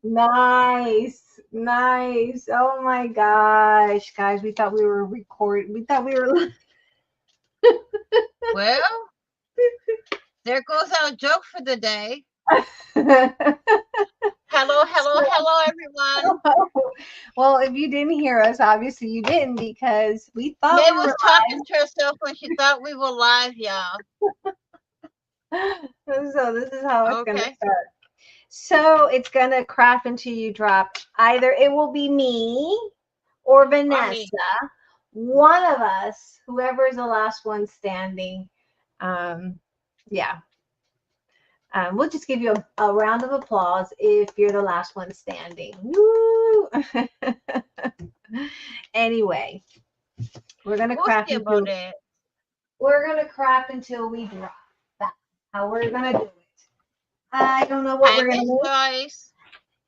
Nice. Nice. Oh my gosh, guys, we thought we were recording. We thought we were Well, there goes our joke for the day. Hello, hello, hello, everyone. Well, if you didn't hear us, obviously you didn't because we thought May we was were talking to herself when she thought we were live, y'all. live. So this is how it's gonna Okay. start. So it's gonna craft until you drop. Either it will be me or Or me. Vanessa, one of us, whoever is the last one standing. Yeah. We'll just give you a round of applause if you're the last one standing. Woo! Anyway, we're gonna We'll craft see about until that. we drop. That's how we're gonna do it. I don't know what Hi, we're gonna Miss make. Joyce.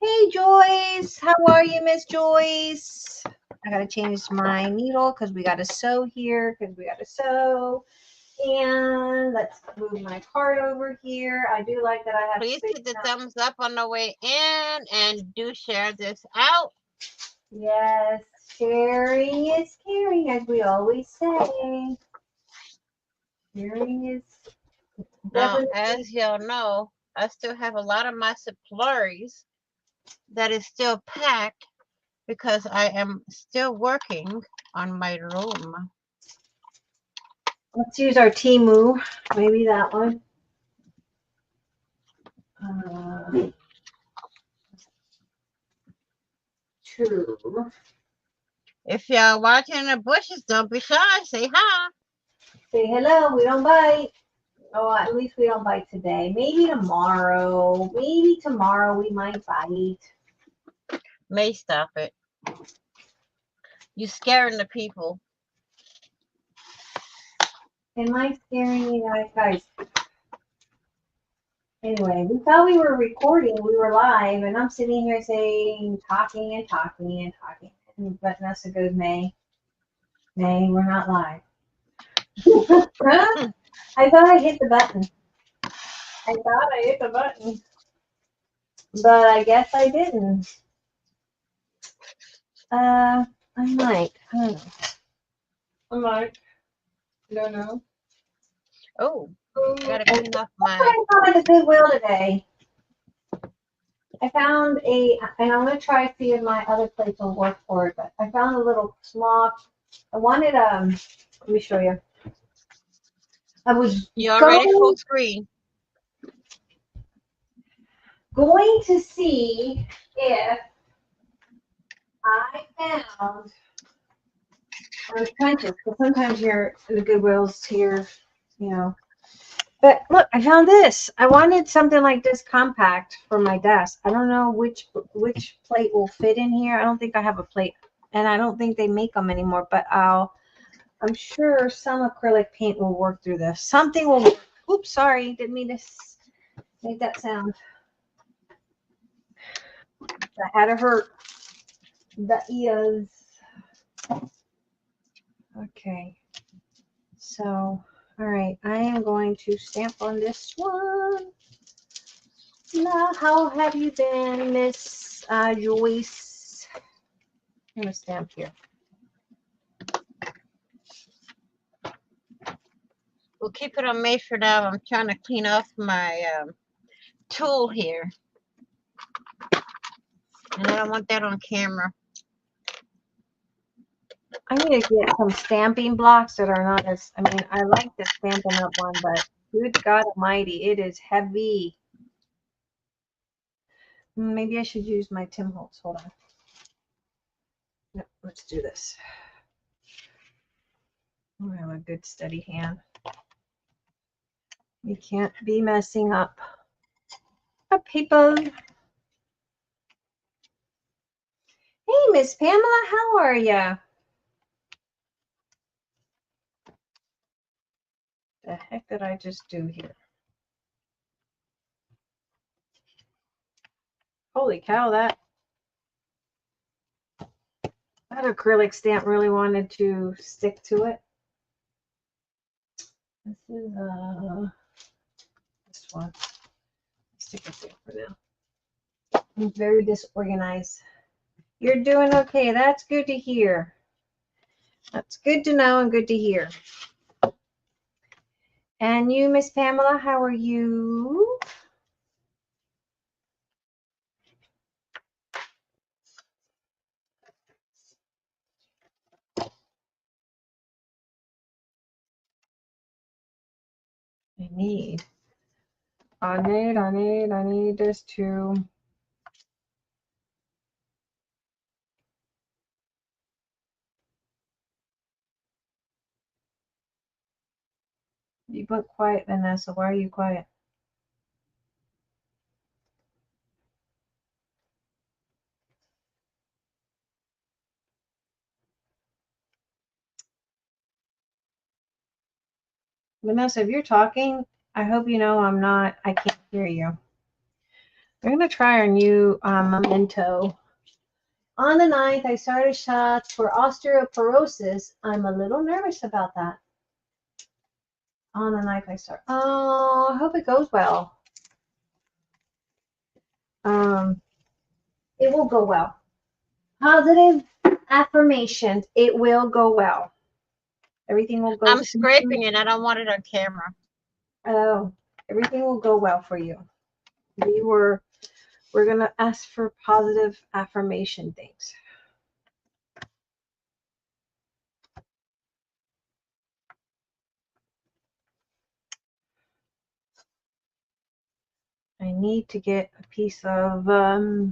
Hey Joyce, how are you, Miss Joyce? I gotta change my needle because we gotta sew here. And let's move my card over here. I do like that I have Please space hit the now. thumbs up on the way in and do share this out. Yes, sharing is caring, as we always say. Sharing is Now, definitely. as y'all know, I still have a lot of my supplies that is still packed because I am still working on my room. Let's use our Timu. Maybe that one. Uh, two. If y'all watching in the bushes, don't be shy. Say hi. Say hello. We don't bite. Oh, at least we don't bite today. Maybe tomorrow. Maybe tomorrow we might bite. May stop it. You scaring the people. Am I scaring you guys? Anyway, we thought we were recording. We were live, and I'm sitting here saying, talking and talking and talking. And Vanessa goes, May, we're not live. Hmm. I thought I hit the button. I thought I hit the button, but I guess I didn't. I might. I don't know. I might. I don't know. Oh, I gotta I clean off my. found at the Goodwill today. I found and I'm gonna try to see if my other place will work for it. But I found a little small. I wanted Let me show you. I was You already full going screen. going to see if I found. I was trying to, because sometimes you're the Goodwills here, you know. But look, I found this. I wanted something like this compact for my desk. I don't know which plate will fit in here. I don't think I have a plate, and I don't think they make them anymore. But I'm sure some acrylic paint will work through this. Something will work. Oops, sorry, didn't mean to make that sound. That had to hurt the ears. Okay, so all right, I am going to stamp on this one. Now, how have you been, Miss Joyce? I'm gonna stamp here. We'll keep it on May for now. I'm trying to clean off my tool here, and I don't want that on camera. I need to get some stamping blocks that are not as. I mean, I like the Stampin' Up one, but good God Almighty, it is heavy. Maybe I should use my Tim Holtz. Hold on. No, let's do this. I have a good steady hand. You can't be messing up people. Hey, Miss Pamela, how are ya? The heck did I just do here? Holy cow, that acrylic stamp really wanted to stick to it. This is this one. Stick it there for now. I'm very disorganized. You're doing okay. That's good to hear. That's good to know and good to hear. And you, Miss Pamela, how are you? I need this too. You went quiet, Vanessa. Why are you quiet? Vanessa, if you're talking, I hope you know I can't hear you. We're going to try our new memento. On the 9th, I started shots for osteoporosis. I'm a little nervous about that. On the 9th, I start. Oh, I hope it goes well. It will go well. Positive affirmations. It will go well. Everything will go. I'm scraping it. I don't want it on camera. Oh, everything will go well for you. We're gonna ask for positive affirmation things. I need to get a piece of I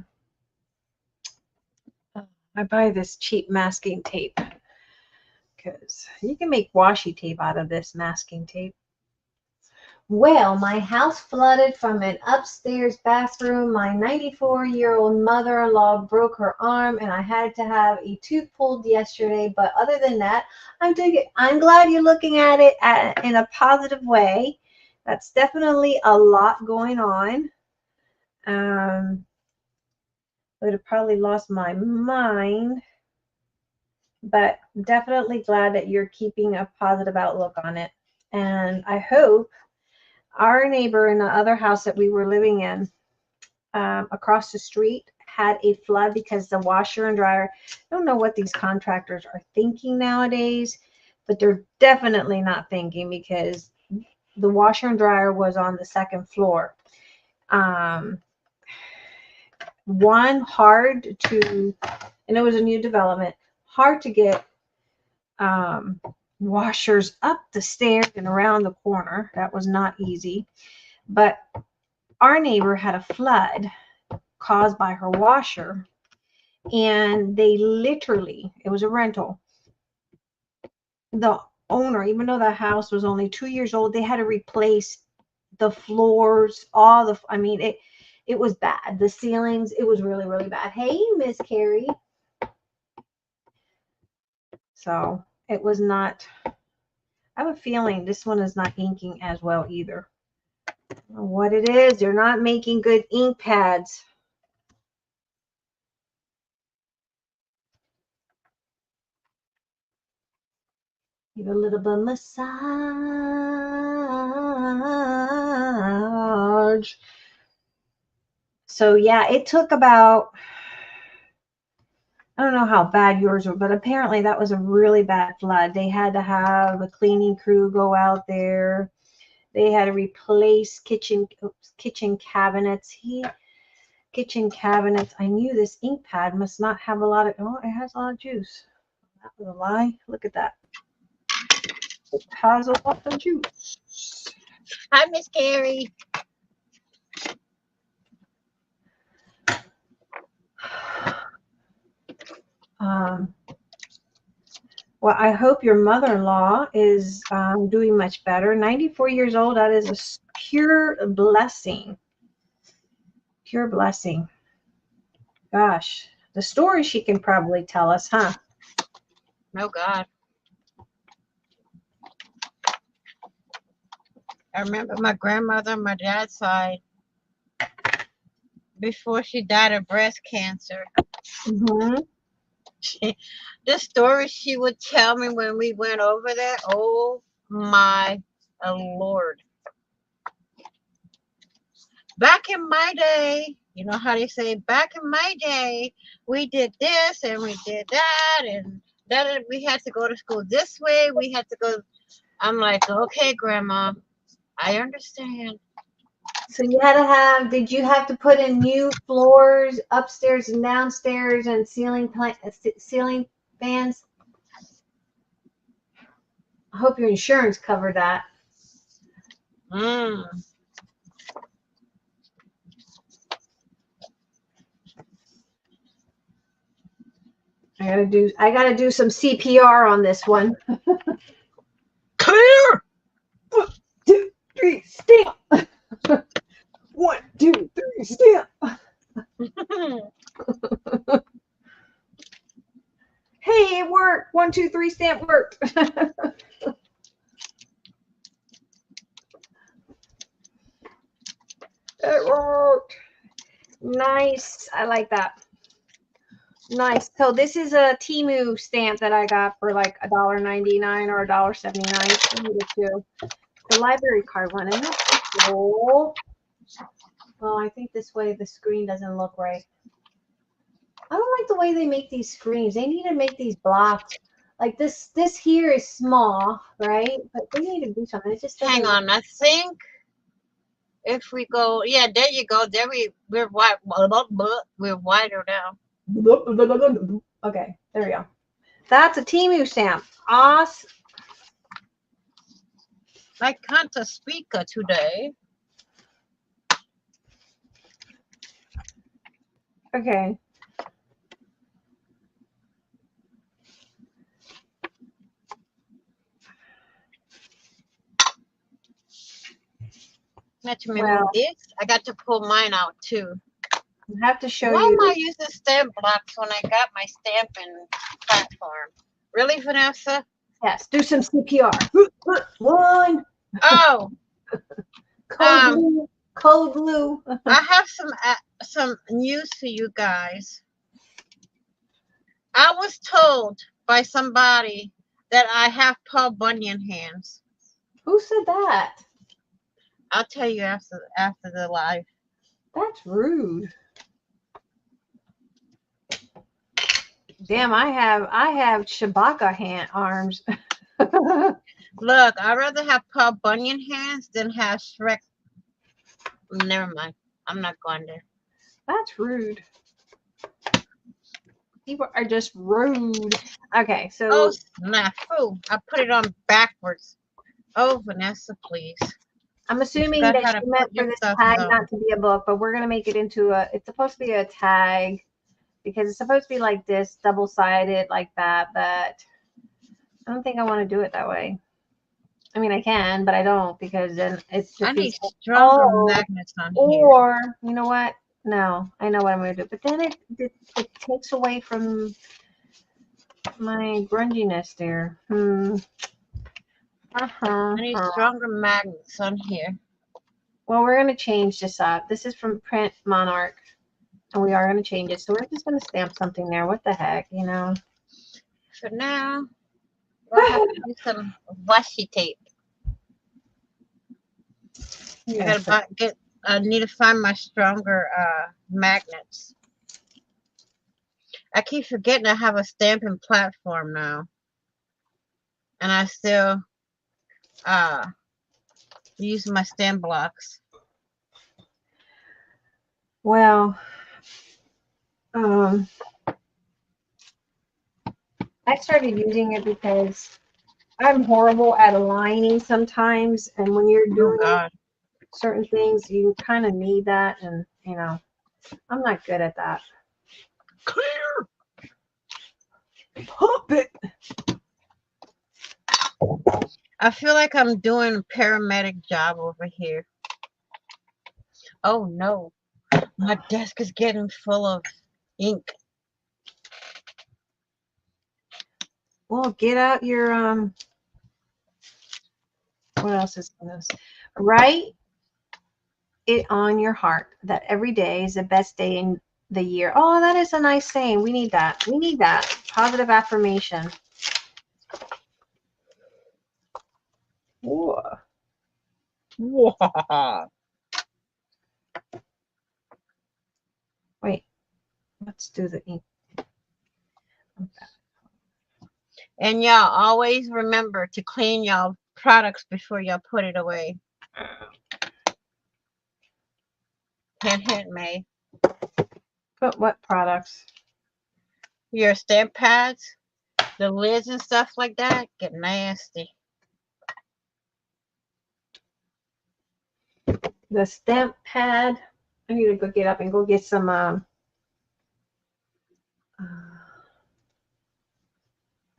buy this cheap masking tape because you can make washi tape out of this masking tape. Well, my house flooded from an upstairs bathroom. My 94-year-old mother-in-law broke her arm, and I had to have a tooth pulled yesterday. But other than that, I'm doing it. I'm glad you're looking at it in a positive way. That's definitely a lot going on. I would have probably lost my mind, but definitely glad that you're keeping a positive outlook on it. And I hope our neighbor in the other house that we were living in across the street had a flood because the washer and dryer, I don't know what these contractors are thinking nowadays, but they're definitely not thinking because the washer and dryer was on the second floor. One, hard to, and it was a new development, hard to get washers up the stairs and around the corner. That was not easy. But our neighbor had a flood caused by her washer, and they literally, it was a rental. The owner, even though the house was only 2 years old, they had to replace the floors, I mean, it was bad. The ceilings, it was really, really bad. Hey, Miss Carrie. So it was not, I have a feeling this one is not inking as well either. I don't know what it is. They're not making good ink pads. Give a little bit of massage. So yeah, it took about, I don't know how bad yours were, but apparently that was a really bad flood. They had to have a cleaning crew go out there. They had to replace kitchen cabinets. Kitchen cabinets. I knew this ink pad must not have a lot of, oh, it has a lot of juice. That was a lie. Look at that. It has a lot of juice. Hi, Miss Carrie. Well, I hope your mother-in-law is doing much better. 94 years old, that is a pure blessing. Pure blessing. Gosh, the story she can probably tell us, huh? Oh, God. I remember my grandmother on my dad's side, before she died of breast cancer. Mm-hmm. The story she would tell me when we went over there, oh my Lord. Back in my day, You know how they say back in my day, we did this and we did that, and that we had to go to school this way. We had to go. I'm like, okay, Grandma, I understand. So you had to have, did you have to put in new floors upstairs and downstairs and ceiling fans? I hope your insurance covered that. Mm. I gotta do some CPR on this one. Clear. 1, 2, 3, stamp. 1, 2, 3, stamp. Hey, it worked. 1, 2, 3, stamp worked. It worked. Nice. I like that. Nice. So this is a Temu stamp that I got for like $1.99 or $1.79. The library card one. And that's cool. Well, I think this way the screen doesn't look right. I don't like the way they make these screens. They need to make these blocks. Like this here is small, right? But they need to do something. It just doesn't. Hang on, I think if we go, yeah, there you go. There we're wide, we're wider now. Okay, there we go. That's a Temu stamp. Awesome. I can't speak today. Okay. Let me move this. I got to pull mine out too. I have to show Why you. am I using stamp blocks when I got my stamping platform? Really, Vanessa? Yes, do some CPR. 1. Oh, Code blue. Code blue. I have some news for you guys. I was told by somebody that I have Paul Bunyan hands. Who said that? I'll tell you after the live. That's rude. Damn, I have Chewbacca hand arms. Look, I'd rather have Paul Bunyan hands than have Shrek. Never mind. I'm not going there. That's rude. People are just rude. Okay, so. Oh, snap. Oh, I put it on backwards. Oh, Vanessa, please. I'm assuming that she meant for this tag not to be a book, but we're going to make it into it's supposed to be a tag because it's supposed to be like this, double-sided like that, but I don't think I want to do it that way. I mean, I can, but I don't because then it's just. I need stronger magnets on here. Or, you know what? No, I know what I'm going to do. But then it takes away from my grunginess there. I need stronger magnets on here. Well, we're going to change this up. This is from Print Monarch. And we are going to change it. So we're just going to stamp something there. What the heck, you know? For now, we'll have to do some washi tape. Yeah, I need to find my stronger magnets. I keep forgetting I have a stamping platform now. And I still use my stamp blocks. Well, I started using it because I'm horrible at aligning sometimes, and when you're doing certain things, you kind of need that, and you know, I'm not good at that. Clear. Pump it. I feel like I'm doing a paramedic job over here. Oh no, my desk is getting full of ink. Well, get out your what else is this? Write it on your heart that every day is the best day in the year. Oh, that is a nice saying. We need that. We need that. Positive affirmation. Whoa. Whoa. Let's do the ink. And y'all always remember to clean y'all products before y'all put it away. Hint, May. Put what products? Your stamp pads, the lids and stuff like that get nasty. The stamp pad. I need to go get up and go get some. I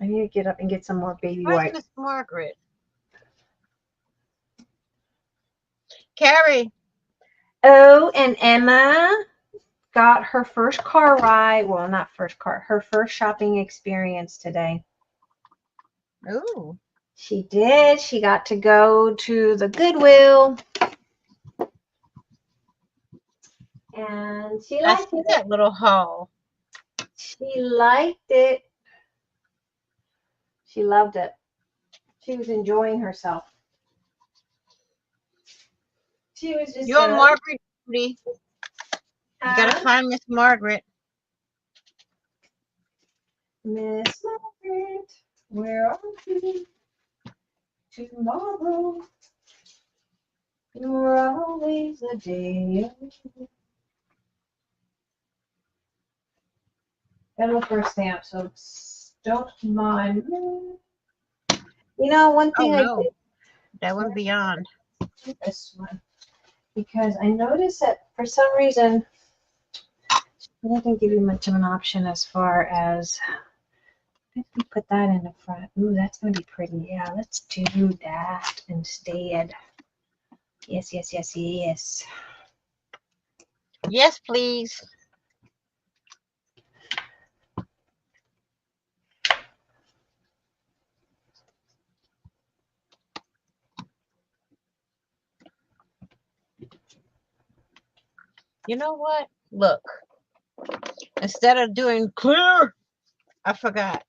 need to get up and get some more baby Where's wipes. Miss Margaret? Carrie. Oh, and Emma got her first car ride. Well, not first car. Her first shopping experience today. Ooh. She did. She got to go to the Goodwill. And she I liked see it. that little haul. She liked it. She loved it. She was enjoying herself. She was just You're Margaret Judy. You gotta Huh? find Miss Margaret. Miss Margaret, where are you? Tomorrow, you're always a day. Gotta look for a stamp, so don't mind me. You know, one Oh thing I no, did that went beyond. do this one because I noticed that for some reason it doesn't give you much of an option as far as if we put that in the front. Ooh, that's gonna be pretty. Yeah, let's do that instead. Yes, yes, yes, yes. Yes, please. You know what? Look. Instead of doing clear, I forgot.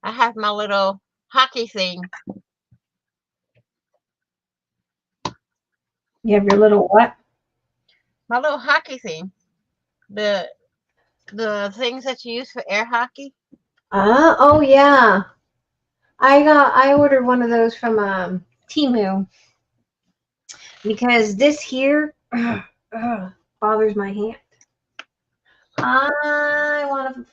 I have my little hockey thing. You have your little what? My little hockey thing. The things that you use for air hockey. Oh yeah. I ordered one of those from Temu because this here bothers my hand. I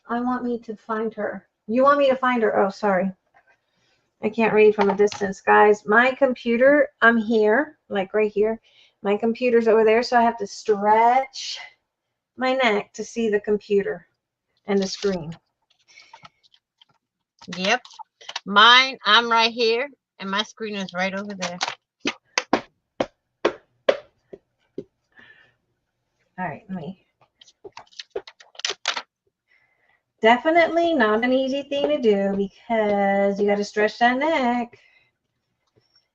want me to find her. You want me to find her? Oh, sorry. I can't read from a distance, guys. My computer, I'm here, like right here. My computer's over there, so I have to stretch my neck to see the computer and the screen. Yep. Mine, I'm right here, and my screen is right over there. All right, let me. Definitely not an easy thing to do because you got to stretch that neck.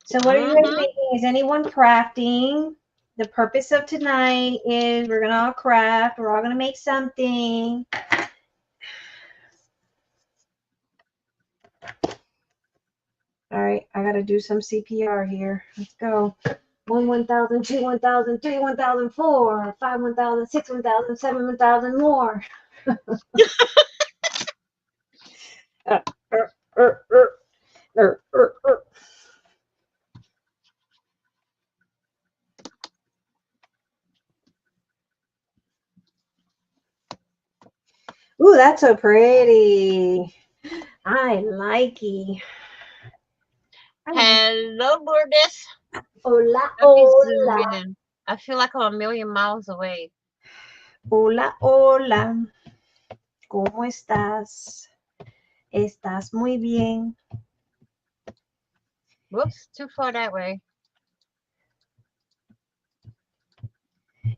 So what are you guys making? Is anyone crafting? The purpose of tonight is we're going to all craft. We're all going to make something. All right, I got to do some CPR here. Let's go. 1, 1,000, 2, 1,000, 3, 1,000, 4, 5, 1,000, 6, 1,000, 7, 1,000 more. uh, uh, uh, uh. Ooh, that's so pretty. I like it. Hello, Lourdes. Hola, Let me zoom hola. in. I feel like I'm a million miles away. Hola, hola. ¿Cómo estás? ¿Estás muy bien? Whoops, too far that way.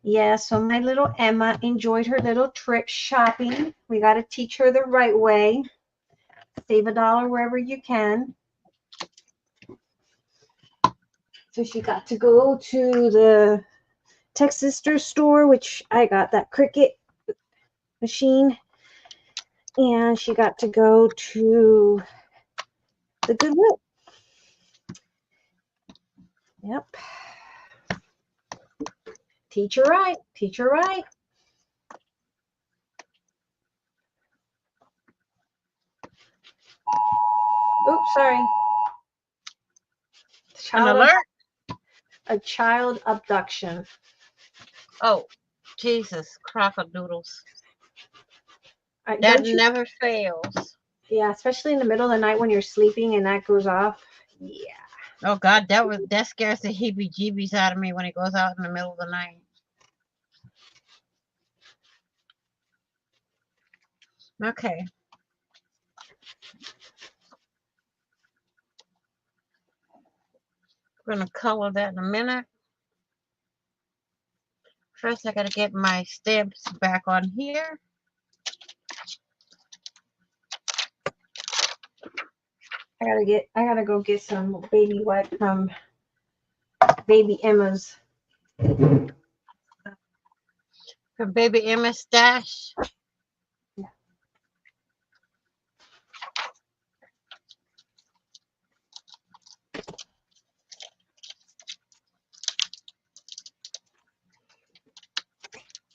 Yeah, so my little Emma enjoyed her little trip shopping. We got to teach her the right way. Save $1 wherever you can. So she got to go to the Texas store, which I got that Cricut machine. And she got to go to the Goodwill. Yep. Teach her right. Teach her right. Oops, sorry. An alert? A child abduction. Oh, Jesus, crocodiles. That Don't you? never fails. Yeah, especially in the middle of the night when you're sleeping and that goes off. Yeah. Oh God, that scares the heebie-jeebies out of me when it goes out in the middle of the night. Okay. We're gonna color that in a minute. First, I gotta get my stamps back on here. I gotta go get some baby wet from baby Emma's. From Baby Emma's stash. Yeah.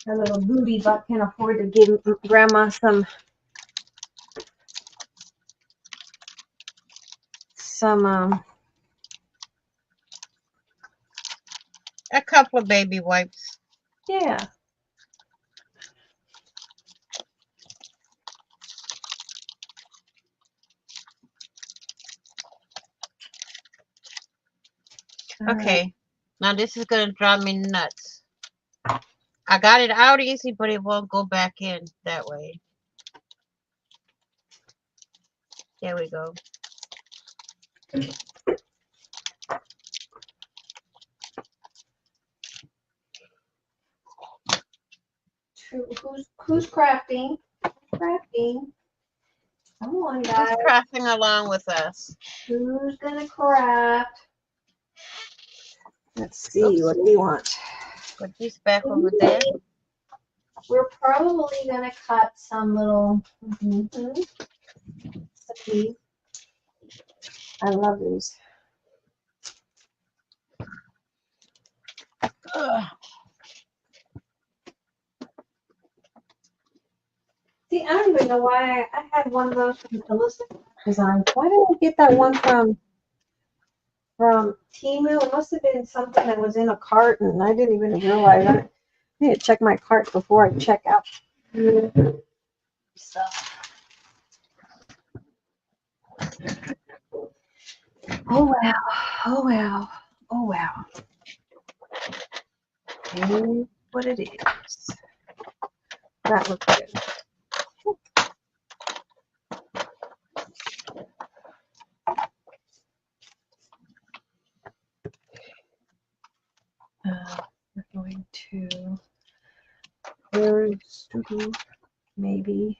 Her little booty butt can afford to give grandma some A couple of baby wipes. yeah. Okay. Now this is gonna drive me nuts. I got it out easy, but it won't go back in that way. There we go. Who's crafting? Crafting. Come on, Who's guys. crafting along with us? Who's gonna craft? Let's see. Oops. What do we want? Put these back over there. We're probably gonna cut some little. See, I love these. Ugh. See, I don't even know why I had one of those from Alyssa Design. Why did I get that one from Temu? It must have been something that was in a cart, and I didn't even realize it. I need to check my cart before I check out stuff. Oh wow! Oh wow! Oh wow! Here's what it is. That looks good. We're going to maybe.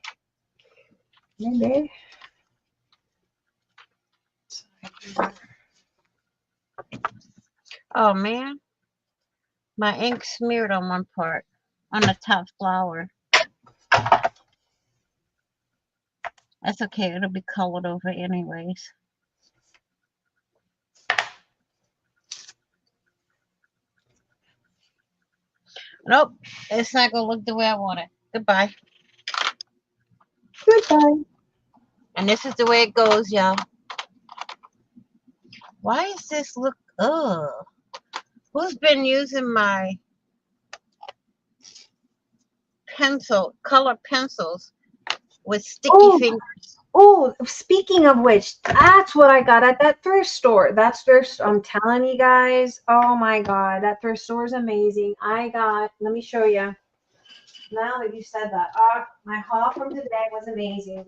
Oh man, my ink smeared on one part, on the top flower. That's okay, it'll be colored over anyways. Nope, it's not gonna look the way I want it. Goodbye. Goodbye. And this is the way it goes, y'all. Why is this look, ugh. Who's been using my color pencils with sticky fingers? Oh, speaking of which, that's what I got at that thrift store. I'm telling you guys, oh my God, that thrift store is amazing. Let me show you. Now that you said that, my haul from today was amazing.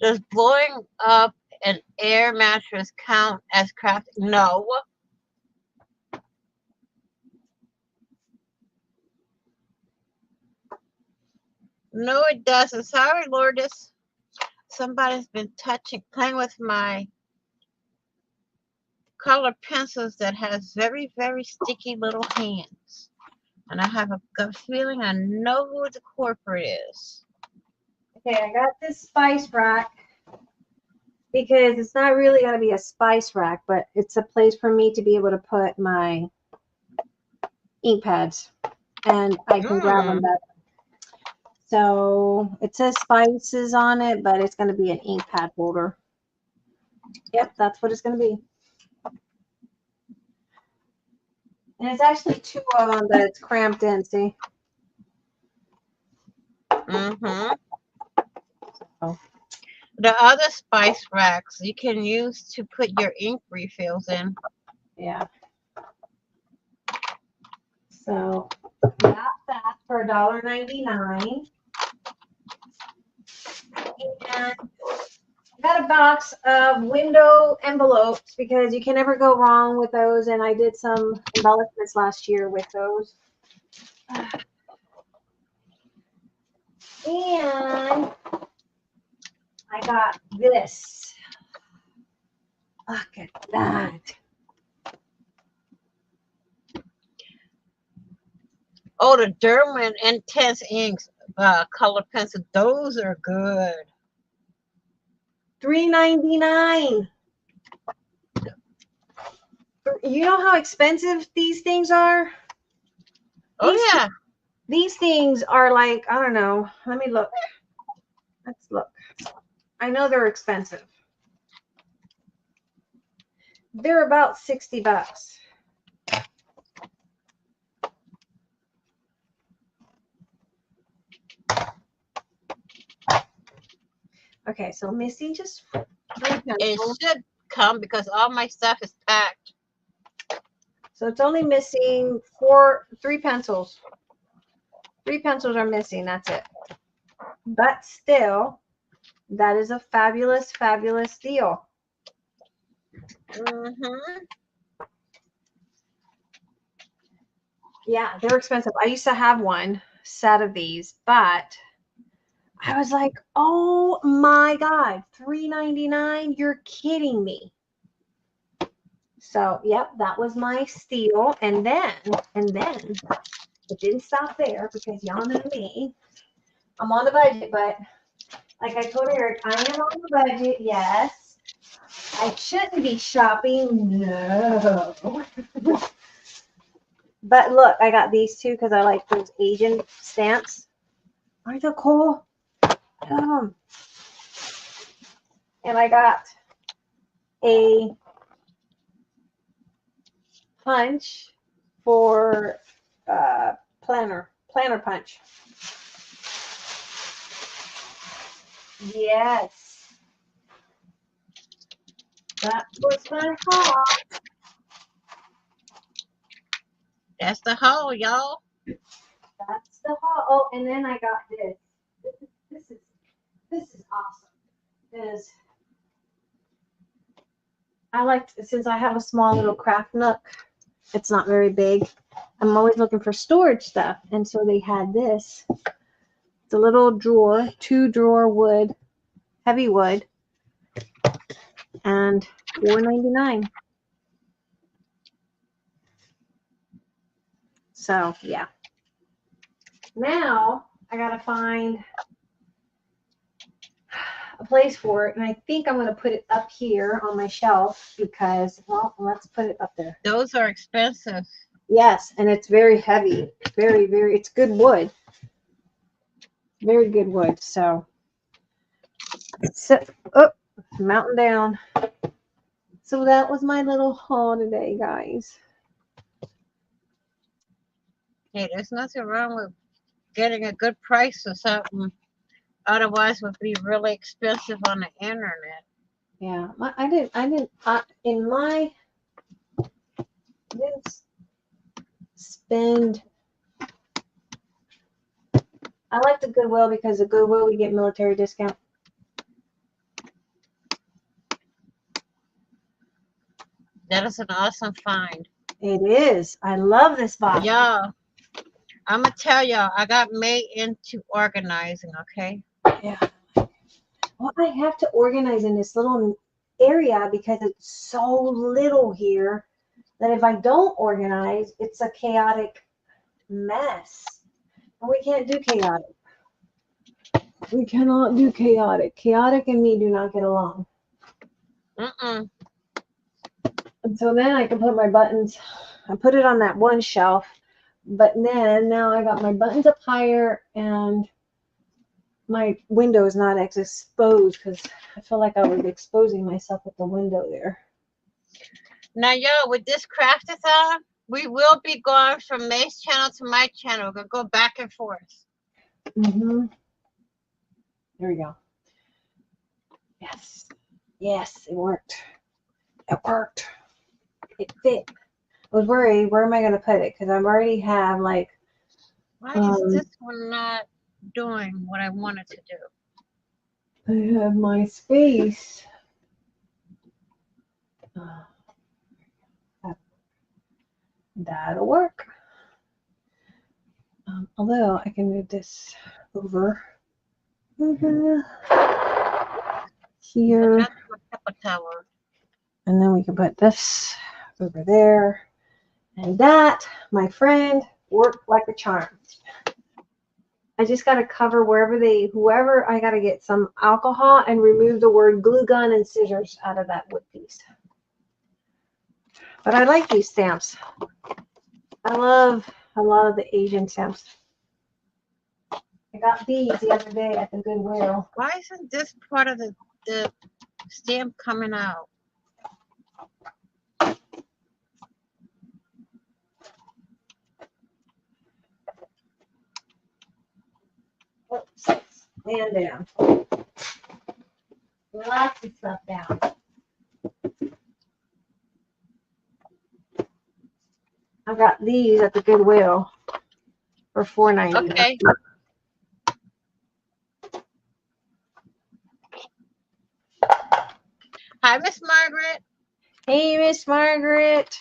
Does blowing up an air mattress count as crafting? No. No, it doesn't. Sorry, Lourdes. Somebody's been playing with my color pencils that has very, very sticky little hands. And I have a gut feeling I know who the culprit is. Okay, I got this spice rack. because it's not really going to be a spice rack, but it's a place for me to be able to put my ink pads, and I can grab them better. So it says spices on it, but it's going to be an ink pad holder. Yep, that's what it's going to be. And it's actually 2 of them, but it's cramped in, see? Mm-hmm. Oh. The other spice racks you can use to put your ink refills in. Yeah. So got that for $1.99. And I got a box of window envelopes because you can never go wrong with those. And I did some embellishments last year with those. And I got this. Look at that. Oh, the Derwent Intense Inks color pencil. Those are good. $3.99. You know how expensive these things are? Oh, yeah. These things are like, I don't know. Let me look. Let's look. I know they're expensive. They're about $60. Okay, so missing just 3 It pencils. should come because all my stuff is packed. So it's only missing 3 pencils. 3 pencils are missing. That's it. But still, that is a fabulous, fabulous deal. Mm-hmm. Yeah, they're expensive. I used to have one set of these, but I was like, oh my God, $3.99? You're kidding me. So, yep, that was my steal. And then it didn't stop there because y'all know me. I'm on a budget, but like I told Eric, I am on a budget, yes. I shouldn't be shopping, no. But look, I got these 2 because I like those Asian stamps. Aren't they cool? And I got a punch for planner punch. Yes. That was my haul. That's the haul, y'all. That's the haul. Oh, and then I got this. This is awesome. Because I like, since I have a small little craft nook, it's not very big. I'm always looking for storage stuff. And so they had this. It's a little drawer, 2-drawer wood, heavy wood, and $4.99. So yeah. Now I gotta find a place for it, and I think I'm gonna put it up here on my shelf because, well, let's put it up there. Those are expensive. Yes, and it's very heavy, very, very. It's good wood, very good wood. So, oh, mountain down. So that was my little haul today, guys. Hey, there's nothing wrong with getting a good price for something. Otherwise, it would be really expensive on the internet. Yeah, I didn't spend. I like the Goodwill because the Goodwill we get military discount. That is an awesome find. It is. I love this box. Y'all, I'm going to tell y'all, I got made into organizing, okay? Yeah. Well, I have to organize in this little area because it's so little here that if I don't organize, it's a chaotic mess. And we can't do chaotic. We cannot do chaotic. Chaotic and me do not get along. Mm-mm. And so then I can put my buttons, I put it on that one shelf, but then now I got my buttons up higher and my window is not as exposed because I feel like I was exposing myself with the window there. Now, yo, with this Craftathon, we will be going from May's channel to my channel. We're going to go back and forth. Mm-hmm. There we go. Yes. Yes, it worked. It worked. It fit. I was worried, where am I going to put it? Because I already have like... Why is this one not doing what I wanted to do? I have my space. That'll work. Although I can move this over here, Another pepper tower. and then we can put this over there, and that, my friend, worked like a charm. I just got to cover whoever, I got to get some alcohol and remove the word glue gun and scissors out of that wood piece. But I like these stamps. I love a lot of the Asian stamps. I got these the other day at the Goodwill. Why isn't this part of the stamp coming out? Oops, stand down. Lots of stuff down. I got these at the Goodwill for $4.99. Okay. Hi, Miss Margaret. Hey, Miss Margaret.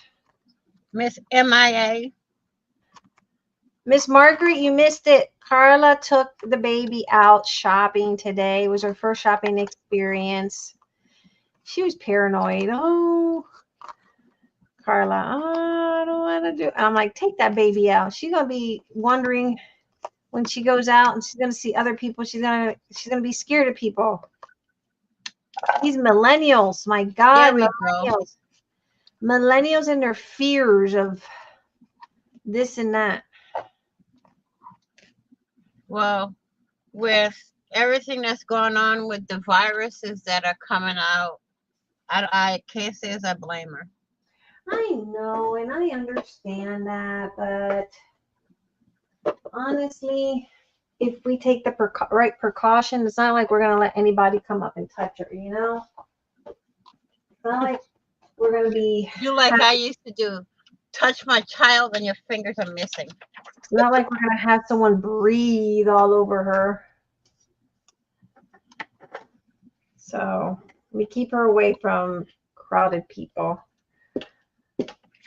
Miss MIA. Miss Margaret, you missed it. Carla took the baby out shopping today. It was her first shopping experience. She was paranoid. Oh, Carla, I don't want to do it. I'm like, take that baby out. She's going to be wondering when she goes out and she's going to see other people. She's going to be scared of people. These millennials, my God, millennials. Millennials and their fears of this and that. Well, with everything that's going on with the viruses that are coming out, I can't say as I blame her. I know, and I understand that, but honestly, if we take the right precaution, it's not like we're going to let anybody come up and touch her, you know? It's not like we're going to be... You like I used to do. Touch my child and your fingers are missing. It's not like we're going to have someone breathe all over her. So we keep her away from crowded people.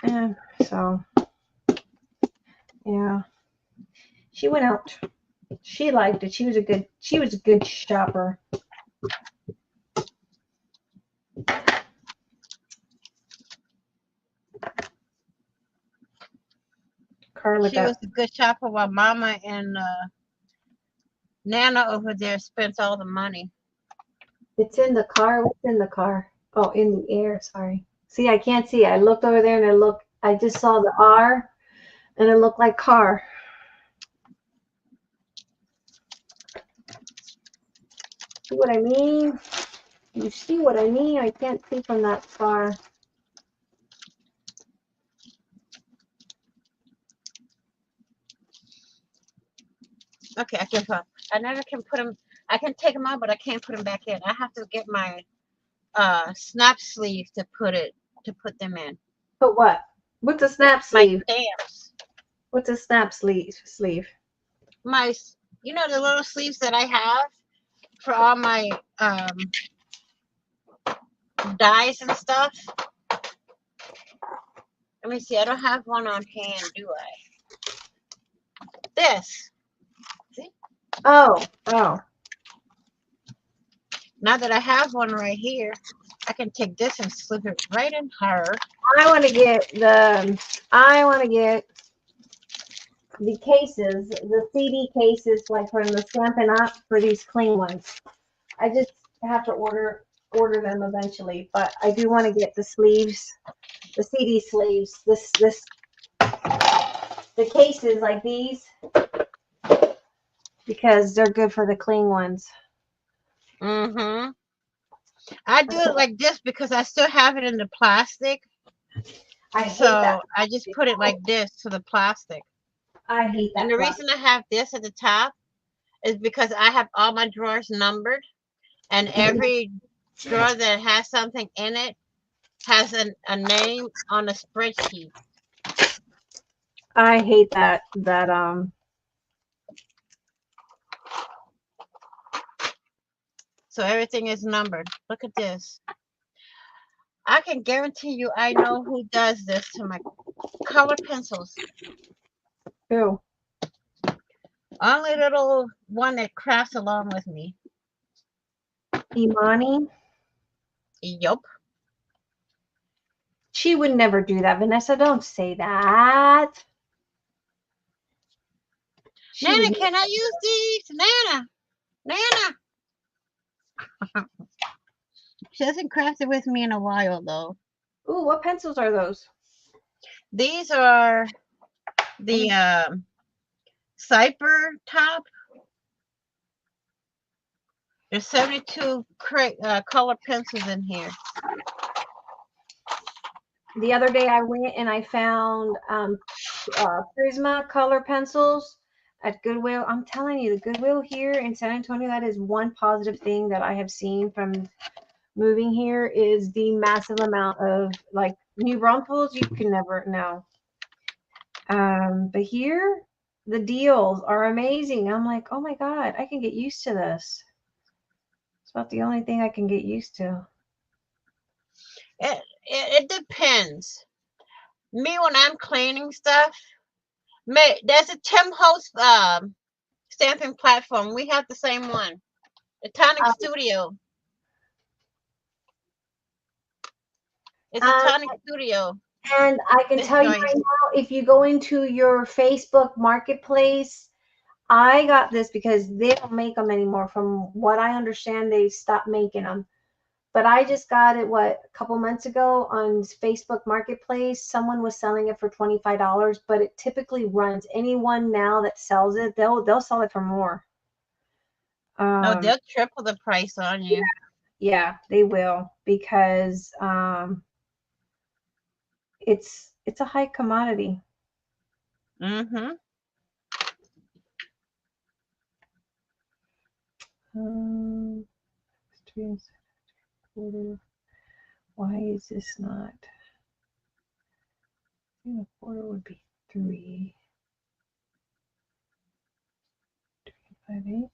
And so, yeah. She went out. She liked it. She was a good shopper. Carla She was a good shopper while Mama and Nana over there spent all the money. It's in the car. What's in the car? Oh, in the air. Sorry. See, I can't see. I looked over there and I just saw the R and it looked like car. See what I mean? You see what I mean? I can't see from that far. Okay, I never can put them. I can take them out, but I can't put them back in. I have to get my snap sleeve to put them in. Put what? What's a snap sleeve? My stamps. What's a snap sleeve? My, you know, the little sleeves that I have for all my dies and stuff. Let me see. I don't have one on hand, do I? This. See? Oh. Now that I have one right here, I can take this and slip it right in her. I want to get the cases, the CD cases, like from the Stampin' Up for these clean ones. I just have to order order them eventually, but I do want to get the sleeves, the CD sleeves. The cases like these because they're good for the cling ones. Mm-hmm. I do it like this because I still have it in the plastic. I hate So that. I just put it like this to the plastic. I hate that. And the reason I have this at the top is because I have all my drawers numbered, and every drawer that has something in it has a name on a spreadsheet. I hate that. So everything is numbered. Look at this. I can guarantee you I know who does this to my color pencils. Who? Only little one that crafts along with me. Imani? Yup. She would never do that. Vanessa, don't say that. She Nana, would. can I use these? Nana. Nana. She hasn't crafted with me in a while though. Ooh, what pencils are those? These are the Cyper top. There's 72 color pencils in here. The other day I went and I found Prisma color pencils at Goodwill. I'm telling you, the Goodwill here in San Antonio, that is one positive thing that I have seen from moving here is the massive amount of like new Braunfels you can never know. But here the deals are amazing. I'm like, oh my God, I can get used to this. It's about the only thing I can get used to. It depends. Me, when I'm cleaning stuff, there's a Tim Host stamping platform. We have the same one. The Tonic Studio. It's a Tonic Studio. And I can tell you right now, if you go into your Facebook marketplace, I got this because they don't make them anymore. From what I understand, they stopped making them. But I just got it, a couple months ago on Facebook Marketplace. Someone was selling it for $25, but it typically runs. Anyone now that sells it, they'll sell it for more. No, they'll triple the price on you. Yeah, they will because it's a high commodity. Mm-hmm. Why is this not? I think a quarter would be 3.58.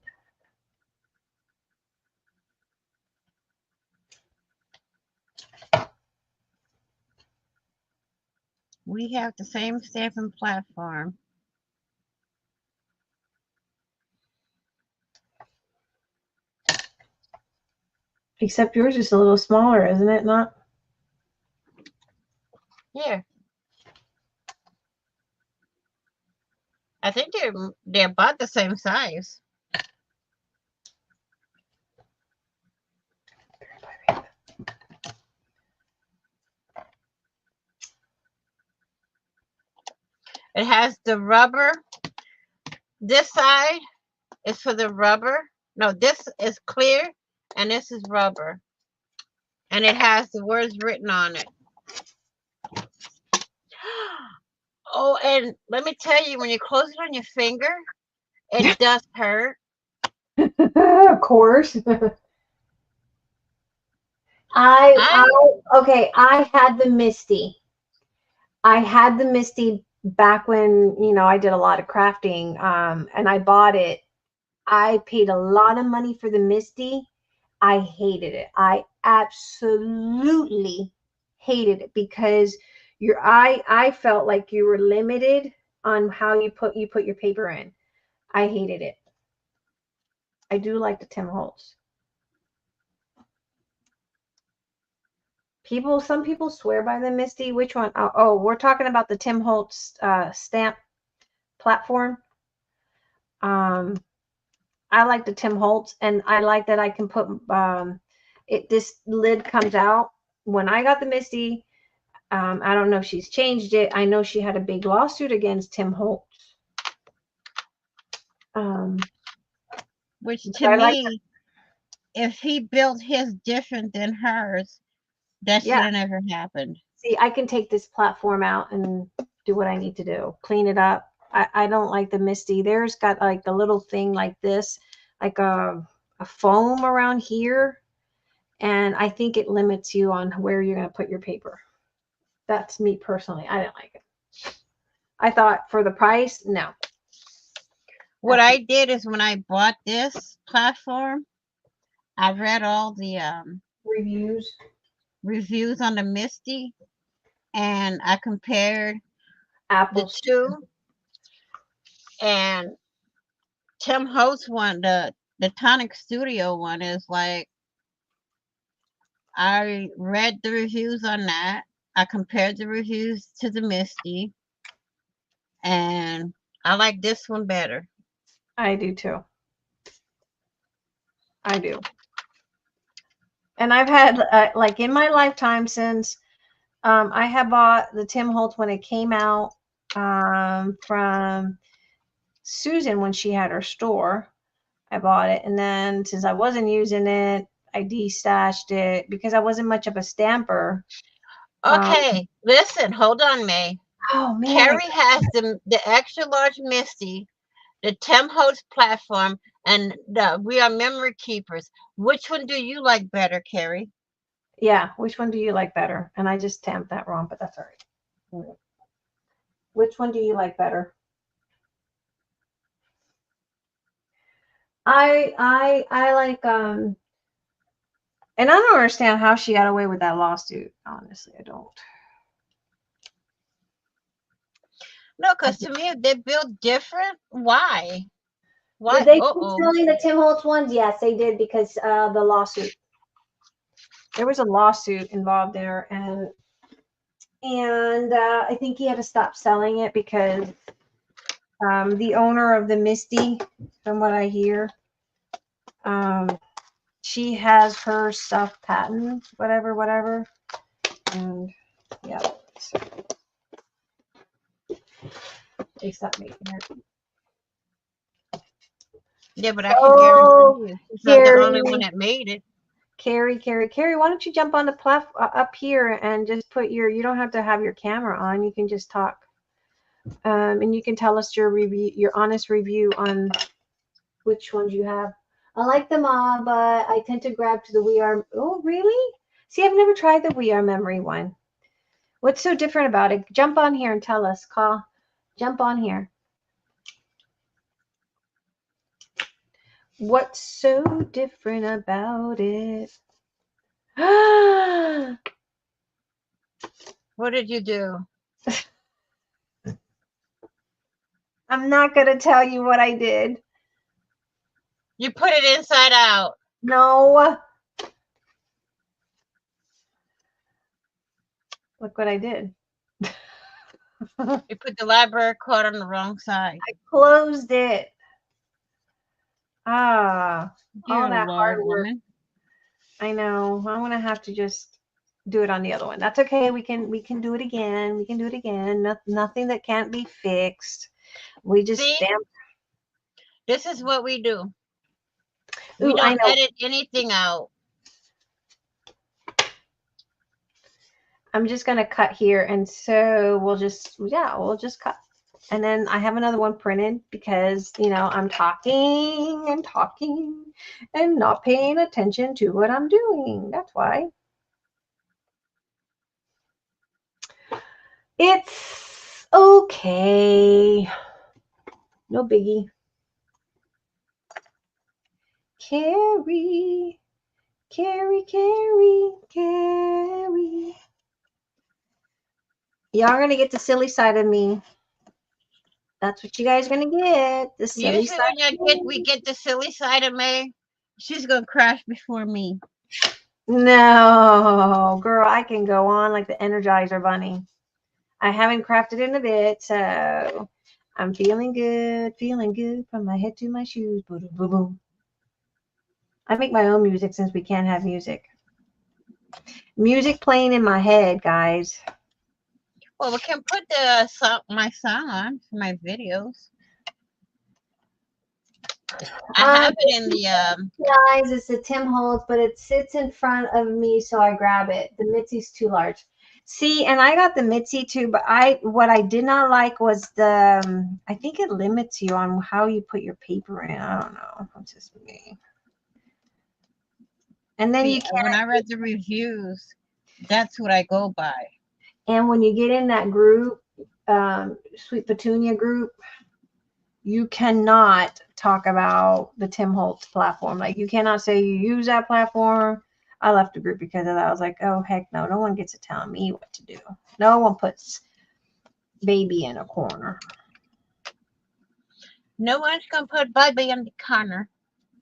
We have the same stamping platform. Except yours is a little smaller, isn't it? Not? Here. I think they're about the same size. It has the rubber. This side is for the rubber. No, this is clear and this is rubber. And it has the words written on it. Oh, and let me tell you, when you close it on your finger, it does hurt. Of course. I had the Misty. I had the Misty back when, I did a lot of crafting, and I bought it. I paid a lot of money for the Misty. I hated it. I absolutely hated it because I felt like you were limited on how you put your paper in. I hated it. I do like the Tim Holtz. Some people swear by the Misty. Which one? Oh, we're talking about the Tim Holtz stamp platform. I like the Tim Holtz, and I like that I can put this lid comes out. When I got the Misty, I don't know if she's changed it. I know she had a big lawsuit against Tim Holtz. Which But to I like, me, if he built his different than hers, that should yeah. have never happened. See, I can take this platform out and do what I need to do. Clean it up. I don't like the Misty. There's got like the little thing like this, like a foam around here. And I think it limits you on where you're going to put your paper. That's me personally. I didn't like it. I thought for the price, no. What I did is when I bought this platform, I read all the reviews on the Misty, and I compared the Apples. two. And Tim Holtz one, the Tonic Studio one, is like, I read the reviews on that. I compared the reviews to the Misty, and I like this one better. I do too. I do. And I've had like in my lifetime since I had bought the Tim Holtz when it came out from Susan when she had her store. I bought it, and then since I wasn't using it, I destashed it because I wasn't much of a stamper. Okay, listen, hold on, May. Oh man, Carrie has the extra large Misty, the Tim Holtz platform, and We Are Memory Keepers. Which one do you like better, Carrie? yeah. Which one do you like better? And I just stamped that wrong, but that's all right. Which one do you like better? I like and I don't understand how she got away with that lawsuit. Honestly, I don't. No, because to me, if they built different, why? Why? Did they keep Uh-oh. selling the Tim Holtz ones? Yes, they did because the lawsuit. There was a lawsuit involved there, and I think he had to stop selling it because the owner of the Misty, from what I hear, she has her stuff patent, whatever, and yeah, so they stopped making it. Yeah, but I can guarantee you, she's not the only one that made it. Carrie, why don't you jump on the up here and just put you don't have to have your camera on. You can just talk. And you can tell us your honest review on which ones you have. I like them all, but I tend to grab to the We Are. Oh, really? See, I've never tried the We Are Memory one. What's so different about it? Jump on here and tell us. Jump on here. What's so different about it? What did you do? I'm not going to tell you what I did. You put it inside out. No. Look what I did. You put the library card on the wrong side. I closed it. All Dear that Lord, hard work. woman. I know. I'm going to have to just do it on the other one. That's okay. We can do it again. We can do it again. Nothing that can't be fixed. We just stamp. This is what we do. Ooh, We don't edit anything out. I'm just going to cut here. And so we'll just cut. And then I have another one printed because, I'm talking and not paying attention to what I'm doing. That's why. It's okay. No biggie. Carrie. Y'all are going to get the silly side of me. That's what you guys are going to get. The silly Usually side. when we get the silly side of May, she's going to crash before me. No, girl, I can go on like the Energizer Bunny. I haven't crafted in a bit, so I'm feeling good from my head to my shoes. Boom, boom, boom. I make my own music since we can't have music. Music playing in my head, guys. Well, we can put the my song on for my videos. I have it in the Guys, it's the Tim Holtz, but it sits in front of me, so I grab it. The Mitzi's too large. See, and I got the Mitzi too, but what I did not like was the I think it limits you on how you put your paper in. I don't know. It's just me. And then you can't. When I read the reviews, that's what I go by. And when you get in that group, Sweet Petunia group, you cannot talk about the Tim Holtz platform. Like, you cannot say you use that platform. I left the group because of that. I was like, oh, heck no. No one gets to tell me what to do. No one puts baby in a corner. No one's going to put baby in the corner.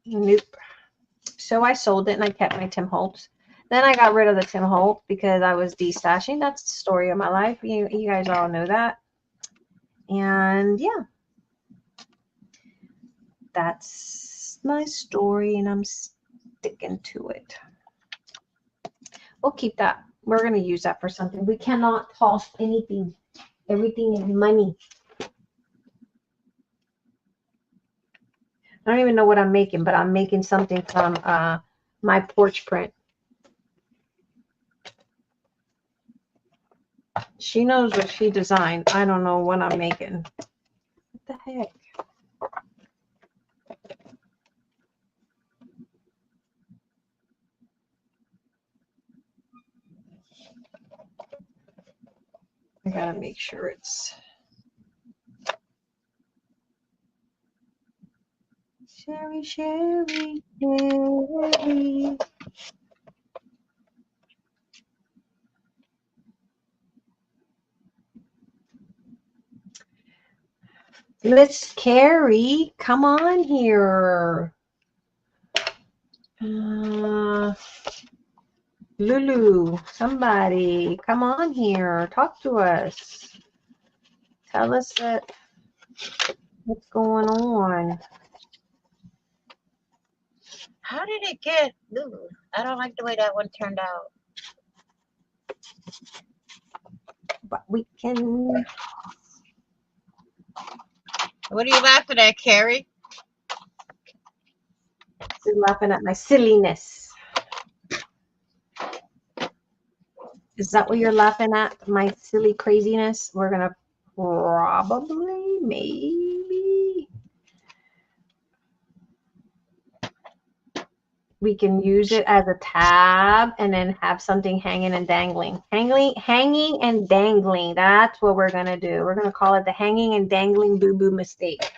Nope. So I sold it and I kept my Tim Holtz. Then I got rid of the Tim Holtz because I was destashing. That's the story of my life. You guys all know that. And yeah. That's my story and I'm sticking to it. We'll keep that. We're going to use that for something. We cannot toss anything. Everything is money. I don't even know what I'm making, but I'm making something from my porch print. She knows what she designed. I don't know what I'm making. What the heck? I gotta make sure it's Sherry, Sherry, Sherry. Miss Carrie, come on here. Lulu, somebody, come on here. Talk to us. Tell us what's going on. How did it get? Ooh, I don't like the way that one turned out. But we can. What are you laughing at, Carrie? She's laughing at my silliness. Is that what you're laughing at? My silly craziness? We're going to probably, maybe. We can use it as a tab and then have something hanging and dangling. Hanging and dangling. That's what we're going to do. We're going to call it the hanging and dangling boo-boo mistake.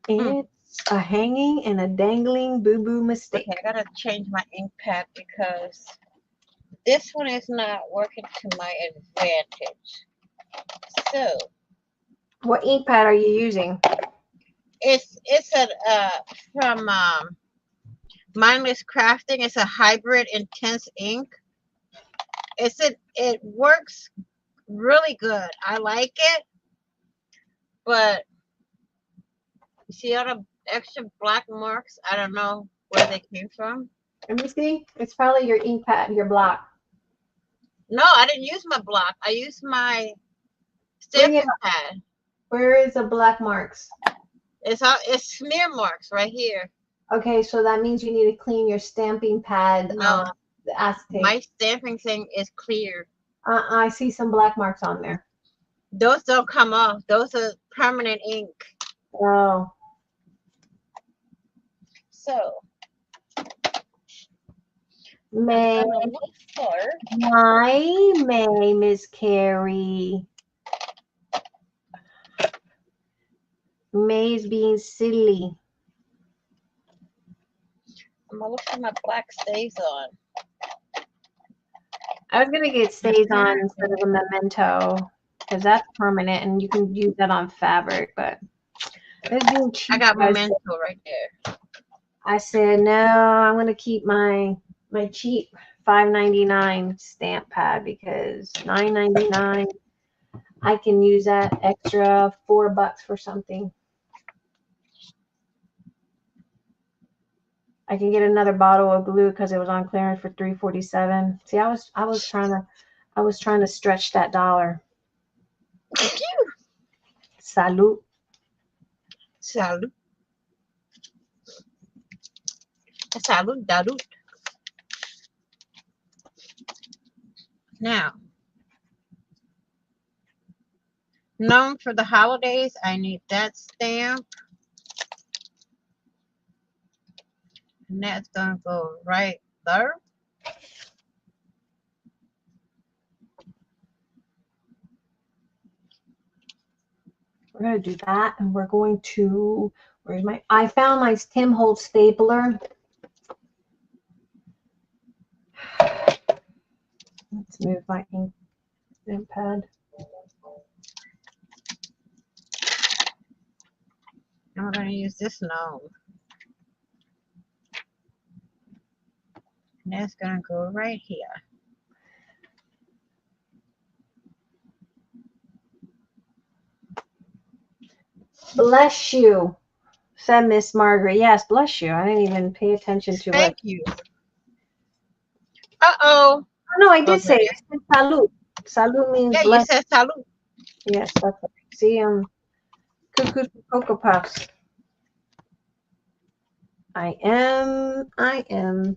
It's a hanging and a dangling boo-boo mistake. Okay, I got to change my ink pad because this one is not working to my advantage. So. What ink pad are you using? It's from Mindless Crafting. It's a hybrid intense ink. It works really good. I like it, but you see all the extra black marks? I don't know where they came from. Let me see. It's probably your ink pad, your block. No, I didn't use my block. I used my stamping pad. Where is the black marks? It's smear marks right here. Okay, so that means you need to clean your stamping pad. No, the acetate. My stamping thing is clear. I see some black marks on there. Those don't come off. Those are permanent ink. Oh. So. May, Miss Carrie. May's being silly. I'm gonna look for my black stays on. I was gonna get stays on instead of a memento because that's permanent and you can use that on fabric. But I got memento right there. I said no. I'm gonna keep my cheap $5.99 stamp pad because $9.99. I can use that extra $4 for something. I can get another bottle of glue because it was on clearance for $3.47. See, I was trying to stretch that dollar. Salud. Salud. Salud, salud. Now, known for the holidays, I need that stamp. And that's going to go right there. We're going to do that, and we're going to, I found my Tim Holtz stapler. Let's move my ink pad. And we're going to use this gnome. And that's going to go right here. Bless you, said Miss Margaret. Yes, bless you. I didn't even pay attention to Thank what. you. Uh-oh. Oh, no, I did Okay. say it. I said salud. Salud means Yeah, bless. you said salud. Yes, that's right. See, cuckoo for Cocoa Puffs. I am.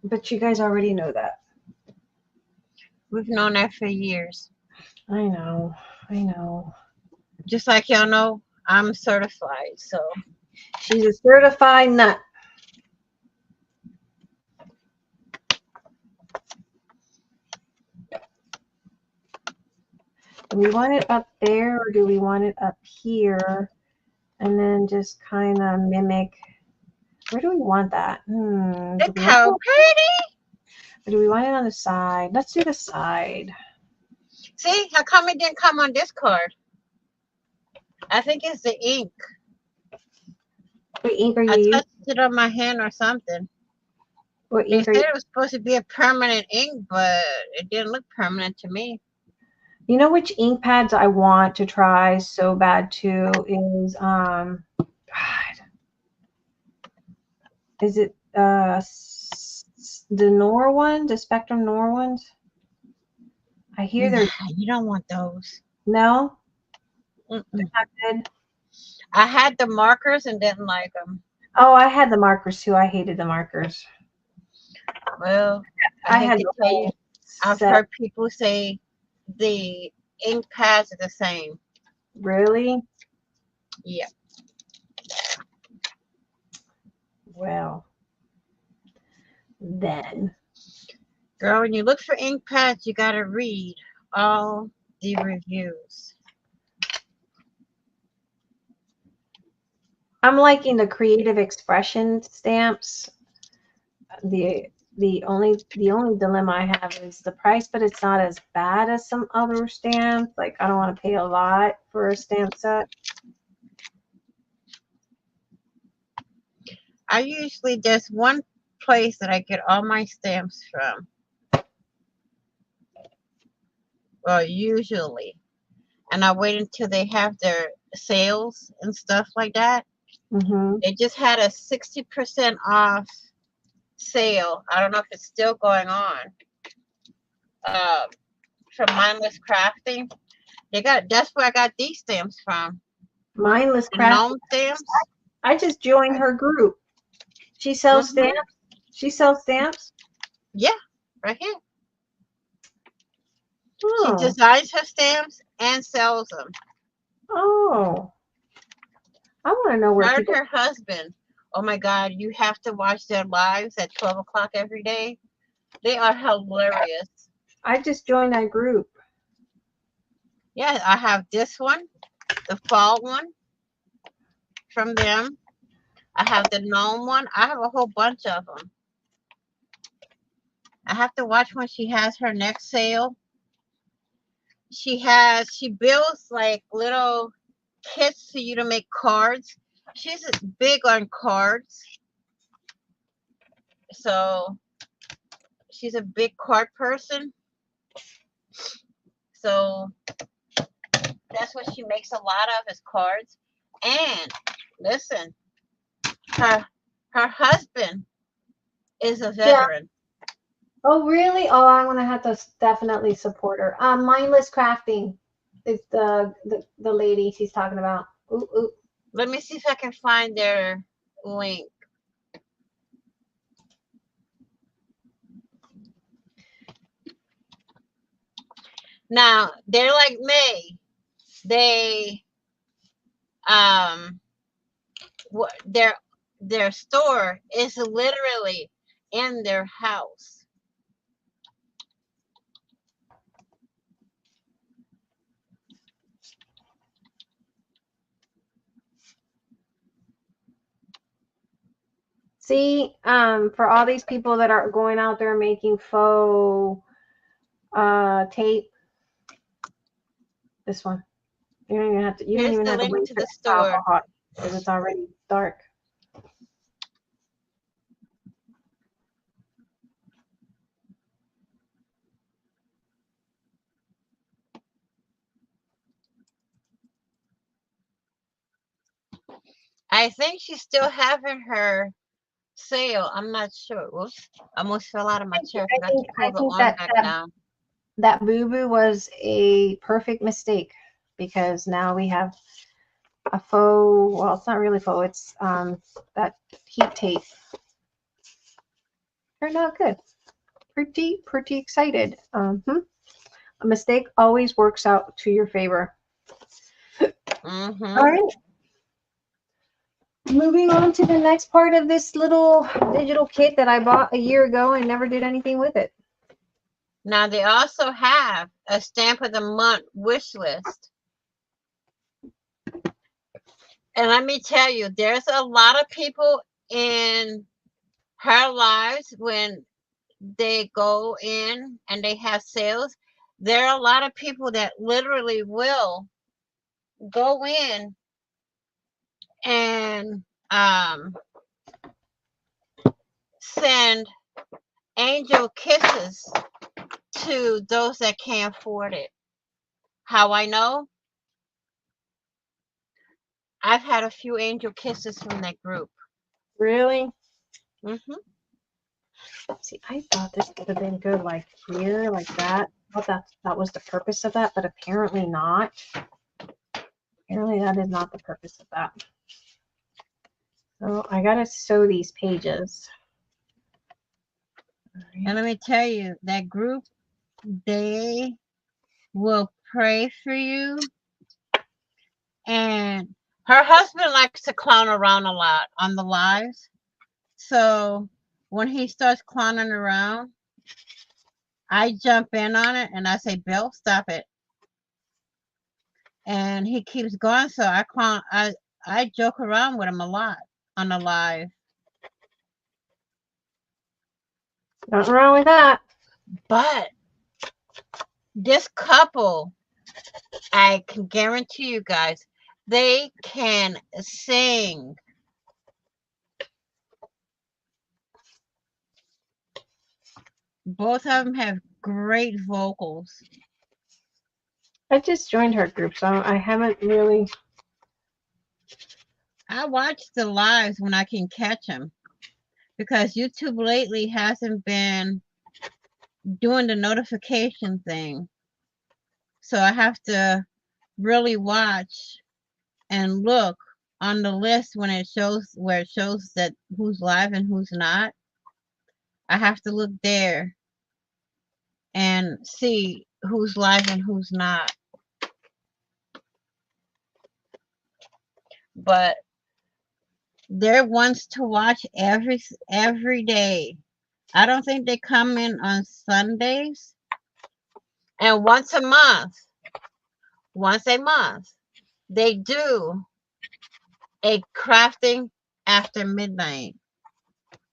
But you guys already know that. We've known that for years. I know. Just like y'all know, I'm certified, so. She's a certified nut. Do we want it up there or do we want it up here? And then just kind of mimic. Where do we want that? Look how pretty. Or do we want it on the side? Let's do the side. See, how come it didn't come on this card? I think it's the ink. What ink are you I using? touched it on my hand or something. What They ink said are you? it was supposed to be a permanent ink, but it didn't look permanent to me. You know which ink pads I want to try so bad too is God. Is it the Nor one, the Spectrum Nor ones? I hear they're You don't want those. no, Mm-mm. they're not good. I had the markers and didn't like them. Oh, I had the markers too. I hated the markers. Well, I hate had to the tell you, whole I've set. heard people say the ink pads are the same. Really? Yeah. Well, then. Girl, when you look for ink pads, you gotta read all the reviews. I'm liking the creative expression stamps. The only dilemma I have is the price, but it's not as bad as some other stamps. Like I don't want to pay a lot for a stamp set. I usually, there's one place that I get all my stamps from. Well, usually. And I wait until they have their sales and stuff like that. Mm-hmm. They just had a 60% off sale. I don't know if it's still going on. From Mindless Crafting. That's where I got these stamps from. Mindless The Craft. gnome stamps. I just joined her group. She sells Mhm. stamps. She sells stamps. Yeah, right here. She Oh. designs her stamps and sells them. Oh. I want to know where Her and people. her husband. Oh my God, you have to watch their lives at 12 o'clock every day. They are hilarious. I just joined that group. Yeah, I have this one, the fall one from them. I have the gnome one. I have a whole bunch of them. I have to watch when she has her next sale. She builds like little kits for you to make cards. She's big on cards. So she's a big card person. So that's what she makes a lot of is cards. And listen, her her husband is a Yeah. veteran. Oh, really? Oh, I'm gonna have to definitely support her. Mindless crafting is the lady she's talking about. Ooh, ooh. Let me see if I can find their link. Now they're like me. They their store is literally in their house. See, for all these people that are going out there making faux tape, this one. You don't even have to. You don't Here's even the have to link wait to for the it to pop store. hot because it's already dark. I think she's still having her sale. I'm not sure. Whoops. I almost fell out of my chair. I Forgot think to pull the arm that back down. that boo boo was a perfect mistake because now we have a faux. Well, it's not really faux. It's that heat tape. Turned out good. Pretty excited. A mistake always works out to your favor. Mm-hmm. All right. Moving on to the next part of this little digital kit that I bought a year ago and never did anything with it. Now they also have a stamp of the month wish list. And let me tell you, there's a lot of people in her lives when they go in and they have sales. There are a lot of people that literally will go in and send angel kisses to those that can't afford it. How I know? I've had a few angel kisses from that group. Really? Mm-hmm. See, I thought this would have been good, like here, like that. I thought that was the purpose of that, but apparently not. Apparently that is not the purpose of that. So I gotta sew these pages. And let me tell you, that group, they will pray for you. And her husband likes to clown around a lot on the lives. So when he starts clowning around, I jump in on it and I say, Bill, stop it. And he keeps going. So I joke around with him a lot on the live. Nothing wrong with that. But this couple, I can guarantee you guys, they can sing. Both of them have great vocals. I just joined her group, so I haven't really. I watch the lives when I can catch them because YouTube lately hasn't been doing the notification thing. So I have to really watch and look on the list when it shows where it shows that who's live and who's not. I have to look there and see who's live and who's not. But they're ones to watch every day. I don't think they come in on Sundays. And once a month, they do a crafting after midnight.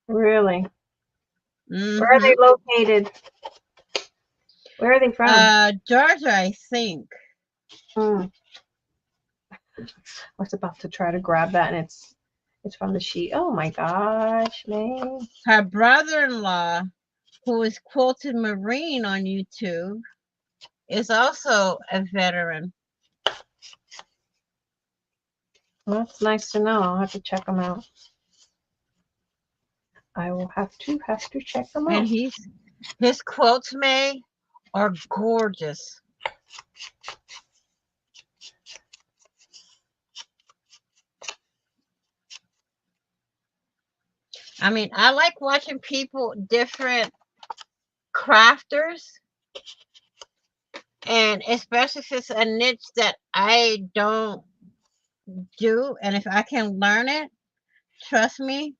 Really? Where are Mm-hmm. they located? Where are they from? Georgia, I think. I was about to try to grab that, and it's from the sheet. Oh my gosh, man! Her brother-in-law, who is Quilted Marine on YouTube, is also a veteran. Well, that's nice to know. I'll have to check them out. I will have to check them And out. his quotes, May, are gorgeous. I mean, I like watching people, different crafters, and especially if it's a niche that I don't do, and if I can learn it, trust me,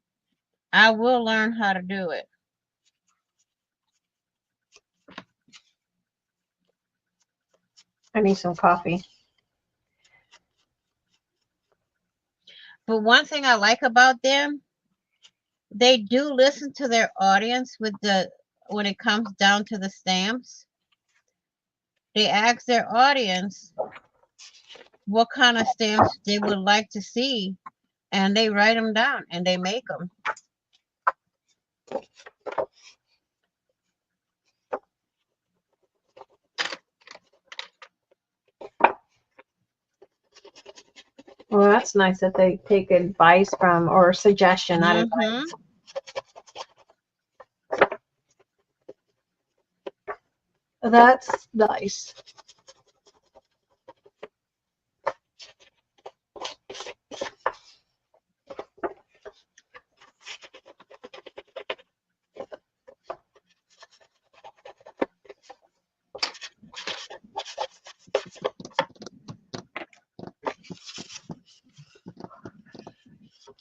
I will learn how to do it. I need some coffee. But one thing I like about them, they do listen to their audience with the when it comes down to the stamps. They ask their audience what kind of stamps they would like to see, and they write them down and they make them. Well, that's nice that they take advice from or suggestion, not Mm-hmm. advice. That's nice.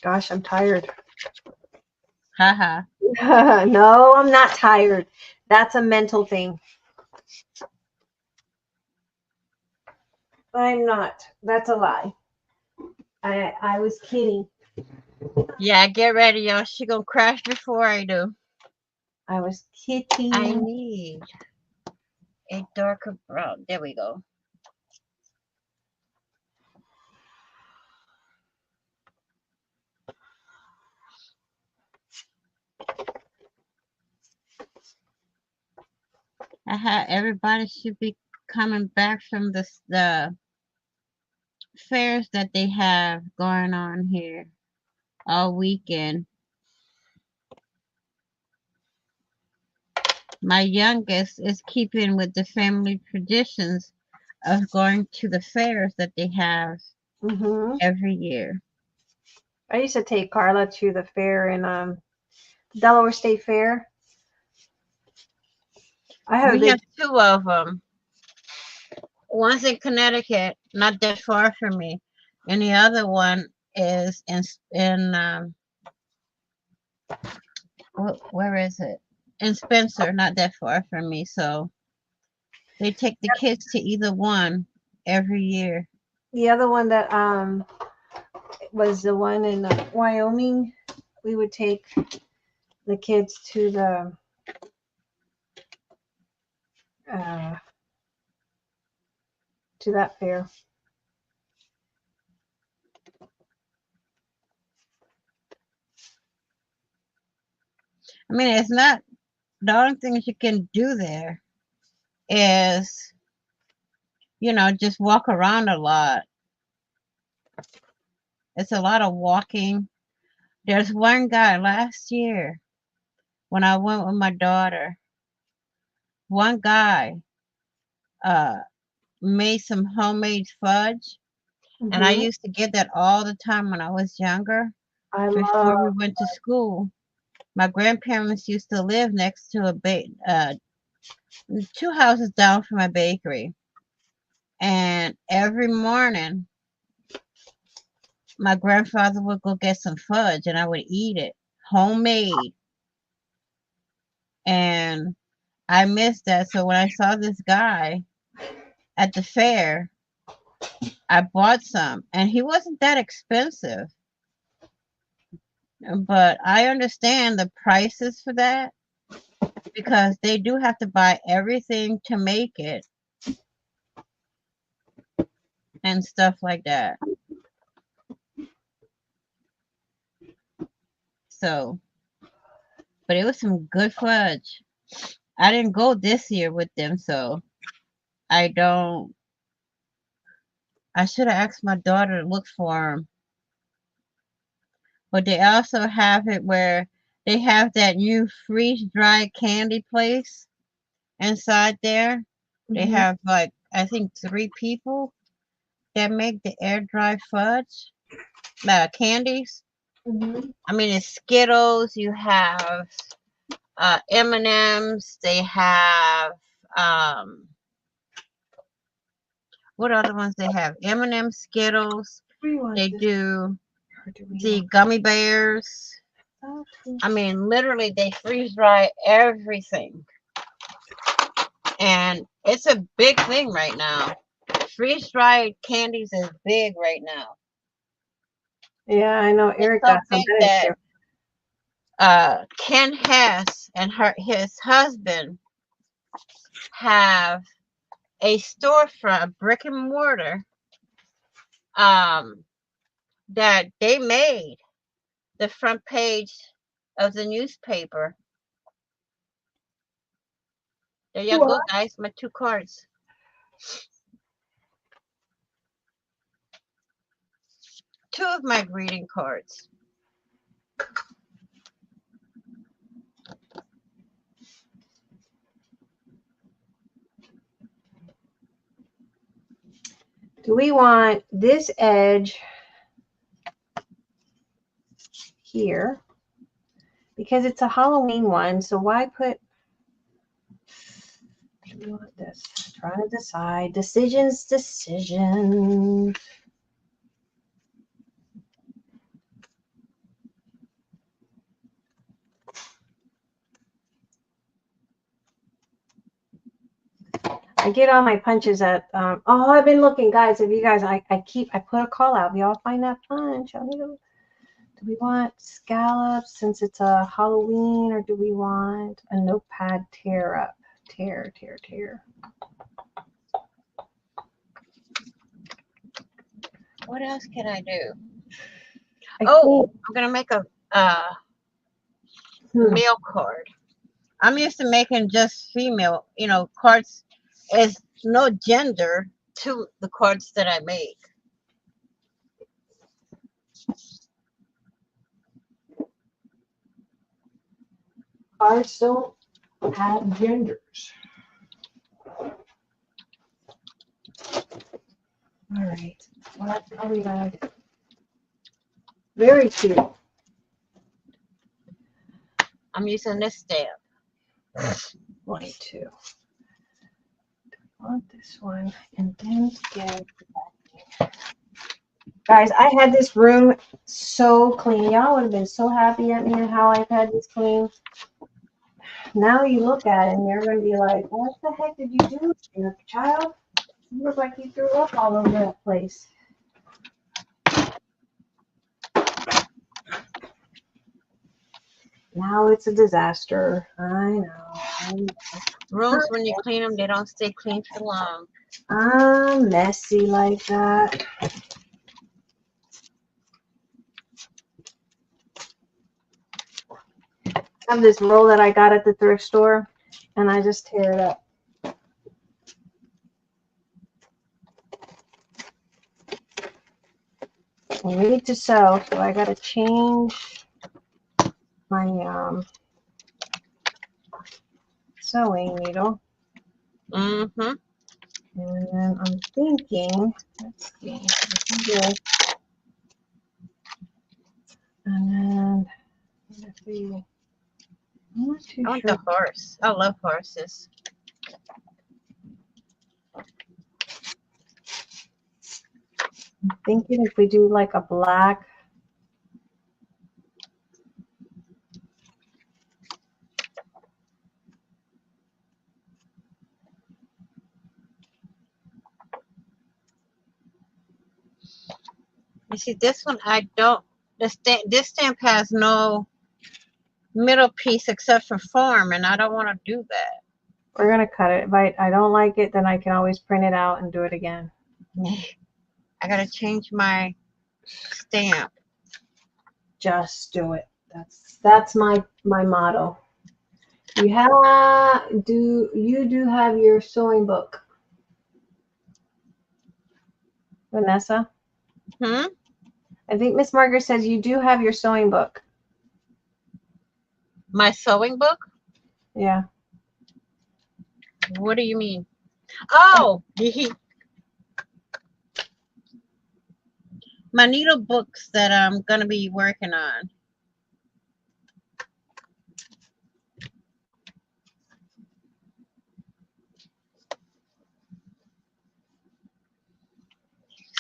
Gosh, I'm tired. Haha. No, I'm not tired. That's a mental thing. I'm not. That's a lie. I was kidding. Yeah, get ready, y'all. She gonna crash before I do. I was I kidding. need a darker brown. There we go. Everybody should be coming back from the fairs that they have going on here all weekend. My youngest is keeping with the family traditions of going to the fairs that they have every year. I used to take Carla to the fair in Delaware State Fair. We have two of them. One's in Connecticut, not that far from me, and the other one is in where is it? In Spencer, not that far from me. So they take the kids to either one every year. The other one that was the one in Wyoming. We would take the kids to the to that fair. I mean, it's not the only things you can do there is, just walk around a lot. It's a lot of walking. There's one guy last year when I went with my daughter. One guy uh made some homemade fudge, and I used to get that all the time when I was younger I before love. we went to school. My grandparents used to live next to two houses down from a bakery, and every morning my grandfather would go get some fudge, and I would eat it, homemade. And I missed that. So when I saw this guy at the fair, I bought some, and he wasn't that expensive. But I understand the prices for that because they do have to buy everything to make it and stuff like that. So, but it was some good fudge. I didn't go this year with them, so I don't. I should have asked my daughter to look for them. But they also have it where They have that new freeze-dried candy place inside there. They Mhm. have like I think 3 people that make the air dry fudge candies. Mhm. I mean, it's Skittles. You have M&Ms. They have what other ones they have? M&M, Skittles. Do we want They this do or do we the want gummy bears. that too? I mean, literally, they freeze dry everything, and it's a big thing right now. Freeze dried candies is big right now. Yeah, I know It's Eric so got some. big That is that cute. Ken Hess and his husband have a storefront, brick and mortar, um, that they made the front page of the newspaper. There you What? go, guys. My 2 cards. 2 of my greeting cards. Do we want this edge here? Because it's a Halloween one, so why put, do we want this? Trying to decide. Decisions. I get all my punches at, oh, I've been looking, guys. If you guys, I put a call out. Y'all find that punch. Do we want scallops since it's a Halloween, or do we want a notepad tear up? Tear. What else can I do? I Oh, think, I'm gonna make a hmm, mail card. I'm used to making just female, cards. There's no gender to the cards that I make. cards don't have genders. All right. What are we gonna do? Very cute. I'm using this stamp. 22. I want this one, and then get. Guys, I had this room so clean. Y'all would have been so happy at me and how I've had this clean. Now you look at it and you're going to be like, what the heck did you do, your child? You look like you threw up all over that place. Now it's a disaster. I know. Rooms, when you clean them, they don't stay clean for long. I'm messy like that. I have this roll that I got at the thrift store, and I just tear it up. I need to sew, so I got to change my sewing needle. Mm-hmm. And then I'm thinking, let's see, this. And then, let's see, I'm not too I want sure. the horse. I love horses. I'm thinking if we do like a black. You see, this one I don't. This stamp has no middle piece except for form, and I don't want to do that. We're going to cut it. If I don't like it, then I can always print it out and do it again. I gotta change my stamp. Just do it. That's my motto. You do have your sewing book, Vanessa? Hmm? I think Miss Margaret says you do have your sewing book. My sewing book? Yeah. What do you mean? Oh, my needle books that I'm gonna be working on.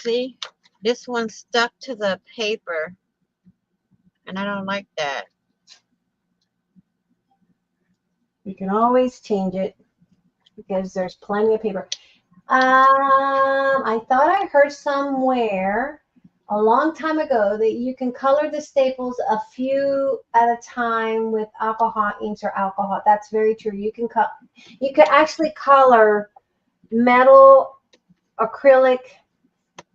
See, this one stuck to the paper, and I don't like that. You can always change it because there's plenty of paper. I thought I heard somewhere a long time ago that you can color the staples a few at a time with alcohol inks or alcohol. That's very true. You can actually color metal, acrylic,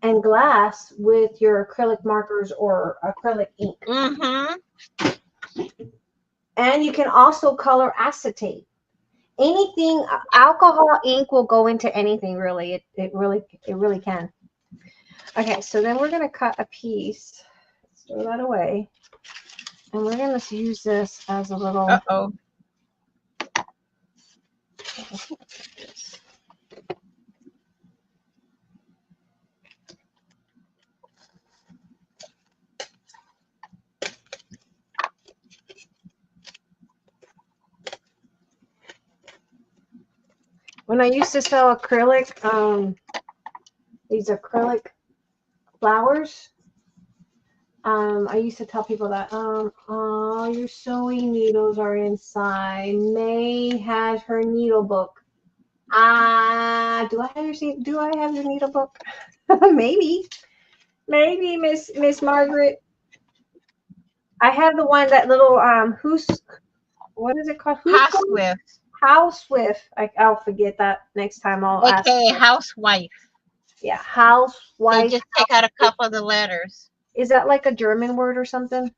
and glass with your acrylic markers or acrylic ink. Mm-hmm. And you can also color acetate. Anything, alcohol ink will go into anything really. It really can. Okay, so then we're gonna cut a piece. Let's throw that away. And we're gonna use this as a little Uh-oh. when I used to sell acrylic, these acrylic flowers, I used to tell people that oh, your sewing needles are inside. May has her needle book. Do I have your needle book? Maybe Miss Margaret. I have the one that little what is it called? Housewife, Housewife. I'll forget that next time. I'll ask. aka housewife. Yeah, They housewife. just take out a couple of the letters. Is that like a German word or something?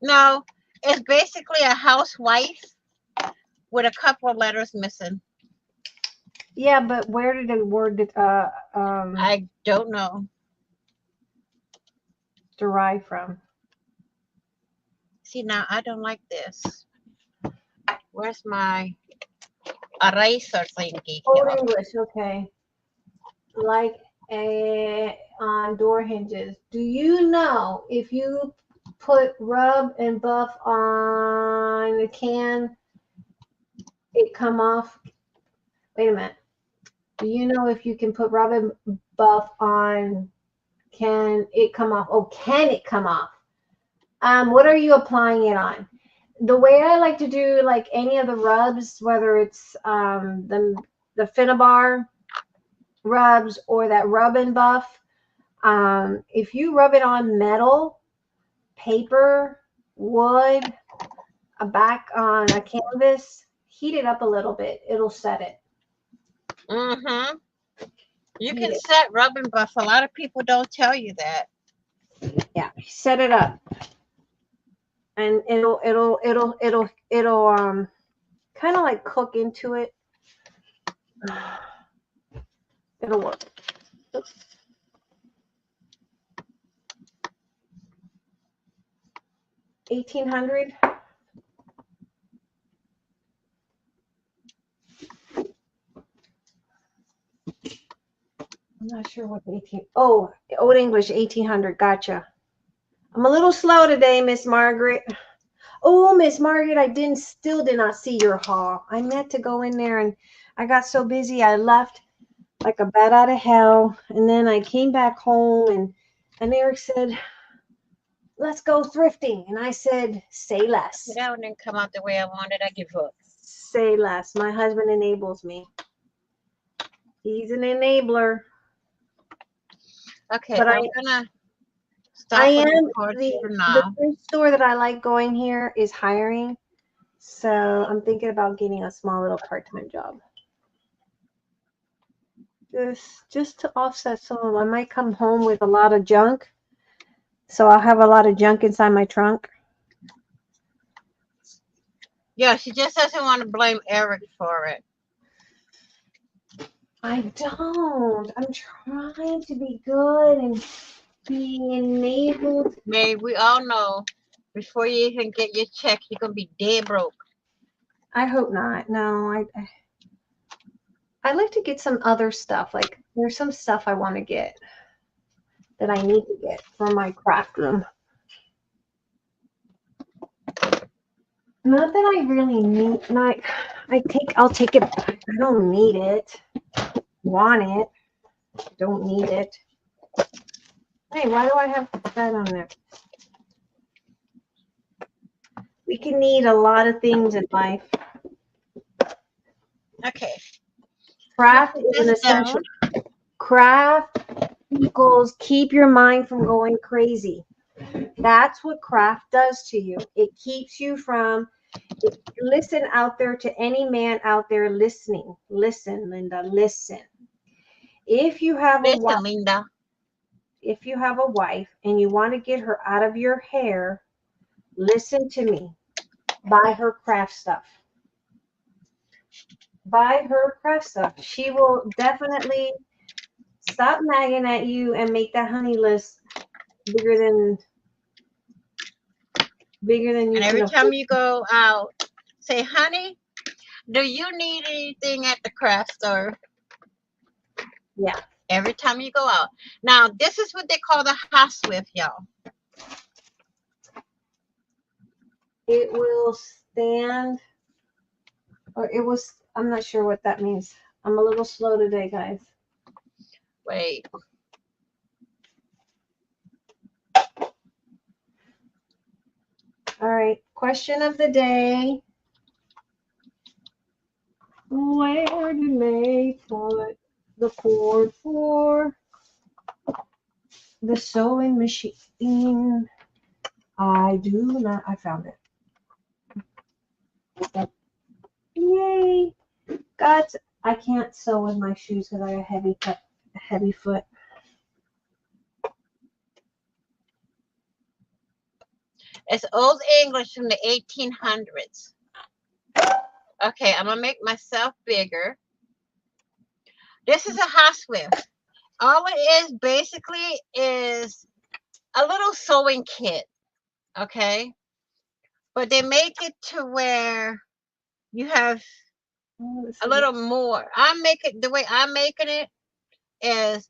No, it's basically a housewife with a couple of letters missing. Yeah, but where did the word I don't know. derive from? See, now I don't like this. Where's my eraser thingy Old here? English, okay. Like on door hinges. Do you know if you put rub and buff on the can, it come off? Wait a minute. Do you know if you can put rub and buff on? Can it come off? Oh, can it come off? What are you applying it on? The way I like to do like any of the rubs, whether it's the Finnabar rubs or that rub and buff, if you rub it on metal, paper, wood, a back on a canvas, heat it up a little bit. It'll set it. Mm-hmm. You Heat can it. set rub and buff. A lot of people don't tell you that. Yeah, set it up, and it'll kind of like cook into it. It'll work. 1800. I'm not sure what 18. Oh, Old English 1800. Gotcha. I'm a little slow today, Miss Margaret. Oh, Miss Margaret, still did not see your haul. I meant to go in there and I got so busy I left like a bat out of hell. And then I came back home and Eric said, let's go thrifting. And I said, say less. That one didn't come out the way I wanted. I give up. Say less. My husband enables me. He's an enabler. Okay, But I'm gonna stop I the am recording for the now. thrift store that I like going here is hiring. So I'm thinking about getting a small little part-time job. Just to offset some of I might come home with a lot of junk. So I'll have a lot of junk inside my trunk. Yeah, she just doesn't want to blame Eric for it. I don't. I'm trying to be good and being enabled. May we all know before you even get your check, you're gonna be dead broke. I hope not. No, I'd like to get some other stuff. Like there's some stuff I want to get that I need to get for my craft room. Not that I really need. Not. I'll take it. I don't need it. Want it. Don't need it. Hey, why do I have that on there? We can need a lot of things in life. Okay. Craft is an essential. Craft equals keep your mind from going crazy. That's what craft does to you. It keeps you from. Listen out there to any man out there listening. Listen, Linda. Listen. If you have a wife, Listen, Linda. if you have a wife and you want to get her out of your hair, listen to me. Buy her craft stuff. Buy her craft stuff. She will definitely stop nagging at you and make that honey list bigger than you And every can time afford. you go out, say, honey, do you need anything at the craft store? Yeah. Every time you go out. Now, this is what they call the hot swift, y'all. It will stand, or it was, I'm not sure what that means. I'm a little slow today, guys. Wait. All right. Question of the day. Where did they put the cord for the sewing machine? I do not. I found it. Yay! God, I can't sew with my shoes because I have a heavy foot. It's Old English from the 1800s. Okay, I'm going to make myself bigger. This is a hot swift. All it is basically is a little sewing kit. Okay? But they make it to where you have a little more. The way I'm making it is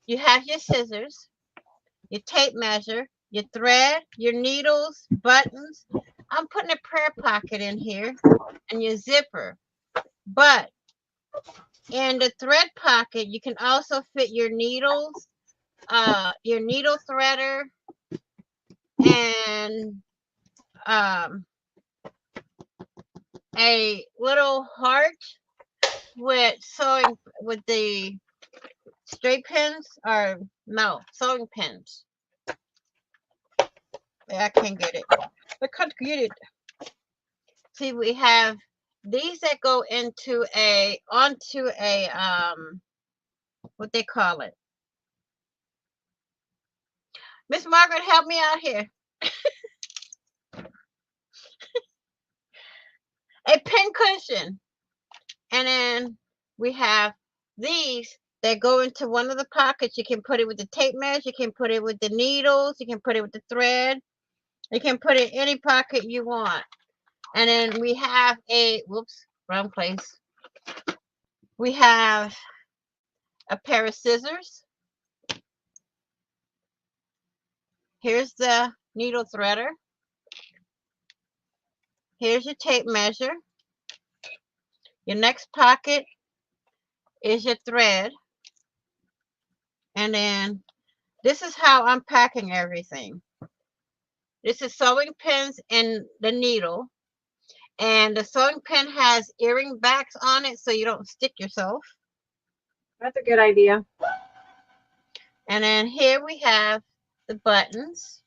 you have your scissors, your tape measure, your thread, your needles, buttons. I'm putting a prayer pocket in here and your zipper. But in the thread pocket, you can also fit your needles, your needle threader, and a little heart with the straight pins, or no, sewing pins. I can't get it. I can't get it. See, we have these that go onto a what they call it. Miss Margaret, help me out here. A pin cushion. And then we have these that go into one of the pockets. You can put it with the tape measure, you can put it with the needles, you can put it with the thread, you can put it in any pocket you want. And then we have whoops, wrong place. We have a pair of scissors. Here's the needle threader. Here's your tape measure. Your next pocket is your thread. And then this is how I'm packing everything. This is sewing pins and the needle. And the sewing pin has earring backs on it so you don't stick yourself. That's a good idea. And then here we have the buttons.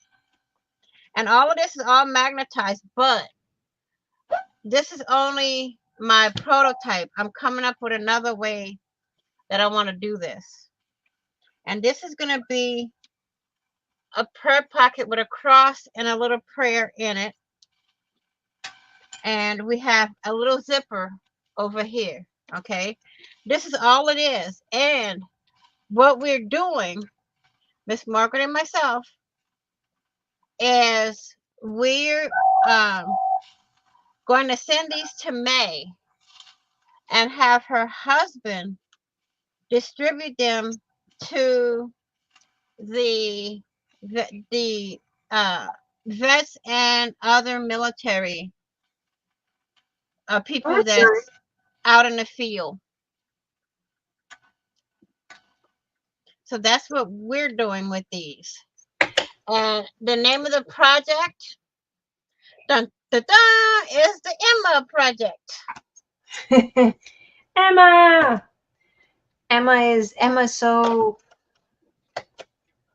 And all of this is all magnetized, but this is only my prototype. I'm coming up with another way that I want to do this. And this is going to be a prayer pocket with a cross and a little prayer in it. And we have a little zipper over here. Okay. This is all it is. And what we're doing, Miss Margaret and myself, is we're going to send these to May and have her husband distribute them to the the vets and other military Well, people that's nice. that's out in the field. So that's what we're doing with these. And the name of the project, dun, dun, dun, is the Emma Project. Emma. Emma so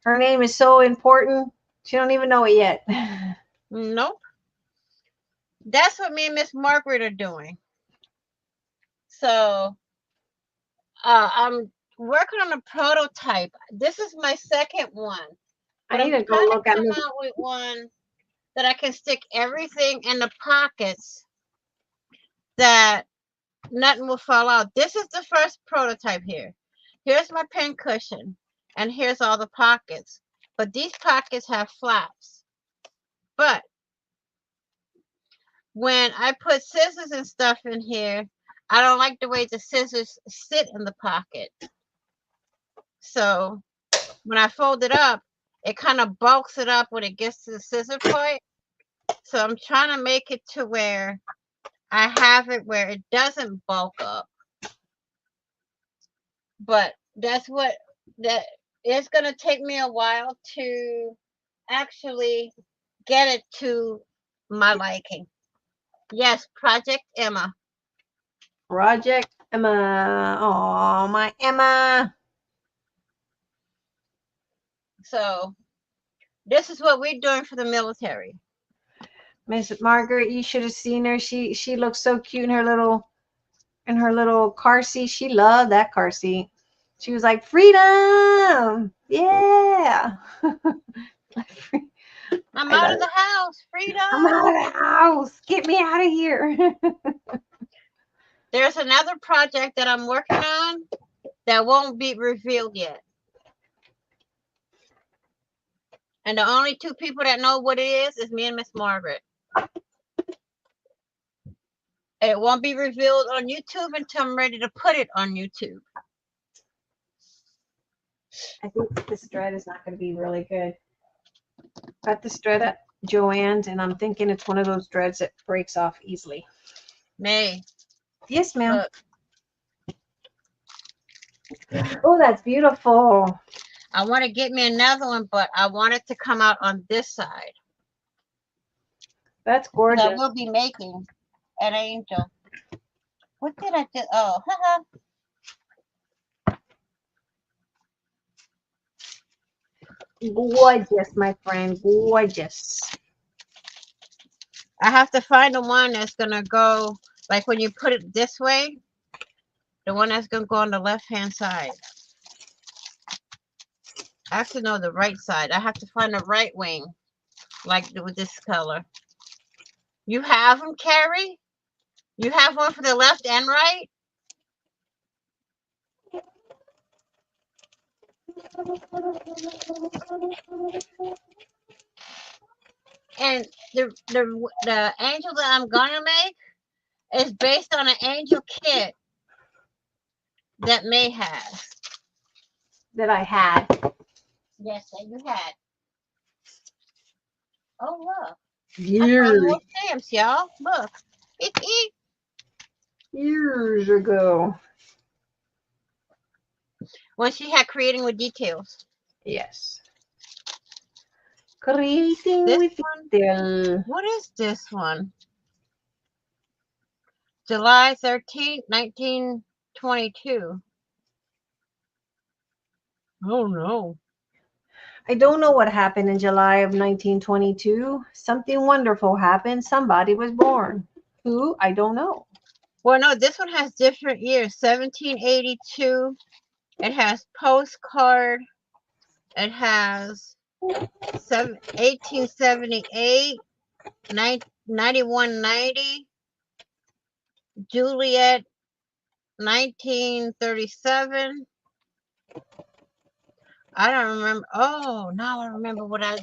her name is so important. She don't even know it yet. Nope. That's what me and Miss Margaret are doing. So I'm working on a prototype. This is my second one. I But I'm need to go trying to look at come Miss. out with one that I can stick everything in the pockets that nothing will fall out. This is the first prototype here. Here's my pin cushion, and here's all the pockets. But these pockets have flaps. But when I put scissors and stuff in here, I don't like the way the scissors sit in the pocket. So when I fold it up, it kind of bulks it up when it gets to the scissor point. So I'm trying to make it to where I have it where it doesn't bulk up. But that's what that it's gonna take me a while to actually get it to my liking. Yes, Project Emma. Project Emma. Oh, my Emma. So this is what we're doing for the military. Miss Margaret, you should have seen her. She looks so cute in her little car seat. She loved that car seat. She was like, freedom. Yeah. I'm I out love of it. the house. Freedom. I'm out of the house. Get me out of here. There's another project that I'm working on that won't be revealed yet. And the only two people that know what it is me and Miss Margaret. It won't be revealed on YouTube until I'm ready to put it on YouTube. I think this thread is not going to be really good. Got this thread at Joann's, and I'm thinking it's one of those threads that breaks off easily. May. Yes, ma'am. Look. Oh, that's beautiful. I want to get me another one, but I want it to come out on this side. That's gorgeous. I will be making an angel. What did I do? Oh, haha. Gorgeous, my friend. Gorgeous. I have to find the one that's going to go, like when you put it this way, the one that's going to go on the left-hand side. Actually, no, the right side. I have to find the right wing, like with this color. You have them, Carrie? You have one for the left and right? And the angel that I'm gonna make is based on an angel kit that May has. That I had. Yes, that you had. Oh look. Years. I found more stamps, y'all. Look. Years ago. When she had creating with details. Yes. Creating This with one? detail. What is this one? July 13th, 1922. Oh no. I don't know what happened in July of 1922. Something wonderful happened. Somebody was born. Who? I don't know. Well, no, this one has different years. 1782. It has postcard. It has 1878, 9190, Juliet, 1937. I don't remember. Oh, now I remember what I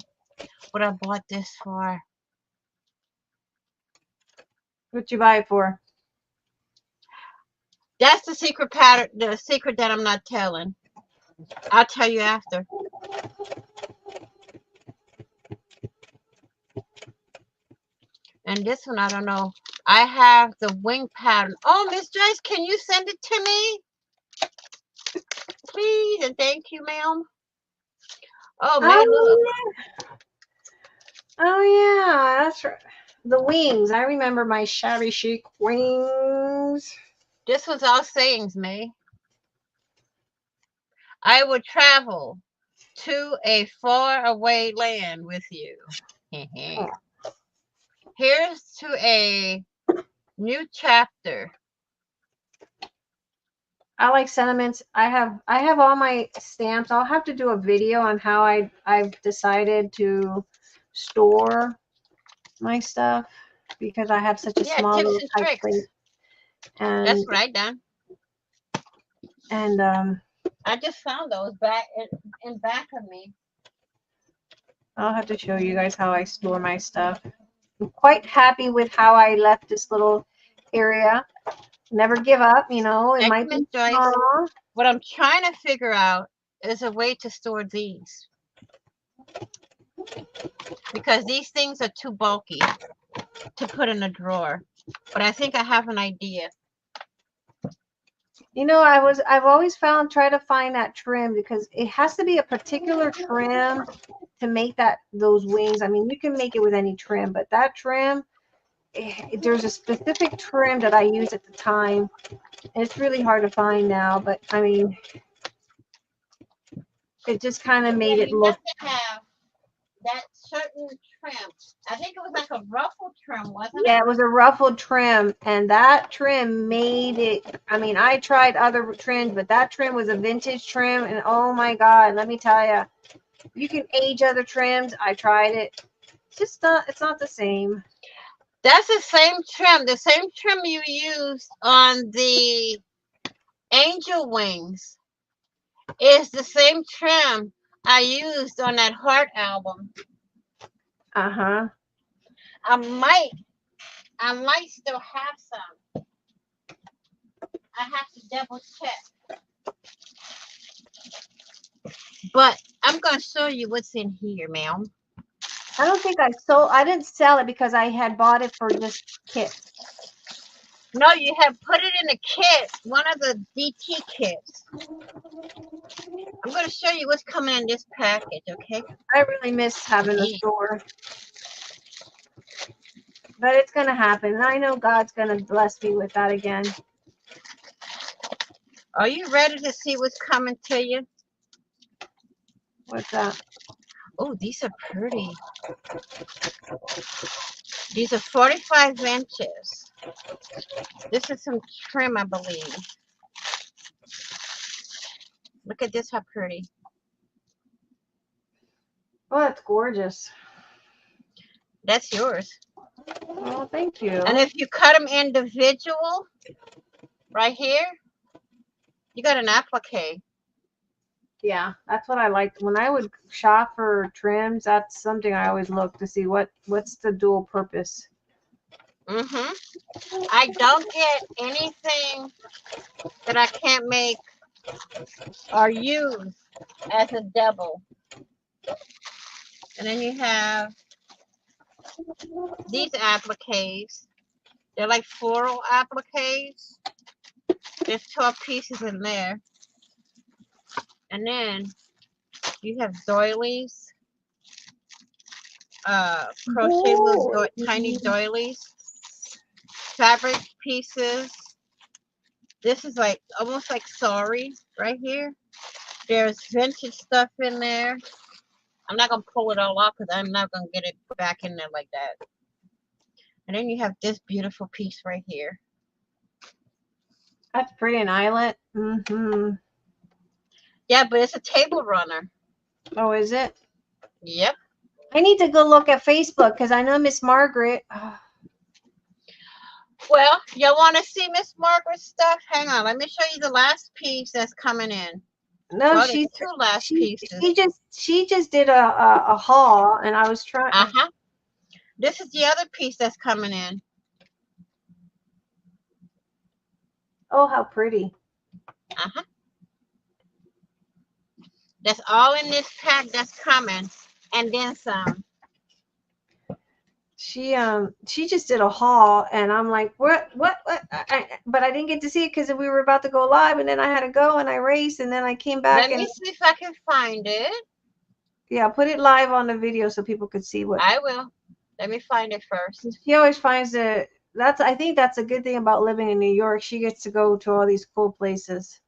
bought this for. What you buy it for? That's the secret pattern, the secret that I'm not telling. I'll tell you after. And this one, I don't know. I have the wing pattern. Oh, Miss Joyce, can you send it to me? Please, and thank you, ma'am. Oh, man, look. Oh yeah, that's right. The wings. I remember my shabby chic wings. This was all sayings, May. I would travel to a far away land with you. Here's to a new chapter. I like sentiments. I have all my stamps. I'll have to do a video on how I've decided to store my stuff because I have such a Yeah, small tips little and tight tricks. place. That's And what I done. I just found those back in back of me. I'll have to show you guys how I store my stuff. I'm quite happy with how I left this little area. Never give up, you know. It Thank might you, Miss be Joyce. small. What I'm trying to figure out is a way to store these. Because these things are too bulky to put in a drawer. But I think I have an idea. You know, I've always try to find that trim because it has to be a particular trim to make those wings. I mean, you can make it with any trim, but that trim, there's a specific trim that I used at the time, and it's really hard to find now. But I mean, it just kind of made it You look. have to have that certain trim. I think it was like a ruffle trim, wasn't Yeah, it? it was a ruffled trim, and that trim made it. I mean, I tried other trims, but that trim was a vintage trim, and oh my God, let me tell you, you can age other trims. I tried it. It's just not. It's not the same. That's the same trim you used on the angel wings is the same trim I used on that Heart album. Uh-huh. I might still have some. I have to double check. But I'm gonna show you what's in here, ma'am. I don't think I didn't sell it because I had bought it for just kits. No, you have put it in a kit, one of the DT kits. I'm gonna show you what's coming in this package, okay? I really miss having a store. But it's gonna happen. And I know God's gonna bless me with that again. Are you ready to see what's coming to you? What's that? Oh, these are pretty. These are 45 inches. This is some trim, I believe. Look at this, how pretty. Oh, that's gorgeous. That's yours. Oh, thank you. And if you cut them individual, right here, you got an applique. Yeah, that's what I liked. When I would shop for trims, that's something I always look to see what's the dual purpose. I don't get anything that I can't make or use as a double. And then you have these appliques. They're like floral appliques. There's 12 pieces in there. And then you have doilies. Crochet little tiny doilies. Fabric pieces. This is like almost like sari right here. There's vintage stuff in there. I'm not gonna pull it all off because I'm not gonna get it back in there like that. And then you have this beautiful piece right here. That's pretty, an eyelet. Yeah, but it's a table runner. Oh, is it? Yep. I need to go look at Facebook because I know Miss Margaret. Well, y'all want to see Miss Margaret's stuff? Hang on, let me show you the last piece that's coming in. No, Well, she's two last pieces. She just did a haul, and I was trying. This is the other piece that's coming in. Oh, how pretty. Uh-huh. That's all in this pack that's coming. And then some. She just did a haul, and I'm like, what? But I didn't get to see it because we were about to go live, and then I had to go, and I raced, and then I came back Let me and see if I can find it. yeah, put it live on the video so people could see what. I will. Let me find it first. She always finds the. I think that's a good thing about living in New York. She gets to go to all these cool places.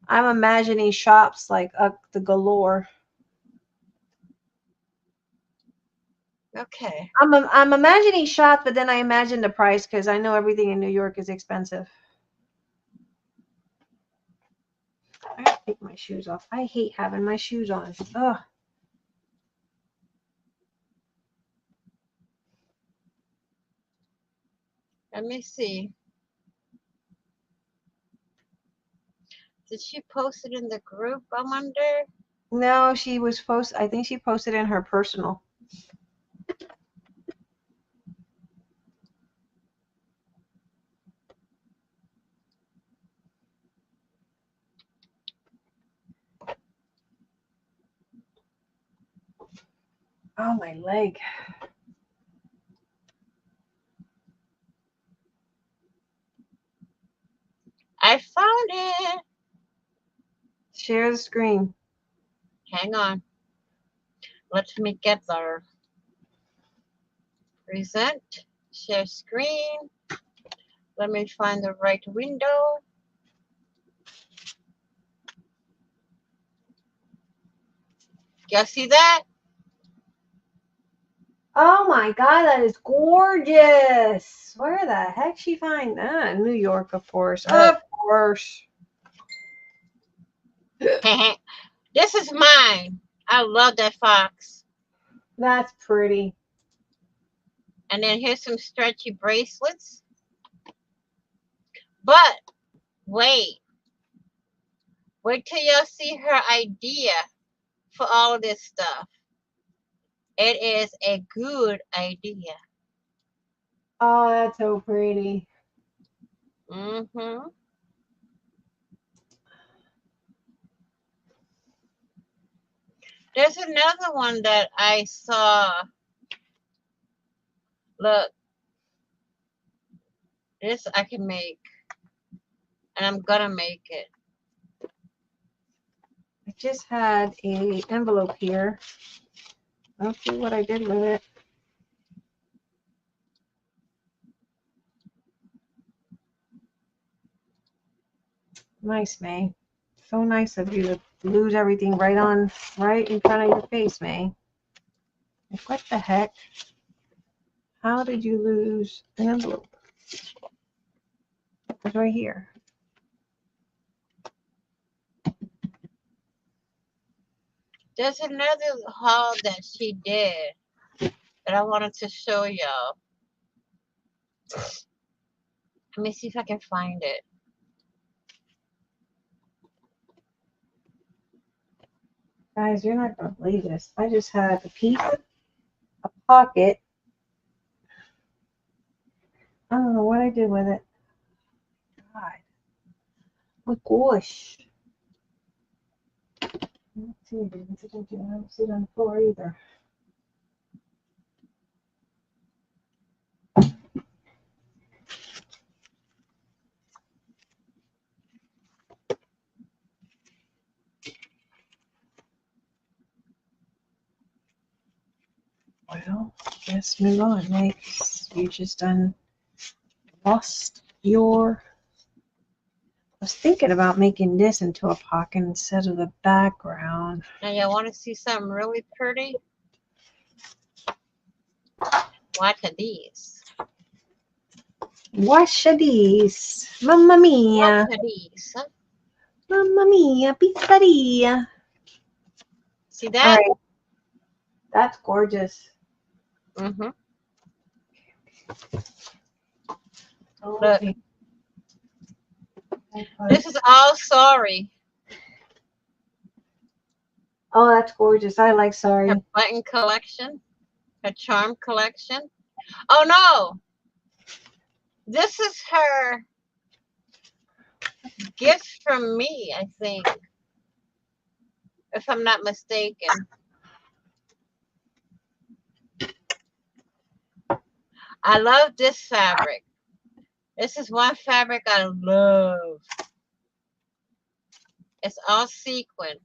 I'm imagining shops like the galore. Okay. I'm imagining shops, but then I imagine the price because I know everything in New York is expensive. I gotta take my shoes off. I hate having my shoes on. Ugh. Let me see. Did she post it in the group, I wonder? No, she was I think she posted in her personal. Oh, my leg. I found it. Share the screen. Hang on. Let me get there. Present. Share screen. Let me find the right window. Y'all see that? Oh my God, that is gorgeous. Where the heck she find that? New York, of course. Of course. This is mine. I love that fox. That's pretty. And then here's some stretchy bracelets. But wait. Wait till y'all see her idea for all of this stuff. It is a good idea. Oh, that's so pretty. Mm-hmm. There's another one that I saw. Look. This I can make. And I'm gonna make it. I just had a envelope here. I'll see what I did with it. Nice, May. So nice of you to lose everything right in front of your face, May. Like, what the heck? How did you lose an envelope? It's right here. There's another haul that she did that I wanted to show y'all. Let me see if I can find it. Guys, you're not going to believe this. I just had a piece, a pocket. I don't know what I did with it. God. Oh, gosh. Let's see. I don't see it on the floor either. Well, let's move on, Nate. You just lost your. I was thinking about making this into a pocket instead of the background. Now y'all want to see something really pretty? Watch these. Watch these. Mamma mia. Watch these. Mamma mia, pizzeria. See All that? right. That's gorgeous. Mm-hmm. Look. This is all sorry. Oh, that's gorgeous. I like sorry. Her button collection. Her charm collection. Oh no! This is her Gifts from me, I think, if I'm not mistaken. I love this fabric. This is one fabric I love. It's all sequin.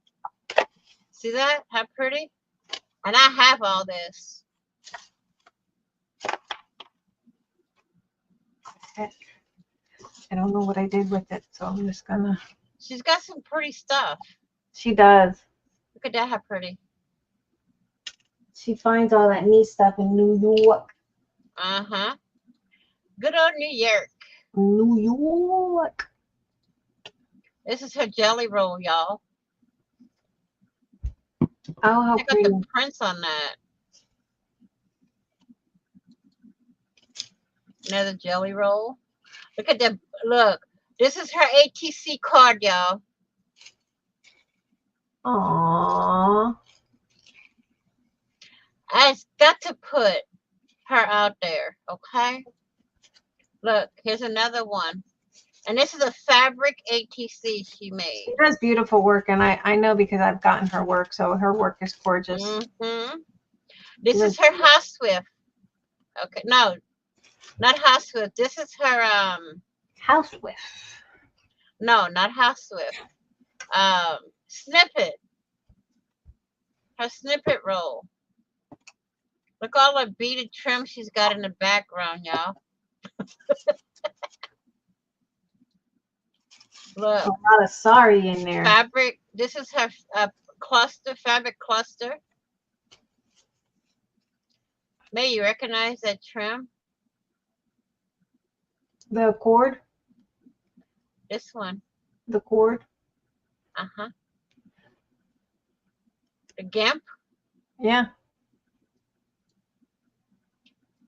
See that? How pretty? And I have all this. I don't know what I did with it, so I'm just gonna. She's got some pretty stuff. She does. Look at that, how pretty. She finds all that neat stuff in New York. Uh-huh. Good old New York. New York. This is her jelly roll, y'all. Oh, how Check out pretty. the prints on that. Another jelly roll. Look at that. Look. This is her ATC card, y'all. Aww. I got to put her out there, okay? Look, here's another one. And this is a fabric ATC she made. She does beautiful work, and I know because I've gotten her work, so her work is gorgeous. Mm-hmm. This is her House Swift. Okay, no, not House Swift. This is her House with. no, not House Swift. Snippet. Her snippet roll. Look all the beaded trim she's got in the background, y'all. Look. A lot of sari in there. Fabric. This is her cluster, fabric cluster. May you recognize that trim? The cord. This one. The cord. Uh-huh. The GIMP. Yeah.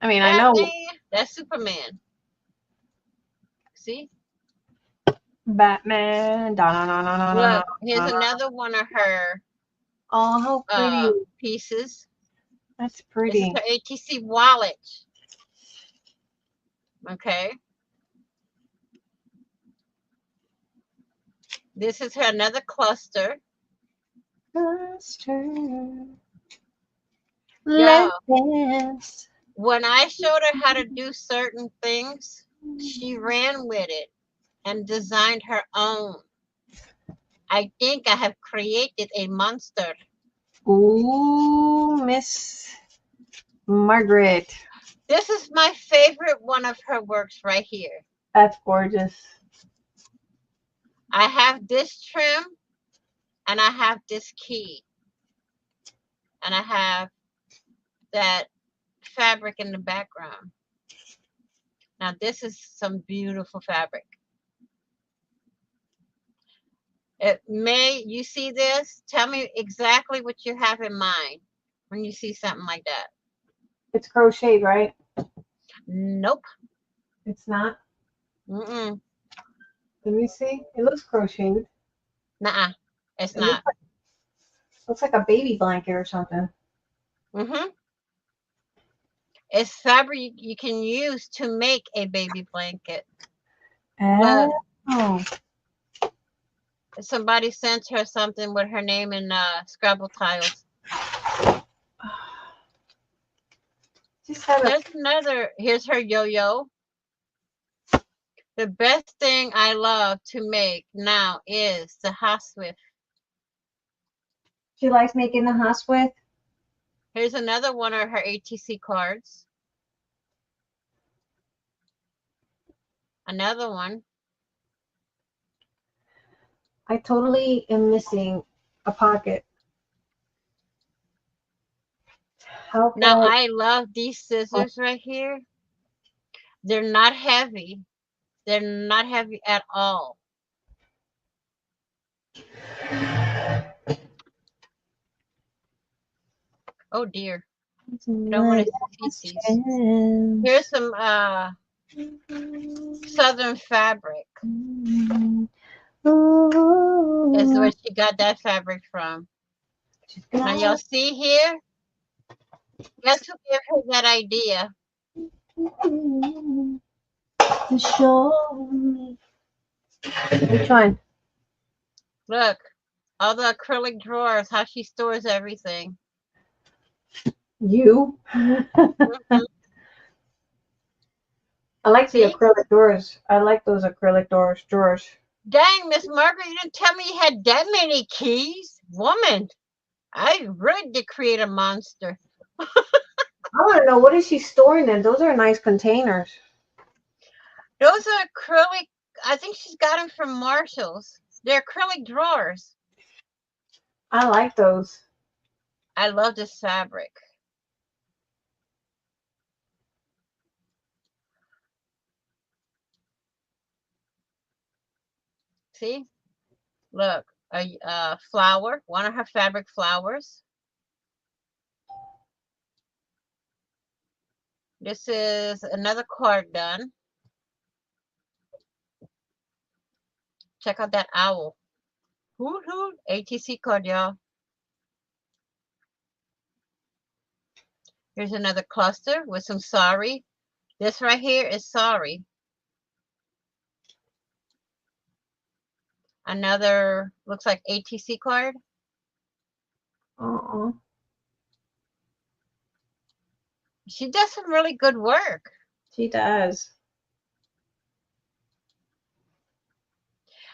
I mean, I know. That's Superman. See? Batman. Look, here's another one of her Oh, how pretty. pieces. That's This is pretty. her ATC wallet. Okay. This is her another cluster. Cluster. Yeah. Let's. When I showed her how to do certain things, she ran with it and designed her own. I think I have created a monster. Ooh, Miss Margaret. This is my favorite one of her works right here. That's gorgeous. I have this trim and I have this key. And I have that fabric in the background. Now this is some beautiful fabric. You see this? Tell me exactly what you have in mind when you see something like that. It's crocheted, right? Nope. It's not. Mm-mm. Let me see. It looks crocheted. Nuh-uh. It's not. Looks like a baby blanket or something. Mm-hmm. It's fabric you can use to make a baby blanket. Oh. Somebody sent her something with her name in Scrabble tiles. Here's her yo-yo. The best thing I love to make now is the House Swift. She likes making the House with. Here's another one of her ATC cards. Another one. I totally am missing a pocket. Now I love these scissors right here. They're not heavy. They're not heavy at all. Oh dear. Don't want to see these. Here's some southern fabric. That's where she got that fabric from. Now y'all see here? Guess who gave her that idea? To show me. Which one? Look, all the acrylic drawers, how she stores everything. You? Mhm. I like the See? acrylic doors. I like those acrylic drawers. Dang, Miss Margaret, you didn't tell me you had that many keys. Woman, I really did create a monster. I want to know, what is she storing in? Those are nice containers. Those are acrylic. I think she's got them from Marshall's. They're acrylic drawers. I like those. I love this fabric. See? Look, a flower, one of her fabric flowers. This is another card done. Check out that owl. Hoot hoot. ATC card, y'all. Here's another cluster with some sorry. This right here is sorry. Another looks like ATC card. Uh-uh. She does some really good work. She does.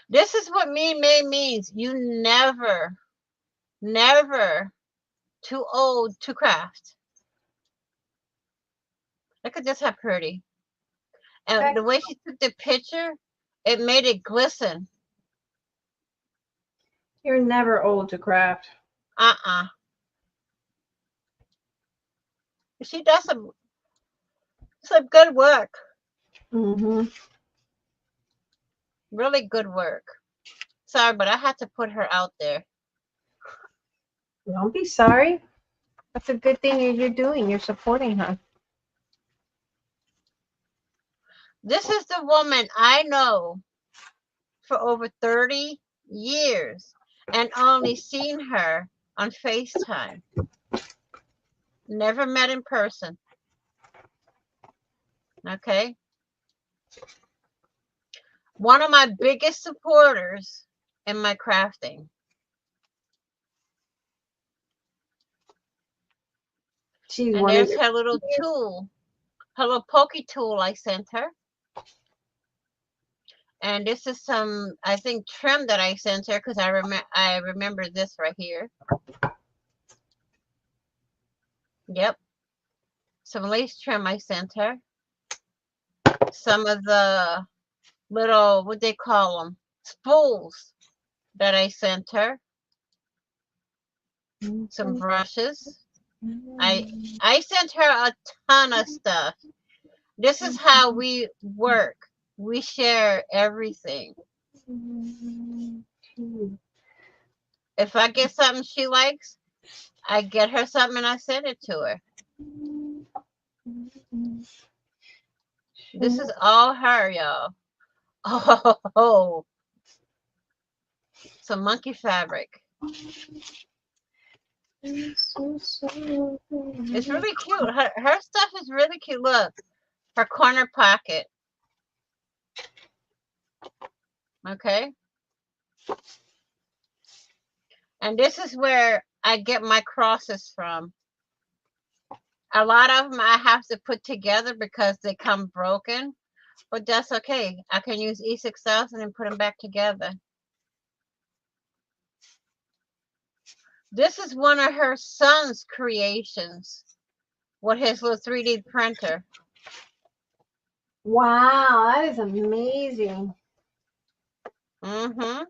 This is what May means. You never, never too old to craft. Look at this, how pretty. And the way she took the picture, it made it glisten. You're never old to craft. Uh-uh. She does some good work. Mm-hmm. Really good work. Sorry, but I had to put her out there. Don't be sorry. That's a good thing you're doing. You're supporting her. This is the woman I know for over 30 years and only seen her on FaceTime. Never met in person. Okay? One of my biggest supporters in my crafting. She's And one of there's your. her little tool, her little pokey tool I sent her. And this is some, I think, trim that I sent her because I remember this right here. Yep. Some lace trim I sent her. Some of the little, what they call them, spools that I sent her. Some brushes. I sent her a ton of stuff. This is how we work. We share everything. If I get something she likes, I get her something and I send it to her. This is all her, y'all. Oh, some monkey fabric. It's really cute. Her stuff is really cute. Look, her corner pocket. Okay. And this is where I get my crosses from. A lot of them I have to put together because they come broken, but that's okay. I can use E6000 and put them back together. This is one of her son's creations with his little 3D printer. Wow, that is amazing. Mm-hmm.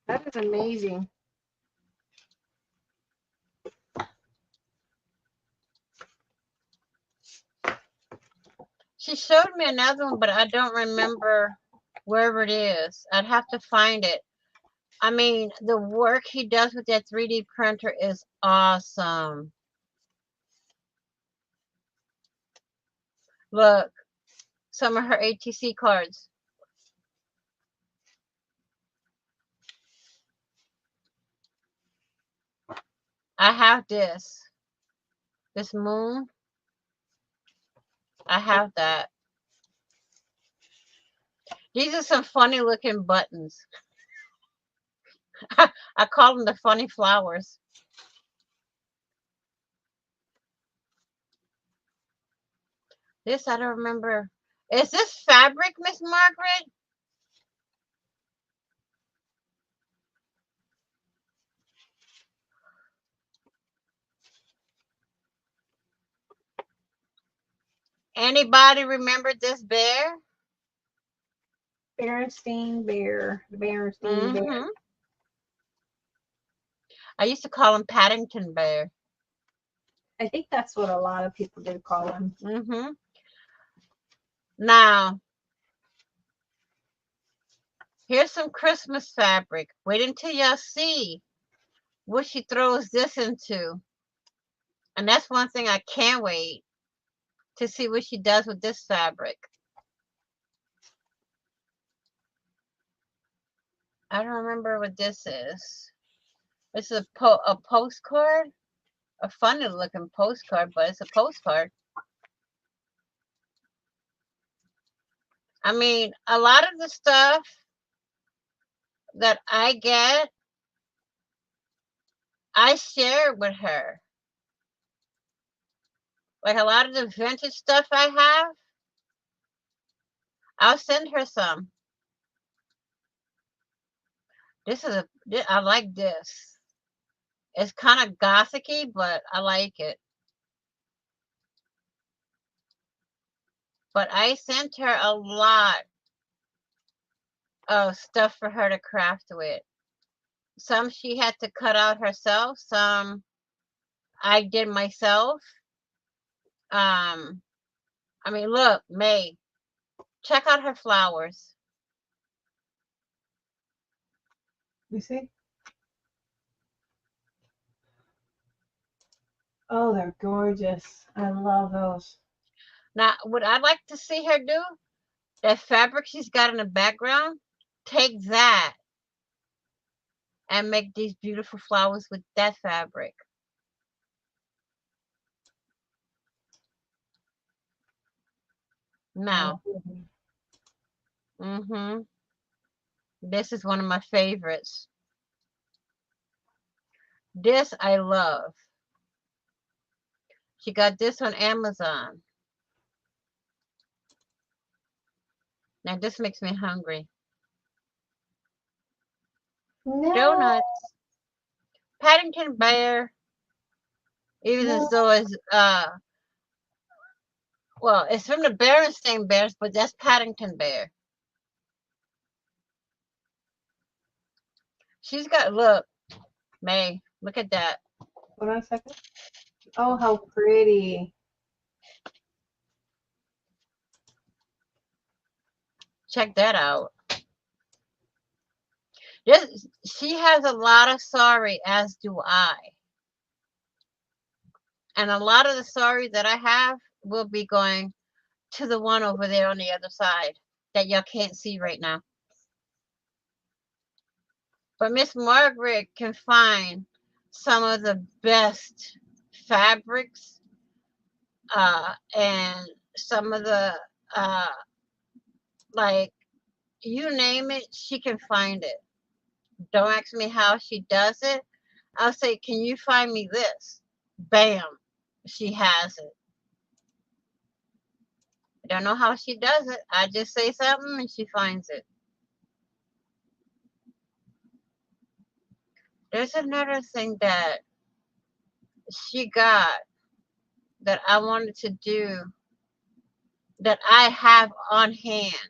That is amazing. She showed me another one, but I don't remember wherever it is. I'd have to find it. I mean, the work he does with that 3D printer is awesome. Look, some of her ATC cards. I have this moon. I have that. These are some funny looking buttons. I call them the funny flowers. This I don't remember. Is this fabric, Miss Margaret? Anybody remember this bear? Berenstein Bear. The Berenstein Bear. Mm-hmm. I used to call him Paddington Bear. I think that's what a lot of people did call him. Mm-hmm. Now, here's some Christmas fabric. Wait until y'all see what she throws this into. And that's one thing I can't wait to see what she does with this fabric. I don't remember what this is. This is a postcard. A funny looking postcard, but it's a postcard. I mean, a lot of the stuff that I get, I share with her. Like a lot of the vintage stuff I have, I'll send her some. I like this. It's kind of gothicy, but I like it. But I sent her a lot of stuff for her to craft with. Some she had to cut out herself, some I did myself. Um, I mean, look, May, check out her flowers. You see? Oh, they're gorgeous. I love those. Now, what I'd like to see her do, that fabric she's got in the background, take that and make these beautiful flowers with that fabric. Now, this is one of my favorites. This I love. She got this on Amazon. Now this makes me hungry. No, Donuts. Paddington Bear. Even no. as though it's well, it's from the Berenstain Bears, but that's Paddington Bear. She's got look, May, look at that. Hold on a second. Oh, how pretty. Check that out. This she has a lot of sari, as do I. And a lot of the sari that I have will be going to the one over there on the other side that y'all can't see right now. But Miss Margaret can find some of the best fabrics and some of the uh, like you name it, she can find it. Don't ask me how she does it. I'll say, can you find me this? Bam, she has it. I don't know how she does it. I just say something and she finds it. There's another thing that she got that I wanted to do that I have on hand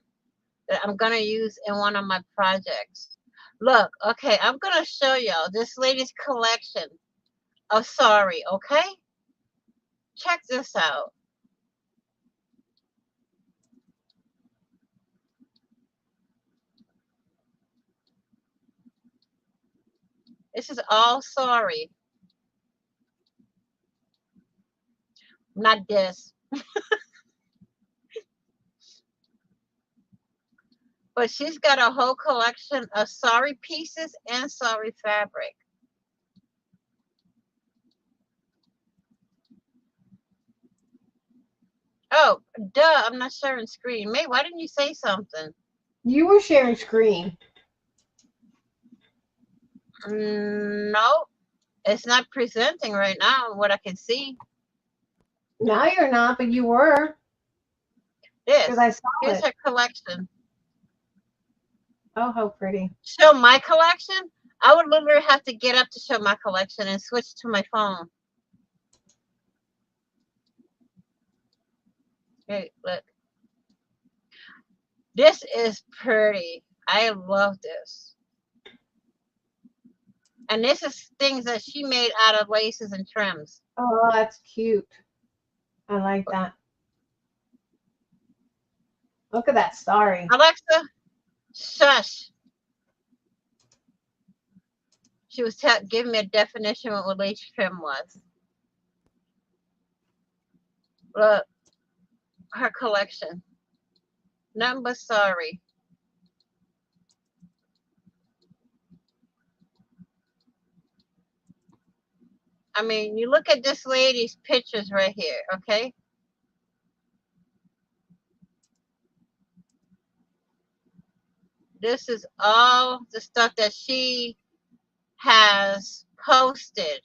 that I'm going to use in one of my projects. Look, okay, I'm going to show y'all this lady's collection of sari, okay? Check this out. This is all sari. Not this. But she's got a whole collection of sari pieces and sari fabric. Oh, duh, I'm not sharing screen. May, why didn't you say something? You were sharing screen. No, it's not presenting right now. What I can see. Now you're not, but you were. Because I This. saw Here's it. her collection. Oh, how pretty. Show my collection? I would literally have to get up to show my collection and switch to my phone. Hey, look. This is pretty. I love this. And this is things that she made out of laces and trims. Oh, that's cute. I like that. Look at that starry. Alexa, shush. She was giving me a definition of what lace trim was. Look, her collection. Nothing but sorry. I mean, you look at this lady's pictures right here, okay? This is all the stuff that she has posted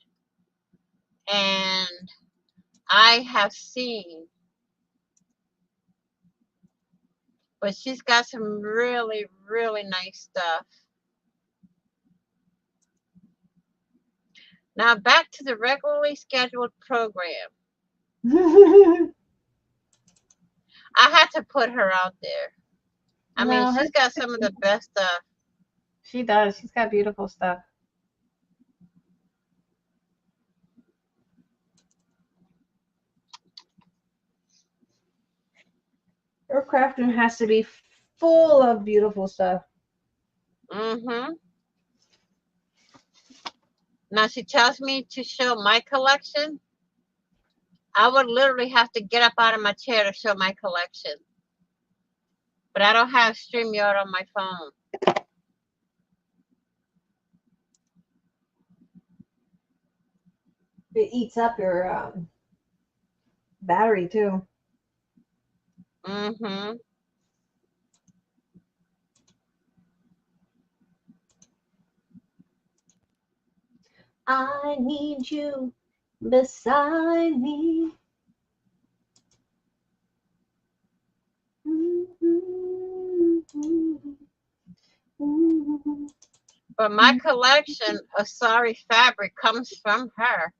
and I have seen. But she's got some really, really nice stuff. Now back to the regularly scheduled program. I had to put her out there. I mean, she's got some of the best stuff. She does. She's got beautiful stuff. Her crafting has to be full of beautiful stuff. Mm-hmm. Now she tells me to show my collection. I would literally have to get up out of my chair to show my collection. But I don't have StreamYard on my phone. It eats up your battery too. Mm-hmm. I need you beside me. But my collection of sari fabric comes from her.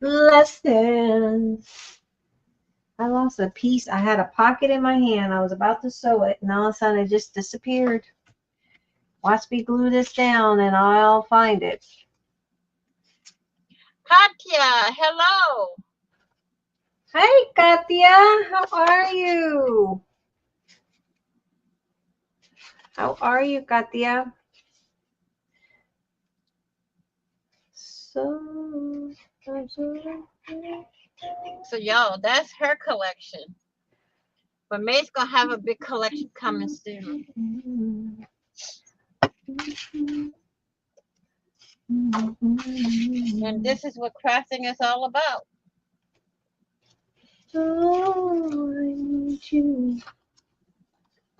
Lessons. I lost a piece. I had a pocket in my hand. I was about to sew it, and all of a sudden it just disappeared. Watch me glue this down, and I'll find it. Katya, hello. Hi, Katya. How are you? How are you, Katya? So y'all, that's her collection. But May's gonna have a big collection coming soon. And this is what crafting is all about.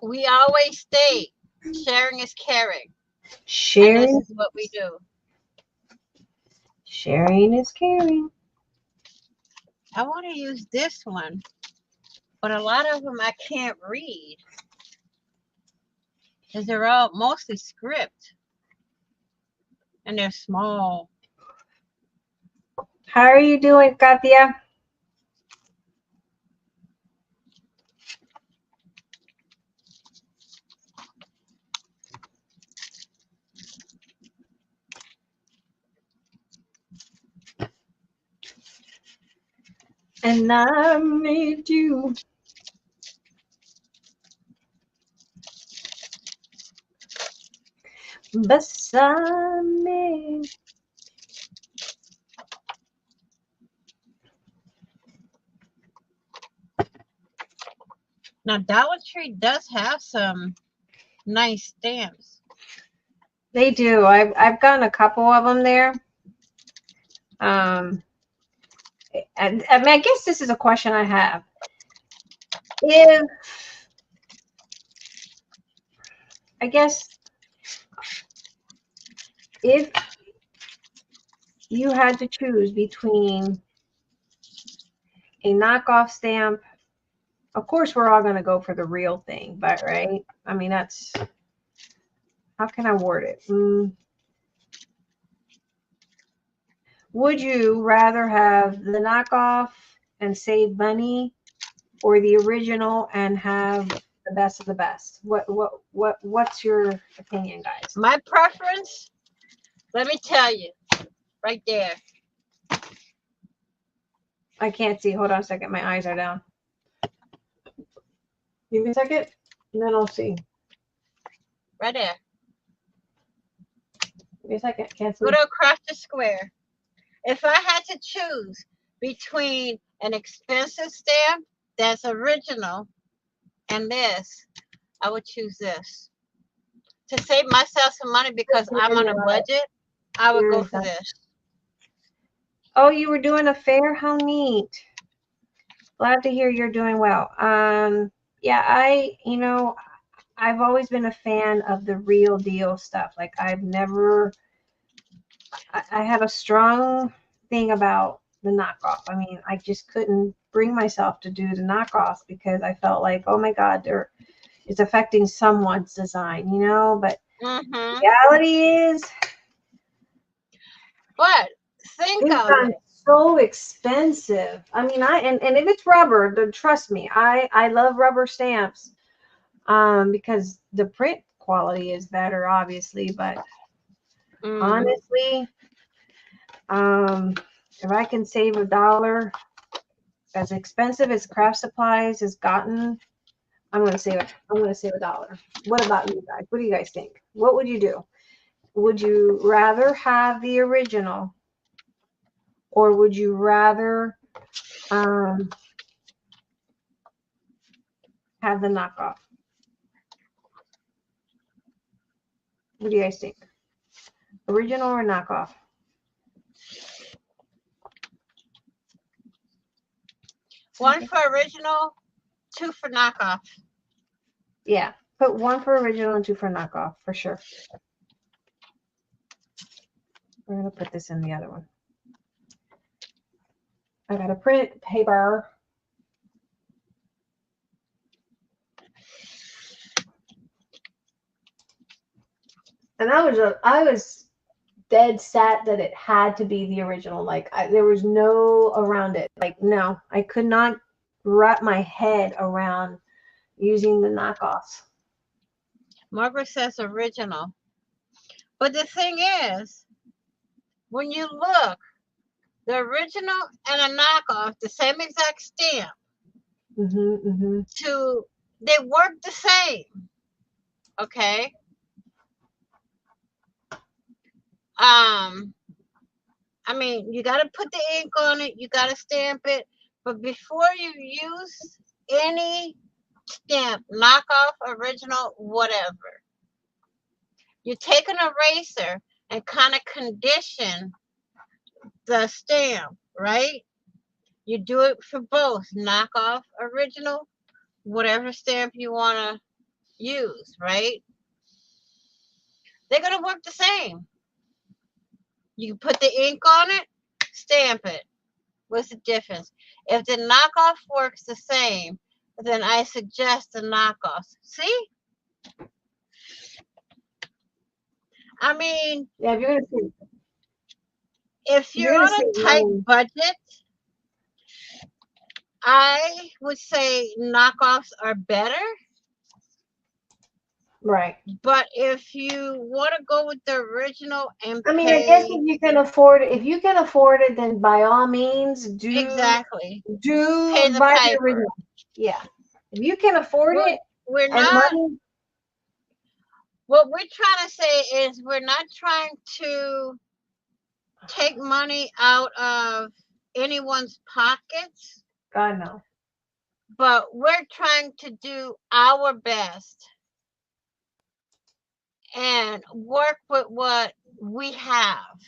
We always state sharing is caring. Sharing. And this is what we do. Sharing is caring. I want to use this one, but a lot of them I can't read because they're all mostly script and they're small. How are you doing, Katya? And I made you. Beside me. Now Dollar Tree does have some nice stamps. They do. I've gotten a couple of them there. and I mean, I guess this is a question I have. If I guess if you had to choose between a knockoff stamp, of course we're all going to go for the real thing, but right? I mean, that's, how can I word it? Would you rather have the knockoff and save money, or the original and have the best of the best? What's your opinion, guys? My preference, let me tell you, right there. I can't see. Hold on a second. My eyes are down. Give me a second, and then I'll see. Right there. Give me a second. Can't see. Go to across the square. If I had to choose between an expensive stamp that's original and this, I would choose this. To save myself some money because I'm on a budget, I would go for this. Oh, you were doing a fair? How neat. Glad to hear you're doing well. Yeah, I've always been a fan of the real deal stuff. Like I have a strong thing about the knockoff. I mean, I just couldn't bring myself to do the knockoffs because I felt like, oh my God, it's affecting someone's design, But reality is, but think it's of it. So expensive. I mean, and if it's rubber, then trust me, I love rubber stamps, because the print quality is better, obviously, but honestly, if I can save $1, as expensive as craft supplies has gotten, I'm gonna save $1. What about you guys? What do you guys think? What would you do? Would you rather have the original, or would you rather have the knockoff? What do you guys think? Original or knockoff? One for original, 2 for knockoff. Yeah, put 1 for original and 2 for knockoff, for sure. We're going to put this in the other one. I got to print paper. And I was dead set that it had to be the original. Like there was no around it. Like, no, I could not wrap my head around using the knockoffs. Margaret says original. But the thing is, when you look, the original and a knockoff, the same exact stamp, they work the same. Okay. I mean, you got to put the ink on it, you got to stamp it, but before you use any stamp, knockoff, original, whatever, you take an eraser and kind of condition the stamp, right? You do it for both, knockoff, original, whatever stamp you want to use, right? They're going to work the same. You put the ink on it, stamp it. What's the difference? If the knockoff works the same, then I suggest the knockoffs. See? I mean, yeah, if you're on a tight budget, I would say knockoffs are better. Right. But if you want to go with the original and I mean, I guess if you can afford it, then by all means buy the original. Yeah. If you can afford it, what we're trying to say is we're not trying to take money out of anyone's pockets. God, no. But we're trying to do our best and work with what we have.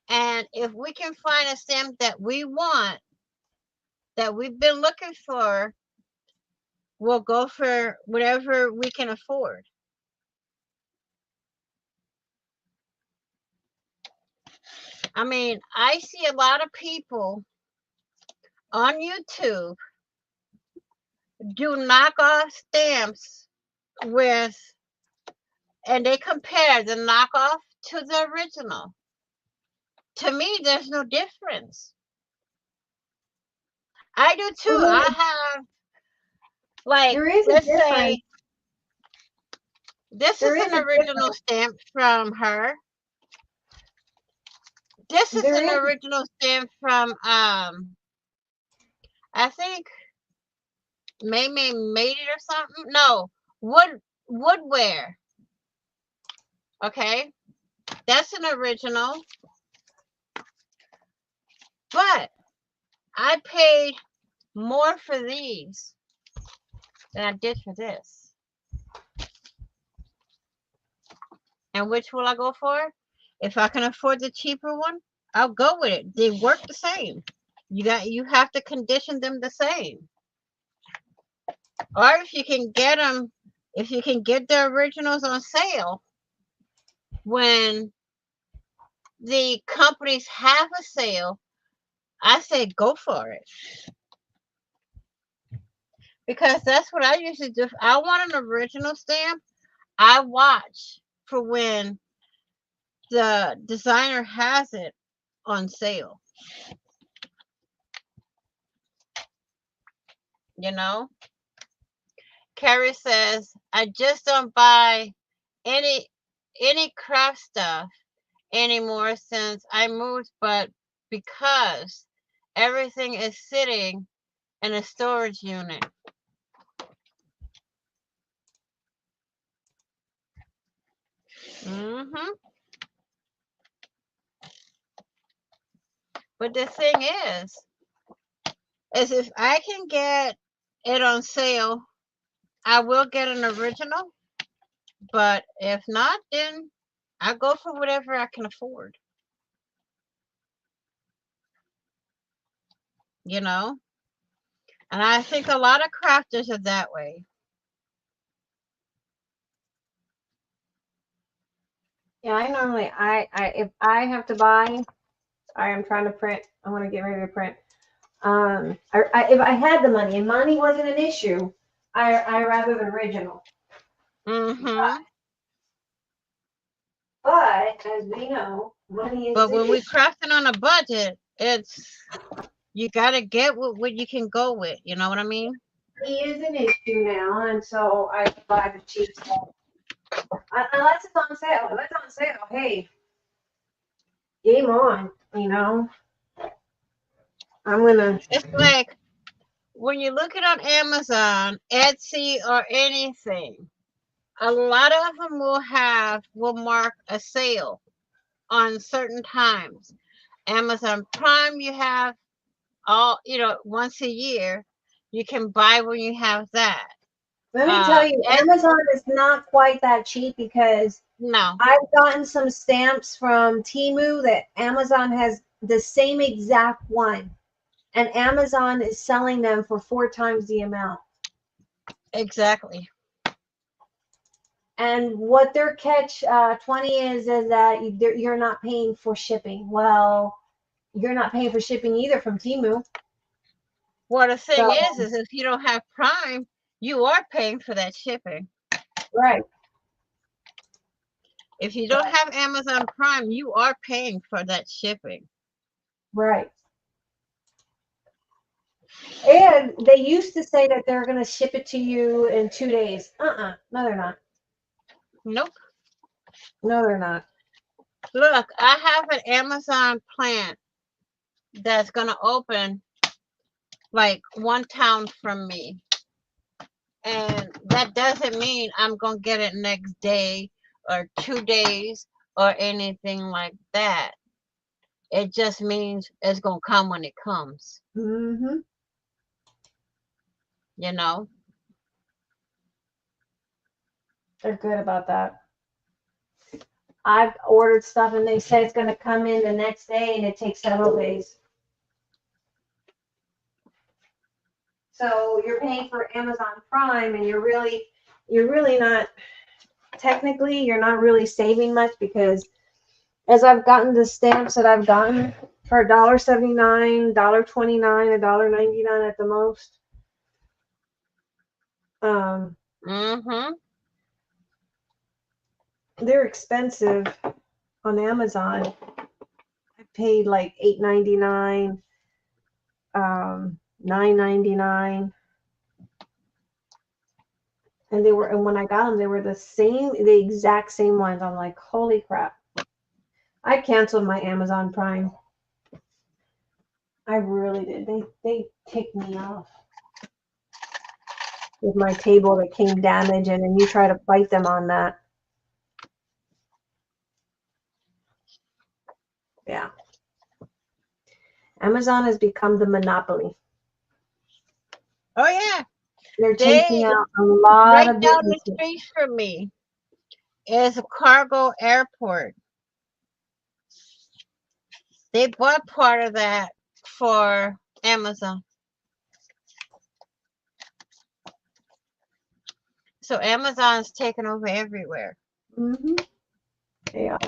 And if we can find a stamp that we want, that we've been looking for, we'll go for whatever we can afford. I mean, I see a lot of people on YouTube do knockoff stamps with, and they compare the knockoff to the original. To me, there's no difference. I do too. Well, I have, like, there is a let's difference. say this There is is an a original difference. stamp from her. This is There an is. original stamp from I think May made it or something. No, woodware. Okay, that's an original. But I paid more for these than I did for this. And which will I go for? If I can afford the cheaper one, I'll go with it. They work the same. You have to condition them the same. Or if you can get them, if you can get the originals on sale when the companies have a sale, I say go for it. Because that's what I usually do. If I want an original stamp, I watch for when the designer has it on sale. You know? Carrie says, I just don't buy any craft stuff anymore since I moved, but because everything is sitting in a storage unit. hmm But the thing is if I can get it on sale, I will get an original. But if not, then I go for whatever I can afford. You know? And I think a lot of crafters are that way. Yeah, I normally, if I have to buy, I am trying to print. I want to get ready to print. If I had the money and money wasn't an issue, I rather the original. hmm But as we know, money is But the when we issue. crafting on a budget, you gotta get what you can go with. You know what I mean? Money is an issue now, and so I buy the cheap stuff. Unless it's on sale. If it's on sale, hey, game on. You know, I'm gonna. It's like when you look it on Amazon, Etsy, or anything, a lot of them will mark a sale on certain times. Amazon Prime, you have once a year, you can buy when you have that. Let me tell you, Et- Amazon is not quite that cheap because no, I've gotten some stamps from Temu that Amazon has the same exact one, and Amazon is selling them for 4 times the amount. exactly. And what their catch 20 is that you're not paying for shipping. Well, you're not paying for shipping either from Temu. Well, the thing So, is if you don't have Prime, you are paying for that shipping. right, If you don't have Amazon Prime, you are paying for that shipping. right. And they used to say that they're going to ship it to you in 2 days. No, they're not. Nope. No, they're not. Look, I have an Amazon plant that's gonna open like one town from me. And that doesn't mean I'm gonna get it next day or 2 days or anything like that. It just means it's gonna come when it comes, Mm-hmm. you know? They're good about that. I've ordered stuff and they say it's going to come in the next day and it takes several days. So you're paying for Amazon Prime and you're really not, technically, you're not really saving much, because as I've gotten the stamps that I've gotten for $1.79, $1.29, $1.99 at the most, Mm-hmm. they're expensive on Amazon. I paid like $8.99, $9.99, and when I got them, they were the exact same ones. I'm like, holy crap! I canceled my Amazon Prime. I really did. They ticked me off with my table that came damaged, and then you try to fight them on that. Yeah. Amazon has become the monopoly. Oh yeah. They're They taking out a lot right of down the businesses. street from me is a cargo airport. They bought part of that for Amazon. So Amazon's taken over everywhere. Mm-hmm. They are.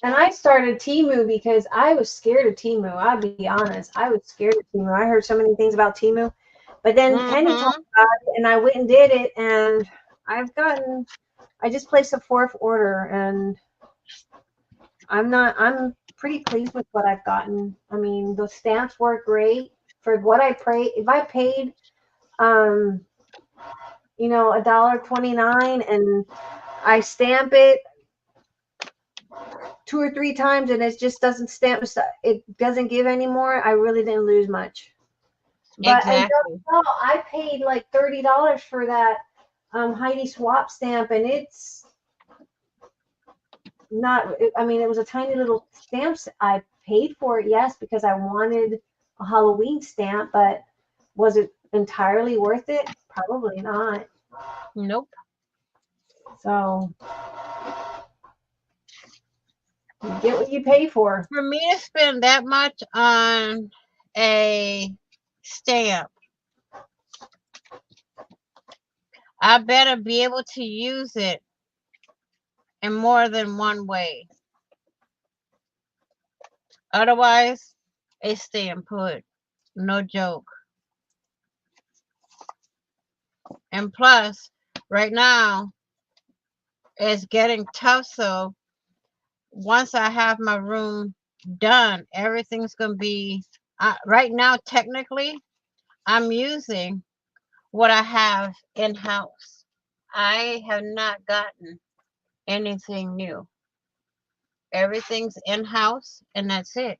And I started Temu because I was scared of Temu. I'll be honest. I was scared of Temu. I heard so many things about Temu. But then Penny told Mm-hmm. me about it, and I went and did it. And I just placed a 4th order, and I'm pretty pleased with what I've gotten. I mean, the stamps work great for what I pay. If I paid, $1.29 and I stamp it 2 or 3 times and it just doesn't stamp, it doesn't give anymore, I really didn't lose much. But Exactly. I paid like $30 for that Heidi Swap stamp, and it's not, I mean, it was a tiny little stamp. I paid for it, yes, because I wanted a Halloween stamp, but was it entirely worth it? Probably not. Nope. So you get what you pay for. For me to spend that much on a stamp, I better be able to use it in more than one way. Otherwise, it's staying put. No joke. And plus, right now, it's getting tough. So once I have my room done, everything's going to be. Right now, technically, I'm using what I have in house. I have not gotten anything new. Everything's in house, and that's it.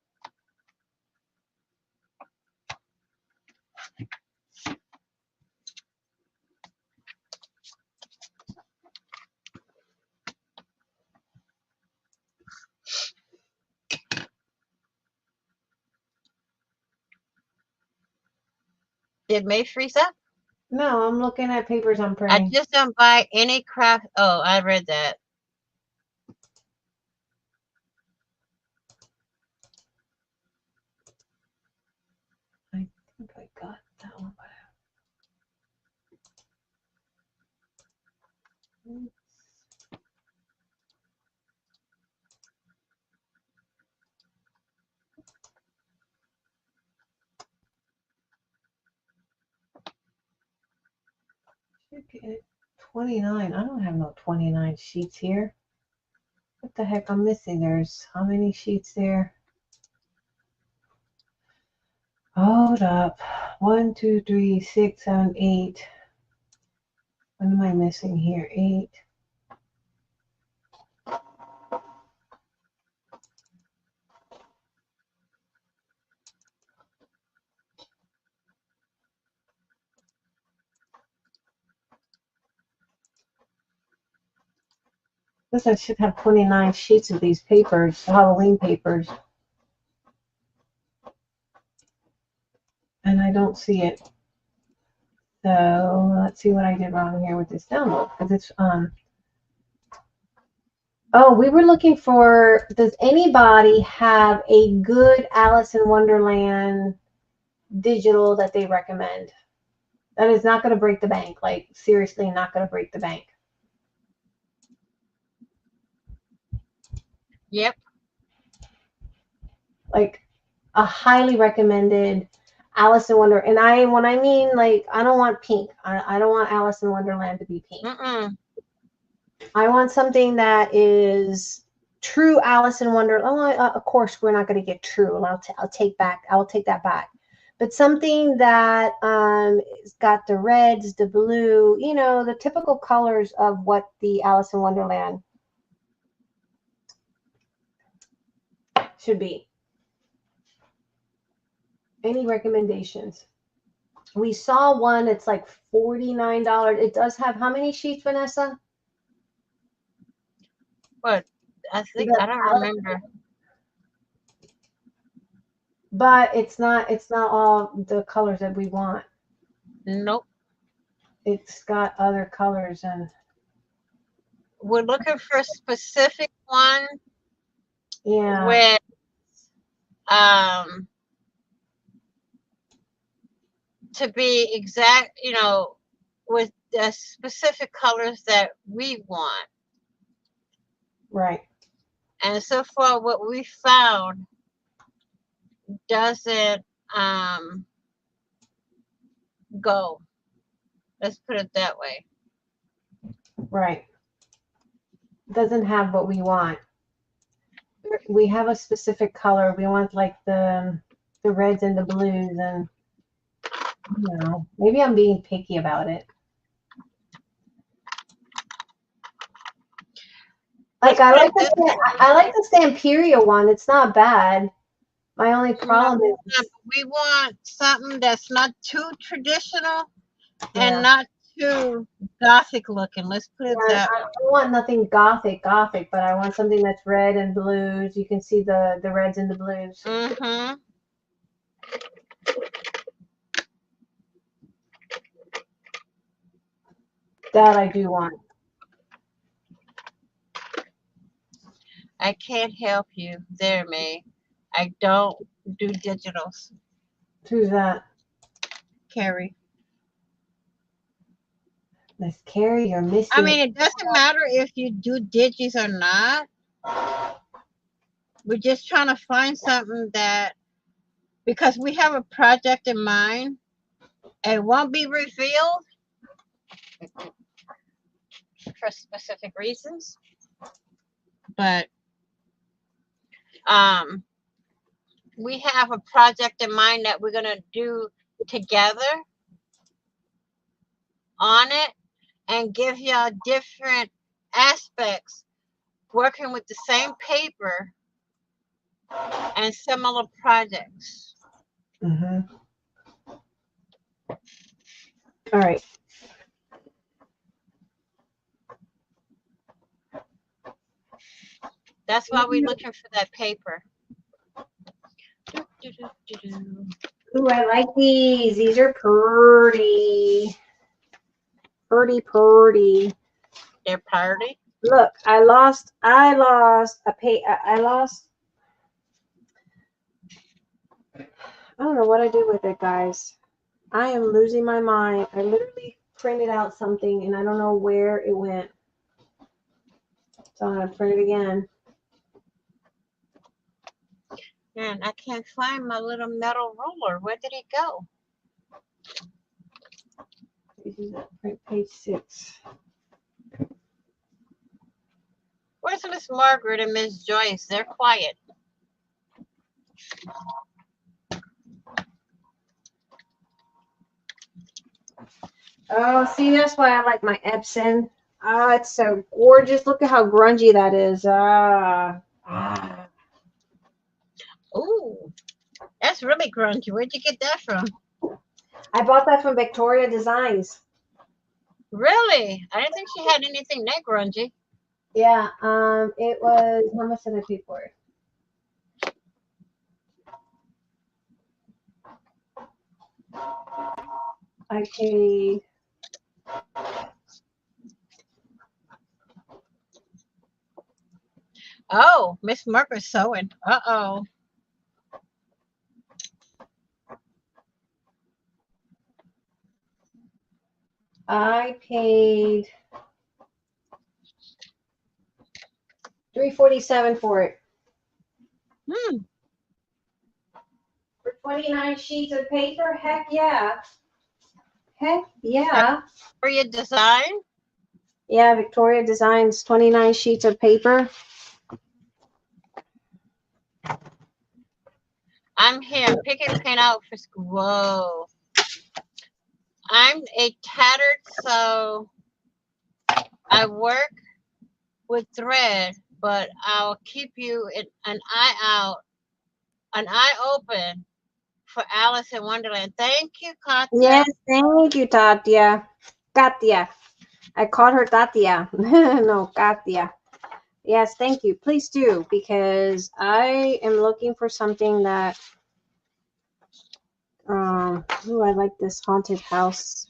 Did May freeze up? No, I'm looking at papers I'm I printing. just don't buy any craft. Oh, I read that. I think I got that one. Should get 29. I don't have no 29 sheets here. What the heck? I'm missing. There's how many sheets there? Hold up. 1, 2, 3, 6, 7, 8. What am I missing here? 8. Guess I should have 29 sheets of these papers, Halloween papers. And I don't see it. So let's see what I did wrong here with this download, because it's oh, we were looking for, does anybody have a good Alice in Wonderland digital that they recommend? That is not going to break the bank. Like, seriously, not going to break the bank. Yep. Like, a highly recommended Alice in Wonder. And when I mean, like, I don't want pink. I don't want Alice in Wonderland to be pink. I want something that is true Alice in Wonderland. Oh, of course, we're not going to get true. I'll take that back. But something that has got the reds, the blue, you know, the typical colors of what the Alice in Wonderland should be. Any recommendations? We saw one. It's like $49. It does have how many sheets, Vanessa? What? I think I don't remember. But it's not all the colors that we want. Nope. It's got other colors, and we're looking for a specific one. Yeah. With to be exact, you know, with the specific colors that we want. Right. And so far what we found doesn't go. Let's put it that way. Right. Doesn't have what we want. We have a specific color. We want like the reds and the blues, and you know, maybe I'm being picky about it. Like I like the Stamperia one. It's not bad. My only problem is we want something that's not too traditional and Yeah. not too gothic looking. Let's put it that way. I don't want nothing gothic, but I want something that's red and blues. You can see the reds and the blues. Mm-hmm. That I do want. I can't help you there, May. I don't do digitals. Who's that? Carrie. Miss Carrie, you're missing. I mean, it doesn't matter if you do digits or not. We're just trying to find something that, because we have a project in mind, it won't be revealed for specific reasons. But we have a project in mind that we're gonna do together on it and give y'all different aspects working with the same paper and similar projects. Mm-hmm. All right. That's why we're looking for that paper. Ooh, I like these. These are pretty. Pretty. They're pretty. Look, I lost I don't know what I did with it, guys. I am losing my mind. I literally printed out something and I don't know where it went. So I'm going to print it again. Man, I can't find my little metal ruler. Where did it go? This is print page 6. Where's Miss Margaret and Miss Joyce? They're quiet. Oh, see, that's why I like my Epson. Ah, it's so gorgeous. Look at how grungy that is. Ooh, that's really grungy. Where'd you get that from? I bought that from Victoria Designs. Really? I didn't think she had anything that grungy. Yeah, it was, how much did I pay for it? I paid. Oh, Miss Merker's sewing. Uh-oh. I paid $347 for it. Hmm. For 29 sheets of paper? Heck yeah. Heck yeah. For your design? Yeah, Victoria Designs 29 sheets of paper. I'm here picking pen out for school. Whoa. I'm a tattered, so I work with thread, but I'll keep you an eye open for Alice in Wonderland. Thank you, Katya. Yes, thank you, Tatia. Katya. I called her Tatia. No, Katya. Yes, thank you. Please do, because I am looking for something that, ooh, I like this haunted house.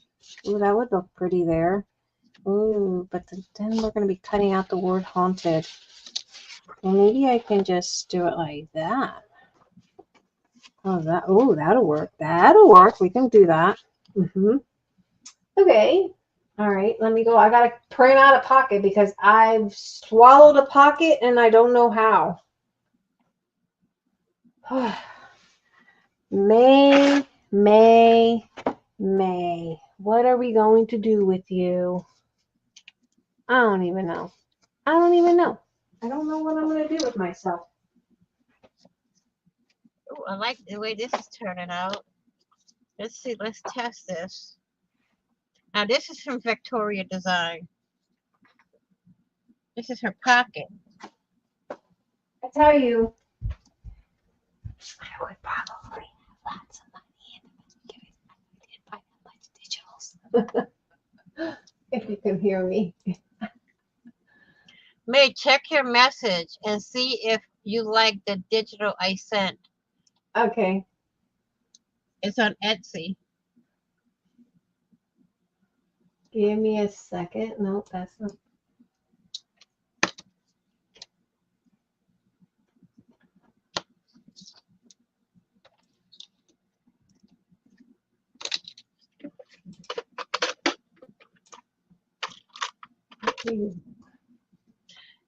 Ooh, that would look pretty there. Ooh, but then we're going to be cutting out the word haunted. Well, maybe I can just do it like that. Oh, that'll work. That'll work. We can do that. Okay. All right, let me go. I got to print out a pocket because I've swallowed a pocket and I don't know how. May. What are we going to do with you? I don't even know. I don't know what I'm going to do with myself. Ooh, I like the way this is turning out. Let's see. Let's test this. Now, this is from Victoria Design. This is her pocket. I tell you, I would probably have lots of money if I did buy digitals. If you can hear me. May, check your message and see if you like the digital I sent. Okay. It's on Etsy. Give me a second. Nope, that's not.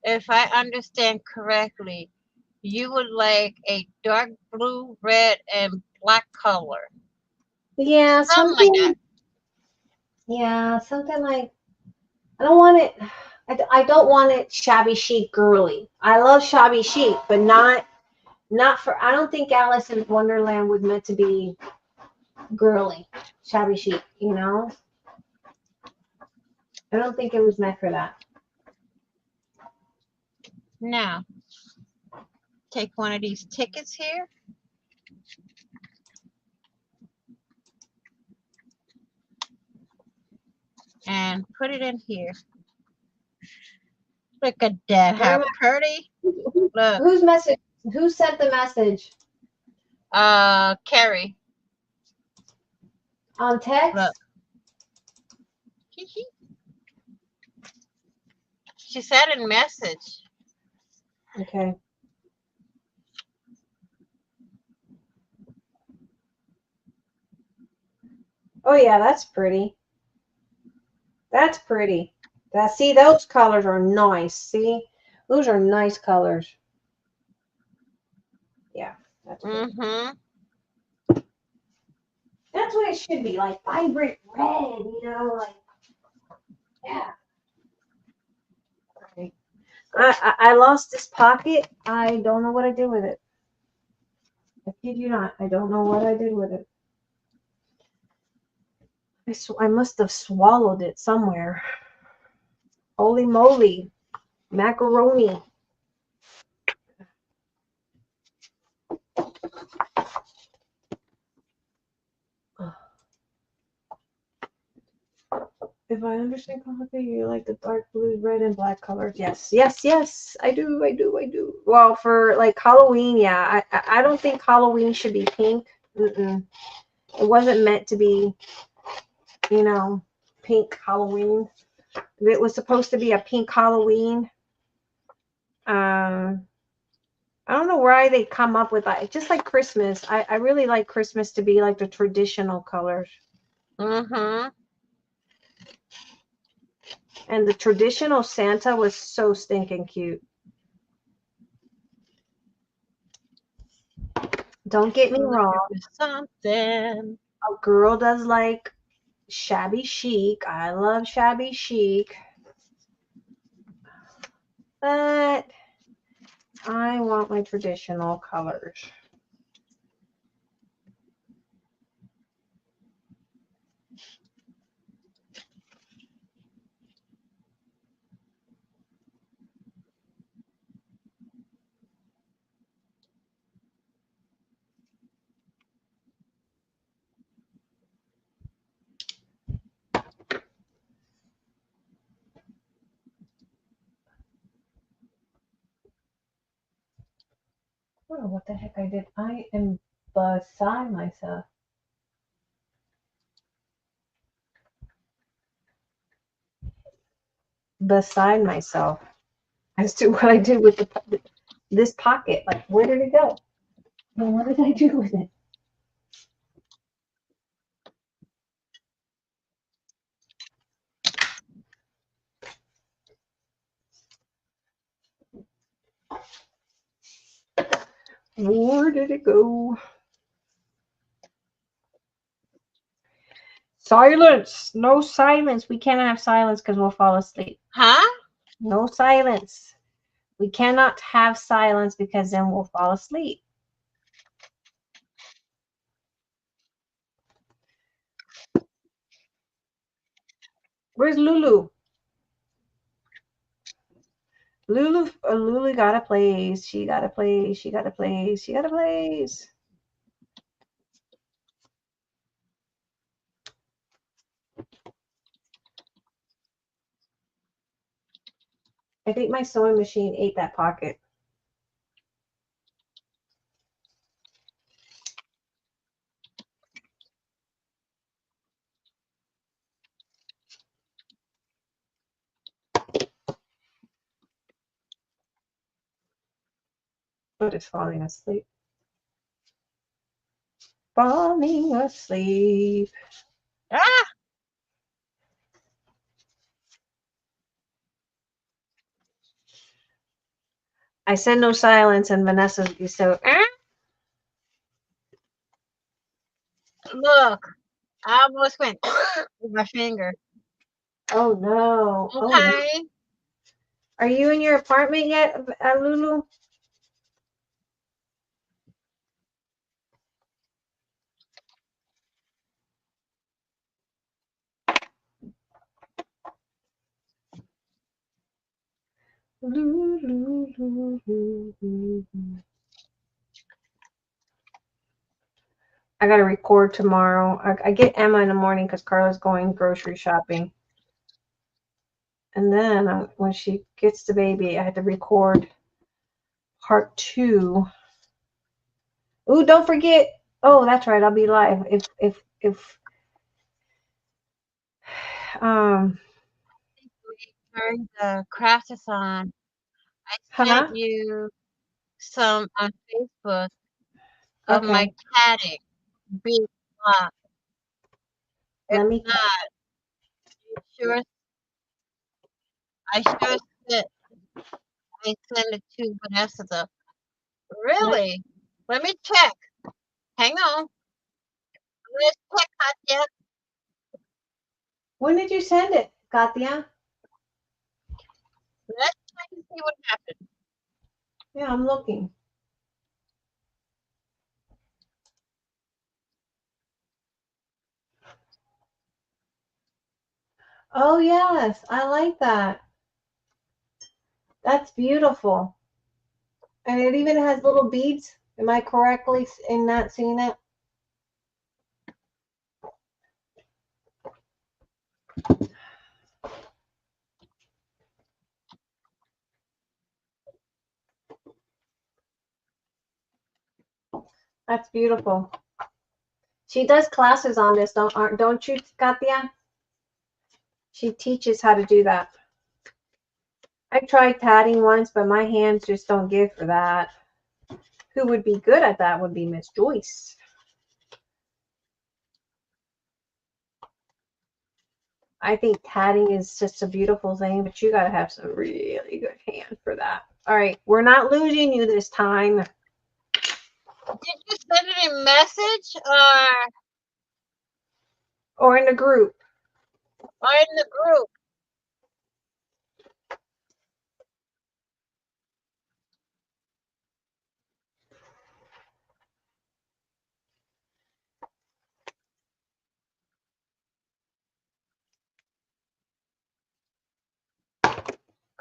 If I understand correctly, you would like a dark blue, red, and black color. Yeah, Something like that. Yeah, something like. I don't want it. I don't want it shabby chic girly. I love shabby chic, but not for. I don't think Alice in Wonderland was meant to be girly, shabby chic. You know. I don't think it was meant for that. Now, take one of these tickets here. And put it in here. Look at that, how pretty. Look. Whose message? Who sent the message? Carrie. On text? Look. She said in message. Okay. Oh yeah, that's pretty. That's pretty. See, those colors are nice. See, those are nice colors. Yeah, that's pretty. That's what it should be, like vibrant red, you know, like, yeah. Okay. I lost this pocket. I don't know what I did with it. I kid you not. I don't know what I did with it. I must have swallowed it somewhere. Holy moly. Macaroni. If I understand correctly, you like the dark blue, red, and black colors. Yes, yes, yes. I do. Well, for like Halloween, yeah. I don't think Halloween should be pink. It wasn't meant to be you know, pink Halloween. It was supposed to be a pink Halloween. I don't know why they come up with that. Just like Christmas. I really like Christmas to be like the traditional colors. Mm-hmm. And the traditional Santa was so stinking cute. Don't get me wrong. Something. A girl does like shabby chic. I love shabby chic. But I want my traditional colors. I don't know what the heck I did. I am beside myself. Beside myself as to what I did with this pocket. Like, where did it go? And what did I do with it? Where did it go? Silence. No silence. We cannot have silence because we'll fall asleep. Huh? No silence. We cannot have silence because then we'll fall asleep. Where's Lulu? Lulu got a place. She got a place. She got a place. She got a place. I think my sewing machine ate that pocket. But it's falling asleep. Falling asleep. Ah! I said no silence, and Vanessa, you so. Look, I almost went with my finger. Oh no. Okay. Oh no. Are you in your apartment yet, Lulu? I gotta record tomorrow. I get Emma in the morning because Carla's going grocery shopping. And then when she gets the baby, I had to record part 2. Ooh, don't forget. Oh, that's right. I'll be live. If During the Craftathon, I huh? sent you some on Facebook of my Okay. tatting being blocked. If Let me not, sure, I sure sent, I sent it to Vanessa though. Really? Let me check. Hang on. Let's check, Katya. when did you send it, Katya? Let's check and see what happened. Yeah, I'm looking. Oh yes, I like that. That's beautiful. And it even has little beads. Am I correctly in not seeing that? That's beautiful. She does classes on this, don't you, Katya? She teaches how to do that. I tried tatting once, but my hands just don't give for that. Who would be good at that would be Miss Joyce. I think tatting is just a beautiful thing, but you got to have some really good hands for that. All right, we're not losing you this time. Did you send it a message Or in the group. or in the group?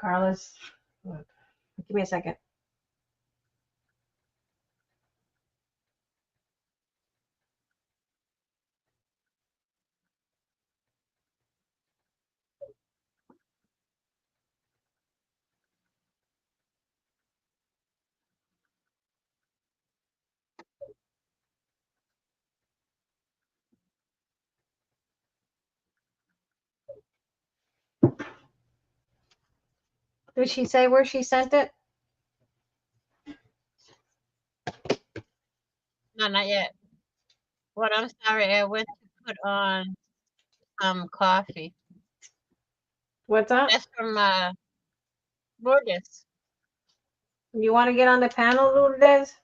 Carlos, give me a second. Did she say where she sent it? No, not yet. What? I'm sorry. I went to put on some coffee. What's that? That's from Lourdes. You want to get on the panel, Lourdes?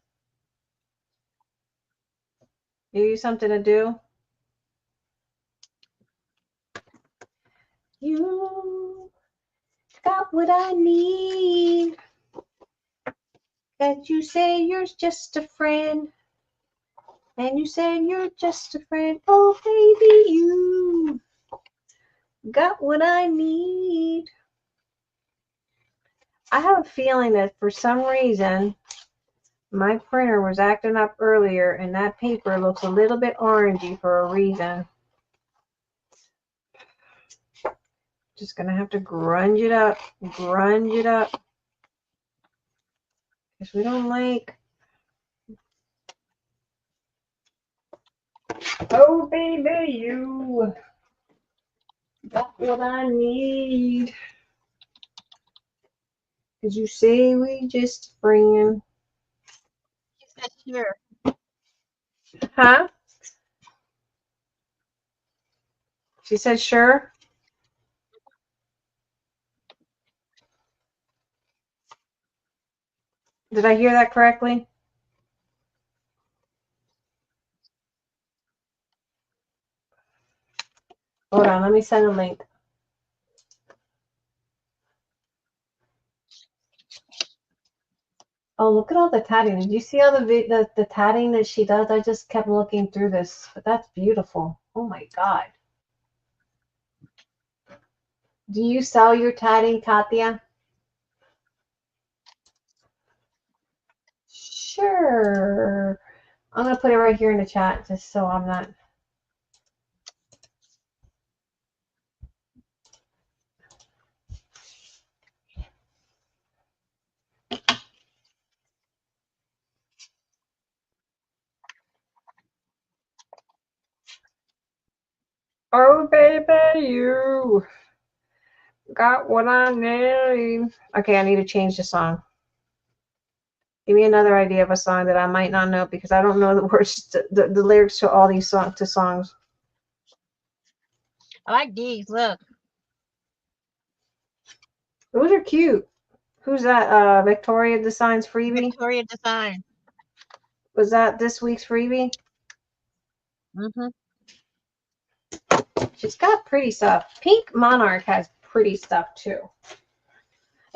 Give you something to do? You got what I need. That you say you're just a friend. And you said you're just a friend. Oh, baby, you got what I need. I have a feeling that for some reason my printer was acting up earlier and that paper looks a little bit orangey for a reason. Just gonna have to grunge it up. Grunge it up. Because we don't like. Oh, baby, you got what I need. Because you say we just friend. She said sure. Huh? She said sure. Did I hear that correctly? Hold on, let me send a link. Oh, look at all the tatting. Did you see all the tatting that she does? I just kept looking through this, but that's beautiful. Oh my God. Do you sell your tatting, Katya? Sure. I'm going to put it right here in the chat just so I'm not. Oh, baby, you got what I need. Okay, I need to change the song. Give me another idea of a song that I might not know because I don't know the words, the lyrics to all these songs. I like these. Look. Those are cute. Who's that? Victoria Designs freebie? Victoria Design. Was that this week's freebie? Mm-hmm. She's got pretty stuff. Pink Monarch has pretty stuff too.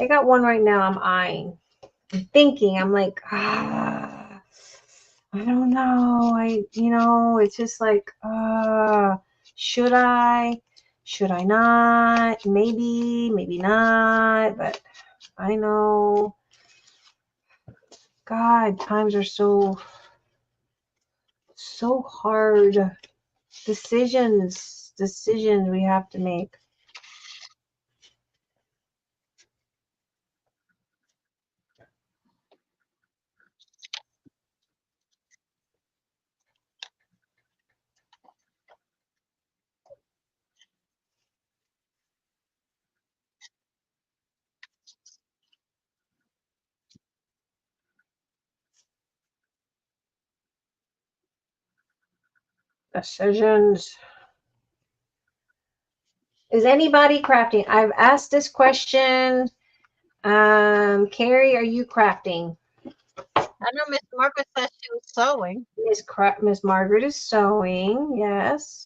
I got one right now I'm eyeing. I'm thinking, I'm like, I don't know. It's just like, should I? Should I not? Maybe, maybe not. But I know, God, times are so hard. Decisions we have to make. Decisions. Is anybody crafting? I've asked this question. Carrie, are you crafting? I know Miss Margaret said she was sewing. Miss Margaret is sewing. Yes.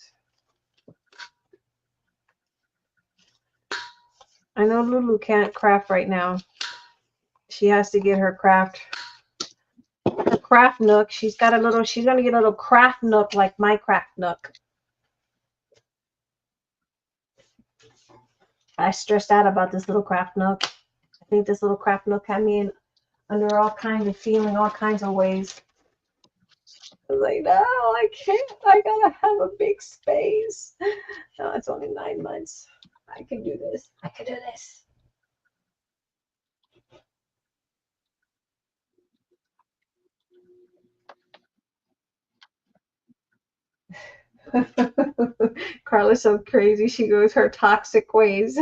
I know Lulu can't craft right now. She has to get her craft nook. She's got a little. She's gonna get a little craft nook like my craft nook. I stressed out about this little craft nook. I think this little craft nook had me in under all kinds of feeling, all kinds of ways. I was like, no, I can't. I gotta have a big space. No, it's only 9 months. I can do this. I can do this. Carla's so crazy. She goes her toxic ways.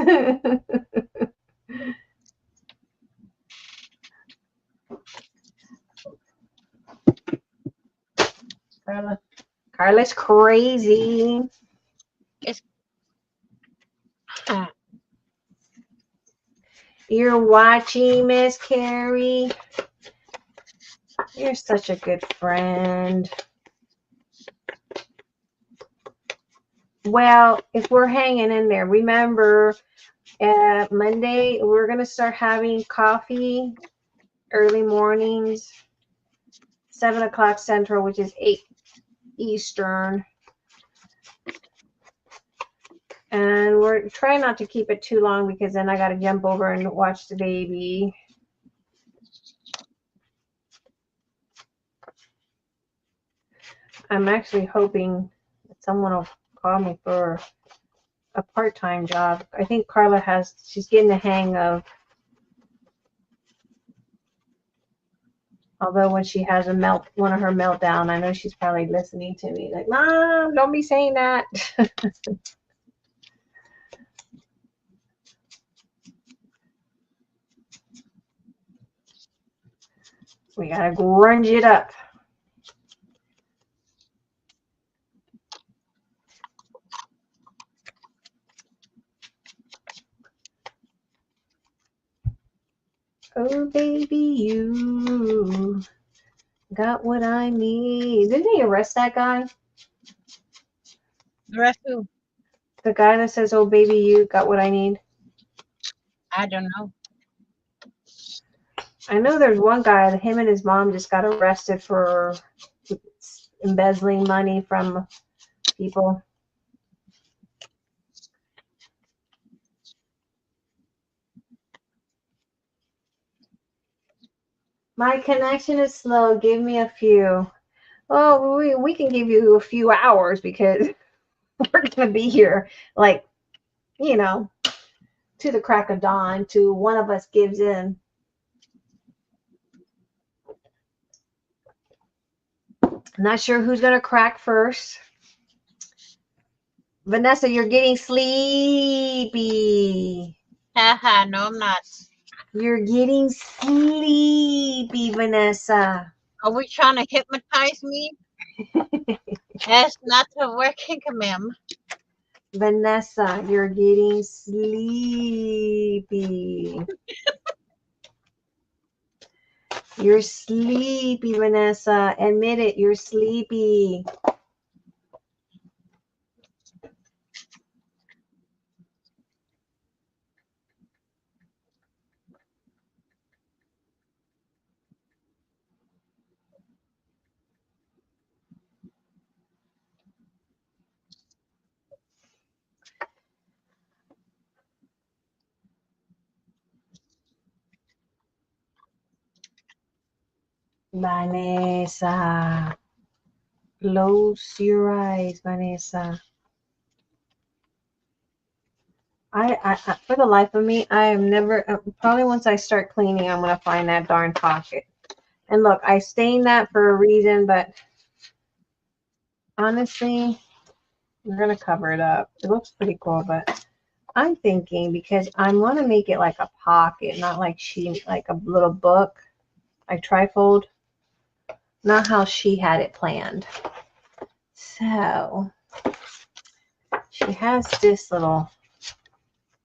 Carla's crazy. It's You're watching, Miss Carrie. You're such a good friend. Well, if we're hanging in there, remember Monday we're going to start having coffee early mornings, 7 o'clock Central, which is 8 Eastern. And we're trying not to keep it too long because then I got to jump over and watch the baby. I'm actually hoping that someone will call me for a part-time job. I think Carla she's getting the hang of, although when she has one of her meltdown, I know she's probably listening to me like, Mom, don't be saying that. We gotta grunge it up. Oh, baby, you got what I need. Didn't they arrest that guy? Arrest who? The guy that says, oh, baby, you got what I need. I don't know. I know there's one guy, him and his mom just got arrested for embezzling money from people. My connection is slow. Give me a few. Oh, we can give you a few hours because we're going to be here like, you know, to the crack of dawn, to one of us gives in. Not sure who's going to crack first. Vanessa, you're getting sleepy. Haha, no, I'm not. You're getting sleepy, Vanessa. Are we trying to hypnotize me? That's not the working, ma'am. Vanessa, you're getting sleepy. You're sleepy, Vanessa. Admit it, you're sleepy. Vanessa. Close your eyes, Vanessa. I for the life of me, I am never, probably once I start cleaning, I'm going to find that darn pocket. And look, I stained that for a reason, but honestly, we're going to cover it up. It looks pretty cool, but I'm thinking because I want to make it like a pocket, not like like a little book, like trifold, not how she had it planned. So she has this little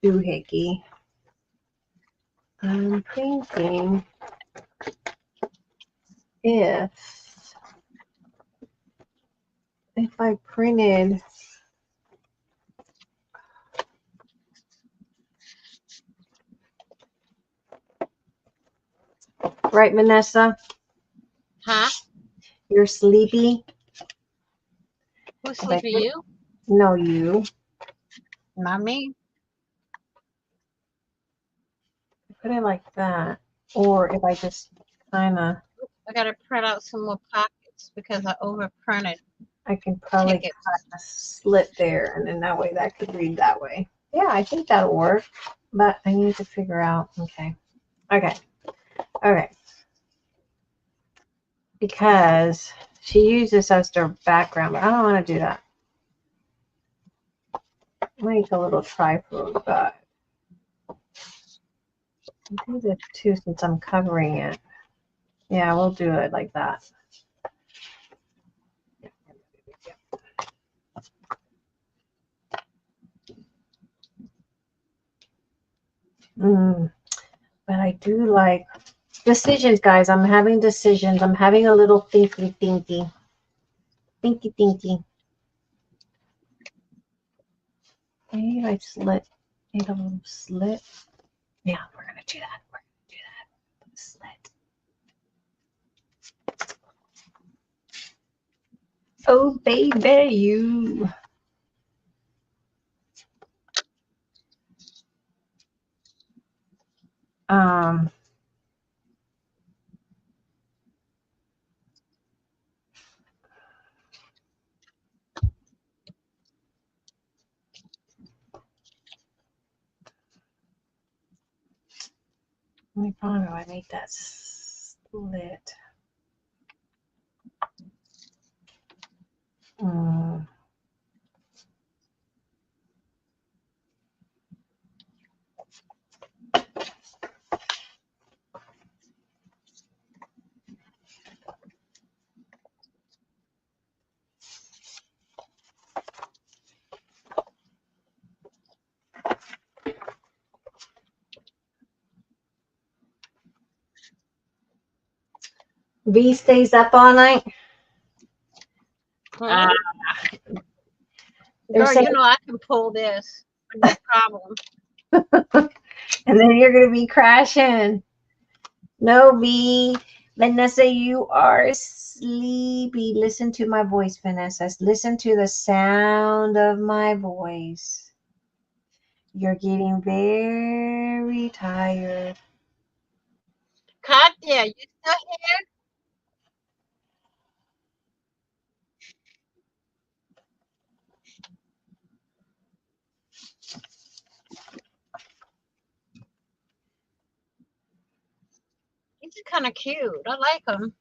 doohickey. I'm thinking if I printed right, Vanessa, Huh? you're sleepy. Who's sleeping? You? No, you. Not me. Put it like that, or if I just kind of, I gotta print out some more pockets because I overprinted I can probably tickets. slit there, and then that way that could read that way. Yeah, I think that'll work, but I need to figure out. Okay. Because she used this as their background, but I don't want to do that. Make a little trifold, but I'll do this too since I'm covering it. Yeah, we'll do it like that. But I do like decisions, guys. I'm having decisions. I'm having a little thinky. Maybe I slit. Need a little slit. Yeah, we're gonna do that. Slit. Oh, baby, you. Um. Let me find how I make that slit. V stays up all night. Huh? They're Girl, saying, you know I can pull this. No problem. and then you're gonna be crashing. No, V. Vanessa, you are sleepy. Listen to my voice, Vanessa. Listen to the sound of my voice. You're getting very tired. Katya, you still here? These are kind of cute. I like them.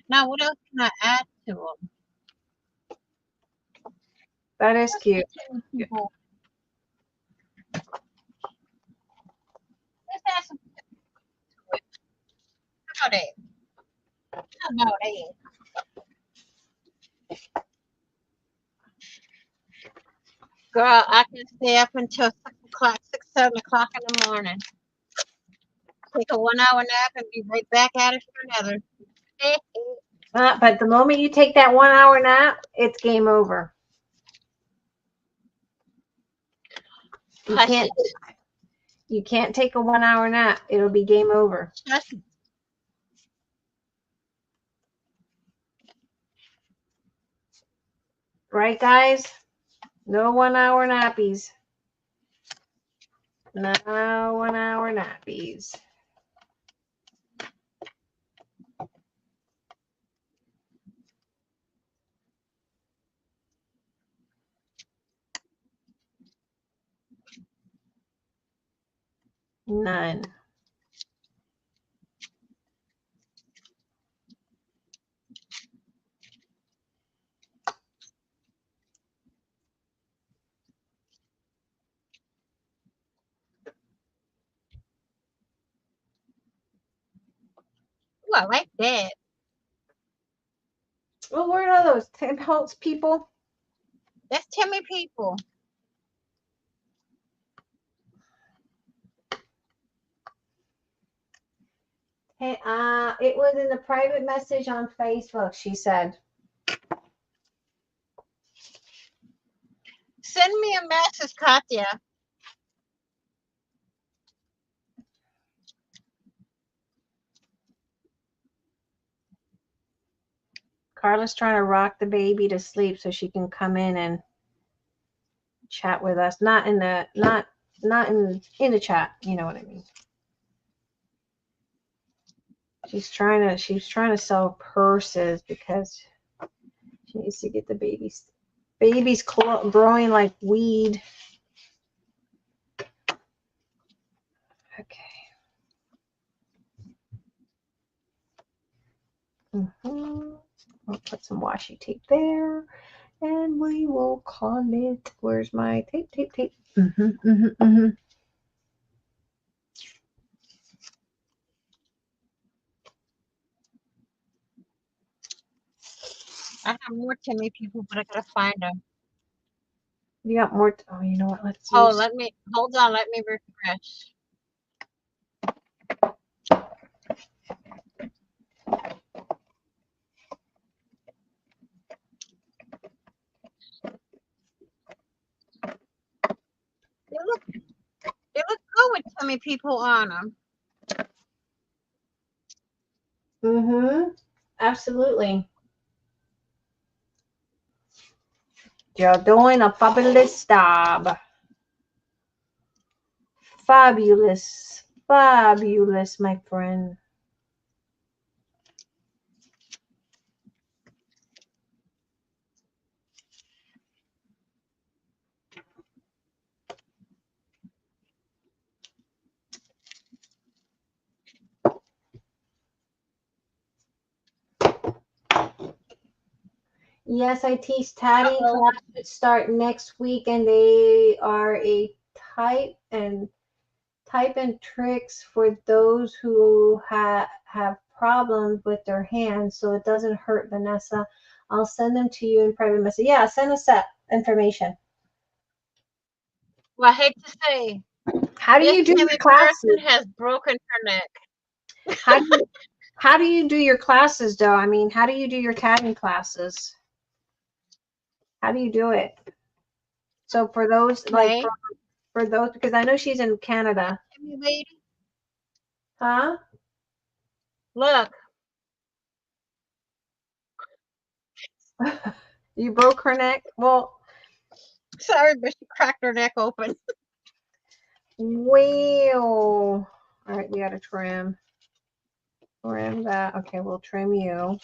Now, what else can I add to them? That is cute. People, let's add some to it. How about that? How about that? Girl, I can stay up until 6 o'clock, 7 o'clock in the morning. Take a 1 hour nap and be right back at it for another. But the moment you take that 1 hour nap, it's game over. You Hush can't. it. You can't take a 1 hour nap. It'll be game over. Hush it. Right, guys? No 1 hour nappies. No 1 hour nappies. None. Ooh, I like that. Well, where are those Tim Holtz people? That's Timmy people. Hey, it was in the private message on Facebook. She said. Send me a message, Katya. Carla's trying to rock the baby to sleep so she can come in and chat with us. Not in the not in the chat. You know what I mean. She's trying to sell purses because she needs to get the baby's growing like weed. Okay. We'll put some washi tape there, and we will call it. Where's my tape? Tape. I have more Timmy people, but I gotta find them. You got more? Oh, you know what? Let's Oh, use. hold on. Let me refresh. They look good with Timmy people on them. Absolutely. You're doing a fabulous job. Fabulous. Fabulous, my friend. Yes, I teach tatting classes start next week, and they are a type and tricks for those who have problems with their hands, so it doesn't hurt, Vanessa. I'll send them to you in private message. Yeah, send us that information. Well, I hate to say, How do this you do your Timmy person classes? has broken her neck. How do you do your classes, though? I mean, how do you do your tatting classes? How do you do it? So for those, like Okay. for those, because I know she's in Canada. Timmy lady, Huh? look. You broke her neck? Well, Sorry, but she cracked her neck open. well. All right, we got to trim. Trim that. Okay, we'll trim you.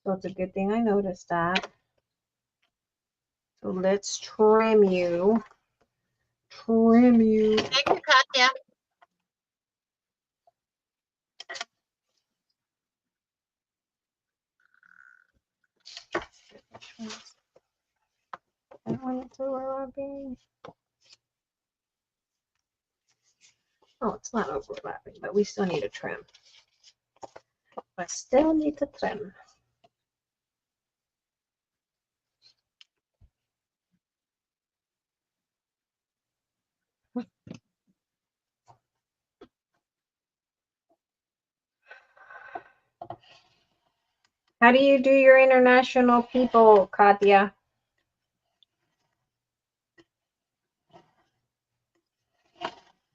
So it's a good thing I noticed that. So let's trim you. Trim you. Thank you, Katya. I want it to overlapping. Oh, it's not overlapping, but we still need to trim. I still need to trim. How do you do your international people, Katya?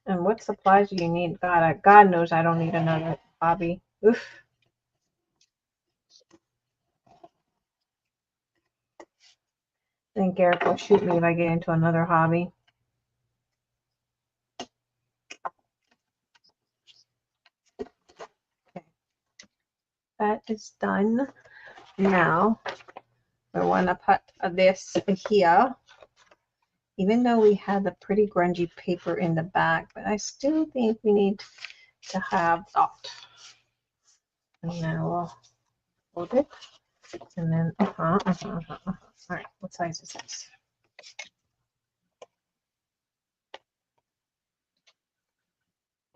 And what supplies do you need? God knows I don't need another hobby. Oof. Then Gareth will shoot me if I get into another hobby. Okay. That is done. Now, I want to put this here. Even though we had the pretty grungy paper in the back, but I still think we need to have that. And then we'll hold it. And then, All right, what size is this?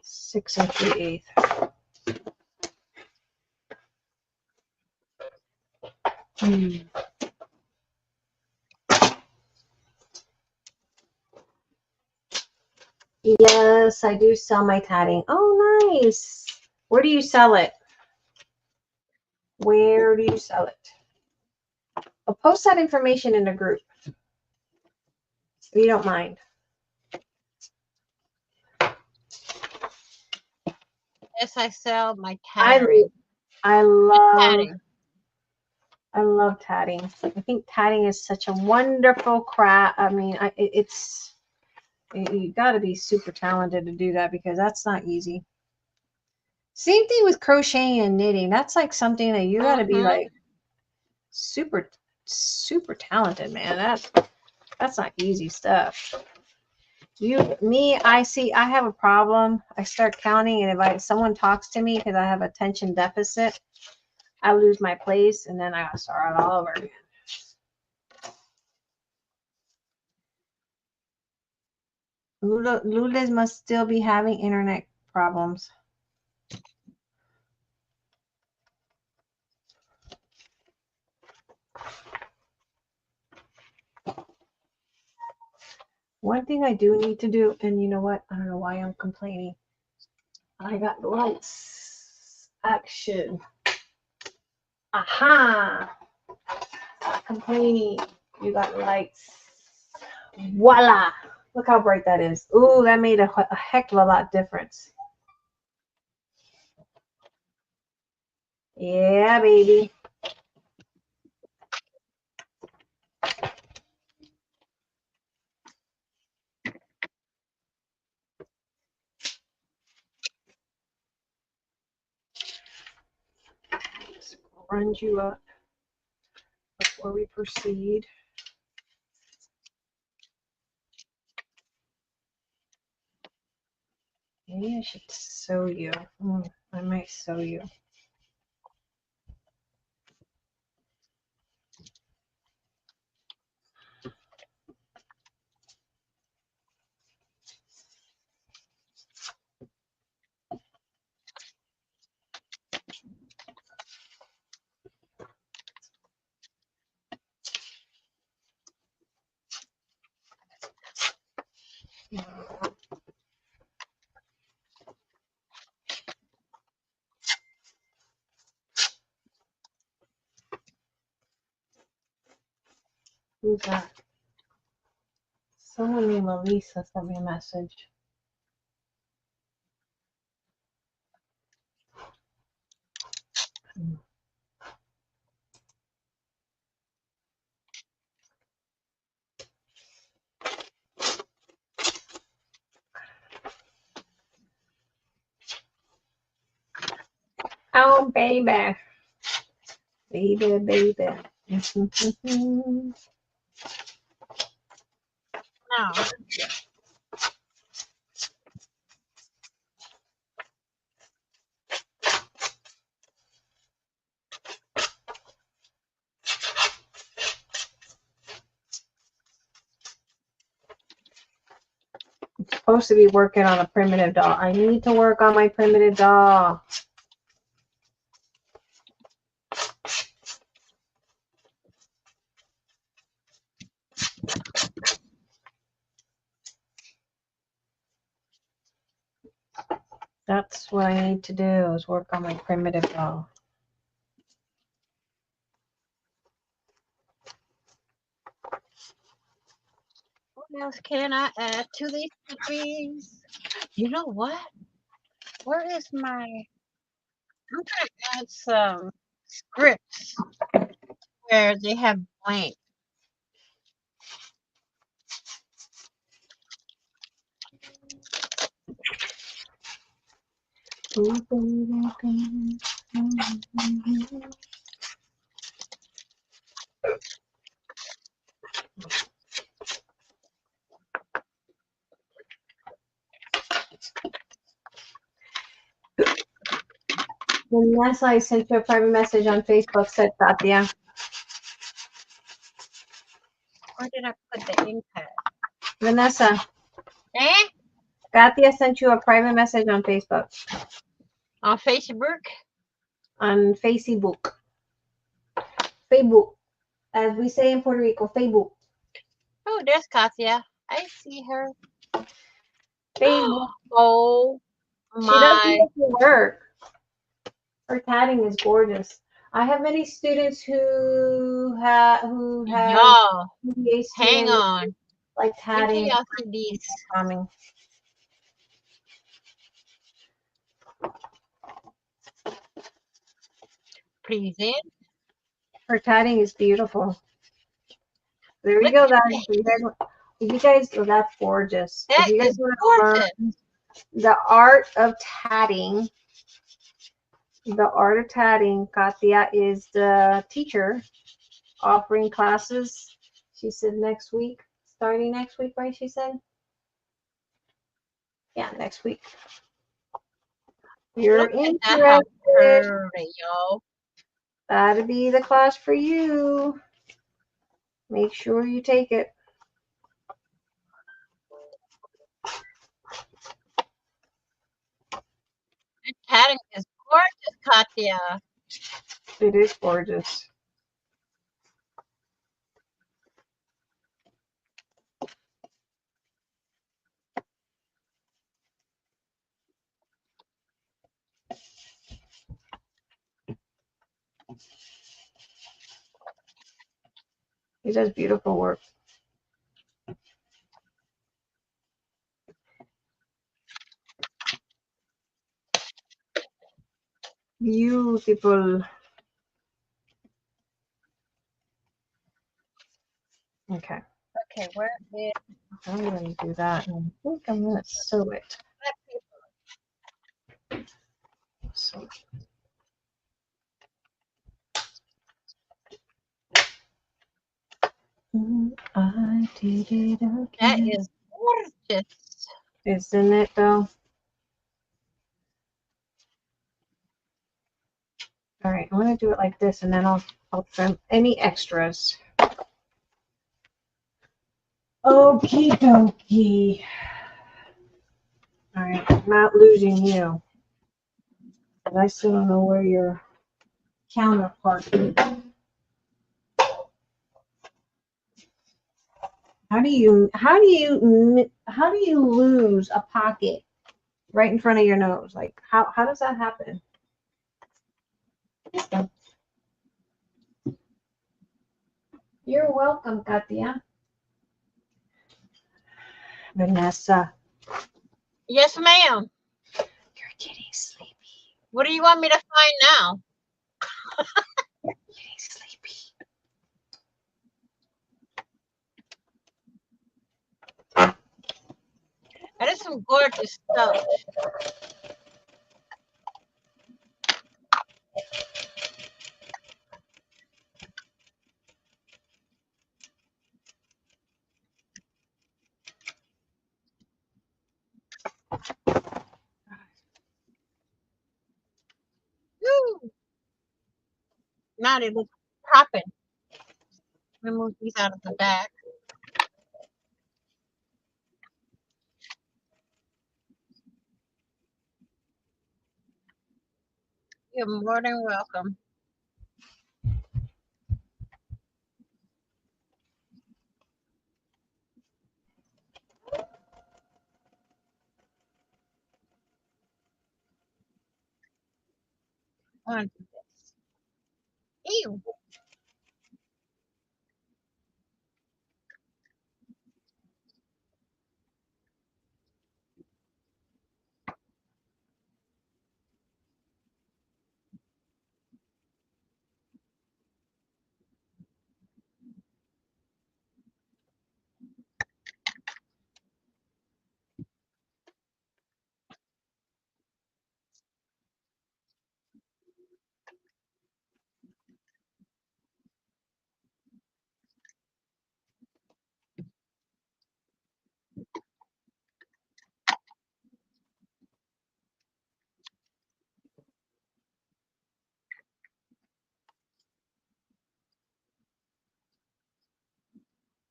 Six and 3/8. Yes, I do sell my tatting. Oh, nice. Where do you sell it? Where do you sell it? I'll post that information in a group, if you don't mind. Yes, I sell my tatting. I love Tatting. tatting. I think tatting is such a wonderful craft. I mean, you got to be super talented to do that because that's not easy. Same thing with crocheting and knitting. That's like something that you got to be like super talented, man. That's not easy stuff. I have a problem. I start counting, and if someone talks to me because I have attention deficit, I lose my place, and then I gotta start all over again. Lulis must still be having internet problems. One thing I do need to do, and you know what? I don't know why I'm complaining. I got lights. Action. Aha! Stop complaining. You got lights. Voila! Look how bright that is. Ooh, that made a heck of a lot difference. Yeah, baby. Scrunch you up before we proceed. Maybe I should sew you. I might sew you. Who's that? Someone named Elisa sent me a message. Oh, baby. Baby. No. Supposed to be working on a primitive doll. I need to work on my primitive doll. That's what I need to do, is work on my primitive doll. What else can I add to these recipes? You know what? Where is my... I'm going to add some scripts where they have blank. Vanessa, I sent you a private message on Facebook, said Satya. Where did I put the ink pad? Vanessa, Eh? Katia sent you a private message on Facebook. On Facebook? On Facebook. Facebook. As we say in Puerto Rico, Facebook. Oh, there's Katya. I see her. Facebook. Oh She does my. beautiful work. Her tatting is gorgeous. I have many students who have Y'all, ADHD hang and on. like Wait till tatting y'all see these. calming. Present. Her tatting is beautiful. There we Look go, at guys. this. Oh, that's gorgeous. If That you guys is want to gorgeous. learn the art of tatting, Katya is the teacher offering classes. She said next week, starting next week, right? She said, yeah, next week. If you're Look at that. How interested, pretty, y'all. that'd be the class for you. Make sure you take it. That tatting is gorgeous, Katya. It is gorgeous. He does beautiful work. Beautiful. Okay. Okay, where is I'm going to do that. And I think I'm going to sew it. that paper? So I did it That again. is gorgeous. Isn't it though? All right, I'm going to do it like this and then I'll trim any extras. Okie dokie. All right, I'm not losing you. But I still don't know where your counterpart is. How do you lose a pocket right in front of your nose? Like how does that happen? You're welcome, Katia. Vanessa, Yes, ma'am. you're getting sleepy. What do you want me to find now? You're getting sleepy. That is some gorgeous stuff. Woo! Now they look popping. Remove these out of the bag. You're more than welcome. On to this. Ew.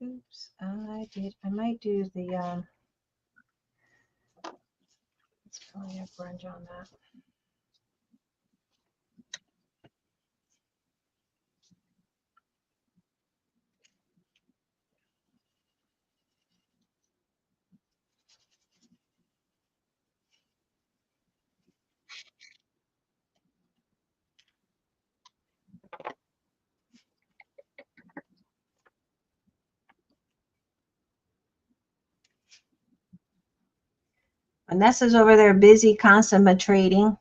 Oops, I might do the let's probably have grunge on that. Vanessa's over there busy concentrating.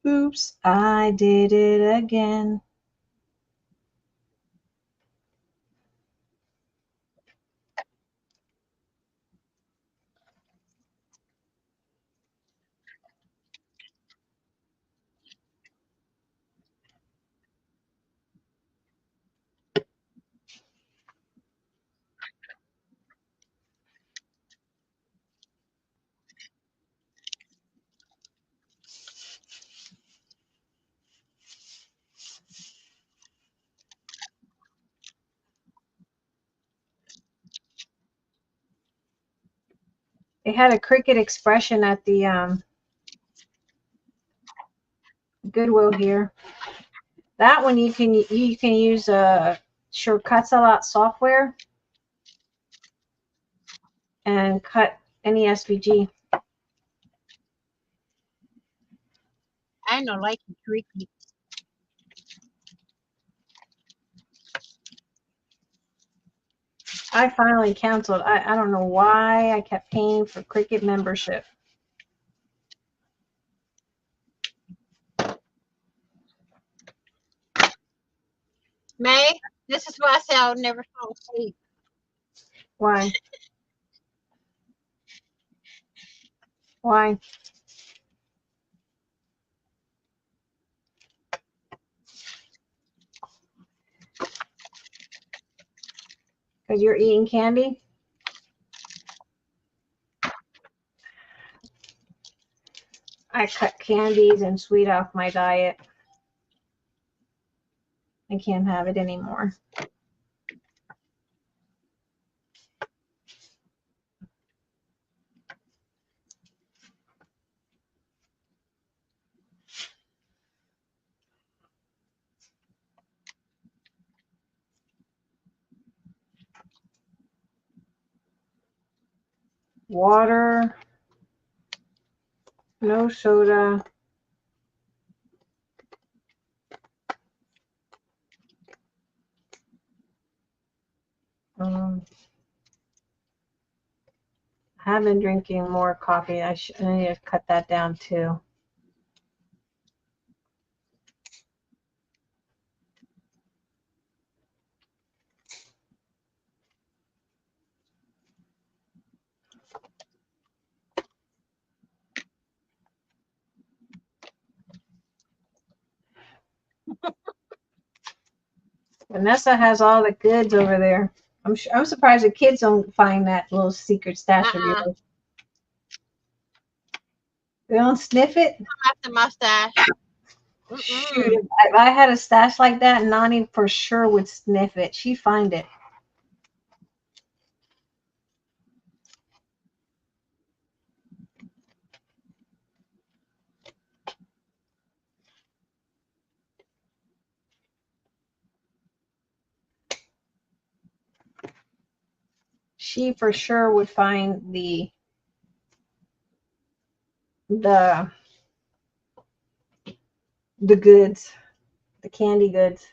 Oops, I did it again. They had a cricket expression at the Goodwill here. That one you can use Sure Cuts a Lot software and cut any SVG. I know, like creaky. I finally canceled. I don't know why I kept paying for Cricut membership. May, this is why I say I'll never fall asleep. Why? Why? Because you're eating candy? I cut candies and sweet off my diet. I can't have it anymore. Water, no soda. I have been drinking more coffee. I need to cut that down too. Vanessa has all the goods over there. I'm surprised the kids don't find that little secret stash of yours. They don't sniff it? Not the mustache. Shoot, if I had a stash like that, Nani for sure would sniff it. She'd find it. She for sure would find the goods, the candy goods.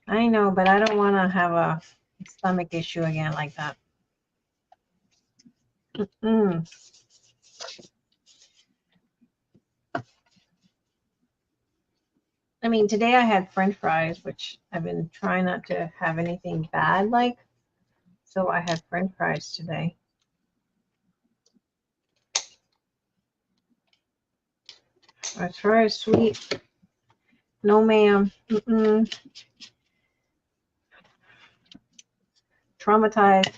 I know, but I don't want to have a stomach issue again like that. I mean, today I had French fries, which I've been trying not to have anything bad like. So I had French fries today. As far as sweet, no ma'am. Traumatized.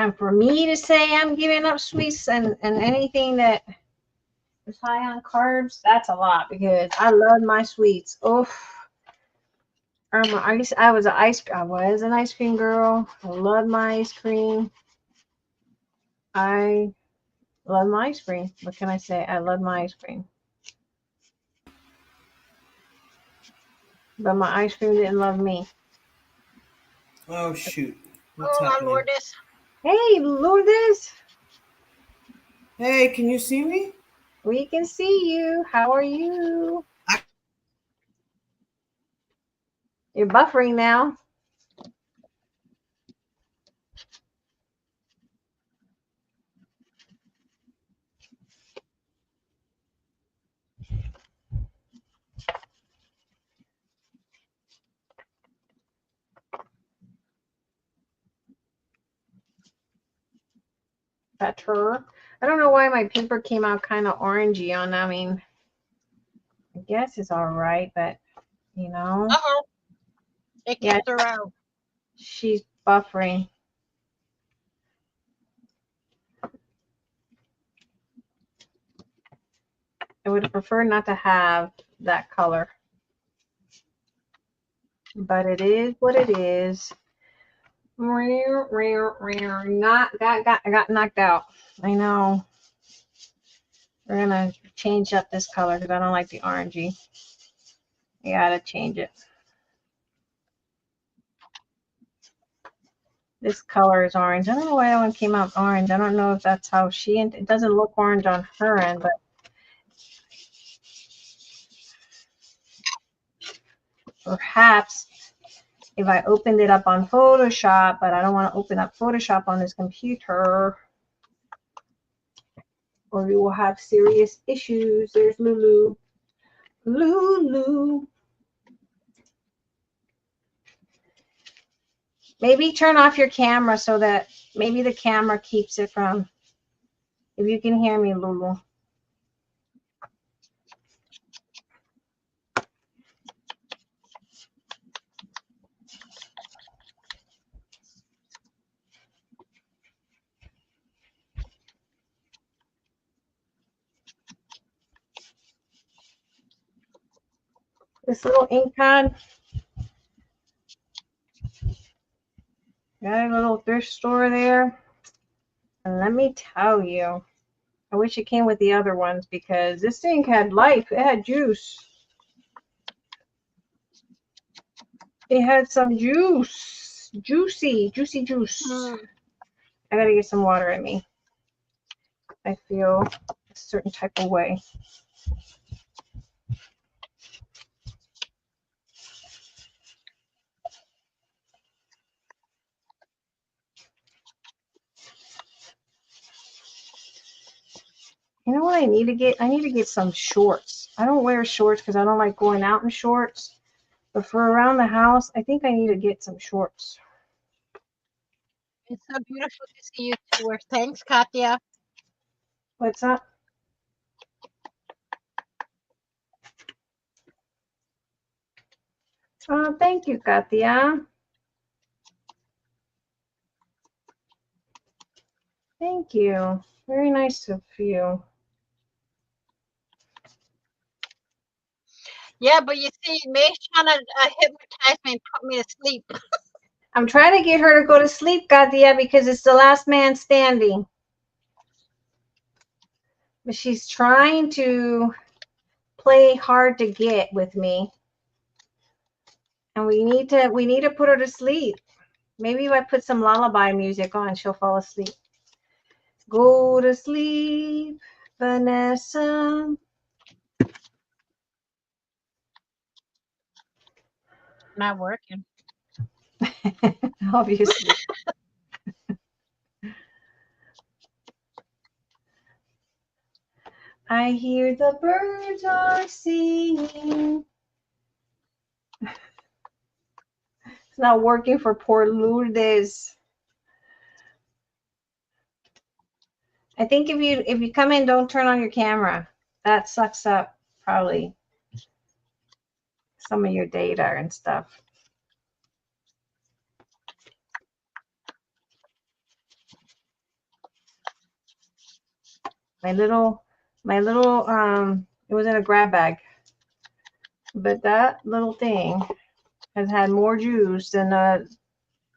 And for me to say I'm giving up sweets and anything that is high on carbs, that's a lot because I love my sweets. Oh, I was an ice cream girl. I love my ice cream. I love my ice cream. What can I say? I love my ice cream. But my ice cream didn't love me. Oh shoot! What's Oh my happening? Lourdes. Hey, Lourdes, Hey, can you see me? we can see you. How are you? You're buffering now. Better. I don't know why my paper came out kind of orangey on. I mean, I guess it's all right, but you know, Uh-oh. It yeah, kicked her out. she's buffering. I would prefer not to have that color, but it is what it is. I got knocked out. I know. We're gonna change up this color because I don't like the orangey. I gotta change it. This color is orange. I don't know why that one came out orange. I don't know if that's how it doesn't look orange on her end, but perhaps if I opened it up on Photoshop, but I don't want to open up Photoshop on this computer, or we will have serious issues. There's Lulu. Lulu. Maybe turn off your camera so that maybe the camera keeps it from, if you can hear me, Lulu. This little ink pad, got a little thrift store there. And let me tell you, I wish it came with the other ones because this thing had life. It had juice. It had some juice. Juicy juice. I gotta get some water in me. I feel a certain type of way. You know what I need to get? I need to get some shorts. I don't wear shorts because I don't like going out in shorts. But for around the house, I think I need to get some shorts. It's so beautiful to see you two. Thanks, Katya. What's up? Oh, thank you, Katia. Thank you. Very nice of you. Yeah, but you see, May's trying to hypnotize me and put me to sleep. I'm trying to get her to go to sleep, Katia, because it's the last man standing. But she's trying to play hard to get with me. And we need to put her to sleep. Maybe if I put some lullaby music on, she'll fall asleep. Go to sleep, Vanessa. Not working. Obviously. I hear the birds are singing. It's not working for poor Lourdes. I think if you come in, don't turn on your camera. That sucks up probably some of your data and stuff. My little, it was in a grab bag. But that little thing has had more juice than the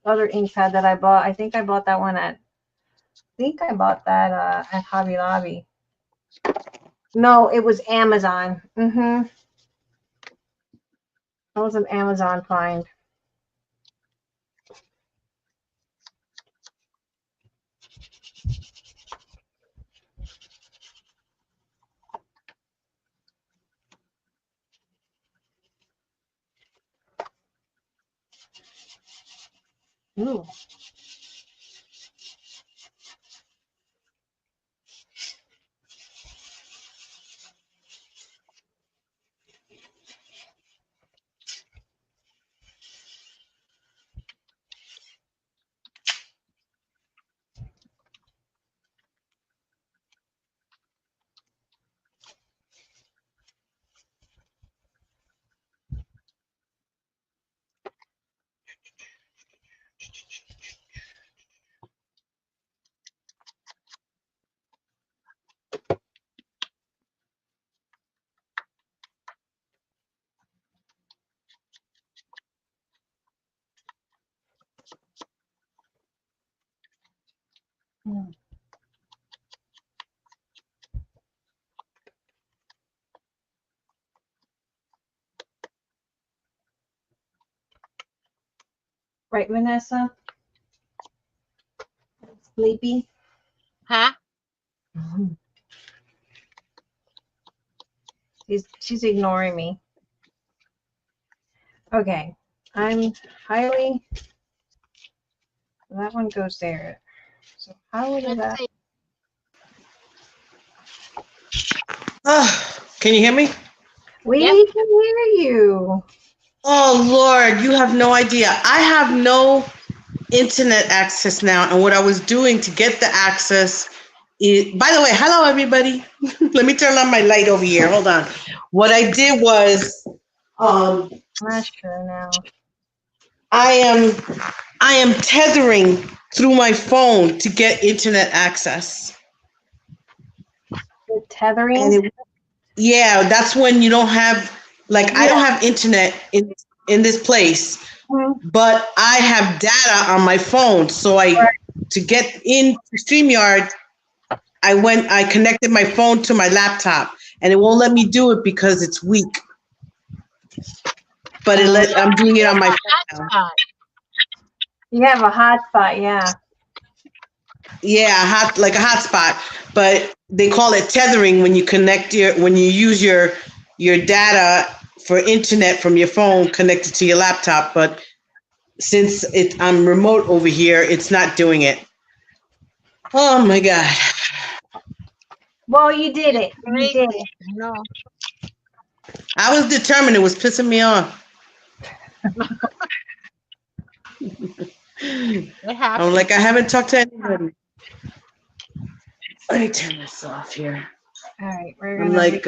other ink pad that I bought. I think I bought that one at Hobby Lobby. No, it was Amazon. That was an Amazon find. Ooh. Right, Vanessa? Sleepy? Huh? She's ignoring me. Okay. I'm highly, that one goes there. So how would that? Can you hear me? We Yep. can hear you. Oh, Lord, you have no idea. I have no internet access now. And what I was doing to get the access is, by the way, hello, everybody. Let me turn on my light over here. Hold on. What I did was, I'm not sure now. I am tethering through my phone to get internet access. The tethering? And yeah, that's when you don't have, like, I don't have internet in this place, but I have data on my phone. So to get into StreamYard, I connected my phone to my laptop, and it won't let me do it because it's weak. But I'm doing it on my phone now. You have a hotspot, yeah. Yeah, like a hotspot, but they call it tethering when you when you use your data for internet from your phone connected to your laptop. But since I'm remote over here, it's not doing it. Oh my God. Well, you did it. You did it. No. I was determined. It was pissing me off. It happened. I'm like, I haven't talked to anybody. Let me turn this off here. All right, we're I'm gonna. like,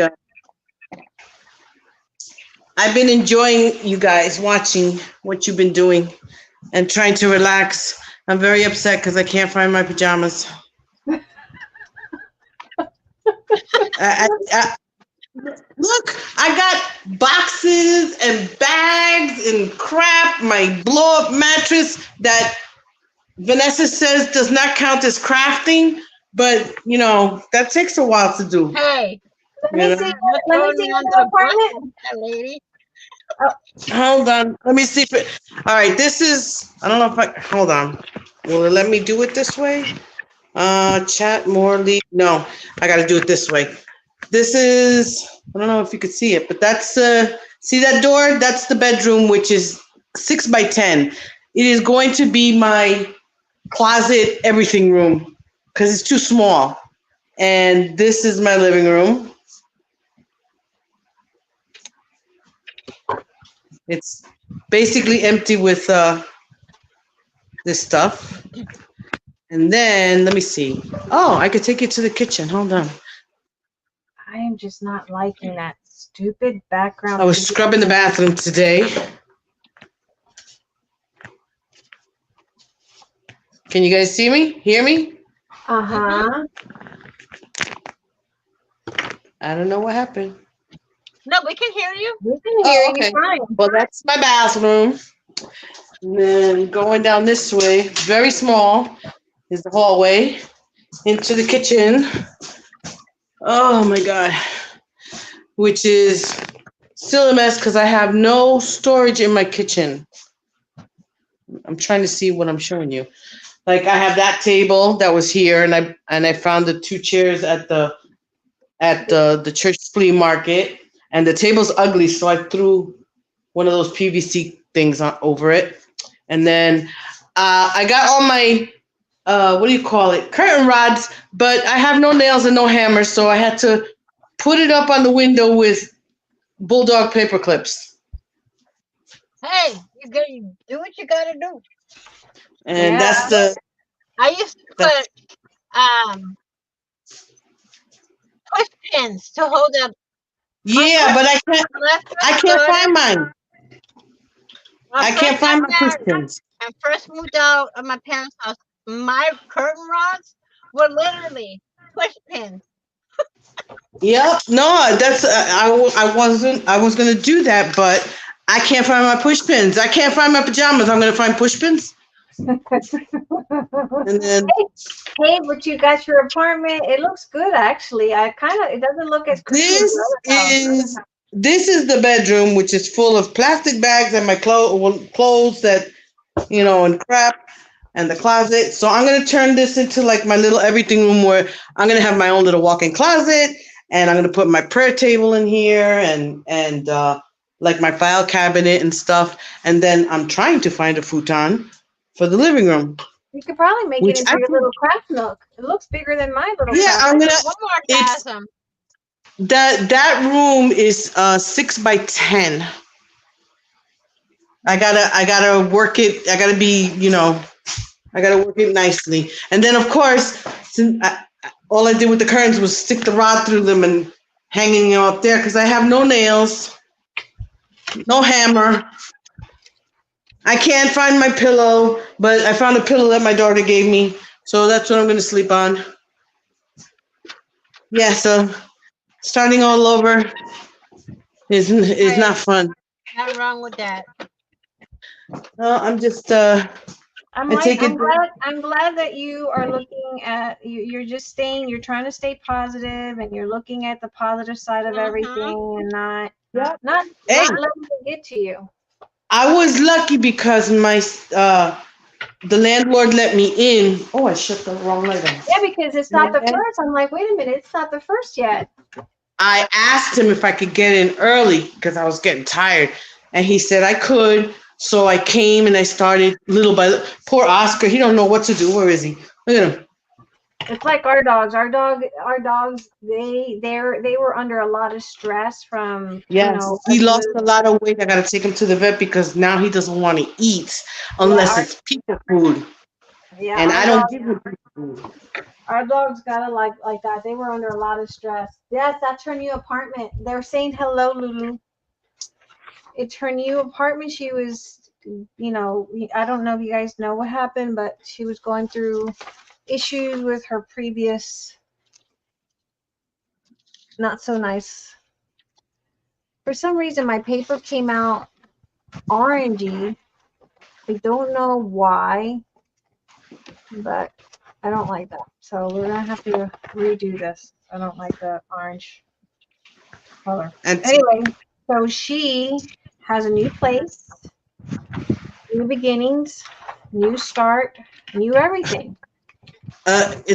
I've been enjoying you guys watching what you've been doing and trying to relax. I'm very upset because I can't find my pajamas. Look, I got boxes and bags and crap, my blow-up mattress that Vanessa says does not count as crafting, but, that takes a while to do. Hey, Let me see the apartment. lady. Hold on. Let me see if it. All right, this is. I don't know if I. Hold on. Will it let me do it this way? Chat more lead. No, I got to do it this way. This is. I don't know if you could see it, but that's. See that door? That's the bedroom, which is 6 by 10. It is going to be my closet, everything room, because it's too small. And this is my living room. It's basically empty with this stuff. And then, let me see. Oh, I could take you to the kitchen. Hold on. I am just not liking that stupid background. I was scrubbing the bathroom today. Can you guys see me? Hear me? Uh-huh. I don't know what happened. No, we can hear you. We can hear Oh, you okay. fine. Well, that's my bathroom. And then going down this way, very small, is the hallway into the kitchen. Oh my God. Which is still a mess because I have no storage in my kitchen. I'm trying to see what I'm showing you. Like I have that table that was here, and I found the two chairs at the church flea market, and the table's ugly, so I threw one of those PVC things on over it, and then I got all my what do you call it, curtain rods, but I have no nails and no hammer, so I had to put it up on the window with bulldog paper clips, Hey, you got to do what you got to do. and Yeah. I used to That's- put push pins to hold up. yeah, but I can't. When I I first can't started, find mine. when I first can't got find my push married pins. and first moved out of my parents' house, my curtain rods were literally push pins. Yep. No, that's I wasn't. I was gonna do that, but I can't find my push pins. I can't find my pajamas. I'm gonna find push pins, and then Hey, but you got your apartment. It looks good, actually. It doesn't look as creepy as this the other house. is the bedroom, which is full of plastic bags and my clothes that and crap, and the closet. So I'm gonna turn this into like my little everything room where I'm gonna have my own little walk-in closet, and I'm gonna put my prayer table in here and like my file cabinet and stuff. And then I'm trying to find a futon for the living room, You could probably make it which into your little craft nook. It looks bigger than my little yeah, craft I'm nook. gonna. One more It's chasm. that room is 6 by 10. I gotta work it. I gotta be, I gotta work it nicely. And then of course, all I did with the curtains was stick the rod through them and hanging them up there because I have no nails, no hammer. I can't find my pillow, but I found a pillow that my daughter gave me, so that's what I'm gonna sleep on. Yeah, so starting all over is not fun. Nothing wrong with that. No, I'm just I take it. I'm glad that you are looking at you're just staying, you're trying to stay positive, and you're looking at the positive side of everything, and not Hey, letting it get to you. I was lucky because my the landlord let me in. Oh, I shut the wrong light on. Yeah, because it's not the Yeah. first. I'm like, wait a minute, it's not the first yet. I asked him if I could get in early because I was getting tired, and he said I could. So I came and I started little by little. Poor Oscar, he don't know what to do. Where is he? Look at him. It's like our dogs. Our dogs. They were under a lot of stress from Yes, he lost a lot of weight. I got to take him to the vet because now he doesn't want to eat unless it's people food. Yeah, And I don't give him people food. Our dogs got it like that. They were under a lot of stress. Yes, that's her new apartment. They're saying hello, Lulu. It's her new apartment. She was, I don't know if you guys know what happened, but she was going through issues with her previous not so nice. For some reason, my paper came out orangey. I don't know why, but I don't like that. So we're gonna have to redo this. I don't like the orange color. And Anyway, so she has a new place, new beginnings, new start, new everything. let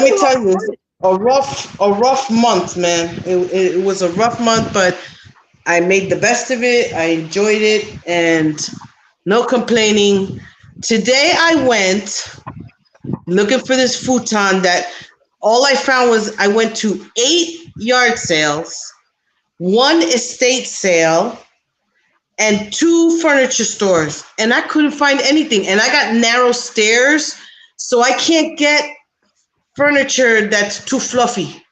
me tell you, a rough month, man. It was a rough month, but I made the best of it. I enjoyed it, and no complaining. Today I went looking for this futon that all I found was I went to 8 yard sales, 1 estate sale, and 2 furniture stores, and I couldn't find anything. And I got narrow stairs, so I can't get furniture that's too fluffy.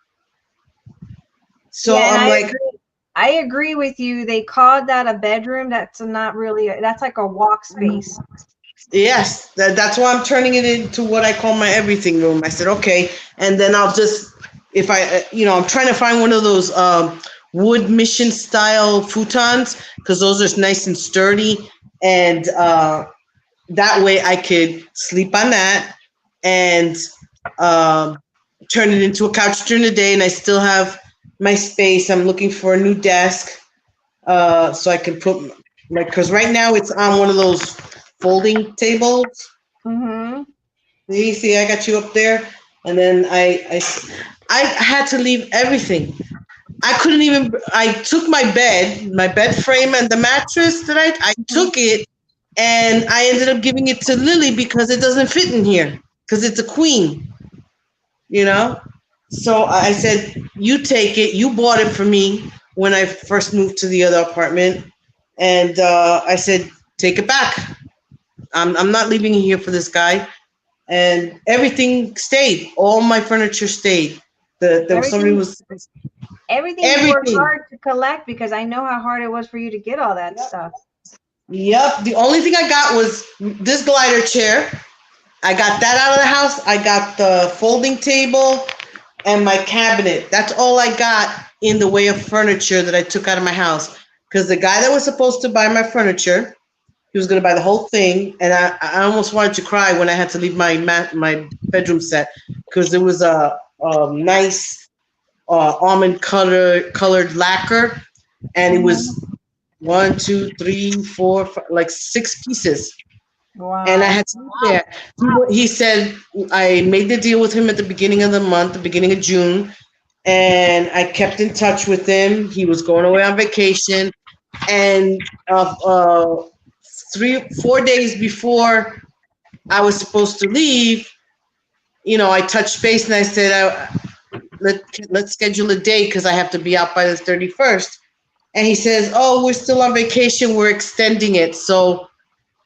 So Yeah, I'm like, I agree with you. They called that a bedroom. That's not really. That's like a walk space. yes, that's why I'm turning it into what I call my everything room. I said, okay, and then I'll just if I'm trying to find one of those wood mission style futons because those are nice and sturdy, and that way I could sleep on that and turn it into a couch during the day, and I still have my space. I'm looking for a new desk so I can put because right now it's on one of those folding tables. Mm-hmm. See, I got you up there, and then I had to leave everything. I couldn't even. I took my bed frame, and the mattress that I took it, and I ended up giving it to Lily because it doesn't fit in here because it's a queen, you know. So I said, "You take it. You bought it for me when I first moved to the other apartment," and I said, "Take it back. I'm not leaving it here for this guy." And everything stayed. All my furniture stayed. Everything you worked hard to collect because I know how hard it was for you to get all that stuff. Yep. The only thing I got was this glider chair. I got that out of the house. I got the folding table and my cabinet. That's all I got in the way of furniture that I took out of my house. Because the guy that was supposed to buy my furniture, he was going to buy the whole thing, and I almost wanted to cry when I had to leave my bedroom set because it was a nice almond colored lacquer, and it was 1, 2, 3, 4, 5, like 6 pieces. Wow. And I had to leave there. He said I made the deal with him at the beginning of the month, the beginning of June, and I kept in touch with him. He was going away on vacation, and 3-4 days before I was supposed to leave, I touched base and I said, let's schedule a date because I have to be out by the 31st. And he says, oh, we're still on vacation. We're extending it. So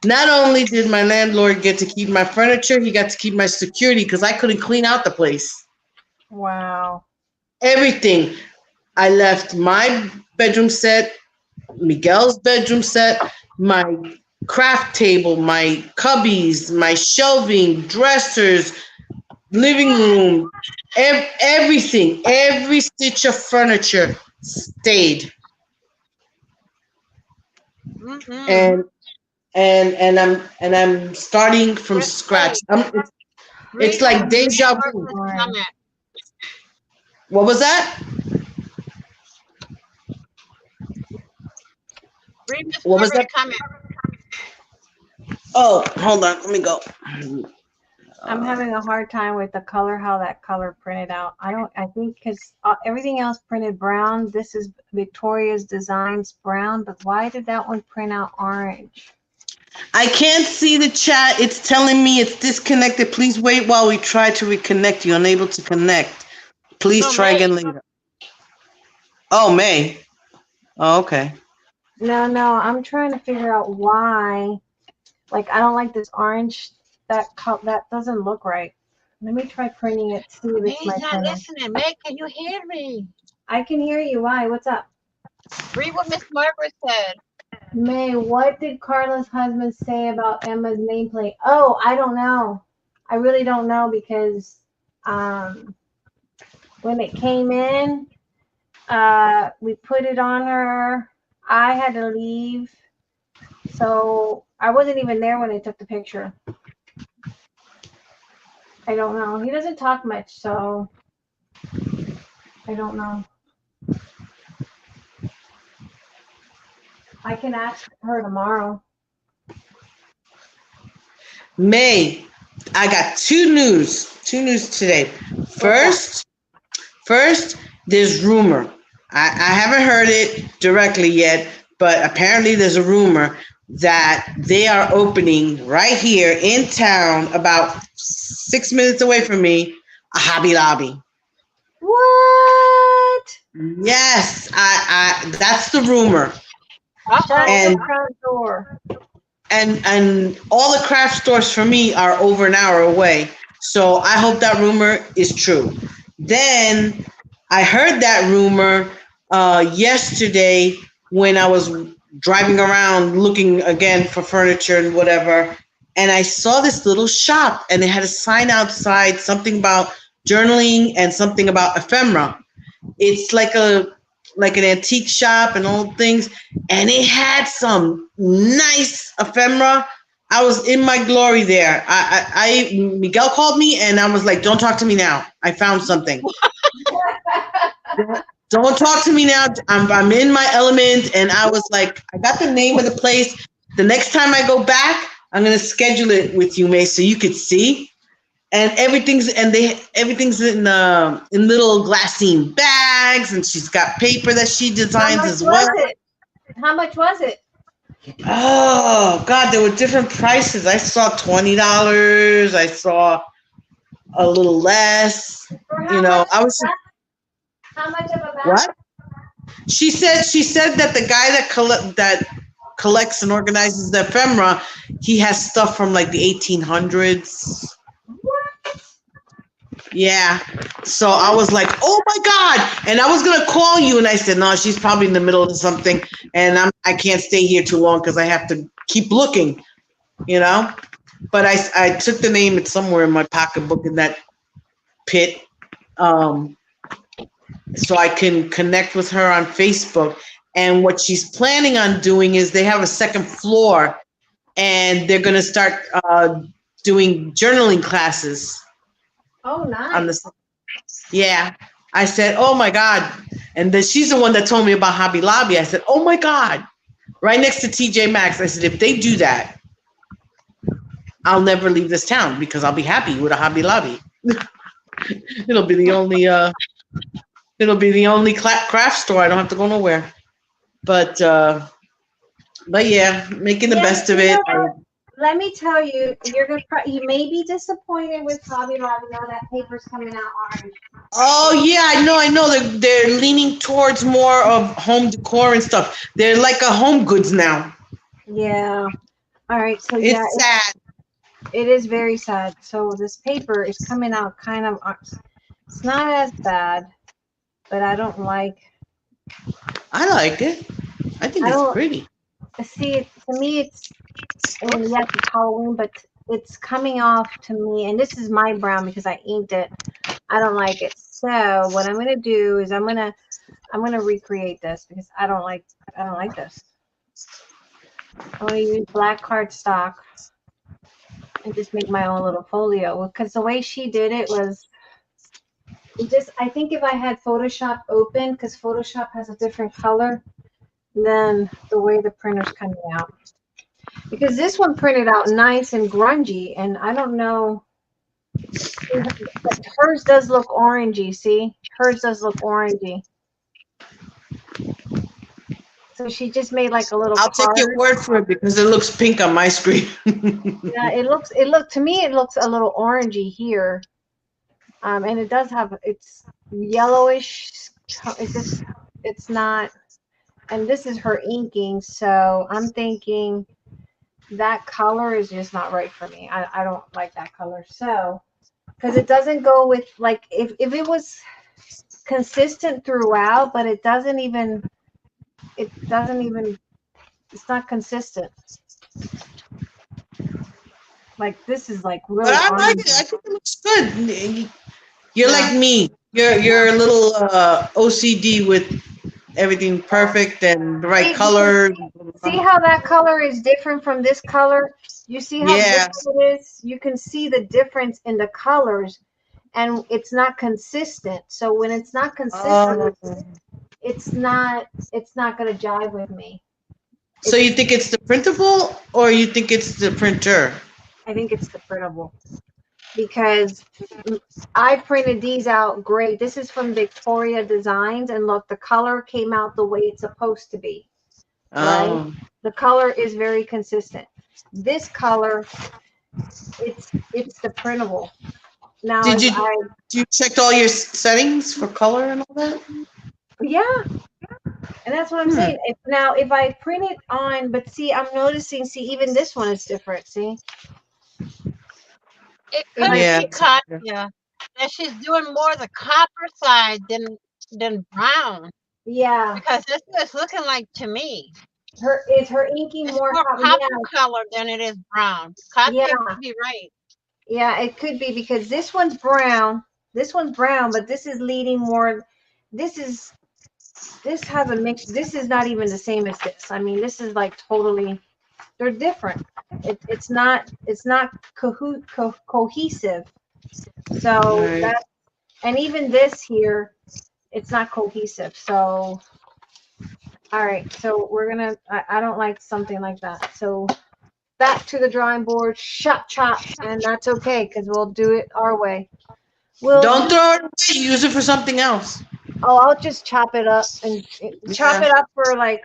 not only did my landlord get to keep my furniture, he got to keep my security because I couldn't clean out the place. Wow. Everything. I left my bedroom set, Miguel's bedroom set, my craft table, my cubbies, my shelving, dressers, living room, everything, every stitch of furniture stayed. Mm-hmm. And I'm starting from scratch. It's like deja vu. What was that? What was that? Comment. Oh, hold on. Let me go. I'm having a hard time with the color, how that color printed out. I think because everything else printed brown. This is Victoria's Designs brown, but why did that one print out orange? I can't see the chat. It's telling me it's disconnected. Please wait while we try to reconnect you. Unable to connect. Please try again later. Oh, May. Oh, okay. No, I'm trying to figure out why. Like, I don't like this orange. That doesn't look right. Let me try printing it. See if it's my May's not printer. listening. May, can you hear me? I can hear you. Why? What's up? Read what Miss Margaret said. May, what did Carla's husband say about Emma's nameplate? Oh, I don't know. I really don't know because when it came in, we put it on her. I had to leave. So I wasn't even there when they took the picture. I don't know. He doesn't talk much, so I don't know. I can ask her tomorrow. May, I got two news today. First, there's rumor. I haven't heard it directly yet, but apparently there's a rumor that they are opening right here in town, about 6 minutes away from me, a Hobby Lobby. What? Yes, I that's the rumor. And and all the craft stores for me are over an hour away. So I hope that rumor is true. Then I heard that rumor yesterday when I was driving around looking again for furniture and whatever, and I saw this little shop and it had a sign outside, something about journaling and something about ephemera. It's like an antique shop and old things, and it had some nice ephemera. I was in my glory there. Miguel called me and I was like, "Don't talk to me now. I found something. Don't talk to me now. I'm in my element." And I was like, I got the name of the place. The next time I go back, I'm gonna schedule it with you, May, so you could see. And everything's in little glassine bags, and she's got paper that she designs as well. How much was it? Oh God, there were different prices. I saw $20. I saw a little less. You know, I was just, How much of a bag? what? She said that the guy that collects and organizes the ephemera, he has stuff from like the 1800s. Yeah. So I was like, "Oh my God." And I was going to call you and I said, "No, she's probably in the middle of something and I can't stay here too long because I have to keep looking, you know?" But I took the name. It's somewhere in my pocketbook in that pit. So I can connect with her on Facebook. And what she's planning on doing is they have a second floor and they're going to start doing journaling classes. Oh, nice. On the, yeah. I said, "Oh my God." And then she's the one that told me about Hobby Lobby. I said, "Oh my God." Right next to TJ Maxx. I said, if they do that, I'll never leave this town because I'll be happy with a Hobby Lobby. It'll be the only craft store. I don't have to go nowhere. But yeah, making the best of it. Let me tell you, you may be disappointed with Hobby Lobby now that paper's coming out orange. Oh yeah, I know. They're leaning towards more of home decor and stuff. They're like a home goods now. Yeah. All right. So It's sad. It is very sad. So this paper is coming out kind of. It's not as bad, but I don't like. I like it. I think it's pretty. See, to me, it's. And yes, it's Halloween, but it's coming off to me, and this is my brown because I inked it. I don't like it. So what I'm gonna do is I'm gonna recreate this because I don't like this. I'm gonna use black cardstock and just make my own little folio because the way she did it was I think if I had Photoshop open, because Photoshop has a different color than the way the printer's coming out. Because this one printed out nice and grungy, and I don't know. Hers does look orangey. See, hers does look orangey. So she just made like a little. I'll take your word for it because it looks pink on my screen. Yeah, it looks to me it looks a little orangey here, and it does have it's yellowish. It's not, and this is her inking, so I'm thinking that color is just not right for me. I don't like that color. So, because it doesn't go with, like, if it was consistent throughout, but it's not consistent. Like, this is like really. But I like it. I think it looks good. You're like me. You're a little OCD with everything perfect and the right color. See how that color is different from this color? You see how different it is? You can see the difference in the colors, and it's not consistent. So when it's not consistent, it's not going to jive with me. So you think it's the printable, or you think it's the printer? I think it's the printable, because I printed these out great. This is from Victoria Designs, and look, the color came out the way it's supposed to be. Right? The color is very consistent. This color, it's the printable. Now, did you check all your settings for color and all that? Yeah, and that's what I'm saying. If I print it on, but see, I'm noticing. See, even this one is different. See. It could be Katya that she's doing more the copper side than brown. Yeah. Because this is looking like, to me, her inking more copper color than it is brown. Katya could be right. Yeah, it could be because this one's brown This one's brown, but this is leading more. This is this has a mix. This is not even the same as this. I mean, this is like totally. They're different. It's not cohesive. So Right. that, and even this here, it's not cohesive. So all right, so we're gonna. I don't like something like that. So back to the drawing board, chop chop, and that's okay because we'll do it our way. We'll Don't do. throw it away. Use it for something else. Oh, I'll just chop it up and chop Yeah. it up for like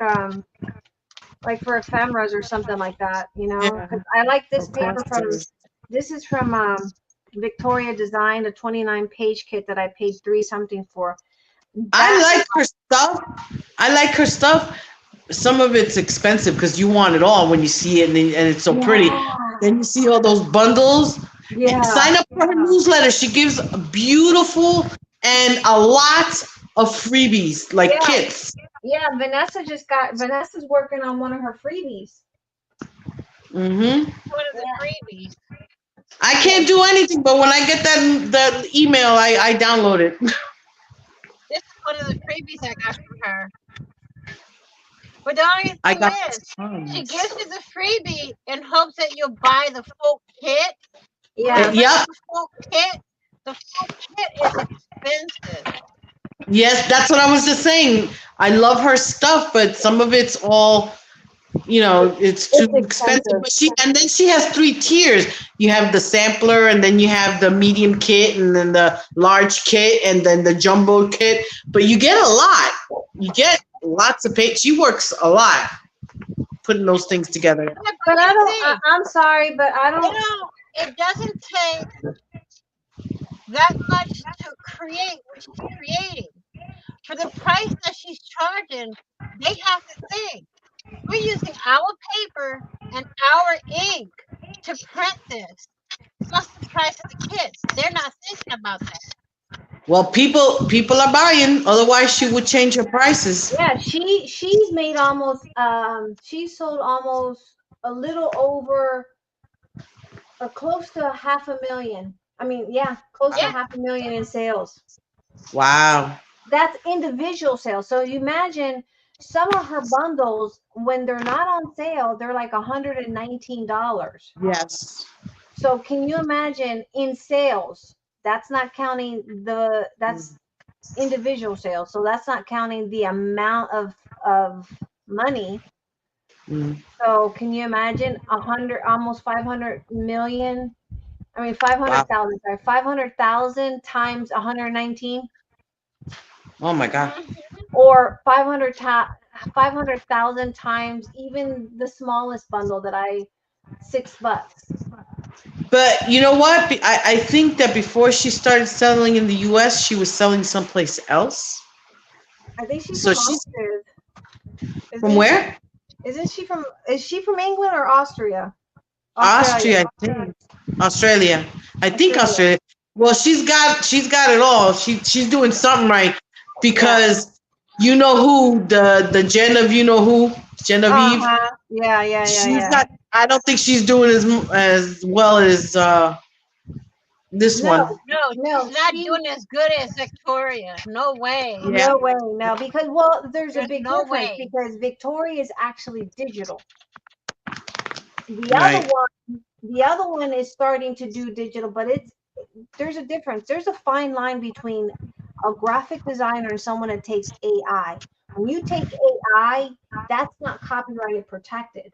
for ephemeras or something like that, you know. Yeah. Because I like this For paper from. posters. This is from Victoria Design, a 29-page kit that I paid three something for. I That like her stuff. I like her stuff. Some of it's expensive because you want it all when you see it, and it's so pretty. Then you see all those bundles. yeah, Sign up for her newsletter. She gives beautiful and a lot of freebies, like yeah, kits. yeah. Vanessa's working on one of her freebies. Mm-hmm. What are the Yeah. freebies? I can't do anything, but when I get that email, I download it. This is one of the freebies I got from her. But the only I thing got is, she tons. gives you the freebie in hopes that you'll buy the full kit. Yeah, Yep. The full kit. The full kit is expensive. Yes, that's what I was just saying. I love her stuff, but some of it's all, it's too it's expensive. expensive. And then she has three tiers. You have the sampler, and then you have the medium kit, and then the large kit, and then the jumbo kit. But you get a lot. You get lots of pay. She works a lot putting those things together. Yeah, But I you don't. see, I'm sorry, but I you don't. know, it doesn't take that much to create what she's creating. For the price that she's charging, they have to think. We're using our paper and our ink to print this, plus the price of the kits. They're not thinking about that. Well, people are buying. Otherwise, she would change her prices. Yeah, she's made almost. She sold almost a little over, or close to 500,000. I mean, yeah, close to Yeah. 500,000 in sales. Wow. That's individual sales. So you imagine some of her bundles when they're not on sale, they're like $119. Yes. So can you imagine in sales? That's not counting that's individual sales. So that's not counting the amount of money. Mm. So can you imagine almost 500 million? I mean, Wow. 500,000, sorry, 500,000 times 119, Oh my God. Mhm. or 500,000 times even the smallest bundle that $6. But you know what? I think that before she started selling in the U.S., she was selling someplace else. I think she's So from she's Austria. from Isn't she? where? Is she from England or Austria? Australia. Austria, I think. Australia. I think Australia. Australia. Well, she's got it all. She's doing something right because you know who the Genevieve. Uh-huh. Yeah. She's not. I don't think she's doing as well as this No, one. No, no, she's not she, doing as good as Victoria. No way. Yeah. no way, no. Because, well, there's a There's big no difference way. because Victoria is actually digital. The Right. other one is starting to do digital, but there's a difference. There's a fine line between a graphic designer and someone that takes AI. When you take AI, that's not copyrighted protected.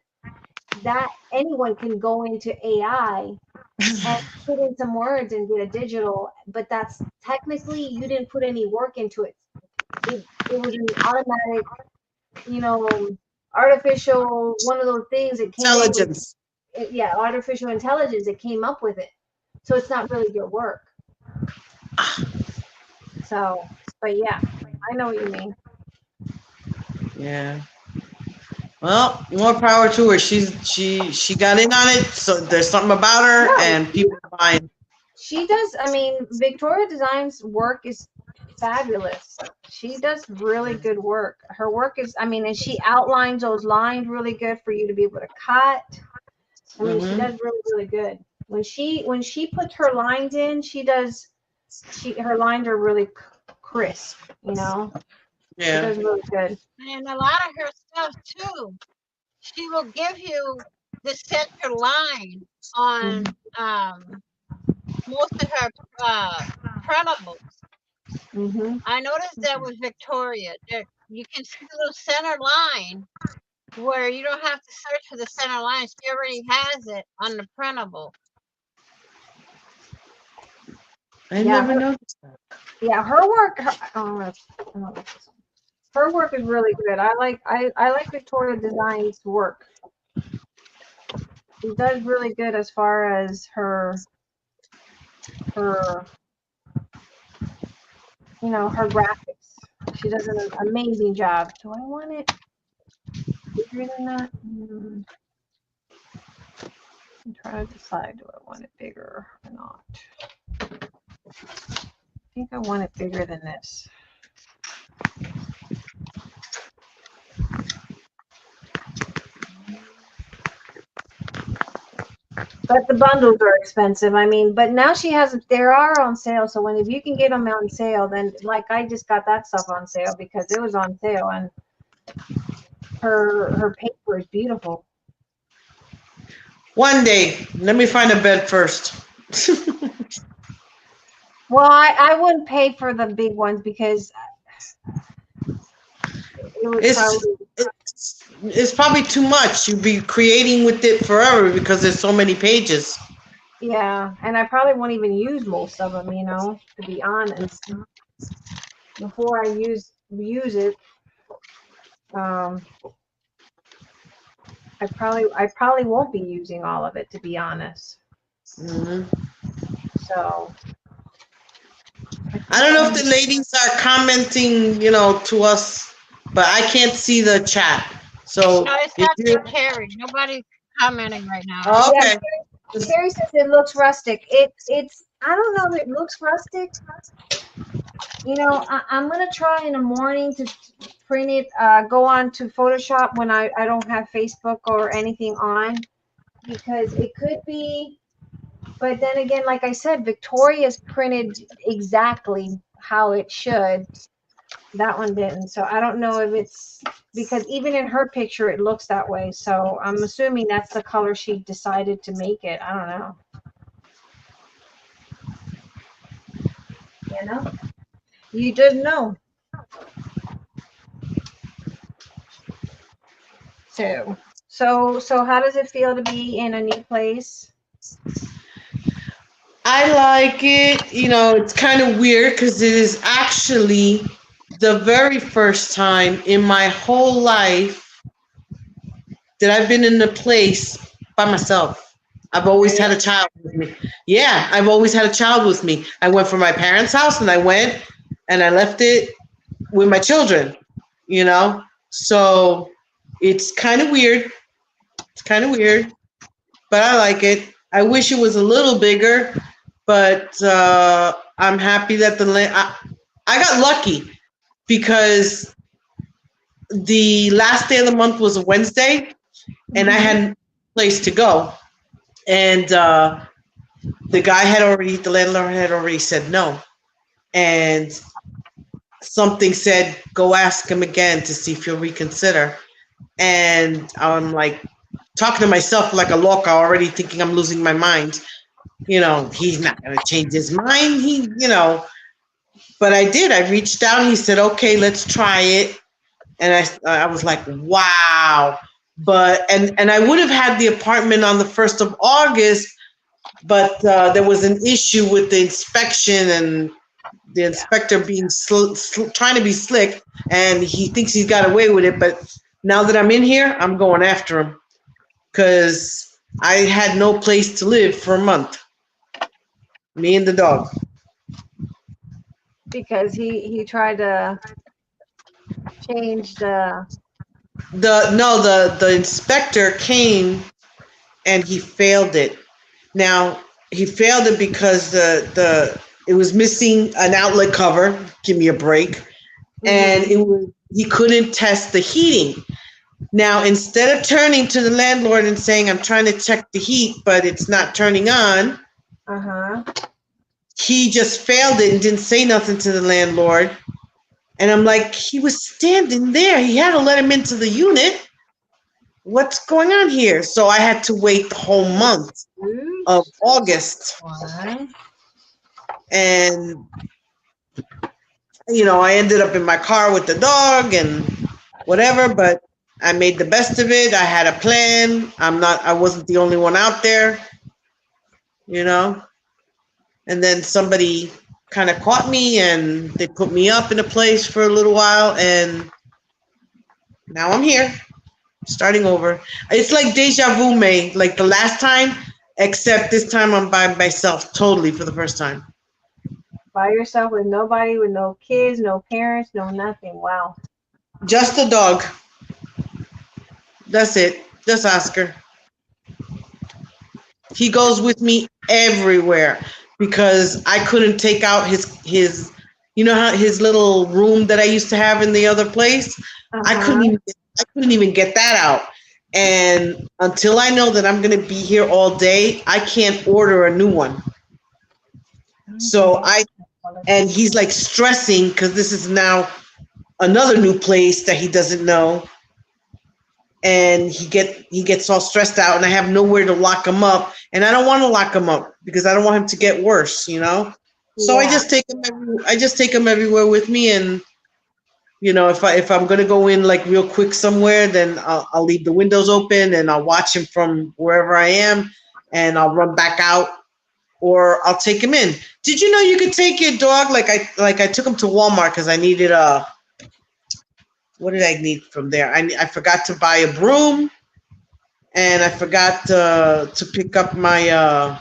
That anyone can go into AI and put in some words and get a digital, but that's technically you didn't put any work into it. It was an automatic, you know, artificial one of those things that came up with Intelligence. it, yeah, artificial intelligence that came up with it. So it's not really your work. So, but yeah, I know what you mean. Yeah. Well, more power to her. She got in on it. So there's something about her, No, and people are buying. she does. I mean, Victoria Design's work is fabulous. She does really good work. Her work is, I mean, and she outlines those lines really good for you to be able to cut. I mean, she Hmm. does really, really good. When she puts her lines in, she does. her lines are really crisp, you know. She Yeah. does really good. And a lot of her stuff too. She will give you the center line on most of her printables. Mm-hmm. I noticed that with Victoria. There, you can see the little center line where you don't have to search for the center line. She already has it on the printable. I never noticed that. Yeah, her work. Her work is really good. I like Victoria Design's work. She does really good as far as her her graphics. She does an amazing job. Do I want it bigger than that? I'm trying to decide, do I want it bigger or not? I think I want it bigger than this. But the bundles are expensive. I mean, but now she has, they are on sale. So if you can get them on sale, then like I just got that stuff on sale because it was on sale, and her paper is beautiful. One day, let me find a bed first. Well, I wouldn't pay for the big ones because it's probably too much. You'd be creating with it forever because there's so many pages. Yeah, and I probably won't even use most of them, to be honest. Before I use it, I probably won't be using all of it, to be honest. Mm-hmm. So I don't know if the ladies are commenting, to us, but I can't see the chat. So No, it's not Terry. Nobody's commenting right now. Oh, okay. Yeah, Terry says it looks rustic. It's I don't know if it looks rustic. I'm gonna try in the morning to print it. Go on to Photoshop when I don't have Facebook or anything on, because it could be. But then again, like I said, Victoria's printed exactly how it should. That one didn't. So I don't know if it's because even in her picture, it looks that way. So I'm assuming that's the color she decided to make it. I don't know. You didn't know. So how does it feel to be in a new place? I like it. It's kind of weird because it is actually the very first time in my whole life that I've been in a place by myself. I've always had a child with me. Yeah, I've always had a child with me. I went from my parents' house and I went and I left it with my children, So it's kind of weird. But I like it. I wish it was a little bigger, but I'm happy that I got lucky because the last day of the month was a Wednesday, and I had a place to go, and the landlord had already said no, and something said go ask him again to see if he'll reconsider, and I'm like talking to myself like a loca, already thinking I'm losing my mind. He's not going to change his mind. But I did. I reached out. He said, okay, let's try it. And I was like, wow. And I would have had the apartment on the 1st of August, but there was an issue with the inspection and the inspector being trying to be slick, and he thinks he's got away with it. But now that I'm in here, I'm going after him because I had no place to live for a month. Me and the dog. Because he tried to change the inspector came and he failed it. Now he failed it because it was missing an outlet cover. Give me a break. And he couldn't test the heating. Now, instead of turning to the landlord and saying, I'm trying to check the heat, but it's not turning on, he just failed it and didn't say nothing to the landlord. And I'm like, he was standing there. He had to let him into the unit. What's going on here? So I had to wait the whole month of August. Why? And, I ended up in my car with the dog and whatever, but I made the best of it. I had a plan. I wasn't the only one out there, And then somebody kind of caught me and they put me up in a place for a little while, and now I'm here, starting over. It's like deja vu, May, like the last time, except this time I'm by myself totally for the first time. By yourself with nobody, with no kids, no parents, no nothing. Wow. Just the dog. That's it. Just Oscar. He goes with me everywhere because I couldn't take out his how his little room that I used to have in the other place. I couldn't even get that out. And until I know that I'm going to be here all day, I can't order a new one. So and he's like stressing because this is now another new place that he doesn't know. And he gets all stressed out, and I have nowhere to lock him up, and I don't want to lock him up because I don't want him to get worse, So yeah. I just take him everywhere with me, and if I'm gonna go in like real quick somewhere, then I'll leave the windows open and I'll watch him from wherever I am, and I'll run back out, or I'll take him in. Did you know you could take your dog? Like I took him to Walmart because I needed what did I need from there? I forgot to buy a broom, and I forgot to pick up my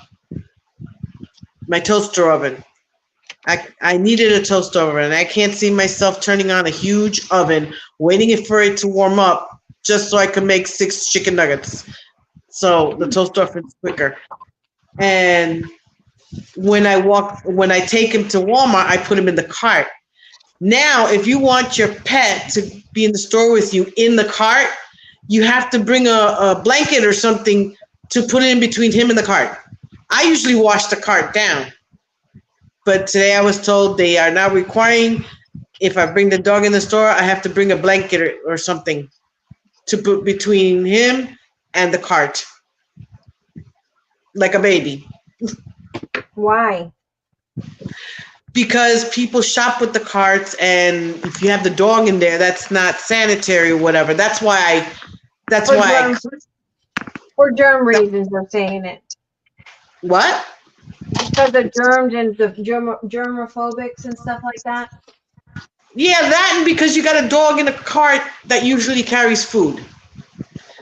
my toaster oven. I needed a toaster oven, and I can't see myself turning on a huge oven, waiting for it to warm up, just so I can make 6 chicken nuggets. So the toaster oven's quicker. And when I take him to Walmart, I put him in the cart. Now, if you want your pet to be in the store with you in the cart, you have to bring a blanket or something to put it in between him and the cart. I usually wash the cart down, but today I was told they are now requiring, if I bring the dog in the store, I have to bring a blanket or something to put between him and the cart, like a baby. Why? Because people shop with the carts, and if you have the dog in there, that's not sanitary or whatever. That's why for germ reasons, they're saying it. What? Because of germs and the germophobics and stuff like that. Yeah, that, and because you got a dog in a cart that usually carries food.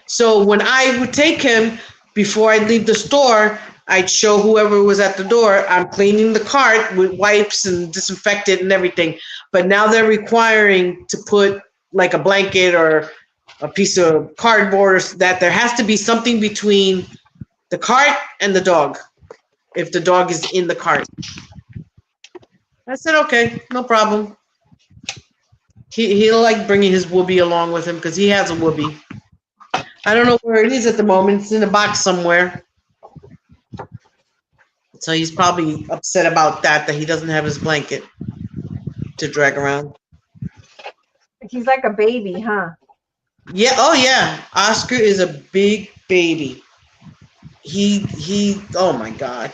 So when I would take him, before I leave the store, I'd show whoever was at the door, I'm cleaning the cart with wipes and disinfectant and everything. But now they're requiring to put like a blanket or a piece of cardboard, or that there has to be something between the cart and the dog if the dog is in the cart. I said, okay, no problem. He'll like bringing his whoopee along with him because he has a whoopee. I don't know where it is at the moment. It's in a box somewhere. So he's probably upset about that he doesn't have his blanket to drag around. He's like a baby, huh? Yeah. Oh, yeah. Oscar is a big baby. He. Oh my God.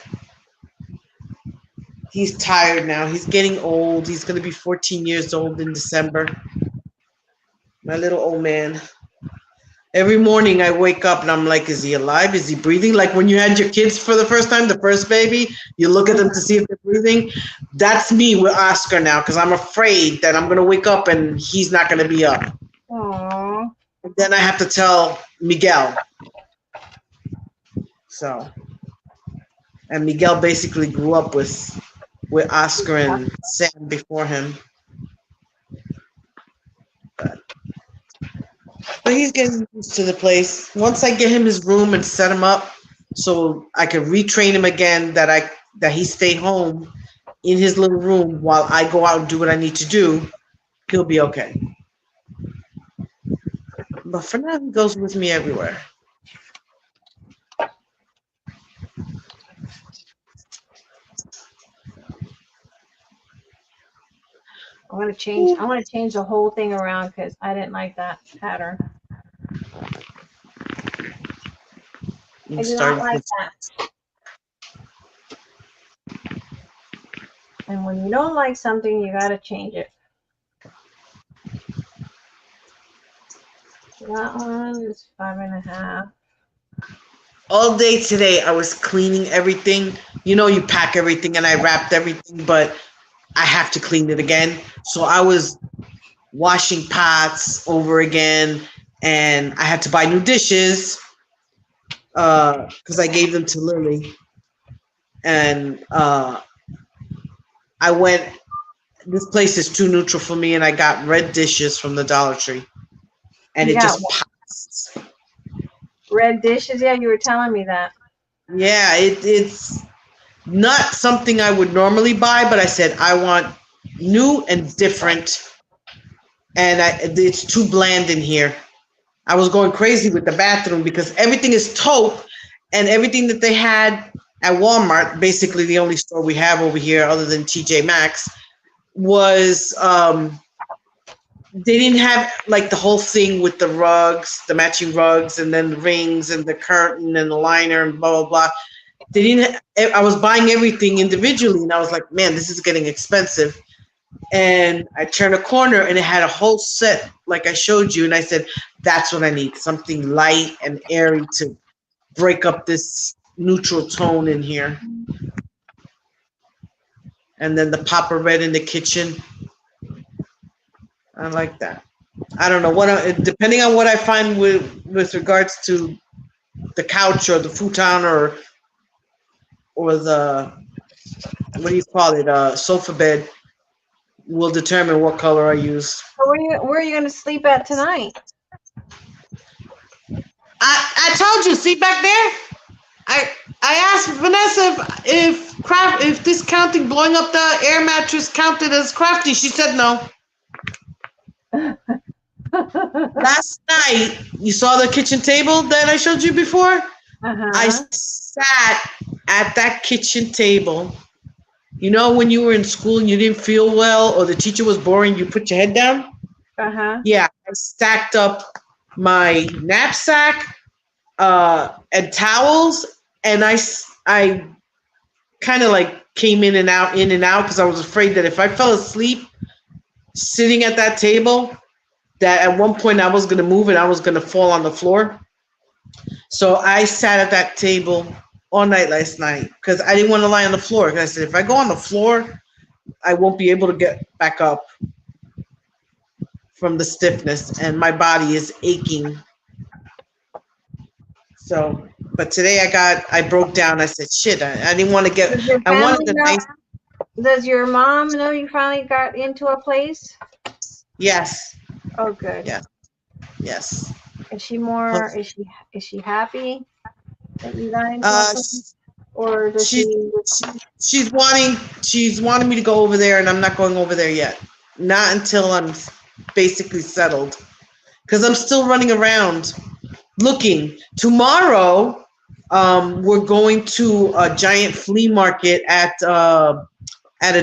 He's tired now. He's getting old. He's going to be 14 years old in December. My little old man. Every morning I wake up and I'm like, is he alive? Is he breathing? Like when you had your kids for the first time, the first baby, you look at them to see if they're breathing. That's me with Oscar now, because I'm afraid that I'm going to wake up and he's not going to be up. Aww. And then I have to tell Miguel. So, and Miguel basically grew up with Oscar and Sam before him. But he's getting used to the place. Once I get him his room and set him up so I can retrain him again, that he stay home in his little room while I go out and do what I need to do, he'll be okay. But for now, he goes with me everywhere. I want to change. I want to change the whole thing around because I didn't like that pattern. I do not like that. And when you don't like something, you got to change it. That one is 5.5. All day today, I was cleaning everything. You know, you pack everything and I wrapped everything, but I have to clean it again. So I was washing pots over again, and I had to buy new dishes because I gave them to Lily. And I went, this place is too neutral for me, and I got red dishes from the Dollar Tree. And You it got just what? pops. Red dishes. Yeah, you were telling me that. Yeah, it's not something I would normally buy, but I said I want new and different, and it's too bland in here. I was going crazy with the bathroom because everything is taupe, and everything that they had at Walmart, basically the only store we have over here other than TJ Maxx, was they didn't have like the whole thing with the rugs, the matching rugs, and then the rings and the curtain and the liner and blah blah blah. They didn't. I was buying everything individually, and I was like, man, this is getting expensive. And I turned a corner, and it had a whole set, like I showed you, and I said, that's what I need, something light and airy to break up this neutral tone in here. And then the Papa Red in the kitchen. I like that. I don't know depending on what I find with regards to the couch or the futon or the, what do you call it, sofa bed, will determine what color I use. So where are you going to sleep at tonight? I told you, see back there? I asked Vanessa if this counting, blowing up the air mattress, counted as crafty. She said no. Last night, you saw the kitchen table that I showed you before? I sat at that kitchen table. You know when you were in school and you didn't feel well or the teacher was boring, you put your head down? Yeah, I stacked up my knapsack and towels, and I kind of like came in and out because I was afraid that if I fell asleep sitting at that table, that at one point I was going to move and I was going to fall on the floor. So I sat at that table all night last night because I didn't want to lie on the floor. Because I said, if I go on the floor, I won't be able to get back up from the stiffness, and my body is aching. So, but today I broke down. I said, shit, I didn't want to get, I wanted the nice. Does your mom know you finally got into a place? Yes. Oh, good. Yeah. Yes. Is she more? Is she happy that you got into a place? Or does she's wanting me to go over there, and I'm not going over there yet. Not until I'm basically settled, because I'm still running around looking. Tomorrow, we're going to a giant flea market at a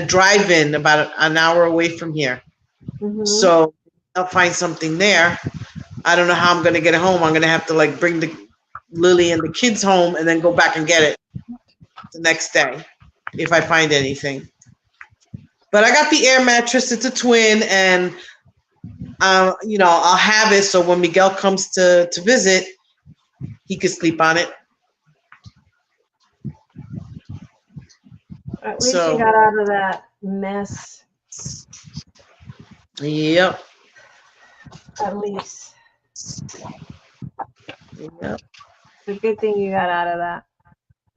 drive-in about an hour away from here. Mm-hmm. So I'll find something there. I don't know how I'm going to get it home. I'm going to have to like bring the Lily and the kids home and then go back and get it the next day if I find anything. But I got the air mattress. It's a twin, and I'll have it so when Miguel comes to visit, he could sleep on it. At least you got out of that mess. Yep. At least. Yep. It's a good thing you got out of that.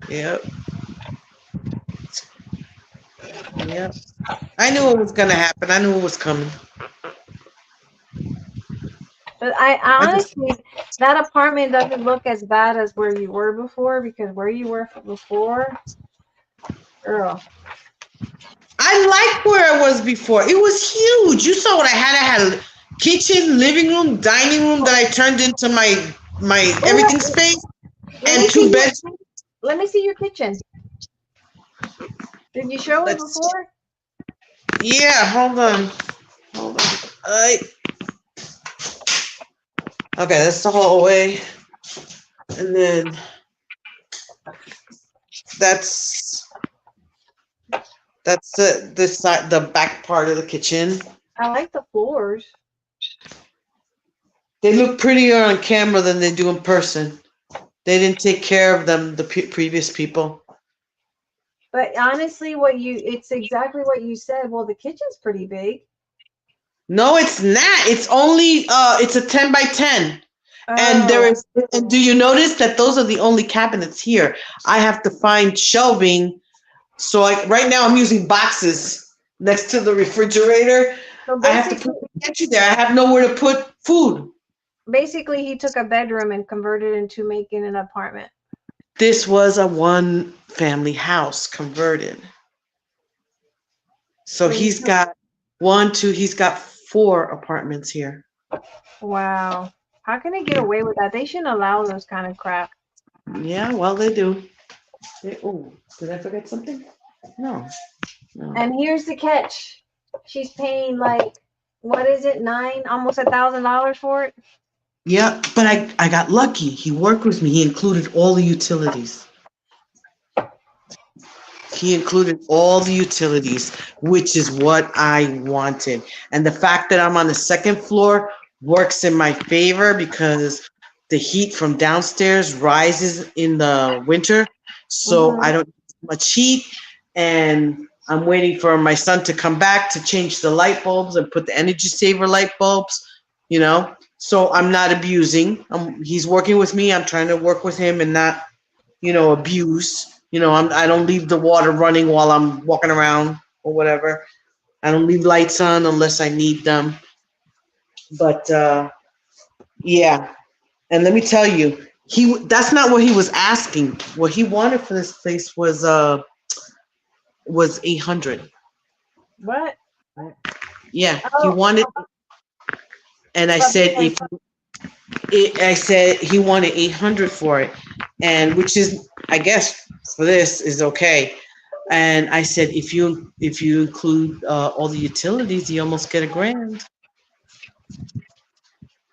Yep. Yep. I knew it was going to happen. I knew it was coming. But I honestly, that apartment doesn't look as bad as where you were before, because where you were before, girl. I like where I was before. It was huge. You saw what I had. I had a kitchen, living room, dining room that I turned into my everything space, and 2 bedrooms. Let me see your kitchen. Did you show it before? Yeah, hold on. I Okay, that's the hallway, and then that's this side, the back part of the kitchen. I like the floors. They look prettier on camera than they do in person. They didn't take care of them, the previous people. But honestly, it's exactly what you said. Well, the kitchen's pretty big. No, it's not. It's only it's a 10 by 10. And there Oh, is, and do you notice that those are the only cabinets here? I have to find shelving. So right now I'm using boxes next to the refrigerator. so I have to put the pantry there. I have nowhere to put food. basically, he took a bedroom and converted it into making an apartment. This was a one family house converted. So he's got he's got 4 apartments here. Wow. How can they get away with that? They shouldn't allow those kind of crap. Yeah, well, they do. Oh, did I forget something? No. And here's the catch. She's paying like, what is it, almost $1,000 for it? Yeah, but I got lucky. He worked with me. He included all the utilities. Which is what I wanted. And the fact that I'm on the second floor works in my favor because the heat from downstairs rises in the winter. So I don't need much heat. And I'm waiting for my son to come back to change the light bulbs and put the energy saver light bulbs, So I'm not abusing. He's working with me. I'm trying to work with him and not, abuse. I don't leave the water running while I'm walking around or whatever. I don't leave lights on unless I need them. But yeah. And let me tell you, that's not what he was asking. What he wanted for this place was 800. What? Yeah, he wanted, and I said I said he wanted 800 for it, and which is, I guess, for this is okay. And I said, if you include all the utilities, you almost get $1,000.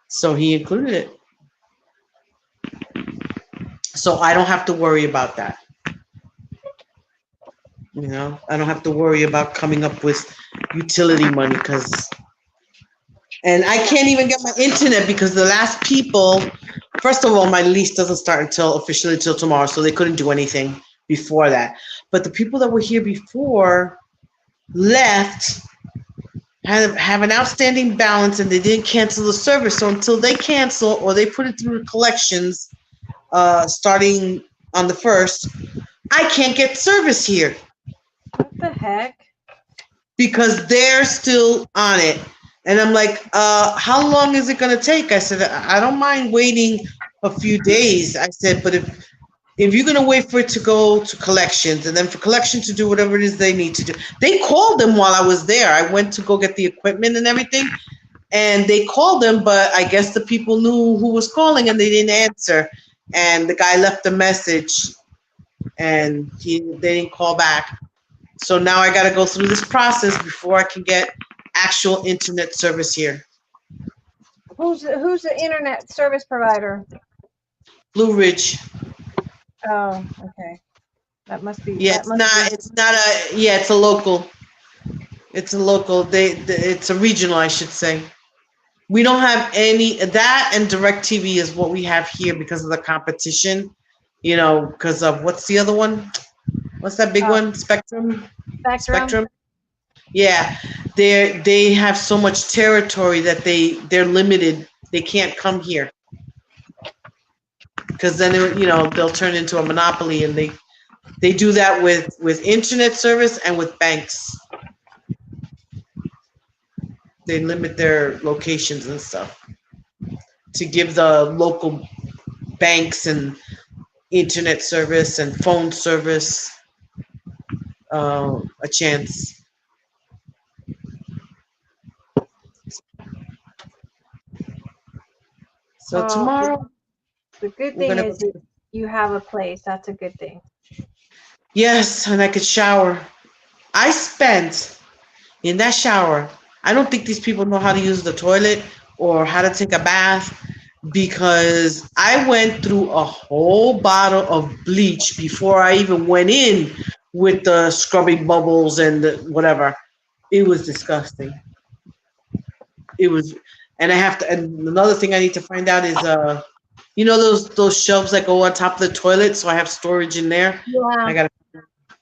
So he included it. So I don't have to worry about that. I don't have to worry about coming up with utility money and I can't even get my internet because the last people, first of all, my lease doesn't start officially until tomorrow, so they couldn't do anything before that. But the people that were here before left, have an outstanding balance, and they didn't cancel the service. So until they cancel or they put it through collections, starting on the 1st, I can't get service here. What the heck? Because they're still on it. And I'm like, how long is it going to take? I said, I don't mind waiting a few days. I said, but if you're going to wait for it to go to collections and then for collection to do whatever it is they need to do. They called them while I was there. I went to go get the equipment and everything. And they called them, but I guess the people knew who was calling and they didn't answer. And the guy left a message and they didn't call back. So now I got to go through this process before I can get actual internet service here. Who's the internet service provider? Blue Ridge. Oh, okay. That must be. Yeah, it's a local. It's a local. It's a regional, I should say. We don't have any that, and DirecTV is what we have here because of the competition. Because of what's the other one? What's that big one? Spectrum. Yeah, they have so much territory that they're limited. They can't come here because then they'll turn into a monopoly, and they do that with internet service and with banks. They limit their locations and stuff to give the local banks and internet service and phone service a chance. So tomorrow, the good thing is you have a place. That's a good thing. Yes, and I could shower. I spent in that shower I don't think these people know how to use the toilet or how to take a bath because I went through a whole bottle of bleach before I even went in with the scrubbing bubbles and the whatever. It was disgusting. It was, and I have to. And another thing I need to find out is, you know, those shelves that go on top of the toilet, so I have storage in there. Yeah. I gotta,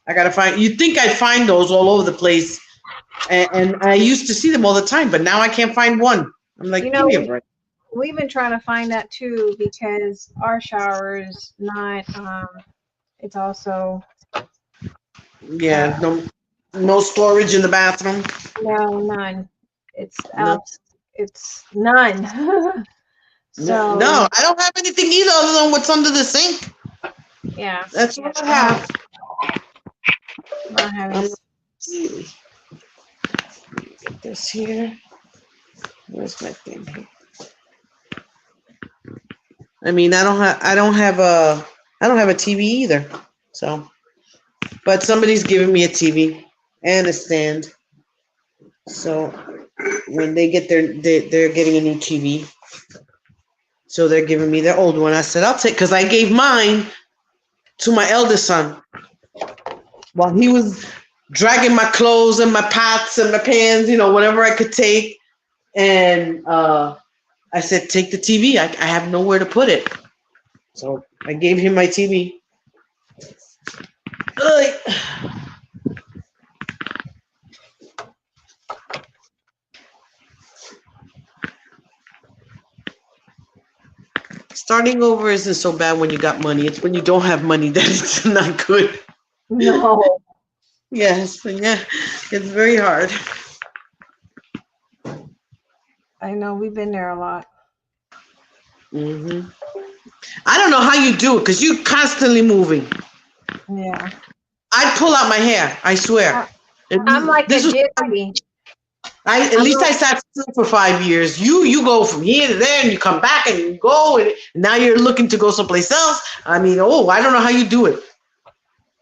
I gotta find. You'd think I'd find those all over the place, and I used to see them all the time, but now I can't find one. I'm like, You give know, me a break. we've been trying to find that too because our shower is not, it's also, Yeah, no storage in the bathroom. no, none. It's No, it's none. no, So, I don't have anything either other than what's under the sink. yeah, That's what I have. not having, Get this here. Where's my thing here? I mean, I don't have a TV either. So, but somebody's giving me a TV and a stand. So when they get they're getting a new TV. So they're giving me their old one. I said, I'll take, because I gave mine to my eldest son while he was dragging my clothes and my pots and my pans, you know, whatever I could take. And I said, take the TV. I have nowhere to put it. So I gave him my TV. Ugh. Starting over isn't so bad when you got money. It's when you don't have money that it's not good. no. Yes, yeah, it's very hard. I know we've been there a lot. hmm I don't know how you do it because you're constantly moving. Yeah. I'd pull out my hair. I swear. I'm like a This was, gypsy. at least I sat still for 5 years. You go from here to there and you come back and you go and now you're looking to go someplace else. I mean, I don't know how you do it.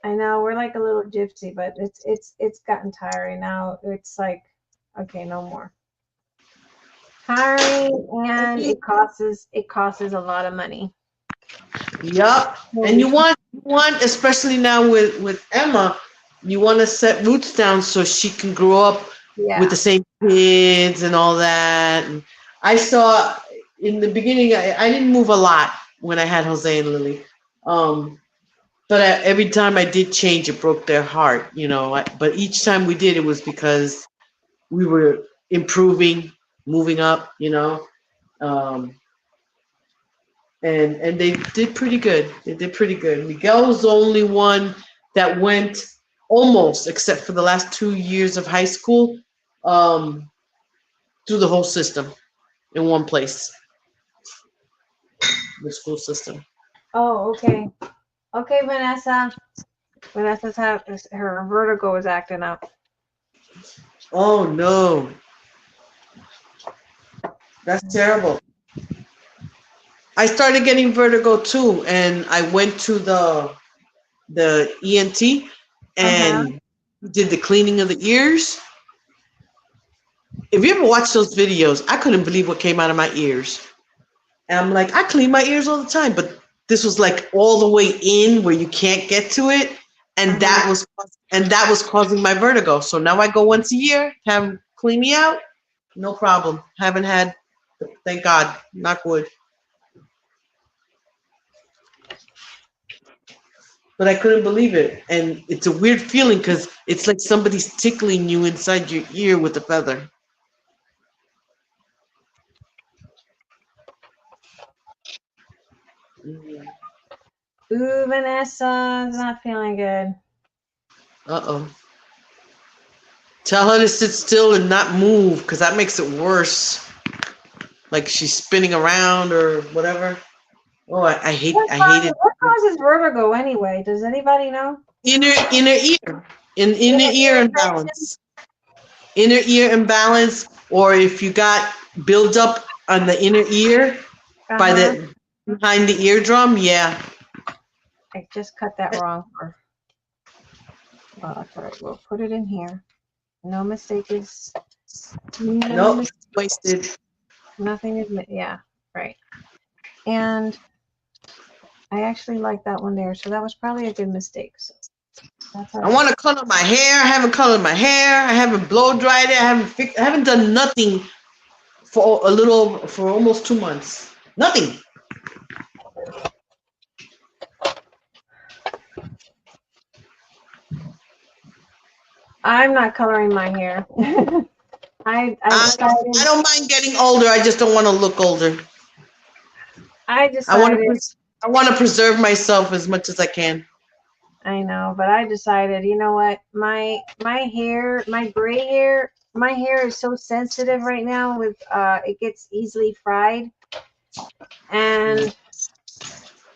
I know we're like a little gypsy, but it's gotten tiring now. It's like, okay, no more. Tiring, and it costs a lot of money. Yup. And you want, especially now with Emma, you want to set roots down so she can grow up Yeah. with the same kids and all that. And I saw in the beginning, I didn't move a lot when I had Jose and Lily. But every time I did change, it broke their heart, you know. But each time we did, it was because we were improving, moving up, you know. And they did pretty good. They did pretty good. Miguel was the only one that went almost, except for the last 2 years of high school, through the whole system in one place, the school system. Oh, okay. Okay, Vanessa. Vanessa's her vertigo is acting up. Oh no, that's terrible. I started getting vertigo too, and I went to the ENT and did the cleaning of the ears. If you ever watch those videos, I couldn't believe what came out of my ears. And I'm like, I clean my ears all the time, but this was like all the way in where you can't get to it, and that was causing my vertigo. So now I go once a year, have them clean me out, no problem. Haven't had, thank God, knock wood. But I couldn't believe it, and it's a weird feeling because it's like somebody's tickling you inside your ear with a feather. Ooh, Vanessa's not feeling good. Uh-oh. Tell her to sit still and not move, because that makes it worse. Like she's spinning around or whatever. Oh, I hate it. What causes vertigo anyway? Does anybody know? Inner ear. Inner ear imbalance. Inner ear imbalance, or if you got buildup on the inner ear by the behind the eardrum, yeah. I just cut that wrong. That's all right. We'll put it in here. No mistake is No, Nope, wasted. nothing is, yeah, right. And I actually like that one there, so that was probably a good mistake. So that's all I right. want to color my hair. I haven't colored my hair. I haven't blow dried it. I haven't done nothing for almost 2 months. Nothing. I'm not coloring my hair. I I decided don't mind getting older. I just don't want to look older. I I want decided to I want to preserve myself as much as I can. I know, but I decided, you know what? My hair, my hair is so sensitive right now with it gets easily fried. And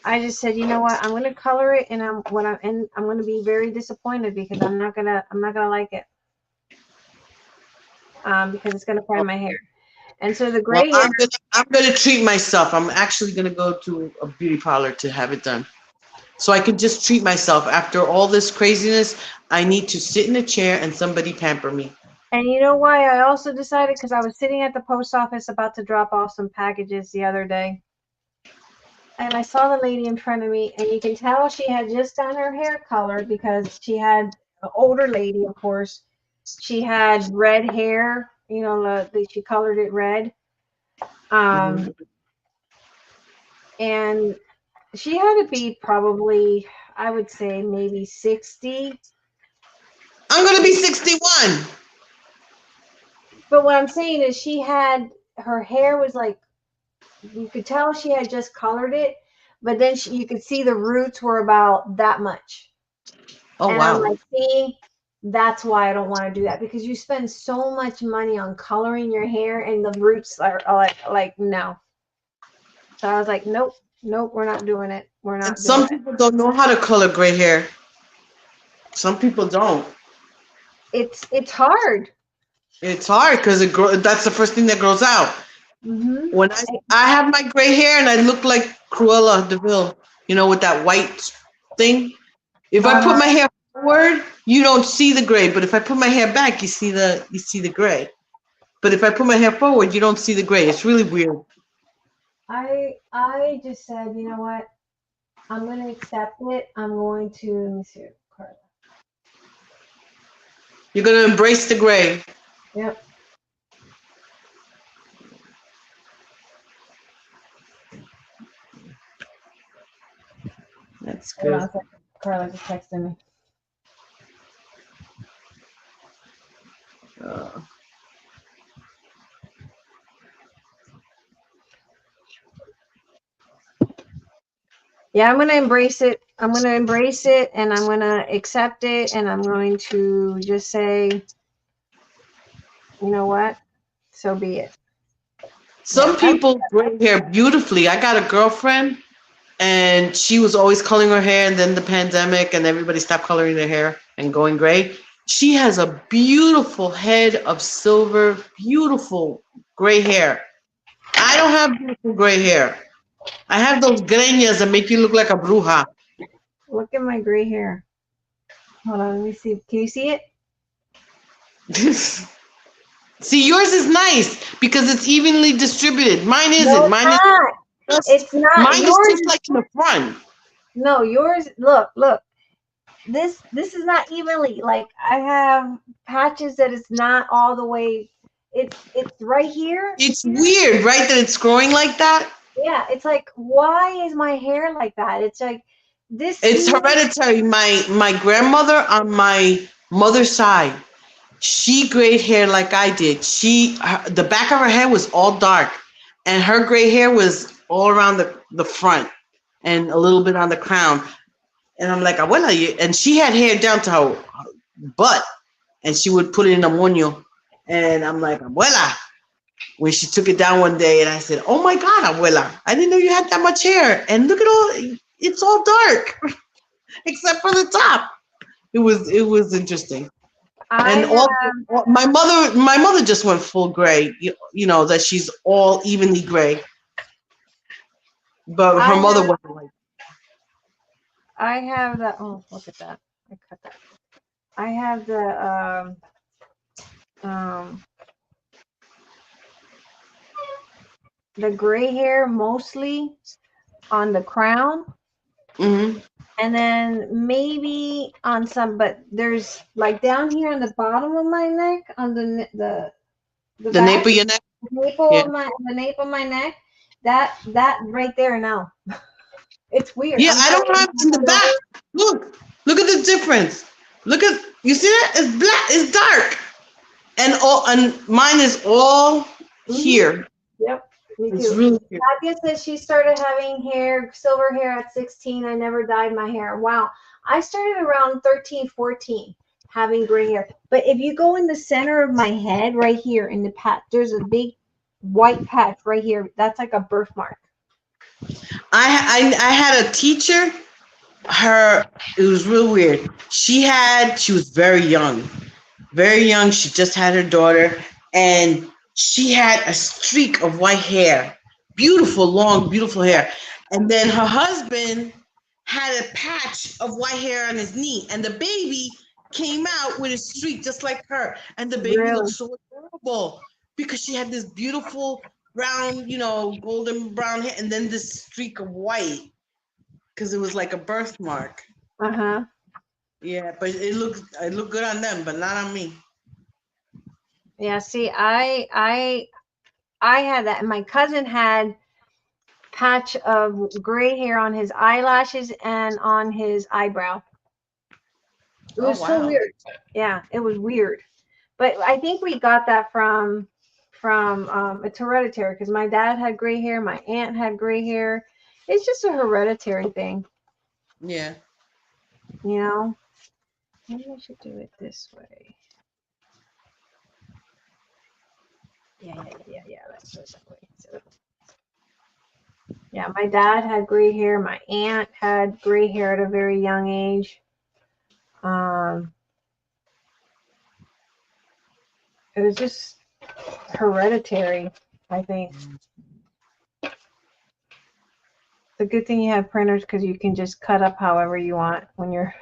I just said, you know what? I'm gonna color it, and I'm gonna be very disappointed because I'm not gonna like it. Because it's gonna fry my hair. And so the Well, gray hair, I'm gonna treat myself. I'm actually gonna go to a beauty parlor to have it done. So I can just treat myself. After all this craziness, I need to sit in a chair and somebody pamper me. and you know why I also decided, because I was sitting at the post office about to drop off some packages the other day, and I saw the lady in front of me, and you can tell she had just done her hair colored because she had an older lady, of course. She had red hair, you know, she colored it red. Mhm. And she had to be probably, I would say, maybe 60. I'm gonna be 61. But what I'm saying is her hair was like, you could tell she had just colored it, but then you could see the roots were about that much. Oh And I'm wow. like, see, that's why I don't want to do that, because you spend so much money on coloring your hair and the roots are like no. So I was like, nope, nope, we're not doing it. We're And not doing some it. people don't know how to color gray hair. Some people don't. It's hard. It's hard because that's the first thing that grows out. Mm-hmm. When I have my gray hair and I look like Cruella Deville, with that white thing. If I put Uh-huh. my hair forward, you don't see the gray, but if I put my hair back, you see the gray. But if I put my hair forward, you don't see the gray. It's really weird. I just said, you know what? I'm gonna accept it. I'm going to, let me see, Carla. You're gonna embrace the gray. Yep. That's Hold on good. a second. Carla just texted me. Uh, Yeah, I'm gonna embrace it. I'm gonna embrace it, and I'm gonna accept it, and I'm going to just say, you know what? So be it. Yeah. some people gray hair beautifully. I got a girlfriend, and she was always coloring her hair, and then the pandemic, and everybody stopped coloring their hair and going gray. She has a beautiful head of silver, beautiful gray hair. I don't have beautiful gray hair. I have those greñas that make you look like a bruja. Look at my gray hair. Hold on, let me see. Can you see it? See, yours is nice because it's evenly distributed. Mine No, isn't. it's not. It's not. Mine is Yours just is, like in the front. no, yours. Look. This is not evenly. Like I have patches that it's not all the way. It's right here. It's weird, right, that it's growing like that? Yeah, it's like, why is my hair like that? It's like this It's season. hereditary. My grandmother on my mother's side, she grayed hair like I did. The back of her head was all dark, and her gray hair was all around the front and a little bit on the crown. And I'm like, abuela, and she had hair down to her butt, and she would put it in a moño. And I'm like, abuela, when she took it down one day, and I said, oh my God, abuela, I didn't know you had that much hair. And look at it's all dark, except for the top. It was interesting. I And have my mother just went full gray, that she's all evenly gray. But I her mother have wasn't like, I have the, oh, look at that. I cut that. I have the um the gray hair mostly on the crown, Mm-hmm. and then maybe on some, but there's like down here on the bottom of my neck, on the The nape back, of your neck? nape Yeah. of the nape of my neck, that right there now. It's weird. Yeah, I'm I telling don't you, have in the back. Look at the difference. Look at, you see that? It's black, it's dark. And mine is all mhm. here. Yep, me It's too. really here. Nadia says she started having hair, silver hair at 16. I never dyed my hair. Wow. I started around 13, 14, having gray hair. But if you go in the center of my head, right here in the patch, there's a big white patch right here. That's like a birthmark. I had a teacher, her, it was real weird. She was very young. Very young. She just had her daughter, and she had a streak of white hair. Beautiful, long, beautiful hair. And then her husband had a patch of white hair on his knee, and the baby came out with a streak just like her. And the baby looked Really? so adorable because she had this beautiful brown, golden brown hair, and then this streak of white because it was like a birthmark. Uh-huh. Yeah, but it looked good on them, but not on me. Yeah, see, I had that. And my cousin had patch of gray hair on his eyelashes and on his eyebrow. It Oh was so wow. weird. Yeah, it was weird. But I think we got that from it's hereditary because my dad had gray hair, my aunt had gray hair. It's just a hereditary thing, Yeah. you know. Maybe I should do it this way. Yeah. Let's do it that way. So, yeah, my dad had gray hair. My aunt had gray hair at a very young age. Um, it was just hereditary, I think. The good thing you have printers because you can just cut up however you want when you're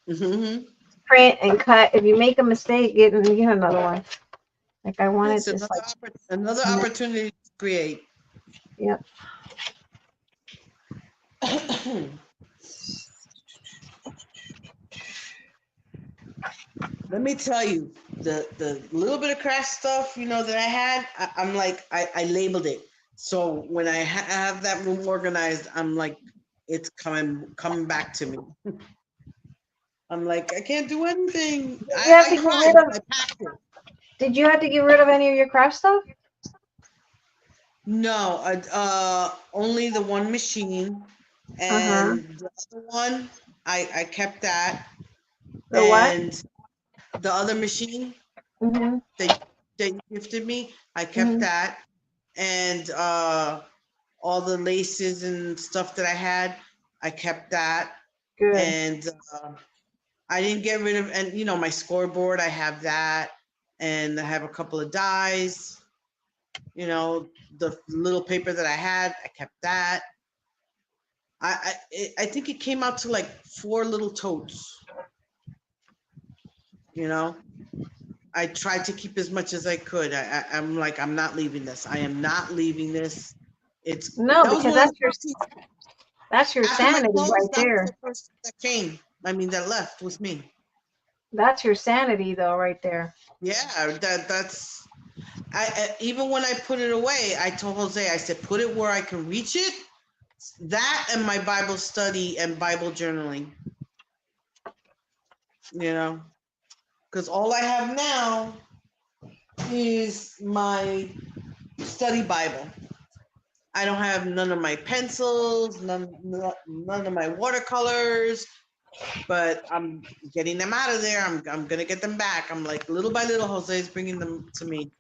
Mm-hmm. print and cut. If you make a mistake, get another one. Like I wanted It's this like another opportunity to create. yep. Let me tell you, the little bit of craft stuff, that I had, I'm like, I labeled it. So when I have that room organized, I'm like, it's coming back to me. I'm like, I can't do anything. Did you have I to get cried rid when of I packed it. did you have to get rid of any of your craft stuff? No, only the one machine, Uh-huh. and the other one, I kept that, The what? and the other machine Mm-hmm. that you gifted me, I kept Mm-hmm. that, and all the laces and stuff that I had, I kept that, Good. and I didn't get rid of, and my scoreboard, I have that, and I have a couple of dies, the little paper that I had, I kept that. I think it came out to like 4 little totes, you know. I tried to keep as much as I could. I'm like, I'm not leaving this. I am not leaving this. No, That was because one of the first things. that's your After my sanity clothes, right that was the there. first that came. I mean, that left with me. That's your sanity though right there. Yeah, that's. Even when I put it away, I told Jose, I said, put it where I can reach it. That and my Bible study and Bible journaling. Because all I have now is my study Bible. I don't have none of my pencils, none of my watercolors, but I'm getting them out of there. I'm gonna get them back. I'm like little by little. Jose's bringing them to me.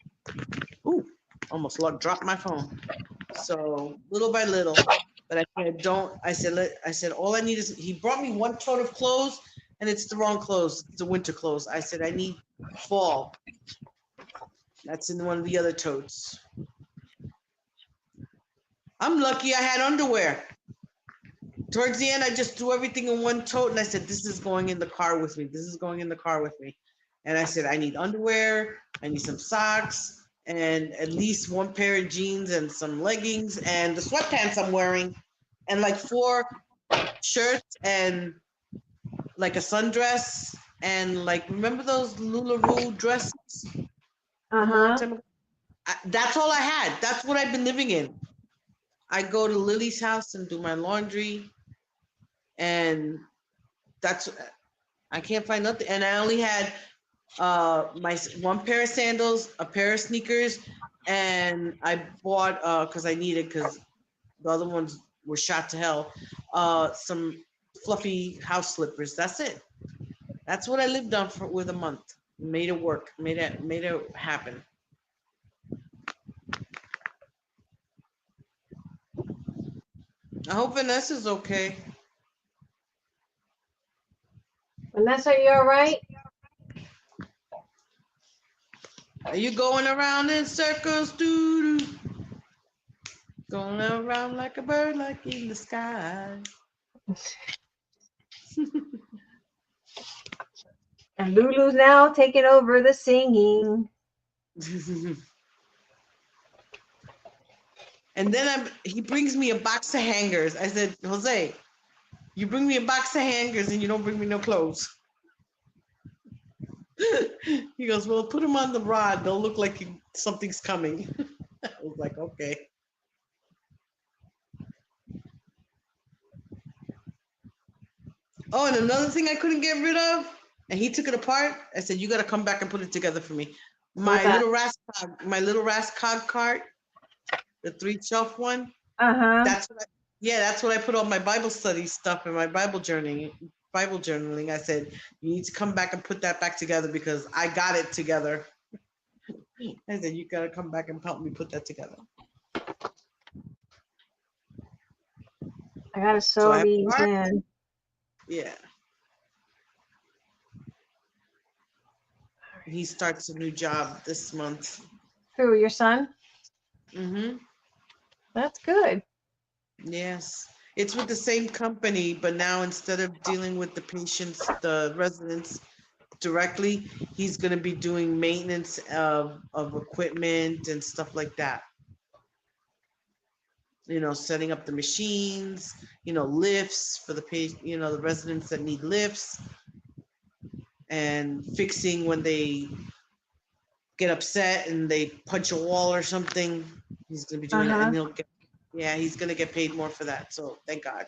Ooh, almost dropped my phone. So little by little, but I don't. I said all I need is. He brought me one tote of clothes, and it's the wrong clothes. It's the winter clothes. I said I need fall. That's in one of the other totes. I'm lucky I had underwear. Towards the end, I just threw everything in one tote and I said, this is going in the car with me. This is going in the car with me. And I said, I need underwear. I need some socks. and at least one pair of jeans and some leggings and the sweatpants I'm wearing, and like 4 shirts and like a sundress and like remember those LuLaRoe dresses from a long Uh-huh. time ago? That's all I had. That's what I've been living in. I go to Lily's house and do my laundry, and that's I can't find nothing. And I only had my one pair of sandals, a pair of sneakers, and I bought because I needed because the other ones were shot to hell. Some fluffy house slippers. That's it. That's what I lived on for with a month. Made it work. Made it happen. I hope Vanessa's okay. Vanessa, you all right? Are you going around in circles, doo doo? Going around like a bird, like in the sky. And Lulu's now taking over the singing. And then he brings me a box of hangers. I said, Jose, you bring me a box of hangers and you don't bring me no clothes. He goes, well, put them on the rod. They'll look like something's coming. I was like, okay. Oh, and another thing I couldn't get rid of, and he took it apart. I said, you got to come back and put it together for me. What's that? My little Rascog cart, the 3-shelf one. Uh-huh. That's what I put all my Bible study stuff and my Bible journaling. I said, you need to come back and put that back together because I got it together. I said, you got to come back and help me put that together. I gotta So sew these in. Yeah. He starts a new job this month. Who, your son? Mm-hmm. That's good. Yes. It's with the same company, but now instead of dealing with the patients, the residents directly, he's going to be doing maintenance of equipment and stuff like that. Setting up the machines, lifts for the patient, the residents that need lifts, and fixing when they get upset and they punch a wall or something. He's going to be doing that, and he's going to get paid more for that. So thank God.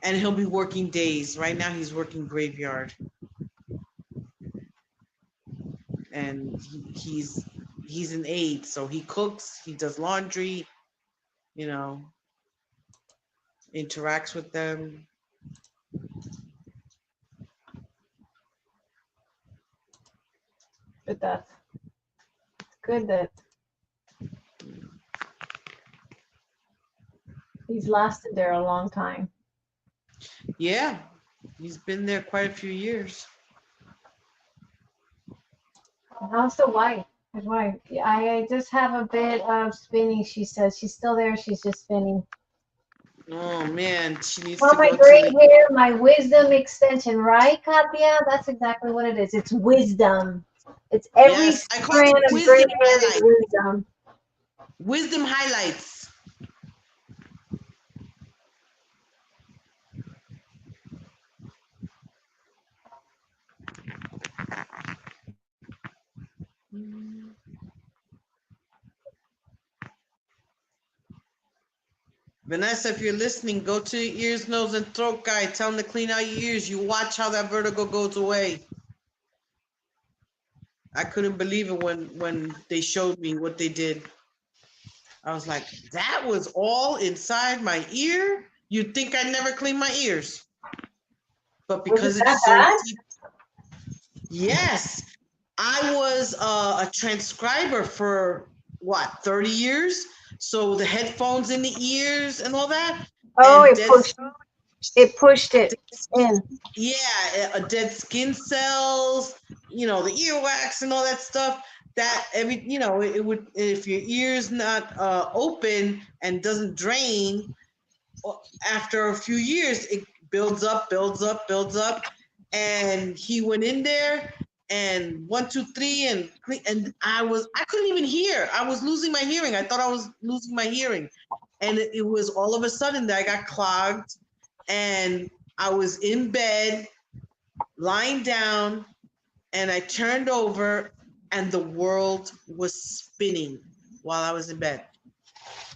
And he'll be working days. Right now he's working graveyard. And he's an aide, so he cooks, he does laundry, interacts with them. But that's good that he's lasted there a long time. Yeah, he's been there quite a few years. How's the wife? His wife. I just have a bit of spinning, she says. She's still there, she's just spinning. Oh man, she needs Well, to my go gray to hair, my wisdom extension, right, Katya? That's exactly what it is. It's wisdom. It's every Yes, I call strand it of gray wisdom hair is highlights. wisdom. Wisdom highlights. Vanessa, if you're listening, go to your ears, nose, and throat guy. Tell him to clean out your ears. You watch how that vertigo goes away. I couldn't believe it when they showed me what they did. I was like, that was all inside my ear? You'd think I never clean my ears. But because it's so deep. Yes. I was a transcriber for 30 years? So the headphones in the ears and all that. Oh, And it pushed it in. Yeah, dead skin cells, the earwax and all that stuff. That it would, if your ear's not open and doesn't drain, after a few years, it builds up. And he went in there and 1, 2, 3 and clean. And I couldn't even hear. I was losing my hearing. I thought I was losing my hearing. And it was all of a sudden that I got clogged and I was in bed, lying down, and I turned over and the world was spinning while I was in bed.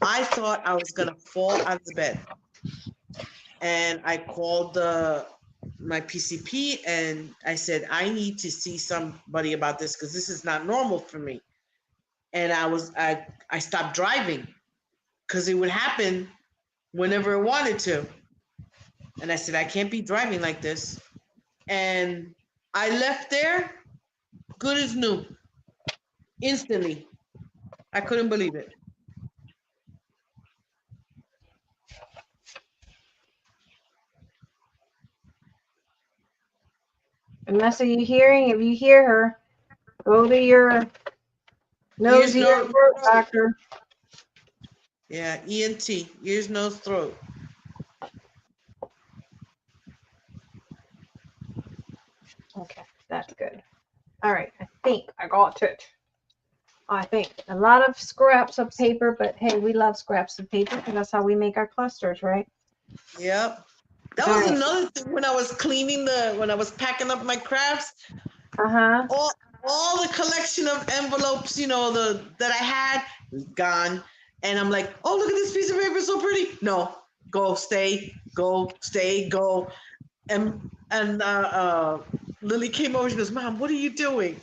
I thought I was gonna fall out of the bed. And I called my PCP and I said, I need to see somebody about this because this is not normal for me. And I stopped driving because it would happen whenever it wanted to. And I said, I can't be driving like this. And I left there good as new, instantly. I couldn't believe it. Unless are you hearing? If you hear her, go to your nose, Ears, ear, nose, throat throat. doctor. Yeah, ENT, ears, nose, throat. Okay, that's good. All right, I think I got it. I think a lot of scraps of paper, but hey, we love scraps of paper because that's how we make our clusters, right? Yep. That All was right. another thing when I was when I was packing up my crafts. Uh-huh. All the collection of envelopes, that I had, gone. And I'm like, oh, look at this piece of paper, so pretty. No, go, stay, go. And Lily came over. She goes, Mom, what are you doing?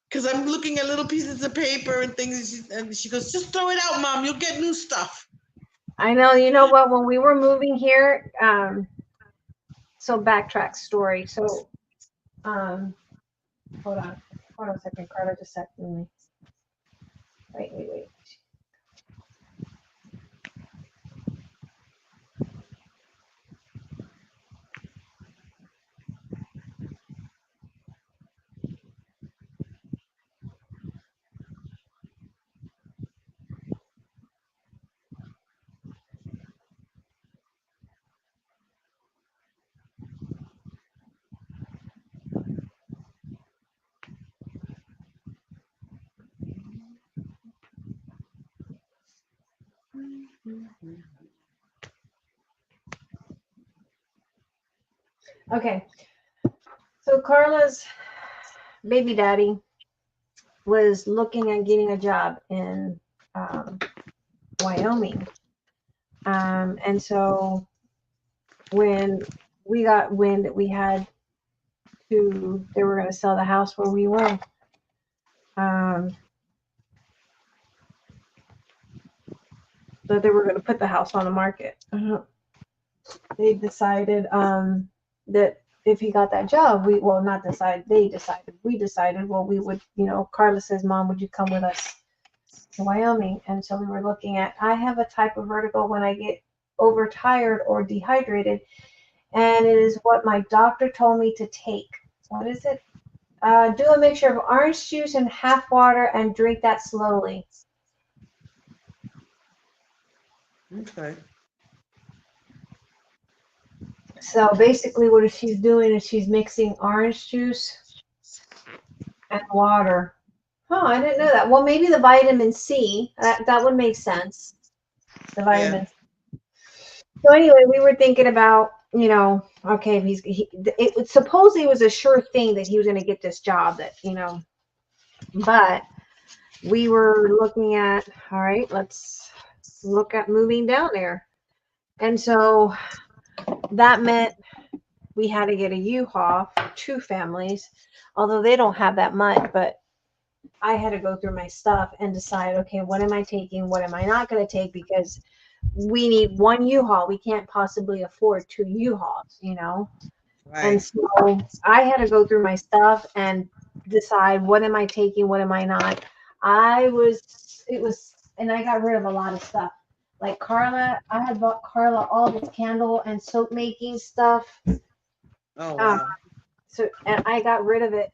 Because I'm looking at little pieces of paper and things. And she goes, just throw it out, Mom. You'll get new stuff. I know. You know what? When we were moving here, so backtrack story. So, hold on a second, Carter. Just a second. Wait. Okay. So Carla's baby daddy was looking at getting a job in Wyoming. And so when we got wind that they were going to sell the house where we were, that they were going to put the house on the market. They decided that if he got that job, we decided, well, we would, Carla says, Mom, would you come with us to Wyoming? And so we were looking at, I have a type of vertigo when I get overtired or dehydrated, and it is what my doctor told me to take. What is it? Do a mixture of orange juice and half water and drink that slowly. Okay. So basically what she's doing is she's mixing orange juice and water. Oh, I didn't know that. Well, maybe the vitamin C, that would make sense. The vitamin. Yeah. So anyway, we were thinking about, okay, it supposedly was a sure thing that he was going to get this job but we were looking at, all right, let's look at moving down there. And so that meant we had to get a U-Haul for 2 families, although they don't have that much, but I had to go through my stuff and decide, okay, what am I taking? What am I not going to take? Because we need 1 U-Haul. We can't possibly afford 2 U-Hauls, Right. And so I had to go through my stuff and decide, what am I taking? What am I not? And I got rid of a lot of stuff. Like Carla, I had bought Carla all this candle and soap making stuff. Oh, wow. And I got rid of it.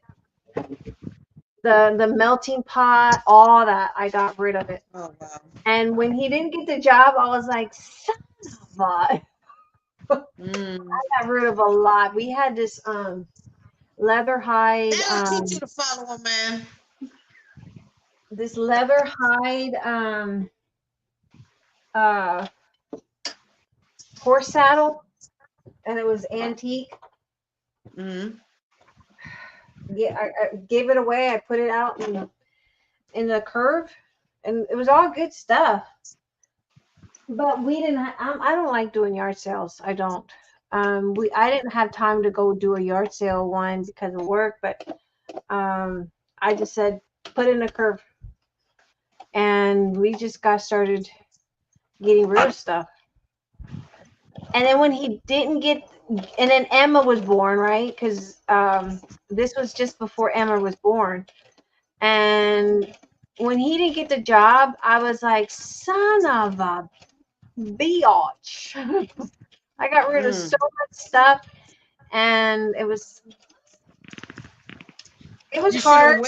The melting pot, all that, I got rid of it. Oh, wow. And when he didn't get the job, I was like, son of a. I got rid of a lot. We had this leather hide, That'll teach you to follow a man. this leather hide, uh, horse saddle, and it was antique. Mm-hmm. Yeah, I gave it away. I put it out in the curve, and it was all good stuff. But we didn't. I don't like doing yard sales. I don't. I didn't have time to go do a yard sale one because of work, but I just said put in a curve, and we just got started getting rid of stuff. And then when he didn't get, and then Emma was born, right? Because this was just before Emma was born. And when he didn't get the job, I was like, son of a biatch. I got rid of so much stuff, and it was You should hard, have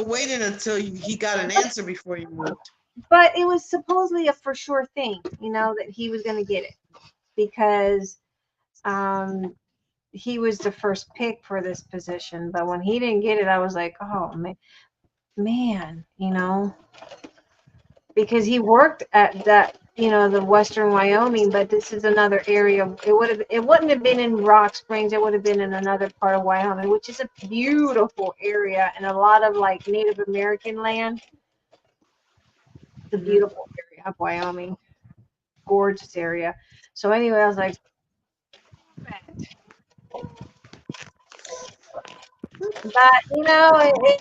waited until he got an answer before you moved. but it was supposedly a for sure thing, that he was going to get it because um, he was the first pick for this position. But when he didn't get it, I was like, oh man, because he worked at that, the Western Wyoming, but this is another area. It wouldn't have been in Rock Springs. It would have been in another part of Wyoming, which is a beautiful area and a lot of like Native American land. It's a beautiful area of Wyoming, gorgeous area. So anyway, I was like, but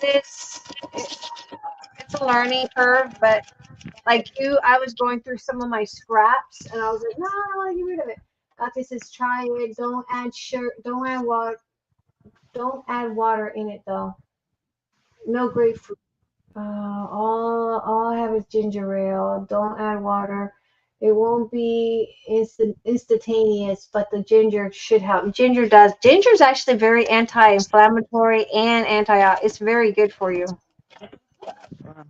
it's a learning curve. But like you, I was going through some of my scraps, and I was like, no, I want to get rid of it. Ate says, try it. Don't add water in it though. No grapefruit. All I have is ginger ale. Don't add water. It won't be instantaneous, but the ginger should help. Ginger does. Ginger is actually very anti-inflammatory and It's very good for you.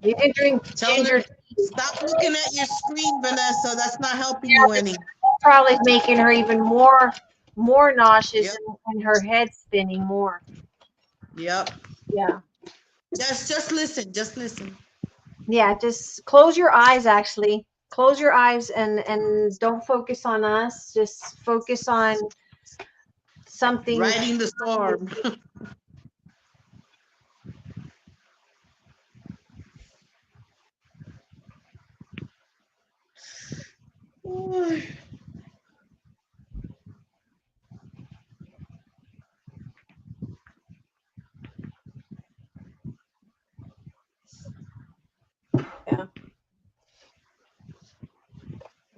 You can drink Tell her ginger. stop looking at your screen, Vanessa. That's not helping you any. Probably making her even more nauseous Yep. and her head spinning more. Yep. Yeah. Just listen. Just listen. Yeah, just close your eyes actually. Close your eyes and don't focus on us. Just focus on something. Riding the storm. Yeah.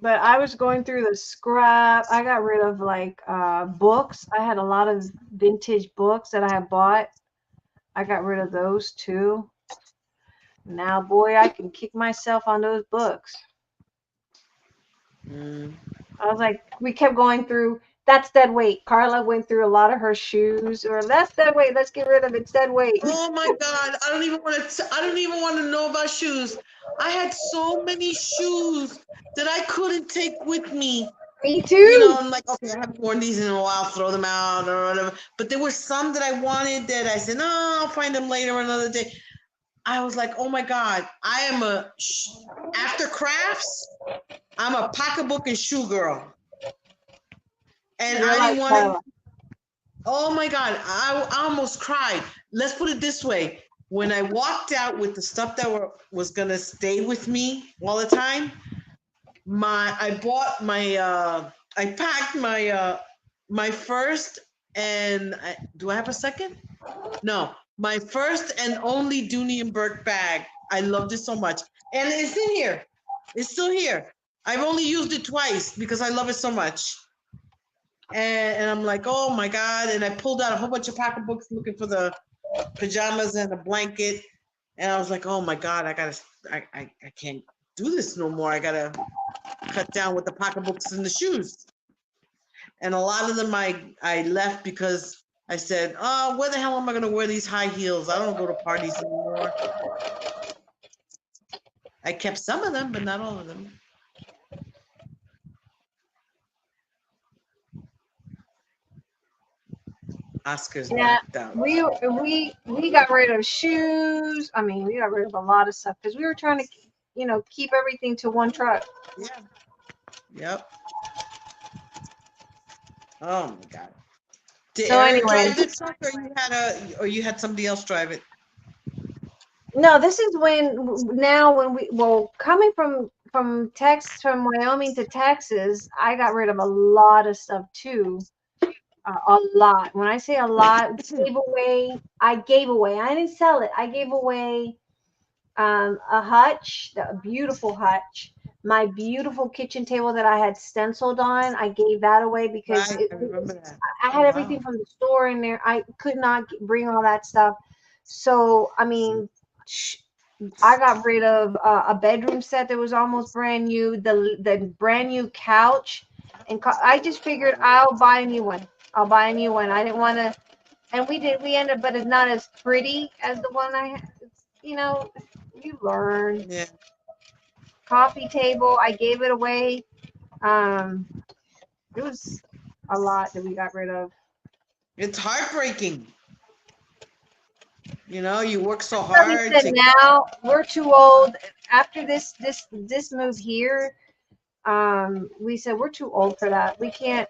But I was going through the scrap. I got rid of like books. I had a lot of vintage books that I had bought. I got rid of those too. Now, boy, I can kick myself on those books. I was like, we kept going through. That's dead weight. Carla went through a lot of her shoes, or that's dead weight. Let's get rid of it. It's dead weight. Oh my God! I don't even want to. I don't even want to know about shoes. I had so many shoes that I couldn't take with me. Me too. I'm like, okay, I haven't worn these in a while. Throw them out or whatever. But there were some that I wanted that I said, no, I'll find them later another day. I was like, oh my God, I am after crafts. I'm a pocketbook and shoe girl. And You're I like didn't want Carla. to. Oh my God, I almost cried. Let's put it this way. When I walked out with the stuff that was going to stay with me all the time, I packed my first do I have a second? No, my first and only Dooney and Burke bag. I loved it so much. And it's in here. It's still here. I've only used it twice because I love it so much. And I'm like, oh my God. And I pulled out a whole bunch of pocketbooks looking for the pajamas and a blanket. And I was like, oh my God, I can't do this no more. I gotta cut down with the pocketbooks and the shoes. And a lot of them I left because I said, oh, where the hell am I gonna wear these high heels? I don't go to parties anymore. I kept some of them, but not all of them. Oscar's Yeah, blacked out. we got rid of shoes. I mean, we got rid of a lot of stuff because we were trying to, keep everything to one truck. Yeah. Yep. Oh my God. Did So Eric anyway, drive the truck, or you had somebody else drive it? no, this is when coming from Wyoming to Texas, I got rid of a lot of stuff too. A lot. When I say a lot, I gave away. I didn't sell it. I gave away a hutch, a beautiful hutch. My beautiful kitchen table that I had stenciled on, I gave that away because Right, I remember that. I Oh, had everything wow. from the store in there. I could not bring all that stuff. So, I mean, I got rid of a bedroom set that was almost brand new, the brand new couch, and I just figured I'll buy a new one. I'll buy a new one. I didn't want to, and we did. We ended, but it's not as pretty as the one I had. You know, you learn. Yeah. Coffee table, I gave it away. Um, it was a lot that we got rid of. It's heartbreaking. You work so So we hard said to. now we're too old. After this move here, we said we're too old for that. We can't.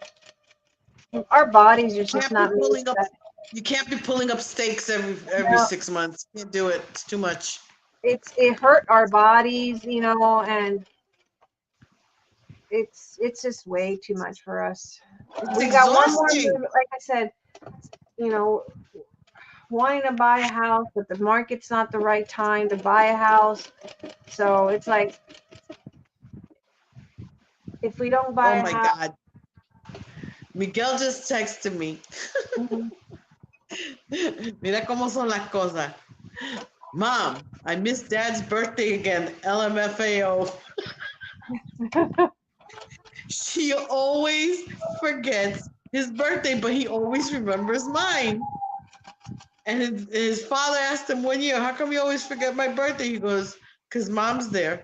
Our bodies are just Can't be not made pulling for up. that. You can't be pulling up stakes every No, 6 months. Can't do it. It's too much. it hurt our bodies, and it's just way too much for us. It's We got one more exhausting. move. Like I said, you know, wanting to buy a house, but the market's not the right time to buy a house. So it's like if we don't buy Oh a my house, God. Miguel just texted me. Mira cómo son las cosas. Mom, I missed Dad's birthday again. LMFAO. She always forgets his birthday, but he always remembers mine. And his father asked him one year, "How come you always forget my birthday?" He goes, "Because Mom's there.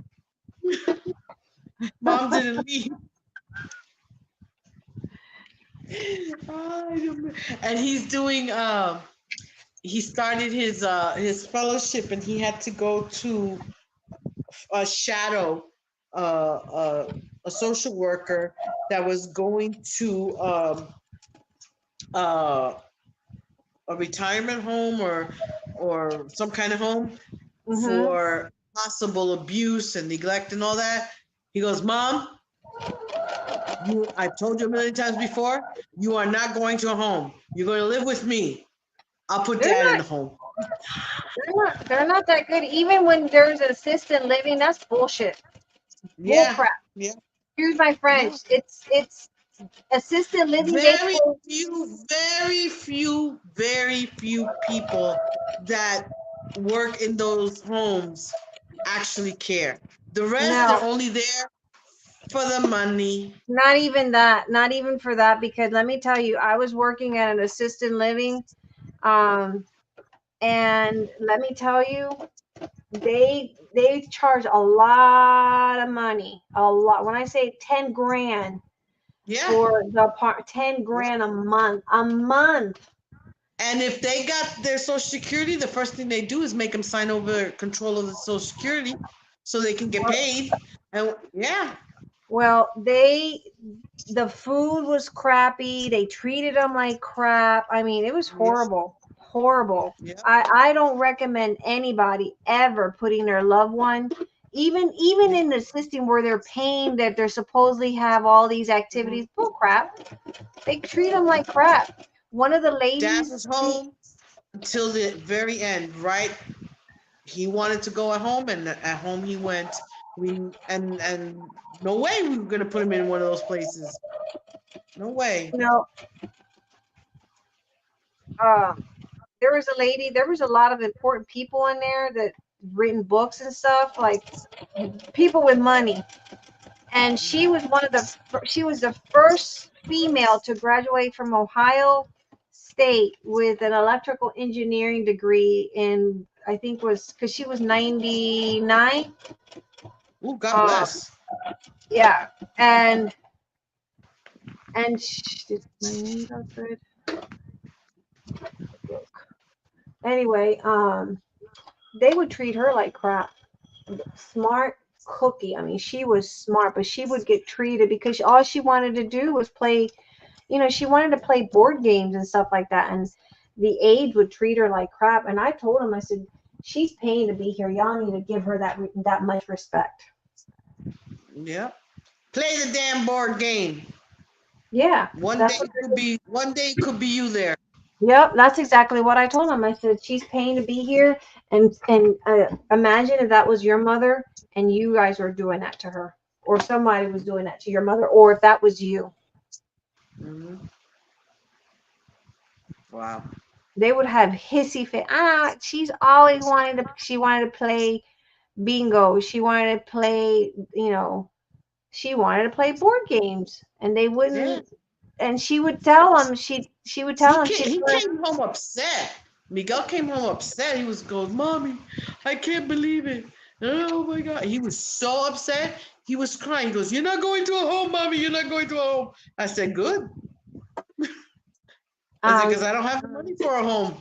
Mom didn't leave." And he's doing. He started his fellowship, and he had to go to a shadow, a social worker that was going to uh, a retirement home or some kind of home mm-hmm. for possible abuse and neglect and all that. He goes, "Mom, I've told you a million times before, you are not going to a home. You're going to live with me. I'll put they're Dad in not the home." they're not that good. Even when there's assisted living, that's bullshit. Bull Yeah, crap. yeah, Excuse my yeah. French. It's assisted living. They Very pay. few, very few, very few people that work in those homes actually care. The rest, they're No, only there for the money. not even that. Not even for that. Because let me tell you, I was working at an assisted living. Um, and let me tell you, they charge a lot of money. A lot. When I say 10 grand Yeah, for the part, 10 yeah. grand a month. A month. And if they got their Social Security, the first thing they do is make them sign over control of the Social Security so they can get paid. And yeah, Well, the food was crappy. They treated them like crap. I mean, it was yeah, horrible. Horrible. yeah. I don't recommend anybody ever putting their loved one, even Yeah. in the system where they're paying that they're supposedly have all these Mhm. activities. Bull crap. They treat them like crap. One of the Dad ladies, was home until the very end, right? He wanted to go at home, and at home he went. And no way we were gonna put him in one of those places. No way. you know, um, there was a lot of important people in there that written books and stuff, like people with money. And she was the first female to graduate from Ohio State with an electrical engineering degree in, I think was because she was 99. Ooh, God Um, bless. yeah, and she, 99, that's good. Anyway, they would treat her like crap. Smart cookie. I mean, she was smart, but she would get treated because all she wanted to do was play. She wanted to play board games and stuff like that. And the aides would treat her like crap. And I told them, I said, she's paying to be here. Y'all need to give her that much respect. Yeah. Play the damn board game. Yeah. One day it could be you there. Yep, that's exactly what I told him. I said she's paying to be here, and imagine if that was your mother and you guys were doing that to her, or somebody was doing that to your mother, or if that was you, Hmm. Wow. they would have hissy fit. She's always wanted to play bingo. She wanted to play, she wanted to play board games, and they Yeah. wouldn't. And she would tell them she would tell them He came home upset. Miguel came home upset. He was going, Mommy, I can't believe it. Oh my God. He was so upset. He was crying. He goes, You're not going to a home, Mommy. You're not going to a home. I said, Good. I said, Because I don't have the money for a home.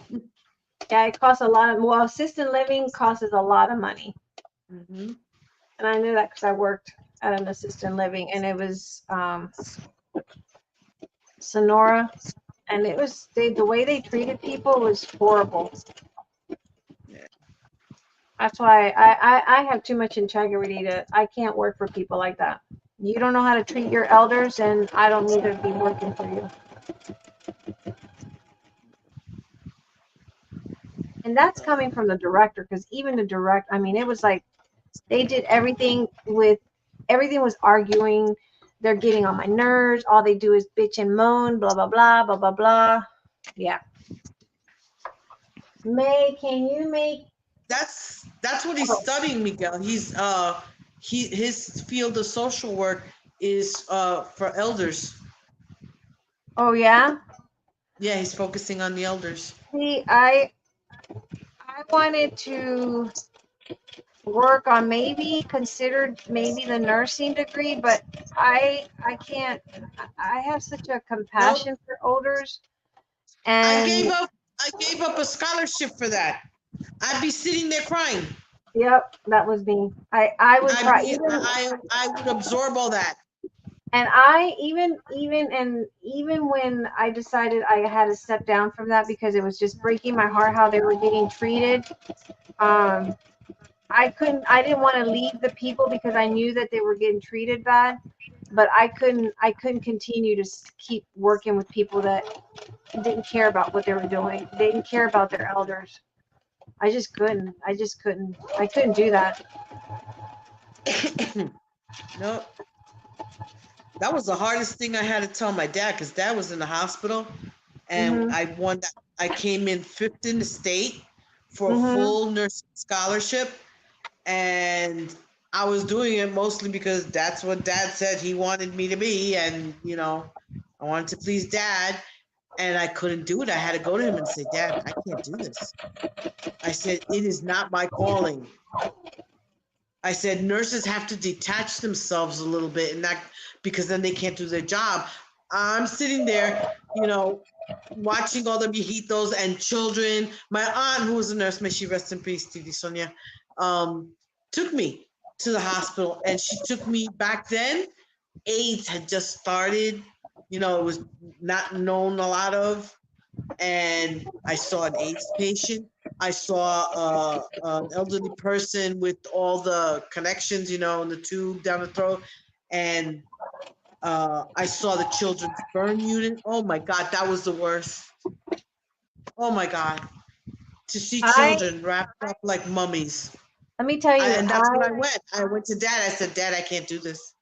Yeah, it costs a lot of, well, assisted living costs a lot of money. Hmm. And I knew that because I worked at an assisted living, and it was Sonora, and it was the way they treated people was horrible. Yeah. That's why I have too much integrity I can't work for people like that. You don't know how to treat your elders, and I don't need to be working for you. And that's coming from the director, because even the direct, I mean, it was like they did everything was arguing. They're getting on my nerves. All they do is bitch and moan, blah, blah, blah, blah, blah, blah. Yeah. May, can you make, That's what he's studying, Miguel. His field of social work is for elders. oh, yeah? Yeah, he's focusing on the elders. See, I wanted to work on considered maybe the nursing degree, but I can't. I have such a Nope. compassion for elders, I and gave up I gave up a scholarship for that. I'd be sitting there crying. yep, that was me. I would I'd cry be I would absorb all that. and I even when I decided I had to step down from that because it was just breaking my heart how they were getting treated. Um, I didn't want to leave the people because I knew that they were getting treated bad, but I couldn't continue to keep working with people that didn't care about what they were doing. They didn't care about their elders. I couldn't do that. Nope. That was the hardest thing I had to tell my dad because dad was in the hospital and Mhm. I came in fifth in the state for a Mhm. full nursing scholarship. And I was doing it mostly because that's what dad said he wanted me to be. And, I wanted to please dad. And I couldn't do it. I had to go to him and say, Dad, I can't do this. I said, it is not my calling. I said, nurses have to detach themselves a little bit and not because then they can't do their job. I'm sitting there, watching all the viejitos and children. My aunt, who was a nurse, may she rest in peace, Titi Sonia, took me to the hospital, and she took me back then. AIDS had just started, it was not known a lot of, and I saw an AIDS patient. I saw an elderly person with all the connections, in the tube down the throat, and I saw the children's burn unit. Oh my God, that was the worst. Oh my God, to see I children wrapped up like mummies. let me tell you, And that's when I went. I went to dad. I said, Dad, I can't do this.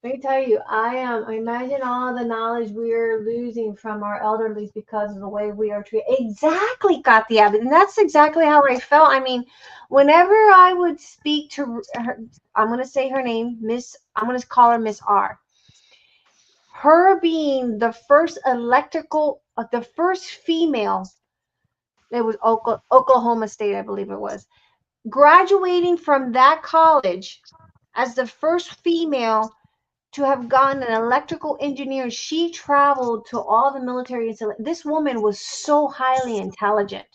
I am. Imagine all the knowledge we're losing from our elderlies because of the way we are treated. Exactly, got the habit, and that's exactly how I felt. I mean, whenever I would speak to her, I'm going to say her name, Miss. I'm going to call her Miss R. Her being the first female. It was Oklahoma State, I believe it was, graduating from that college as the first female to have gotten an electrical engineer. She traveled to all the military installations. This woman was so highly intelligent.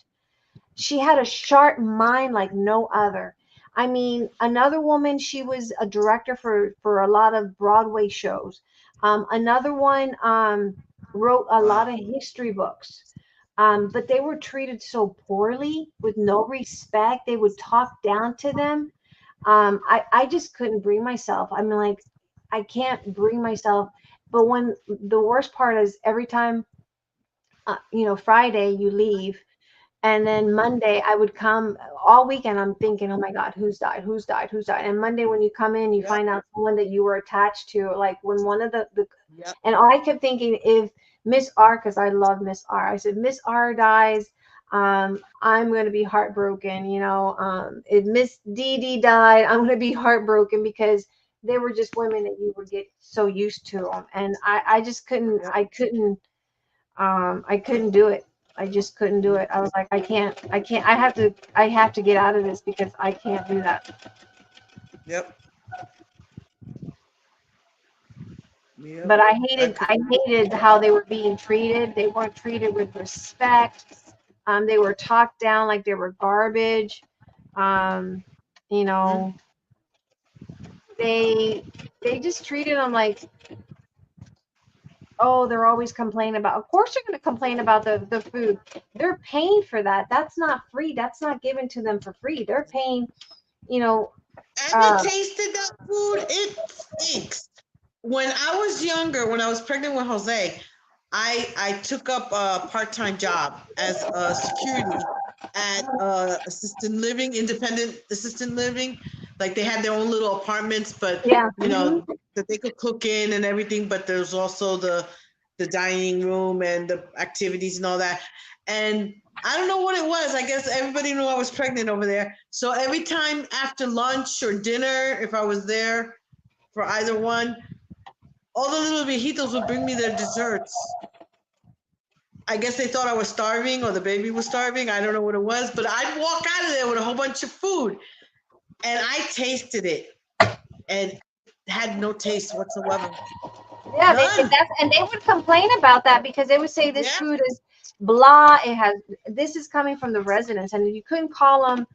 She had a sharp mind like no other. I mean, another woman, she was a director for a lot of Broadway shows. Another one wrote a lot Wow. of history books. But they were treated so poorly with no respect. They would talk down to them. I just couldn't bring myself. I mean, like, I can't bring myself. But when the worst part is every time, Friday you leave, and then Monday I would come all weekend. I'm thinking, oh my God, who's died? Who's died? Who's died? And Monday when you come in, you Yep. find out someone that you were attached to. Like when one of the Yep. and I kept thinking if Miss R, because I love Miss R, I said Miss R dies, I'm gonna be heartbroken. If Miss D D died, I'm gonna be heartbroken because they were just women that you would get so used to them, and I just couldn't. Yep. I couldn't do it. I just couldn't do it. I was like, I can't, I have to get out of this because I can't do that. Yep. Yep. But I I hated, could. I hated how they were being treated. They weren't treated with respect. They were talked down like they were garbage. Um, you Mhm. know, they they just treated them like, oh, they're always complaining about. Of course, you're going to complain about the food. They're paying for that. That's not free. That's not given to them for free. They're paying. You know, Have you uh, tasted that food? It stinks. When I was younger, when I was pregnant with Jose, I took up a part-time job as a security at assisted living, independent assisted living. Like they had their own little apartments, but yeah. you know that they could cook in and everything. But there's also the dining room and the activities and all that. And I don't know what it was. I guess everybody knew I was pregnant over there. So every time after lunch or dinner, if I was there for either one, all the little viejitos would bring me their desserts. I guess they thought I was starving or the baby was starving. I don't know what it was, but I'd walk out of there with a whole bunch of food and I tasted it and it had no taste whatsoever. Yeah, None. that's and they would complain about that because they would say this Yeah. food is blah. It has this is coming from the residents, and you couldn't call them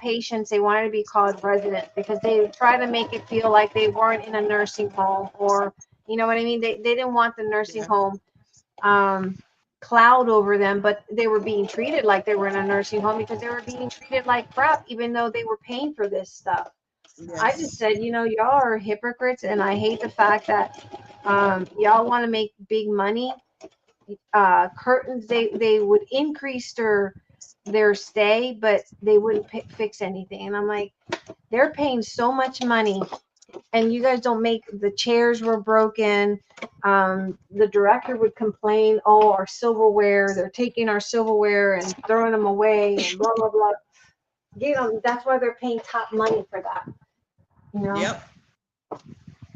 patients. They wanted to be called residents because they try to make it feel like they weren't in a nursing home, or you know what I mean. They didn't want the nursing Yeah. home um, cloud over them, but they were being treated like they were in a nursing home because they were being treated like crap, even though they were paying for this stuff. I just Yes. said, y'all are hypocrites, and I hate the fact that y'all want to make big money. Curtains, they would increase their stay, but they wouldn't fix anything. And I'm like, they're paying so much money, and you guys don't make the chairs were broken. The director would complain, oh, our silverware, they're taking our silverware and throwing them away, and blah blah blah. That's why they're paying top money for that. You know. Yep.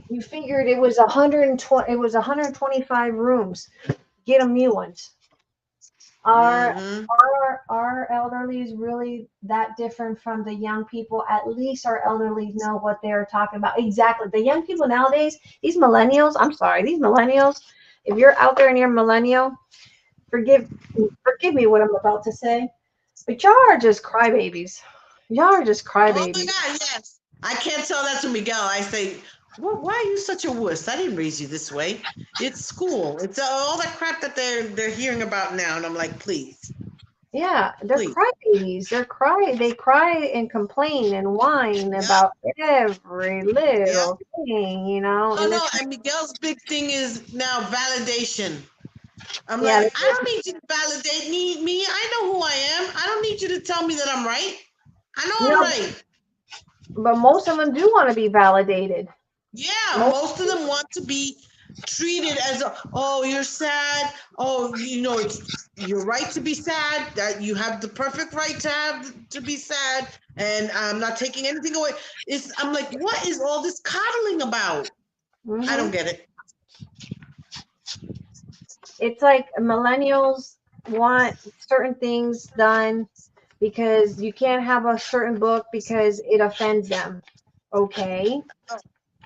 You figured it was 120, it was 125 rooms. Get them new ones. Are Mm-hmm. our elderly is really that different from the young people? At least our elderly know what they're talking about. Exactly. The young people nowadays, these millennials, I'm sorry, these millennials, if you're out there and you're a millennial, forgive forgive me what I'm about to say, but y'all are just crybabies. Y'all are just Oh my crybabies. God, yes. I can't tell that to Miguel. I say, why are you such a wuss? I didn't raise you this way. It's school. It's all that crap that they're hearing about now. And I'm like, please, Yeah, they're please. crybabies. They cry and complain and whine Yeah. about every Yeah. little thing, Oh and no, it's like, and Miguel's big thing is now validation. I'm yeah, like, I don't need you to validate me. I know who I am. I don't need you to tell me that I'm right. I know I'm no, right. but most of them do want to be validated. Yeah, Most, most of them want to be treated as oh, you're sad. Oh, you're right to be sad. That you have the perfect right to be sad, and I'm not taking anything away. I'm like, what is all this coddling about? I hmm don't get it. It's like millennials want certain things done because you can't have a certain book because it offends them. Okay,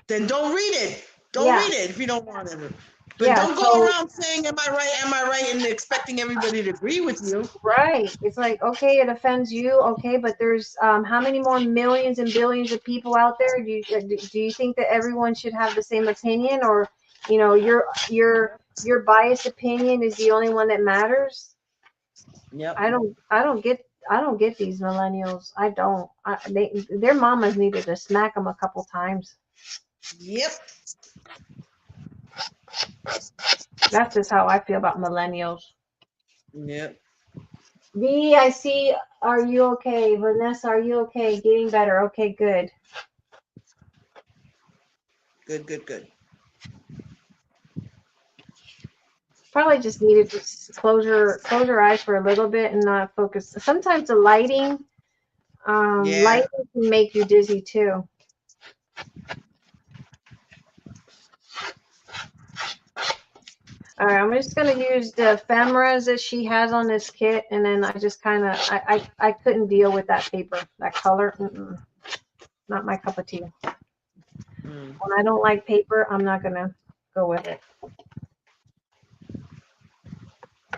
then don't read it. Don't Yeah, read it if you don't want to. But yeah. don't go So around saying, "Am I right? Am I right?" and expecting everybody to agree with you. right, it's like okay, it offends you, okay, but there's how many more millions and billions of people out there? Do you think that everyone should have the same opinion, or your biased opinion is the only one that matters? Yep. I don't get these millennials. I don't. Their mamas needed to smack them a couple times. Yep. That's just how I feel about millennials. Yep. V, I see. Are you okay? Vanessa, are you okay? Getting better. Okay, good. Good. Good. Good. Probably just needed to close your eyes for a little bit and not focus. Sometimes the Yeah. lighting can make you dizzy too. All right, I'm just gonna use the ephemeras that she has on this kit, and then I just kind of I couldn't deal with that paper, that color. Not my cup of tea. Mm. When I don't like paper, I'm not gonna go with it.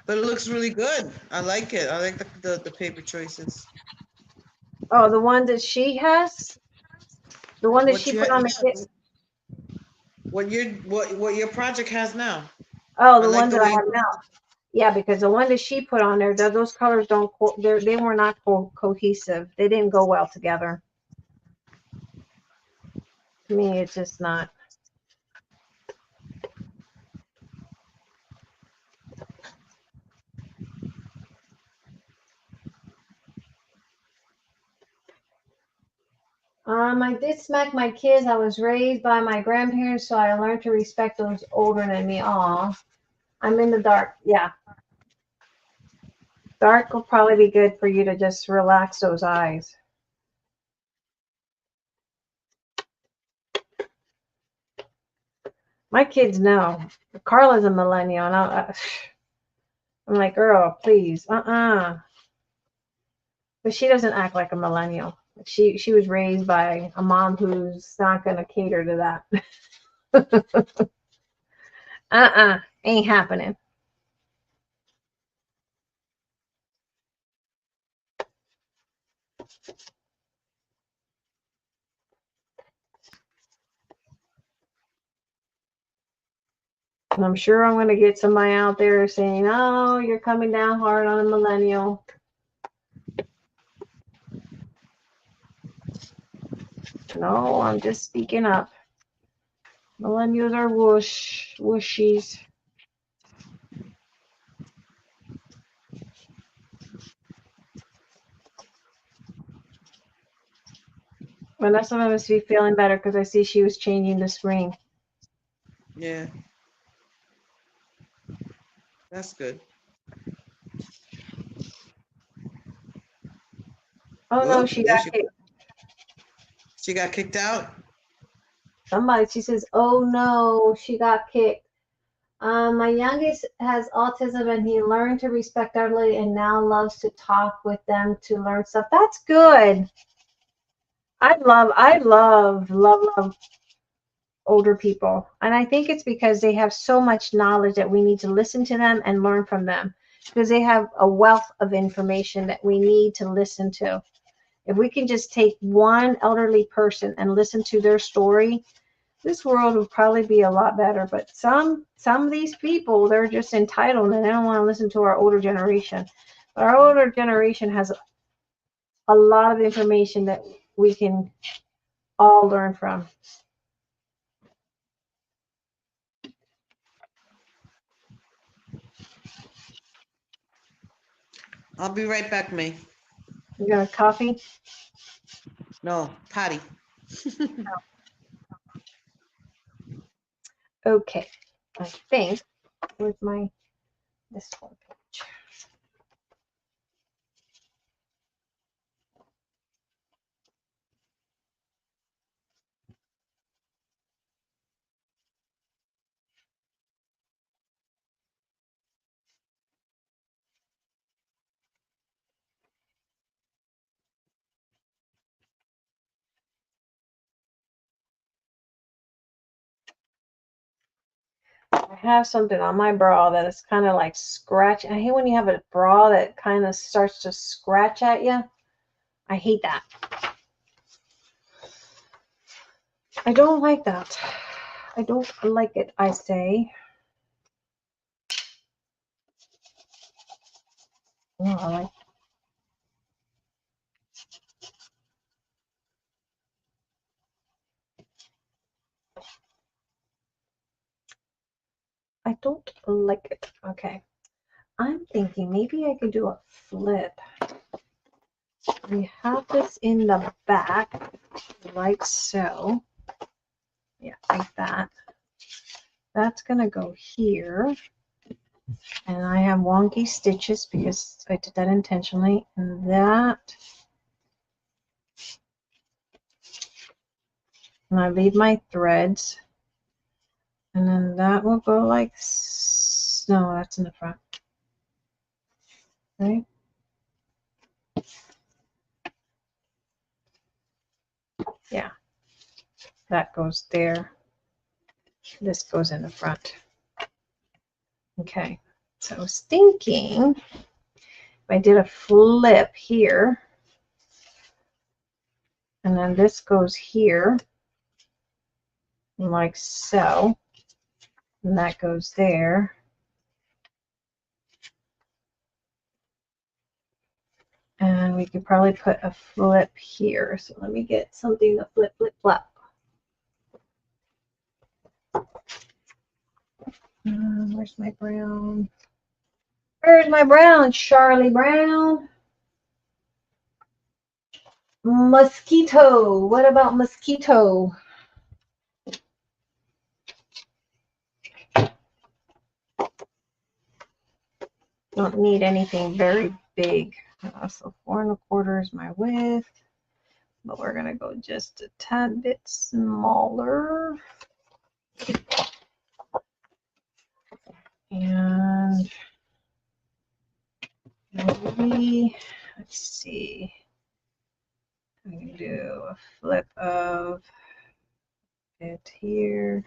But it looks really good. I like it. I like the paper choices. Oh, the one that she has, the one that What she you put have? on the kit. Yeah. What your project has now? Oh, I the like one the that I way. have now. Yeah, because the one that she put on there, those colors don't, they were not cohesive. They didn't go well together. To me, it's just not. I did smack my kids. I was raised by my grandparents, so I learned to respect those older than me. Aw, I'm in the dark. Yeah, dark will probably be good for you to just relax those eyes. My kids know. Carla's a millennial, and I'm like, girl, please, But she doesn't act like a millennial. She was raised by a mom who's not gonna cater to that. Ain't happening. And I'm sure I'm gonna get somebody out there saying, "Oh, you're coming down hard on a millennial." No, I'm just speaking up. Millennials are whooshies. Vanessa must be feeling better because I see she was changing the screen. Yeah, that's good. Oh no, Oop, she there got kicked. she got kicked out. Somebody, she says, "Oh no, she got kicked." My youngest has autism and he learned to respect elderly and now loves to talk with them to learn stuff. That's good. I love older people. And I think it's because they have so much knowledge that we need to listen to them and learn from them because they have a wealth of information that we need to listen to. If we can just take one elderly person and listen to their story, this world would probably be a lot better. But some of these people, they're just entitled and they don't want to listen to our older generation. But our older generation has a lot of information that we can all learn from. I'll be right back, May. You got a coffee? No, Patty. Okay. I think with my this one page. I have something on my bra that is kind of like scratch. I hate when you have a bra that kind of starts to scratch at you. I hate that. I don't like that. I don't like it, I say. Oh, I don't like it. Okay. I'm thinking maybe I could do a flip. We have this in the back, like so. Yeah, like that. That's going to go here. And I have wonky stitches because I did that intentionally. And that. And I leave my threads. And then that will go like, no, that's in the front. Right? Yeah. That goes there. This goes in the front. Okay. So I was thinking if I did a flip here, and then this goes here, like so, and that goes there. And we could probably put a flip here. So let me get something to flip, flip, flop. Where's my brown? Where's my brown? Charlie Brown. Mosquito. What about mosquito? Don't need anything very big. So 4 1/4 is my width. But we're going to go just a tad bit smaller. And maybe, let's see, I can do a flip of it here.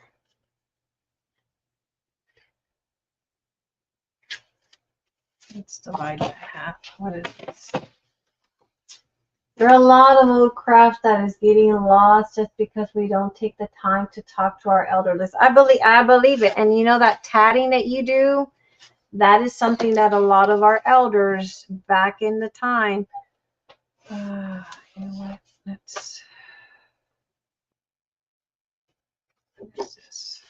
Let's divide it in half. What is this? There are a lot of old craft that is getting lost just because we don't take the time to talk to our elderly. I believe it. And you know that tatting that you do, that is something that a lot of our elders back in the time. You know what? Let's. What is this?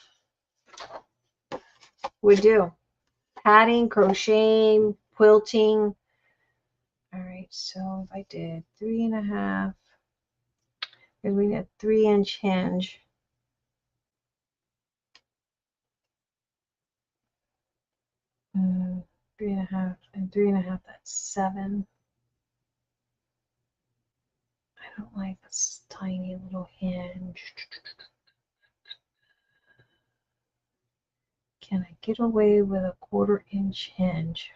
We do tatting, crocheting, quilting. All right, so if I did 3 1/2, because we need a 3-inch hinge. Mm, 3 1/2 and 3 1/2, that's 7. I don't like this tiny little hinge. Can I get away with a 1/4-inch hinge?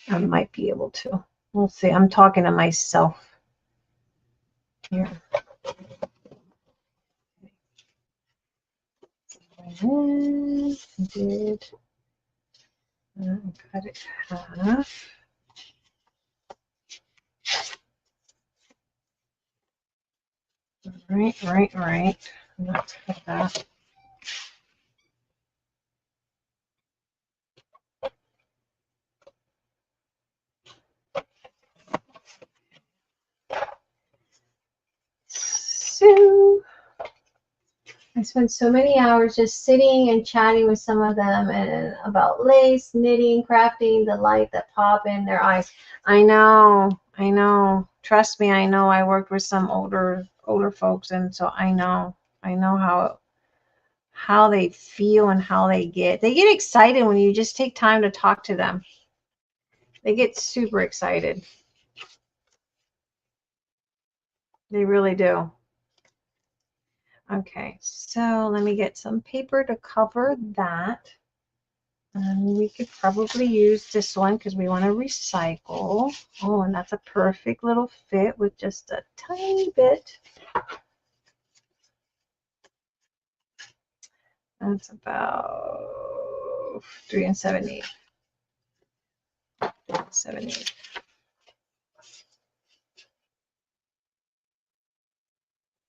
I might be able to. We'll see. I'm talking to myself here. I did cut it half. Right. Let's cut that. So I spent so many hours just sitting and chatting with some of them and about lace, knitting, crafting, the light that pop in their eyes. I know. Trust me, I know. I worked with some older folks, and so I know how they feel and how they get excited when you just take time to talk to them. They get super excited. They really do. Okay, so let me get some paper to cover that. And we could probably use this one because we want to recycle. Oh, and that's a perfect little fit with just a tiny bit. That's about 3 7/8. 7/8.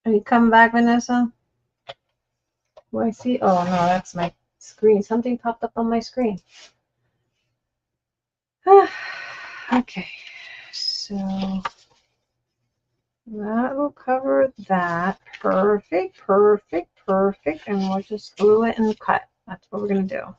Are you coming back, Vanessa? What I see? Oh no, that's my screen. Something popped up on my screen. Okay, so that will cover that. Perfect, perfect, perfect. And we'll just glue it and cut. That's what we're going to do.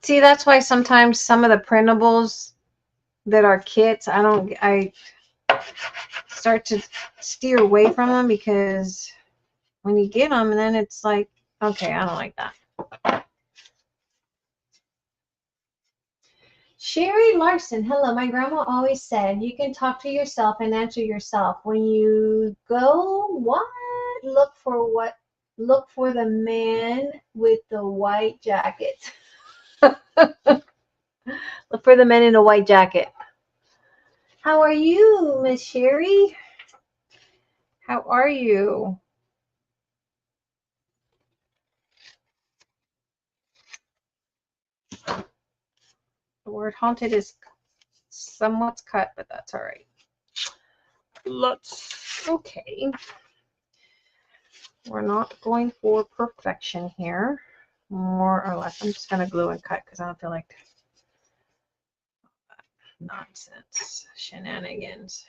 See, that's why sometimes some of the printables that are kits, I start to steer away from them because when you get them and then it's like, okay, I don't like that. Sherry Larson, hello. My grandma always said you can talk to yourself and answer yourself. When you go, what? Look for the man with the white jacket. Look for the men in a white jacket. How are you, Miss Sherry? How are you? The word haunted is somewhat cut, but that's all right. Okay. We're not going for perfection here. More or less. I'm just going to glue and cut because I don't feel like nonsense, shenanigans.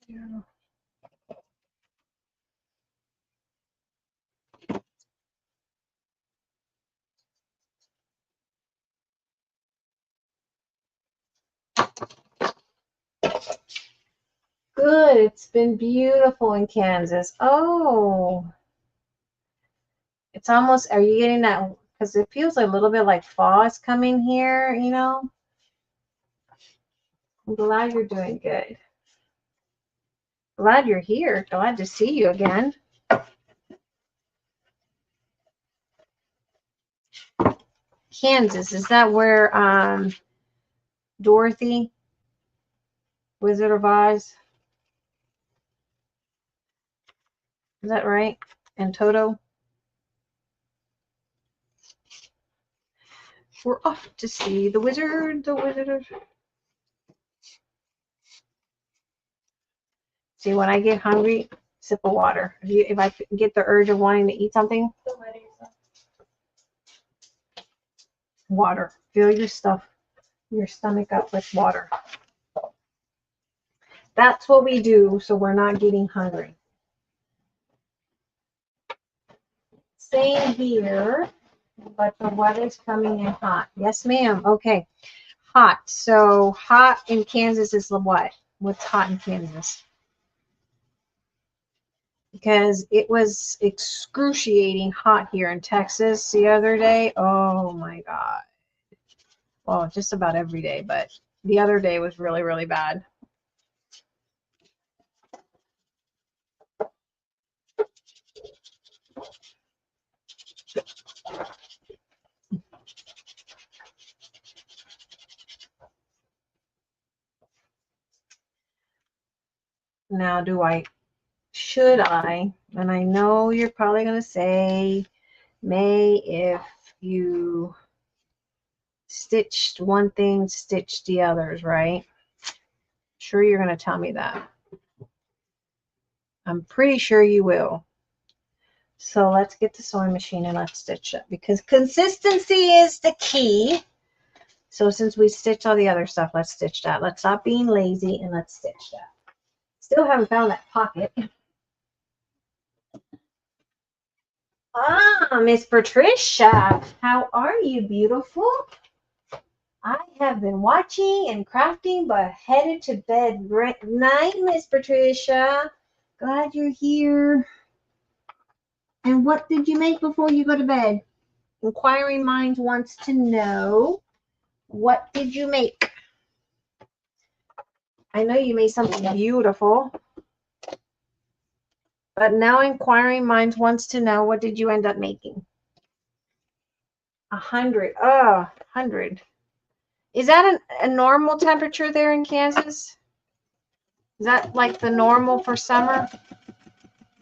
Yeah. Good. It's been beautiful in Kansas. Oh, it's almost, are you getting that? Because it feels a little bit like fall is coming here, you know? I'm glad you're doing good. Glad you're here. Glad to see you again. Kansas, is that where Dorothy, Wizard of Oz? Is that right? And Toto? We're off to see the wizard, See, when I get hungry, sip of water. If I get the urge of wanting to eat something, water. Fill your stomach up with water. That's what we do so we're not getting hungry. Same here, but the weather's coming in hot. Yes, ma'am. Okay. Hot. So hot in Kansas is what? What's hot in Kansas? Because it was excruciating hot here in Texas the other day. Oh my God. Well, just about every day, but the other day was really, really bad. Now, should I, and I know you're probably going to say, May, if you stitched one thing, stitch the others, right? Sure, you're going to tell me that. I'm pretty sure you will. So let's get the sewing machine and let's stitch it because consistency is the key. So since we stitched all the other stuff, let's stitch that. Let's stop being lazy and let's stitch that. Still haven't found that pocket. Ah, Miss Patricia, how are you, beautiful? I have been watching and crafting, but headed to bed. Great night, Miss Patricia. Glad you're here. And what did you make before you go to bed? Inquiring Minds wants to know, what did you make? I know you made something beautiful. But now Inquiring Minds wants to know, what did you end up making? 100. Oh, 100. Is that a normal temperature there in Kansas? Is that like the normal for summer?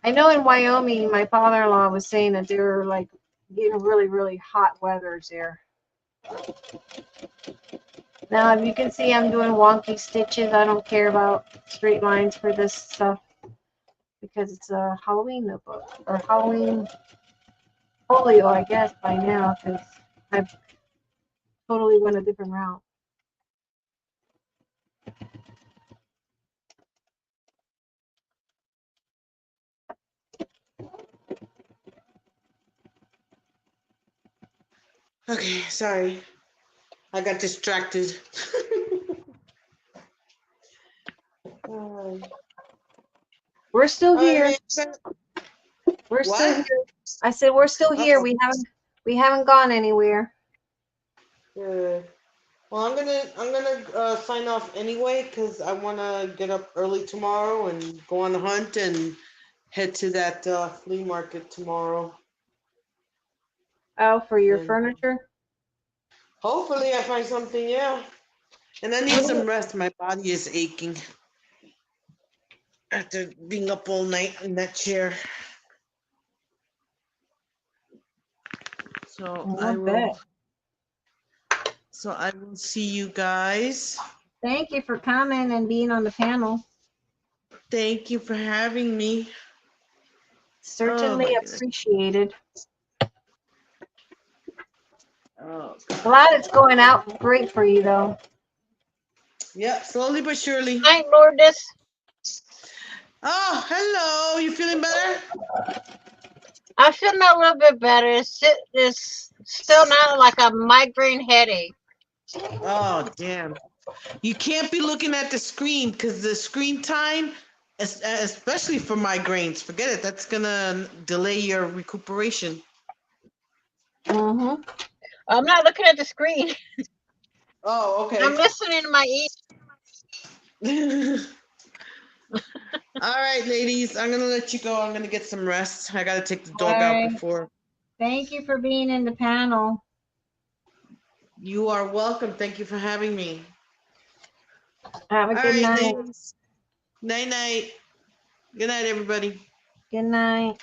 I know in Wyoming, my father-in-law was saying that they were like getting really, really hot weathers there. Now, if you can see, I'm doing wonky stitches. I don't care about straight lines for this stuff because it's a Halloween notebook or Halloween folio, I guess, by now because I've totally went a different route. Okay, sorry. I got distracted. We're still All right, here. man. We're still What? here. I said we're still here. Oh, We haven't gone anywhere. yeah. Well, I'm gonna sign off anyway because I wanna get up early tomorrow and go on the hunt and head to that flea market tomorrow. Oh, for your And furniture? hopefully I find something. Yeah. And I need some rest. My body is aching after being up all night in that chair. So I I will. bet. So I will see you guys. Thank you for coming and being on the panel. Thank you for having me. Oh Certainly my goodness. appreciated. Oh. Glad it's going out great for you, though. Yep, slowly but surely. Night, Lourdes. Oh, hello. You feeling better? I'm feeling a little bit better. It's still not like a migraine headache. Oh, damn. You can't be looking at the screen because the screen time, especially for migraines, forget it. That's going to delay your recuperation. Mm-hmm. I'm not looking at the screen. Oh, I'm okay. listening to my All right, ladies. I'm going to let you go. I'm going to get some rest. I got to take the All dog out right. before. Thank you for being in the panel. You are welcome. Thank you for having me. Have a All good right, night. ladies. Night, night. Good night, everybody. Good night.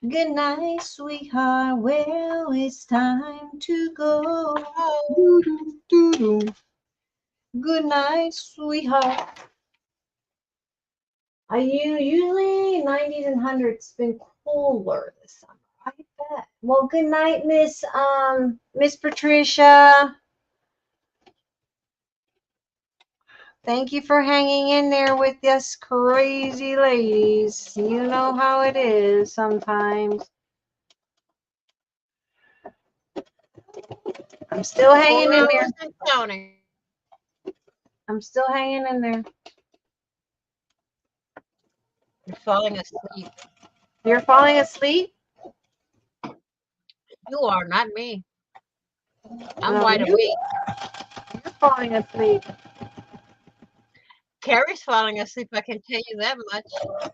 Good night, sweetheart. Well, it's time to go. Doo-doo-doo-doo. Good night, sweetheart. Are you usually 90s and 100s been cooler this summer? I bet. Well, good night, Miss Patricia. Thank you for hanging in there with us crazy ladies. You know how it is sometimes. I'm still hanging 4 in there. hours and counting. I'm still hanging in there. I'm falling asleep. You're falling asleep? You are, not me. I'm No, wide awake. you're falling asleep. Carrie's falling asleep, I can tell you that much.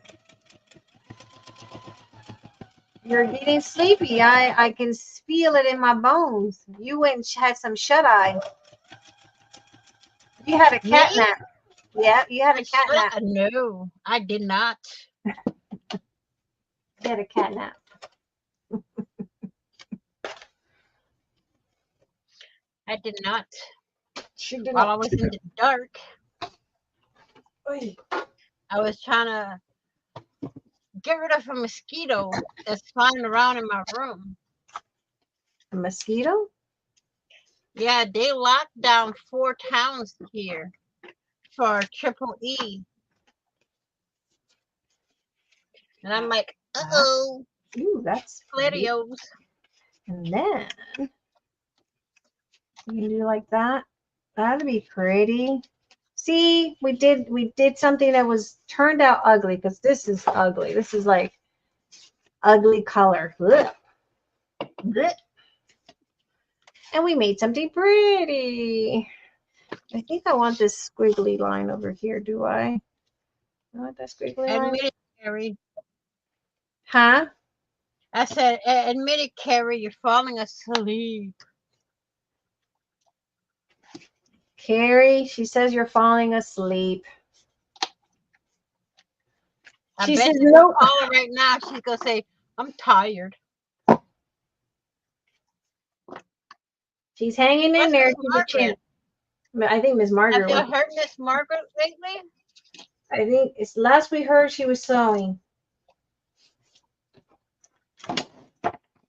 You're getting sleepy. I can feel it in my bones. You went and had some shut eye. You had a cat Me? nap. Yeah, you had a cat nap. No, I did not. You had a cat nap. I did not. She did While I not. was in the dark, Oy. I was trying to get rid of a mosquito that's flying around in my room. A mosquito? Yeah, they locked down 4 towns here for triple E. And I'm like, uh-oh, Ooh, that's pretty. Pladios. And then you can do like that. That'd be pretty. See, we did something that was turned out ugly because this is ugly. This is like ugly color. Ugh. Ugh. And we made something pretty. I think I want this squiggly line over here. Do I? I want that squiggly line. Admit it, Carrie. Huh? I said, admit it, Carrie, you're falling asleep. Carrie, she says you're falling asleep. I She bet says you no. call her right now. She's going to say, I'm tired. She's hanging in What's there Miss to the chin. Margaret? I think Miss Have Margaret you was. heard Miss Margaret lately? I think it's last we heard she was sewing.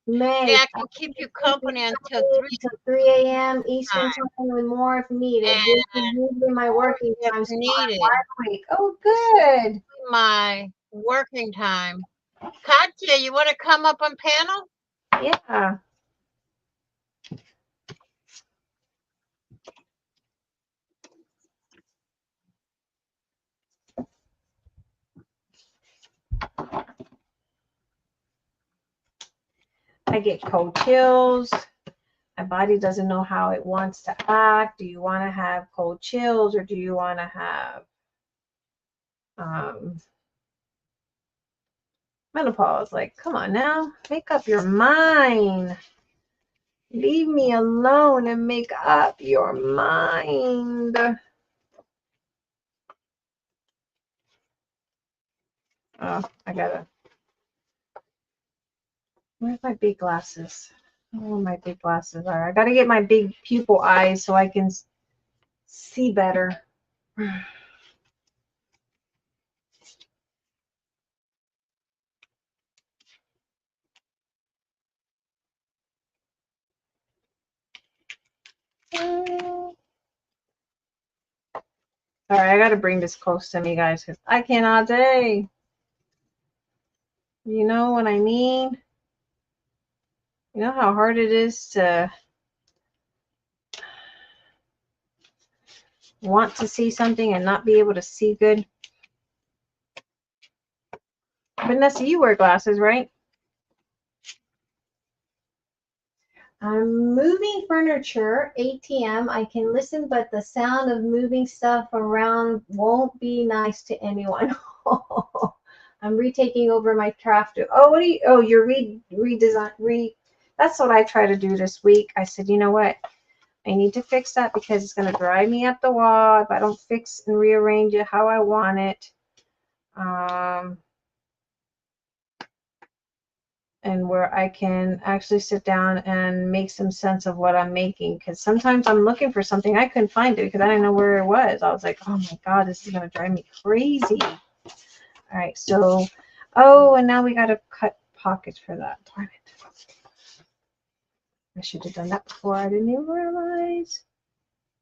May. Yeah, I can keep you company until 3 a.m. Eastern time. time and more if needed. And This is usually my working if time. So needed. 5 week. Oh, good. My working time. Katya, you want to come up on panel? Yeah. I get cold chills. My body doesn't know how it wants to act. Do you want to have cold chills or do you want to have menopause? Like, come on now, make up your mind. Leave me alone and make up your mind. Oh, I gotta. Where's my big glasses? I don't know where my big glasses are. I gotta get my big pupil eyes so I can see better. All right, I gotta bring this close to me, guys, because I cannot say. You know what I mean? You know how hard it is to want to see something and not be able to see good? Vanessa, you wear glasses, right? I'm moving furniture, ATM. I can listen, but the sound of moving stuff around won't be nice to anyone. I'm retaking over my craft. Oh, what do you? Oh, you're redesign. That's what I try to do this week. I said, you know what? I need to fix that because it's going to drive me up the wall if I don't fix and rearrange it how I want it. And where I can actually sit down and make some sense of what I'm making. Because sometimes I'm looking for something, I couldn't find it because I didn't know where it was. I was like, oh my God, this is going to drive me crazy. All right, so, oh, and now we got to cut pockets for that. Darn it. I should have done that before. I didn't even realize.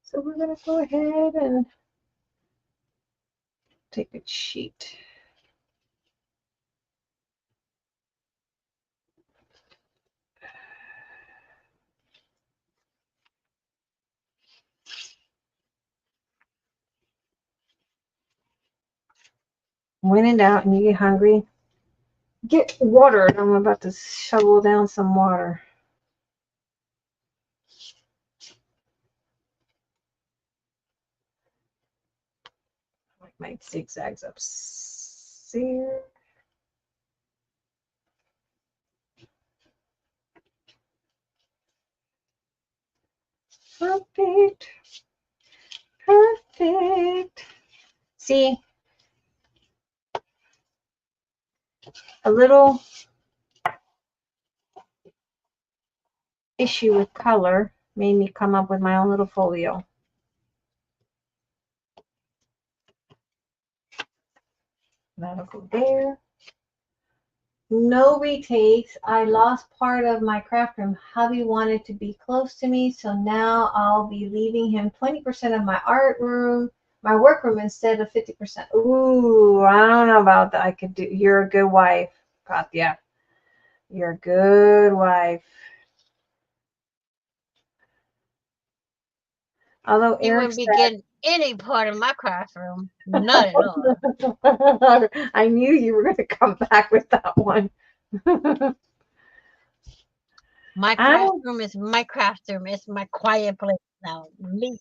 So we're going to go ahead and take a sheet. When in doubt and you get hungry, get water. And I'm about to shovel down some water. Like my zigzags up here. Perfect. Perfect. See, a little issue with color made me come up with my own little folio. That'll go there. No retakes. I lost part of my craft room. Hubby wanted to be close to me, so now I'll be leaving him 20% of my art room, my work room instead of 50%. Ooh, I don't know about that. I could do. You're a good wife, Katya. You're a good wife. Although He Eric wouldn't be getting any part of my craft room. None at all. said, I knew you were going to come back with that one. My craft room is my craft room. It's my quiet place now. Leave.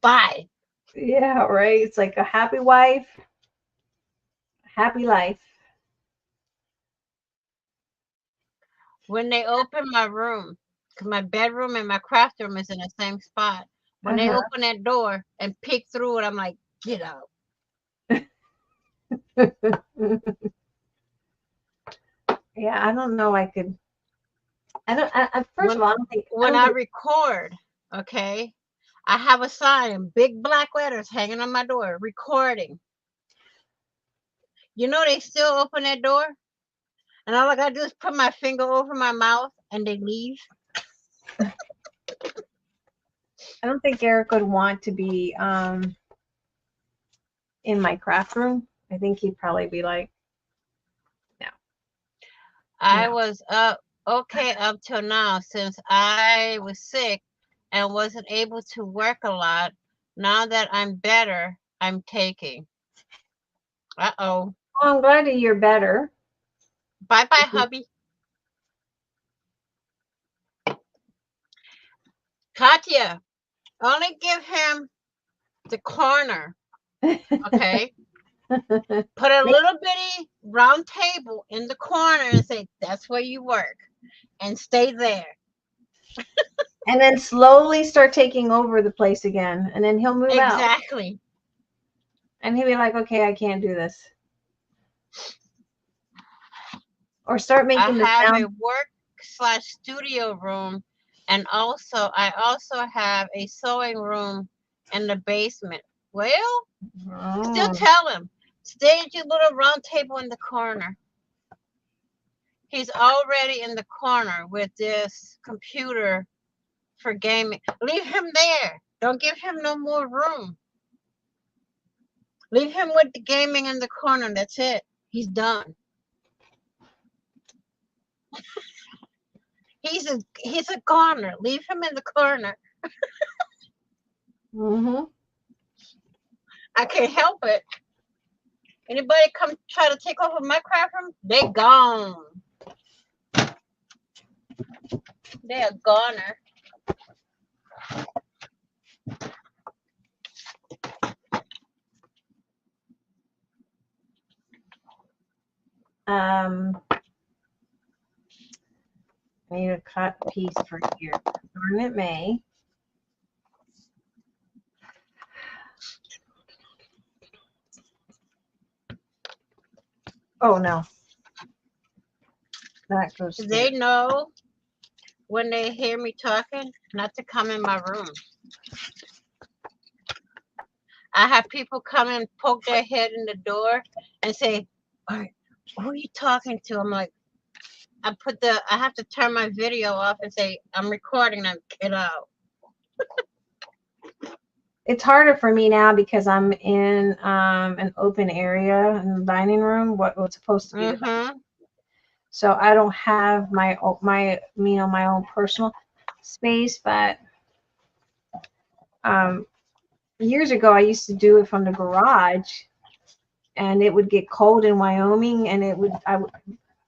Bye. Yeah, right. It's like a happy wife, happy life. When they open my room, because my bedroom and my craft room is in the same spot. When they open that door and peek through it, I'm like, get out. Yeah, I don't know. I could. I don't. First of all, I don't think. When I record, okay, I have a sign, big black letters hanging on my door, recording. You know they still open that door, and all I gotta do is put my finger over my mouth, and they leave. I don't think Eric would want to be in my craft room. I think he'd probably be like, no. I was okay up till now since I was sick and wasn't able to work a lot. Now that I'm better, I'm taking. Uh-oh. Well, I'm glad that you're better. Bye-bye, hubby. Katya, only give him the corner, okay? Put a little bitty round table in the corner and say, that's where you work. And stay there. And then slowly start taking over the place again. And then he'll move out. Exactly. And he'll be like, okay, I can't do this. Or start making the I have sound. a work/studio room, and I also have a sewing room in the basement. Well, still tell him, stay at your little round table in the corner. He's already in the corner with this computer for gaming. Leave him there. Don't give him no more room. Leave him with the gaming in the corner. That's it. He's done. He's a corner. Leave him in the corner. I can't help it. Anybody come try to take over my craft room? They gone. They a goner. I need a cut piece for here. Darn it may. Oh no. That goes. They know when they hear me talking not to come in my room. I have people come and poke their head in the door and say, all right, who are you talking to? I'm like, I have to turn my video off and say, I'm recording them, get out. It's harder for me now because I'm in an open area in the dining room, what's supposed to be the dining room. So I don't have my own personal space, but years ago I used to do it from the garage, and it would get cold in Wyoming, and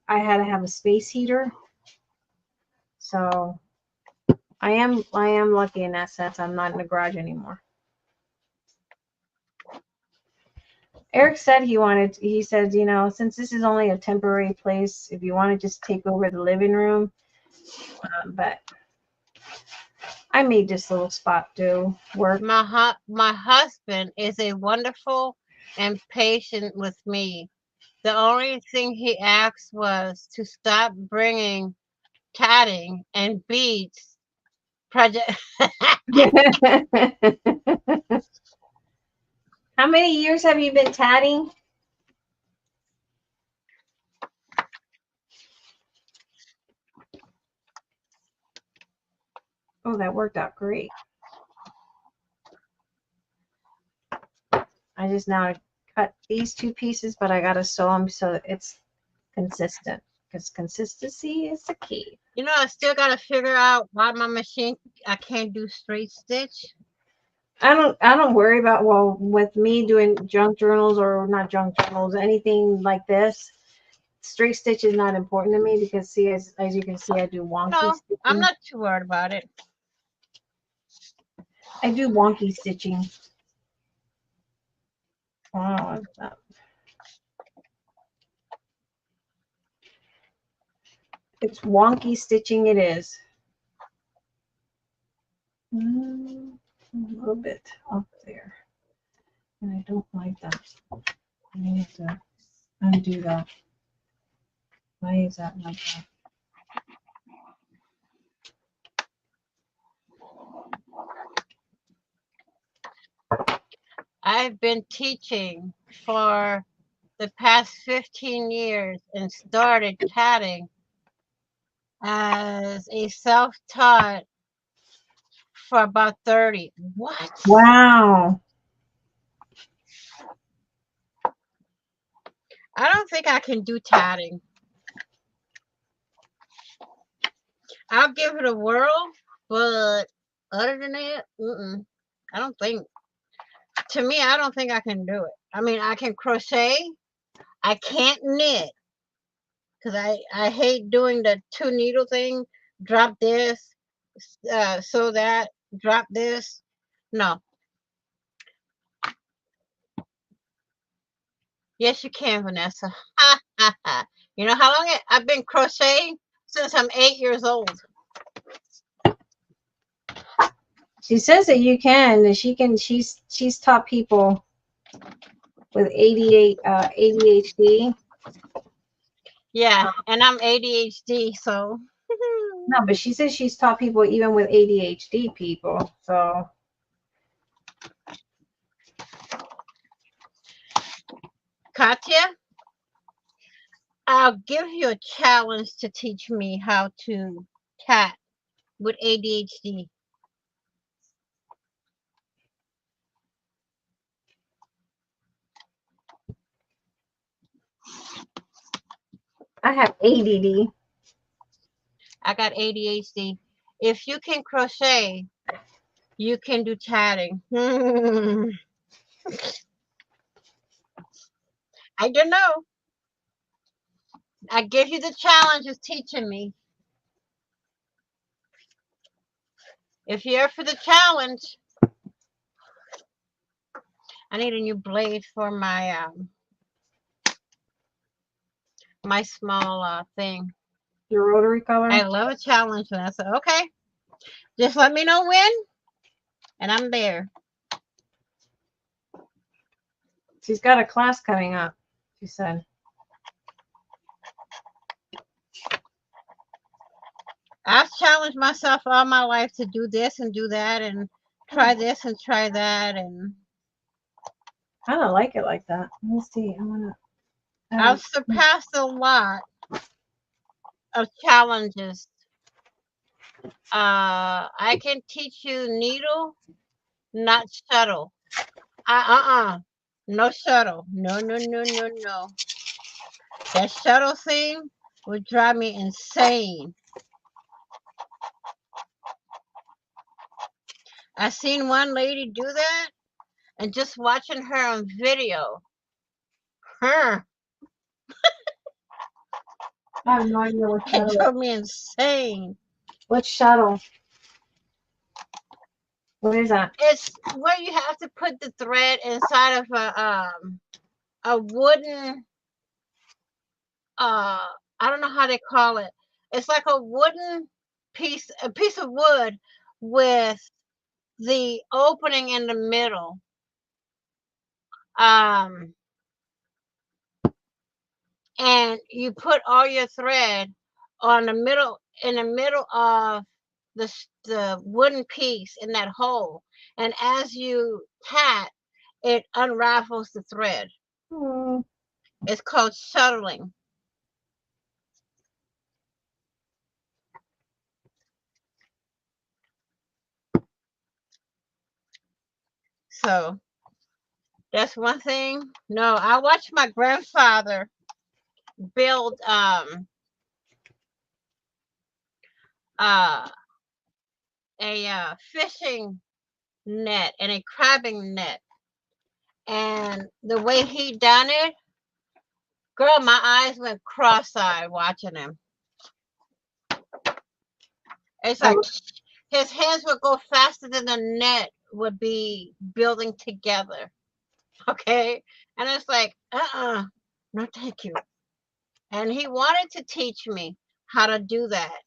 I had to have a space heater. So I am lucky in that sense. I'm not in the garage anymore. Eric said he said, since this is only a temporary place, if you want to just take over the living room, but I made this little spot do work. My husband is a wonderful and patient with me. The only thing he asked was to stop bringing tatting and beads project. How many years have you been tatting? Oh, that worked out great. I just now cut these 2 pieces, but I gotta sew them so it's consistent, because consistency is the key. You know, I still gotta figure out why my machine I can't do straight stitch. I don't worry about, well, with me doing junk journals, or not junk journals, anything like this, straight stitch is not important to me, because see, as you can see, I do wonky No, stitching. I'm not too worried about it. I do wonky stitching. Wow, it's wonky stitching, it is. A little bit up there. And I don't like that. I need to undo that. Why is that like that? I've been teaching for the past 15 years and started tatting as a self-taught for about 30. What? Wow. I don't think I can do tatting. I'll give it a whirl, but other than that, I don't think. To me, I don't think I can do it. I mean, I can crochet. I can't knit because I hate doing the 2 needle thing. Drop this, sew that, drop this. No. Yes, you can, Vanessa. Ha ha ha. You know how long I've been crocheting? Since I'm 8 years old. She says that you can, and she's taught people with ADHD. Yeah, and I'm ADHD, so. No, but she says she's taught people even with ADHD people. So Katya, I'll give you a challenge to teach me how to tat with ADHD. I have ADD. I got ADHD. If you can crochet, you can do tatting. I don't know. I give you the challenge of teaching me. If you're up for the challenge, I need a new blade for my my small thing. Your rotary color. I love a challenge, and I said, okay, just let me know when, and I'm there. She's got a class coming up, she said. I've challenged myself all my life to do this and do that and try this and try that, and I don't like it like that. Let me see. I wanna. I've surpassed a lot of challenges. I can teach you needle, not shuttle. No shuttle. No, no, no, no, no. That shuttle thing would drive me insane. I seen one lady do that, and just watching her on video, her, I have no idea what it shuttle. drove me insane. What shuttle? What is that? It's where you have to put the thread inside of a wooden I don't know how they call it. It's like a wooden a piece of wood with the opening in the middle. And you put all your thread on the middle in the middle of the wooden piece in that hole, and as you tat, it unravels the thread. It's called shuttling. So that's one thing. No, I watched my grandfather build uh a fishing net and a crabbing net, and the way he done it, girl, my eyes went cross-eyed watching him. It's like his hands would go faster than the net would be building together. Okay, and it's like, no, thank you. And he wanted to teach me how to do that,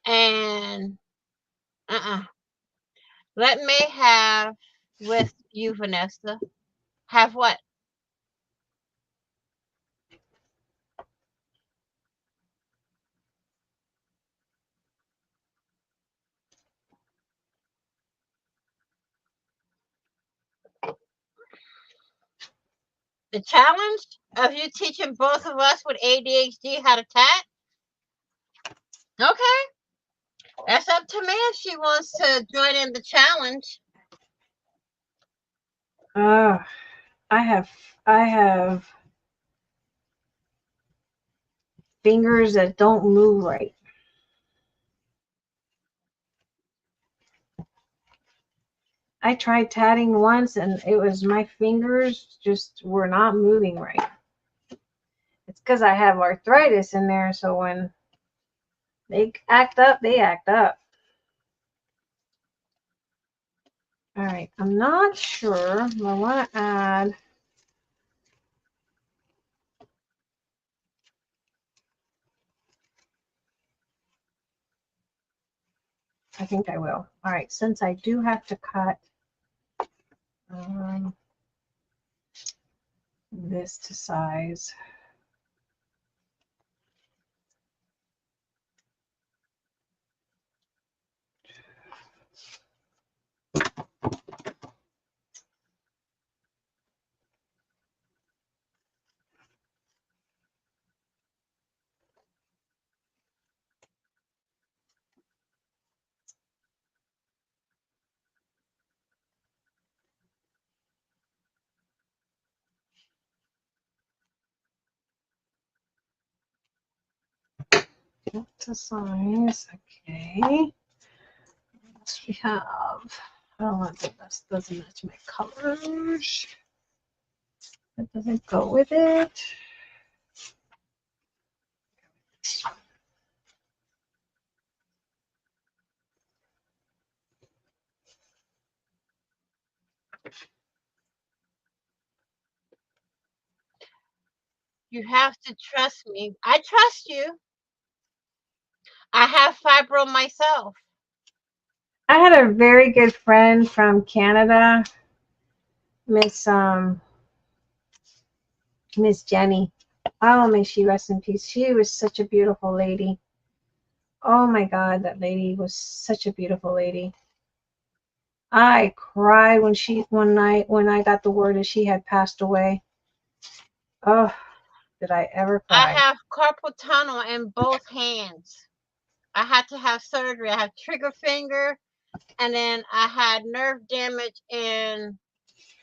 and let me have with you, Vanessa. Have what? The challenge of you teaching both of us with ADHD how to tat? Okay, that's up to me if she wants to join in the challenge. I have fingers that don't move right. I tried tatting once and it was my fingers just were not moving right. It's because I have arthritis in there, so when they act up, they act up. All right, I'm not sure. I want to add. I think I will. All right, since I do have to cut this to size. To size, okay. What we have? Oh, that doesn't match my colors. That doesn't go with it. You have to trust me. I trust you. I have fibro myself. I had a very good friend from Canada, Miss Jenny. Oh, may she rest in peace. She was such a beautiful lady. Oh my God, that lady was such a beautiful lady. I cried one night when I got the word that she had passed away. Oh, did I ever I cry? have carpal tunnel in both hands. I had to have surgery. I have trigger finger, and then I had nerve damage in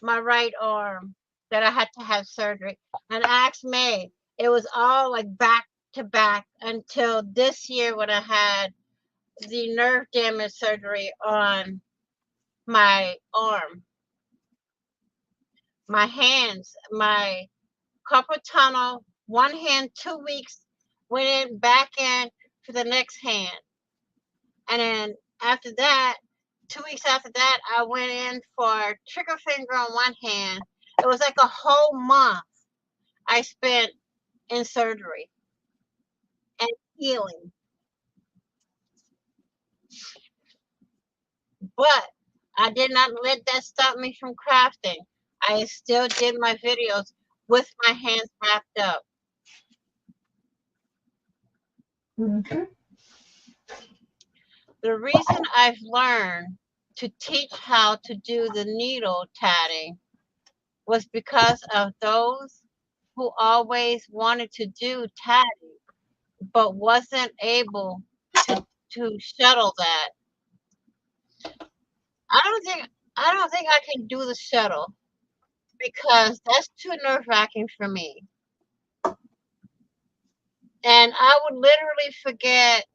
my right arm that I had to have surgery. And ask me, it was all like back to back until this year when I had the nerve damage surgery on my arm. My hands, my carpal tunnel, one hand 2 weeks, went in back in for the next hand. And then after that, 2 weeks after that, I went in for trigger finger on one hand. It was like a whole month I spent in surgery and healing. But I did not let that stop me from crafting. I still did my videos with my hands wrapped up. Mm-hmm. The reason I've learned to teach how to do the needle tatting was because of those who always wanted to do tatting but wasn't able to shuttle that. I don't think I don't think I can do the shuttle because that's too nerve-wracking for me. And I would literally forget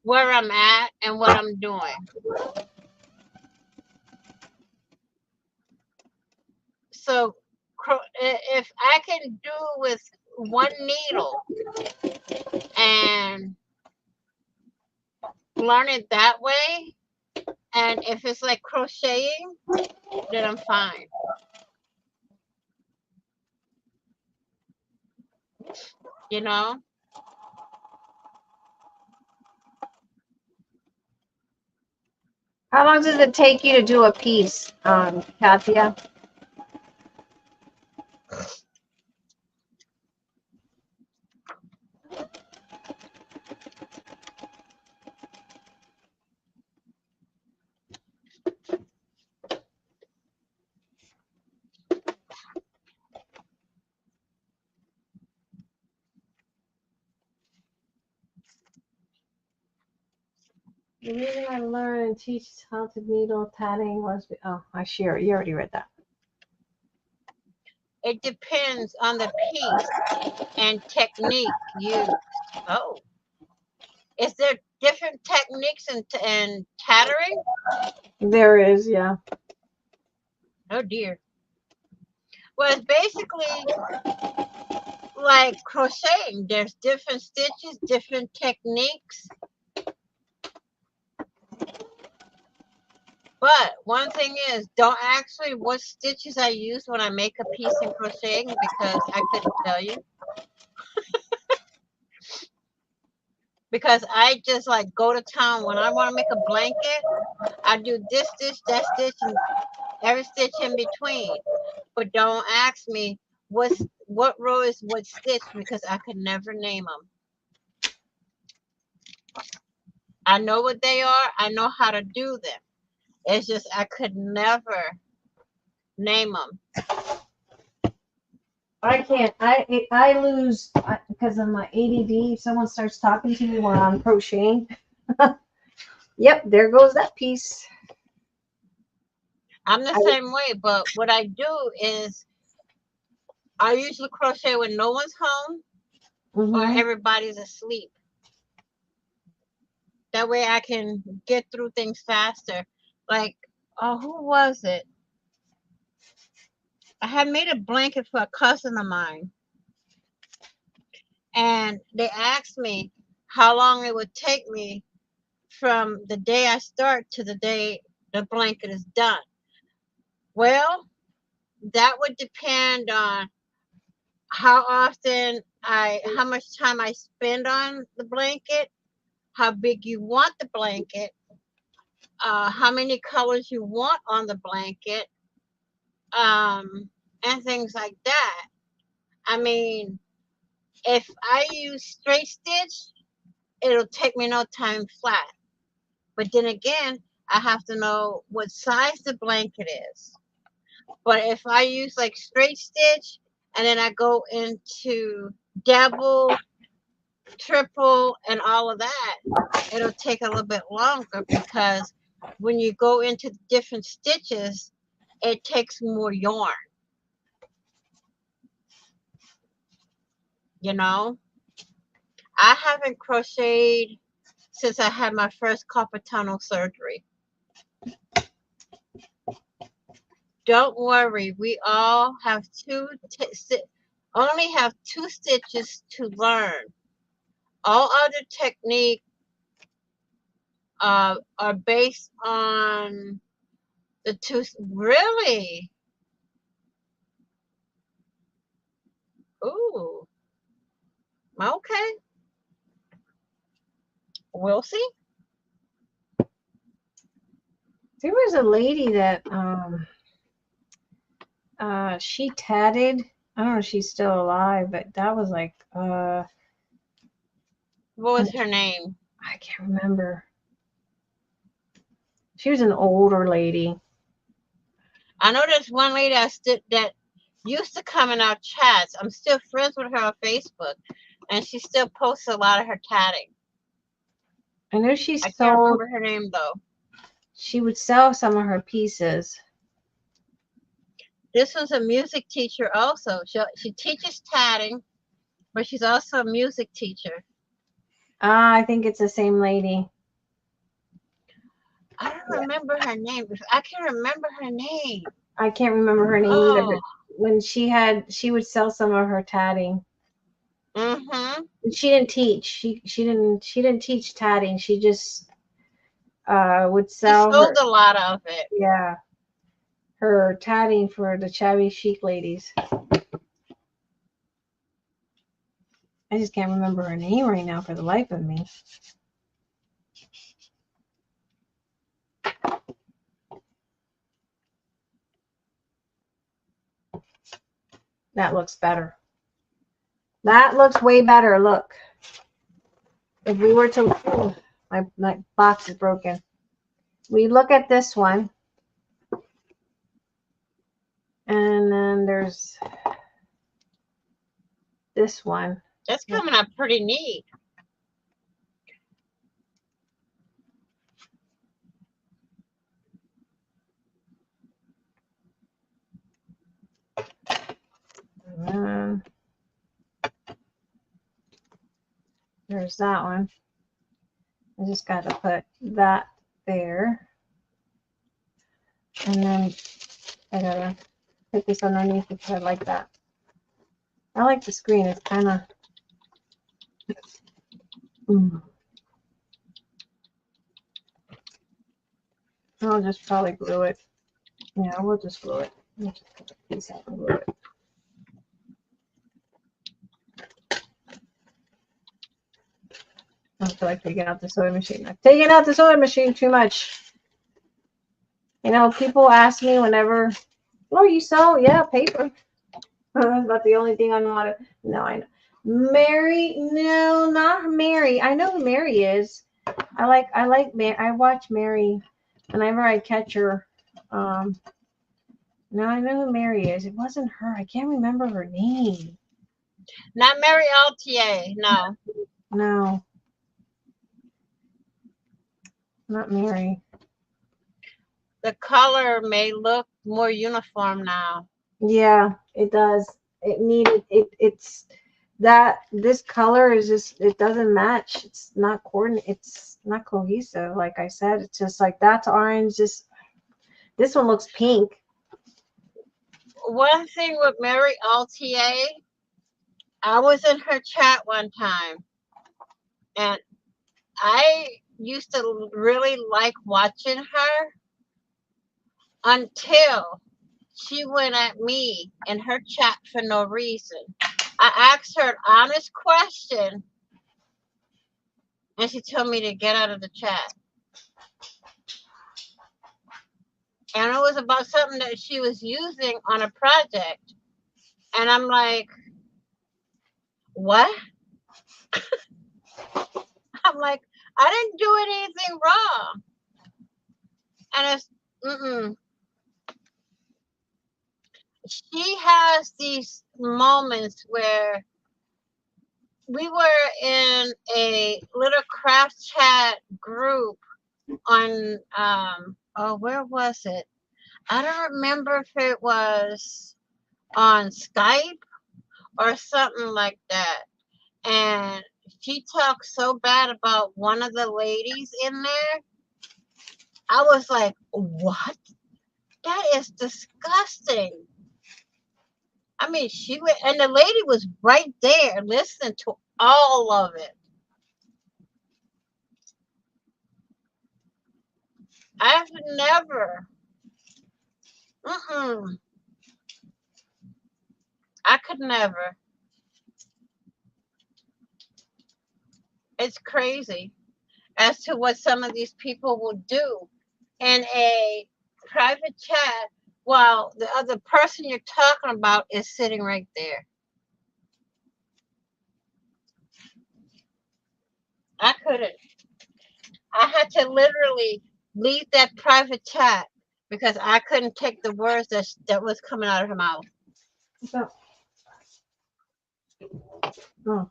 where I'm at and what I'm doing. So if I can do with one needle and learn it that way, and if it's like crocheting, then I'm fine. You know? How long does it take you to do a piece, Katia? The reason I learned and teach how to needle tatting was, oh, I share it. You already read that. It depends on the piece and technique used. Oh, is there different techniques in tattering? There is, yeah. Oh dear. Well, it's basically like crocheting. There's different stitches, different techniques. But one thing is, don't ask me what stitches I use when I make a piece in crocheting because I couldn't tell you. Because I just like go to town. When I want to make a blanket, I do this stitch, that stitch, and every stitch in between. But don't ask me what row is what stitch because I could never name them. I know what they are. I know how to do them. It's just I could never name them. I can't. I lose because of my ADD. If someone starts talking to me while I'm crocheting, yep, there goes that piece. I'm the same way, but what I do is I usually crochet when no one's home or everybody's asleep. That way I can get through things faster. Like, who was it? I had made a blanket for a cousin of mine, and they asked me how long it would take me from the day I start to the day the blanket is done. Well, that would depend on how much time I spend on the blanket, how big you want the blanket, how many colors you want on the blanket, and things like that. I mean, if I use straight stitch, it'll take me no time flat. But then again, I have to know what size the blanket is. But if I use like straight stitch and then I go into double, triple, and all of that, it'll take a little bit longer because when you go into different stitches, it takes more yarn, you know? I haven't crocheted since I had my first carpal tunnel surgery. Don't worry, we all have only have two stitches to learn. All other techniques are based on the two. Really? Ooh, okay. We'll see. There was a lady that she tatted. I don't know if she's still alive, but that was like What was her name? I can't remember. She was an older lady. I know there's one lady that used to come in our chats. I'm still friends with her on Facebook, and she still posts a lot of her tatting. I know she I can't sold. remember her name though. she would sell some of her pieces. This one's a music teacher also. She teaches tatting, but she's also a music teacher. Ah, I think it's the same lady. I don't remember her name. I can remember her name. I can't remember her name either, Oh. but when she would sell some of her tatting. Mm-hmm. She didn't teach. She didn't teach tatting. She just would She sell sold her, a lot of it. yeah, her tatting for the shabby chic ladies. I just can't remember her name right now for the life of me. That looks better. That looks way better. Look. If we were to, oh, my box is broken. We look at this one. And then there's this one. That's coming out pretty neat. And there's that one. I just got to put that there. And then I got to put this underneath because I like that. I like the screen. It's kind of... I'll just probably glue it. Yeah, we'll just glue it. We'll just cut a piece out and glue it. I feel like taking out the sewing machine. I'm taking out the sewing machine too much. You know, people ask me whenever, oh, you sew? Yeah, paper. That's about the only thing I know how to. No, I know. Mary? No, not Mary. I know who Mary is. I like Mary. I watch Mary whenever I catch her. No, I know who Mary is. It wasn't her. I can't remember her name. Not Mary Altier, no. No. Not Mary. The color may look more uniform now. Yeah, it does. It needed it's that this color is just, it doesn't match. It's not coordinate. It's not cohesive. Like I said, it's just like that's orange. Just this one looks pink. One thing with Mary Altier, I was in her chat one time, and I used to really like watching her until she went at me in her chat for no reason. I asked her an honest question, and she told me to get out of the chat. And it was about something that she was using on a project. And I'm like, what? I'm like, I didn't do anything wrong. And it's, she has these moments where we were in a little craft chat group on, where was it? I don't remember if it was on Skype or something like that. And she talked so bad about one of the ladies in there. I was like, what? That is disgusting. I mean, she went, and the lady was right there listening to all of it. I've never, I could never. It's crazy as to what some of these people will do in a private chat while the other person you're talking about is sitting right there. I couldn't. I had to literally leave that private chat because I couldn't take the words that was coming out of her mouth. So, oh.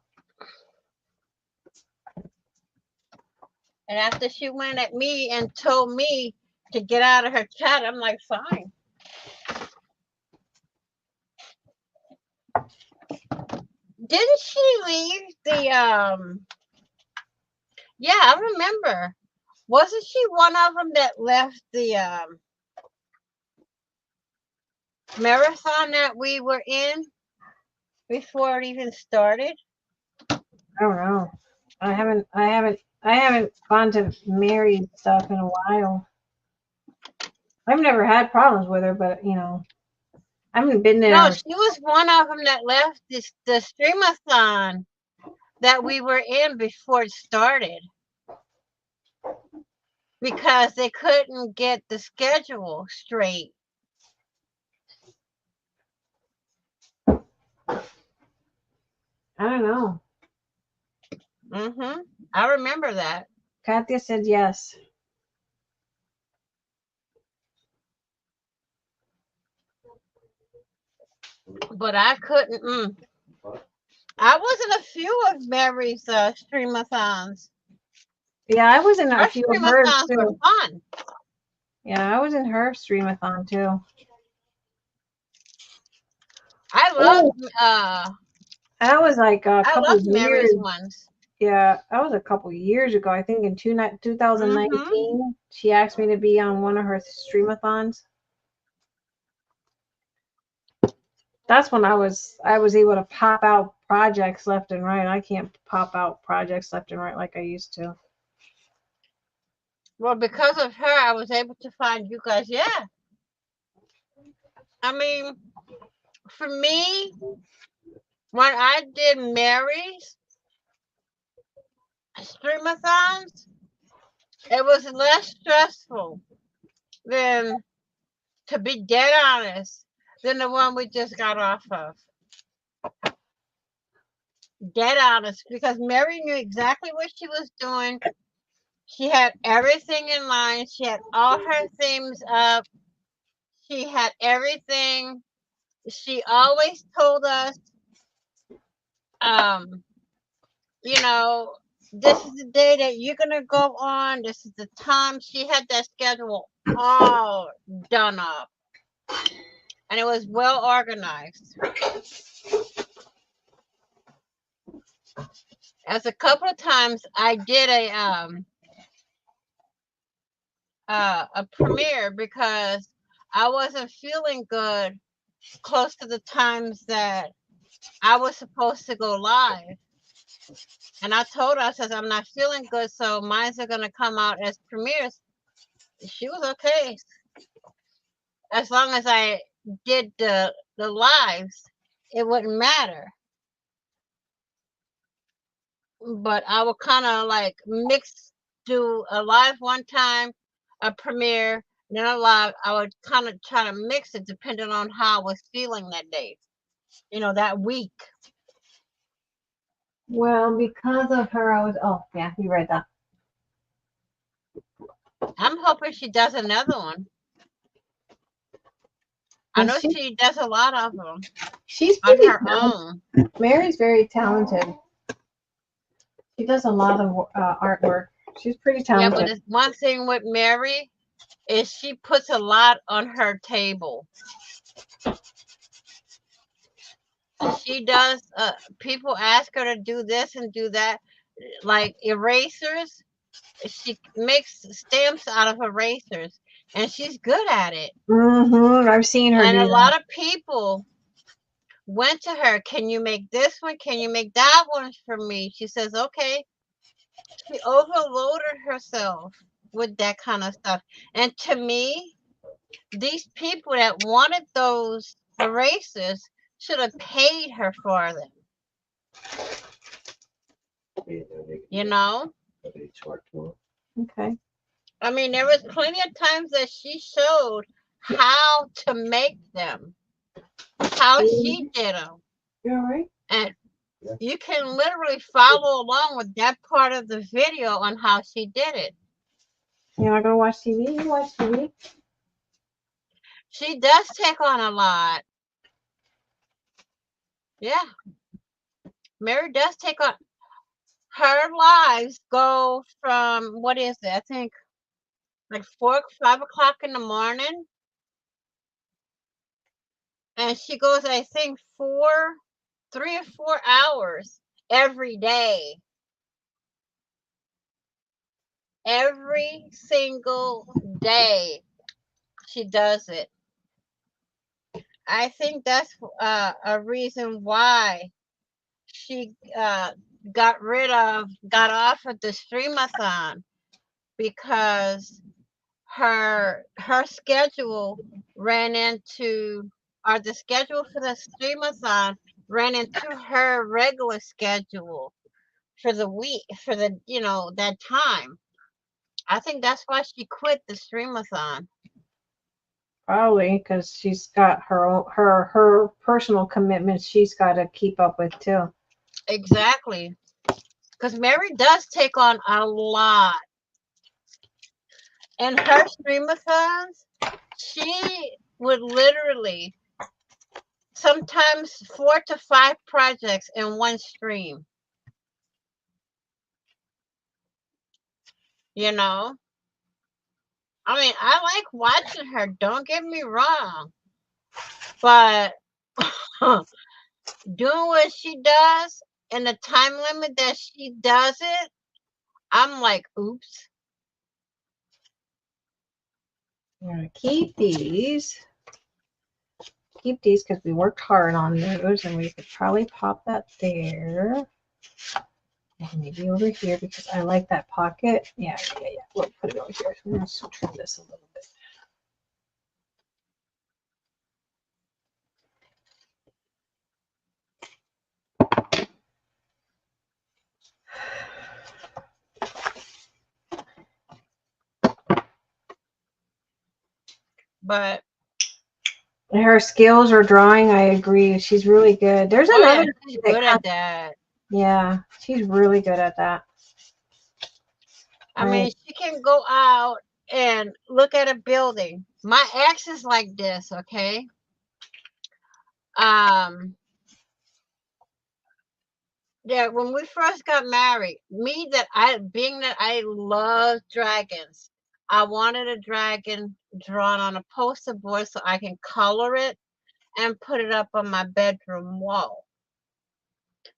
And after she went at me and told me to get out of her chat. I'm like, fine. Didn't she leave the yeah, I remember. Wasn't she one of them that left the marathon that we were in before it even started? I don't know. I haven't gone to Mary's stuff in a while. I've never had problems with her, but I haven't been No, there. she was one of them that left the streamathon that we were in before it started because they couldn't get the schedule straight. I don't know. I remember that. Katya said yes. But I couldn't. I was in a few of Mary's streamathons. Yeah, I was in a Her few of hers streamathons were too. fun. Yeah, I was in her streamathon too. I Oh, love that was like a I couple love years. Mary's ones. Yeah, that was a couple years ago. I think in 2019, she asked me to be on one of her streamathons. That's when I was able to pop out projects left and right. I can't pop out projects left and right like I used to. Well, because of her, I was able to find you guys. Yeah. I mean, for me, when I did Mary's streamathons, it was less stressful than, to be dead honest, than the one we just got off of. Dead honest, because Mary knew exactly what she was doing. She had everything in line. She had all her themes up. She had everything. She always told us, um, this is the day that you're gonna go on. This is the time. She had that schedule all done up, and it was well organized. As a couple of times, I did a premiere because I wasn't feeling good close to the times that I was supposed to go live. And I told her, I says, I'm not feeling good, so mine's are going to come out as premieres. She was okay. As long as I did the lives, it wouldn't matter. But I would kind of like do a live one time, a premiere, then a live. I would kind of try to mix it depending on how I was feeling that day, that week. Well, because of her, I was. Oh, yeah, you read that. I'm hoping she does another one. I know she does a lot of them She's on pretty her own. Mary's very talented. She does a lot of artwork. She's pretty Yeah, talented. but it's one thing with Mary is she puts a lot on her table. She does. People ask her to do this and do that, like erasers. She makes stamps out of erasers, and she's good at it. I've seen her And do a that. lot of people went to her. Can you make this one? Can you make that one for me? She says, okay. She overloaded herself with that kind of stuff. And to me, these people that wanted those erasers should have paid her for them. You know? Okay. I mean, there was plenty of times that she showed how to make them, how she did them. You all right? And you can literally follow along with that part of the video on how she did it. You're not gonna watch TV? You watch TV? She does take on a lot. Yeah. Mary does take on, her lives go from, what is it? I think like 4, 5 o'clock in the morning, and she goes, I think 3 or 4 hours every day, every single day. She does it. I think that's a reason why she got off of the streamathon, because her schedule ran into, or the schedule for the streamathon ran into her regular schedule for the week, for the, that time. I think that's why she quit the streamathon. Probably because she's got her personal commitments she's got to keep up with too. Exactly. Because Mary does take on a lot. In her streamathons, she would literally sometimes 4 to 5 projects in one stream. You know, I mean, I like watching her. Don't get me wrong, but doing what she does and the time limit that she does it, I'm like, oops. I'm gonna keep these. Keep these because we worked hard on those, and we could probably pop that there. And maybe over here because I like that pocket. Yeah. We'll put it over here. I'm gonna trim this a little bit. But Her skills are drawing. I agree. She's really good. There's oh yeah, another. she's good at that. Yeah, she's really good at that. I mean, she can go out and look at a building. My ex is like this, okay? Yeah, when we first got married, being that I love dragons, I wanted a dragon drawn on a poster board so I can color it and put it up on my bedroom wall.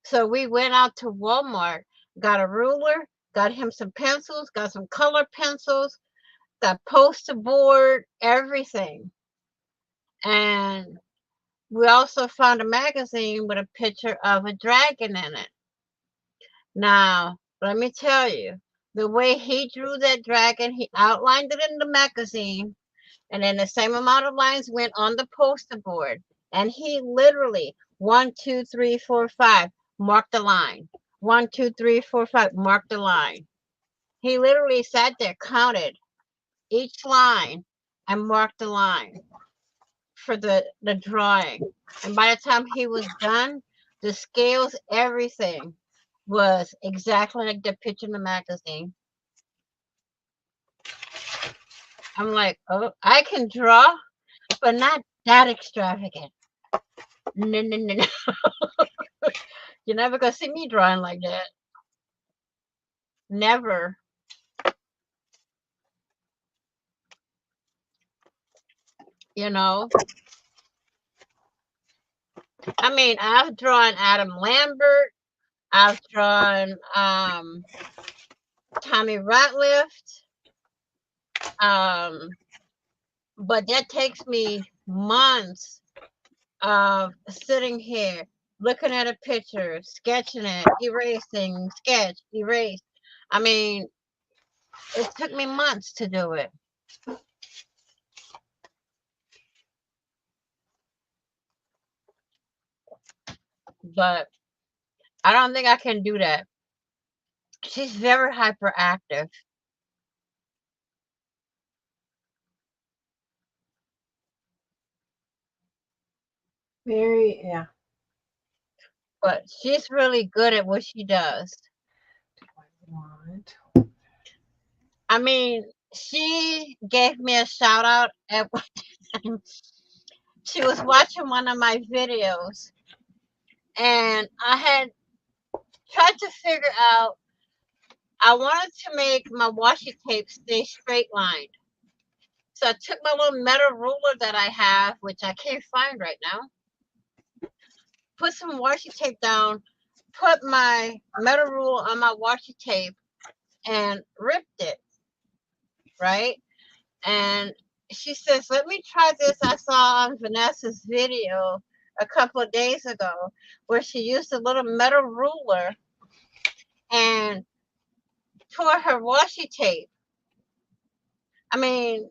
So we went out to Walmart, got a ruler, got him some pencils, got some color pencils, got poster board, everything. And we also found a magazine with a picture of a dragon in it. Now, let me tell you, the way he drew that dragon, he outlined it in the magazine, and then the same amount of lines went on the poster board. And he literally, 1, 2, 3, 4, 5, marked the line. 1, 2, 3, 4, 5, marked the line. He literally sat there, counted each line, and marked the line for the drawing. And by the time he was done, the scales, everything was exactly like the picture in the magazine. I'm like, oh, I can draw, but not that extravagant. No, no, no, no. You're never gonna see me drawing like that. Never. You know. I mean, I've drawn Adam Lambert. I've drawn Tommy Ratliff. But that takes me months of sitting here looking at a picture, sketching it, erasing, sketch, erase. I mean, it took me months to do it. But I don't think I can do that. She's very hyperactive. Very, yeah. But she's really good at what she does. I mean, she gave me a shout out at one time. She was watching one of my videos, and I had tried to figure out, I wanted to make my washi tape stay straight lined. So I took my little metal ruler that I have, which I can't find right now, put some washi tape down, put my metal ruler on my washi tape, and ripped it, right? And she says, let me try this. I saw on Vanessa's video a couple of days ago where she used a little metal ruler and tore her washi tape. I mean,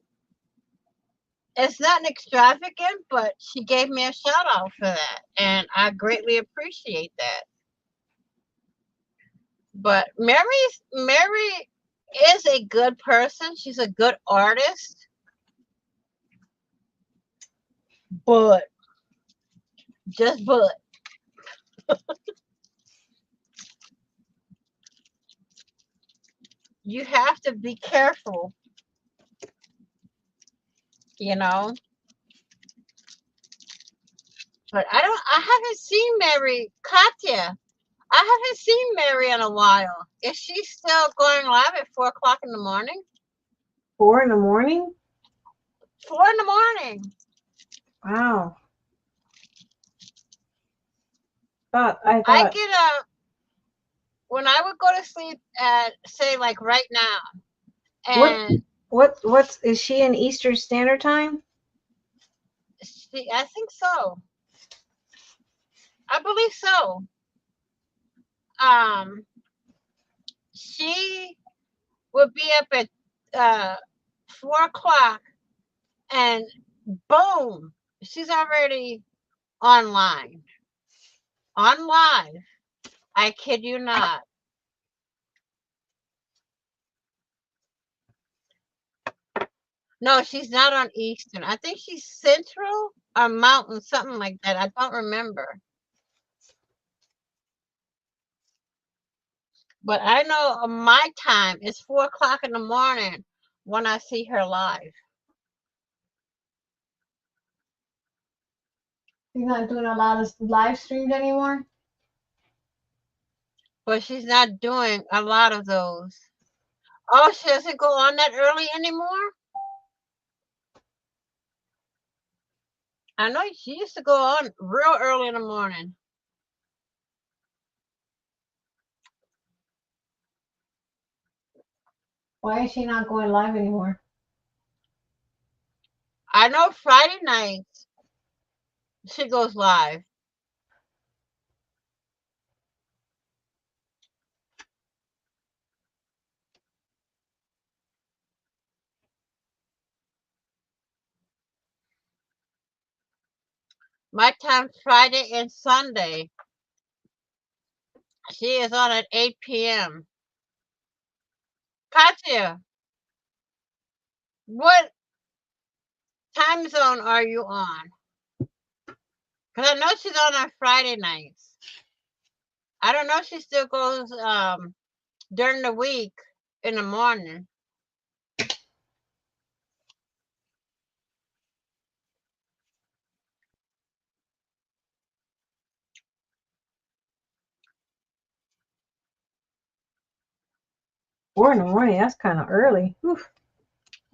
it's not extravagant, but she gave me a shout out for that. And I greatly appreciate that. But Mary is a good person. She's a good artist. But but you have to be careful, you know. But I haven't seen Katya. I haven't seen Mary in a while. Is she still going live at 4 o'clock in the morning? 4 in the morning? 4 in the morning. Wow. I thought get up when I would go to sleep at, say, like right now. And what is she in Eastern Standard Time? I think so. I believe so. She would be up at 4 o'clock, and boom, she's already online, on live. I kid you not. No, she's not on Eastern. I think she's Central or Mountain, something like that. I don't remember. But I know my time is 4 o'clock in the morning when I see her live. She's not doing a lot of live streams anymore? But she's not doing a lot of those. Oh, she doesn't go on that early anymore? I know she used to go on real early in the morning. Why is she not going live anymore? I know Friday nights she goes live. My time Friday and Sunday. She is on at 8 p.m. Katya, what time zone are you on? Because I know she's on Friday nights. I don't know if she still goes during the week in the morning. Four in the morning, that's kind of early. Oof.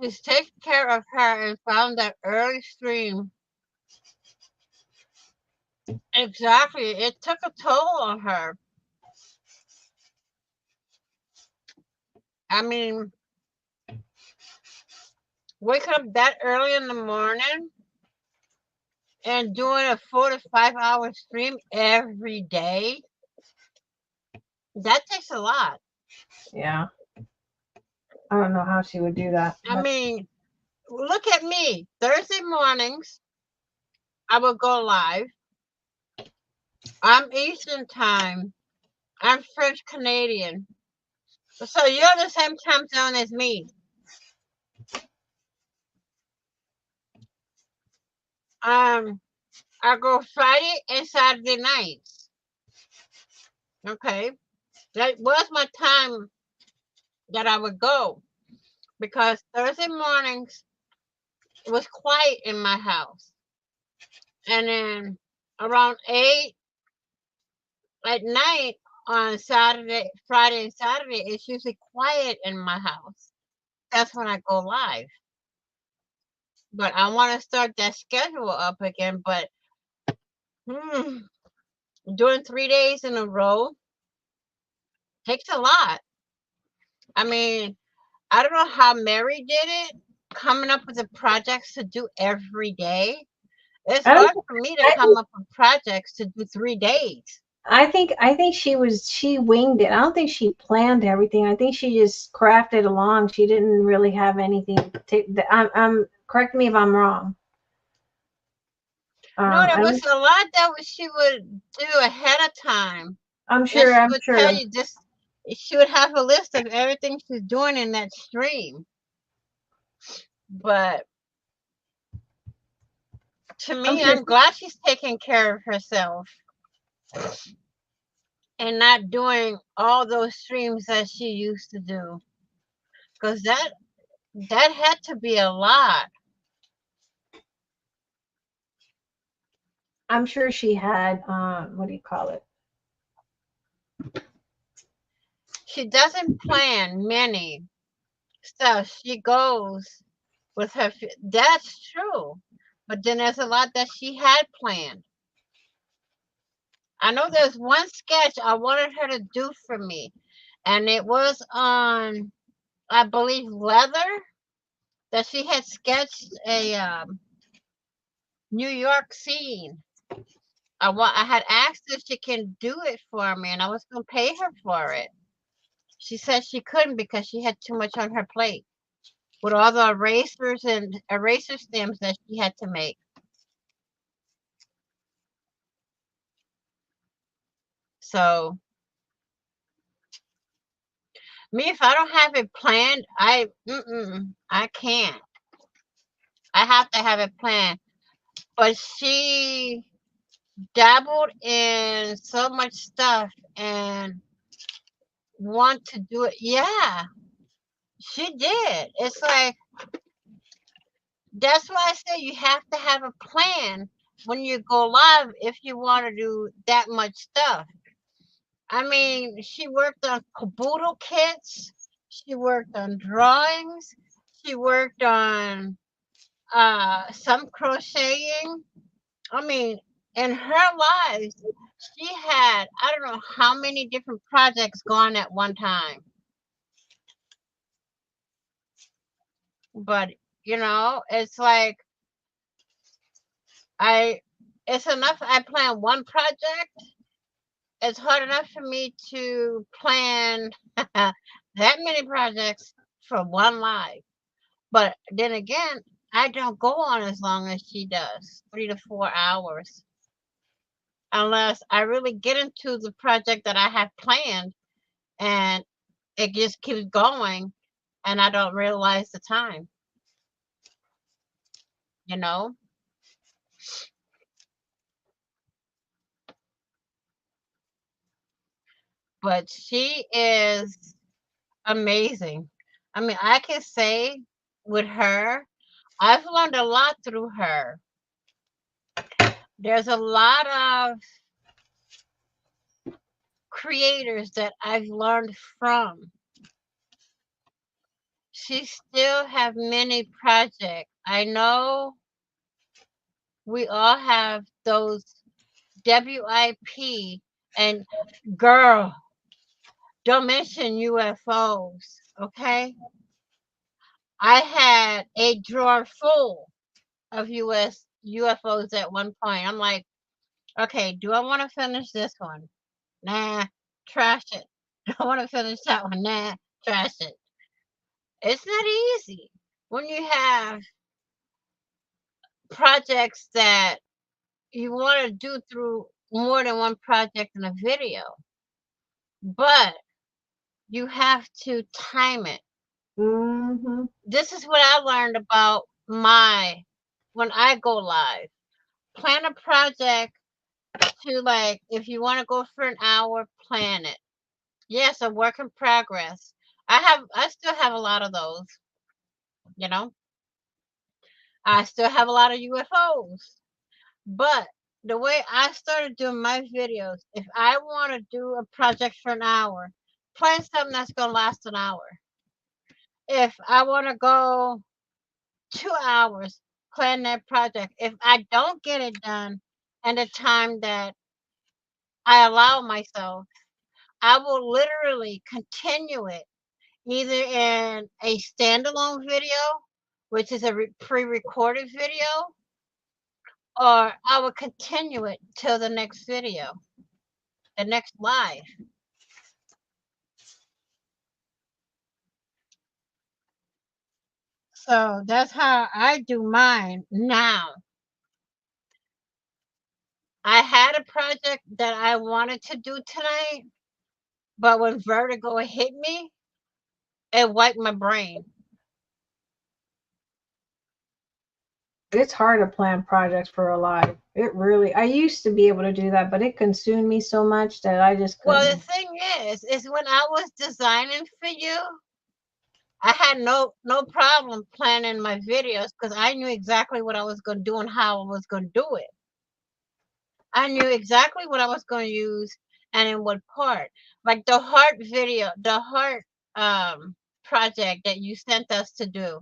She's taken care of her and found that early stream. Exactly. It took a toll on her. I mean, waking up that early in the morning and doing a 4 to 5 hour stream every day, that takes a lot. Yeah. I don't know how she would do that. I mean, look at me. Thursday mornings, I will go live. I'm Eastern time. I'm French Canadian. So you're the same time zone as me. I go Friday and Saturday nights. Okay. That was my time that I would go. Because Thursday mornings it was quiet in my house. And then around 8 at night on Friday and Saturday, it's usually quiet in my house. That's when I go live. but I want to start that schedule up again. But hmm, doing 3 days in a row takes a lot. I mean, I don't know how Mary did it, coming up with the projects to do every day. It's I don't. hard for me to I come think. up with projects to do 3 days. I think she winged it. I don't think she planned everything. I think she just crafted along. She didn't really have anything. I'm correct me if I'm wrong. No, there I was don't. a lot that she would do ahead of time, I'm and sure. she I'm would tell sure. you this. She would have a list of everything she's doing in that stream. But to I'm me, sure. I'm glad she's taking care of herself and not doing all those streams that she used to do, because that had to be a lot. I'm sure she had. What do you call it? She doesn't plan many stuff. She goes with her. That's true, but then there's a lot that she had planned. I know there's one sketch I wanted her to do for me, and it was on, I believe, leather, that she had sketched a New York scene. I had asked if she can do it for me, and I was gonna pay her for it. She said she couldn't because she had too much on her plate with all the erasers and eraser stems that she had to make. So me, if I don't have it planned, I can't. I have to have it planned. But she dabbled in so much stuff and want to do it. Yeah, she did. It's like, that's why I say you have to have a plan when you go live if you want to do that much stuff. I mean, she worked on caboodle kits, she worked on drawings, she worked on some crocheting. I mean, in her life, she had, I don't know how many different projects going at one time. But, it's like, I, it's enough I plan one project. It's hard enough for me to plan that many projects for one live. But then again, I don't go on as long as she does, 3 to 4 hours, unless I really get into the project that I have planned and it just keeps going and I don't realize the time, you know? But she is amazing. I mean, I can say with her, I've learned a lot through her. There's a lot of creators that I've learned from. She still have many projects. I know we all have those WIP, and girl, don't mention UFOs, okay? I had a drawer full of UFOs at one point. I'm like, okay, do I want to finish this one? Nah, trash it. Do I want to finish that one? Nah, trash it. It's not easy when you have projects that you want to do through more than one project in a video, but you have to time it. Hmm. This is what I learned about my when I go live. Plan a project to, like, if you want to go for an hour, plan it. Yes, a work in progress. I still have a lot of those, you know. I still have a lot of UFOs. But the way I started doing my videos, if I want to do a project for an hour, plan something that's going to last an hour. If I want to go 2 hours, plan that project. If I don't get it done in the time that I allow myself, I will literally continue it either in a standalone video, which is a pre-recorded video, or I will continue it till the next video, the next live. So that's how I do mine now. I had a project that I wanted to do tonight, but when vertigo hit me, it wiped my brain. It's hard to plan projects for a live. It really, I used to be able to do that, but it consumed me so much that I just Well, the couldn't. thing is when I was designing for you, I had no problem planning my videos because I knew exactly what I was going to do and how I was going to do it. I knew exactly what I was going to use and in what part. Like the heart video, the heart project that you sent us to do.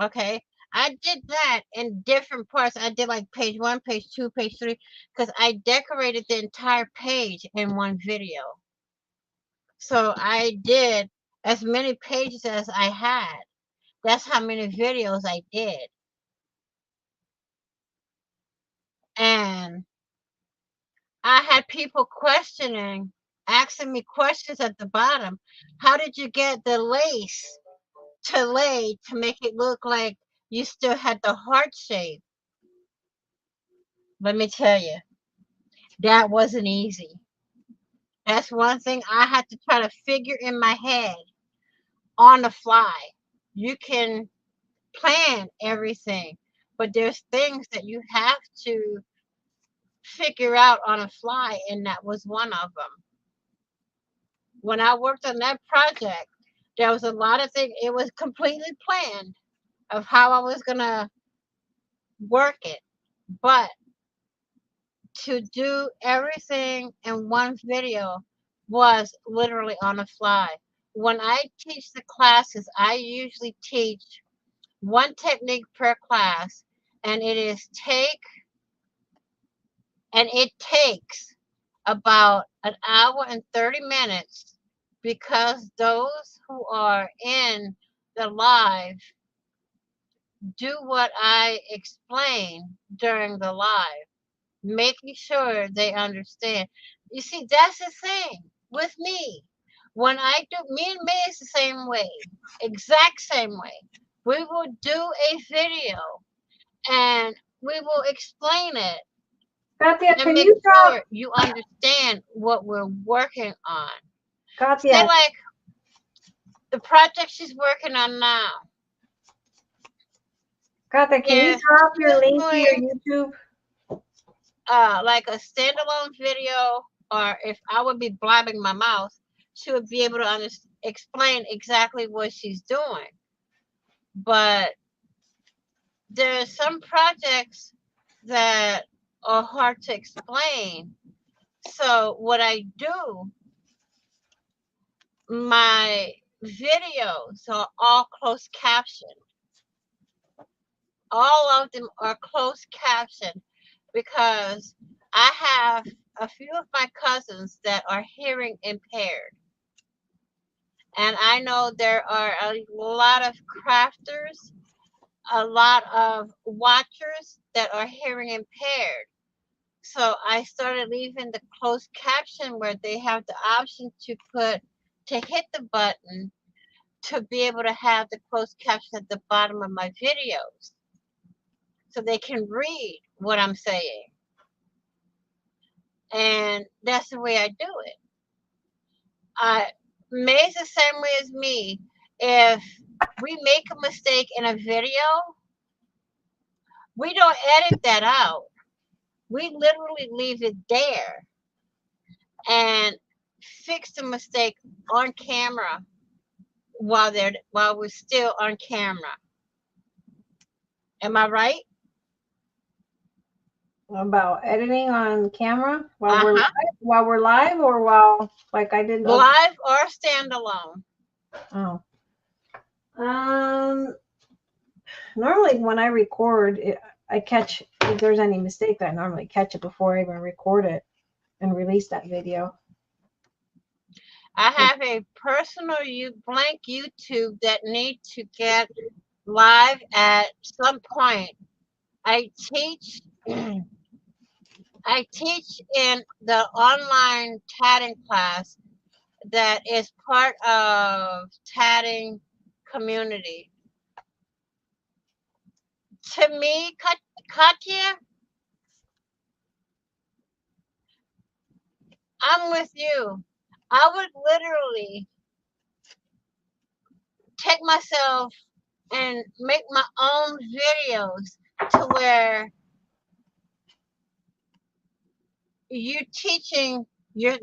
Okay. I did that in different parts. I did like page 1, page 2, page 3 because I decorated the entire page in one video. So I did as many pages as I had. That's how many videos I did. And I had people asking me questions at the bottom. How did you get the lace to lay to make it look like you still had the heart shape? Let me tell you, that wasn't easy. That's one thing I had to try to figure in my head on the fly. You can plan everything, but there's things that you have to figure out on the fly, and that was one of them. When I worked on that project, there was a lot of things. It was completely planned of how I was gonna work it, but to do everything in one video was literally on the fly. When I teach the classes, I usually teach one technique per class, and it takes about an hour and 30 minutes because those who are in the live do what I explain during the live, making sure they understand. You see, that's the thing with me. When I do, me and May is the same way, exact same way. We will do a video and we will explain it Katia, and can make you drop? sure you understand what we're working on. Say Katia, like the project she's working on now. Katia, can you If drop she your was link to your doing YouTube? like a standalone video, or if I would be blabbing my mouth, she would be able to explain exactly what she's doing. But there are some projects that are hard to explain. So what I do, my videos are all closed captioned. All of them are closed captioned because I have a few of my cousins that are hearing impaired. And I know there are a lot of crafters, a lot of watchers that are hearing impaired. So I started leaving the closed caption where they have the option to hit the button to be able to have the closed caption at the bottom of my videos so they can read what I'm saying. And that's the way I do it. May's the same way as me. If we make a mistake in a video, we don't edit that out. We literally leave it there and fix the mistake on camera while we're still on camera. Am I right? About editing on camera Uh-huh. while we're live or while like I did. Live or standalone. Oh. Um. normally when I record, I catch if there's any mistake. I normally catch it before I even record it and release that video. I have a personal blank YouTube that need to get live at some point. I teach I teach in the online tatting class that is part of tatting community. To me, Katya, I'm with you. I would literally take myself and make my own videos to where you're teaching you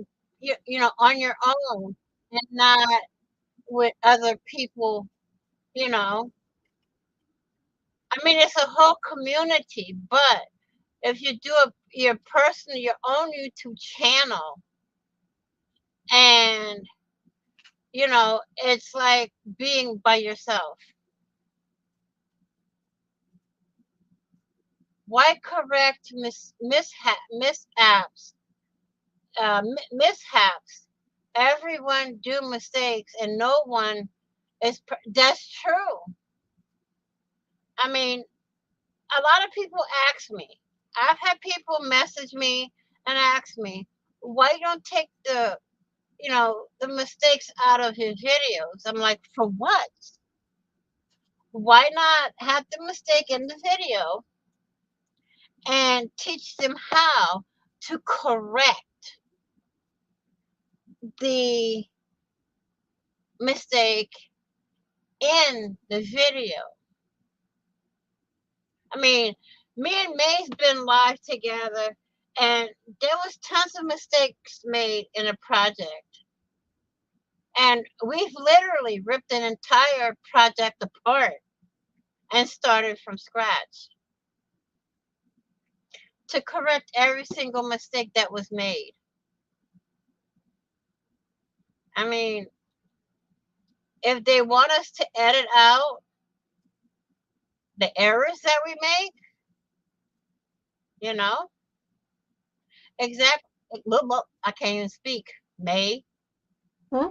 know on your own and not with other people, you know. I mean, it's a whole community, but if you do your own YouTube channel, and you know, it's like being by yourself. Why correct mishaps? Everyone do mistakes, and no one is. That's true. I mean, a lot of people ask me. I've had people message me and ask me, why you don't take the mistakes out of his videos? I'm like, for what? Why not have the mistake in the video and teach them how to correct the mistake in the video? I mean, me and May's been live together, and there was tons of mistakes made in a project. And we've literally ripped an entire project apart and started from scratch to correct every single mistake that was made. I mean, if they want us to edit out the errors that we make, you know, exactly. I can't even speak. May. Hmm?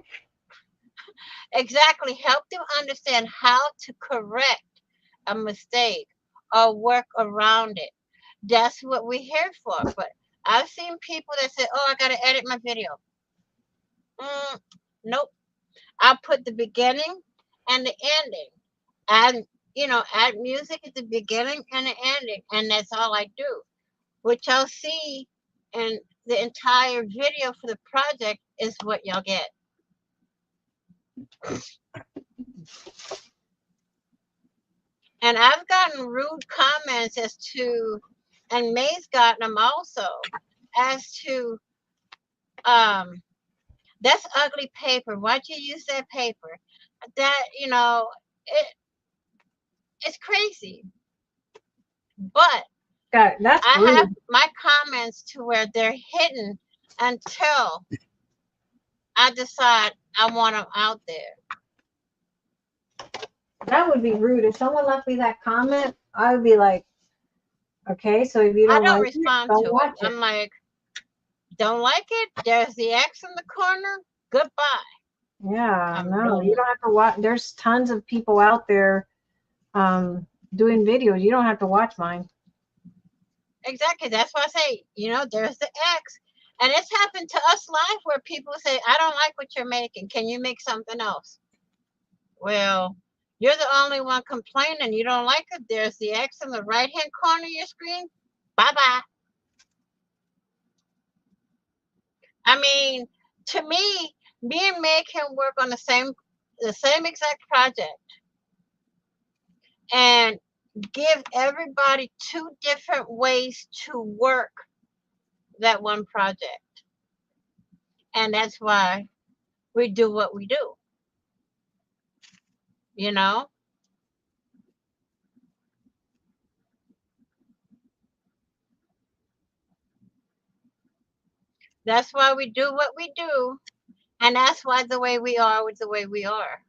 Exactly. Help them understand how to correct a mistake or work around it. That's what we're here for. But I've seen people that say, "Oh, I gotta edit my video." Nope. I put the beginning and the ending, and add music at the beginning and the ending, and that's all I do. What y'all see in the entire video for the project is what y'all get. And I've gotten rude comments and May's gotten them also, as to, that's ugly paper. Why'd you use that paper? That, it's crazy. But That's I have rude. my comments to where they're hidden until I decide I want them out there. That would be rude. If someone left me that comment, I would be like, okay, so if you I don't don't like it, respond don't to it. watch it. I'm like, don't like it? There's the X in the corner. Goodbye. Yeah, I'm no, you done. don't have to watch. There's tons of people out there doing videos. You don't have to watch mine. Exactly. That's why I say, there's the X. And it's happened to us live where people say, I don't like what you're making. Can you make something else? Well, you're the only one complaining. You don't like it. There's the X in the right hand corner of your screen. Bye bye. I mean, to me and Meg can work on the same exact project and give everybody two different ways to work that one project. And that's why we do what we do, you know? That's why we do what we do. And that's why the way we are with the way we are.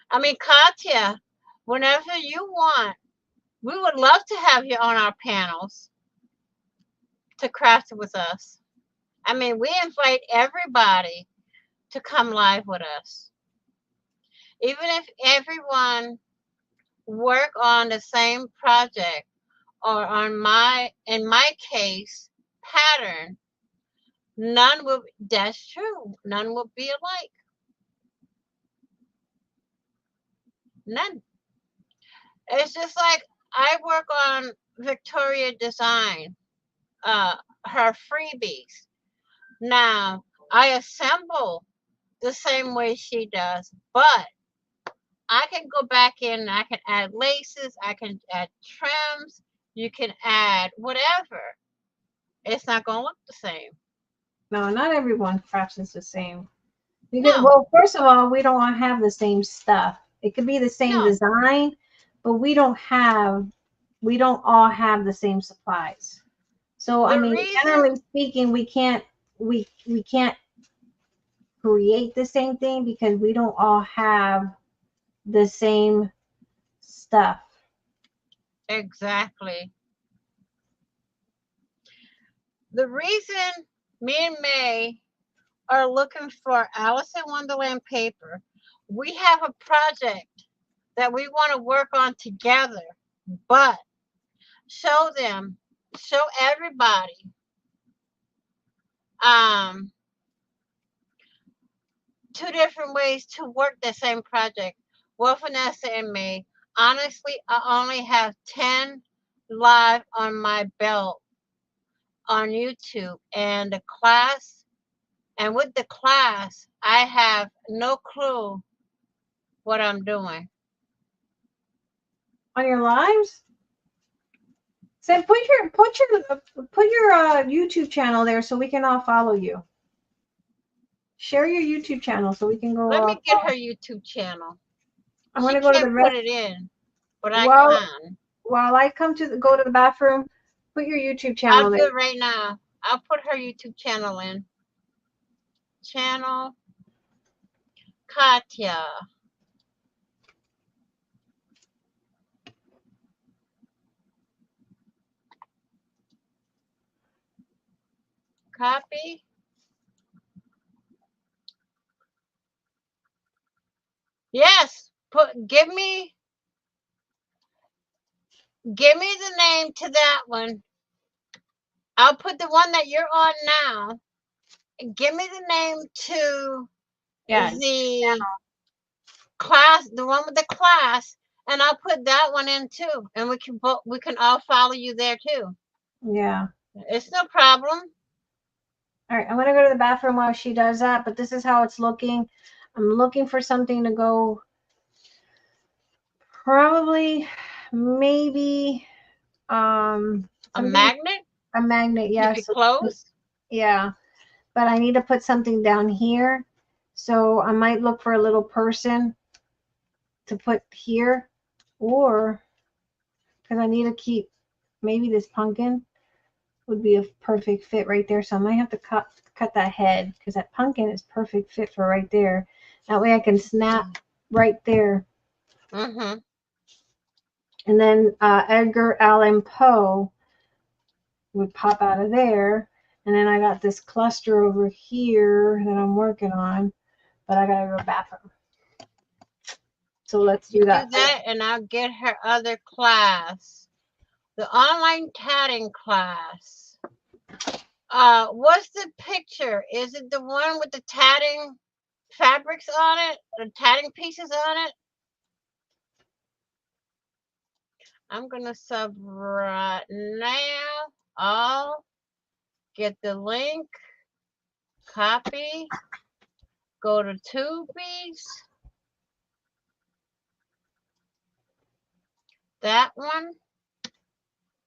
I mean, Katya, Whenever you want, we would love to have you on our panels to craft with us. I mean, we invite everybody to come live with us. Even if everyone work on the same project or in my case, pattern, that's true. None will be alike. None. It's just like I work on Victoria Design, her freebies. Now, I assemble the same way she does, but I can go back in, I can add laces, I can add trims, you can add whatever. It's not going to look the same. No, not everyone crafts is the same. Because, No, well, first of all, we don't have the same stuff. It could be the same no. design, but we don't all have the same supplies. So, I The mean, reason, generally speaking, we can't create the same thing because we don't all have the same stuff. exactly. The reason me and May are looking for Alice in Wonderland paper, we have a project that we want to work on together, but show them, show everybody um, two different ways to work the same project. Well, Vanessa and me, honestly, I only have 10 live on my belt on YouTube, and the class, and with the class, I have no clue what I'm doing. On your lives? So put your YouTube channel there so we can all follow you. Share your YouTube channel so we can go. Let me get her YouTube channel. I'm She gonna go to can't the put rest. it in, but I While can. while I go to the bathroom, put your YouTube I'll channel do there. it right now. I'll put her YouTube channel in. Channel Katya. Copy. Yes. Give me the name to that one. I'll put the one that you're on now. Give me the name to Yeah. the class, the one with the class, and I'll put that one in too. And we can all follow you there too. Yeah. It's no problem. All right. I'm gonna go to the bathroom while she does that. But this is how it's looking. I'm looking for something to go. Probably, maybe, A something, magnet? a magnet. Keep Yeah. it So, closed? yeah. But I need to put something down here. So I might look for a little person to put here, or because I need to keep maybe this pumpkin would be a perfect fit right there. So I might have to cut that head because that pumpkin is perfect fit for right there. That way I can snap right there. Mm-hmm. And then Edgar Allan Poe would pop out of there. And then I got this cluster over here that I'm working on, but I gotta go to the bathroom. So let's do You do that. that, and I'll get her other class, the online tatting class. What's the picture? Is it the one with the tatting fabrics on it, the tatting pieces on it? I'm gonna sub right now. I'll get the link, copy, go to Tubies, that one,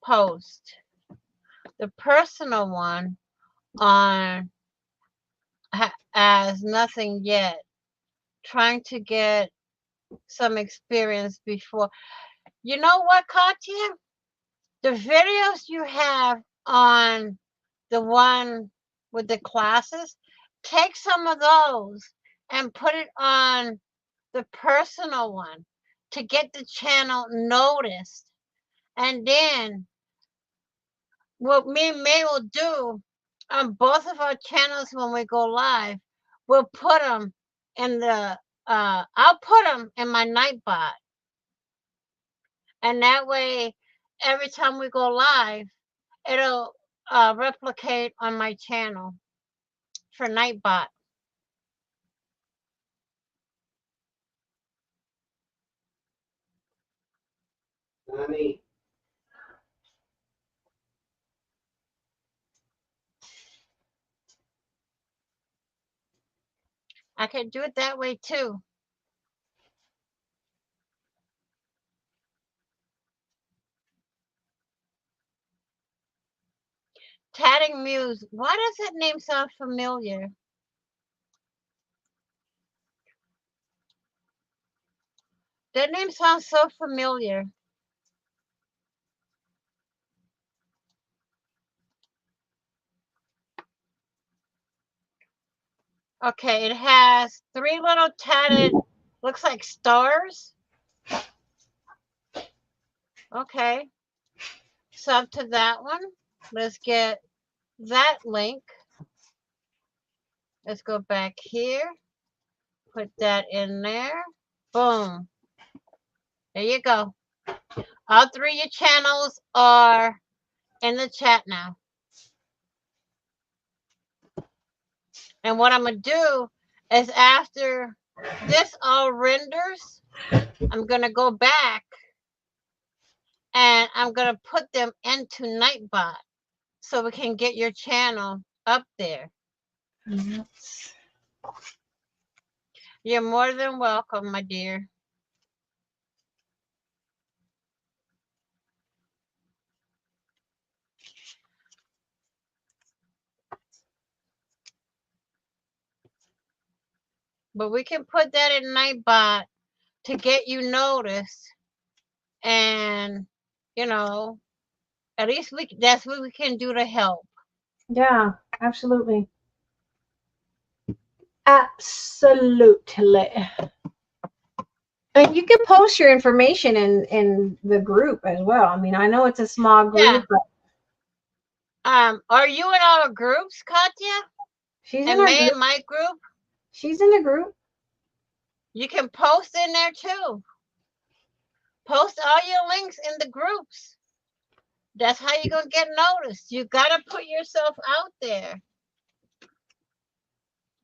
post. The personal one on as nothing yet, trying to get some experience before. You know what, Katya? The videos you have on the one with the classes, take some of those and put it on the personal one. to get the channel noticed. And then what me and May will do on both of our channels when we go live, we'll put them in the, I'll put them in my Nightbot. And that way, every time we go live, it'll replicate on my channel for Nightbot. Mommy. I can do it that way too. Tatting Muse. Why does that name sound familiar? That name sounds so familiar. Okay, it has 3 little tatted, looks like stars. Okay, so up to that one. Let's get that link. Let's go back here. Put that in there. Boom. There you go. All 3 of your channels are in the chat now. And what I'm going to do is after this all renders, I'm going to go back and I'm going to put them into Nightbot so we can get your channel up there. Yes. You're more than welcome, my dear. But we can put that in Nightbot to get you noticed. And, you know, at least that's what we can do to help. Yeah, absolutely. Absolutely. And you can post your information in the group as well. I mean, I know it's a small group, Yeah. but Are you in our groups, Katya? she's in And our May group. in my group? She's in the group. You can post in there too. Post all your links in the groups. That's how you're going to get noticed. You got to put yourself out there.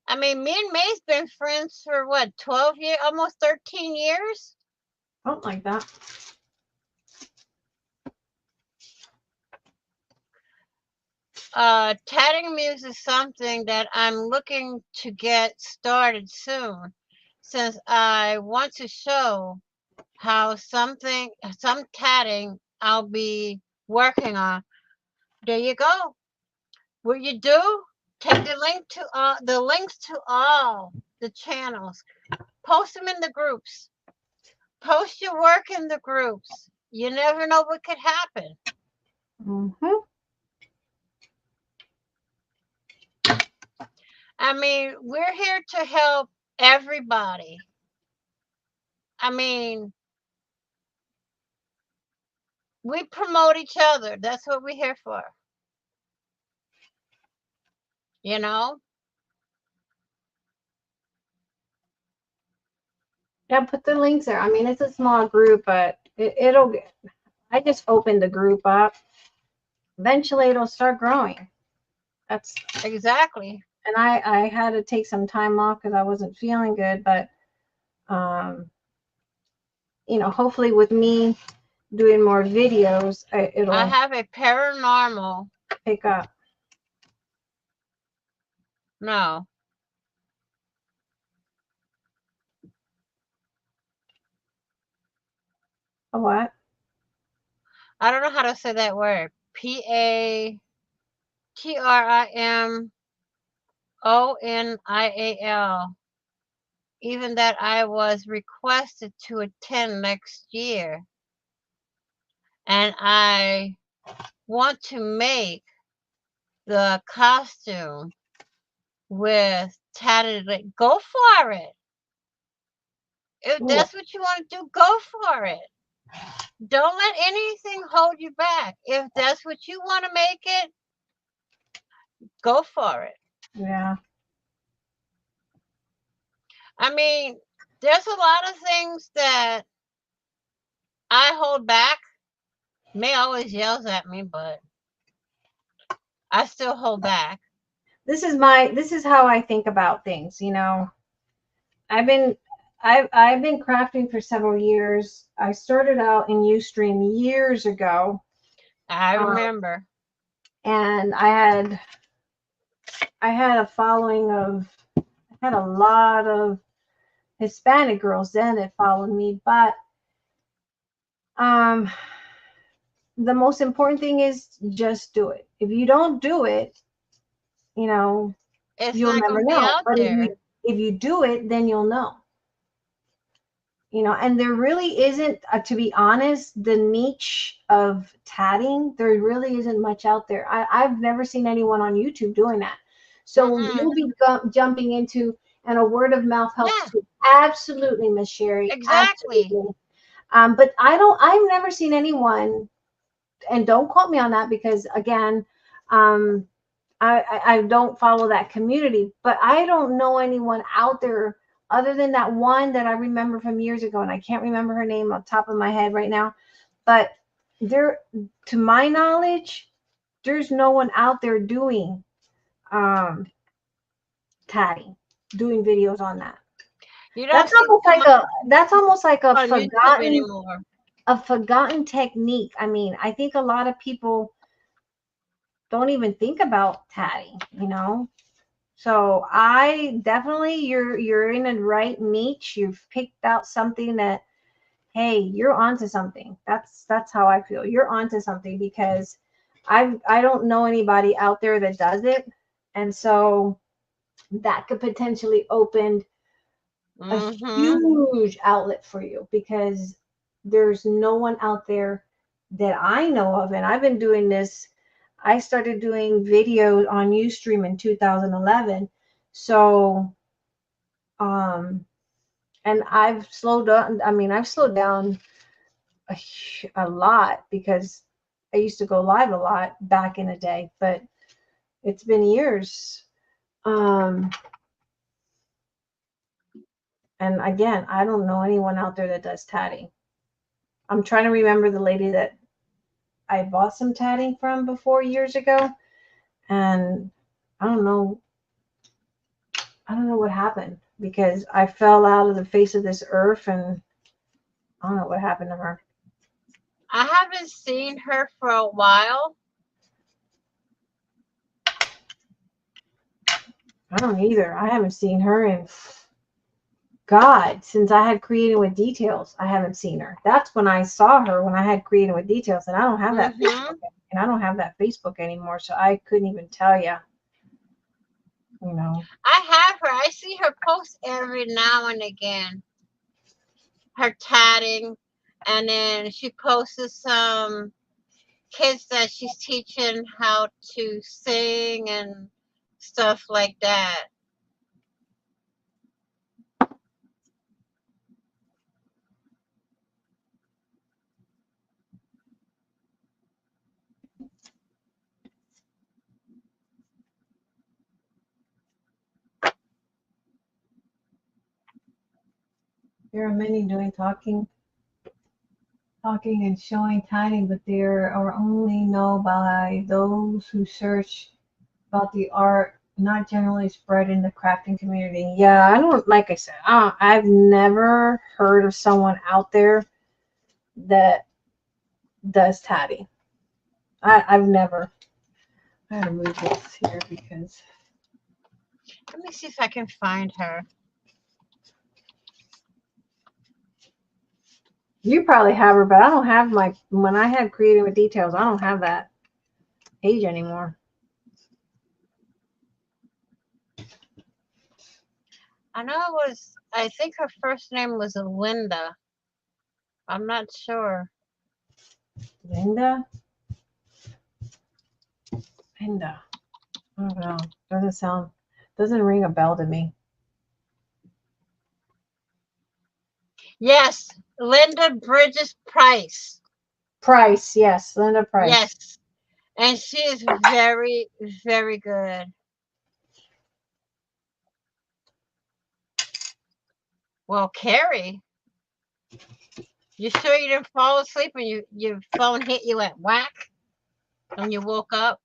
I mean, me and May's been friends for what, 12 years, almost 13 years? Something like that. Tatting Muse is something that I'm looking to get started soon, since I want to show how some tatting I'll be working on. There you go. What you do, take the links to all the channels, post them in the groups, post your work in the groups. You never know what could happen. Mm-hmm. I mean, we're here to help everybody. I mean, we promote each other. That's what we're here for. You know? Yeah, put the links there. I mean, it's a small group, but it'll get. I just opened the group up. Eventually, it'll start growing. That's Exactly. and I had to take some time off because I wasn't feeling good, but you know, hopefully with me doing more videos, it'll I have a paranormal. pick up. No. A what? I don't know how to say that word. PATRIMONIAL. Even that I was requested to attend next year. And I want to make the costume with tatted. Go for it. If Ooh, that's what you want to do, go for it. Don't let anything hold you back. If that's what you want to make it, go for it. yeah. I mean, there's a lot of things that I hold back. May always yells at me, but I still hold back. This is how I think about things, you know. I've been I've been crafting for several years. I started out in Ustream years ago, I um, remember. and I had a following of I had a lot of Hispanic girls then that followed me, but um, the most important thing is just do it. If you don't do it, you know, It's you'll not never going to be know. out But there. if you do it, then you'll know. You know, and there really isn't, to be honest, the niche of tatting. There really isn't much out there. I've never seen anyone on YouTube doing that. So Mm-mm. you'll be jumping into, and a word of mouth helps Yeah, too. Absolutely, Miss Sherry. exactly. Absolutely. But I've never seen anyone, and don't quote me on that because again, um, I don't follow that community, but I don't know anyone out there other than that one that I remember from years ago, and I can't remember her name on top of my head right now. But there, to my knowledge, there's no one out there doing um tatting, doing videos on that. You don't see too much That's almost like a on YouTube anymore. forgotten technique. I mean, I think a lot of people don't even think about tatting, you know. So I definitely you're in a right niche. You've picked out something that, hey, you're onto something. That's how I feel. You're onto something because I don't know anybody out there that does it. And so that could potentially open a Mm-hmm. huge outlet for you because there's no one out there that I know of. And I've been doing this. I started doing videos on Ustream in 2011. So, and I've slowed down. I mean, I've slowed down a lot because I used to go live a lot back in the day, but it's been years. Um, and again, I don't know anyone out there that does tatting. I'm trying to remember the lady that I bought some tatting from before years ago, and I don't know. I don't know what happened because I fell out of the face of this earth, and I don't know what happened to her. I haven't seen her for a while. I don't either. I haven't seen her in God since I had Creating with Details. I haven't seen her. That's when I saw her when I had Creating with Details, and I don't have that Mm-hmm. Facebook, and I don't have that Facebook anymore, so I couldn't even tell you. You know. I have her. I see her post every now and again. Her tatting, and then she posts some kids that she's teaching how to sing and stuff like that. There are many doing talking and showing tiny, but they are only known by those who search about the art, not generally spread in the crafting community. Yeah, I don't, like I said, I've never heard of someone out there that does tatty. I've never. I gotta move this here because Let me see if I can find her. you probably have her, but I don't have my, when I had Creating with Details, I don't have that page anymore. I know it was, I think her first name was Linda. I'm not sure. Linda? Linda. I don't know. Doesn't ring a bell to me. Yes, Linda Bridges Price. Price, yes, Linda Price. Yes, and she is very, very good. Well, Carrie, you sure you didn't fall asleep and your phone hit you at whack when you woke up?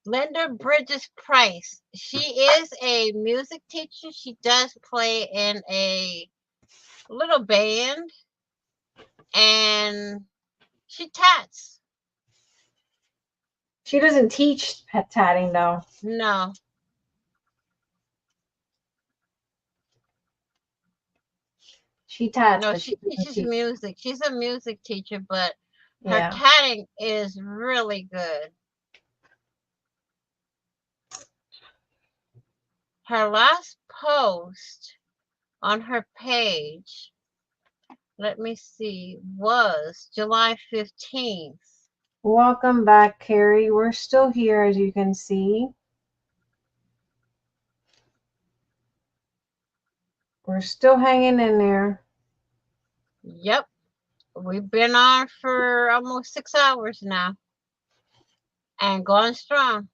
Linda Bridges Price. She is a music teacher. She does play in a little band and she tats. She doesn't teach tatting though. No, She tats, no, but she she doesn't teaches teach. music. She's a music teacher, but her Yeah. tatting is really good. Her last post on her page, let me see, was July 15th. Welcome back, Carrie. We're still here, as you can see. We're still hanging in there. Yep, we've been on for almost 6 hours now and going strong,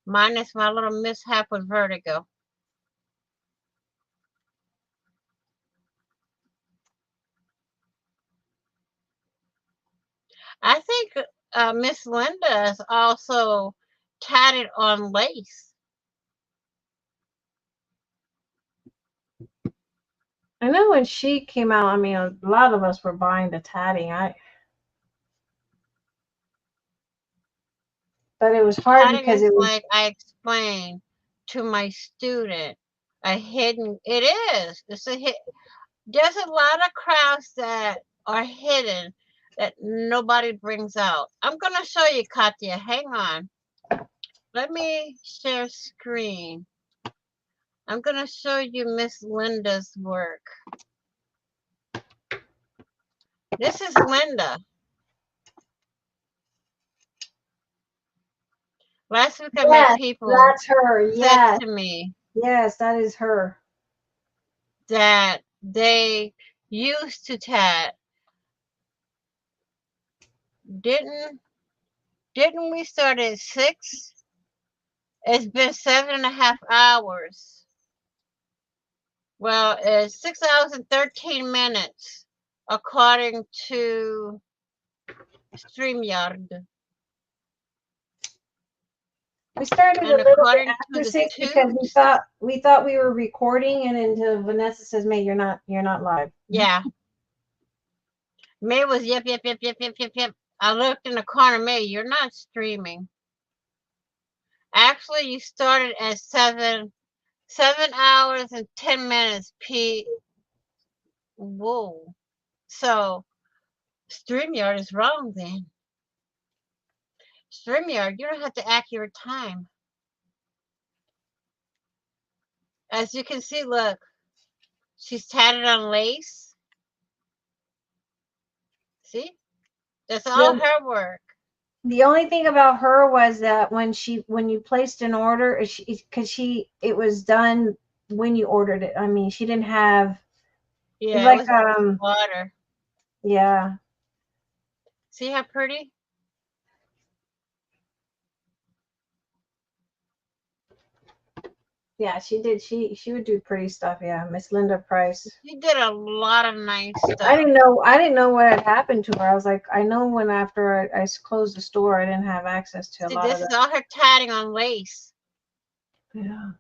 minus my little mishap with vertigo. I think Miss Linda is also tatted on lace. I know when she came out, I mean, a lot of us were buying the tatting. But it was hard Tatting because is it was. like I explained to my student, a hidden, it is. It's a hit. There's a lot of crafts that are hidden that nobody brings out. I'm going to show you, Katya. Hang on. Let me share screen. I'm going to show you Miss Linda's work. This is Linda. Last week I met Yes, people that's her. said Yes, to me yes, that is her. that they used to tat. Didn't didn't we start at 6? It's been 7.5 hours. Well, it's 6 hours and 13 minutes according to StreamYard. We started a And little bit according to after the 6 because we tubes, thought we were recording, and until Vanessa says, "May, you're not live." yeah. May was yep, yep, yep, yep, yep, yep, yep. I looked in the corner, May, you're not streaming. Actually, you started at 7 hours and 10 minutes Whoa. So StreamYard is wrong then. StreamYard, you don't have the accurate time. As you can see, look, she's tatted on lace. See? That's all Yeah. her work. The only thing about her was that when you placed an order, because it was done when you ordered it. I mean, she didn't have. It's Yeah, it like was water. yeah. See how pretty? Yeah, she did. She would do pretty stuff. Yeah, Miss Linda Price. She did a lot of nice I stuff. didn't know what had happened to her. I was like, I know when after I closed the store, I didn't have access to a See, lot this of is that. all her tatting on lace. Yeah.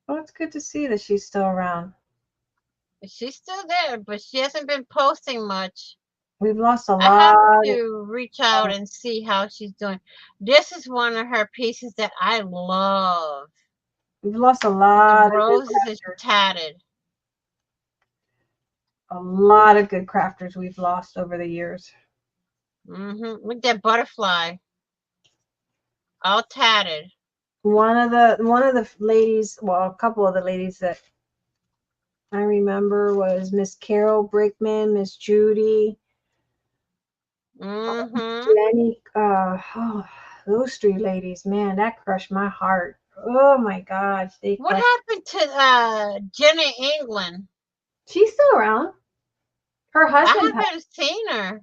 Well, it's good to see that she's still around. She's still there, but she hasn't been posting much. We've lost a I have lot. to reach out and see how she's doing. This is one of her pieces that I love. We've lost a The lot of good roses is crafters. tatted. A lot of good crafters we've lost over the years. Look at that butterfly, all tatted. One of the ladies, well, a couple of the ladies that I remember was Miss Carol Brickman, Miss Judy, Mm-hmm. Jenny. Tapestry ladies, man, that crushed my heart. Oh my gosh, they What crushed. happened to Jenny England? She's still around. Her husband. I haven't seen her.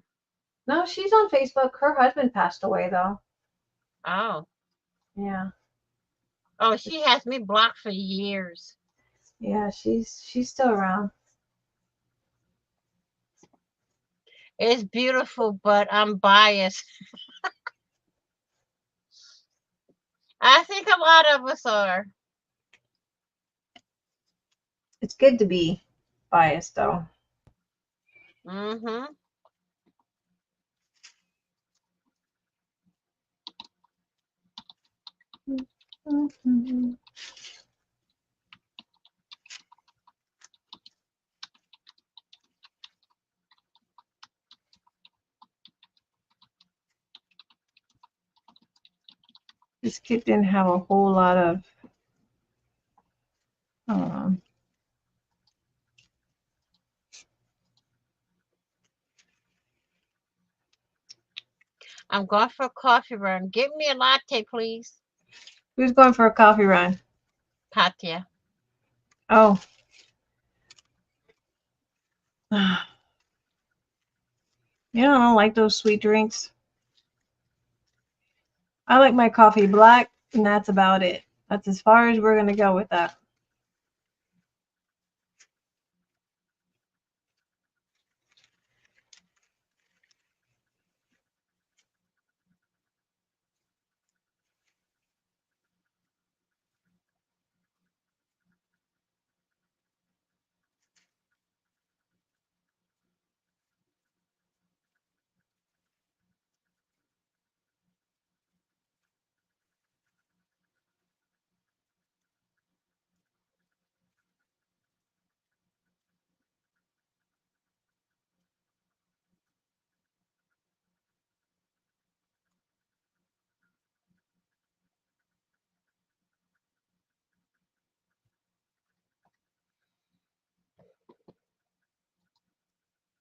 No, she's on Facebook. Her husband passed away though. Oh. Yeah, Oh, she has me blocked for years. yeah, she's still around. It's beautiful, but I'm biased. I think a lot of us are. It's good to be biased though. Mm-hmm. Mhm. This kid didn't have a whole lot of. Um, I'm going for a coffee run. Give me a latte, please. who's going for a coffee run? Katya. Oh. Yeah, I don't like those sweet drinks. I like my coffee black, and that's about it. That's as far as we're gonna go with that.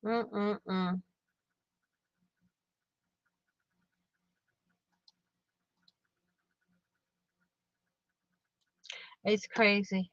Mm-mm-mm. It's crazy.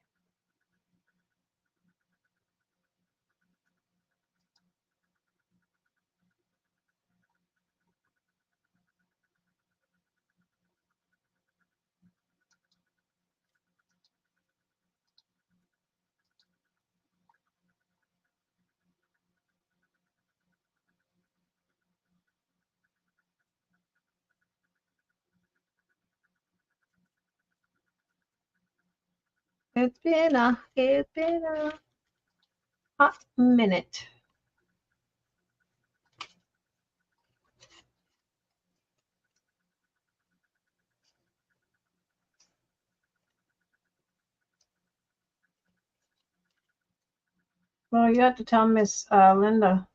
It's been a hot minute. Well, you have to tell Miss Linda.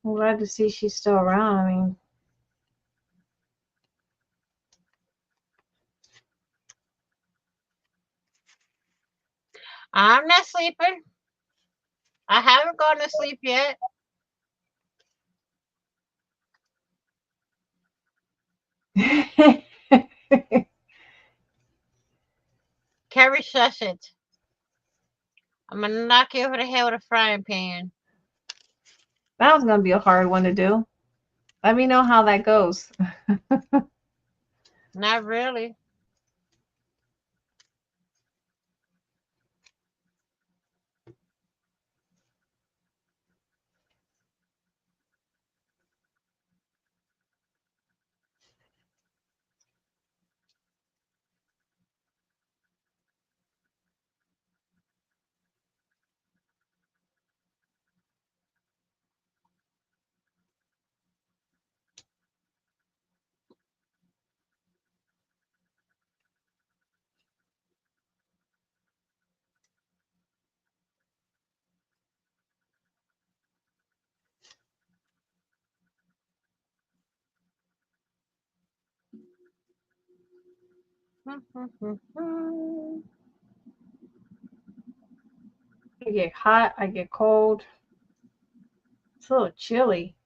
I'm glad to see she's still around. I mean, I'm not sleeping. I haven't gone to sleep yet. Carrie, shush it. I'm gonna knock you over the head with a frying pan. that was gonna be a hard one to do. Let me know how that goes. Not really. I get hot. I get cold. It's a little chilly.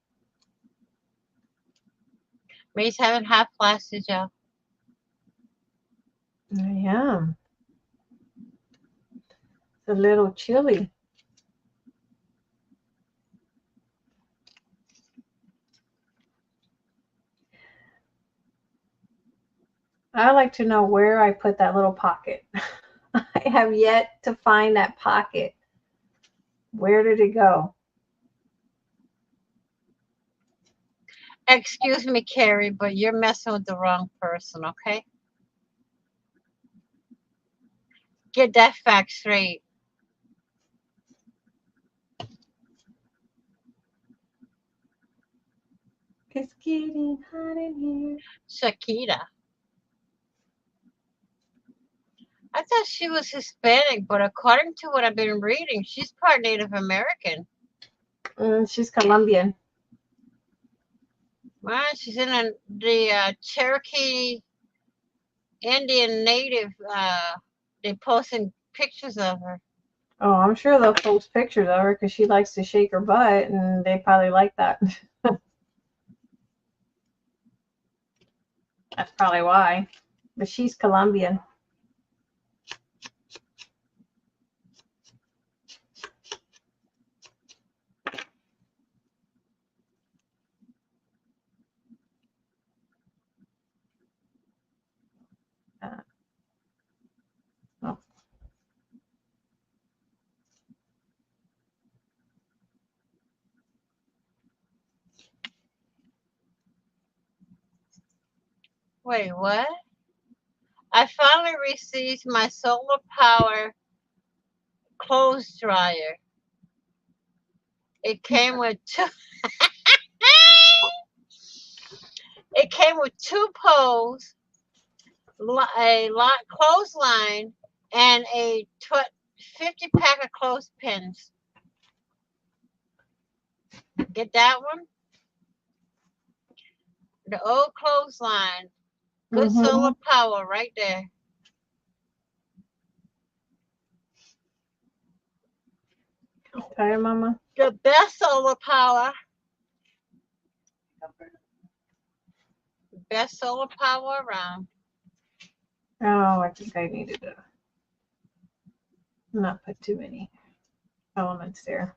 May's having hot flashes, y'all. I am. It's a little chilly. I like to know where I put that little pocket. I have yet to find that pocket. Where did it go? Excuse me, Carrie, but you're messing with the wrong person, okay? Get that fact straight. It's getting hot in here. Shakira. I thought she was Hispanic, but according to what I've been reading, she's part Native American. She's Colombian. Well, she's in the Cherokee Indian Native. They posting pictures of her. Oh, I'm sure they'll post pictures of her because she likes to shake her butt, and they probably like that. That's probably why. But she's Colombian. Oh. Wait, what? I finally received my solar power clothes dryer. It came with two. It came with two poles, a lot clothesline, and a 50 pack of clothespins. Get that one? The old clothesline. Good solar power right there. Okay, Mama. The best solar power. Best solar power around. Oh, I think I needed to not put too many elements there.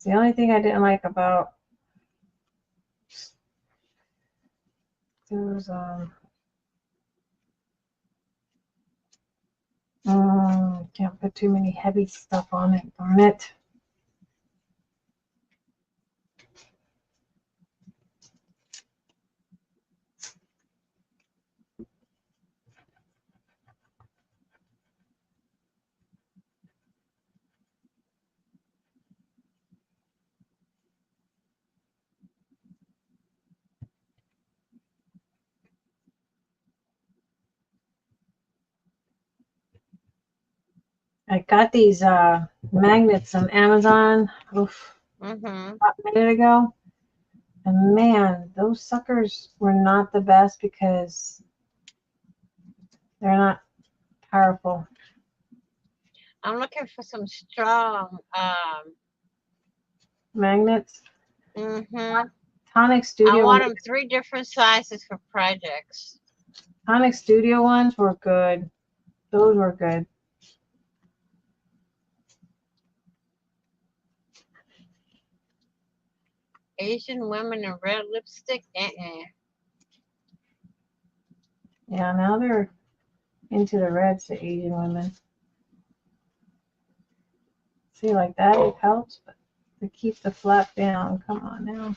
The only thing I didn't like about those can't put too many heavy stuff on it, darn it. I got these magnets on Amazon a minute ago. And man, those suckers were not the best because they're not powerful. I'm looking for some strong Magnets. Tonic I Studio. want them 3 different sizes for projects. Tonic Studio ones were good. Those were good. Asian women in red lipstick? Yeah, now they're into the reds, the Asian women. See, like that, it helps, but to keep the flap down, come on now.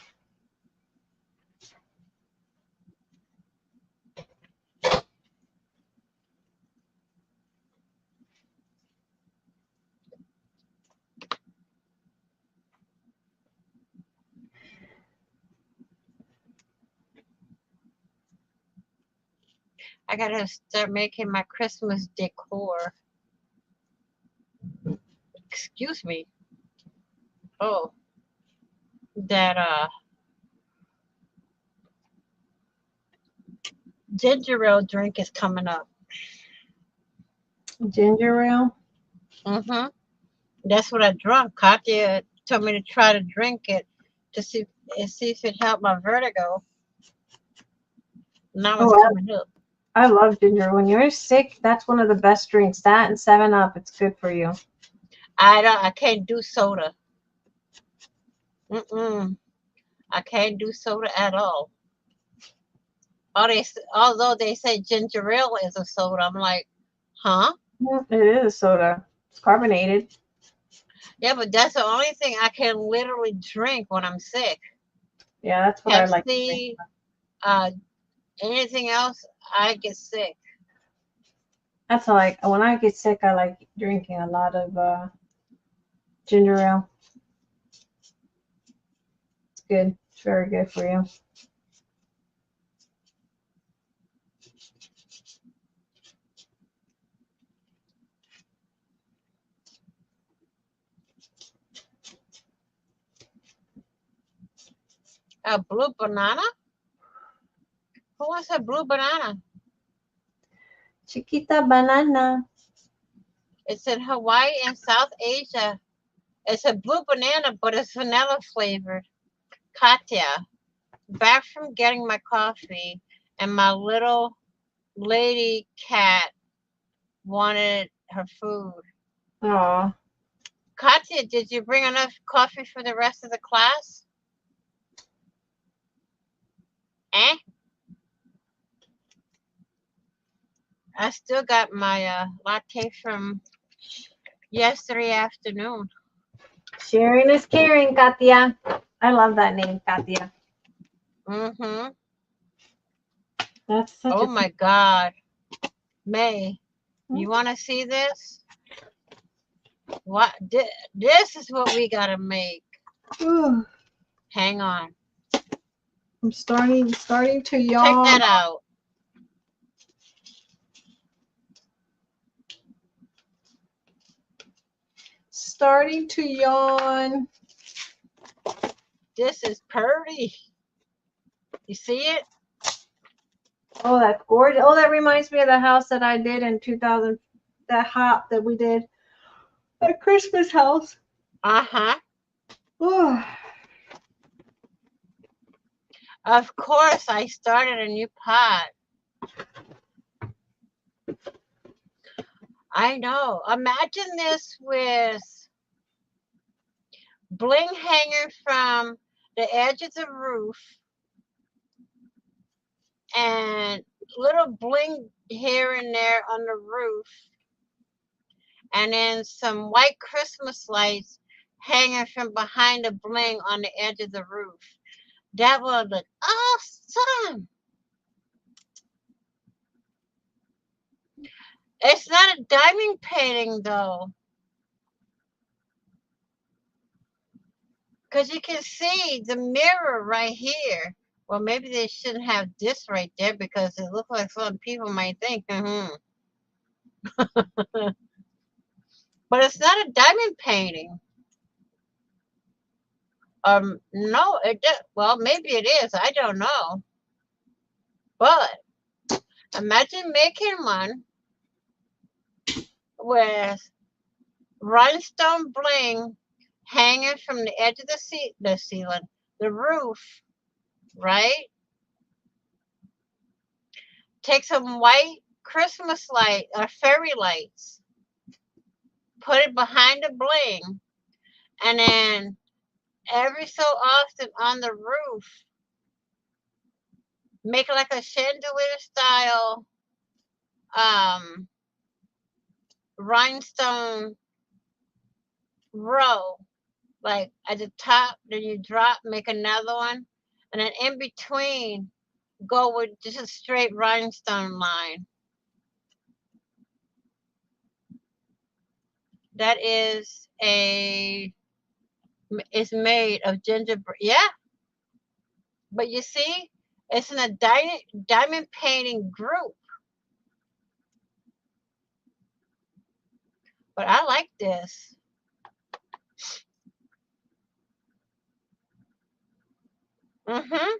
I gotta start making my Christmas decor. excuse me. Oh, that ginger ale drink is coming up. Ginger ale. Mm-hmm. That's what I drunk. Katya told me to try to drink it to see if it helped my vertigo. Now it's Oh, coming up. I love ginger. When you're sick, that's one of the best drinks. That and 7 Up, it's good for you. I can't do soda. Mm-mm. I can't do soda at all. Although they say ginger ale is a soda, I'm like, huh? It is a soda. It's carbonated. Yeah, but that's the only thing I can literally drink when I'm sick. Yeah, that's what I like to drink. Pepsi, uh, anything else, I get sick. That's how when I get sick, I like drinking a lot of ginger ale. It's good. It's very good for you. A blue banana? Who wants a blue banana? Chiquita banana. It's in Hawaii and South Asia. It's a blue banana, but it's vanilla flavored. Katya, back from getting my coffee, and my little lady cat wanted her food. Aw. Katya, did you bring enough coffee for the rest of the class? Eh? I still got my latte from yesterday afternoon. Sharing is caring, Katia. I love that name, Katia. Mm-hmm. That's such Oh a my God. May, you want to see this? What? This is what we got to make. Ooh, Hang on. I'm starting to Check yawn. that out. Starting to yawn. This is pretty. You see it? Oh, that's gorgeous. Oh, that reminds me of the house that I did in 2000. That hop that we did. A Christmas house. Uh-huh. Oh, Of course, I started a new pot. I know. Imagine this with bling hanging from the edge of the roof and little bling here and there on the roof, and then some white Christmas lights hanging from behind the bling on the edge of the roof. That would look awesome. It's not a diamond painting though, because you can see the mirror right here. Well, maybe they shouldn't have this right there because it looks like some people might think, but it's not a diamond painting. No, well, maybe it is. I don't know. But imagine making one with rhinestone bling hanging from the edge of the ceiling, the roof, right? Take some white Christmas light or fairy lights, put it behind the bling, and then every so often on the roof, make like a chandelier style um, rhinestone row, like at the top, then you drop, make another one, and then in between, go with just a straight rhinestone line. That is it's made of gingerbread. Yeah, but you see, it's in a diamond painting group. But I like this. Mm-hmm.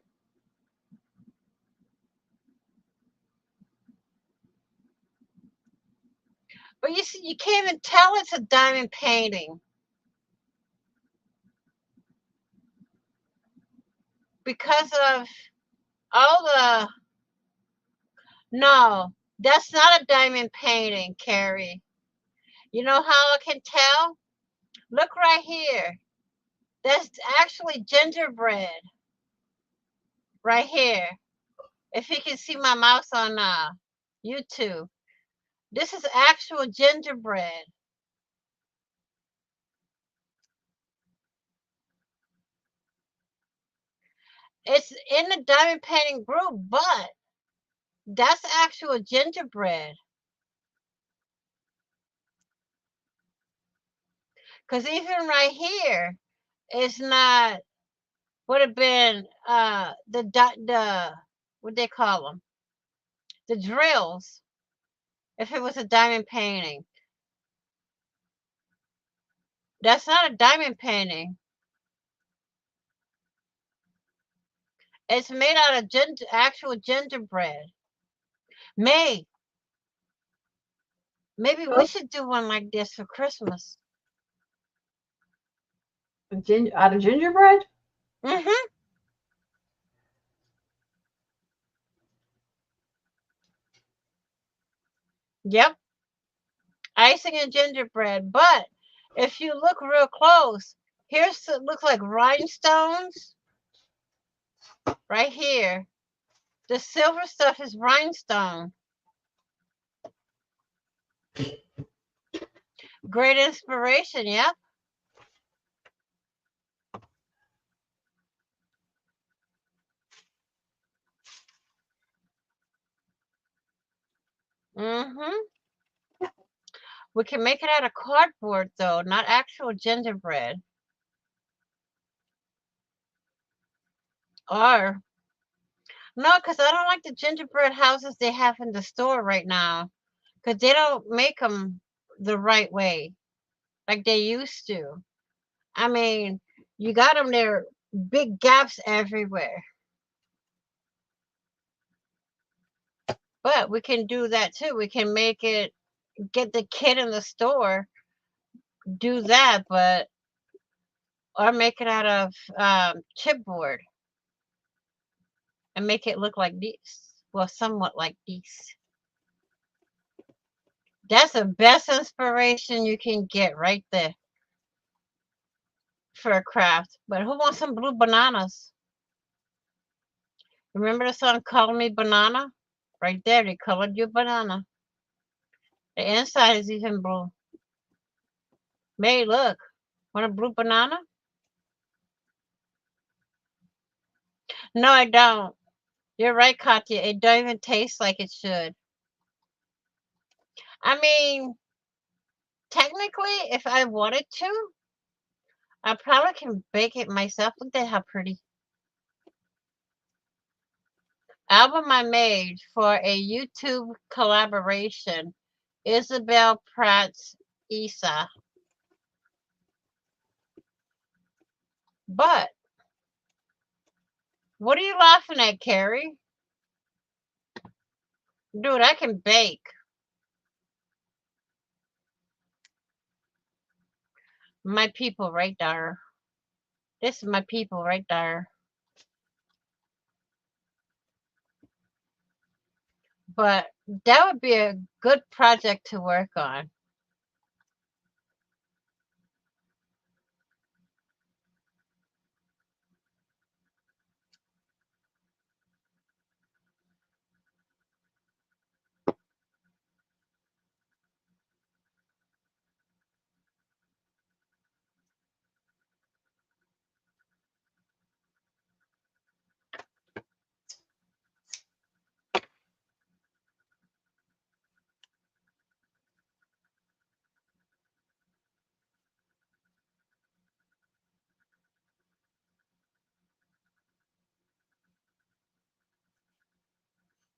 But you see, you can't even tell it's a diamond painting because of all the. No, that's not a diamond painting, Carrie. You know how I can tell? Look right here. That's actually gingerbread right here. If you can see my mouse on YouTube, this is actual gingerbread. It's in the diamond painting group, but that's actual gingerbread. Because even right here, it's not, would have been the what they call them, the drills, if it was a diamond painting. That's not a diamond painting. It's made out of actual gingerbread. May, maybe we should do one like this for Christmas. Out of gingerbread? Mm-hmm. Yep. Icing and gingerbread. But if you look real close, here's it looks like rhinestones right here. The silver stuff is rhinestone. Great inspiration, yep. Mm-hmm. We can make it out of cardboard though, not actual gingerbread. Or no, because I don't like the gingerbread houses they have in the store right now. Because they don't make them the right way like they used to. I mean, you got them there, big gaps everywhere. But we can do that too. We can make it, get the kit in the store, do that, but, or make it out of chipboard and make it look like this. Well, somewhat like this. That's the best inspiration you can get right there for a craft. But who wants some blue bananas? Remember the song Color Me Banana? Right there, they colored you banana. The inside is even blue. May, look. Want a blue banana? No, I don't. You're right, Katya. It don't even taste like it should. I mean, technically, if I wanted to, I probably can bake it myself. Look at how pretty. Album I made for a YouTube collaboration. Isabel Pratt's Isa. But what are you laughing at, Carrie? Dude, I can bake. My people right there. This is my people right there. But that would be a good project to work on.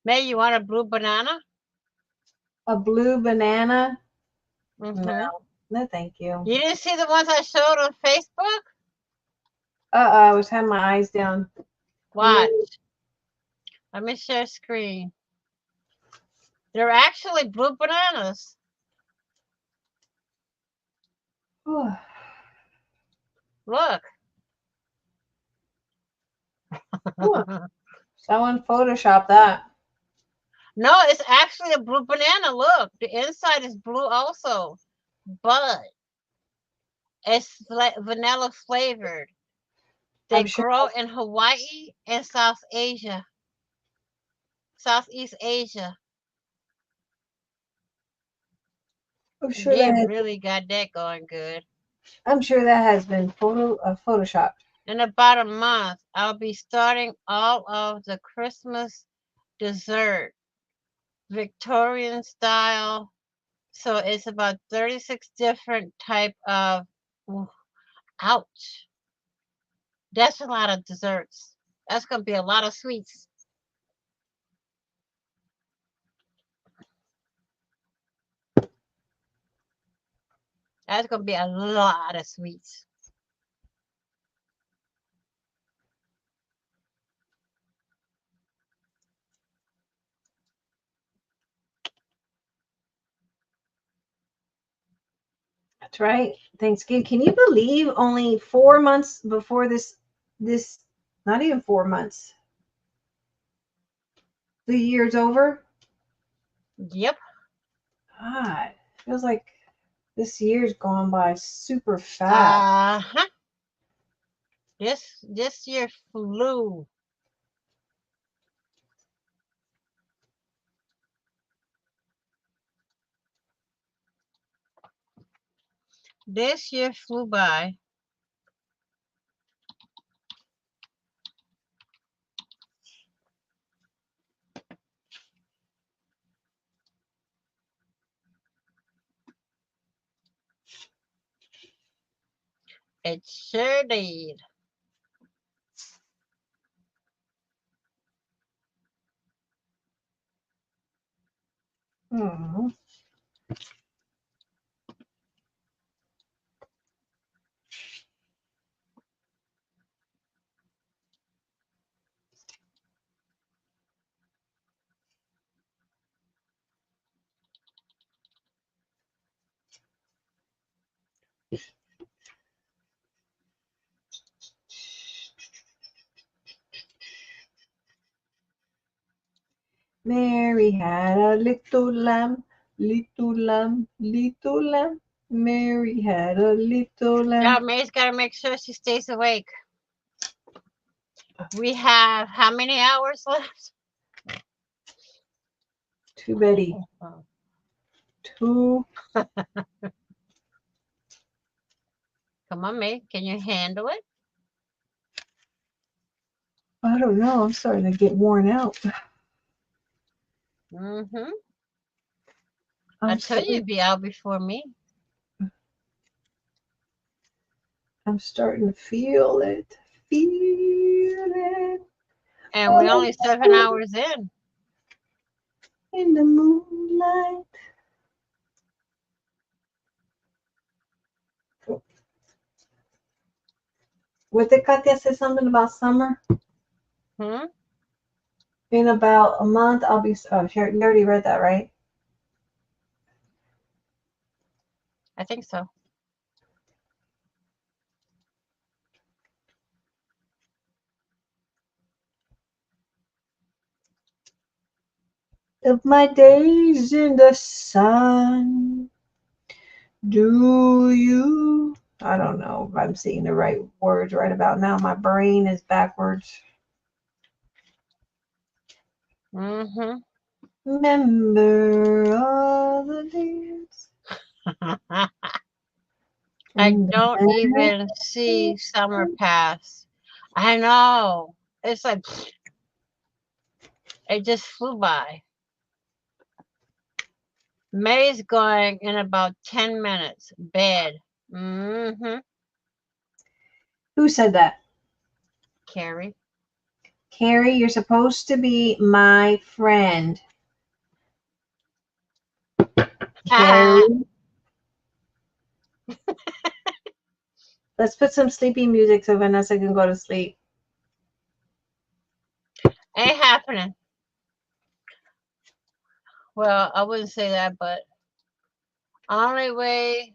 May, you want a blue banana? A blue banana? Mm-hmm. No. No, thank you. You didn't see the ones I showed on Facebook? I was having my eyes down. Watch. Let me share screen. They're actually blue bananas. Ooh. Look. Ooh. Someone photoshopped that. No, it's actually a blue banana. Look, the inside is blue also, but it's like vanilla flavored. They I'm sure. grow in Hawaii and South Asia, Southeast Asia. I'm sure They that. really got that going good. I'm sure that has been photoshopped. In about a month, I'll be starting all of the Christmas dessert, Victorian style. So it's about 36 different type of, ooh, ouch. That's a lot of desserts. That's going to be a lot of sweets. That's going to be a lot of sweets. That's right. Thanksgiving. Can you believe only 4 months before this not even 4 months. The year's over? Yep. God. Feels like this year's gone by super fast. Uh-huh. This year flew. This year flew by. It sure did. Hmm. Mary had a little lamb, little lamb, little lamb. Mary had a little Yeah, lamb. May's got to make sure she stays awake. We have how many hours left? Too Betty. Too. Come on, May. Can you handle it? I don't know. I'm starting to get worn out. Mm-hmm. I I'm told you you'd be out before me. starting to feel it. Feel it. And we're only 7 hours in. In the moonlight. What did Katya say something about summer? Hmm? In about a month, I'll be. Oh, you already read that, right? I think so. Of my days in the sun, do you? I don't know if I'm seeing the right words right about now. My brain is backwards. Mm-hmm. Remember all the days. I And don't even see summer pass. I know. It's like it just flew by. May's going in about 10 minutes. Bed. Mm-hmm. who said that? Carrie. Carrie, you're supposed to be my friend. Carrie. Let's put some sleepy music so Vanessa can go to sleep. Ain't happening. Well, I wouldn't say that, but only way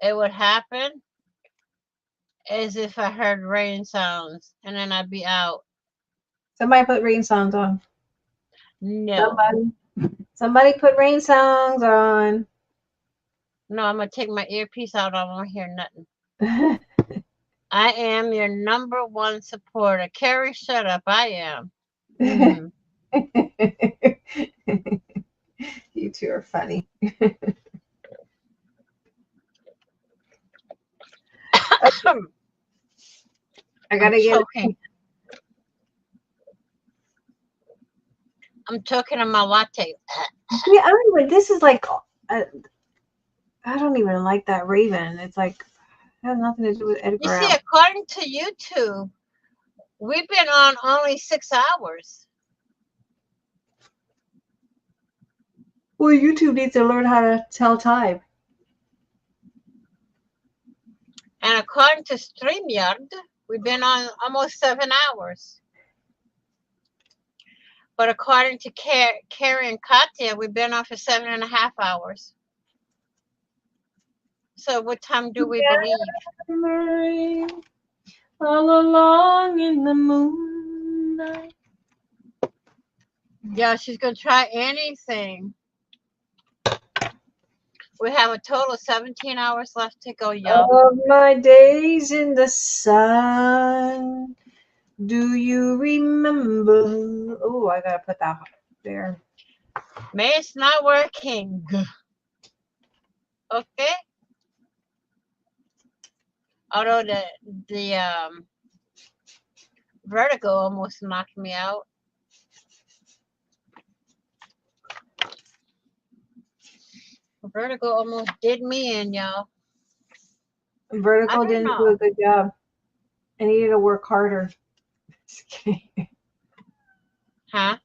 it would happen is if I heard rain sounds and then I'd be out. Somebody put rain sounds on. No. Somebody put rain sounds on. No, I'm gonna take my earpiece out. I won't hear nothing. I am your number one supporter. Carrie, shut up. I am. Mm. You two are funny. I gotta I'm get. choking. I'm choking on my latte. Yeah, I don't even. This is like. I don't even like that Raven. It's like it has nothing to do with You Edgar see, Allan. according to YouTube, we've been on only 6 hours. Well, YouTube needs to learn how to tell time. And according to StreamYard, we've been on almost 7 hours. But according to Carrie and Katya, we've been on for 7.5 hours. So what time do we believe? All along in the moonlight. Yeah, she's going to try anything. We have a total of 17 hours left to go, y'all. Of my days in the sun, do you remember? Oh, I gotta put that there. May it's not working. Okay? Although the vertigo almost knocked me out. Vertigo almost did me in, y'all. I Vertical don't didn't do know. a good job. I needed to work harder. Huh?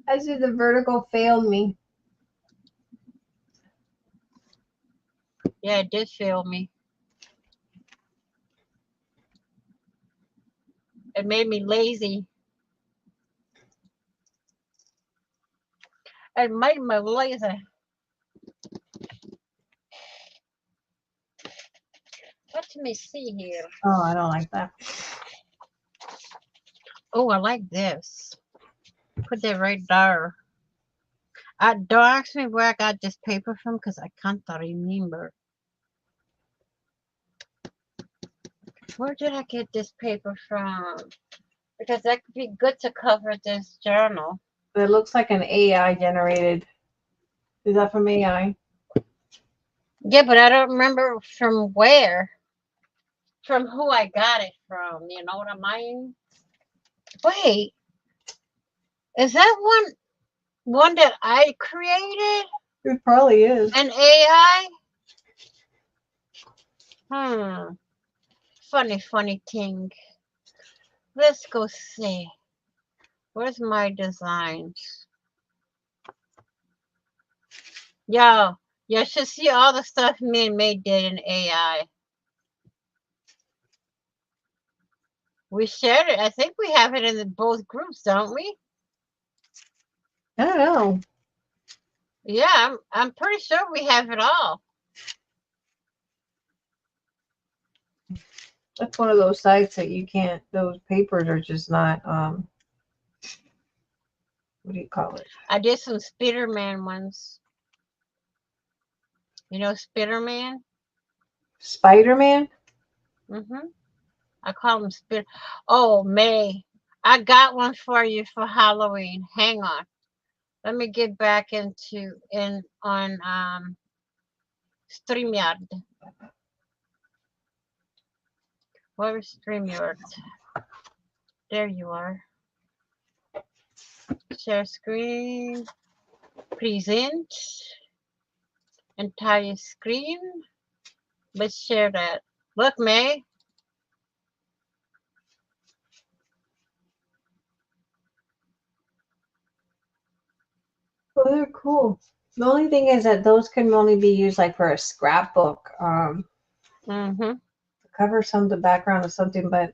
I said the vertical failed me. Yeah, it did fail me. It made me lazy. It made me lazy. Let me see here. Oh, I don't like that. Oh, I like this. Put that right there. Don't ask me where I got this paper from because I can't remember. Where did I get this paper from? Because that could be good to cover this journal. It looks like an AI generated. Is that from AI? Yeah, but I don't remember from where. From who I got it from. You know what I mean? Wait. Is that one that I created? It probably is. An AI? Funny thing. Let's go see. Where's my designs? Yo, you should see all the stuff me and May did in AI. We shared it. I think we have it in both groups, don't we? I don't know. Yeah, I'm pretty sure we have it all. That's one of those sites that you can't. Those papers are just not. What do you call it? I did some Spiderman ones. You know Spiderman? Spider-Man. I call them Spider. Oh, May, I got one for you for Halloween. Hang on. Let me get back on StreamYard. Where's StreamYard? There you are. Share screen. Present. Entire screen. Let's share that. Look, May. Oh, they're cool. The only thing is that those can only be used like for a scrapbook. To cover some the background of something, but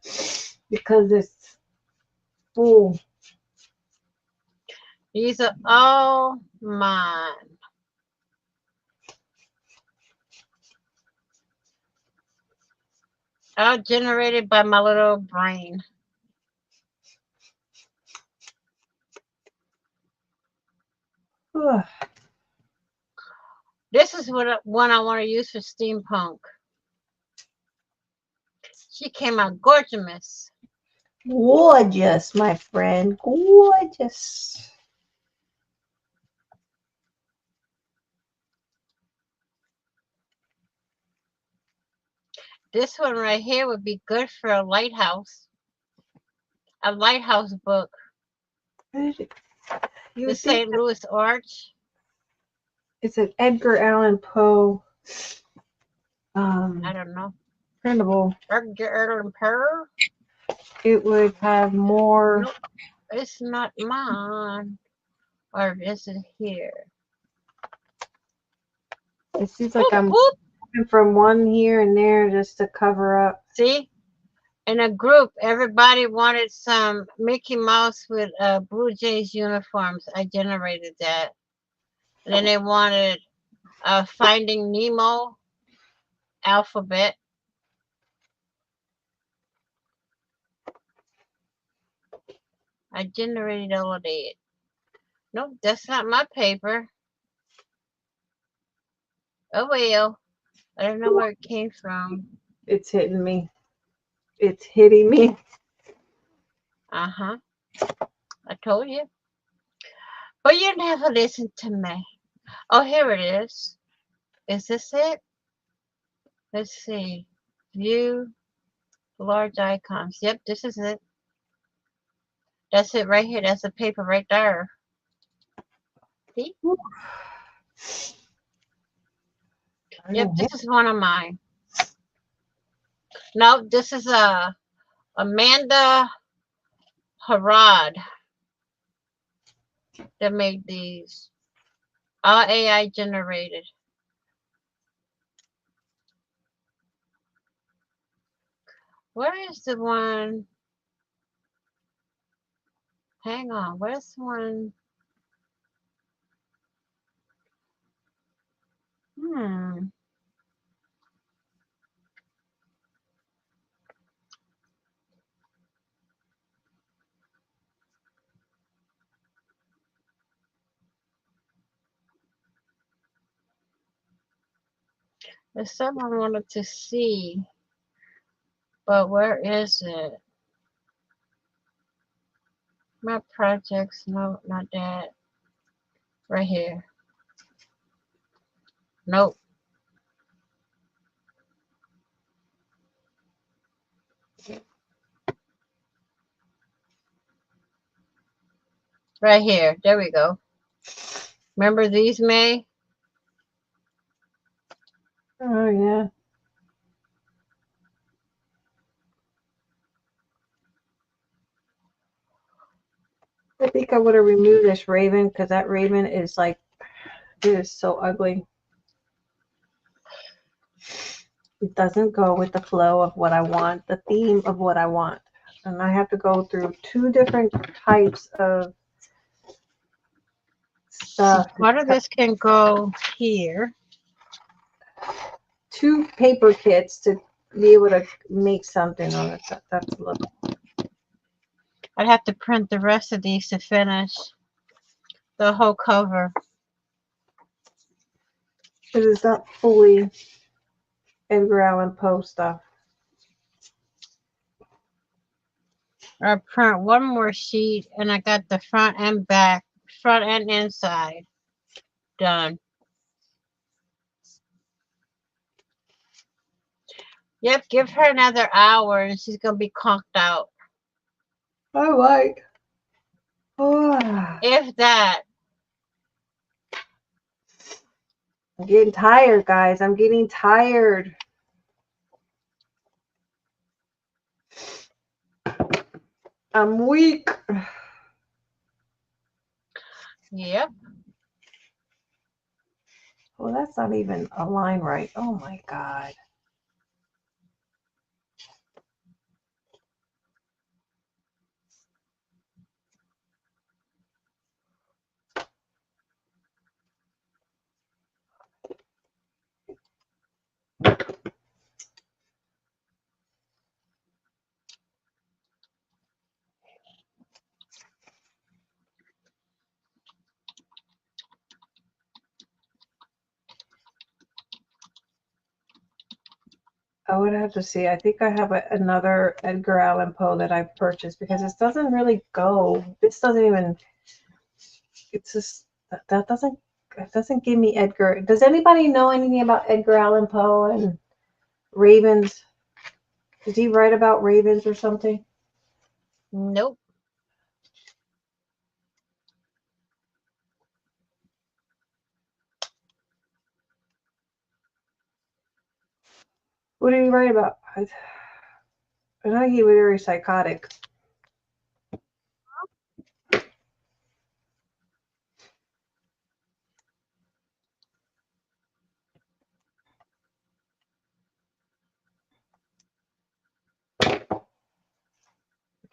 because it's full. These are all mine. All generated by my little brain. Ugh. This is one I want to use for steampunk. She came out gorgeous. Gorgeous, my friend. Gorgeous. This one right here would be good for a lighthouse. A lighthouse book. You The would think St. Louis Arch. it's an Edgar Allan Poe I don't know. printable. Edgar Allan Poe. It would have more. Nope, it's not mine. Or is it here? It seems like Whoop, I'm whoop. going from one here and there just to cover up. See? In a group, everybody wanted some Mickey Mouse with Blue Jays uniforms. I generated that. And then they wanted Finding Nemo alphabet. I generated all of that. Nope, that's not my paper. Oh well. I don't know where it came from. It's hitting me. It's hitting me. Uh-huh. I told you. But you never listen to me. Oh, here it is. Is this it? Let's see. View large icons. Yep, this is it. That's it right here. That's the paper right there. See? Yep, this is one of mine. No, this is Amanda Harad that made these. All AI generated. Where is the one? Hang on. Where's the one? There's someone wanted to see, but where is it? My projects, no, not that. Right here. Nope. Right here. There we go. Remember these, May? Oh, yeah. I think I would have removed this raven because that raven is like, it is so ugly. It doesn't go with the flow of what I want, the theme of what I want. And I have to go through two different types of stuff. Part of this can go here. Two paper kits to be able to make something on it. That's a little. I'd have to print the rest of these to finish the whole cover. Because it's not fully Edgar Allan Poe stuff. I print one more sheet and I got the front and back, front and inside done. Yep, give her another hour and she's going to be conked out. All right. Oh, If that. I'm getting tired, guys. I'm getting tired. I'm weak. Yep. Well, that's not even a line right. Oh my God. would have to see. I think I have another Edgar Allan Poe that I purchased because this doesn't really go. This doesn't even. It's just that doesn't. It doesn't give me Edgar. Does anybody know anything about Edgar Allan Poe and ravens? Did he write about ravens or something? Nope. What did he write about? I know he was very psychotic.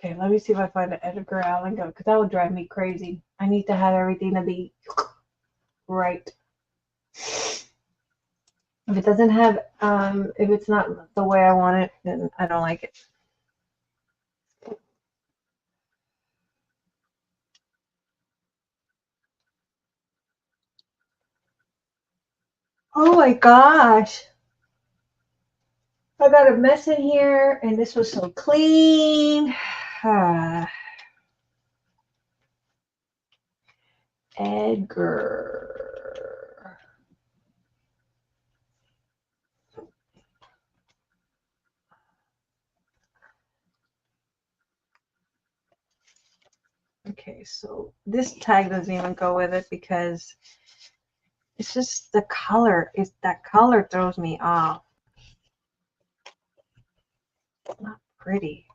Okay, let me see if I find an Edgar Allan Poe because that would drive me crazy. I need to have everything to be right. If it doesn't have, if it's not the way I want it, then I don't like it. Oh my gosh. I got a mess in here and this was so clean. Edgar. Okay, so this tag doesn't even go with it because it's just the color. It's that color throws me off. It's not pretty.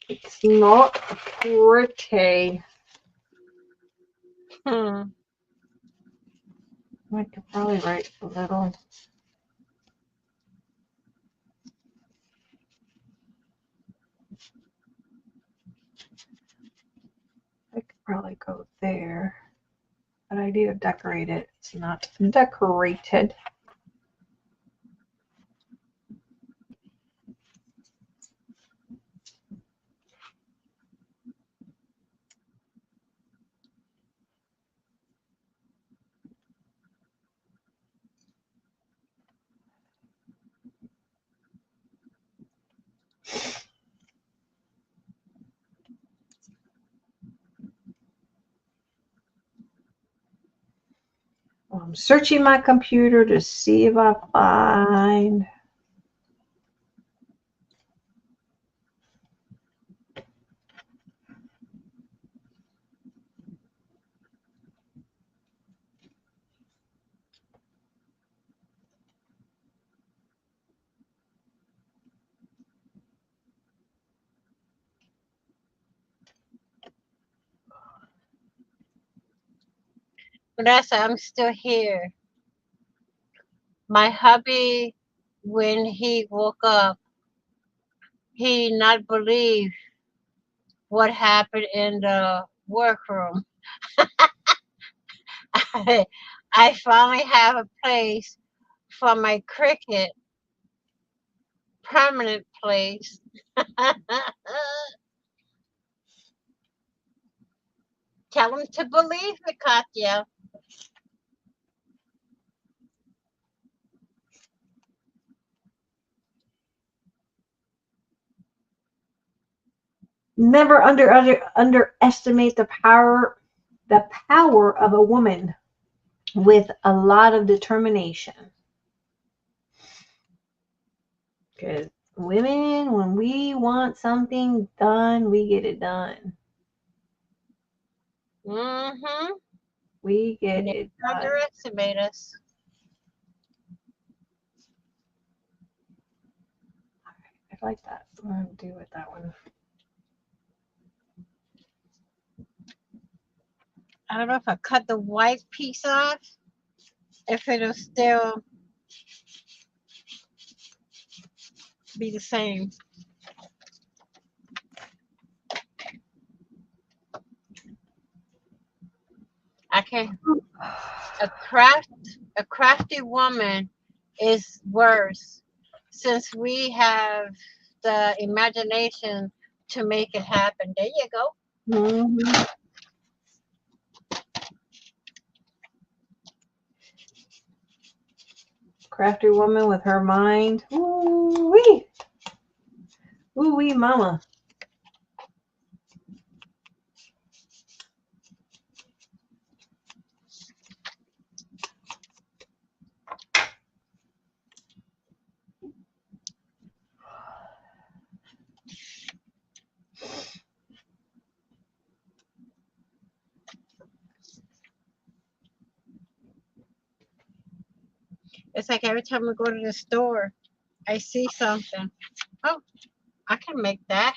It's not pretty. Hmm. I could probably write a little. I could probably go there. But I need to decorate it. It's not decorated. I'm searching my computer to see if I find. Vanessa, I'm still here. My hubby, when he woke up, he did not believe what happened in the workroom. I finally have a place for my cricket, permanent place. Tell him to believe me, Katya. Never underestimate the power of a woman with a lot of determination. Because women, when we want something done, we get it done. Mm-hmm. We get Never it done. underestimate us. I like that. What do I do with that one? I don't know if I cut the white piece off, if it'll still be the same. I can a crafty woman is worse since we have the imagination to make it happen. There you go. Mhm. Crafty woman with her mind. Ooh wee. Ooh wee mama. It's like every time we go to the store, I see something. Oh, I can make that.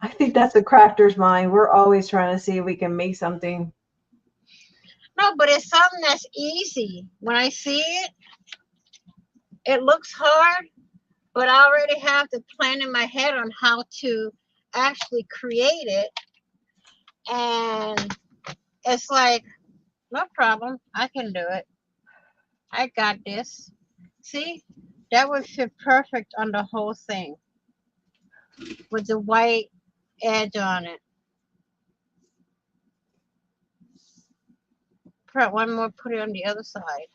I think that's the crafter's mind. We're always trying to see if we can make something. No, but it's something that's easy. When I see it, it looks hard, but I already have the plan in my head on how to actually create it. And it's like, no problem. I can do it. I got this. See, that would fit perfect on the whole thing with the white edge on it. Put one more, put it on the other side.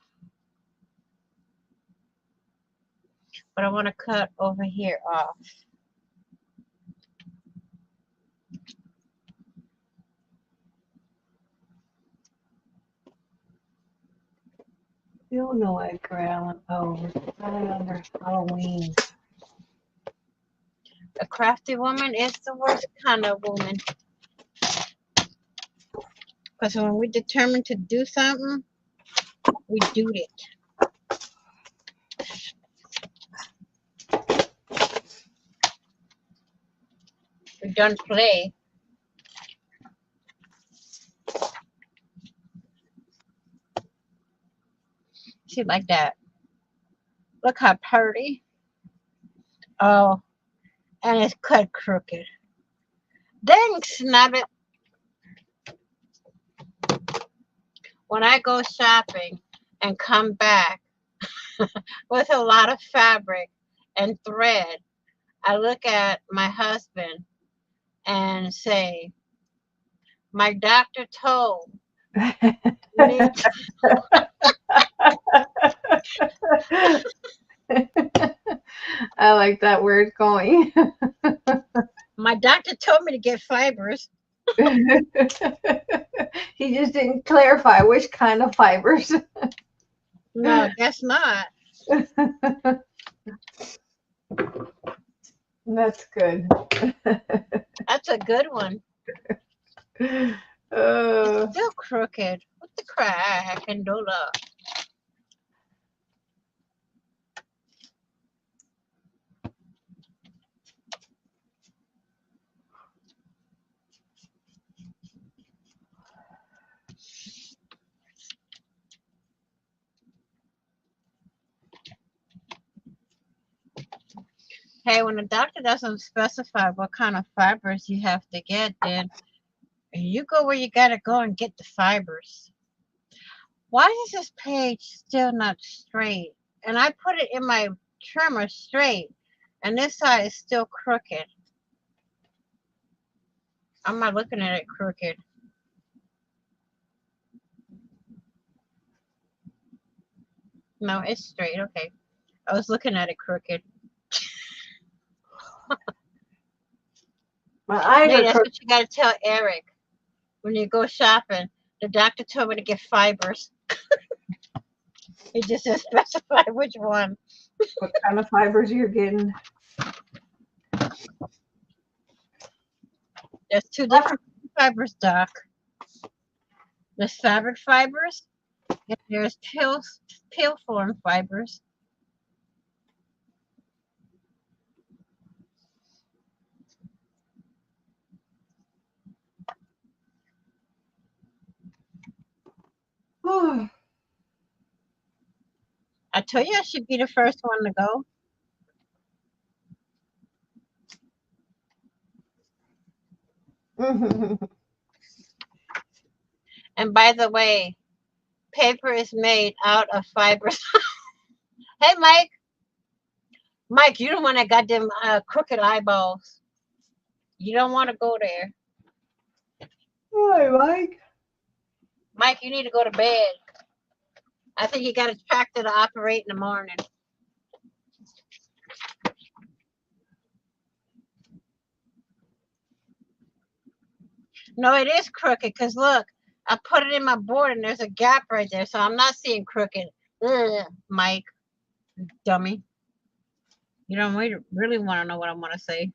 But I want to cut over here off. You don't know what Grandma. Oh, I remember Halloween. A crafty woman is the worst kind of woman. Because when we determine to do something, we do it. We don't play. See, like that. Look how pretty. Oh, and it's cut crooked. Dang, snubbit. When I go shopping and come back with a lot of fabric and thread, I look at my husband and say, my doctor told me I like that where it's going. my doctor told me to get fibers. He just didn't clarify which kind of fibers. No, guess not. That's good. That's a good one. It's still crooked. What the crack and dola? Hey, when the doctor doesn't specify what kind of fibers you have to get, then you go where you gotta go and get the fibers. Why is this page still not straight? And I put it in my trimmer straight, and this side is still crooked. I'm not looking at it crooked. No, it's straight. Okay. I was looking at it crooked. My eyes Hey, are that's crooked. what you gotta tell Eric when you go shopping. The doctor told me to get fibers. He just didn't specify which one. What kind of fibers you're getting? There's two different fibers, Doc. There's fabric fibers, and there's pill form fibers. Oh. I told you I should be the first one to go. And by the way, paper is made out of fibers. Hey, Mike. Mike, you the one that got them crooked eyeballs. You don't want to go there. Hi, Mike. Mike, you need to go to bed. I think you got a tractor to operate in the morning. No, it is crooked because look, I put it in my board and there's a gap right there, so I'm not seeing crooked. Ugh, Mike, dummy. You don't really want to know what I want to say.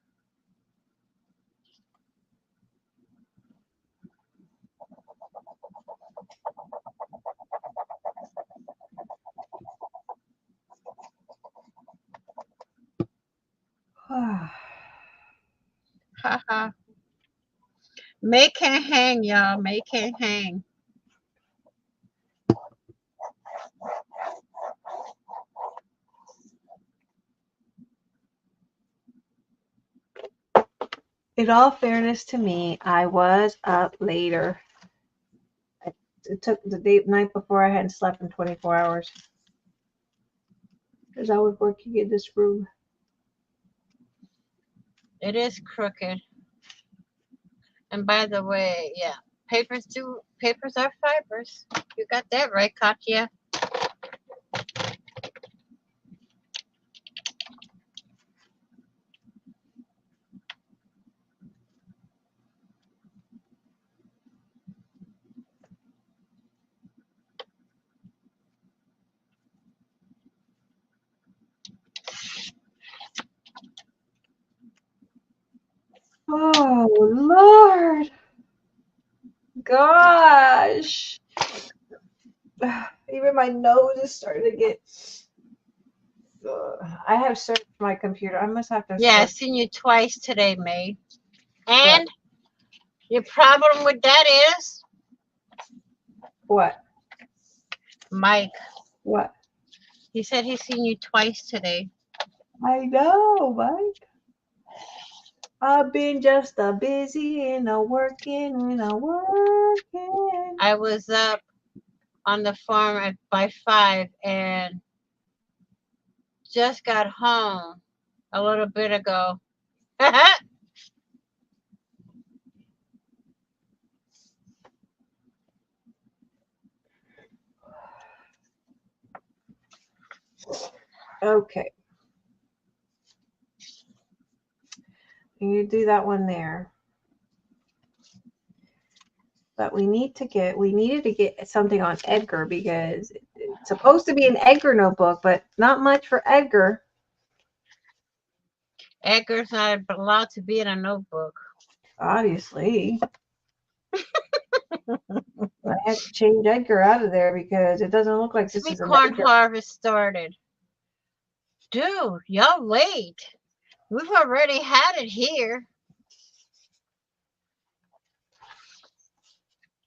Haha. May can't hang, y'all. May can't hang. In all fairness to me, I was up later. It took the night before I hadn't slept in 24 hours. Because I was working in this room. It is crooked. And by the way, yeah, papers are fibers. You got that right, Katya. Oh, Lord. Gosh. Even my nose is starting to get. I have searched my computer. I must have to. Yeah, I've search. seen you twice today, May. And your problem with that is What? Mike. What? He said he's seen you twice today. I know, Mike. I've been just a busy and a working. I was up on the farm by 5 and just got home a little bit ago. Okay. You do that one there. But we needed to get something on Edgar because it's supposed to be an Edgar notebook, but not much for Edgar. Edgar's not allowed to be in a notebook. Obviously. I had to change Edgar out of there because it doesn't look like this Sweet is an corn Edgar. harvest started. Dude, y'all late. We've already had it here.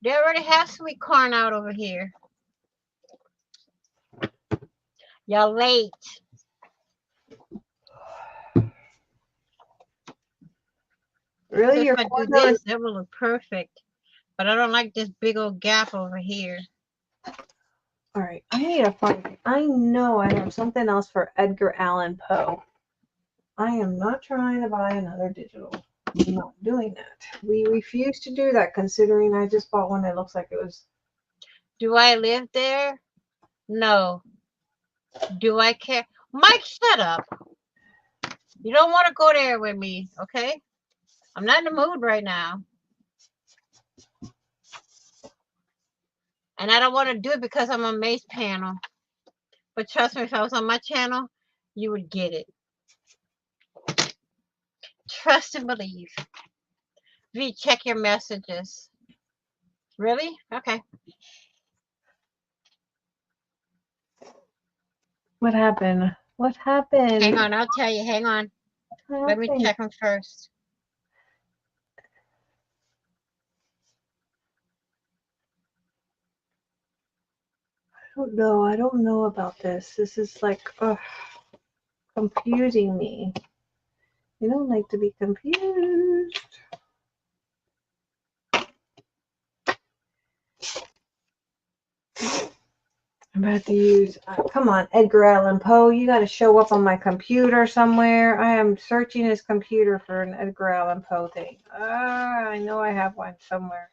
They already have sweet corn out over here. Y'all late. Really? If I do this, it will look perfect. But I don't like this big old gap over here. All right. I need to find. I know I have something else for Edgar Allan Poe. I am not trying to buy another digital. I'm not doing that. We refuse to do that considering I just bought one that looks like it was. Do I live there? No. Do I care? Mike, shut up. You don't want to go there with me, okay? I'm not in the mood right now. And I don't want to do it because I'm on May's panel. But trust me, if I was on my channel, you would get it. Trust and believe. V, check your messages. Really? Okay. What happened? What happened? Hang on, I'll tell you. Hang on. Let me check them first. I don't know about this. This is like confusing me. You don't like to be confused. I'm about to use, come on, Edgar Allan Poe. You got to show up on my computer somewhere. I am searching this computer for an Edgar Allan Poe thing. I know I have one somewhere.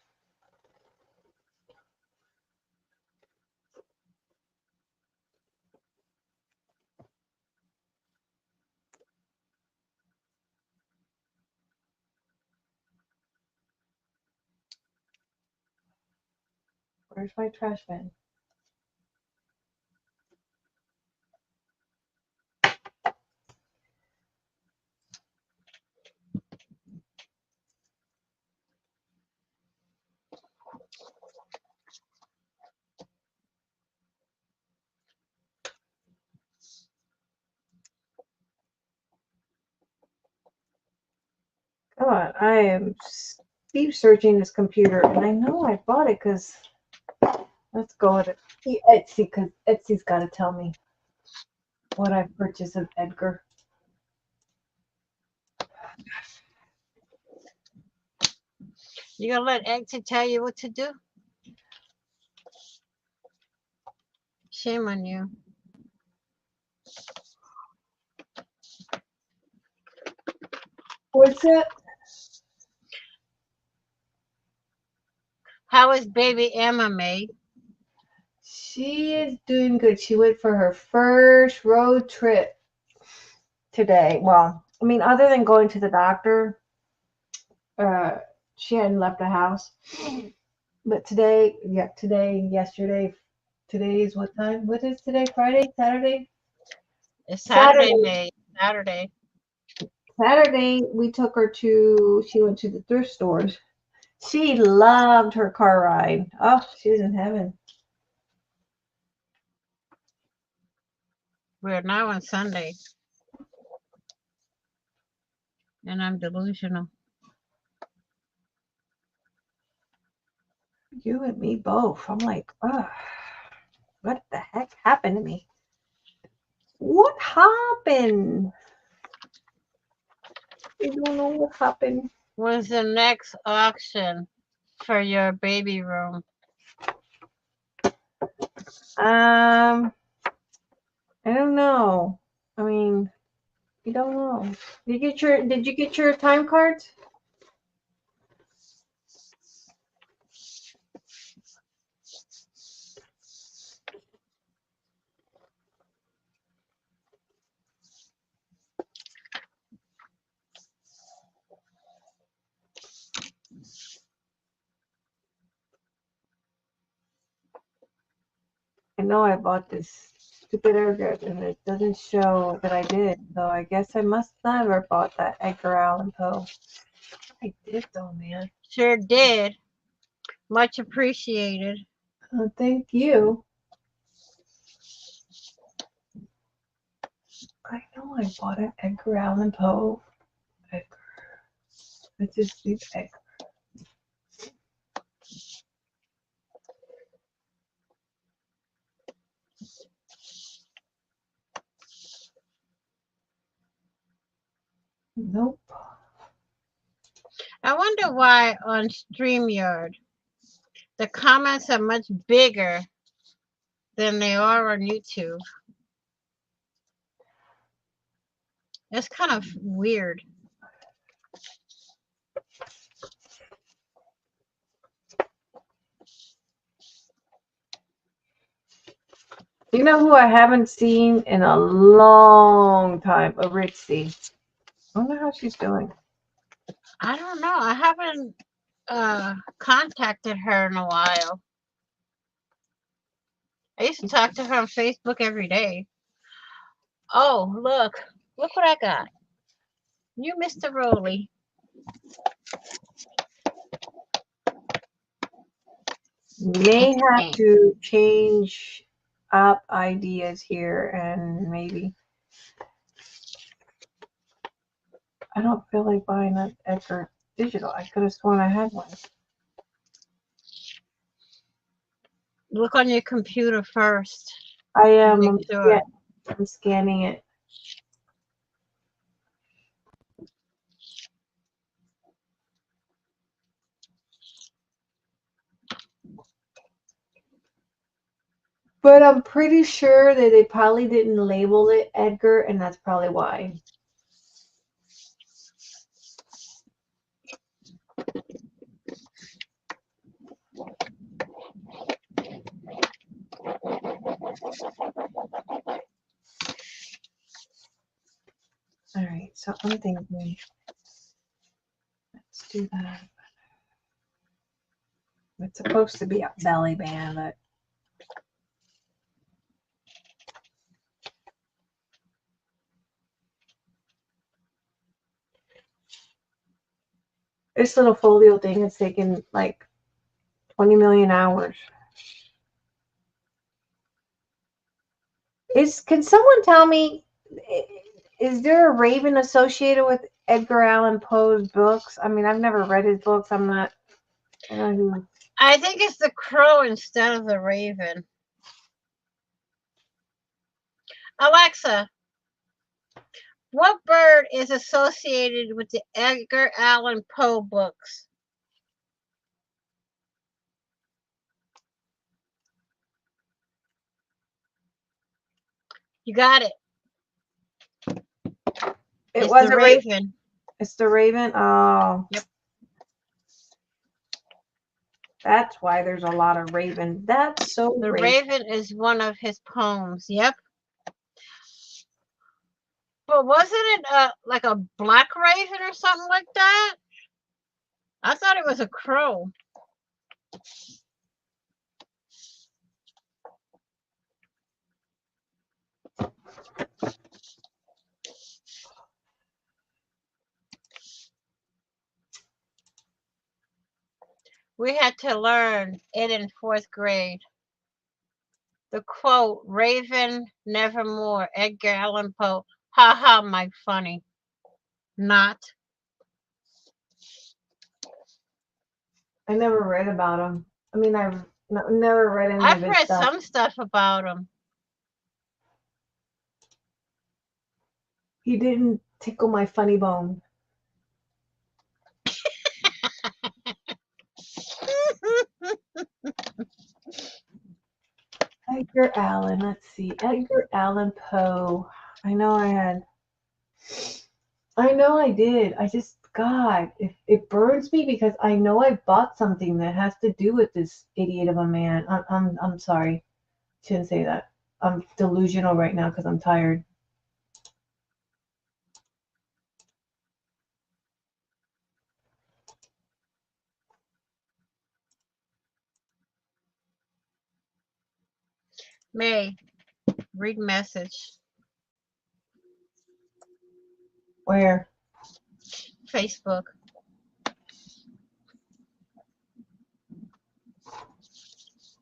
Where's my trash bin? Come on, I am deep searching this computer, and I know I bought it because let's go with it. Etsy, because Etsy's got to tell me what I purchased of Edgar. You gonna let Exit tell you what to do? Shame on you. What's it? How is baby Emma, May? She is doing good. She went for her first road trip today. Well, I mean, other than going to the doctor, she hadn't left the house. But today, yesterday, today is what time? What is today? Friday? Saturday? It's Saturday, Saturday. May. Saturday. Saturday, she went to the thrift stores. She loved her car ride. Oh, she was in heaven. We're now on Sunday. And I'm delusional. You and me both. I'm like, oh, what the heck happened to me? What happened? I don't know what happened. When's the next auction for your baby room? I don't know. I mean, you don't know. Did you get your time cards? I know I bought this stupid airgun and it doesn't show that I did. So I guess I must not have bought that Edgar Allan Poe. I did though, man. Sure did. Much appreciated. Thank you. I know I bought an Edgar Allan Poe. Edgar. Let's just leave Edgar. Nope. I wonder why on StreamYard the comments are much bigger than they are on YouTube. It's kind of weird. You know who I haven't seen in a long time? A Ritzy. I wonder how she's doing. I don't know. I haven't contacted her in a while. I used to talk to her on Facebook every day. Oh, look. Look what I got. You, Mr. Rowley. May have to change up ideas here and maybe. I don't feel like buying that Edgar digital. I could have sworn I had one. Look on your computer first. I am. Make sure. Yeah, I'm scanning it. But I'm pretty sure that they probably didn't label it Edgar, and that's probably why. All right, so I'm thinking, let's do that. It's supposed to be a belly band, but this little folio thing is taking like 20 million hours. Can someone tell me, is there a raven associated with Edgar Allan Poe's books? I mean, I've never read his books. I don't know who. I think it's the crow instead of the raven. Alexa, what bird is associated with the Edgar Allan Poe books? You got it. It It's was the a raven. It's the raven. Oh. Yep. That's why there's a lot of raven. That's so The great. raven is one of his poems. Yep. But wasn't it like a black raven or something like that? I thought it was a crow. We had to learn it in 4th grade. The quote, Raven nevermore, Edgar Allan Poe. Ha ha, Mike, funny. Not. I never read about him. I mean, I've never read any of I've his read stuff. some stuff about him. He didn't tickle my funny bone. Edgar Allan. Let's see. Edgar Allan Poe. I know I did. I just, God, it burns me because I know I bought something that has to do with this idiot of a man. I'm sorry. Shouldn't say that. I'm delusional right now because I'm tired. May, read message. Where? Facebook.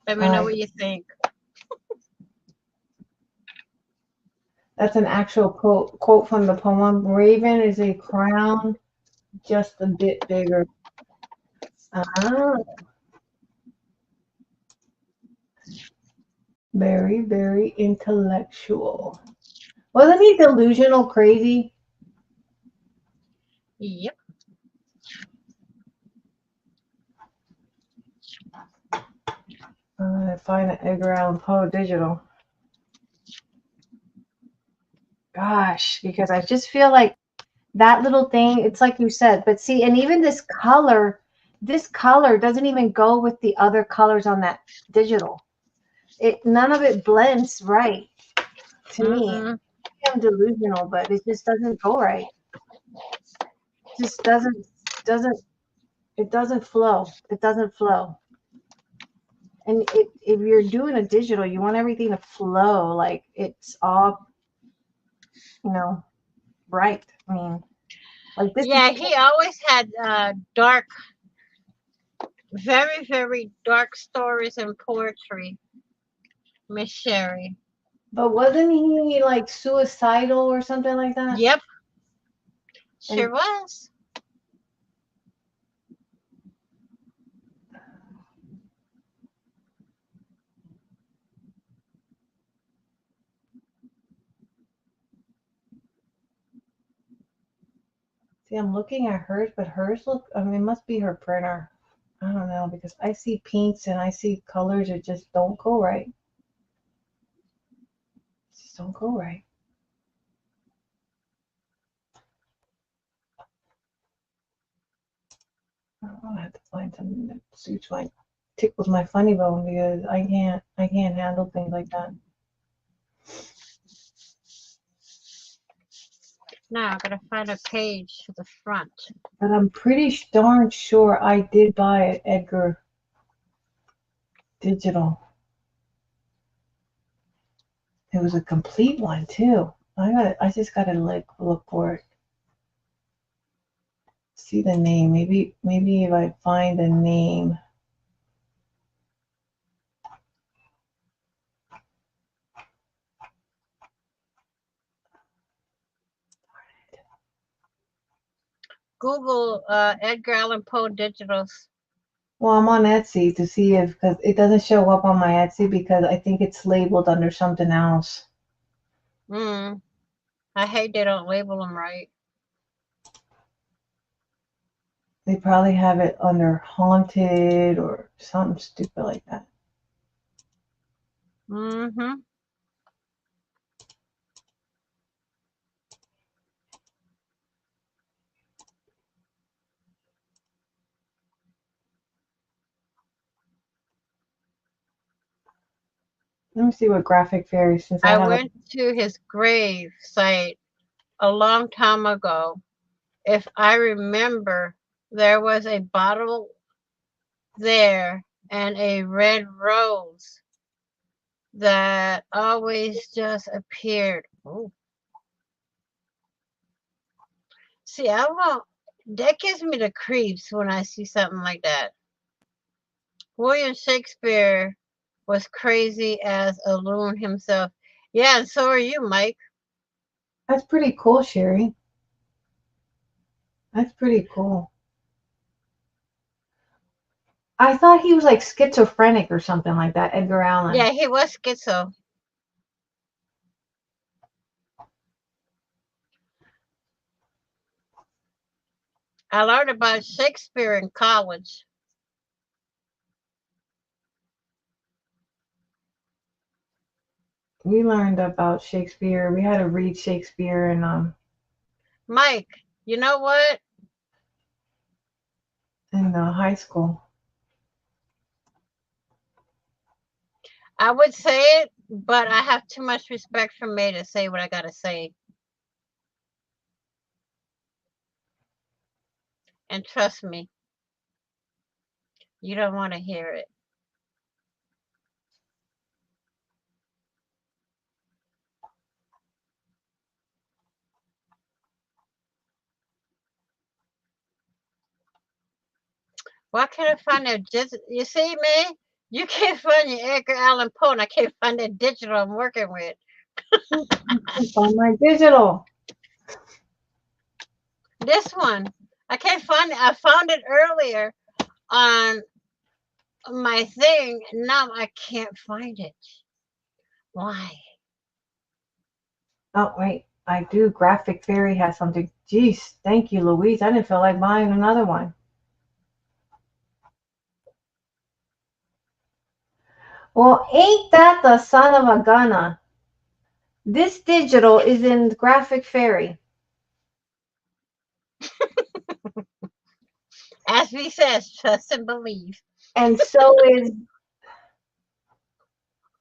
Let me know what you think. That's an actual quote from the poem. Raven is a crown just a bit bigger. Ah. Very, very intellectual. Wasn't he delusional crazy? Yep. I'm gonna find an Edgar Allan Poe digital. Gosh, because I just feel like that little thing, it's like you said, but see, and even this color doesn't even go with the other colors on that digital. None of it blends right to me. I'm delusional, but it just doesn't go right. It just doesn't flow. It doesn't flow. And if you're doing a digital, you want everything to flow, like it's all, bright. I mean, like this. Yeah, he always had dark, very, very dark stories and poetry. Miss Sherry. But wasn't he like suicidal or something like that? Yep. Sure was. See, I'm looking at hers, but hers I mean, it must be her printer. I don't know, because I see pinks and I see colors that just don't go right. don't go right. I have to find something that suits my tickles my funny bone because I can't handle things like that. Now I gotta find a page for the front. But I'm pretty darn sure I did buy it, Edgar Digital. It was a complete one too. I just gotta look for it. See the name. Maybe if I find the name. Google Edgar Allan Poe digitals. Well, I'm on Etsy to see if, because it doesn't show up on my Etsy because I think it's labeled under something else. I hate they don't label them right. They probably have it under haunted or something stupid like that. Mm-hmm. Let me see what Graphic Fairy, since I I have went to his grave site a long time ago. If I remember, there was a bottle there and a red rose that always just appeared. Oh, see, that gives me the creeps when I see something like that. William Shakespeare was crazy as a loon himself. Yeah, and so are you, Mike. That's pretty cool, Sherry. That's pretty cool. I thought he was like schizophrenic or something like that, Edgar Allan. Yeah, he was schizo. I learned about Shakespeare in college. We learned about Shakespeare. We had to read Shakespeare Mike, you know what? in high school. I would say it, but I have too much respect for me to say what I gotta say. And trust me, you don't want to hear it. Why can't I find that? You see me? You can't find your Edgar Allan Poe, and I can't find that digital I'm working with. On my digital. This one, I can't find it. I found it earlier on my thing. Now I can't find it. Why? Oh, wait. I do. Graphic Fairy has something. Jeez, thank you, Louise. I didn't feel like buying another one. Well, ain't that the son of a gunna? This digital is in Graphic Fairy. As we says, trust and believe. And so is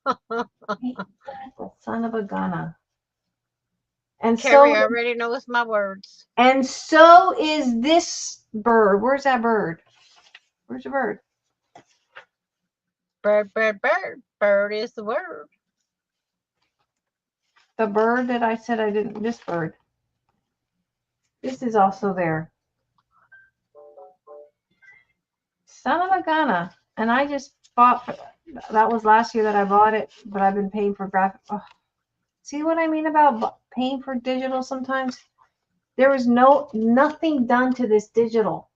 ain't that the son of a gunna. And Carrie so already knows my words. is this bird. Where's that bird? Where's the bird? Bird, bird, bird. Bird is the word. The bird that I said I didn't. This bird. This is also there. Son of a gunna. And I just bought, that was last year that I bought it, but I've been paying for graphic. Oh. See what I mean about paying for digital sometimes? There was nothing done to this digital.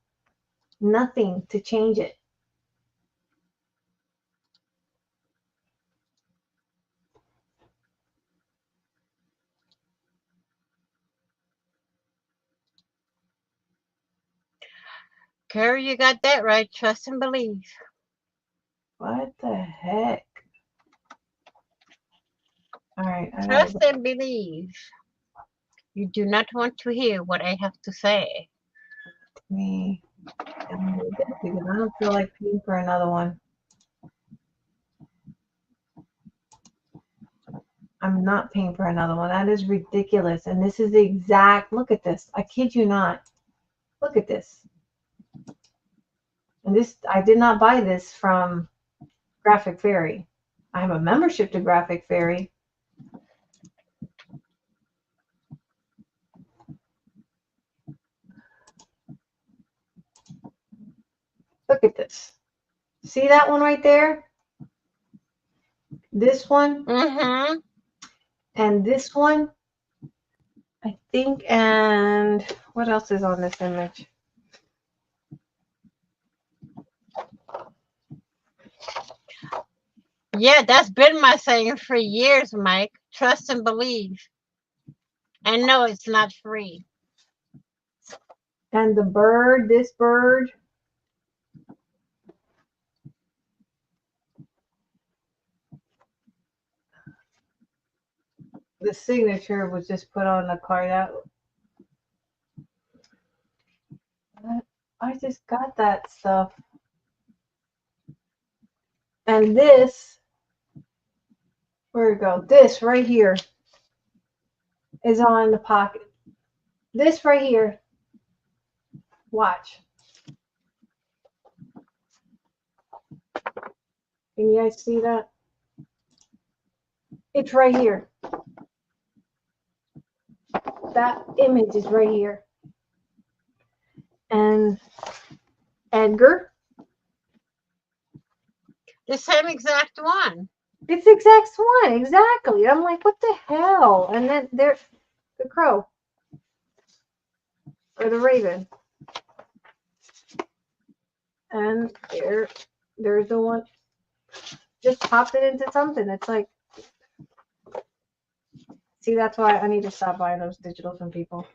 Nothing to change it. Carrie, you got that right. Trust and believe. What the heck? All right. I gotta Trust go. and believe. You do not want to hear what I have to say. Me. Because I don't feel like paying for another one. I'm not paying for another one. That is ridiculous. And this is the exact, look at this. I kid you not. Look at this. And this, I did not buy this from Graphic Fairy. I have a membership to Graphic Fairy. Look at this. See that one right there? This one Mm-hmm. and this one, I think. And what else is on this image? Yeah, that's been my saying for years, Mike. Trust and believe. And no, it's not free. And the bird, this bird. The signature was just put on the card. I just got that stuff. And this, where we go? This right here is on the pocket. This right here. Watch. Can you guys see that? It's right here. That image is right here. And Edgar, The same exact one. it's the exact one, exactly. I'm like, what the hell? And then there's the crow or the raven, and there's the one. Just popped it into something. It's like, see, that's why I need to stop buying those digitals from people.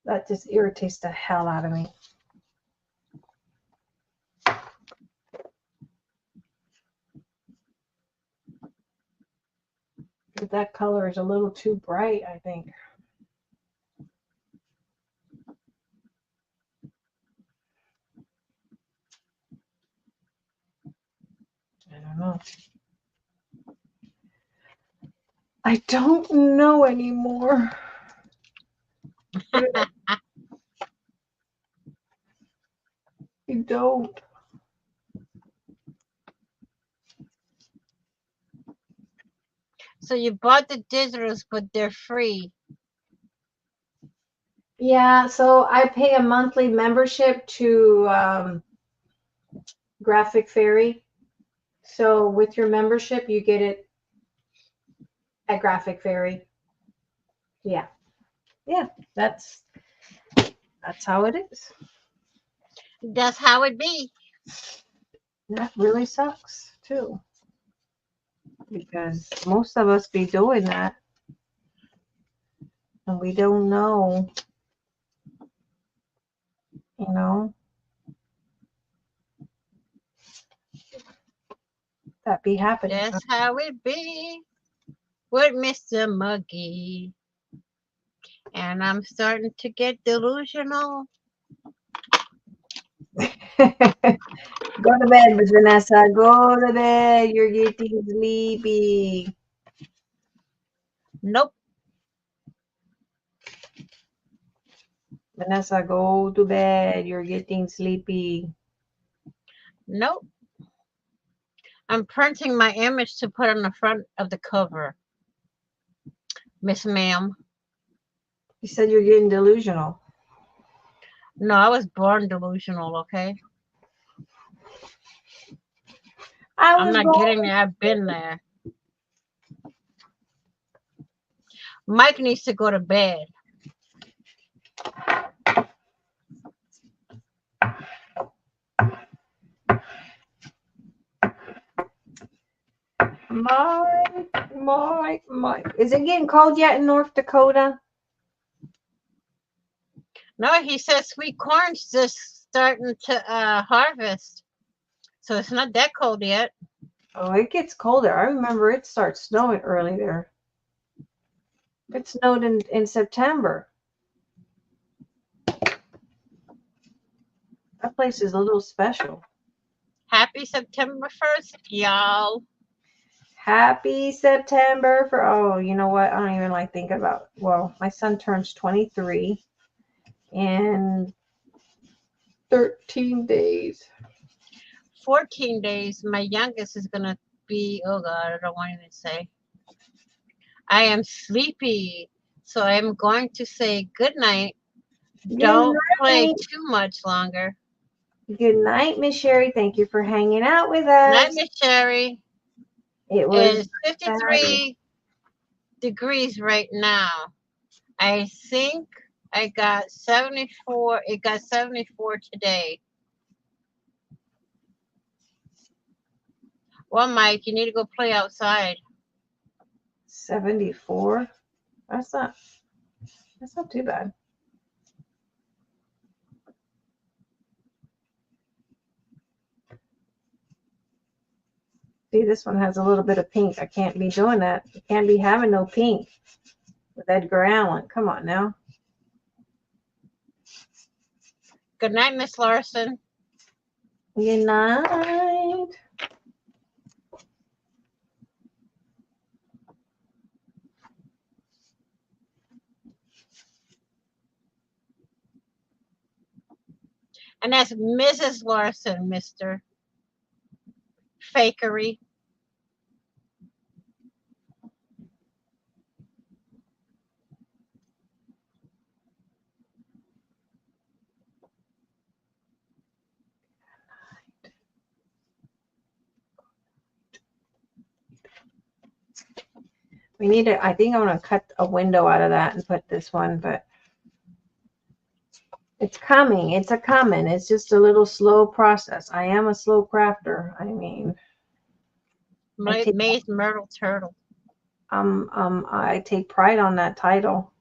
That just irritates the hell out of me. That color is a little too bright, I think. I don't know. I don't know anymore. You don't. So you bought the digitals, but they're free. Yeah, so I pay a monthly membership to Graphic Fairy. So with your membership, you get it at Graphic Fairy. Yeah. Yeah, that's how it is. That's how it be. That really sucks too. Because most of us be doing that. And we don't know. You know? That be happening. That's how it be with Mr. Muggy. And I'm starting to get delusional. Go to bed, Miss Vanessa. Go to bed. You're getting sleepy. Nope. Vanessa, go to bed. You're getting sleepy. Nope. I'm printing my image to put on the front of the cover. Miss Ma'am. You said you're getting delusional. No, I was born delusional, okay? I'm not getting there. I've been there. Mike needs to go to bed. Mike. Is it getting cold yet in North Dakota? No, he says sweet corn's just starting to harvest. So it's not that cold yet. Oh, it gets colder. I remember it starts snowing early there. It snowed in September. That place is a little special. Happy September 1st, y'all. Happy September for, oh, you know what? I don't even like thinking about, well, my son turns 23 in 13 days. 14 days. My youngest is going to be, oh God, I don't want to even say. I am sleepy. So I'm going to say good night. Don't play night. too much longer. Good night, Miss Sherry. Thank you for hanging out with Night, us. Miss Sherry. It was It's 53 degrees right now. I think I got 74. It got 74 today. Well, Mike, you need to go play outside. 74. That's not too bad. See, this one has a little bit of pink. I can't be doing that. You can't be having no pink with Edgar Allan. Come on now. Good night, Miss Larson. Good night. And that's Mrs. Larson, Mr. Fakery. We need to, I think I'm going to cut a window out of that and put this one, but it's coming. It's a coming. It's just a little slow process. I am a slow crafter. I mean, Maze Myrtle Turtle. I take pride on that title.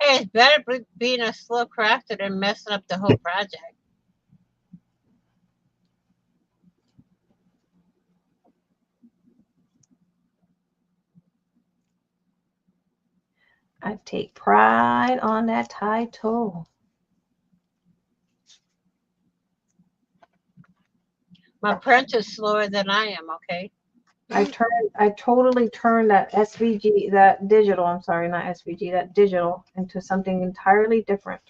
Hey, it's better being a slow crafter than messing up the whole project. I take pride on that title. My French is slower than I am, okay? I totally turned that SVG, that digital, I'm sorry, not SVG, that digital into something entirely different.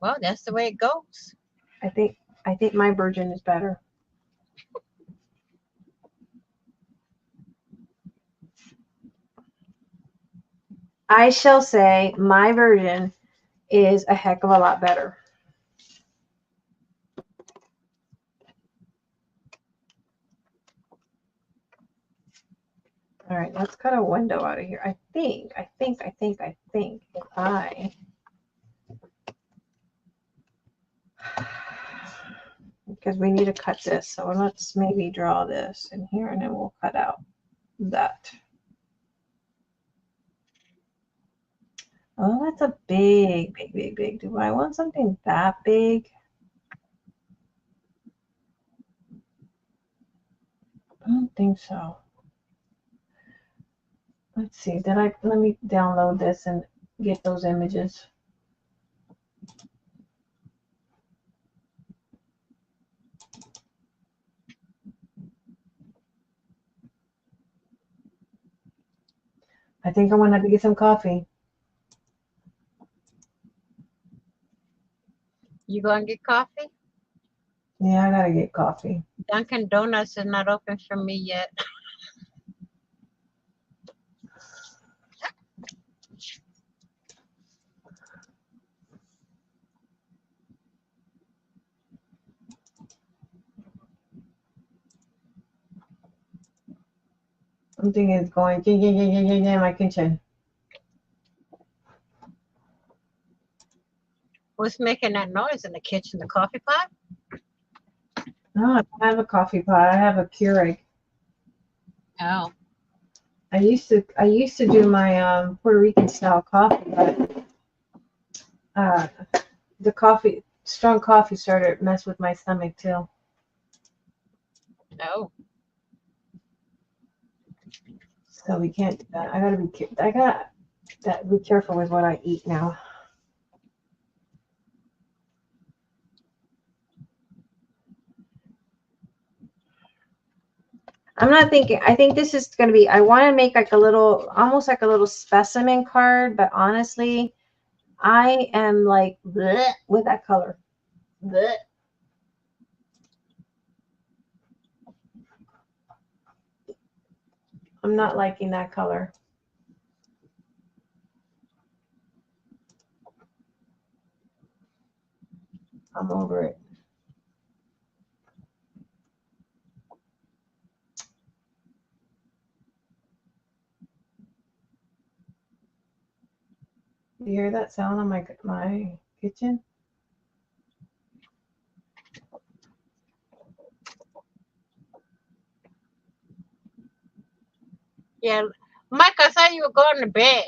Well, that's the way it goes. I think my version is better. I shall say my version is a heck of a lot better. All right, let's cut a window out of here. I think if I because we need to cut this, so let's maybe draw this in here and then we'll cut out that. Oh, that's a big. Do I want something that big? I don't think so. Let's see. Let me download this and get those images. I think I'm gonna have to get some coffee. You going to get coffee? Yeah, I gotta get coffee. Dunkin' Donuts is not open for me yet. Something is going in my kitchen. What's making that noise in the kitchen? The coffee pot? No, I don't have a coffee pot. I have a Keurig. Oh. I used to do my Puerto Rican style coffee, but the coffee strong coffee started to mess with my stomach too. Oh. So we can't do that. I gotta be careful with what I eat now. I'm not thinking, I think this is going to be, I want to make like a little, almost like a little specimen card, but honestly, I am like bleh with that color. Bleh. I'm not liking that color. I'm over it. You hear that sound on my kitchen? Yeah. Mike, I thought you were going to bed.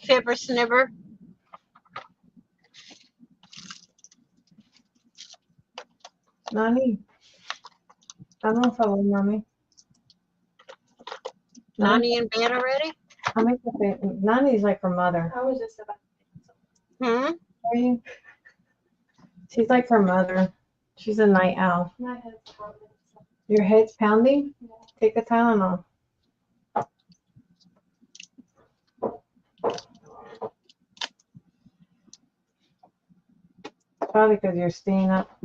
Fibber snibber. Nani, I'm on phone, mommy. Nani in bed already? Nani's like her mother. I was just about. Hmm? Are you? She's like her mother. She's a night owl. My head's pounding. Your head's pounding? Yeah. Take a Tylenol. Probably because you're staying up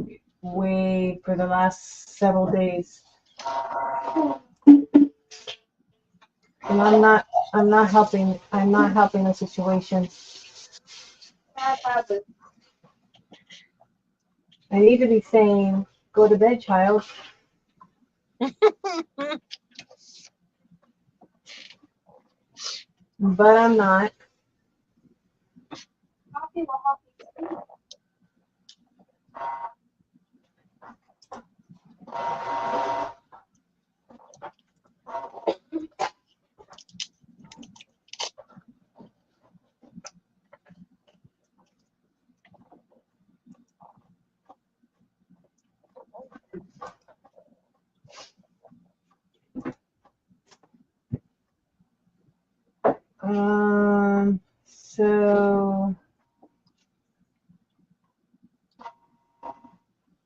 way for the last several days. And I'm not helping the situation. I need to be saying, go to bed, child. But I'm not. Coffee will help you. So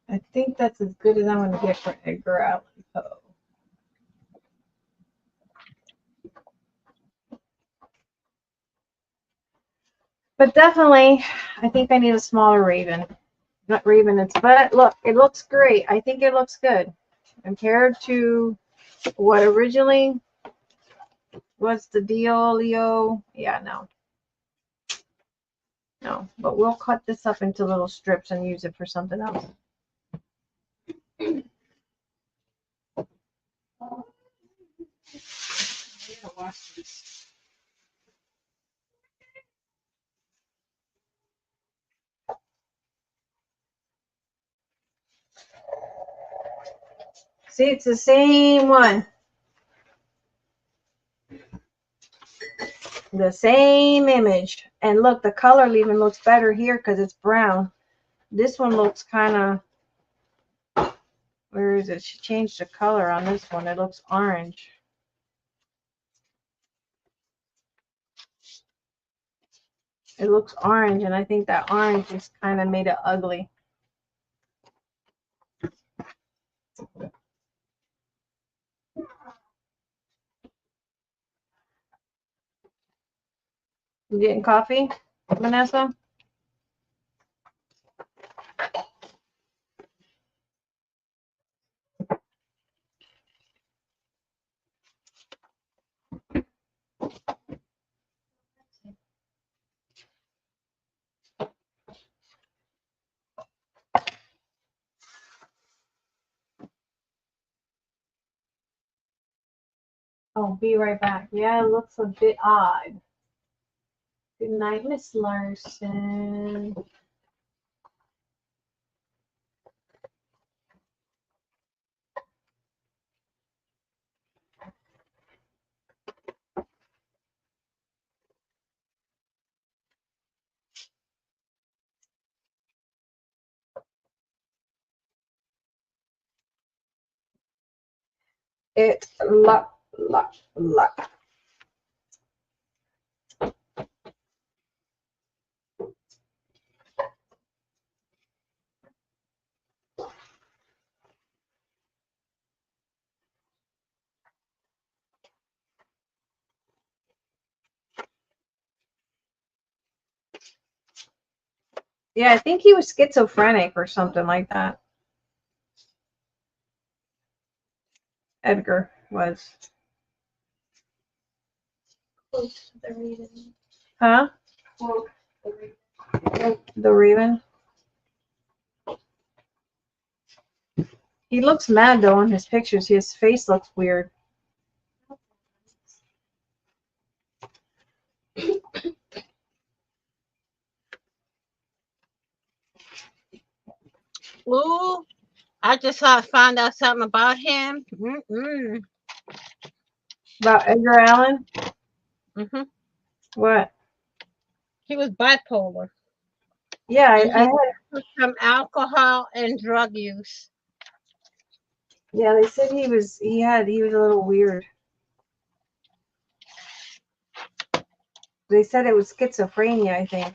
I think that's as good as I'm going to get for Edgar Allan Poe. But definitely, I think I need a smaller raven. Not raven, but look, it looks great. I think it looks good compared to what originally was the deal, Leo. Yeah, no, but we'll cut this up into little strips and use it for something else. See, it's the same one. The same image. And look, the color even looks better here because it's brown. This one looks kind of, where is it? She changed the color on this one. It looks orange. It looks orange, and I think that orange just kind of made it ugly. You getting coffee, Vanessa? Oh, be right back. Yeah, it looks a bit odd. Good night, Miss Larson. it lot. Yeah, I think he was schizophrenic or something like that. Edgar was. Huh? The Raven. He looks mad though in his pictures. His face looks weird. Ooh, I just found out something about him. About Edgar Allan? Hmm. What? He was bipolar. Yeah, And I he had. suffered from alcohol and drug use. Yeah, they said he was a little weird. They said it was schizophrenia, I think.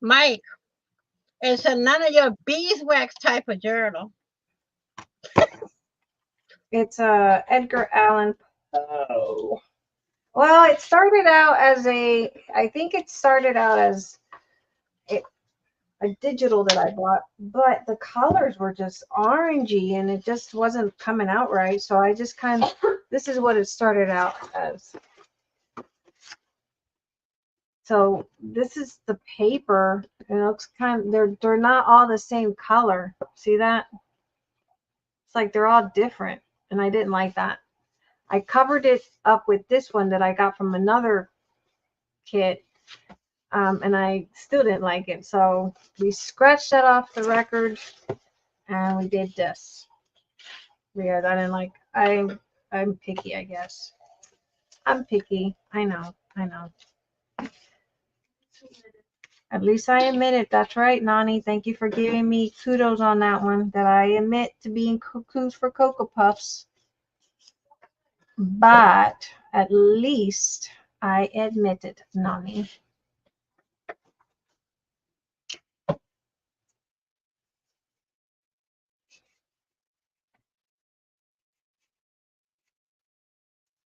Mike, it's a none of your beeswax type of journal. It's Edgar Allan Poe. Well, it started out as I think it started out as a digital that I bought, but the colors were just orangey and it just wasn't coming out right. So I just this is what it started out as. So this is the paper. It looks they're not all the same color. See that? It's like they're all different, and I didn't like that. I covered it up with this one that I got from another kit, and I still didn't like it. So we scratched that off the record, and we did this. Weird. I didn't like. I'm picky, I guess. I'm picky. I know. I know. At least I admit it. That's right, Nani. Thank you for giving me kudos on that one. That I admit to being cuckoos for Cocoa Puffs. But at least I admit it, Nani.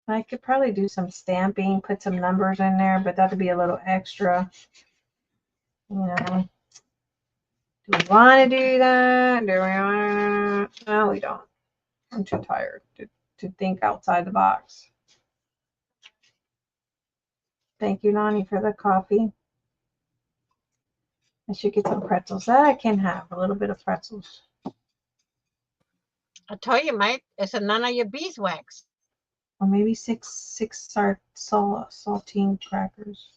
I could probably do some stamping, put some numbers in there, but that'd be a little extra. You know. Do we want to do that? Do we want to? No, we don't. I'm too tired to think outside the box. Thank you, Nani, for the coffee. I should get some pretzels. That I can have a little bit of pretzels. I told you, Mike, it's a none of your beeswax. Or maybe six saltine crackers.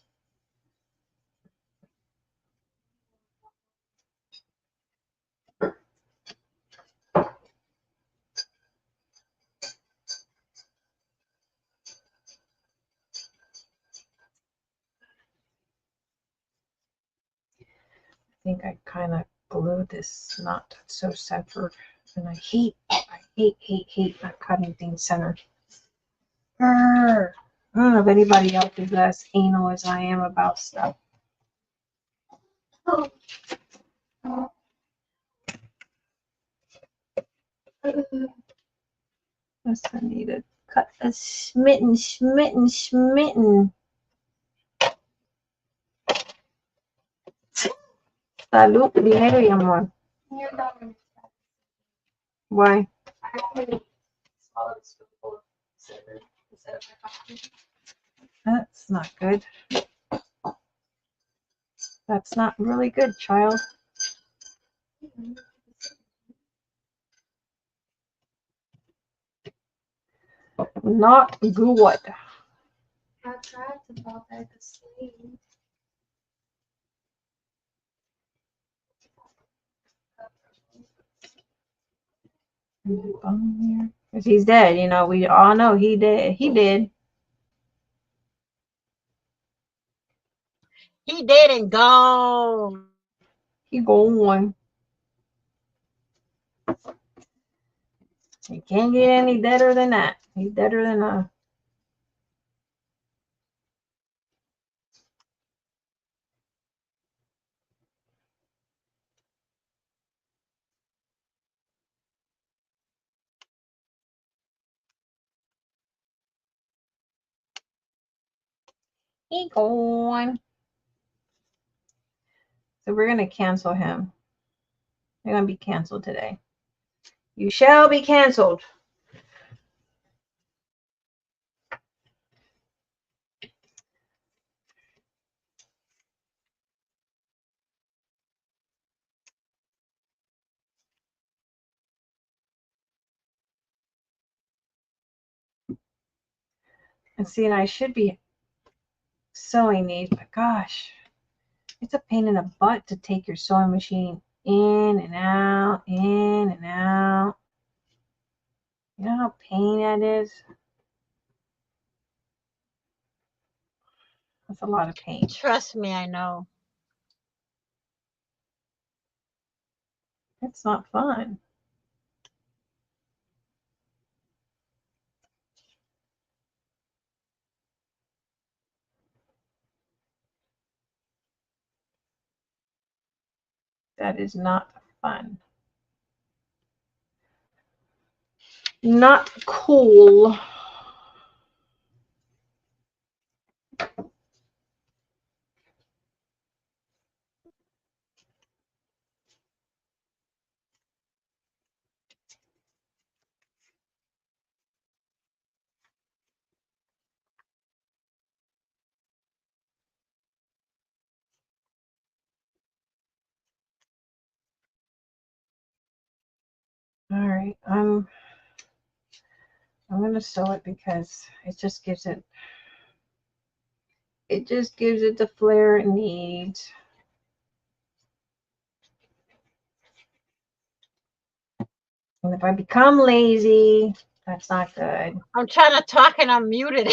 I think I kind of glued this not so centered. And I hate not cutting things centered. I don't know if anybody else is as anal as I am about stuff. Yes, I need to cut a smitten. Salud, dinero y amor. Why? That's not good. That's not really good, child. Not good. I tried to fall back asleep. Because he's dead, you know. We all know he did. He did. He did and go. He gone. He can't get any deader than that. He's deader than a. He gone. So we're gonna cancel him. You're gonna be canceled today. You shall be canceled. And see, and I should be sewing these, but gosh, it's a pain in the butt to take your sewing machine in and out, in and out. You know how pain that is? That's a lot of pain. Trust me, I know. It's not fun. That is not fun. Not cool. All right, I'm gonna sew it because it just gives it the flair it needs. And if I become lazy, that's not good. I'm trying to talk and I'm muted.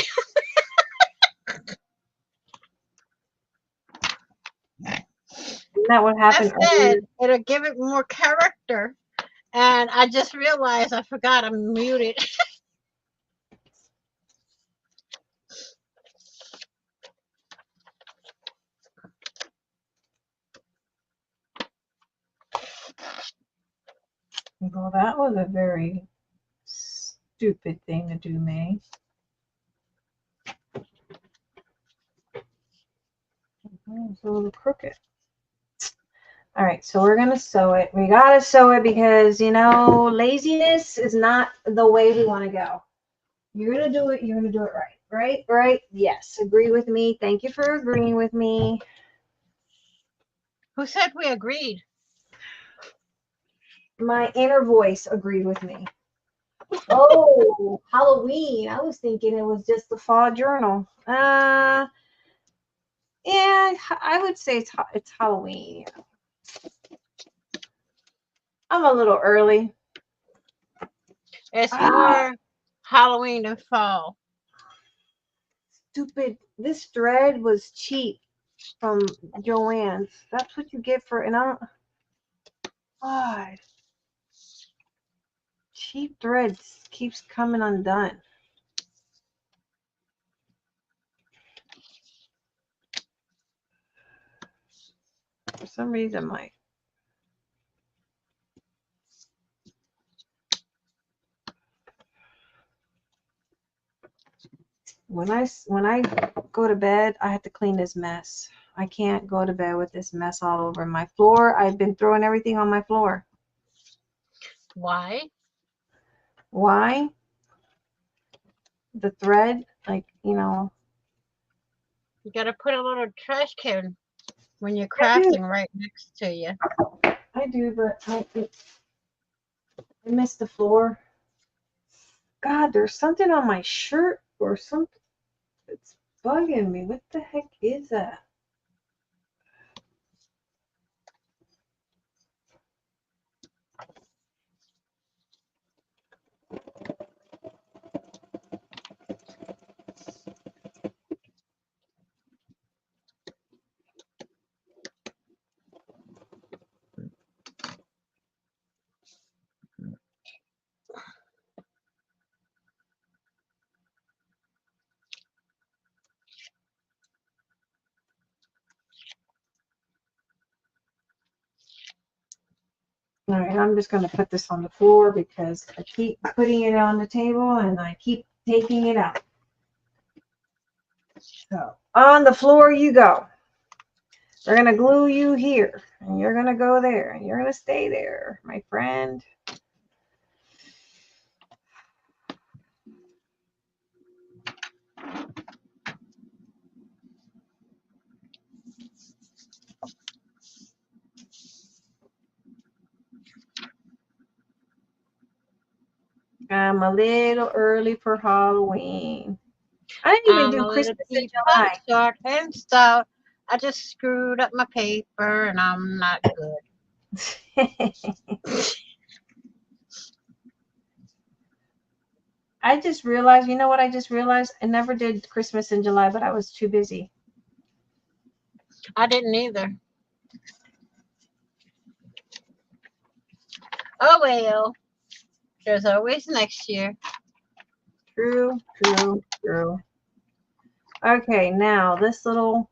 Isn't that what I happened said earlier? it'll give it more character. And I just realized I forgot I'm muted. Well, that was a very stupid thing to do, May. It's a little crooked. All right, so we're gonna sew it. We gotta sew it because, you know, laziness is not the way we want to go. You're gonna do it. You're gonna do it right. Right? Right? Yes. Agree with me. Thank you for agreeing with me. Who said we agreed? My inner voice agreed with me. Oh, Halloween. I was thinking it was just the fall journal. Yeah, I would say it's Halloween. I'm a little early. It's more Halloween than fall. Stupid. This thread was cheap from Joann's. That's what you get for, and I don't. God, cheap threads keeps coming undone. For some reason, my when I go to bed, I have to clean this mess. I can't go to bed with this mess all over my floor. I've been throwing everything on my floor. Why? Why? The thread, like, you know. You gotta put a little trash can when you're I do. crafting right next to you. I do, but I miss the floor. God, there's something on my shirt or something. It's bugging me. What the heck is that? All right, I'm just going to put this on the floor because I keep putting it on the table and I keep taking it out. So on the floor you go. We're going to glue you here and you're going to go there and you're going to stay there, my friend. I'm a little early for Halloween. I didn't even I'm do a little Christmas in teapot, short and stout. I just screwed up my paper and I'm not good. July. I just realized, you know what I just realized? I never did Christmas in July, but I was too busy. I didn't either. Oh well. There's always next year. True, true, true. Okay, now this little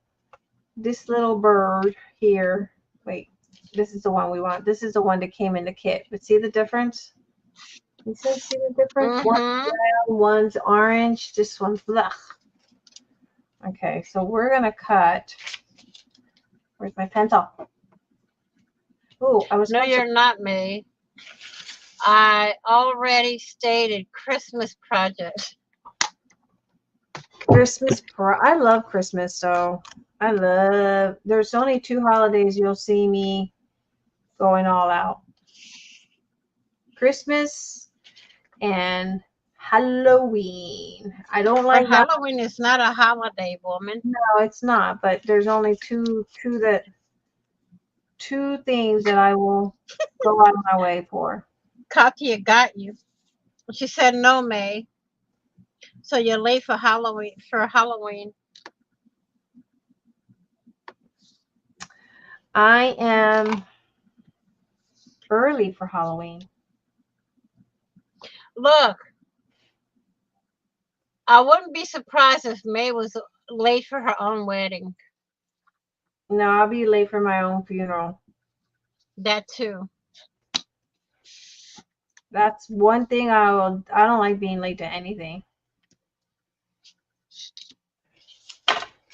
bird here. Wait, this is the one we want. This is the one that came in the kit. But see the difference? You see the difference? One's Mm-hmm. brown, one's orange. This one's blah. Okay, so we're gonna cut. Where's my pencil? Oh, I was No, supposed to. you're not me. I already stated Christmas project. I love Christmas, so there's only 2 holidays you'll see me going all out. Christmas and Halloween. I don't But like that. Halloween is not a holiday, woman. No, it's not, but there's only two things that I will go out of my way for. Katya got you. She said no, May. So you're late for Halloween. I am early for Halloween. Look, I wouldn't be surprised if May was late for her own wedding. No, I'll be late for my own funeral. That too. That's one thing I don't like being late to anything.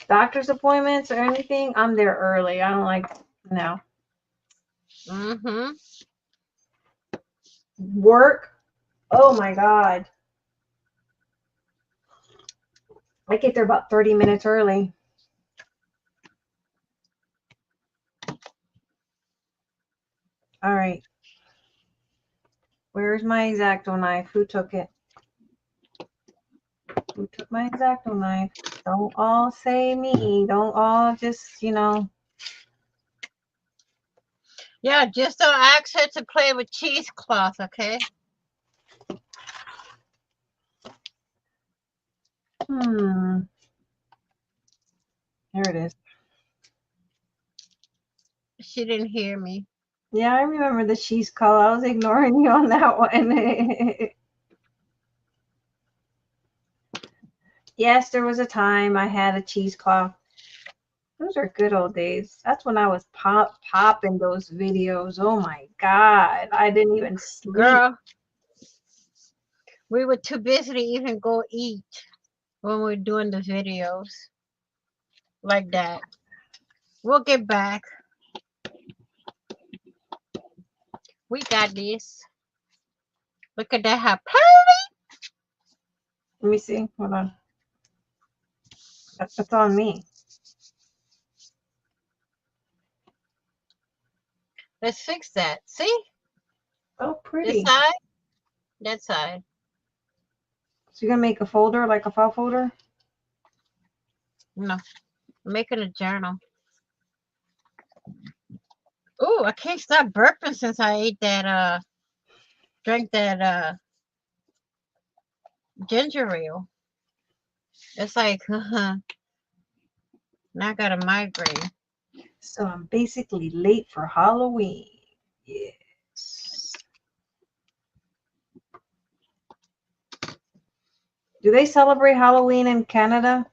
Doctor's appointments or anything, I'm there early. I don't like, no. Mm-hmm. Work, oh my God. I get there about 30 minutes early. All right. Where's my X-Acto knife? Who took it? Who took my X-Acto knife? Don't all say me. Don't all just, Yeah, just don't ask her to play with cheesecloth, okay? Here it is. She didn't hear me. Yeah, I remember the cheesecloth. I was ignoring you on that one. Yes, there was a time I had a cheesecloth. Those are good old days. That's when I was popping those videos. Oh my God. I didn't even sleep. Girl, we were too busy to even go eat when we were doing the videos like that. We'll get back. We got this. Look at that, how pretty. Let me see. Hold on. That's on me. Let's fix that. See? Oh, This pretty. side, that side. So you're gonna make a folder, like a file folder? No, I'm making a journal. Ooh, I can't stop burping since I ate that, drank that, ginger ale. It's like, now I got a migraine. So I'm basically late for Halloween. Yes. Do they celebrate Halloween in Canada?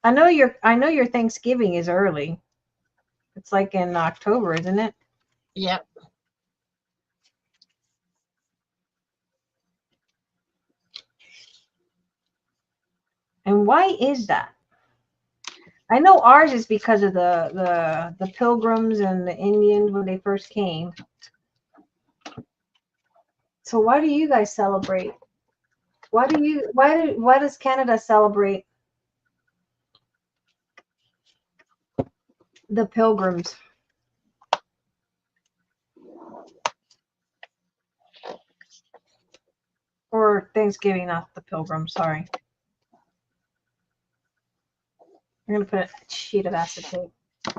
I know your Thanksgiving is early. It's like in October, isn't it? Yep. And why is that? I know ours is because of the Pilgrims and the Indians when they first came. So why do you guys celebrate? Why does Canada celebrate the Pilgrims? Or Thanksgiving, not the Pilgrims, sorry. I'm gonna put a sheet of acetate. I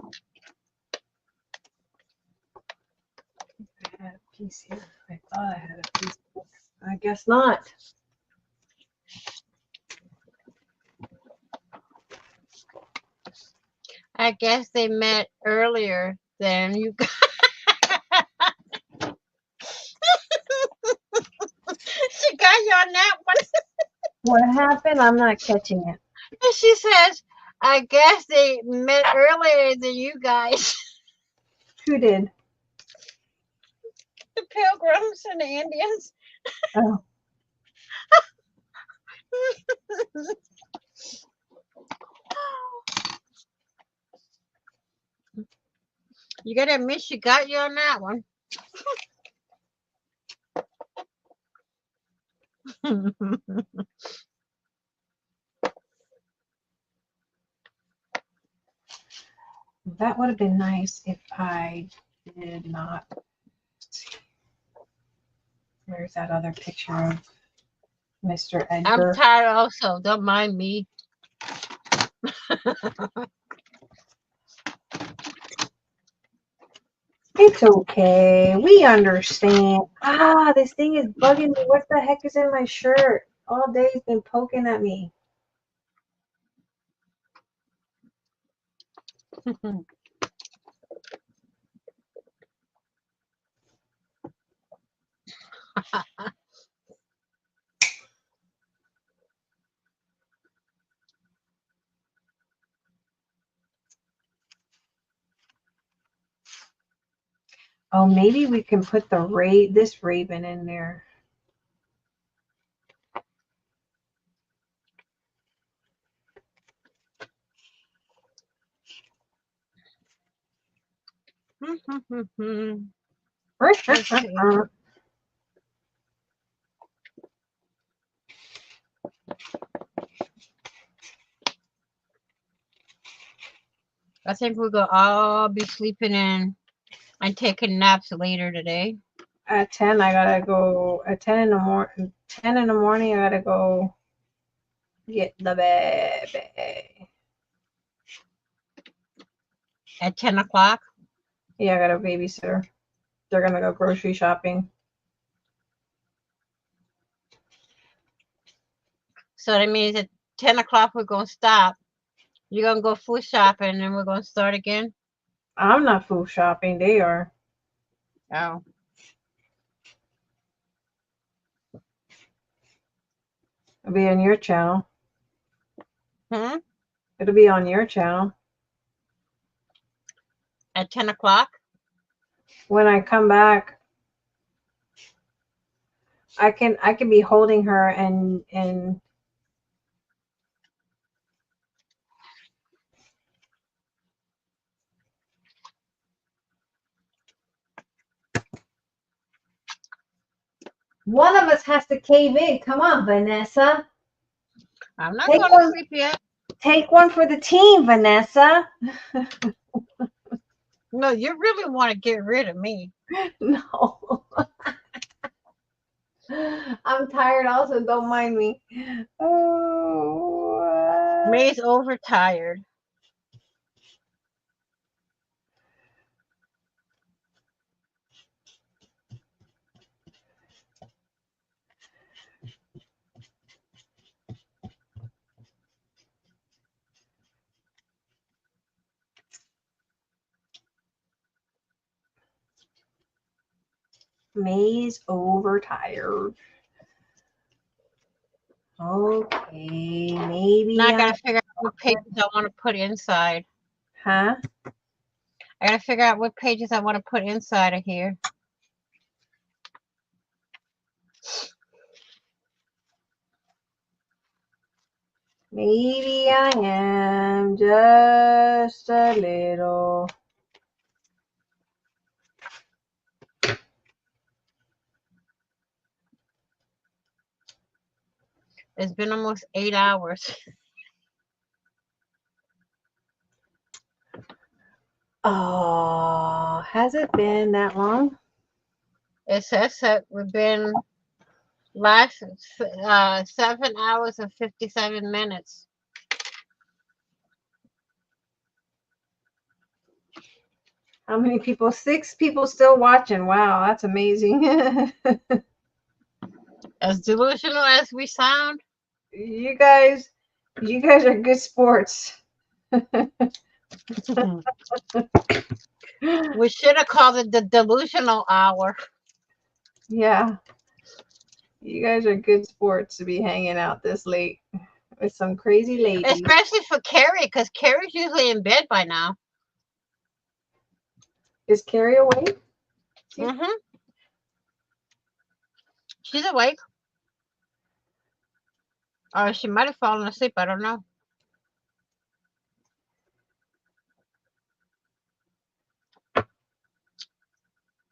had a piece here. I thought I had a piece. I guess not. I guess they met earlier than you guys. She got you on that one. What happened? I'm not catching it. And she says, I guess they met earlier than you guys. Who did? The Pilgrims and the Indians. Oh, You gotta admit she got you on that one. that would have been nice if I did not. Where's that other picture of Mr. I'm Edgar? tired also. Don't mind me. It's okay. We understand. Ah, this thing is bugging me. What the heck is in my shirt? All day it's been poking at me. Oh, maybe we can put this raven in there. Let's see. I think we're gonna all be sleeping in and taking naps later today. At 10, I gotta go. At 10 in the morning, 10 in the morning, I gotta go get the baby. At 10 o'clock. Yeah, I got a babysitter. They're gonna go grocery shopping. So that means at 10 o'clock we're gonna stop. You're gonna go food shopping and then we're gonna start again. I'm not food shopping. They are. Oh. It'll be on your channel. Hmm? It'll be on your channel. At 10 o'clock? When I come back, I can be holding her and one of us has to cave in. Come on, Vanessa. I'm not Take going one. to sleep yet. Take one for the team, Vanessa. No, you really want to get rid of me. No. I'm tired also, don't mind me. Oh, May's overtired. May's overtired. Okay, maybe Now I gotta figure out what pages I want to put inside. Huh? I gotta figure out what pages I want to put inside of here. Maybe I am just a little. It's been almost 8 hours. Oh, has it been that long? It says that we've been live 7 hours and 57 minutes. How many people? 6 people still watching. Wow, that's amazing. As delusional as we sound, you guys are good sports. we should have called it the delusional hour. Yeah, you guys are good sports to be hanging out this late with some crazy ladies. Especially for Carrie, because Carrie's usually in bed by now. Is Carrie awake? Mm-hmm. She's awake. Or she might have fallen asleep. I don't know.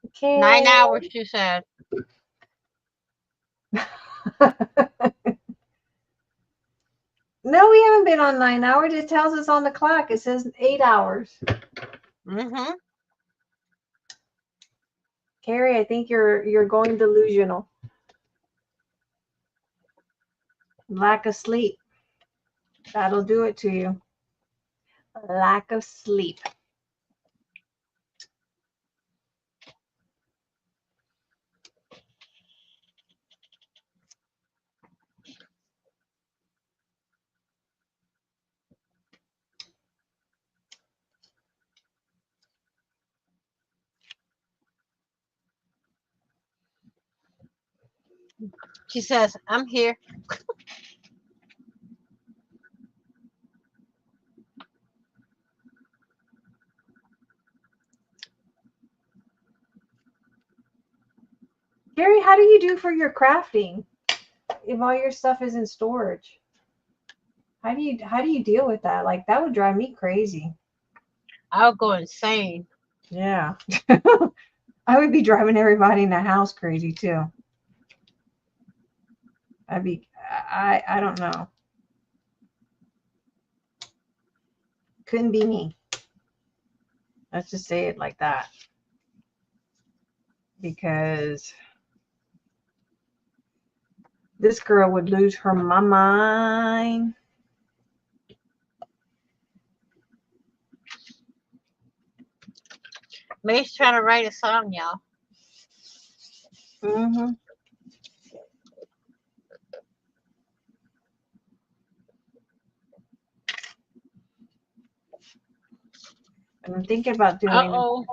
Okay. 9 hours, she said. No, we haven't been on 9 hours. It tells us on the clock. It says 8 hours. Mm-hmm. Carrie, I think you're going delusional. Lack of sleep. That'll do it to you. Lack of sleep. She says, I'm here. Carrie, how do you do for your crafting if all your stuff is in storage? How do you deal with that? Like that would drive me crazy. I'll go insane. Yeah. I would be driving everybody in the house crazy too. I don't know. Couldn't be me. Let's just say it like that. Because this girl would lose her mind. May's trying to write a song, y'all. Mm-hmm. And I'm thinking about doing Uh-oh.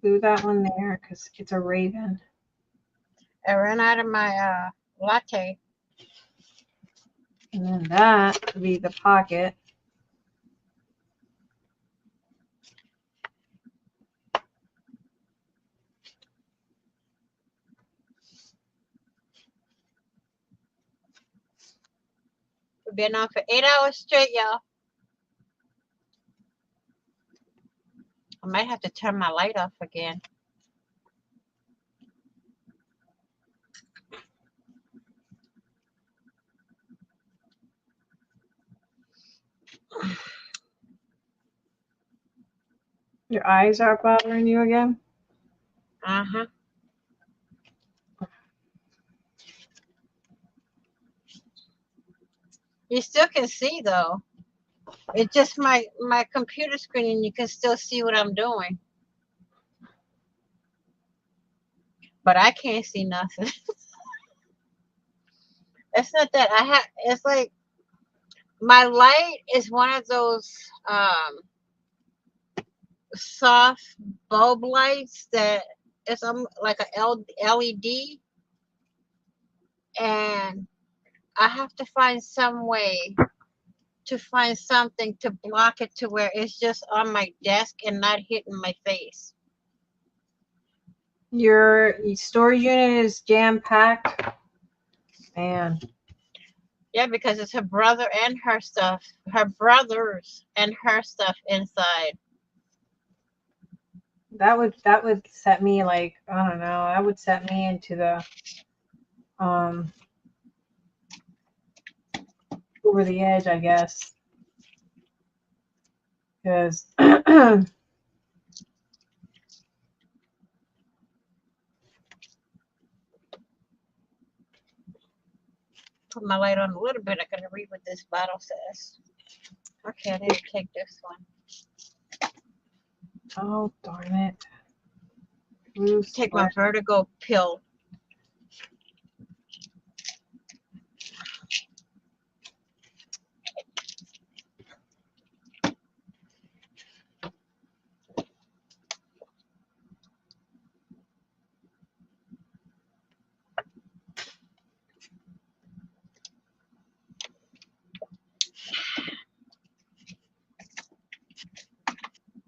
that one there because it's a raven. I ran out of my latte. And then that would be the pocket. We've been on for 8 hours straight, y'all. I might have to turn my light off again. Your eyes are bothering you again? Uh-huh. You still can see, though. It's just my computer screen, and you can still see what I'm doing. But I can't see nothing. It's not that I have. It's like my light is one of those soft bulb lights that it's like a LED, and I have to find some way to find something to block it to where it's just on my desk and not hitting my face. Your storage unit is jam packed. Man, Yeah, because it's her brother and her stuff, her brothers and her stuff inside. that would set me like, I don't know. That would set me into the over the edge, I guess. Because Put my light on a little bit. I gotta read what this bottle says. Okay, I need to take this one. oh darn it. Blue Take my sweat. vertigo pill.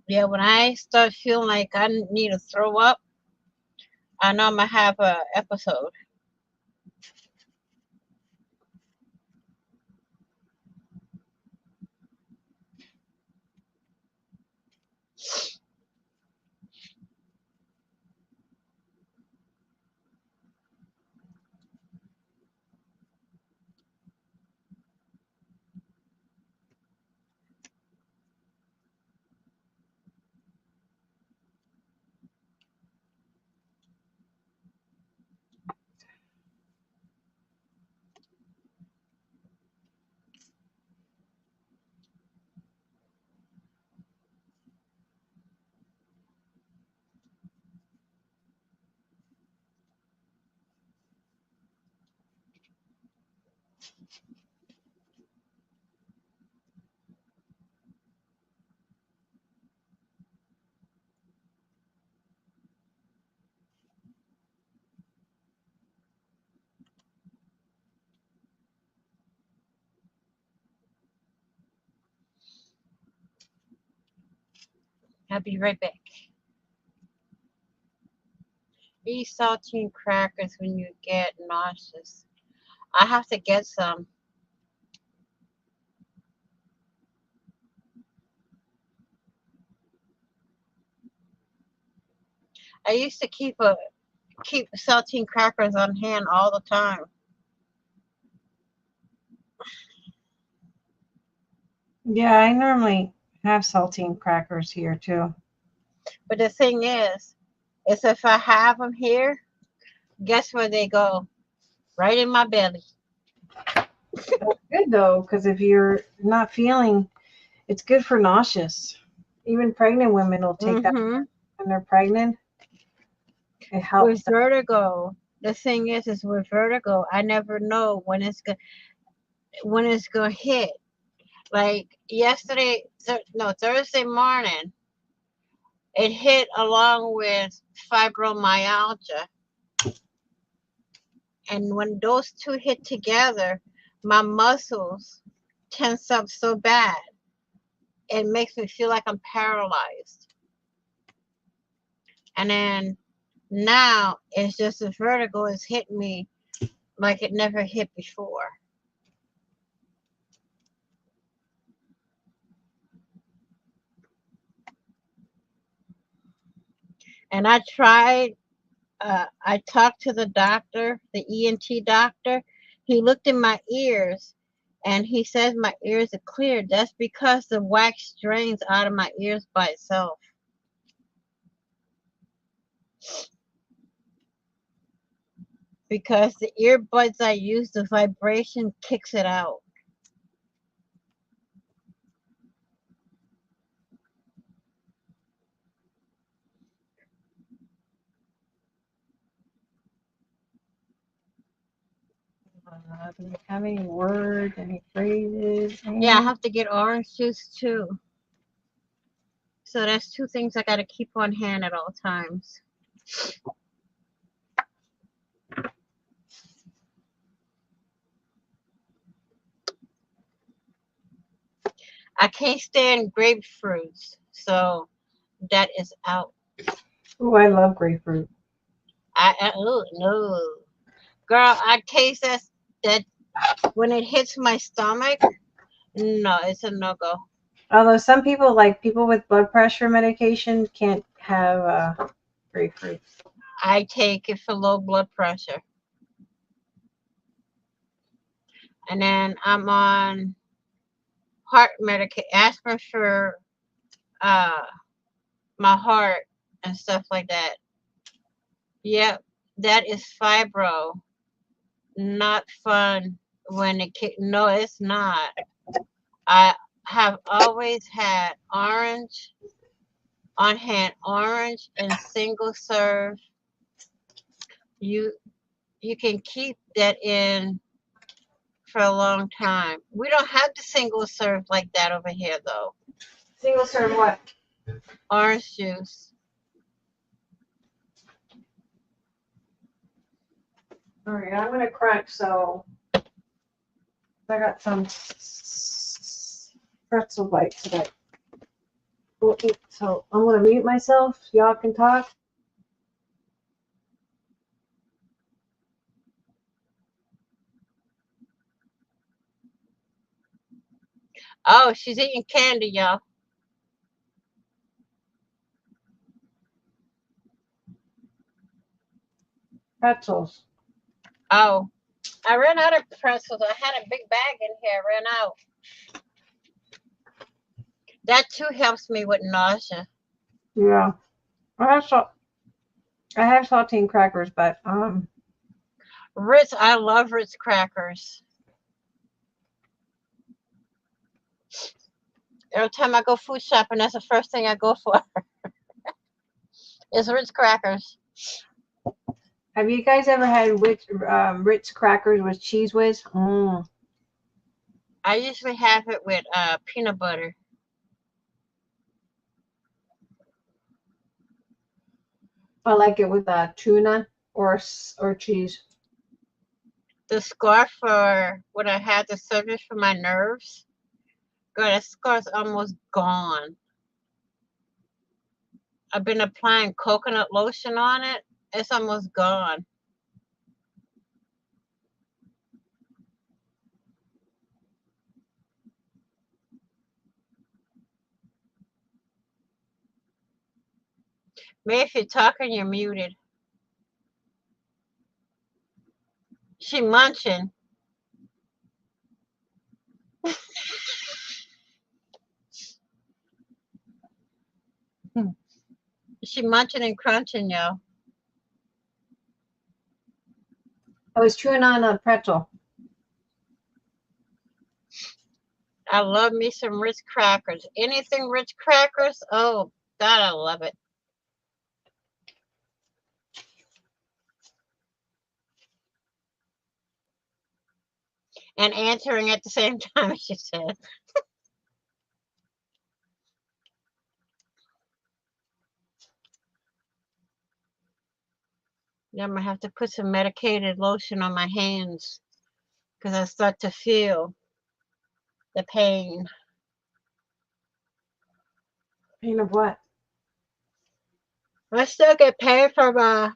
Yeah, when I start feeling like I need to throw up, I know I'm gonna have a episode. I'll be right back. Eat saltine crackers when you get nauseous. I have to get some. I used to keep saltine crackers on hand all the time. Yeah, I normally have saltine crackers here too. But the thing is if I have them here, guess where they go? Right in my belly. Good though, because if you're not feeling, it's good for nauseous. Even pregnant women will take that Mm-hmm. when they're pregnant. It helps With vertigo, the thing is with vertigo, I never know when it's gonna hit. Like yesterday, no, Thursday morning, it hit along with fibromyalgia. And when those two hit together, my muscles tense up so bad, it makes me feel like I'm paralyzed. And then now it's just the vertigo is hitting me like it never hit before. And I talked to the doctor, the ENT doctor. He looked in my ears and he says my ears are clear. That's because the wax drains out of my ears by itself. Because the earbuds I use, the vibration kicks it out. Do you have any words, any phrases? Yeah, I have to get orange juice too. So that's two things I got to keep on hand at all times. I can't stand grapefruits, so that is out. Oh, I love grapefruit. Oh no, girl, I taste that when it hits my stomach. No, it's a no go. Although some people, like people with blood pressure medication, can't have grapefruit. I take it for low blood pressure, and then I'm on heart medication, aspirin for uh my heart and stuff like that. Yep, that is fibro. Not fun when it kick. No, it's not. I have always had orange on hand, orange and single serve. You you can keep that in for a long time. We don't have the single serve like that over here though. Single serve what? Orange juice. All right, I'm gonna crunch. So I got some pretzel bites that I will eat. So I'm gonna mute myself. Y'all can talk. Oh, she's eating candy, y'all. Pretzels. Oh, I ran out of pretzels. I had a big bag in here. I ran out. That too helps me with nausea. Yeah. I have saltine crackers, but Ritz, I love Ritz crackers. Every time I go food shopping, that's the first thing I go for. Is Ritz crackers. have you guys ever had Ritz crackers with cheese whiz? I usually have it with peanut butter. I like it with tuna or cheese. The scar for when I had the surgery for my nerves, girl, that scar's almost gone. I've been applying coconut lotion on it. It's almost gone. Maybe if you're talking, you're muted. She munching. She munching and crunching, yo. I was chewing on a pretzel. I love me some Ritz crackers. Anything Ritz crackers? Oh, God, I love it. And answering at the same time, she said. Yeah, I'm gonna have to put some medicated lotion on my hands because I start to feel the pain. Pain of what? I still get paid for my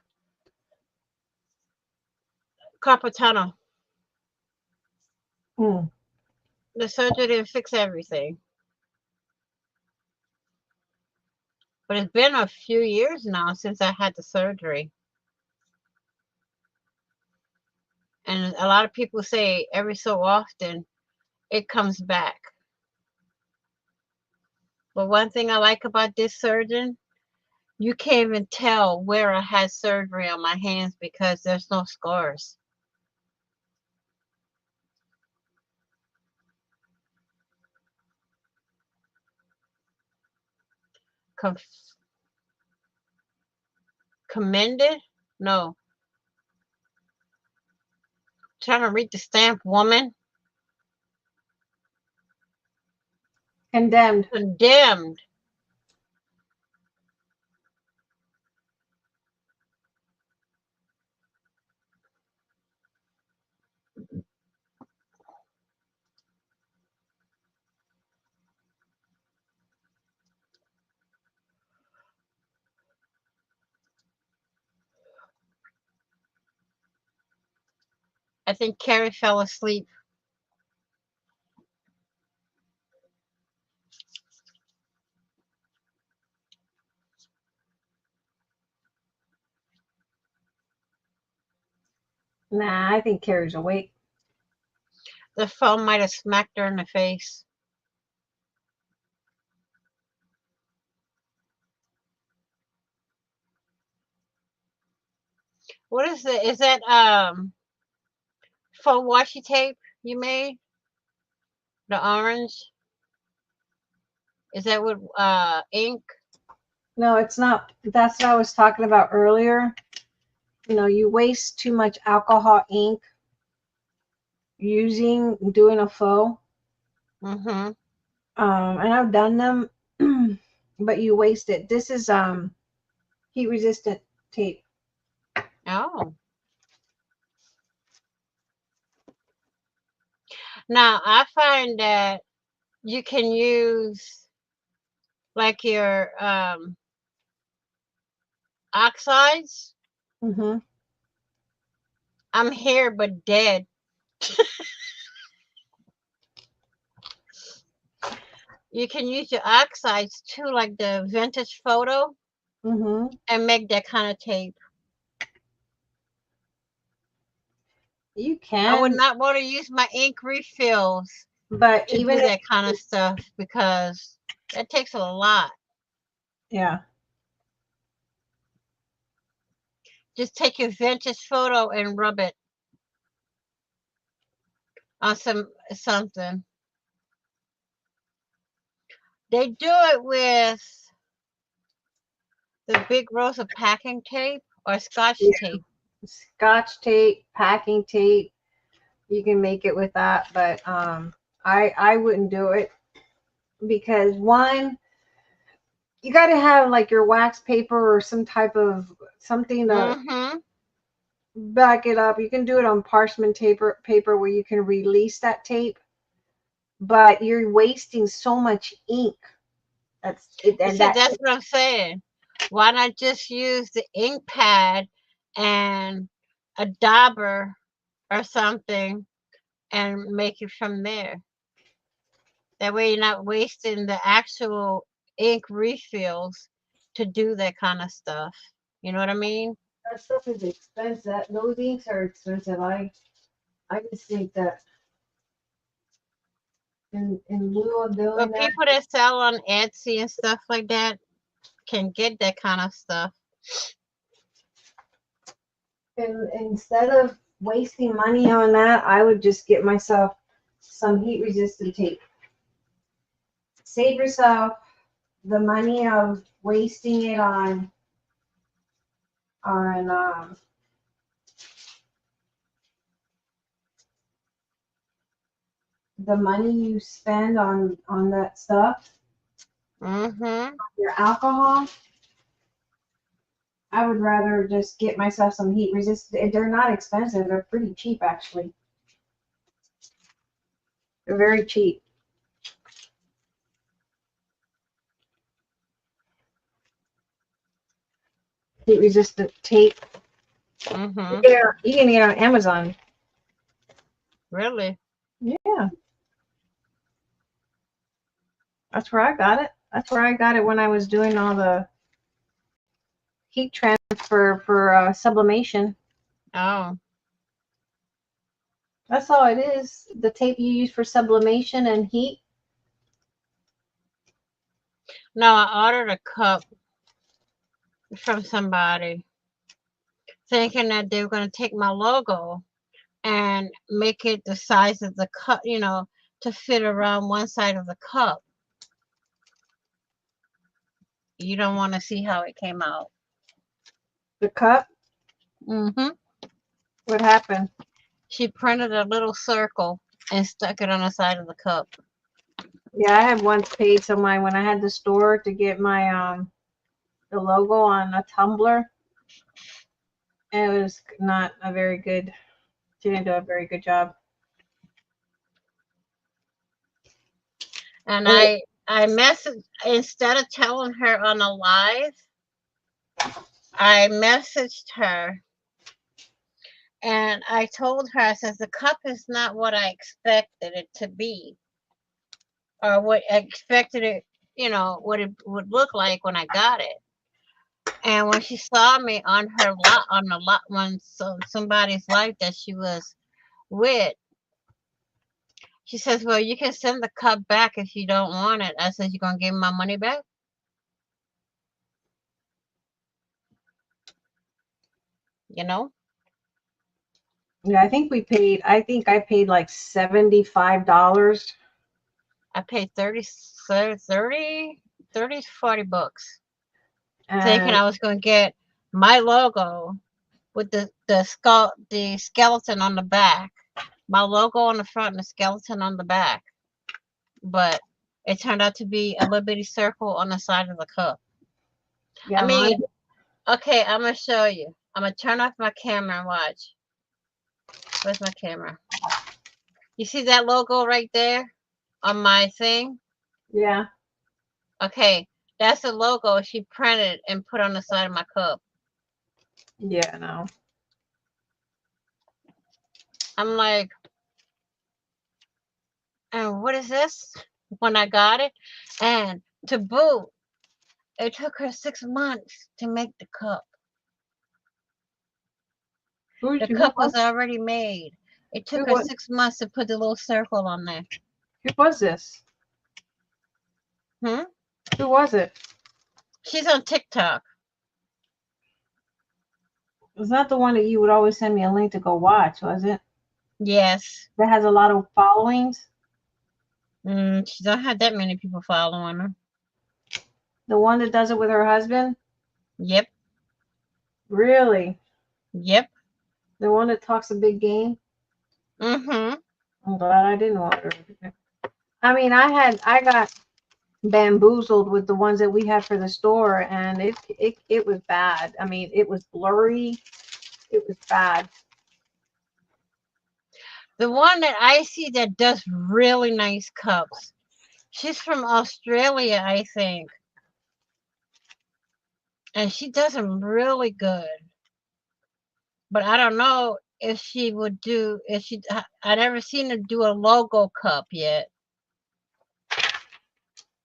carpal tunnel. Mm. The surgery didn't fix everything. But it's been a few years now since I had the surgery. And a lot of people say every so often it comes back. But one thing I like about this surgeon, you can't even tell where I had surgery on my hands because there's no scars. Com- Commended? No. Trying to read the stamp, woman. Condemned. Condemned. I think Carrie fell asleep. Nah, I think Carrie's awake. The phone might have smacked her in the face. What is it? Is that phone washi tape you made? The orange? Is that with ink? No, it's not. That's what I was talking about earlier. You know, you waste too much alcohol ink doing a faux. Mm-hmm. And I've done them, but you waste it. This is heat resistant tape. Oh. Now I find that you can use like your oxides. Mm-hmm. I'm here but dead. You can use your oxides too, like the vintage photo, Mm-hmm. and make that kind of tape. You I would can, not want to use my ink refills but to do that kind of stuff because that takes a lot. yeah. Just take your vintage photo and rub it on something. They do it with the big rolls of packing tape or scotch Yeah. tape. Scotch tape, packing tape. You can make it with that, but I wouldn't do it because one, you got to have like your wax paper or some type of something to Mm-hmm. back it up. You can do it on parchment paper where you can release that tape, but you're wasting so much ink. That's it, and See, that that's what I'm saying. Why not just use the ink pad and a dauber or something and make it from there? That way you're not wasting the actual ink refills to do that kind of stuff. You know what I mean? that stuff is expensive. Those inks are expensive. I just think that in lieu of doing But that, people that sell on Etsy and stuff like that can get that kind of stuff. and instead of wasting money on that, I would just get myself some heat resistant tape. Save yourself the money of wasting it on the money you spend on that stuff, Mm-hmm. your alcohol. I would rather just get myself some heat resistant. They're not expensive. They're pretty cheap actually. They're very cheap. Heat resistant tape. Mm-hmm. You can get it on Amazon. Really? Yeah, that's where I got it. That's where I got it when I was doing all the heat transfer for sublimation. Oh. That's all it is. The tape you use for sublimation and heat. No, I ordered a cup from somebody thinking that they were going to take my logo and make it the size of the cup, to fit around one side of the cup. You don't want to see how it came out. The cup. Mm-hmm. What happened? She printed a little circle and stuck it on the side of the cup. Yeah, I had once paid someone when I had the store to get my the logo on a tumbler, and it was not a very good. She didn't do a very good job. And And I messaged, instead of telling her on a live, I messaged her And I told her, I says, the cup is not what I expected it to be, or what I expected it, what it would look like when I got it. And when she saw me on her lot, on the lot, when somebody's life that she was with, she says, "Well, you can send the cup back if you don't want it." I said, "You gonna give me my money back?" You know, Yeah, I think I paid like $75. I paid 30 to 40 bucks, thinking And I was gonna get my logo with the skeleton on the back, my logo on the front and the skeleton on the back. But it turned out to be a little bitty circle on the side of the cup. I yeah, mean, okay, I'm gonna show you. I'm gonna turn off my camera and watch. Where's my camera? You see that logo right there on my thing? yeah, Okay, that's the logo she printed and put on the side of my cup. yeah, no. I'm like, and what is this? When I got it, and to boot, it took her 6 months to make the cup. The Who cup was already made. It took her was 6 months to put the little circle on there. who was this? Hmm? Who was it? She's on TikTok. Was that the one that you would always send me a link to go watch, was it? Yes. That has a lot of followings? She don't have that many people following her. The one that does it with her husband? Yep. Really? Yep. The one that talks a big game? Mm-hmm. I'm glad I didn't watch her. I mean, I got bamboozled with the ones that we had for the store, and it was bad. I mean, it was blurry. It was bad. The one that I see that does really nice cups. She's from Australia, I think. And she does them really good. But I don't know if she would do, if she, I never seen her do a logo cup yet.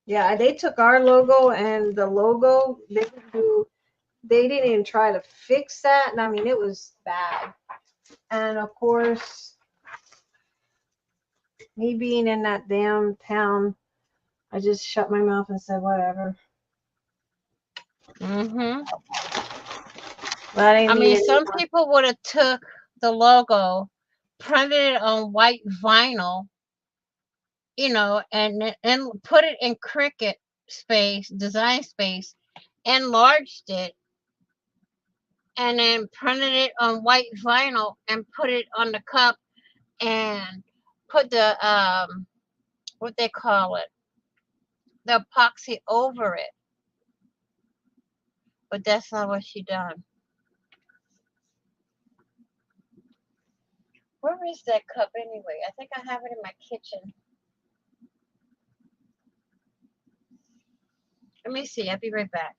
Yeah, they took our logo and the logo they didn't even try to fix that, and I mean it was bad. And of course, me being in that damn town, I just shut my mouth and said whatever. Mm-hmm. But I I didn't need mean, it some anymore. people would have took the logo, printed it on white vinyl, and put it in Cricut space, design space, enlarged it, and then printed it on white vinyl and put it on the cup and put the what they call it, the epoxy over it. But that's not what she done. Where is that cup anyway? I think I have it in my kitchen. Let me see. I'll be right back.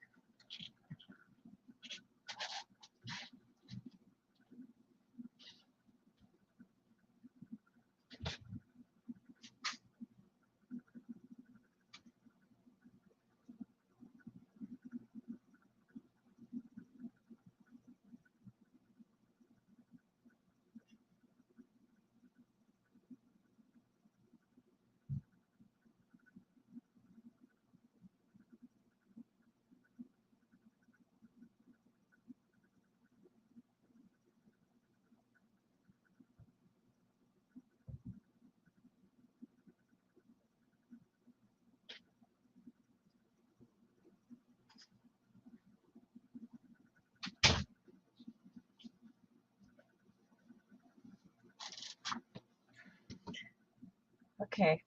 Okay.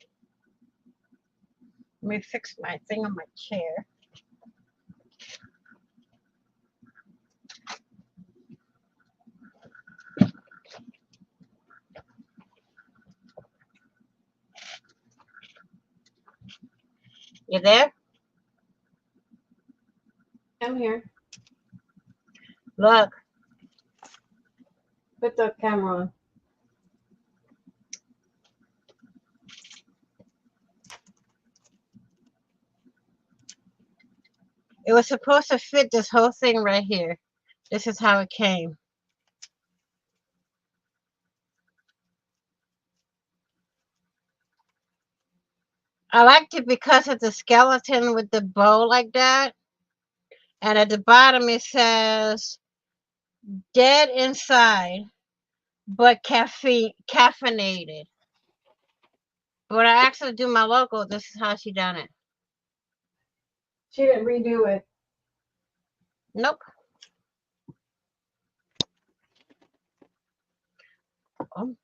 Let me fix my thing on my chair. You there? I'm here. Look. Put the camera on. It was supposed to fit this whole thing right here. This is how it came. I liked it because of the skeleton with the bow like that. And at the bottom it says dead inside, but caffeinated. But when I actually do my logo, this is how she done it. She didn't redo it. Nope. Oh.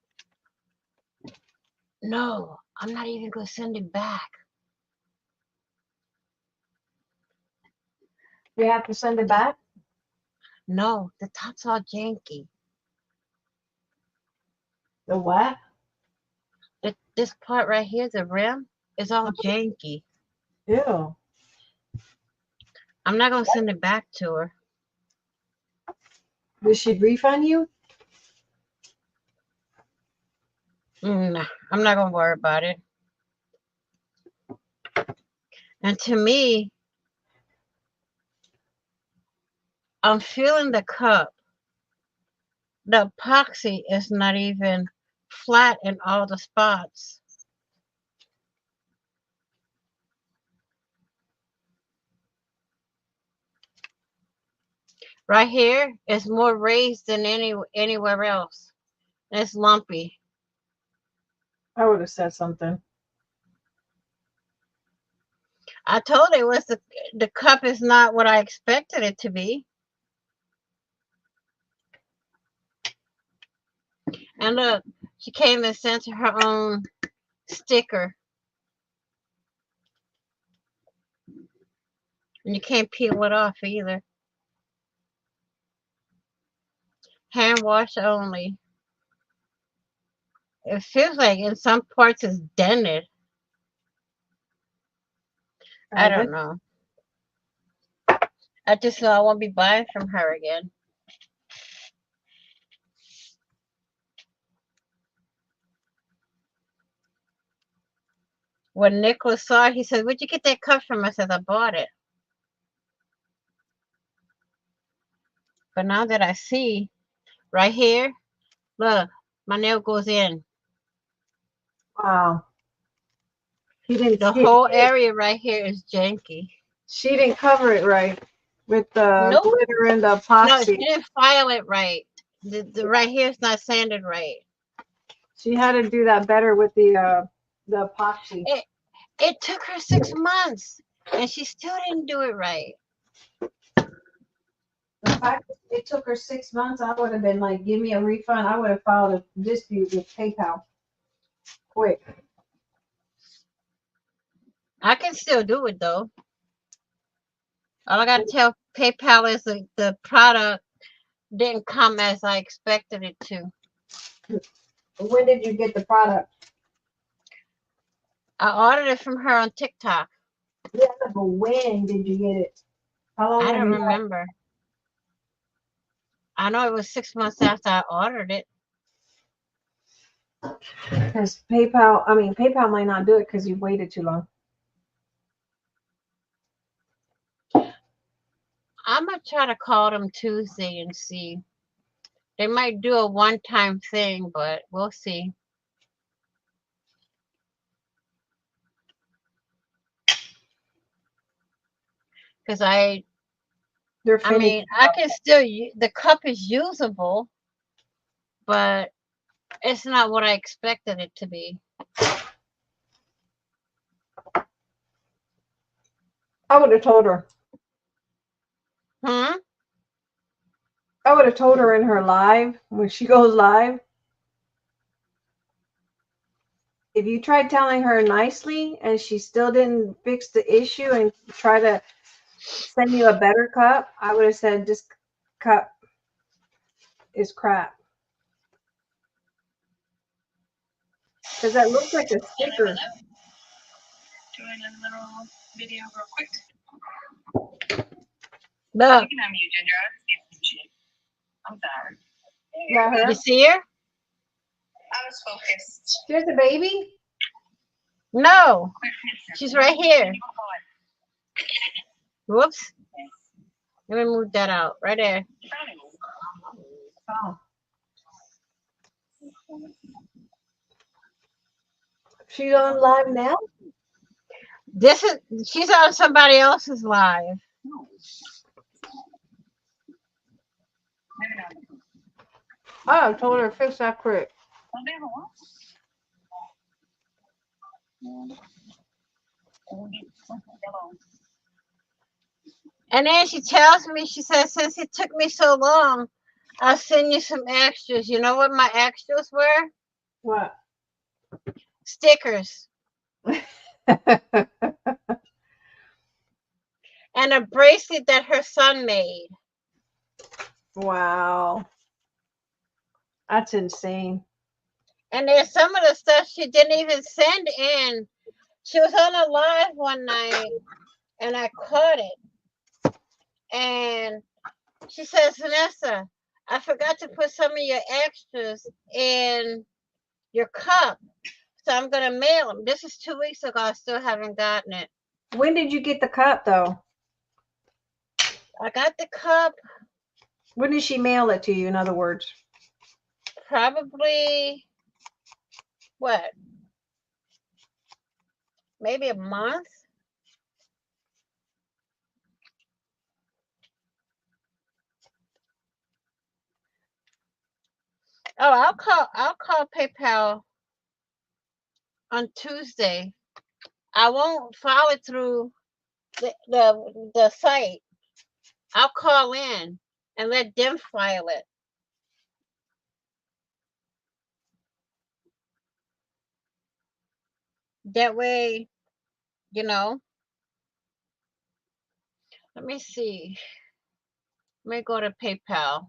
No, I'm not even gonna send it back. We have to send it back. No, the top's all janky. The what? This part right here, the rim, is all janky. Ew. I'm not gonna send it back to her. Did she refund you? Nah, I'm not gonna worry about it. And to me, I'm feeling the cup. The epoxy is not even flat in all the spots. Right here is more raised than anywhere else. And it's lumpy. I would have said something. I told her it was the cup is not what I expected it to be. And look, she came and sent her own sticker. And you can't peel it off either. Hand wash only. It feels like in some parts it's dented. I don't know. I just know I won't be buying from her again. When Nicholas saw it, he said, "Where'd you get that cup from?" I said, "I bought it." But now that I see right here, look, my nail goes in. Wow. He didn't. The whole area right here is janky. She didn't cover it right with the Nope. glitter and the No, she epoxy. didn't file it right. The right here is not sanded right. She had to do that better with the epoxy. It took her 6 months, and she still didn't do it right. The fact that it took her 6 months, I would have been like, give me a refund. I would have filed a dispute with PayPal. Quick. I can still do it though. All I gotta tell PayPal is the product didn't come as I expected it to. When did you get the product? I ordered it from her on TikTok. Yeah, but when did you get it? How long I have don't you had it? remember. I know it was 6 months after I ordered it. Because PayPal might not do it because you waited too long. I'm gonna try to call them Tuesday and see. They might do a one-time thing, but we'll see. Because I mean, I can still the cup is usable, but it's not what I expected it to be. I would have told her. Hmm? I would have told her in her live, when she goes live. If you tried telling her nicely and she still didn't fix the issue and try to send you a better cup, I would have said this cup is crap. Because that looks like a sticker. Doing a little video real quick. Look. You can unmute Ginger. I'm sorry. That her? You see her? I was focused. There's a baby? No, she's right here. Whoops. Let me move that out. Right there. Oh. She's on live now? She's on somebody else's live. Oh, I told her to fix that quick. And then she tells me, she says, since it took me so long, I'll send you some extras. You know what my extras were? What? Stickers and a bracelet that her son made. Wow. That's insane. And there's some of the stuff she didn't even send in. She was on a live one night and I caught it. And she says, Vanessa, I forgot to put some of your extras in your cup. So I'm going to mail them. This is 2 weeks ago. I still haven't gotten it. When did you get the cup, though? I got the cup When did she mail it to you, in other words? probably, what, maybe a month? Oh, I'll call PayPal on Tuesday. I won't follow it through the site. I'll call in and let them file it. That way, you know. Let me see. Let me go to PayPal.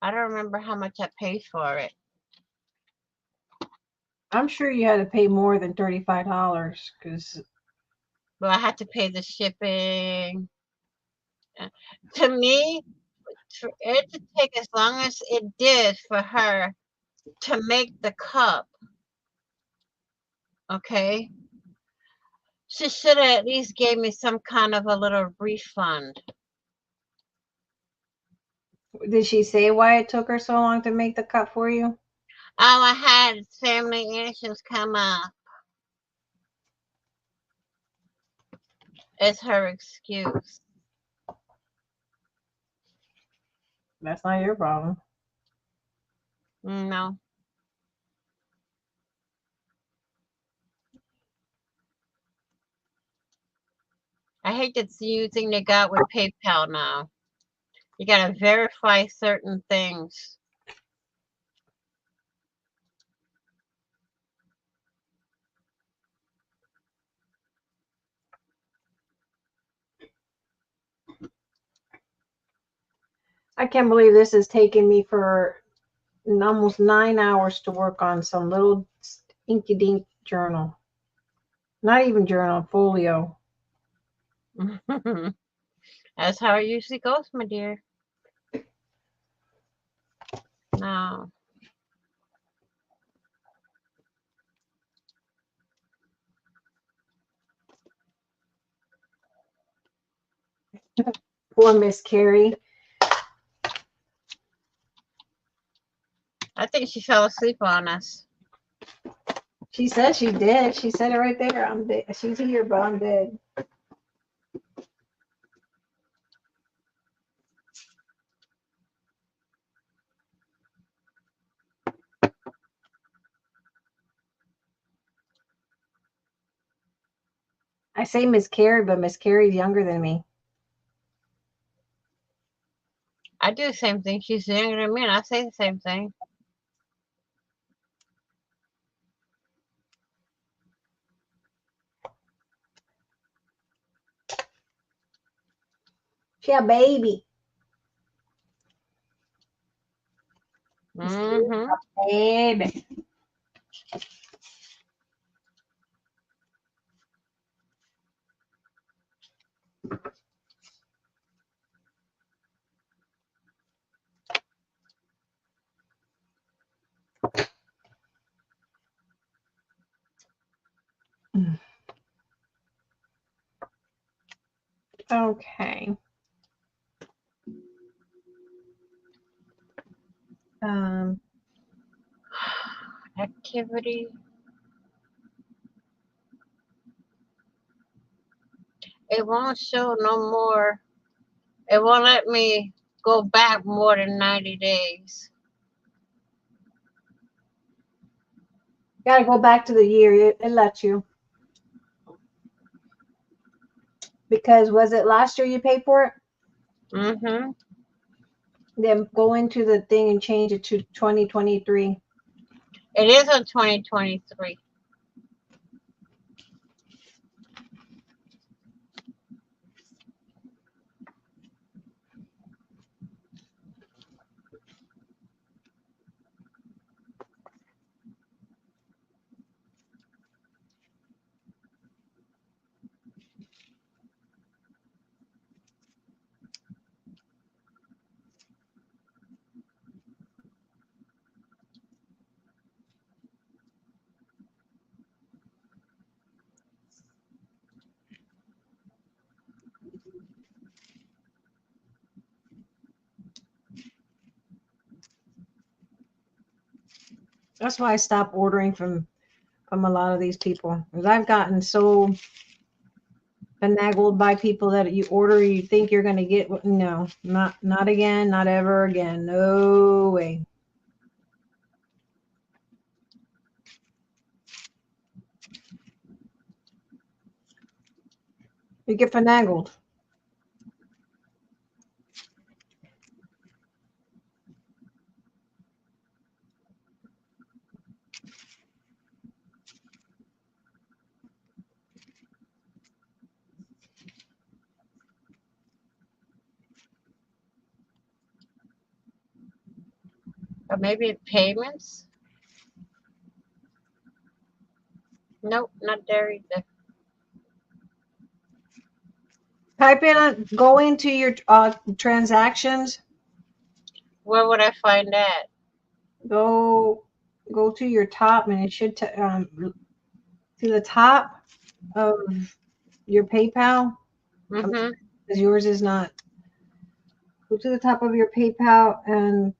I don't remember how much I paid for it. I'm sure you had to pay more than $35 because But I had to pay the shipping. To me, for it to take as long as it did for her to make the cup, okay, she should have at least gave me some kind of a little refund. did she say why it took her so long to make the cup for you? Oh, I had family issues come up. It's her excuse. That's not your problem. No. I hate this new thing they got with PayPal now. You gotta verify certain things. I can't believe this has taken me for almost 9 hours to work on some little inky dink journal. Not even journal, folio. That's how it usually goes, my dear. No. Poor Miss Carrie. I think she fell asleep on us. She said she did. She said it right there. I'm dead. She's here, but I'm dead. I say Miss Carrie, but Miss Carrie's younger than me. I do the same thing. She's younger than me, and I say the same thing. She a baby. Mm-hmm. Baby. Okay. Um, Activity. It won't show no more. It won't let me go back more than 90 days. gotta go back to the year. It lets you. Because was it last year you paid for it? Mm-hmm. Then go into the thing and change it to 2023. It is on 2023. That's why I stopped ordering from a lot of these people. Because I've gotten so finagled by people that you order, you think you're gonna get no, not again, not ever again. No way. You get finagled. Or maybe payments. Nope, not there either. Type in go into your transactions. Where would I find that? Go to your top, and it should to the top of your PayPal. Mm-hmm. Because yours is not. Go to the top of your PayPal and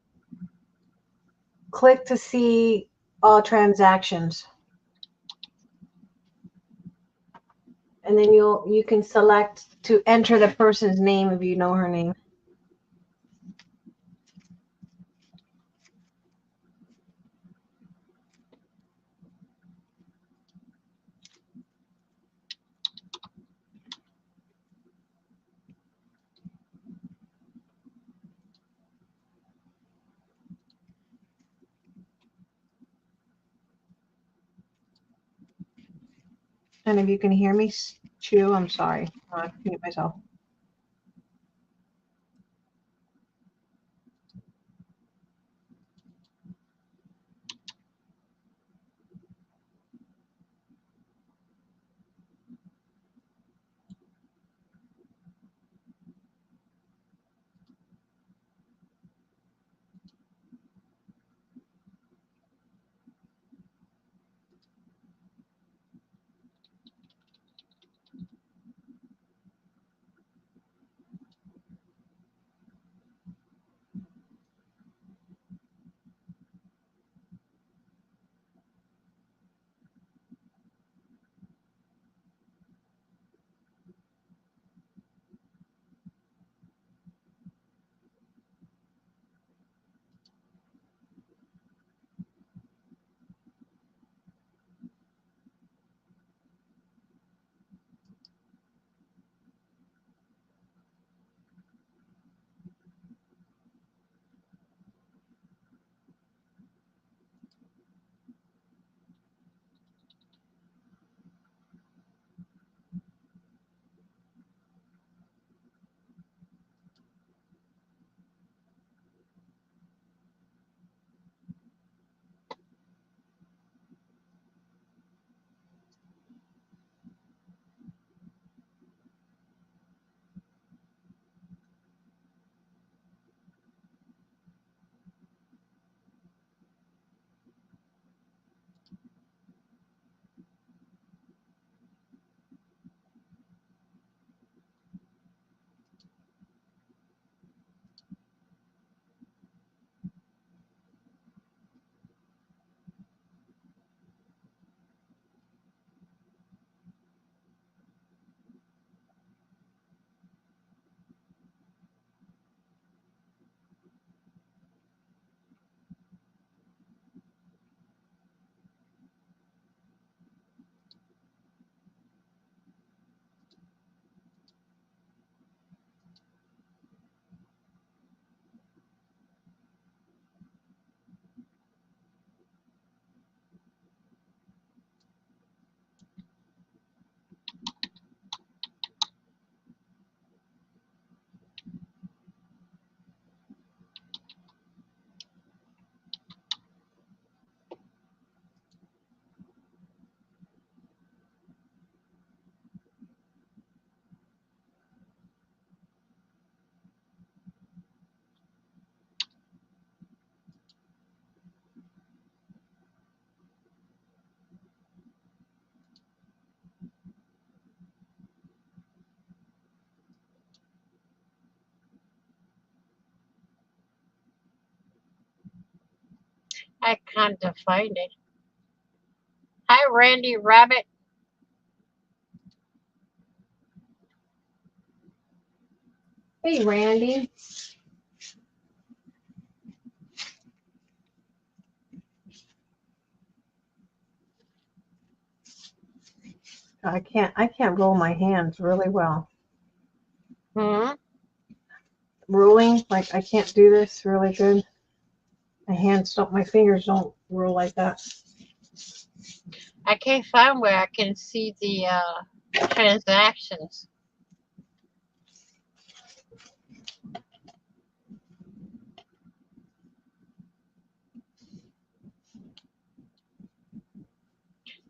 click to see all transactions. And then you can select to enter the person's name if you know her name. And if you can hear me chew, I'm sorry. I mute myself. I can't find it. Hi, Randy Rabbit. Hey, Randy. I can't roll my hands really well. Hmm. Ruling, like I can't do this really good. My fingers don't roll like that. I can't find where I can see the transactions.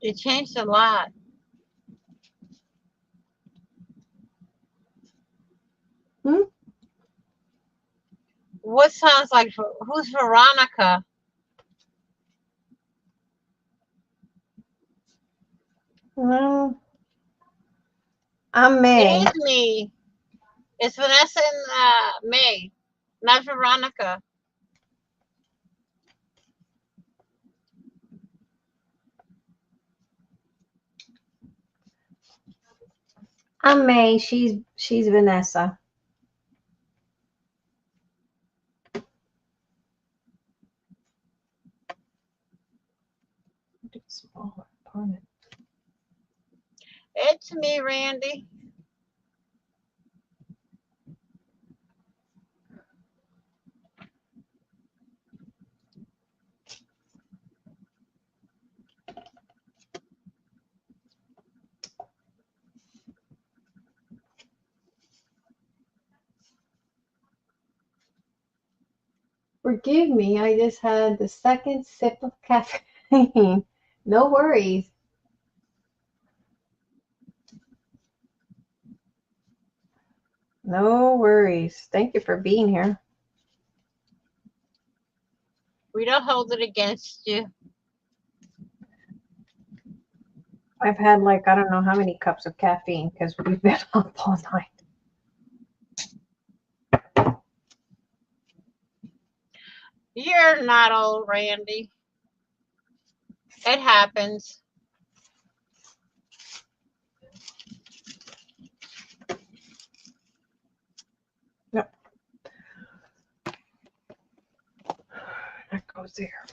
They changed a lot. Hmm? What sounds like who's Veronica? No, I'm It May. is me. It's Vanessa and May, not Veronica. I'm May. She's Vanessa. Smaller opponent. It's me, Randy. Forgive me, I just had the second sip of caffeine. No worries. No worries. Thank you for being here. We don't hold it against you. I've had like I don't know how many cups of caffeine because we've been up all night. You're not old, Randy. It happens. Yep. That goes there.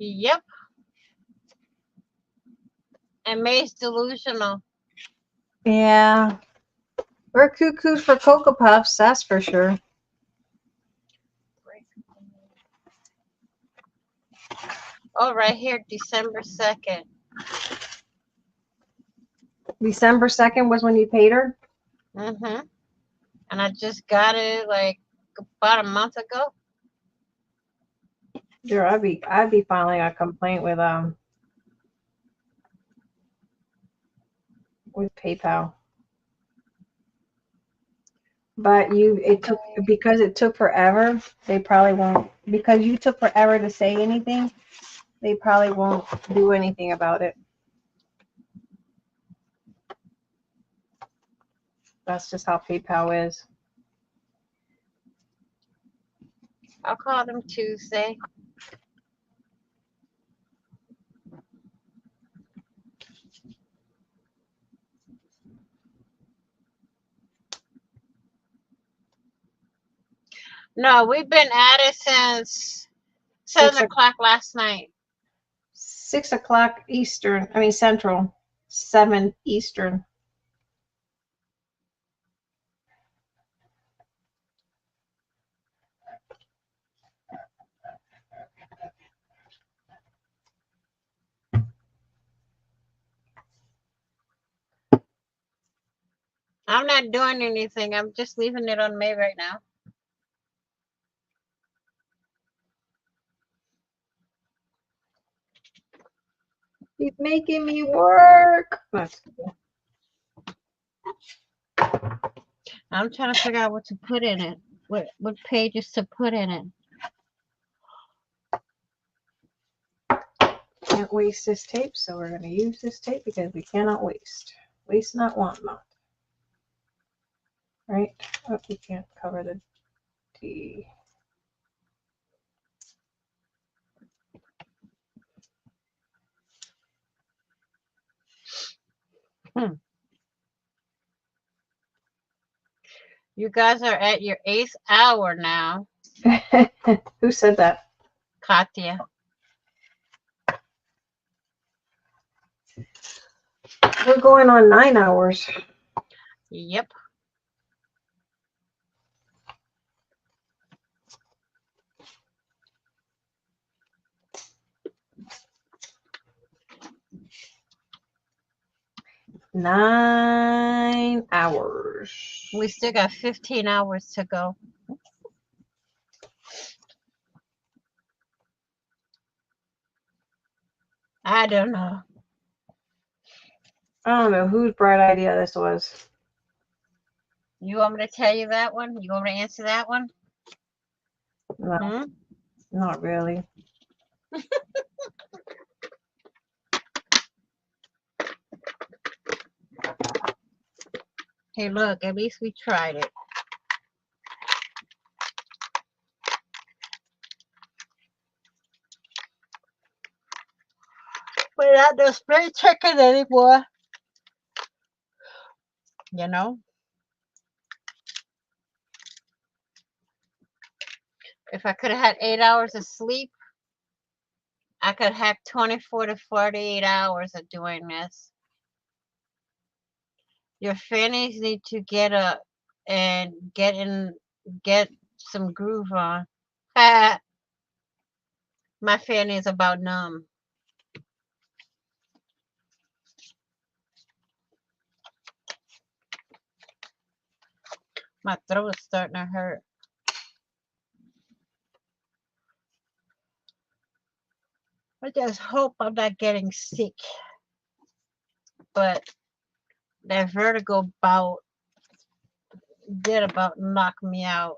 Yep. And May's delusional. Yeah. We're cuckoos for Cocoa Puffs, that's for sure. Oh, right here, December 2nd. December 2nd was when you paid her? Mm-hmm. And I just got it like about a month ago. Sure, I'd be filing a complaint with PayPal. But because it took forever, they probably won't, because you took forever to say anything, they probably won't do anything about it. That's just how PayPal is. I'll call them Tuesday. No, we've been at it since 7 o'clock last night. 6 o'clock Eastern, I mean Central, 7 Eastern. I'm not doing anything. I'm just leaving it on May right now. He's making me work. That's cool. I'm trying to figure out what to put in it. What pages to put in it. Can't waste this tape, so we're going to use this tape because we cannot waste. Waste not, want not. Right? Oh, we can't cover the T. You guys are at your 8th hour now, Who said that? Katya. We're going on 9 hours. Yep. Nine hours. We still got 15 hours to go. I don't know. I don't know whose bright idea this was. You want me to tell you that one? You want me to answer that one? No, Hmm? not really. Hey, look, at least we tried it. We're not the spring chicken anymore. You know? If I could have had 8 hours of sleep, I could have 24 to 48 hours of doing this. Your fannies need to get up and get some groove on. My fanny is about numb. My throat is starting to hurt. I just hope I'm not getting sick. But that vertigo bout did about knock me out.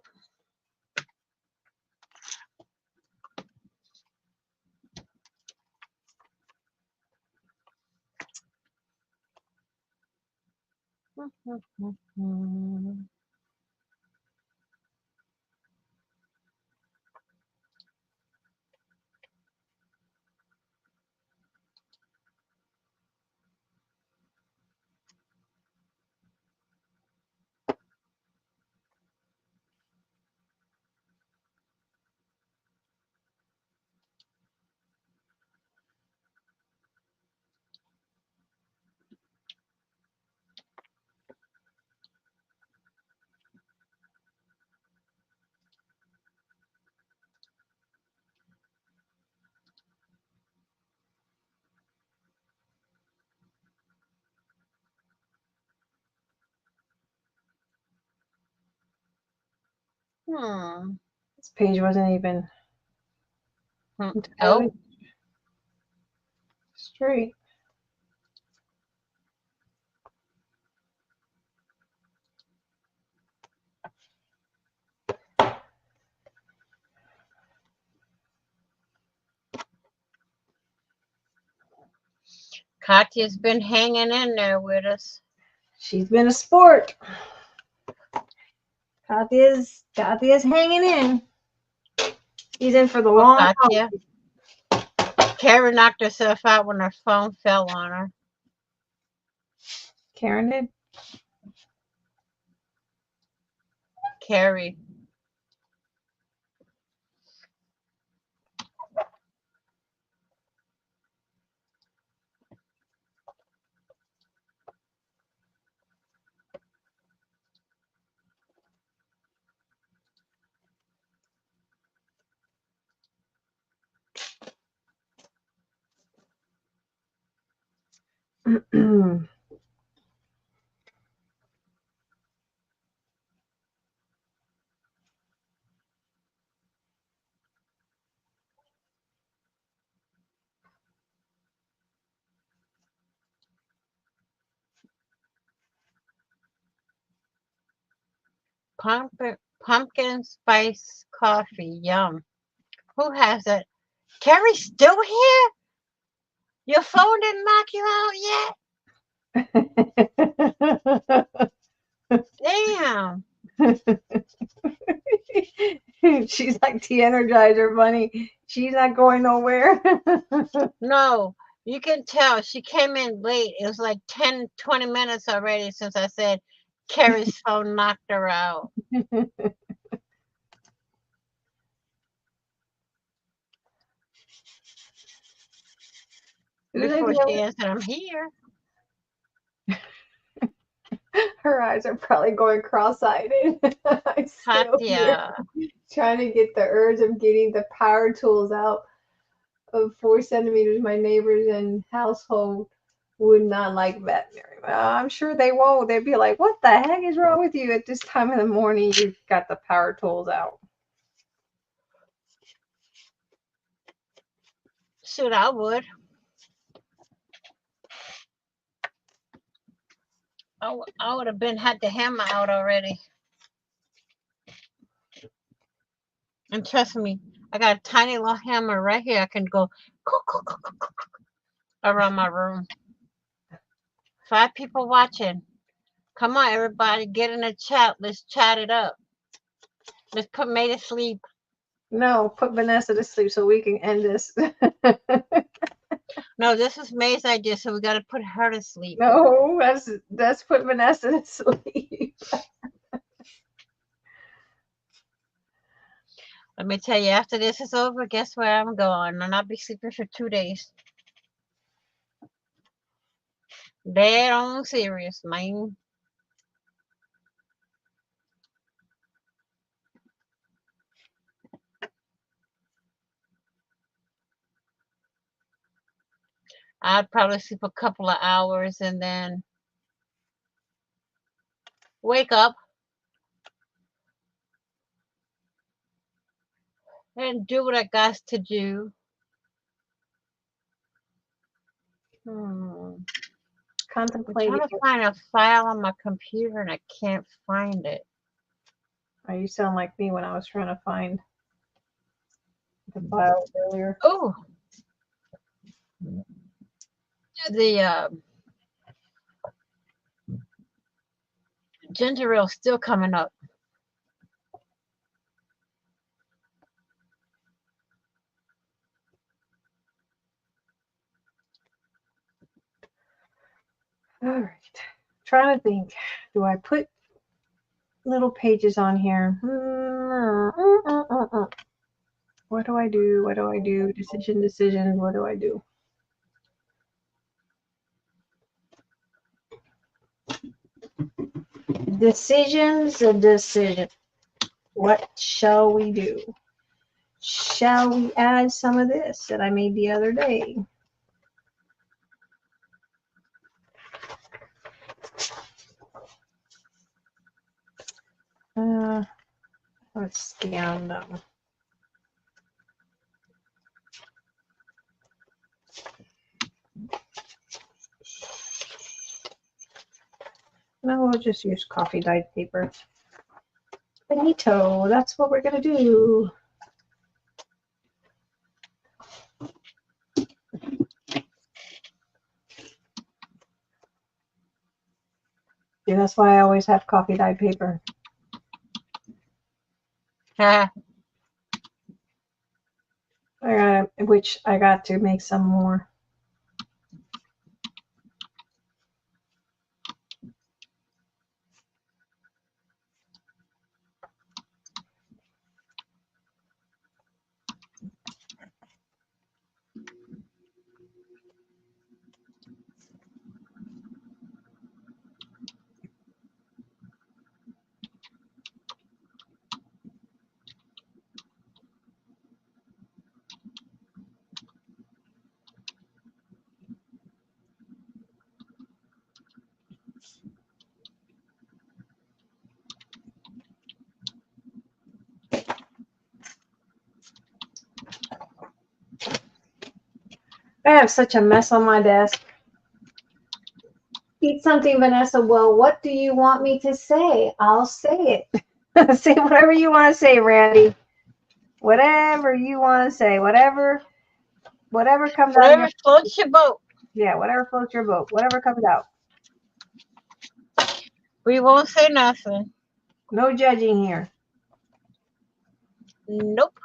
This page wasn't even entirely Oh, straight. Katya's been hanging in there with us. She's been a sport. Katya's hanging in. She's in for the long haul. Katya. Carrie knocked herself out when her phone fell on her. Karen did. Carrie. pumpkin spice coffee. Yum. Who has it? Carrie's still here? Your phone didn't knock you out yet? Damn. She's like the Energizer Bunny. She's not going nowhere. No, you can tell she came in late. It was like 10, 20 minutes already since I said Carrie's phone knocked her out. Before she answered, I'm here. Her eyes are probably going cross-eyed. I'm still here, Katya. trying to get the urge of getting the power tools out of 4 centimeters. My neighbors and household would not like that very well. I'm sure they won't. They'd be like, "What the heck is wrong with you at this time of the morning? You've got the power tools out." Shoot, I would. I would have had the hammer out already. And trust me, I got a tiny little hammer right here. I can go around my room. 5 people watching. Come on, everybody, get in the chat. Let's chat it up. Let's put May to sleep. No, put Vanessa to sleep so we can end this. No, this is May's idea, so we got to put her to sleep. No, that's put Vanessa to sleep. Let me tell you, after this is over, guess where I'm going? And I'll be sleeping for 2 days. Dead on serious, man. I'd probably sleep a couple of hours and then wake up and do what I got to do. I'm Contemplating. trying to find a file on my computer and I can't find it. Oh, you sound like me when I was trying to find the file earlier. Oh, the ginger ale still coming up. All right. Trying to think. Do I put little pages on here? What do I do? What do I do? Decision. What do I do? Decisions, a decision. What shall we do? Shall we add some of this that I made the other day? Let's scan them. No, we'll just use coffee dyed paper. Benito, that's what we're gonna do. Yeah, that's why I always have coffee dyed paper. Which I got to make some more. I have such a mess on my desk. Eat something, Vanessa. Well, what do you want me to say? I'll say it. Say whatever you want to say, Randy. Whatever you want to say. Whatever comes out of your Whatever floats your boat. yeah. Whatever floats your boat. Whatever comes out. We won't say nothing. No judging here. Nope.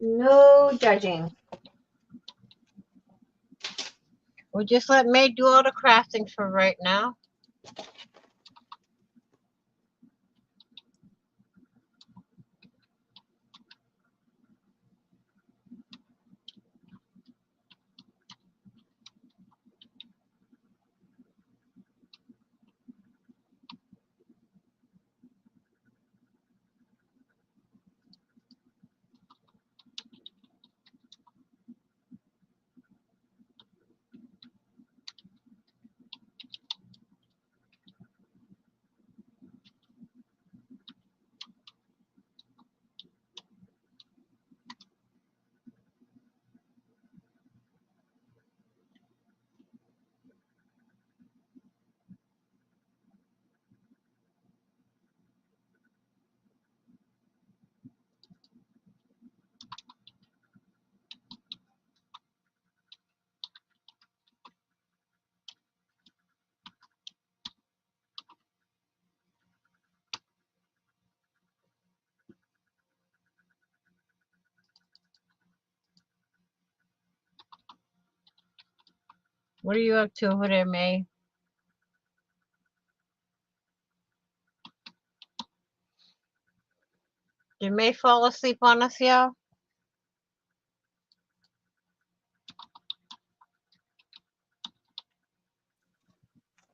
No judging. We'll just let May do all the crafting for right now. What are you up to over there, May? Did May fall asleep on us, y'all?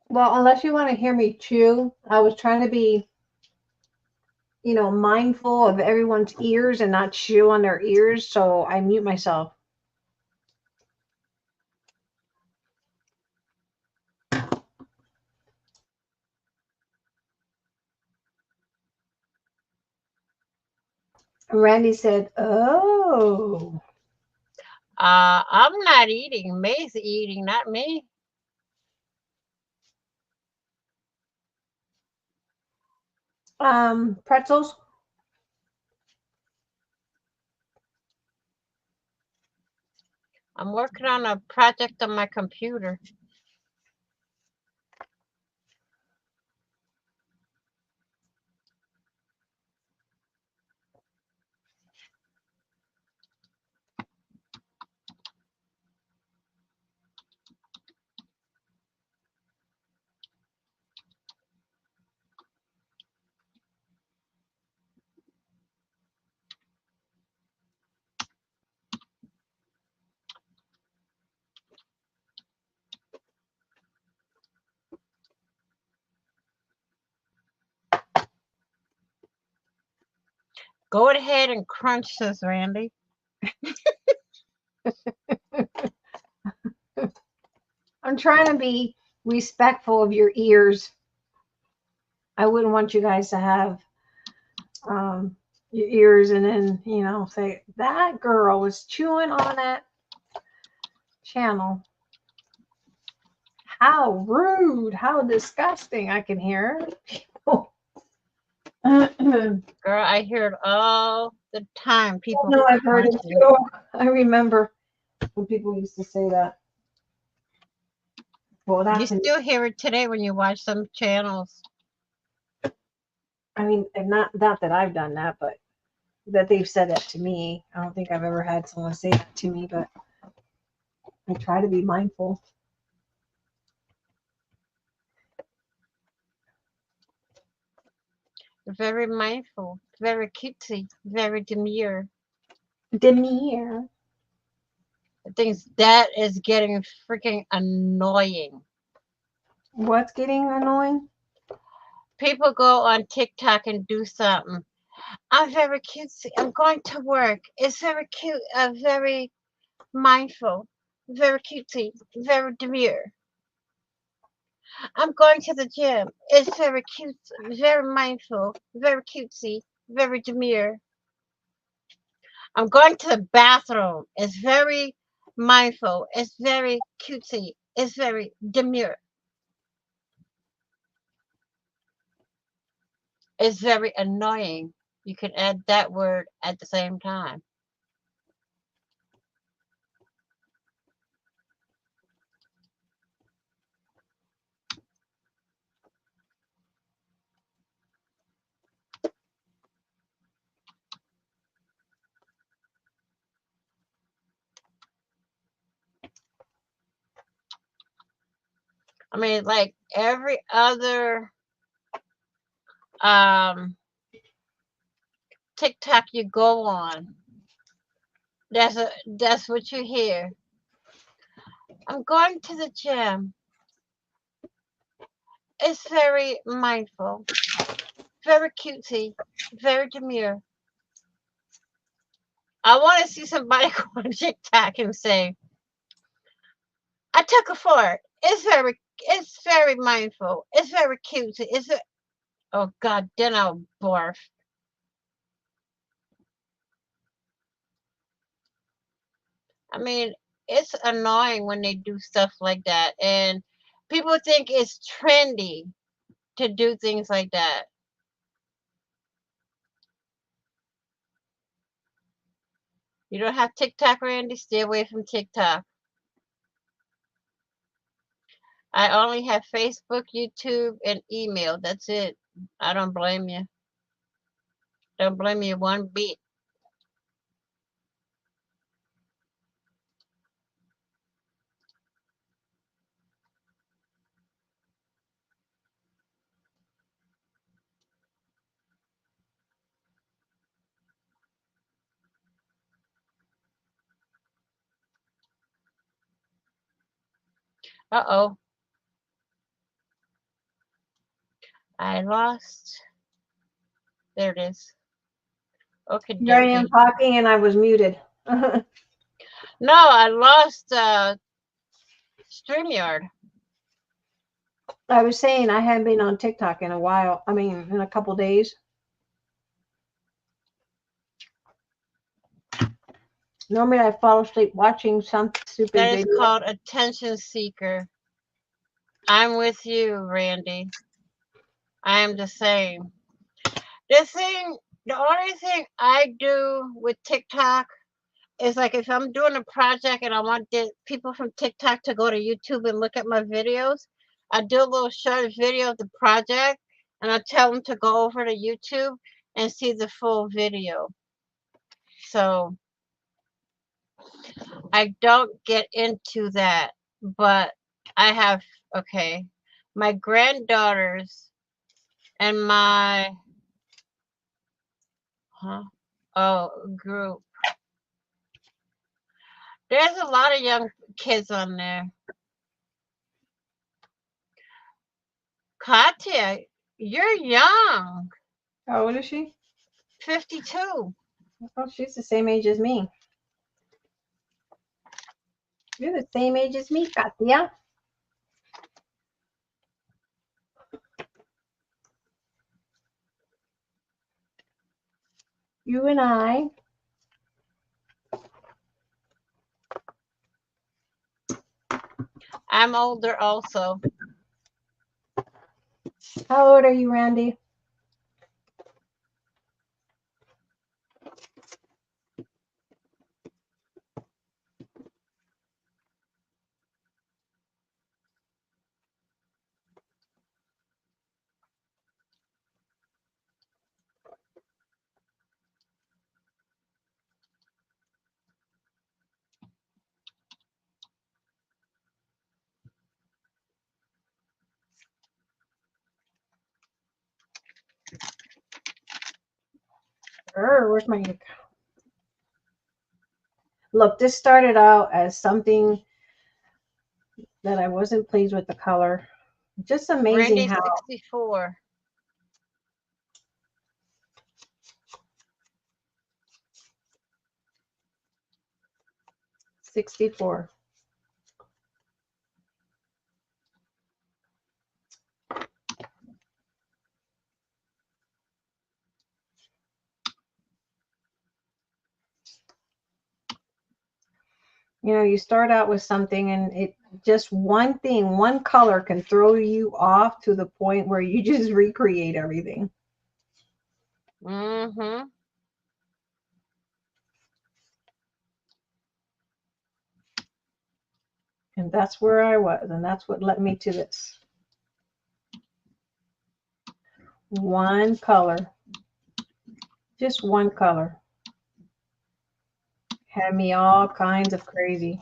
Well, unless you want to hear me chew, I was trying to be, mindful of everyone's ears and not chew on their ears, so I mute myself. Randy said, "Oh, I'm not eating. May's eating, not me. pretzels." I'm working on a project on my computer. Go ahead and crunch this, Randy. I'm trying to be respectful of your ears. I wouldn't want you guys to have your ears and then, say, that girl was chewing on that channel. How rude, how disgusting, I can hear. Girl, I hear it all the time. People No, I've heard it crunching. too. I remember when people used to say that. Well, You that's, still hear it today when you watch some channels. I mean, and not that I've done that, but that they've said that to me. I don't think I've ever had someone say that to me, but I try to be mindful. Very mindful, very cutesy, very demure. Demure. Things that is getting freaking annoying. What's getting annoying? People go on TikTok and do something. I'm very cutesy. I'm going to work. It's very cute. Very mindful. Very cutesy. Very demure. I'm going to the gym. It's very cute. Very mindful. Very cutesy. Very demure. I'm going to the bathroom. It's very mindful. It's very cutesy. It's very demure. It's very annoying. You can add that word at the same time. I mean, like every other um TikTok you go on, that's what you hear. I'm going to the gym. It's very mindful, very cutesy, very demure. I want to see somebody go on TikTok and say, "I took a fart." It's very mindful. It's very cutesy. Oh God, then I'll barf. I mean, it's annoying when they do stuff like that, and people think it's trendy to do things like that. You don't have TikTok, Randy? Stay away from TikTok. I only have Facebook, YouTube, and email. That's it. I don't blame you. Don't blame you one bit. Uh-oh. I lost. There it is. Okay, Here I am dokie. talking and I was muted. No, I lost StreamYard. I was saying I haven't been on TikTok in a while. I mean, in a couple days. Normally I fall asleep watching some stupid That is video. called attention seeker. I'm with you, Randy. I am the same. The only thing I do with TikTok is like if I'm doing a project and I want the people from TikTok to go to YouTube and look at my videos, I do a little short video of the project and I tell them to go over to YouTube and see the full video. So I don't get into that, but I have, okay, my granddaughters and my, huh? Oh, group. There's a lot of young kids on there. Katya, you're young. How old is she? 52. Oh, she's the same age as me. You're the same age as me, Katya. You and I. I'm older also. How old are you, Randy? Where's my ink? Look, this started out as something that I wasn't pleased with the color. Just amazing Randy's how 64. 64. You know, you start out with something and it just one thing, one color can throw you off to the point where you just recreate everything. Mm-hmm. And that's where I was, and that's what led me to this. One color, just one color, had me all kinds of crazy.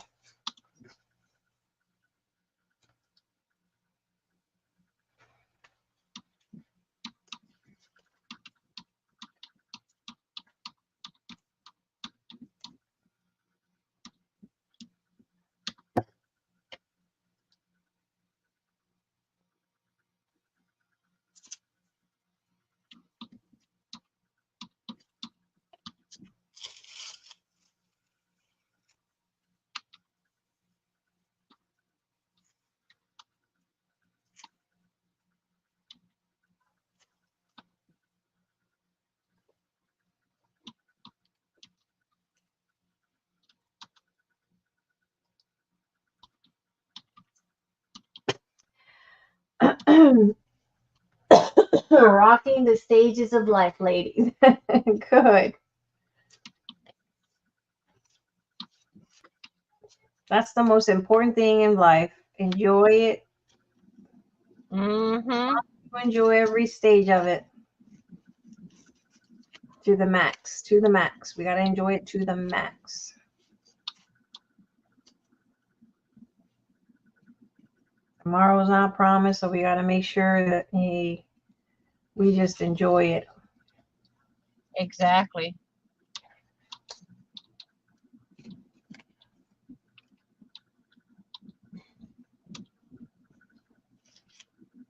Rocking the stages of life, ladies. Good. That's the most important thing in life. Enjoy it. Mm-hmm. Enjoy every stage of it to the max. To the max. We got to enjoy it to the max. Tomorrow's not promised, so we got to make sure that we just enjoy it. Exactly.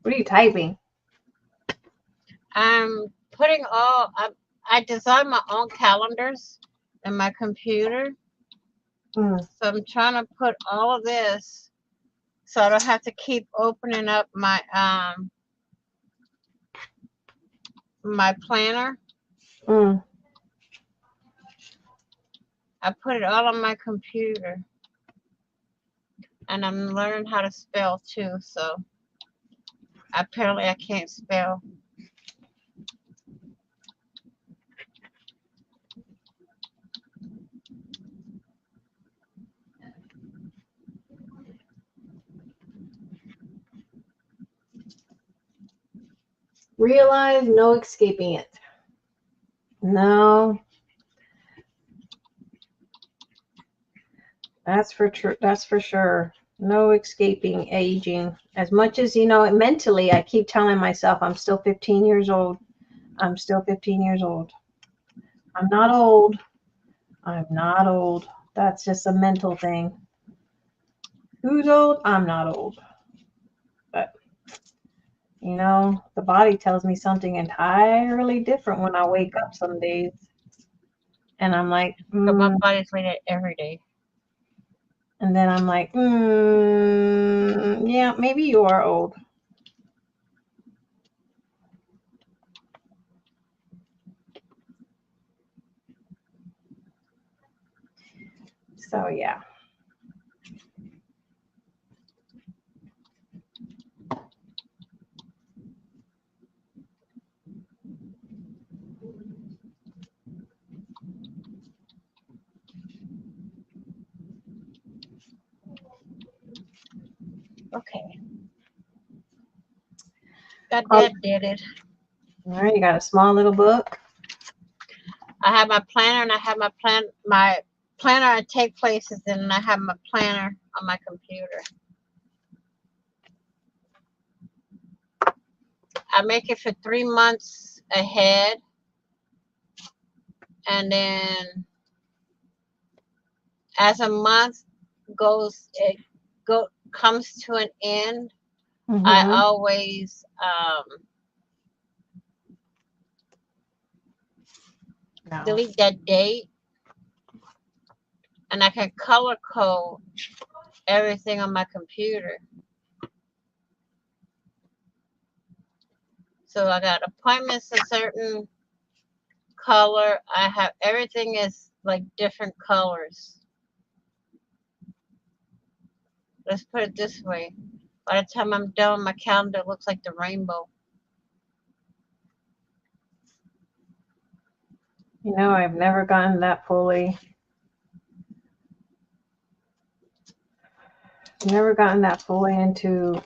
What are you typing? I'm putting all. I design my own calendars in my computer, Mm. so I'm trying to put all of this so I don't have to keep opening up my planner. Mm. I put it all on my computer, and I'm learning how to spell too. So apparently I can't spell. Realize no escaping it. No, that's for true. That's for sure. No escaping aging. As much as mentally, I keep telling myself I'm still 15 years old. I'm still 15 years old. I'm not old. I'm not old. That's just a mental thing. Who's old? I'm not old. But the body tells me something entirely different when I wake up some days. And I'm like, But my body's like that every day. and then I'm like, yeah, maybe you are old. So yeah. Okay. That did it. All right, you got a small little book. I have my planner and I have my planner I take places in, and I have my planner on my computer. I make it for 3 months ahead, and then as a month comes to an end, I Mm-hmm. always No. delete that date, and I can color code everything on my computer. So I got appointments a certain color. I have everything is like different colors. Let's put it this way. By the time I'm done, my calendar looks like the rainbow. You know, I've never gotten that fully. Never gotten that fully into.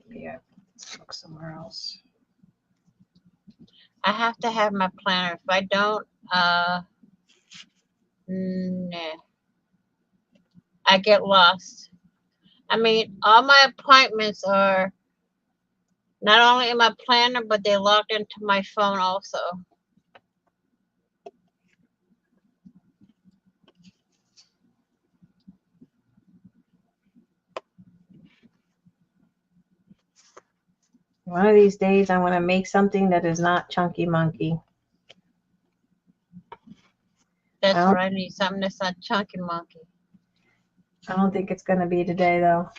Yeah, let's look somewhere else. I have to have my planner. If I don't, nah, I get lost. I mean, all my appointments are not only in my planner, but they're logged into my phone also. One of these days, I want to make something that is not chunky monkey. That's Oh. what I need. Something that's not chunky monkey. I don't think it's going to be today, though.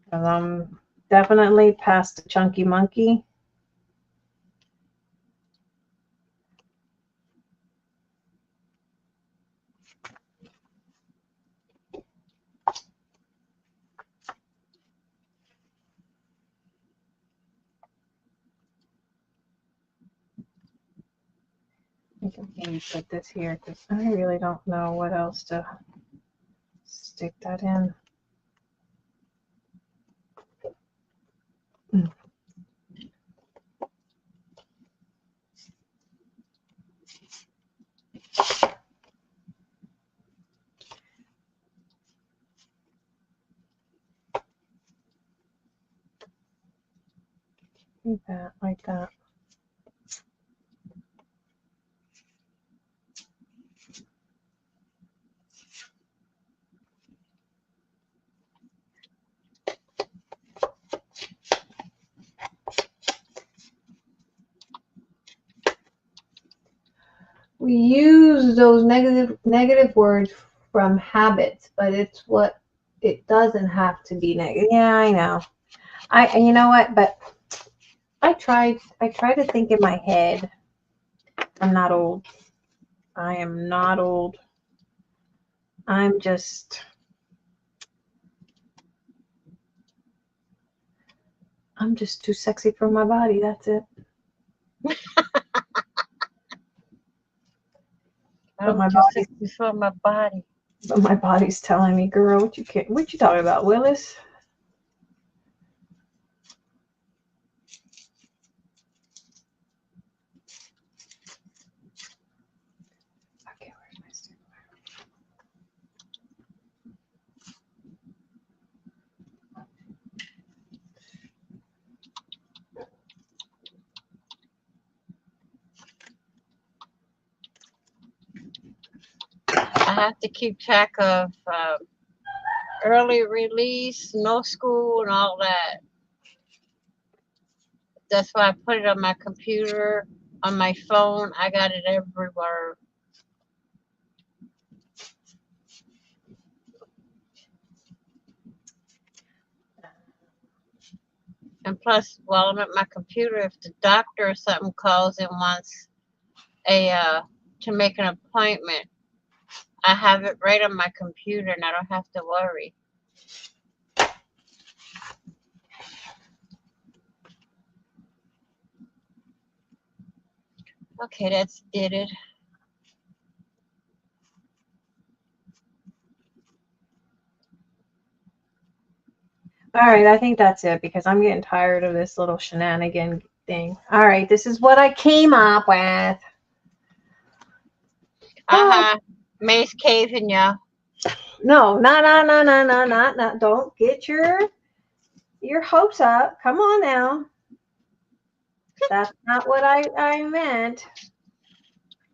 'Cause I'm definitely past the chunky monkey. I can maybe put this here because I really don't know what else to stick that in. That like that. We use those negative words from habits, but it's what it doesn't have to be negative. Yeah, I know. You know what? But I try to think in my head. I'm not old. I am not old. I'm just too sexy for my body. That's it. I'm my too body- sexy for my body. But my body's telling me, girl, what you talking about, Willis? Okay, where's my stick? I have to keep track of early release, no school, and all that. That's why I put it on my computer, on my phone. I got it everywhere. And plus, while I'm at my computer, if the doctor or something calls and wants to make an appointment, I have it right on my computer and I don't have to worry. Okay, that's did it. All right, I think that's it because I'm getting tired of this little shenanigan thing. All right, this is what I came up with. Mace caving ya. No, not. Don't get your hopes up. Come on now. That's not what I meant.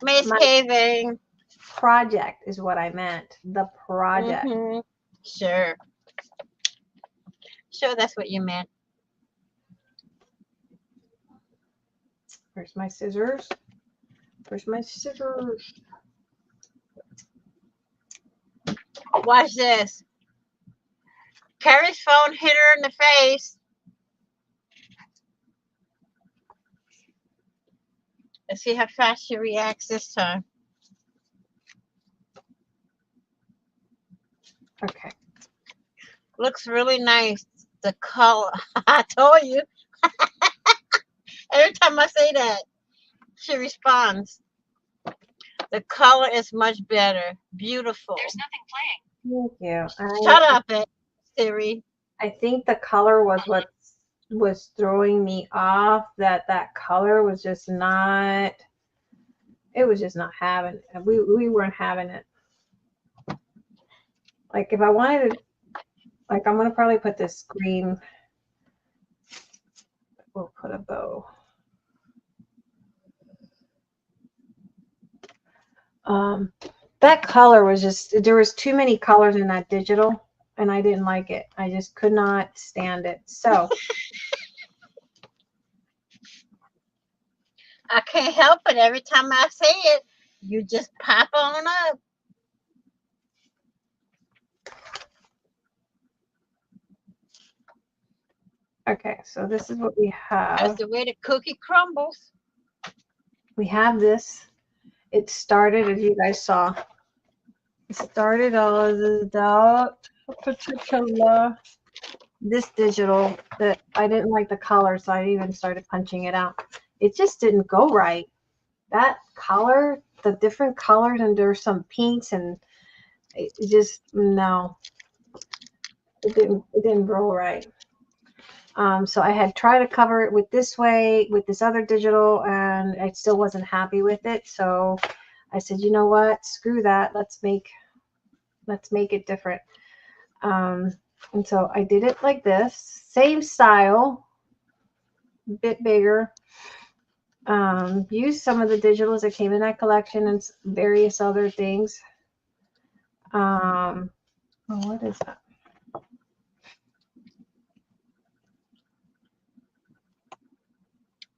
Mace My caving. project is what I meant. The project. Mm-hmm. Sure. Sure, that's what you meant. Where's my scissors? Where's my scissors? Watch this. Carrie's phone hit her in the face. Let's see how fast she reacts this time. Okay. Looks really nice. The color. I told you. Every time I say that, she responds. The color is much better. Beautiful. There's nothing playing. Thank you. Shut up, Siri. I think the color was what was throwing me off. That color was just not. It was just not having it. We weren't having it. Like if I wanted to, like I'm gonna probably put this green. We'll put a bow. That color was just, there was too many colors in that digital and I didn't like it. I just could not stand it. So I can't help it. Every time I say it, you just pop on up. okay, so this is what we That's have. the way the cookie crumbles. We have this. It started, as you guys saw, it started out particular this digital that I didn't like the color, so I even started punching it out. It just didn't go right. That color, the different colors, and there's some pinks, and it just no, it didn't roll right. So I had tried to cover it with this way, with this other digital, and I still wasn't happy with it. So I said, you know what? Screw that. Let's make it different. And so I did it like this, same style, bit bigger. Used some of the digitals that came in that collection and various other things. Oh, what is that?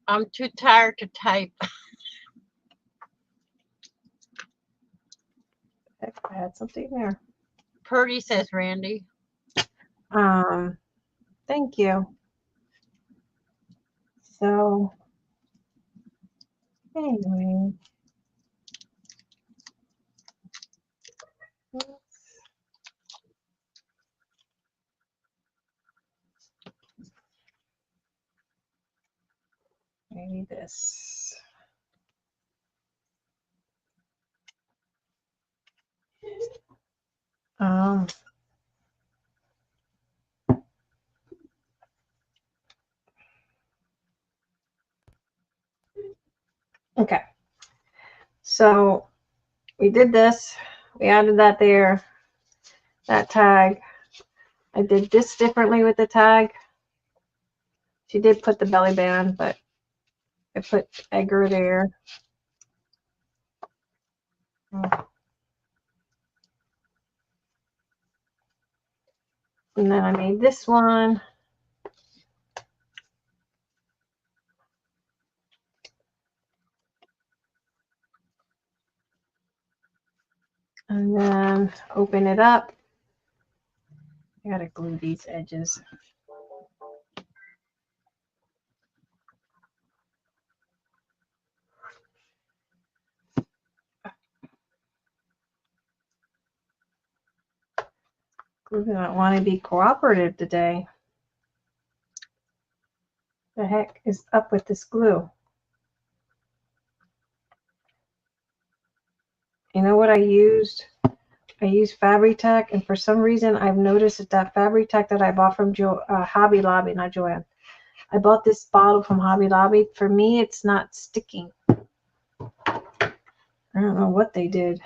I'm too tired to type. Heck, I had something there. Purdy, says Randy. Thank you. So anyway, maybe this. Um, okay. So we did this. We added that there. That tag. I did this differently with the tag. She did put the belly band, but I put Edgar there. And then I made this one. And then open it up. I gotta glue these edges. Glue don't want to be cooperative today. The heck is up with this glue? You know what I used? I used Fabri-Tac, and for some reason I've noticed that that Fabri-Tac that I bought from Hobby Lobby, not Joanne. I bought this bottle from Hobby Lobby. For me, it's not sticking. I don't know what they did.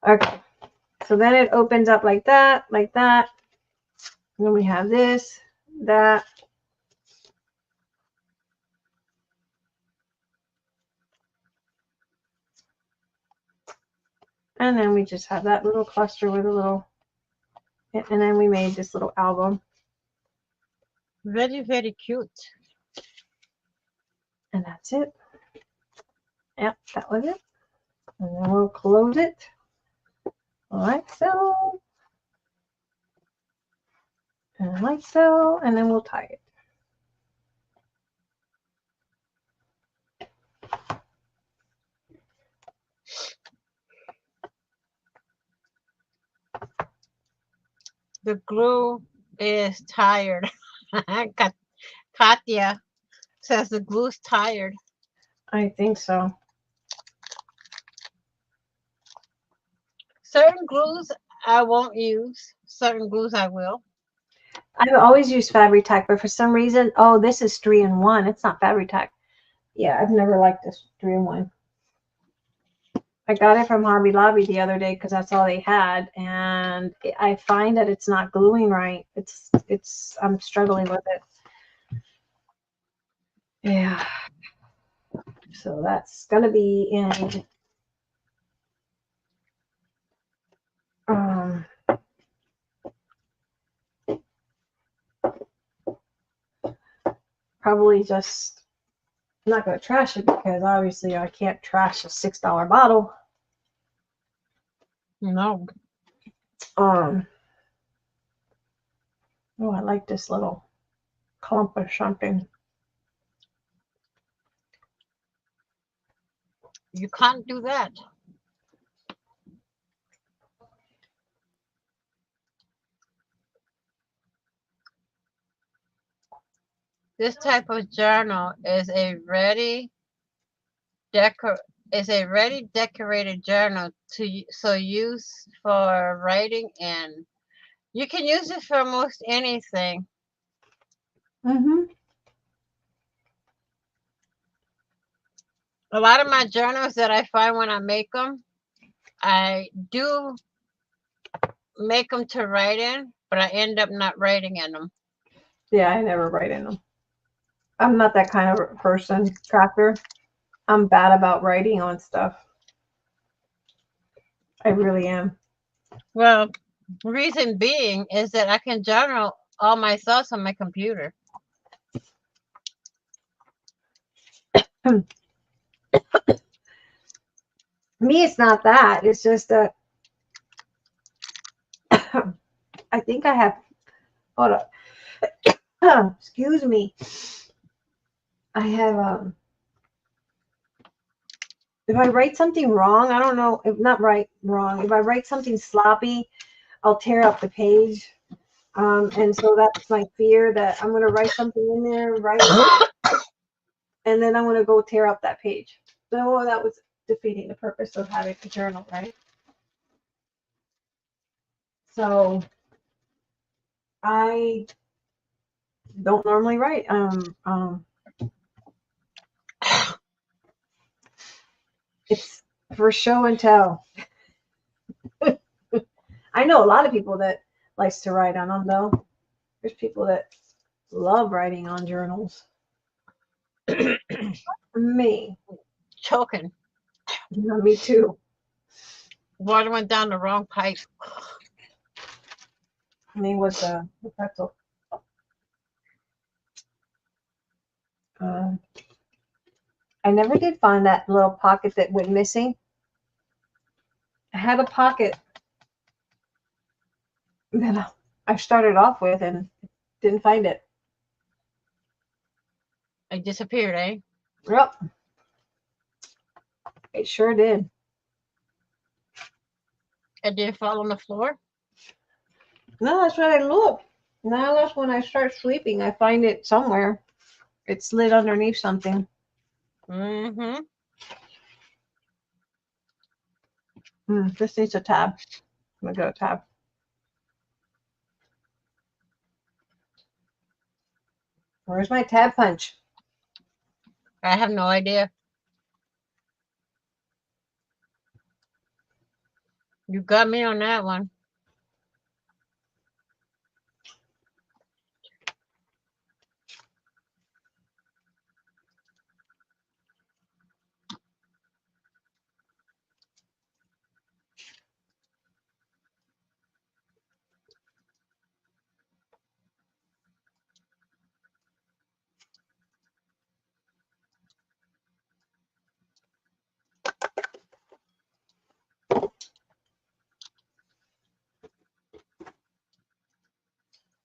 Okay, so then it opens up like that, like that. And then we have this, that. And then we just have that little cluster with a little, and then we made this little album. Very, very cute. And that's it. Yep, that was it. And then we'll close it like so. And like so. And then we'll tie it. The glue is tired. Katya says the glue's tired. I think so. Certain glues I won't use. Certain glues I will. I've always used Fabri-Tac, but for some reason, oh, this is 3-in-1. It's not Fabri-Tac. Yeah, I've never liked this 3-in-1. I got it from Hobby Lobby the other day because that's all they had, and I find that it's not gluing right. I'm struggling with it. Yeah. So that's gonna be in probably just I'm not gonna trash it because obviously I can't trash a $6 bottle. No. Oh, I like this little clump of something. You can't do that. This type of journal is a ready decorated journal so use for writing, and you can use it for most anything. Mm-hmm. A lot of my journals that I find when I make them, I do make them to write in, but I end up not writing in them. Yeah, I never write in them. I'm not that kind of person, Crafter. I'm bad about writing on stuff. I really am. Well, reason being is that I can journal all my thoughts on my computer. Me, it's not that. It's just that I think I have. Hold up. Excuse me. I have if I write something wrong, I don't know if not wrong. If I write something sloppy, I'll tear up the page. And so that's my fear that I'm gonna write something in there, and then I'm gonna go tear up that page. So that was defeating the purpose of having a journal, right? So I don't normally write. It's for show and tell. I know a lot of people that likes to write on them though. There's people that love writing on journals. Me. Choking. Yeah, me too. Water went down the wrong pipe. Me with the pretzel. I never did find that little pocket that went missing. I had a pocket that I started off with and didn't find it. It disappeared, eh? Yep. It sure did. It didn't fall on the floor. No, that's what I look. Now that's when I start sleeping. I find it somewhere. It slid underneath something. Mm-hmm. This needs a tab. I'm gonna go tab. Where's my tab punch? I have no idea. You got me on that one.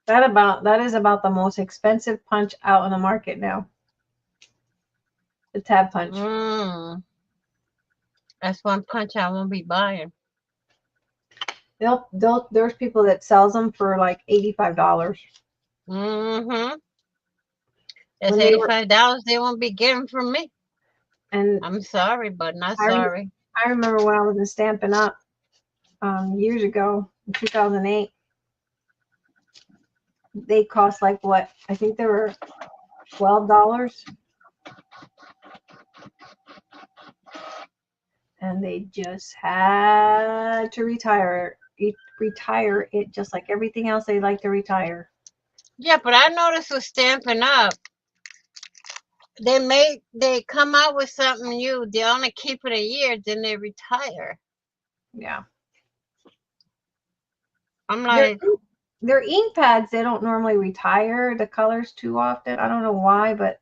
That is about the most expensive punch out on the market now. The tab punch. That's one punch I won't be buying. There's people that sells them for like $85. Mm-hmm. It's When they were, $85 they won't be getting from me. and I'm sorry, but not I, sorry. I remember when I was in Stampin' Up years ago in 2008, they cost like what? I think they were $12, and they just had to retire it just like everything else they like to retire. Yeah, but I noticed with Stampin' Up, they come out with something new. They only keep it a year, then they retire. Yeah. I'm Their like, their ink pads, they don't normally retire the colors too often. I don't know why, but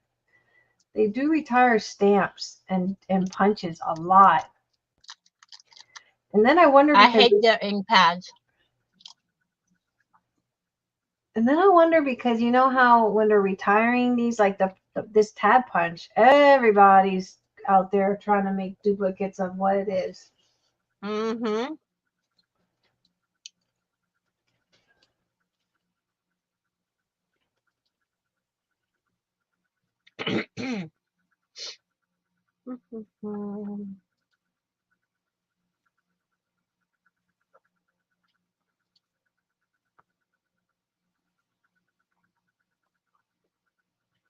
they do retire stamps and punches a lot. And then I wonder I because hate the ink pads. and then I wonder because you know how when they're retiring these like this tab punch, everybody's out there trying to make duplicates of what it is. Mm-hmm.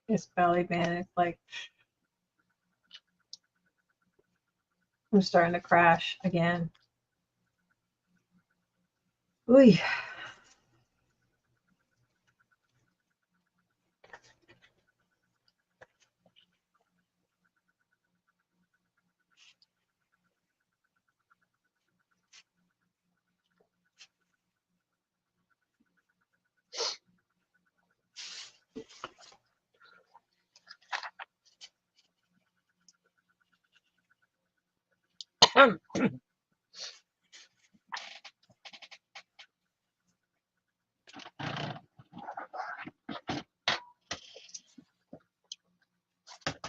This belly band, it's like I'm starting to crash again. Ooh.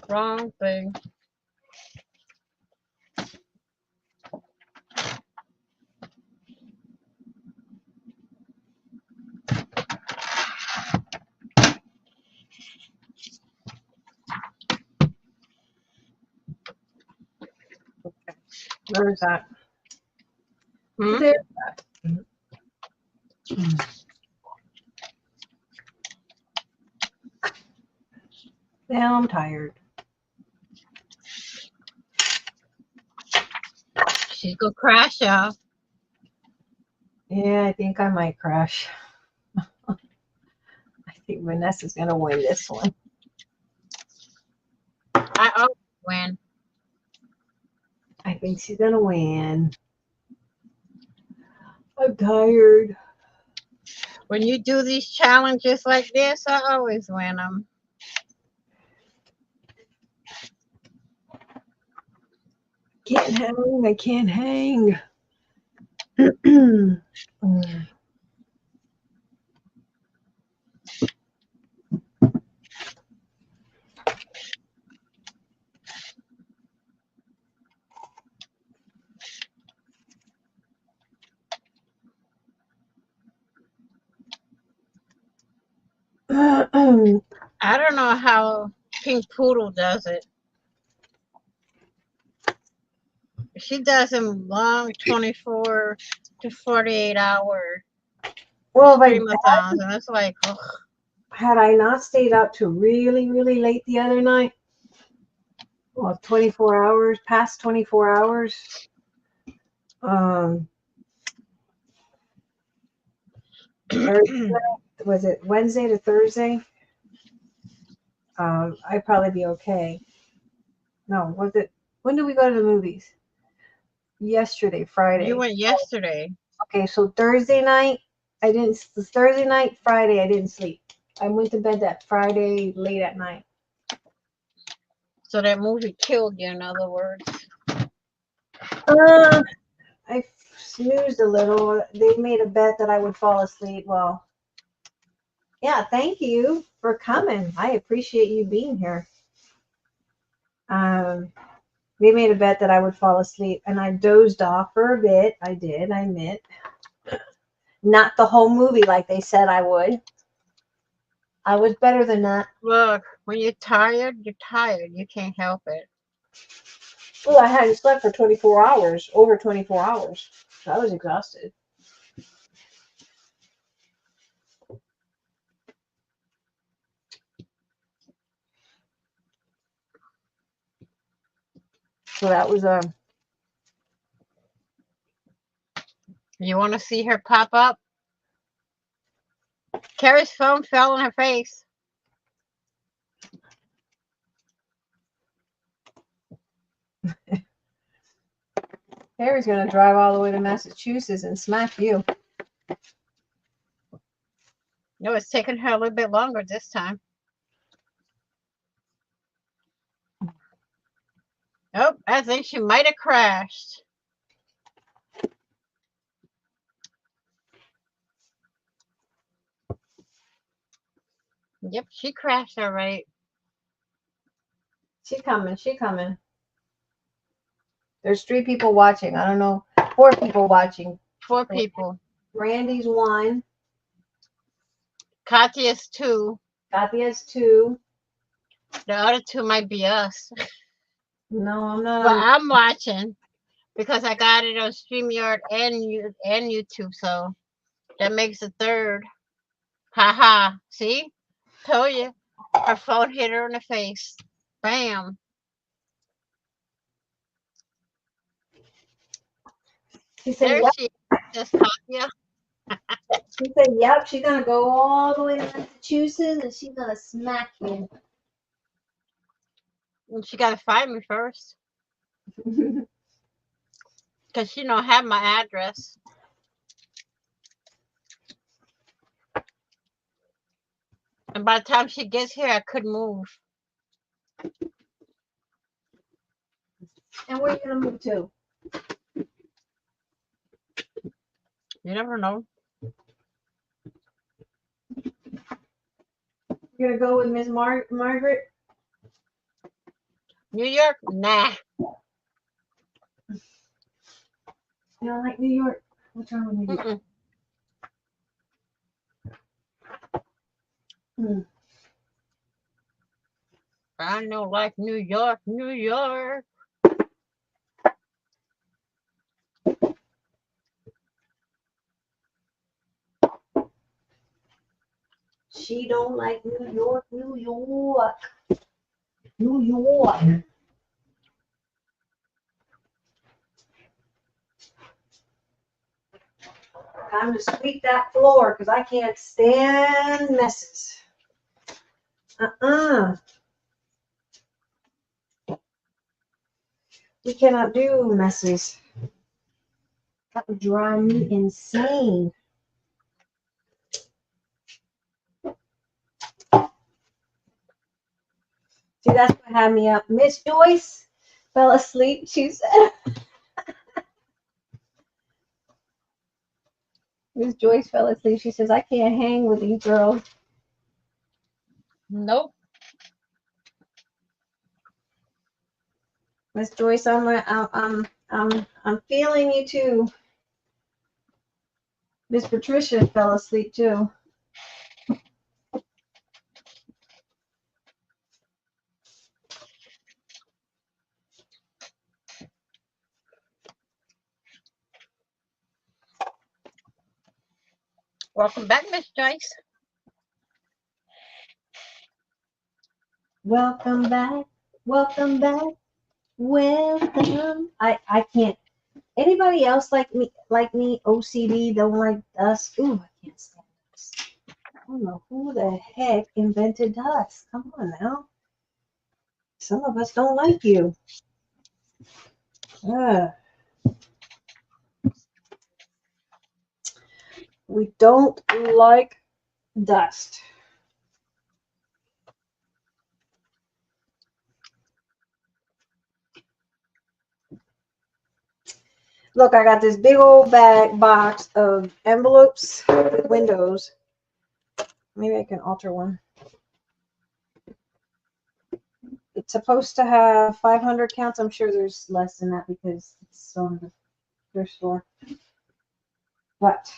Wrong thing. Where's that? Hmm? There. Now I'm tired. She's gonna crash out. Yeah, I think I might crash. I think Vanessa's gonna win this one. I always win. I think she's gonna win. I'm tired. When you do these challenges like this, I always win them. Can't hang. I can't hang. I don't know how Pink Poodle does it. She does them long 24 to 48 hour Well, like, streamathons, and it's like, ugh. had I not stayed out to really, really late the other night, well, 24 hours, past 24 hours, Thursday night, was it Wednesday to Thursday? I'd probably be okay. No, was it? When did we go to the movies? Yesterday, Friday. You went yesterday. Okay, so Thursday night, Thursday night, Friday, I didn't sleep. I went to bed that Friday late at night. So that movie killed you, in other words. I snoozed a little. They made a bet that I would fall asleep. Well, yeah, thank you for coming. I appreciate you being here. They made a bet that I would fall asleep, and I dozed off for a bit. I did, I admit. not the whole movie like they said I would. I was better than that. Look, when you're tired, you're tired. You can't help it. Oh, I hadn't slept for 24 hours, over 24 hours. So I was exhausted. So that was You want to see her pop up? Carrie's phone fell on her face. Harry's gonna drive all the way to Massachusetts and smack you. No, it's taking her a little bit longer this time. Oh, I think she might have crashed. Yep, she crashed all right. She coming. She coming. There's 3 people watching. I don't know. 4 people watching. 4 people. Randy's 1. Katya's 2. Katya's 2. The other 2 might be us. No, I'm not. But I'm watching because I got it on StreamYard and YouTube, so that makes a 3rd. Haha. See? Told you. Her phone hit her in the face. Bam. She said, There yep. she is. That's Katya. She said, yep. She's gonna go all the way to Massachusetts and she's gonna smack you. And she got to find me first because she don't have my address. And by the time she gets here, I could move. And where are you gonna move to? You never know. You're gonna go with Miss Margaret? New York? Nah. You don't like New York? What's wrong with New York? Mm-mm. Hmm. I know, like New York, New York. She don't like New York, New York, New York. Time to sweep that floor because I can't stand messes. We cannot do messes. That would drive me insane. See, that's what had me up. Miss Joyce fell asleep, she said. Miss Joyce fell asleep. She says, I can't hang with these girls. Nope. Miss Joyce, I'm feeling you too. Miss Patricia fell asleep too. Welcome back, Miss Joyce. Welcome back. Welcome back. Welcome. I can't. Anybody else like me? OCD don't like dust. Ooh, I can't stand dust. I don't know who the heck invented dust. Come on now. Some of us don't like you. We don't like dust. Look, I got this big old box of envelopes, windows. Maybe I can alter one. It's supposed to have 500 counts. I'm sure there's less than that because it's on the thrift store. But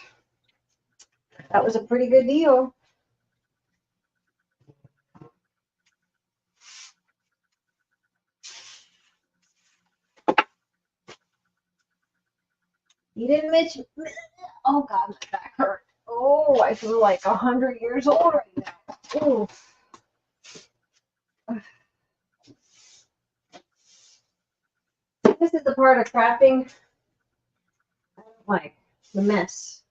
That was a pretty good deal. You didn't mention. Oh God, my back hurt. Oh, I feel like 100 years old right now. Oh. This is the part of crafting I don't like, the mess.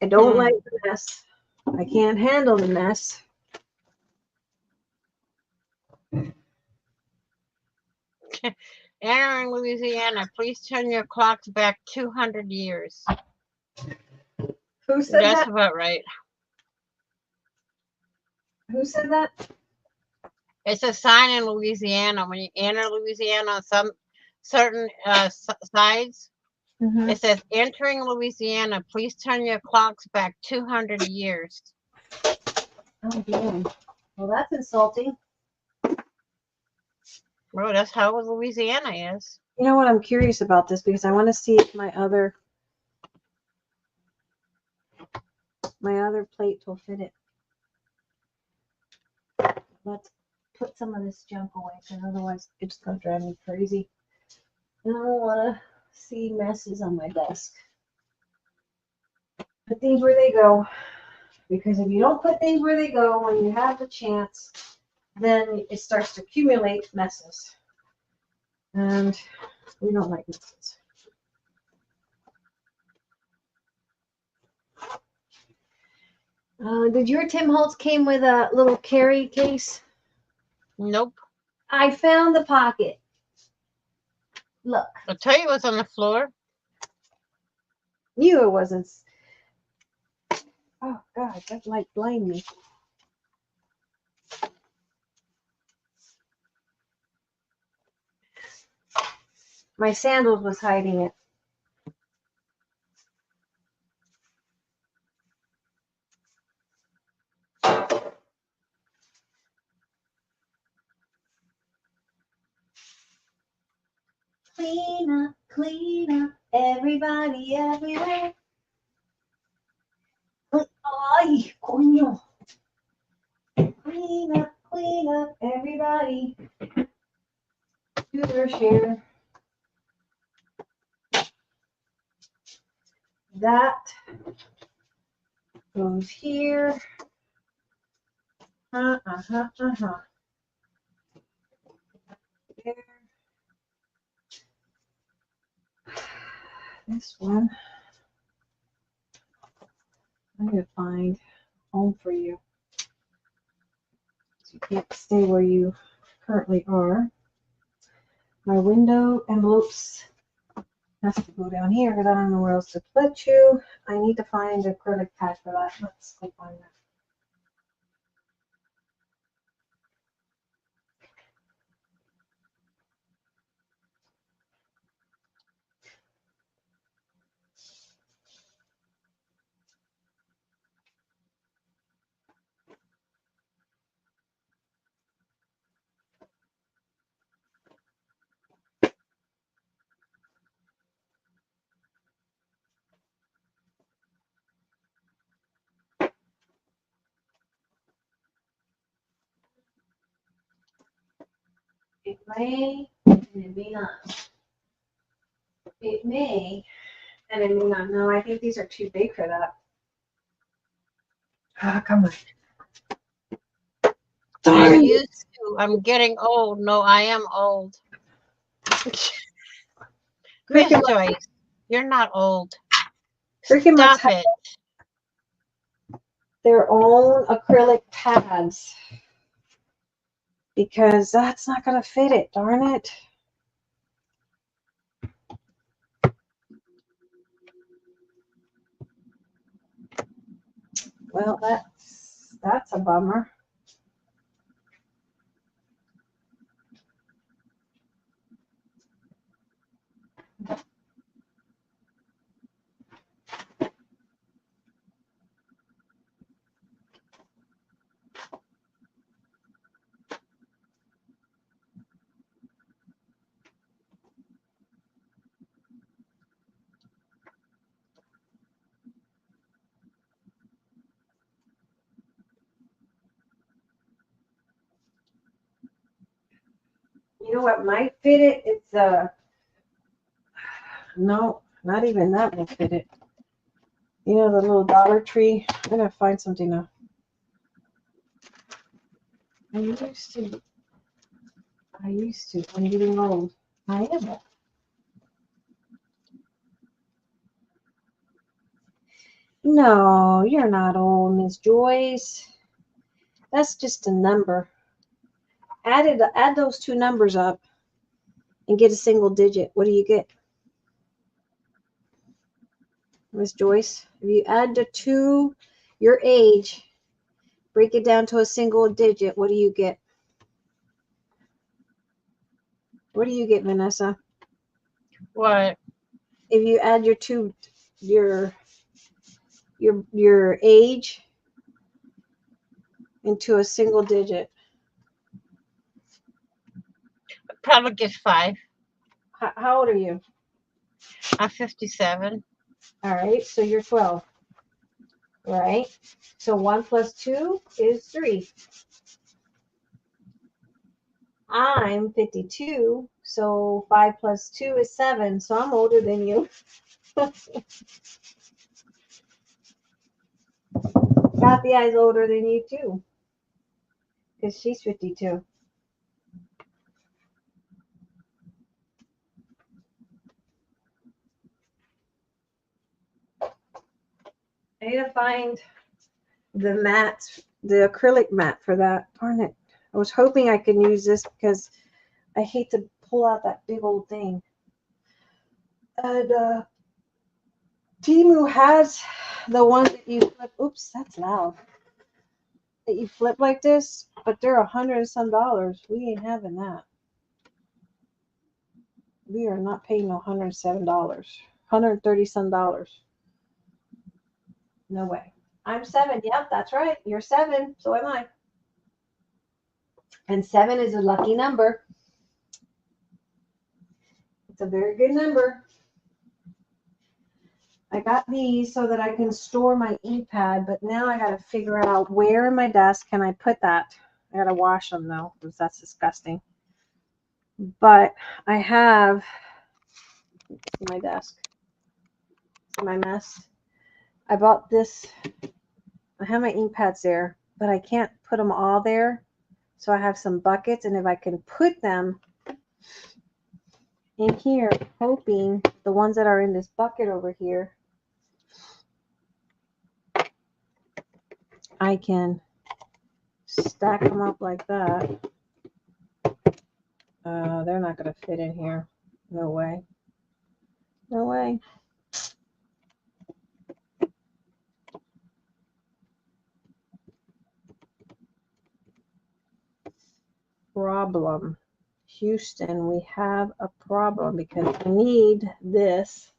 I don't like the mess. I can't handle the mess. Anna in Louisiana, please turn your clocks back 200 years. Who said That's that? about right. Who said that? It's a sign in Louisiana. When you enter Louisiana on some certain sides, Mm-hmm. it says, entering Louisiana, please turn your clocks back 200 years. Oh, damn. Well, that's insulting. Well, that's how Louisiana is. You know what? I'm curious about this because I want to see if my other plate will fit it. Let's put some of this junk away because otherwise it's going to drive me crazy. And I don't want to see messes on my desk. Put things where they go. Because if you don't put things where they go when you have the chance, then it starts to accumulate messes. And we don't like messes. Did your Tim Holtz came with a little carry case? Nope. I found the pocket. Look. I'll tell you what's on the floor. Knew it wasn't. Oh God, that light blind me. My sandals was hiding it. Clean up, everybody everywhere. Ay, coño. Clean up, everybody. Do their share. That goes here. There. This one. I'm going to find home for you. So you can't stay where you currently are. My window envelopes has to go down here because I don't know where else to put you. I need to find an acrylic pad for that. Let's go find that. It may and it may not. It may and it may not. No, I think these are too big for that. Ah, come on. I'm used to. I'm getting old. No, I am old. Miss Joyce, you're not old. Freaking must Stop have it. their own acrylic pads because that's not going to fit it, darn it. Well, that's a bummer. know what might fit it? It's no, not even that will fit it. You know the little Dollar Tree? I'm gonna find something now. I used to. I'm getting old. I am old. No, you're not old, Miss Joyce. That's just a number. Add those two numbers up and get a single digit. What do you get? Miss Joyce, if you add the two, your age, break it down to a single digit, what do you get? What do you get, Vanessa? What? If you add your two, your age into a single digit. Probably get 5. How old are you? I'm 57. All right, so you're 12. Right? So 1 plus 2 is 3. I'm 52, so 5 plus 2 is 7. So I'm older than you. Kathy is older than you too, because she's 52. I need to find the mats, the acrylic mat for that. Darn it. I was hoping I could use this because I hate to pull out that big old thing. And Timu has the one that you flip. Oops, that's loud. That you flip like this, but they're $100 and some. We ain't having that. We are not paying no $107. $130 some. No way. I'm 7. Yep, that's right. You're 7. So am I. And 7 is a lucky number. It's a very good number. I got these so that I can store my e-pad, but now I got to figure out where in my desk can I put that. I got to wash them though, because that's disgusting. But I have my desk. See my mess. I bought this. I have my e-pads there, but I can't put them all there. So I have some buckets, and if I can put them in here, hoping the ones that are in this bucket over here, I can stack them up like that. They're not going to fit in here. No way. No way. Problem. Houston, we have a problem because I need this.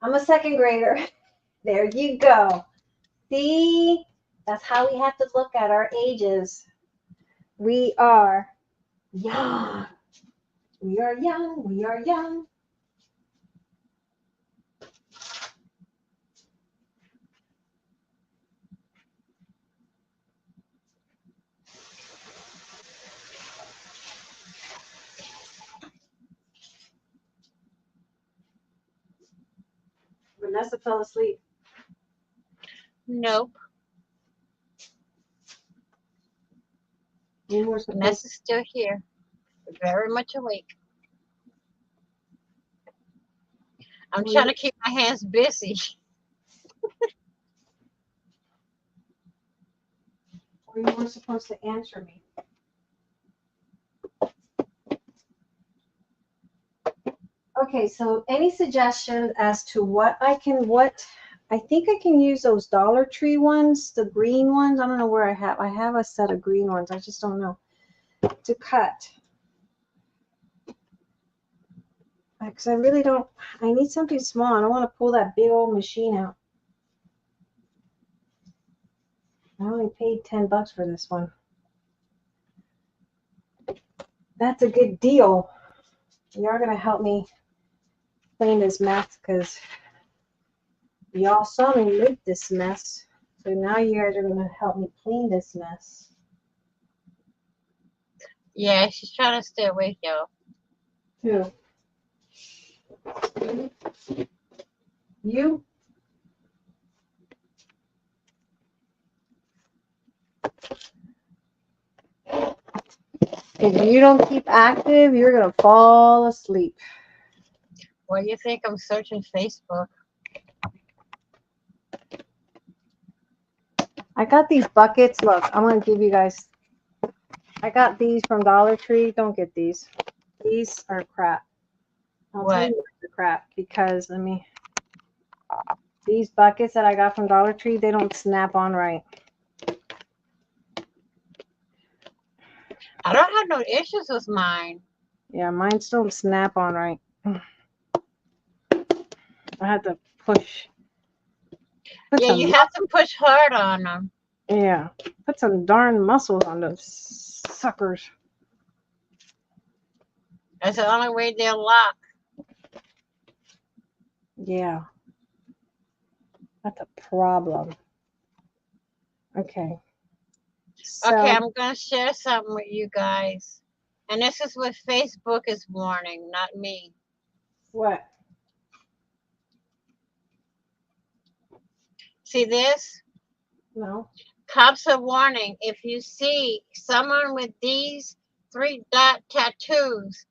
I'm a second grader. There you go. See? That's how we have to look at our ages. We are young. We are young. We are young. Vanessa fell asleep. Nope. You were supposed Vanessa's still here. Very much awake. I'm trying to keep my hands busy. or you were supposed to answer me. Okay, so any suggestions as to what I think I can use those Dollar Tree ones, the green ones. I don't know where I have a set of green ones. I just don't know to cut. Because I really don't, I need something small. I don't want to pull that big old machine out. I only paid $10 for this one. That's a good deal. You're going to help me clean this mess because y'all saw me make this mess. So now you guys are going to help me clean this mess. Yeah, she's trying to stay awake, yo. Who? You? If you don't keep active, you're gonna fall asleep. What do you think? I'm searching Facebook. I got these buckets. Look, I'm gonna give you guys. I got these from Dollar Tree. Don't get these. These are crap. I'll tell What? you they're crap because these buckets that I got from Dollar Tree, they don't snap on right. I don't have no issues with mine. Yeah, mine don't snap on right. I had to push. Put Yeah, some, you have to push hard on them. yeah, put some darn muscles on those suckers. That's the only way they'll lock. Yeah, that's a problem. Okay. So, Okay, I'm gonna share something with you guys. And this is what Facebook is warning, not me. what? See this? No. Cops are warning if you see someone with these 3-dot tattoos,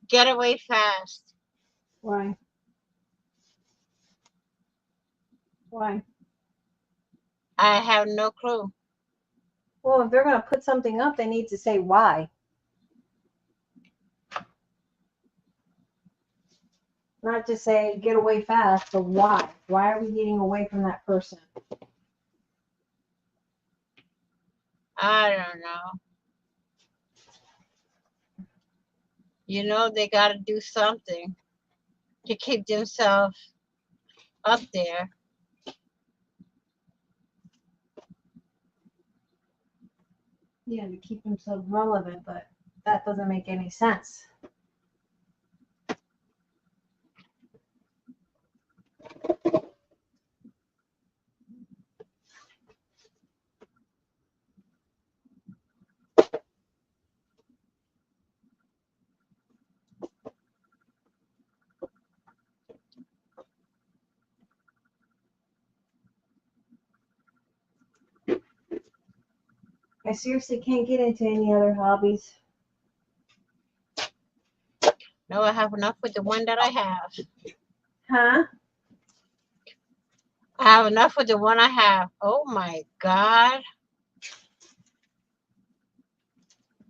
get away fast. Why? Why? I have no clue. Well, if they're gonna put something up, they need to say why. Not just say get away fast, but why? Why are we getting away from that person? I don't know. You know they gotta do something to keep themselves up there. Yeah, to keep themselves relevant, but that doesn't make any sense. I seriously can't get into any other hobbies. No, I have enough with the one that I have. Huh? I have enough with the one I have. Oh my God.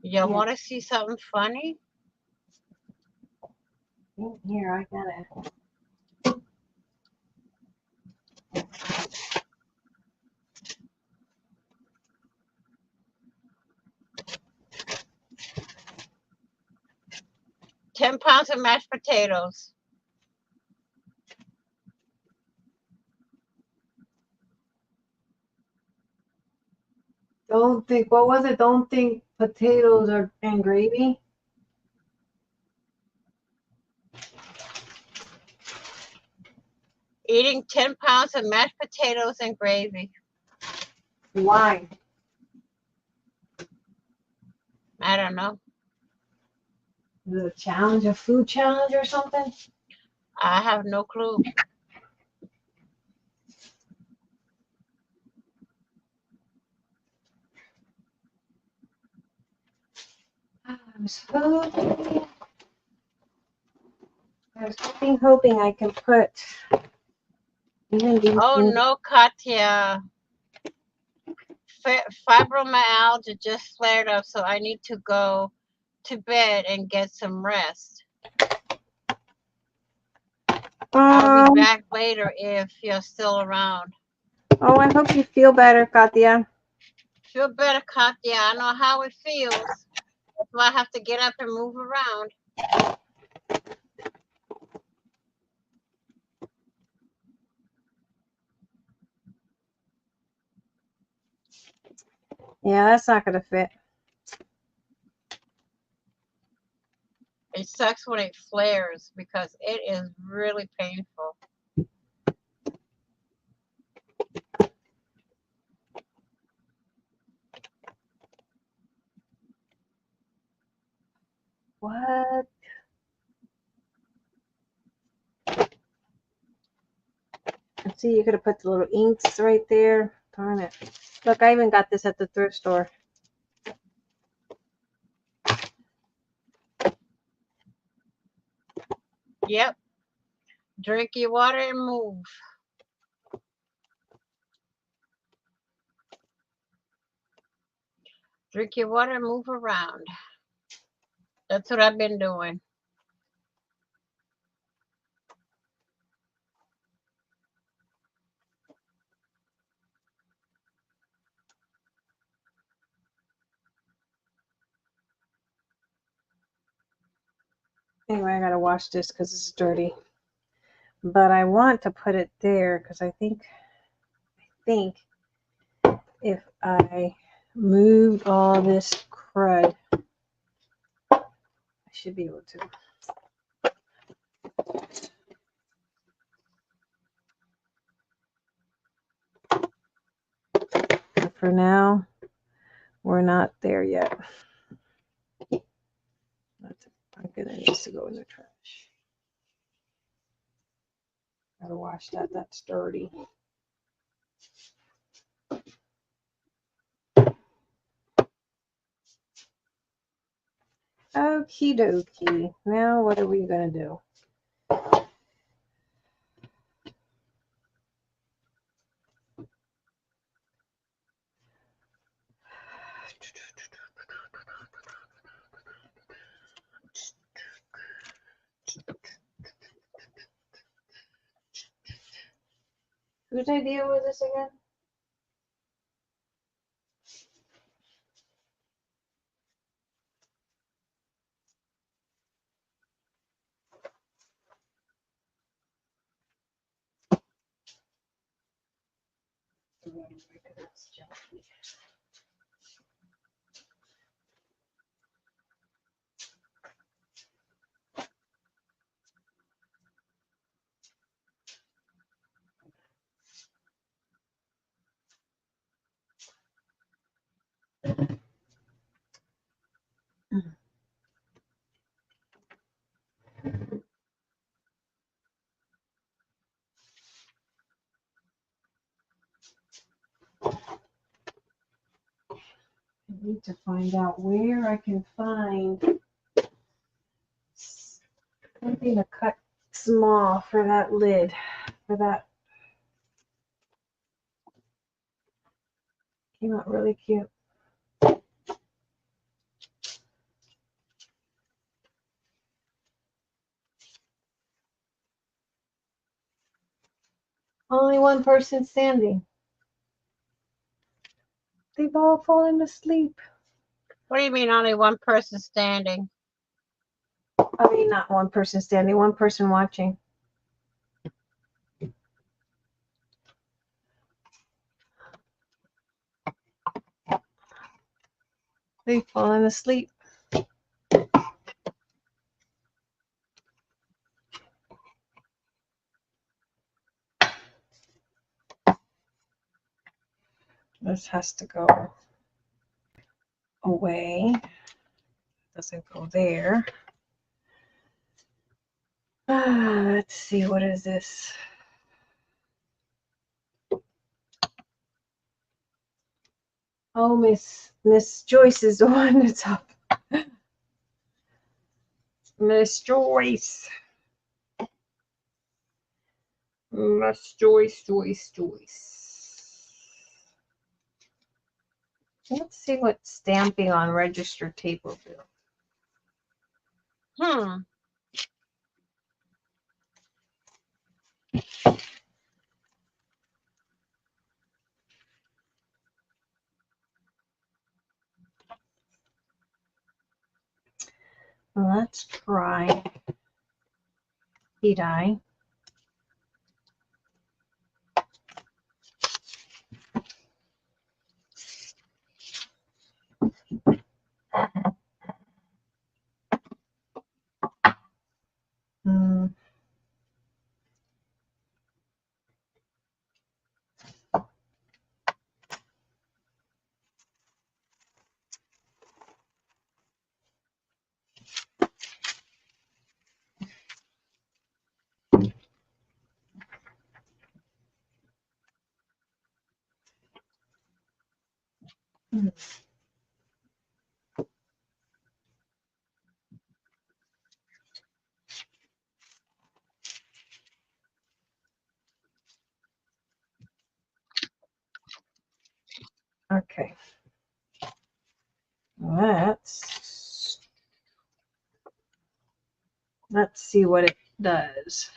You Yeah. want to see something funny? Here, I got it. 10 pounds of mashed potatoes. Don't think, what was it? Don't think potatoes are and gravy? Eating 10 pounds of mashed potatoes and gravy. Why? I don't know. The challenge, a food challenge or something? I have no clue. I was hoping I can put even these Oh things. no, Katya. Fibromyalgia just flared up, so I need to go to bed and get some rest. I'll be back later if you're still around. Oh, I hope you feel better, Katya. Feel better, Katya. I know how it feels. That's why I have to get up and move around. Yeah, that's not gonna fit. It sucks when it flares because it is really painful. See, you could have put the little inks right there. Darn it. Look, I even got this at the thrift store. Yep. Drink your water and move. Drink your water and move around. That's what I've been doing. Anyway, I gotta wash this because it's dirty. But I want to put it there because I think if I moved all this crud, I should be able to. But for now, we're not there yet. I'm gonna need to go in the trash. Gotta wash that. That's dirty. Okie dokie. Now what are we gonna do? Whose idea was this again? I need to find out where I can find something to cut small for that lid, for that. Came out really cute. Only one person standing. They've all fallen asleep. What do you mean only one person standing? I mean, not one person standing, one person watching. They've fallen asleep. This has to go away. Doesn't go there. Let's see, what is this? Oh, Miss Joyce is the one that's up. Miss Joyce. Miss Joyce. Let's see what stamping on registered tape will do. Let's try heat eye. Okay. Let's see what it does.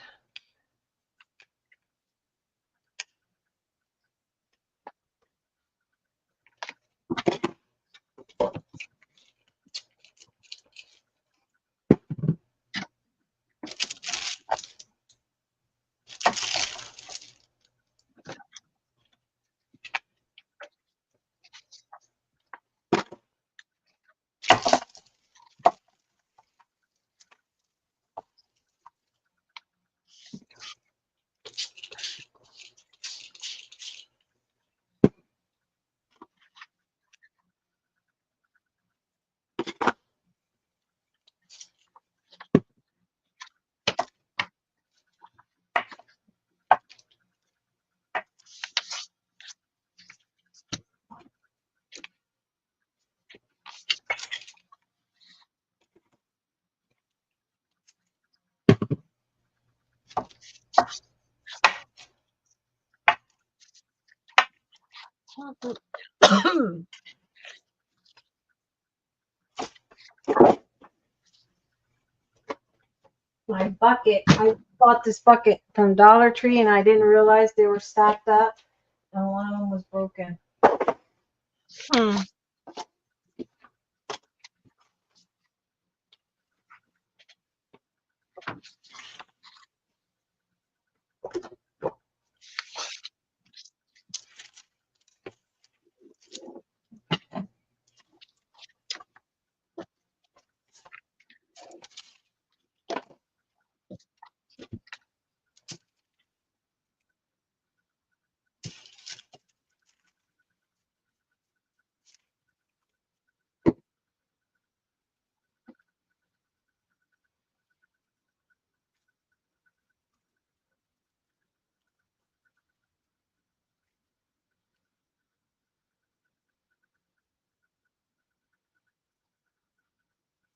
My bucket. I bought this bucket from Dollar Tree and I didn't realize they were stacked up and one of them was broken. Hmm.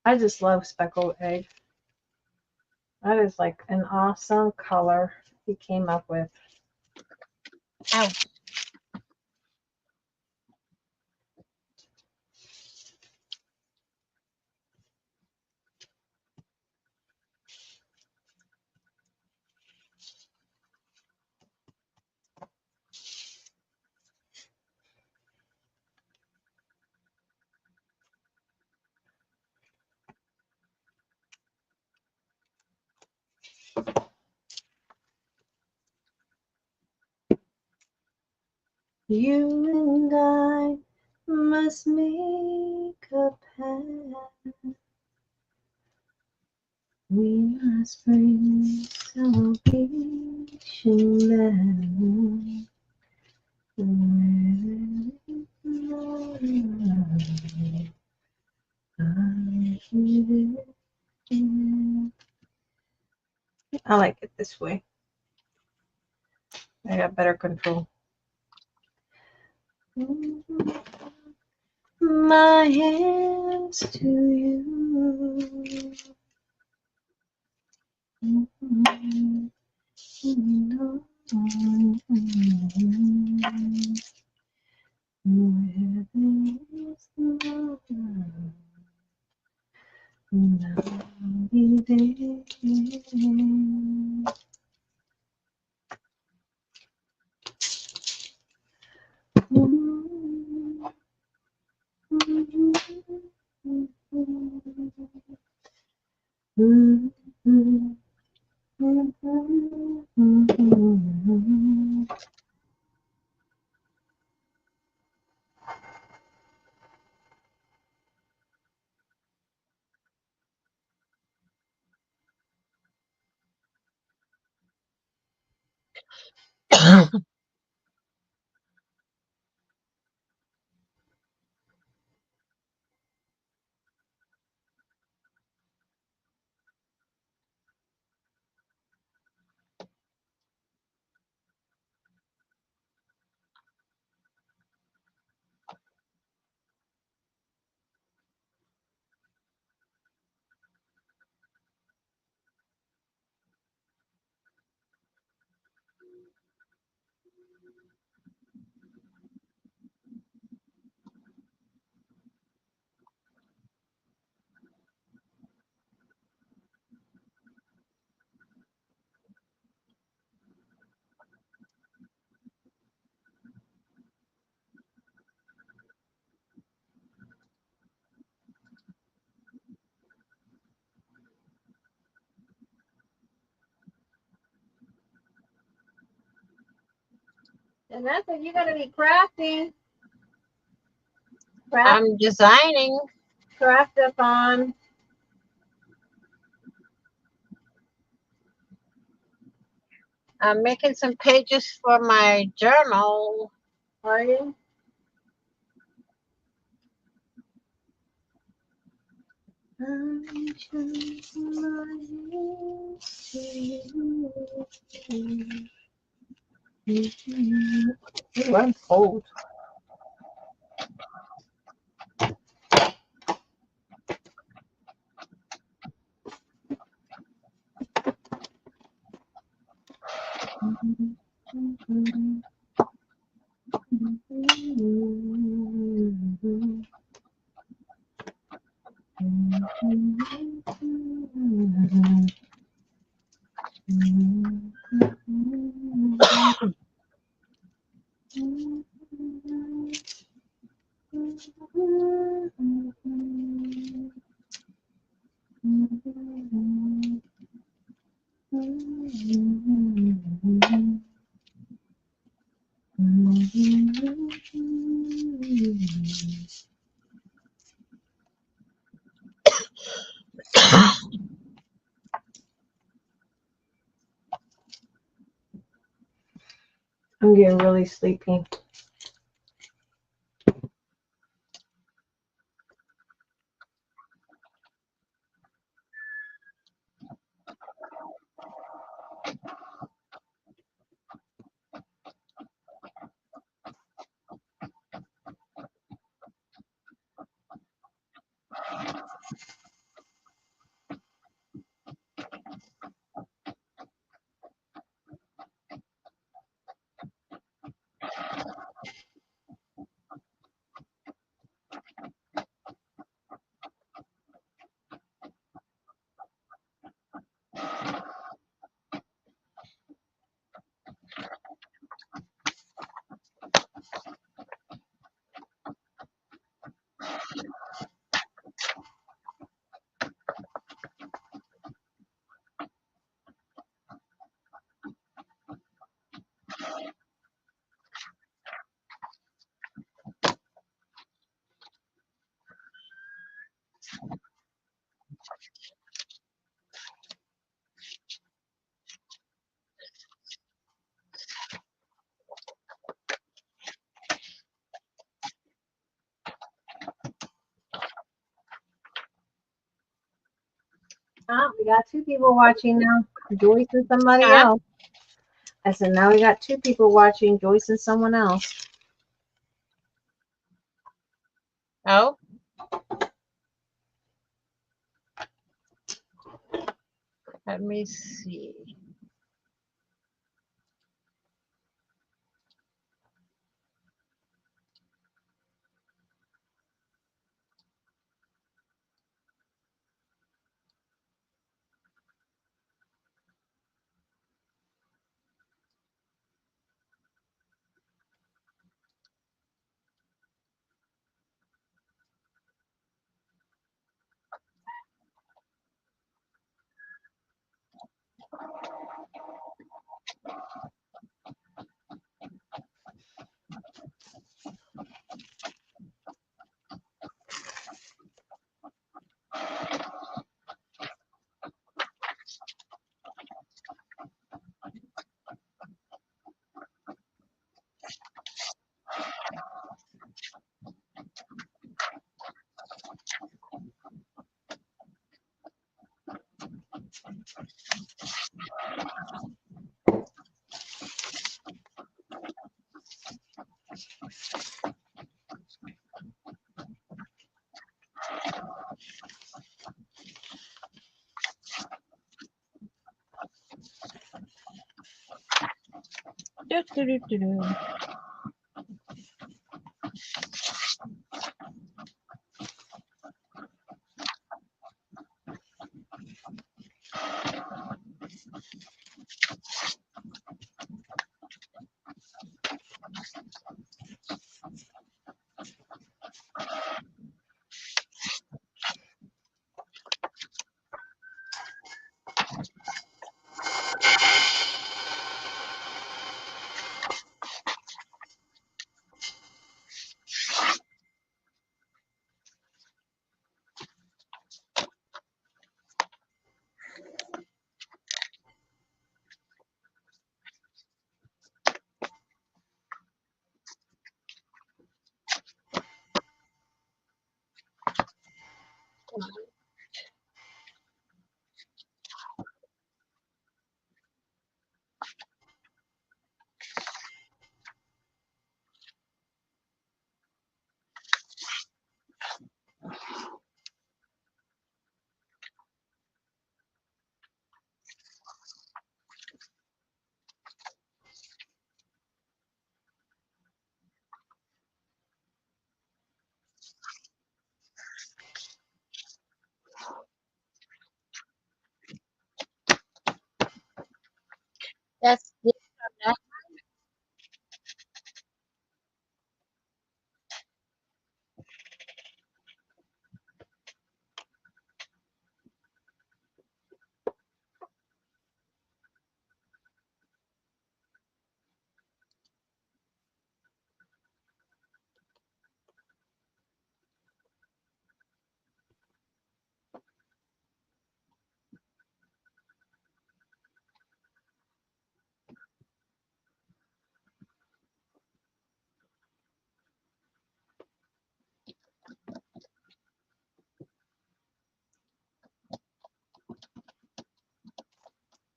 I just love speckled egg. That is like an awesome color he came up with. Ow. You and I must make a pact. We must bring salvation back. I like it this way. I got better control. My hands to you. And that's what you're gonna be crafting. I'm designing. Craftathon. I'm making some pages for my journal. Are you? Ooh, I'm cold. I'm getting really sleepy. Oh, we got two people watching now. Joyce and somebody Huh? else. I said, now we got two people watching, Joyce and someone else. Oh, let me see. Do, do, do, do, do. That's it on that.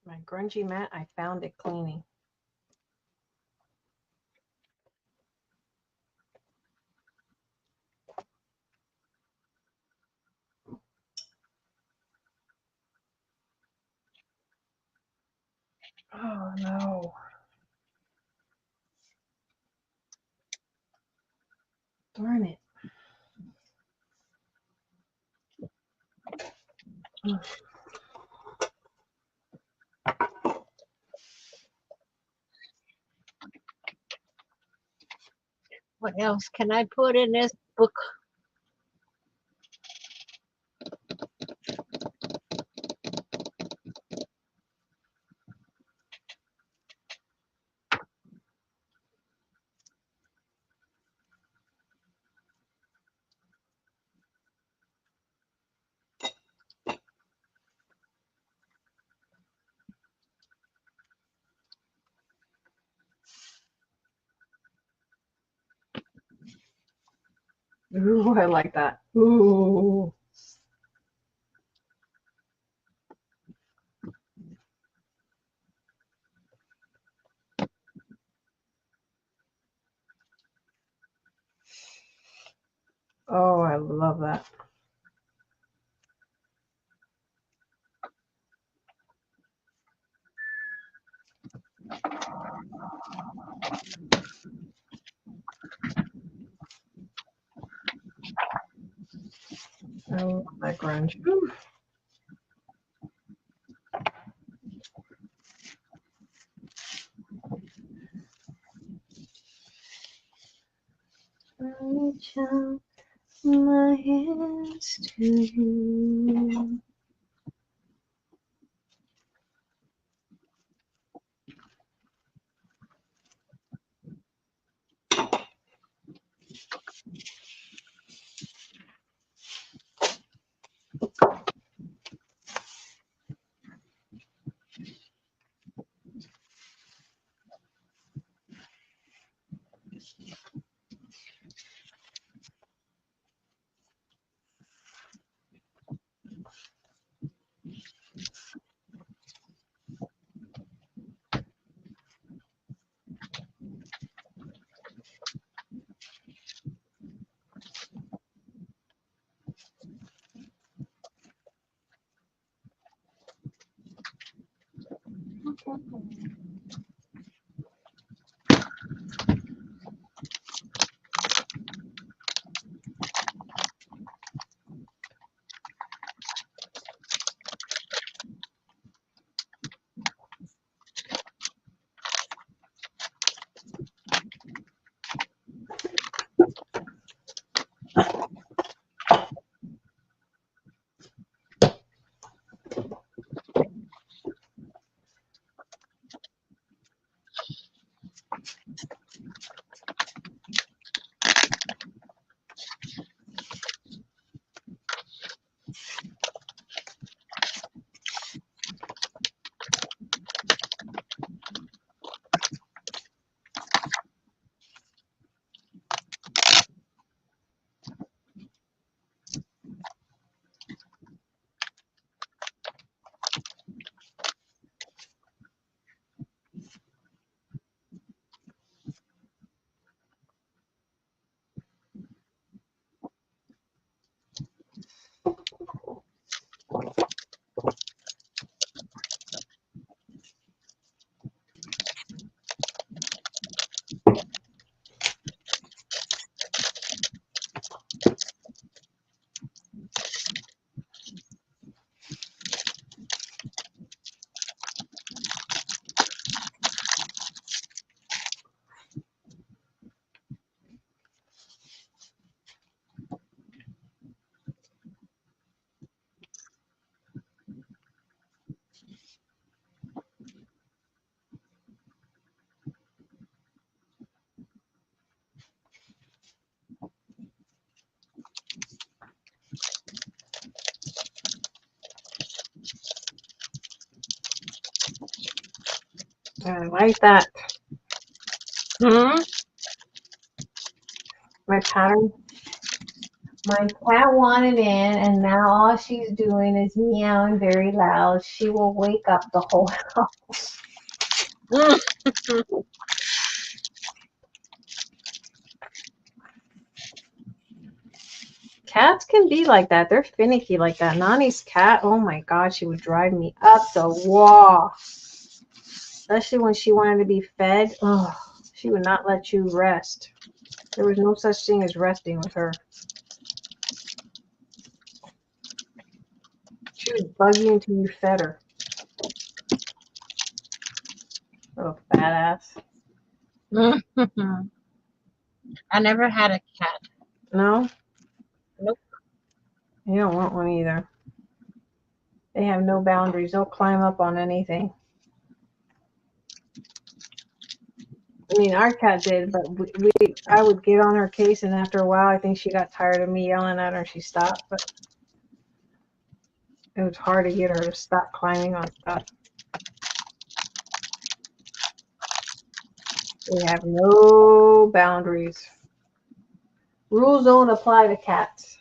My grungy mat, I found it cleaning. Oh no. Darn it. What else can I put in this book? Ooh, I like that. Ooh. Oh, I love that. I love that grunge. Ooh. Reach out my hands to you. I like that. Hmm? My pattern. My cat wanted in, and now all she's doing is meowing very loud. She will wake up the whole house. Cats can be like that. They're finicky like that. Nani's cat, oh my God, she would drive me up the wall. Especially when she wanted to be fed. Oh, she would not let you rest. There was no such thing as resting with her. She would bug you until you fed her. Little fat ass. I never had a cat. No? Nope. You don't want one either. They have no boundaries. They'll climb up on anything. I mean, our cat did, but I would get on her case, and after a while, I think she got tired of me yelling at her, and she stopped. But it was hard to get her to stop climbing on stuff. They have no boundaries. Rules don't apply to cats.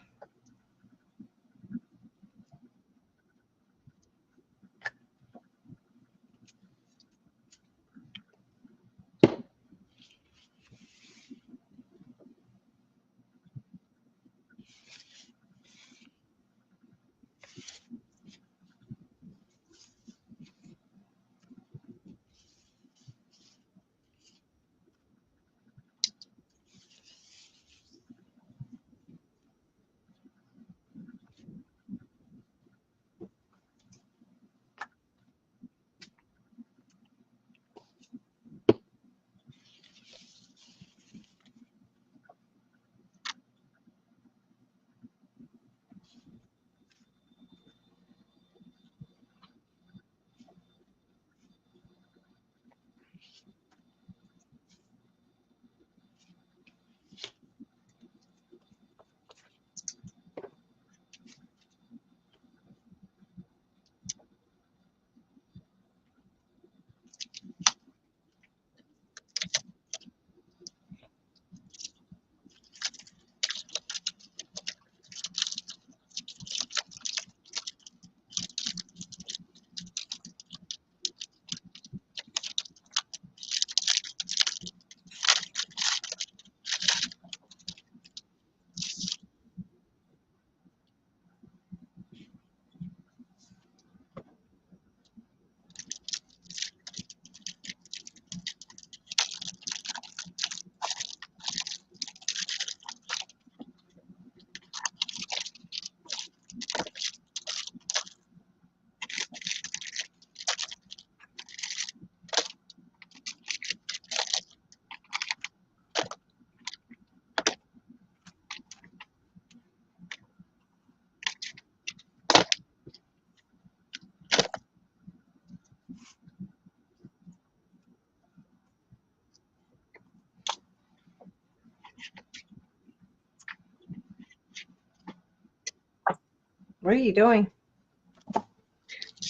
What are you doing?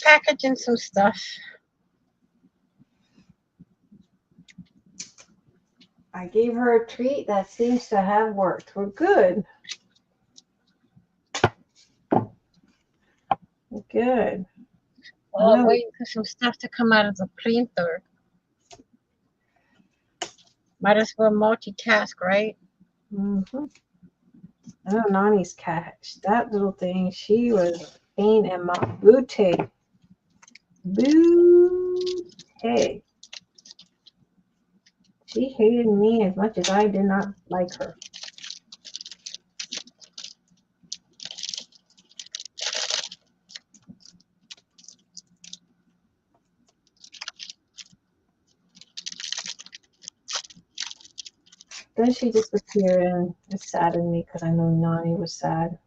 Packaging some stuff. I gave her a treat that seems to have worked. We're good. Good. Well, I'm No. waiting for some stuff to come out of the printer. Might as well multitask, right? Mm-hmm. I know Nani's cat. That little thing, she was a pain in my booty. Booty. She hated me as much as I did not like her. Then she disappeared, and it saddened me because I know Nani was sad.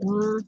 Mm.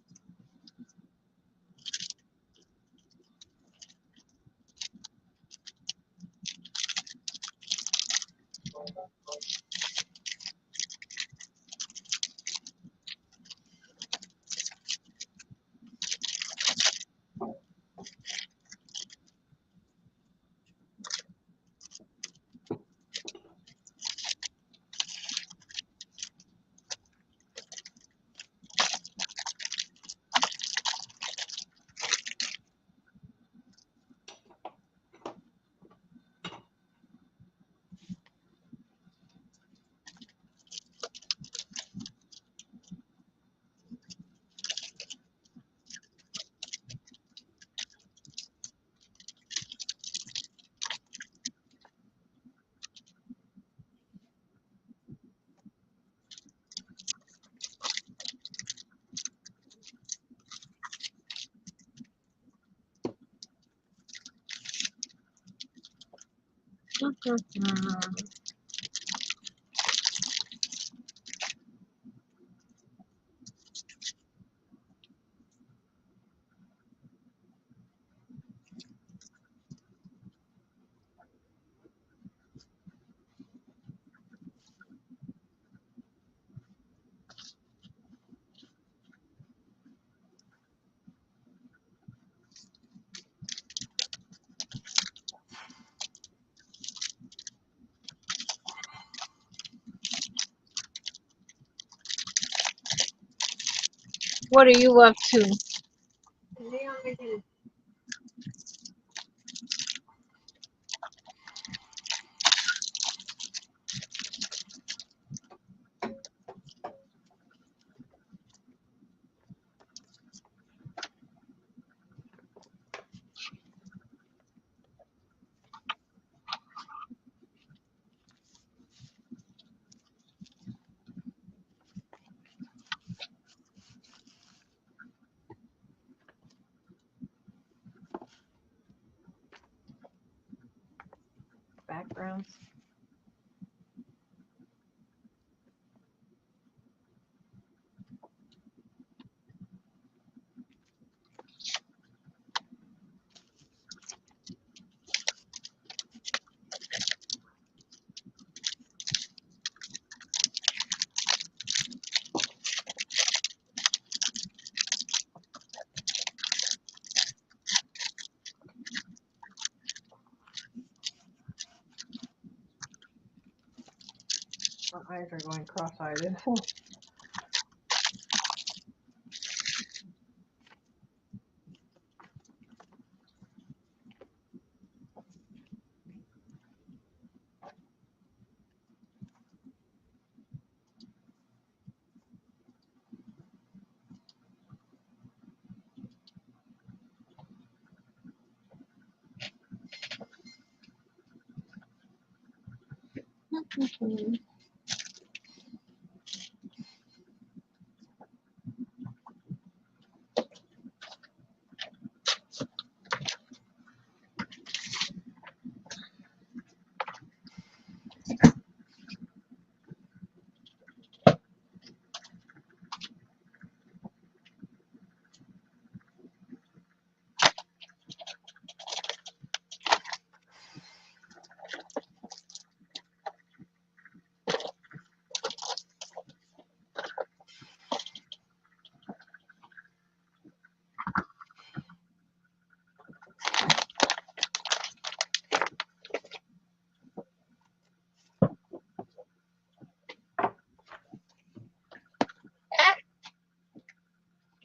What are you up to? Backgrounds. My eyes are going cross-eyed.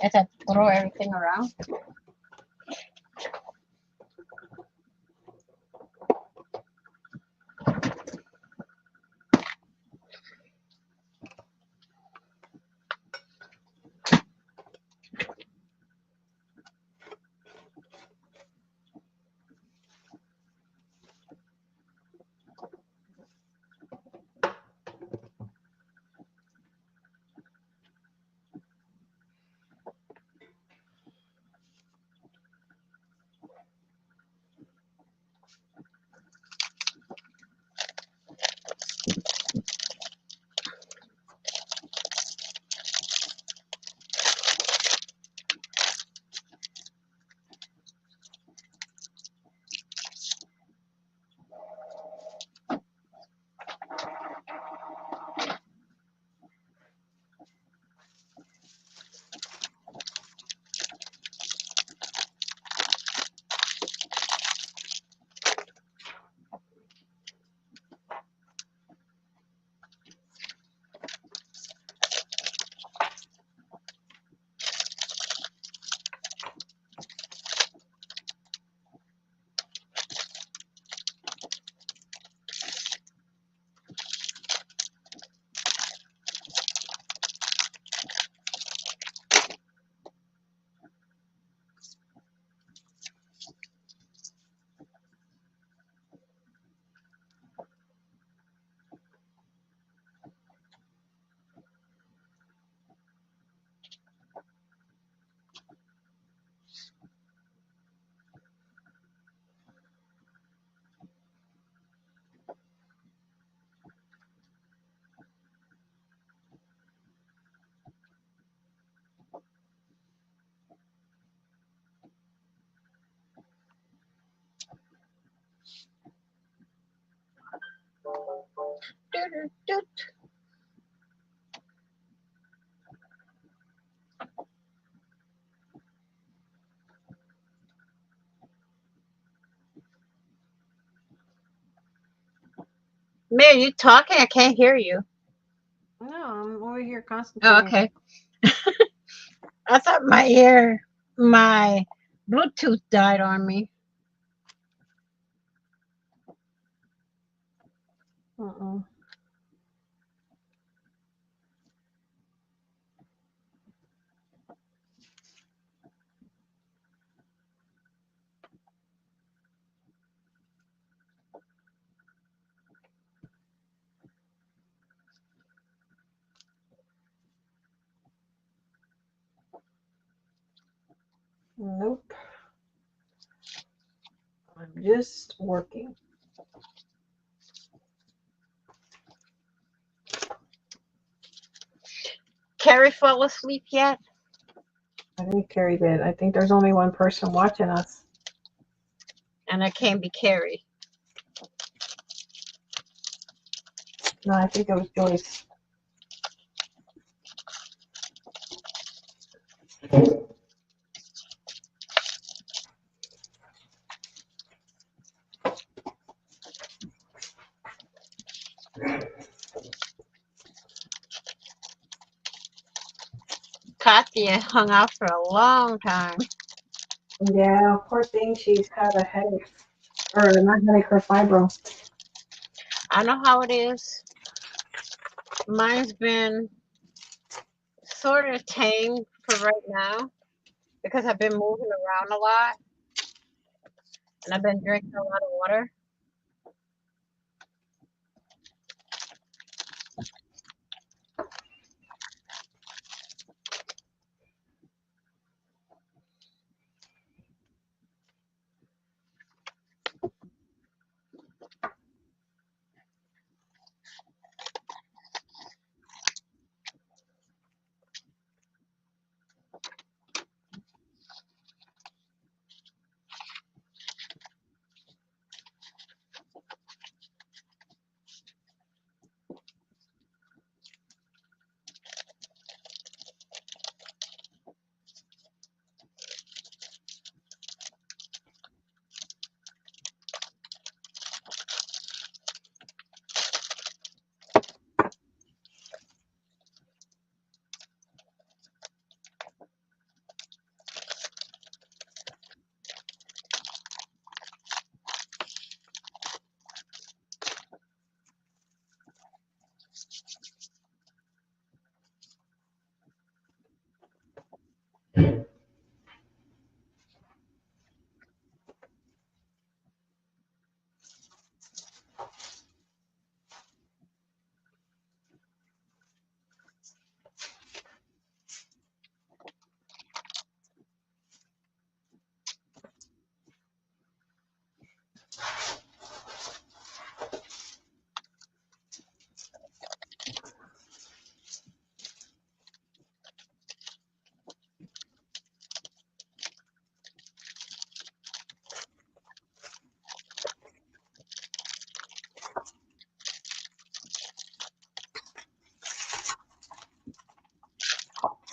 As I throw everything around. Mary, you talking? I can't hear you. No, I'm over here Oh, concentrating. okay. I thought my Bluetooth died on me. Uh-uh. Nope. I'm just working. Carrie fall asleep yet? I think Carrie did. I think there's only one person watching us. And I can't be Carrie. No, I think it was Joyce. Katya hung out for a long time. Yeah, poor thing. She's had a headache. Or not headache, her fibro. I know how it is. Mine's been sort of tame for right now because I've been moving around a lot and I've been drinking a lot of water.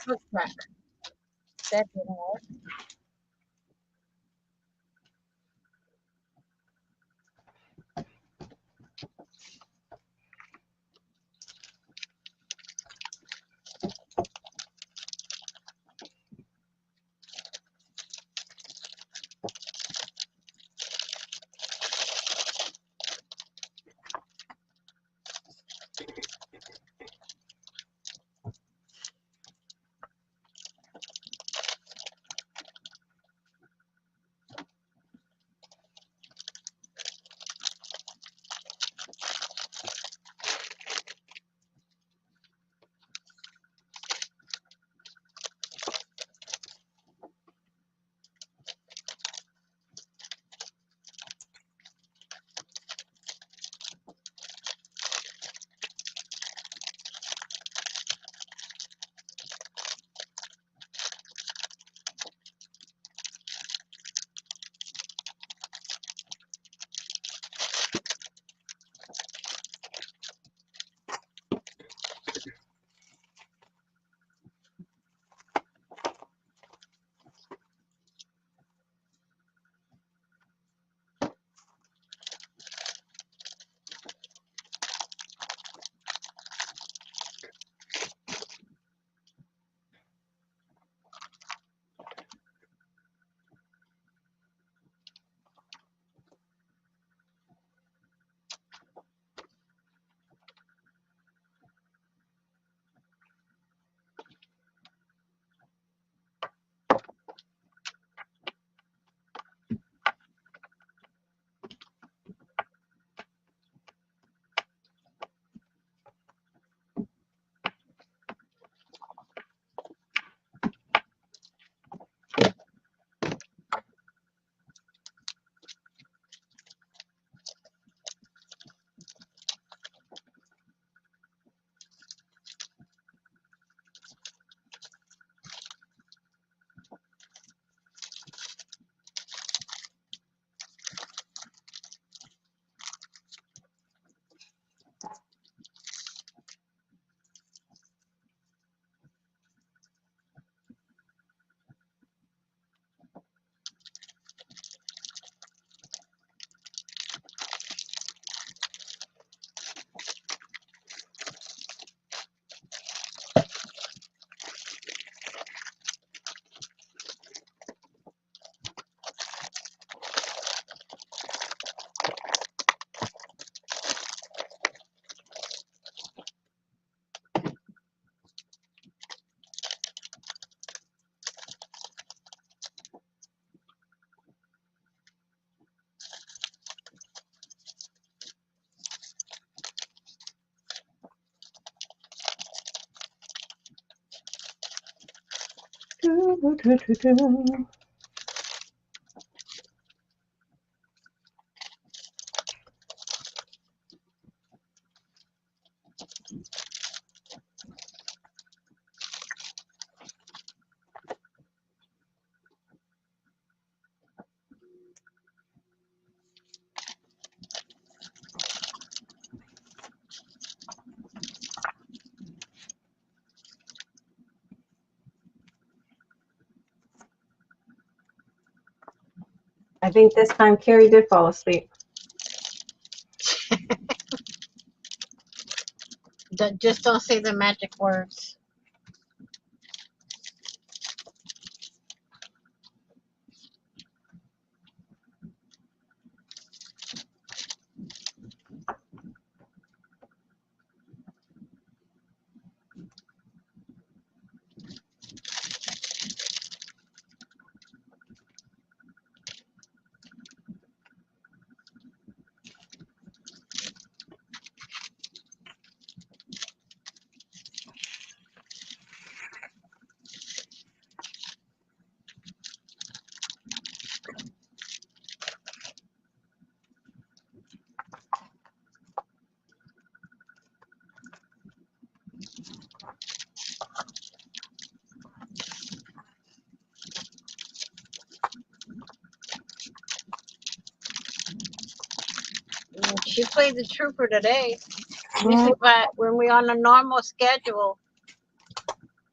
Foot crack. That didn't work. I think this time Carrie did fall asleep. Just don't say the magic words. She played the trooper today. Usually, when we're on a normal schedule,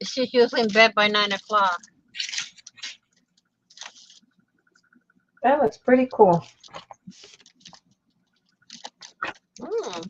she's usually in bed by 9 o'clock. That looks pretty cool. Mm.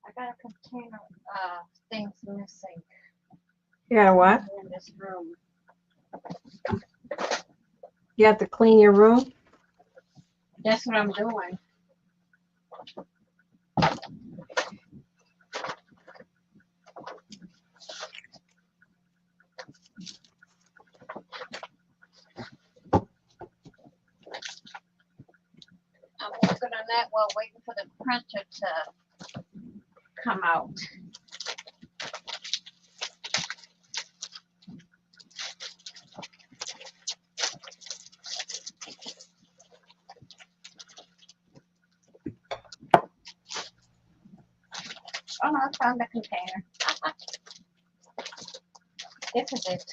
I got a container things missing You got a what? in this room. You have to clean your room? That's what I'm doing. I'm working on that while waiting for the printer to come out. Oh no, I found the container. This is it.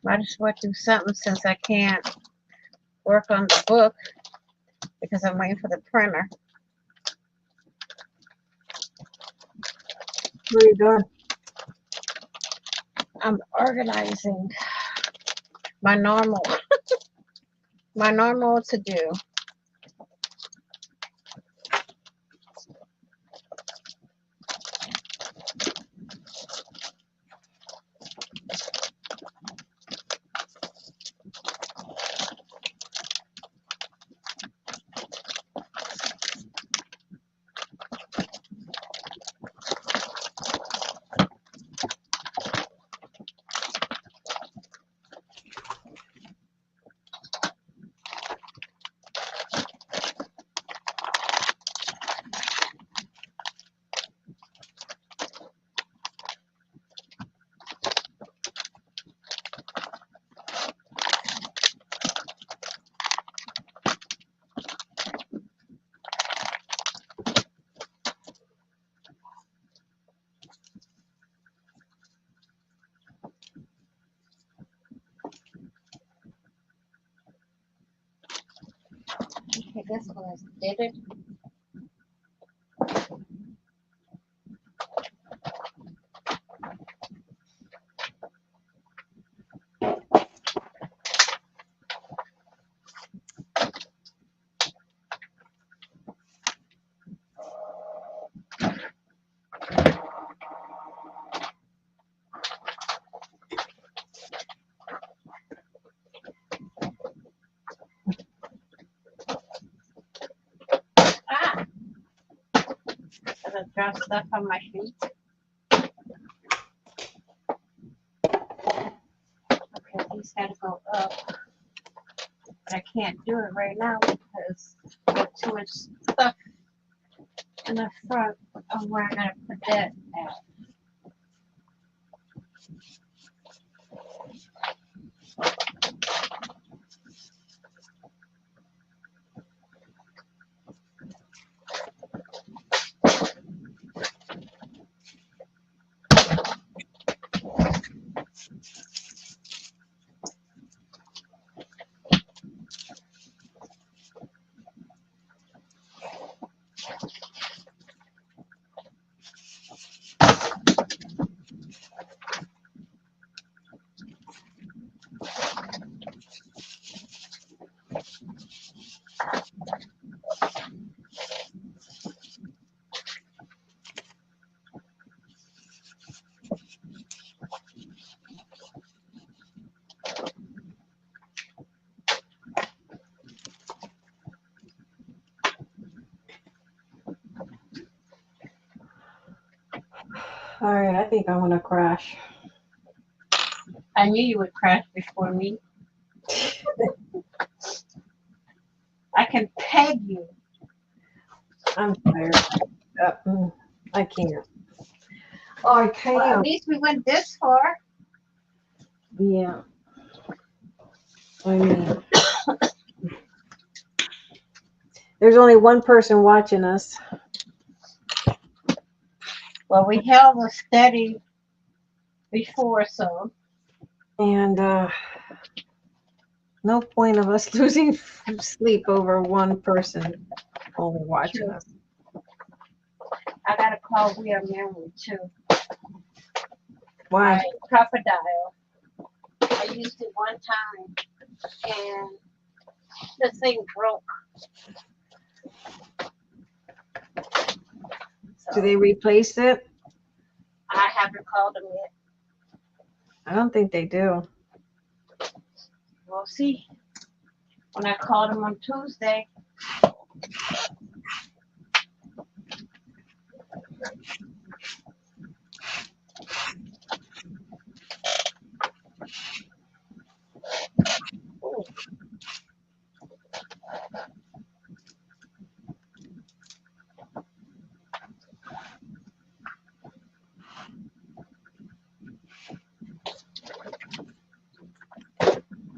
Might as well do something since I can't work on the book because I'm waiting for the printer. What are you doing? I'm organizing my normal to do. Okay, this one is dated. Ah! Gonna drop stuff on my feet. Okay, these gotta go up. But I can't do it right now because I got too much stuff in the front of where I gotta put that at. All right, I think I'm gonna crash. I knew you would crash before me. I can peg you. I'm tired. I can't. Oh, I Well, at can't. least we went this far. Yeah. I mean, there's only one person watching us. Well, we held a steady before, so And no point of us losing sleep over one person only watching True. us. I gotta call We Are Married too. Why? My crocodile. I used it one time and the thing broke. So Do they replace it? I haven't called them yet. I don't think they do. We'll see. When I called him on Tuesday,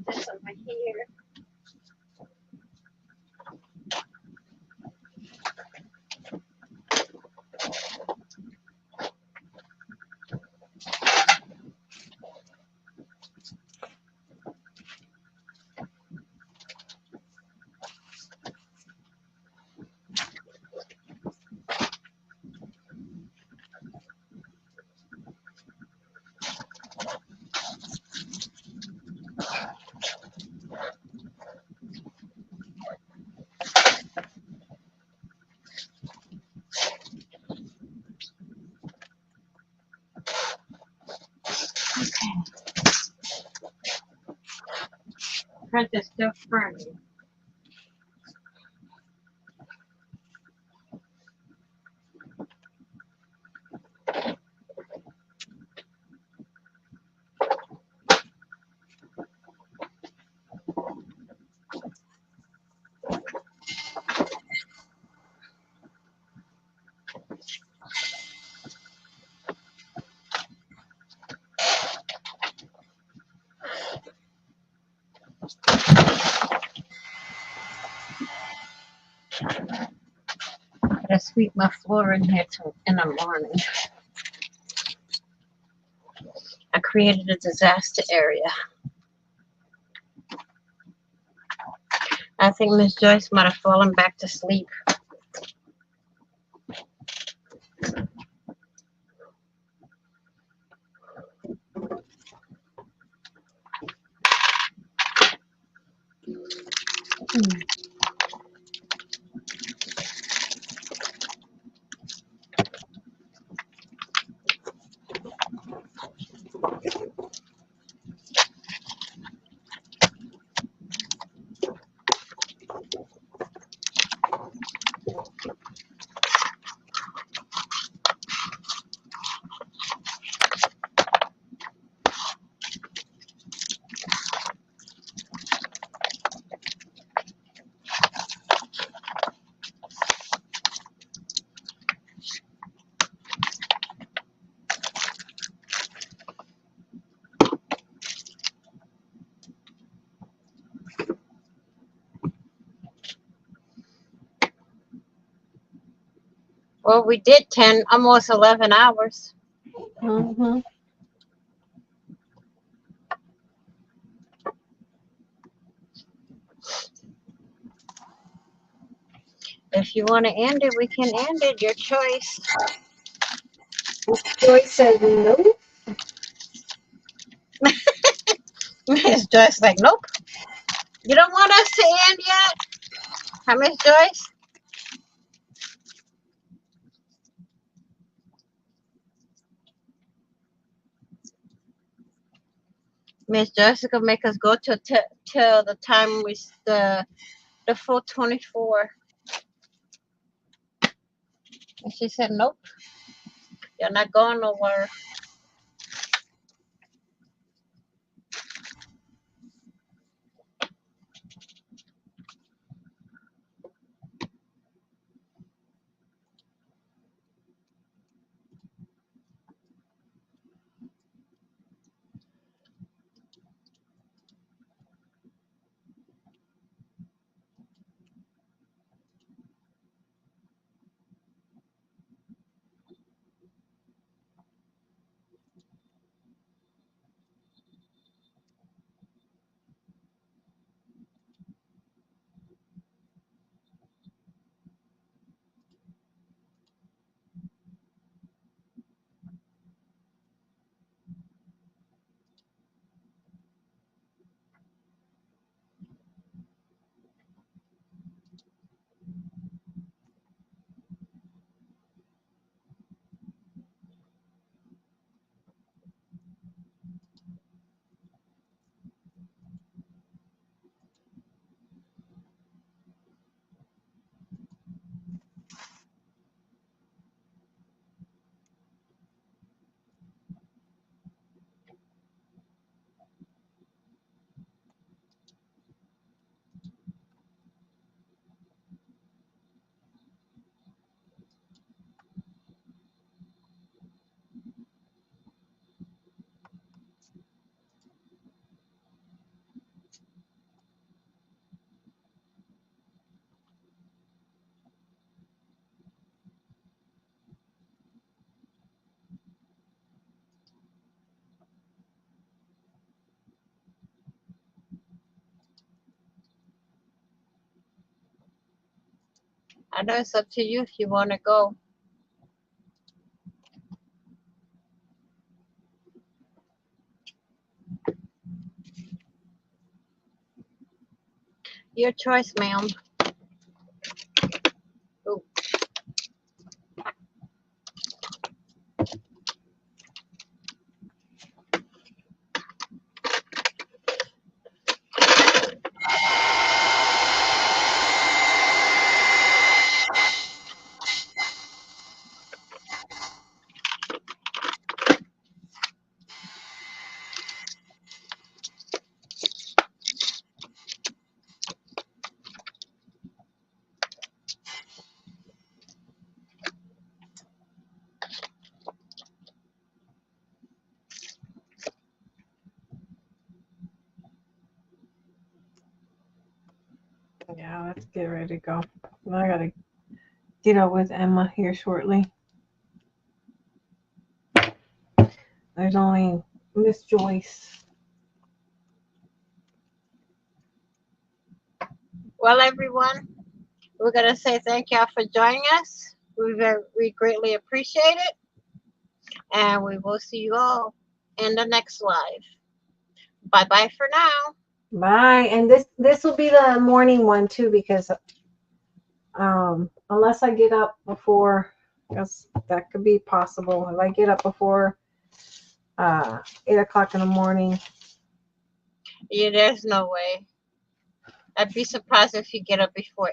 this over here. Print is still burning. Gotta sweep my floor in here in the morning. I created a disaster area. I think Miss Joyce might have fallen back to sleep. Well, we did 10, almost 11 hours. Mm-hmm. If you want to end it, we can end it. Your choice. Joyce said no. Miss Joyce like, nope. You don't want us to end yet? Huh, Miss Joyce? Miss Joyce could make us go till the time the full 24. And she said, nope. You're not going nowhere. I know it's up to you if you want to go. Your choice, ma'am. Ooh. Yeah, let's get ready to go. I gotta get out with Emma here shortly. There's only Miss Joyce. Well, everyone, we're going to say thank y'all for joining us. We greatly appreciate it. And we will see you all in the next live. Bye-bye for now. Bye. And this will be the morning one too, because unless I get up before, because that could be possible. If I get up before 8 o'clock in the morning. Yeah, there's no way. I'd be surprised if you get up before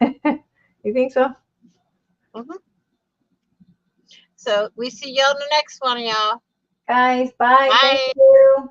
8. You think so? Mm-hmm. So we see y'all in the next one, y'all. Guys, bye. Bye. Thank you.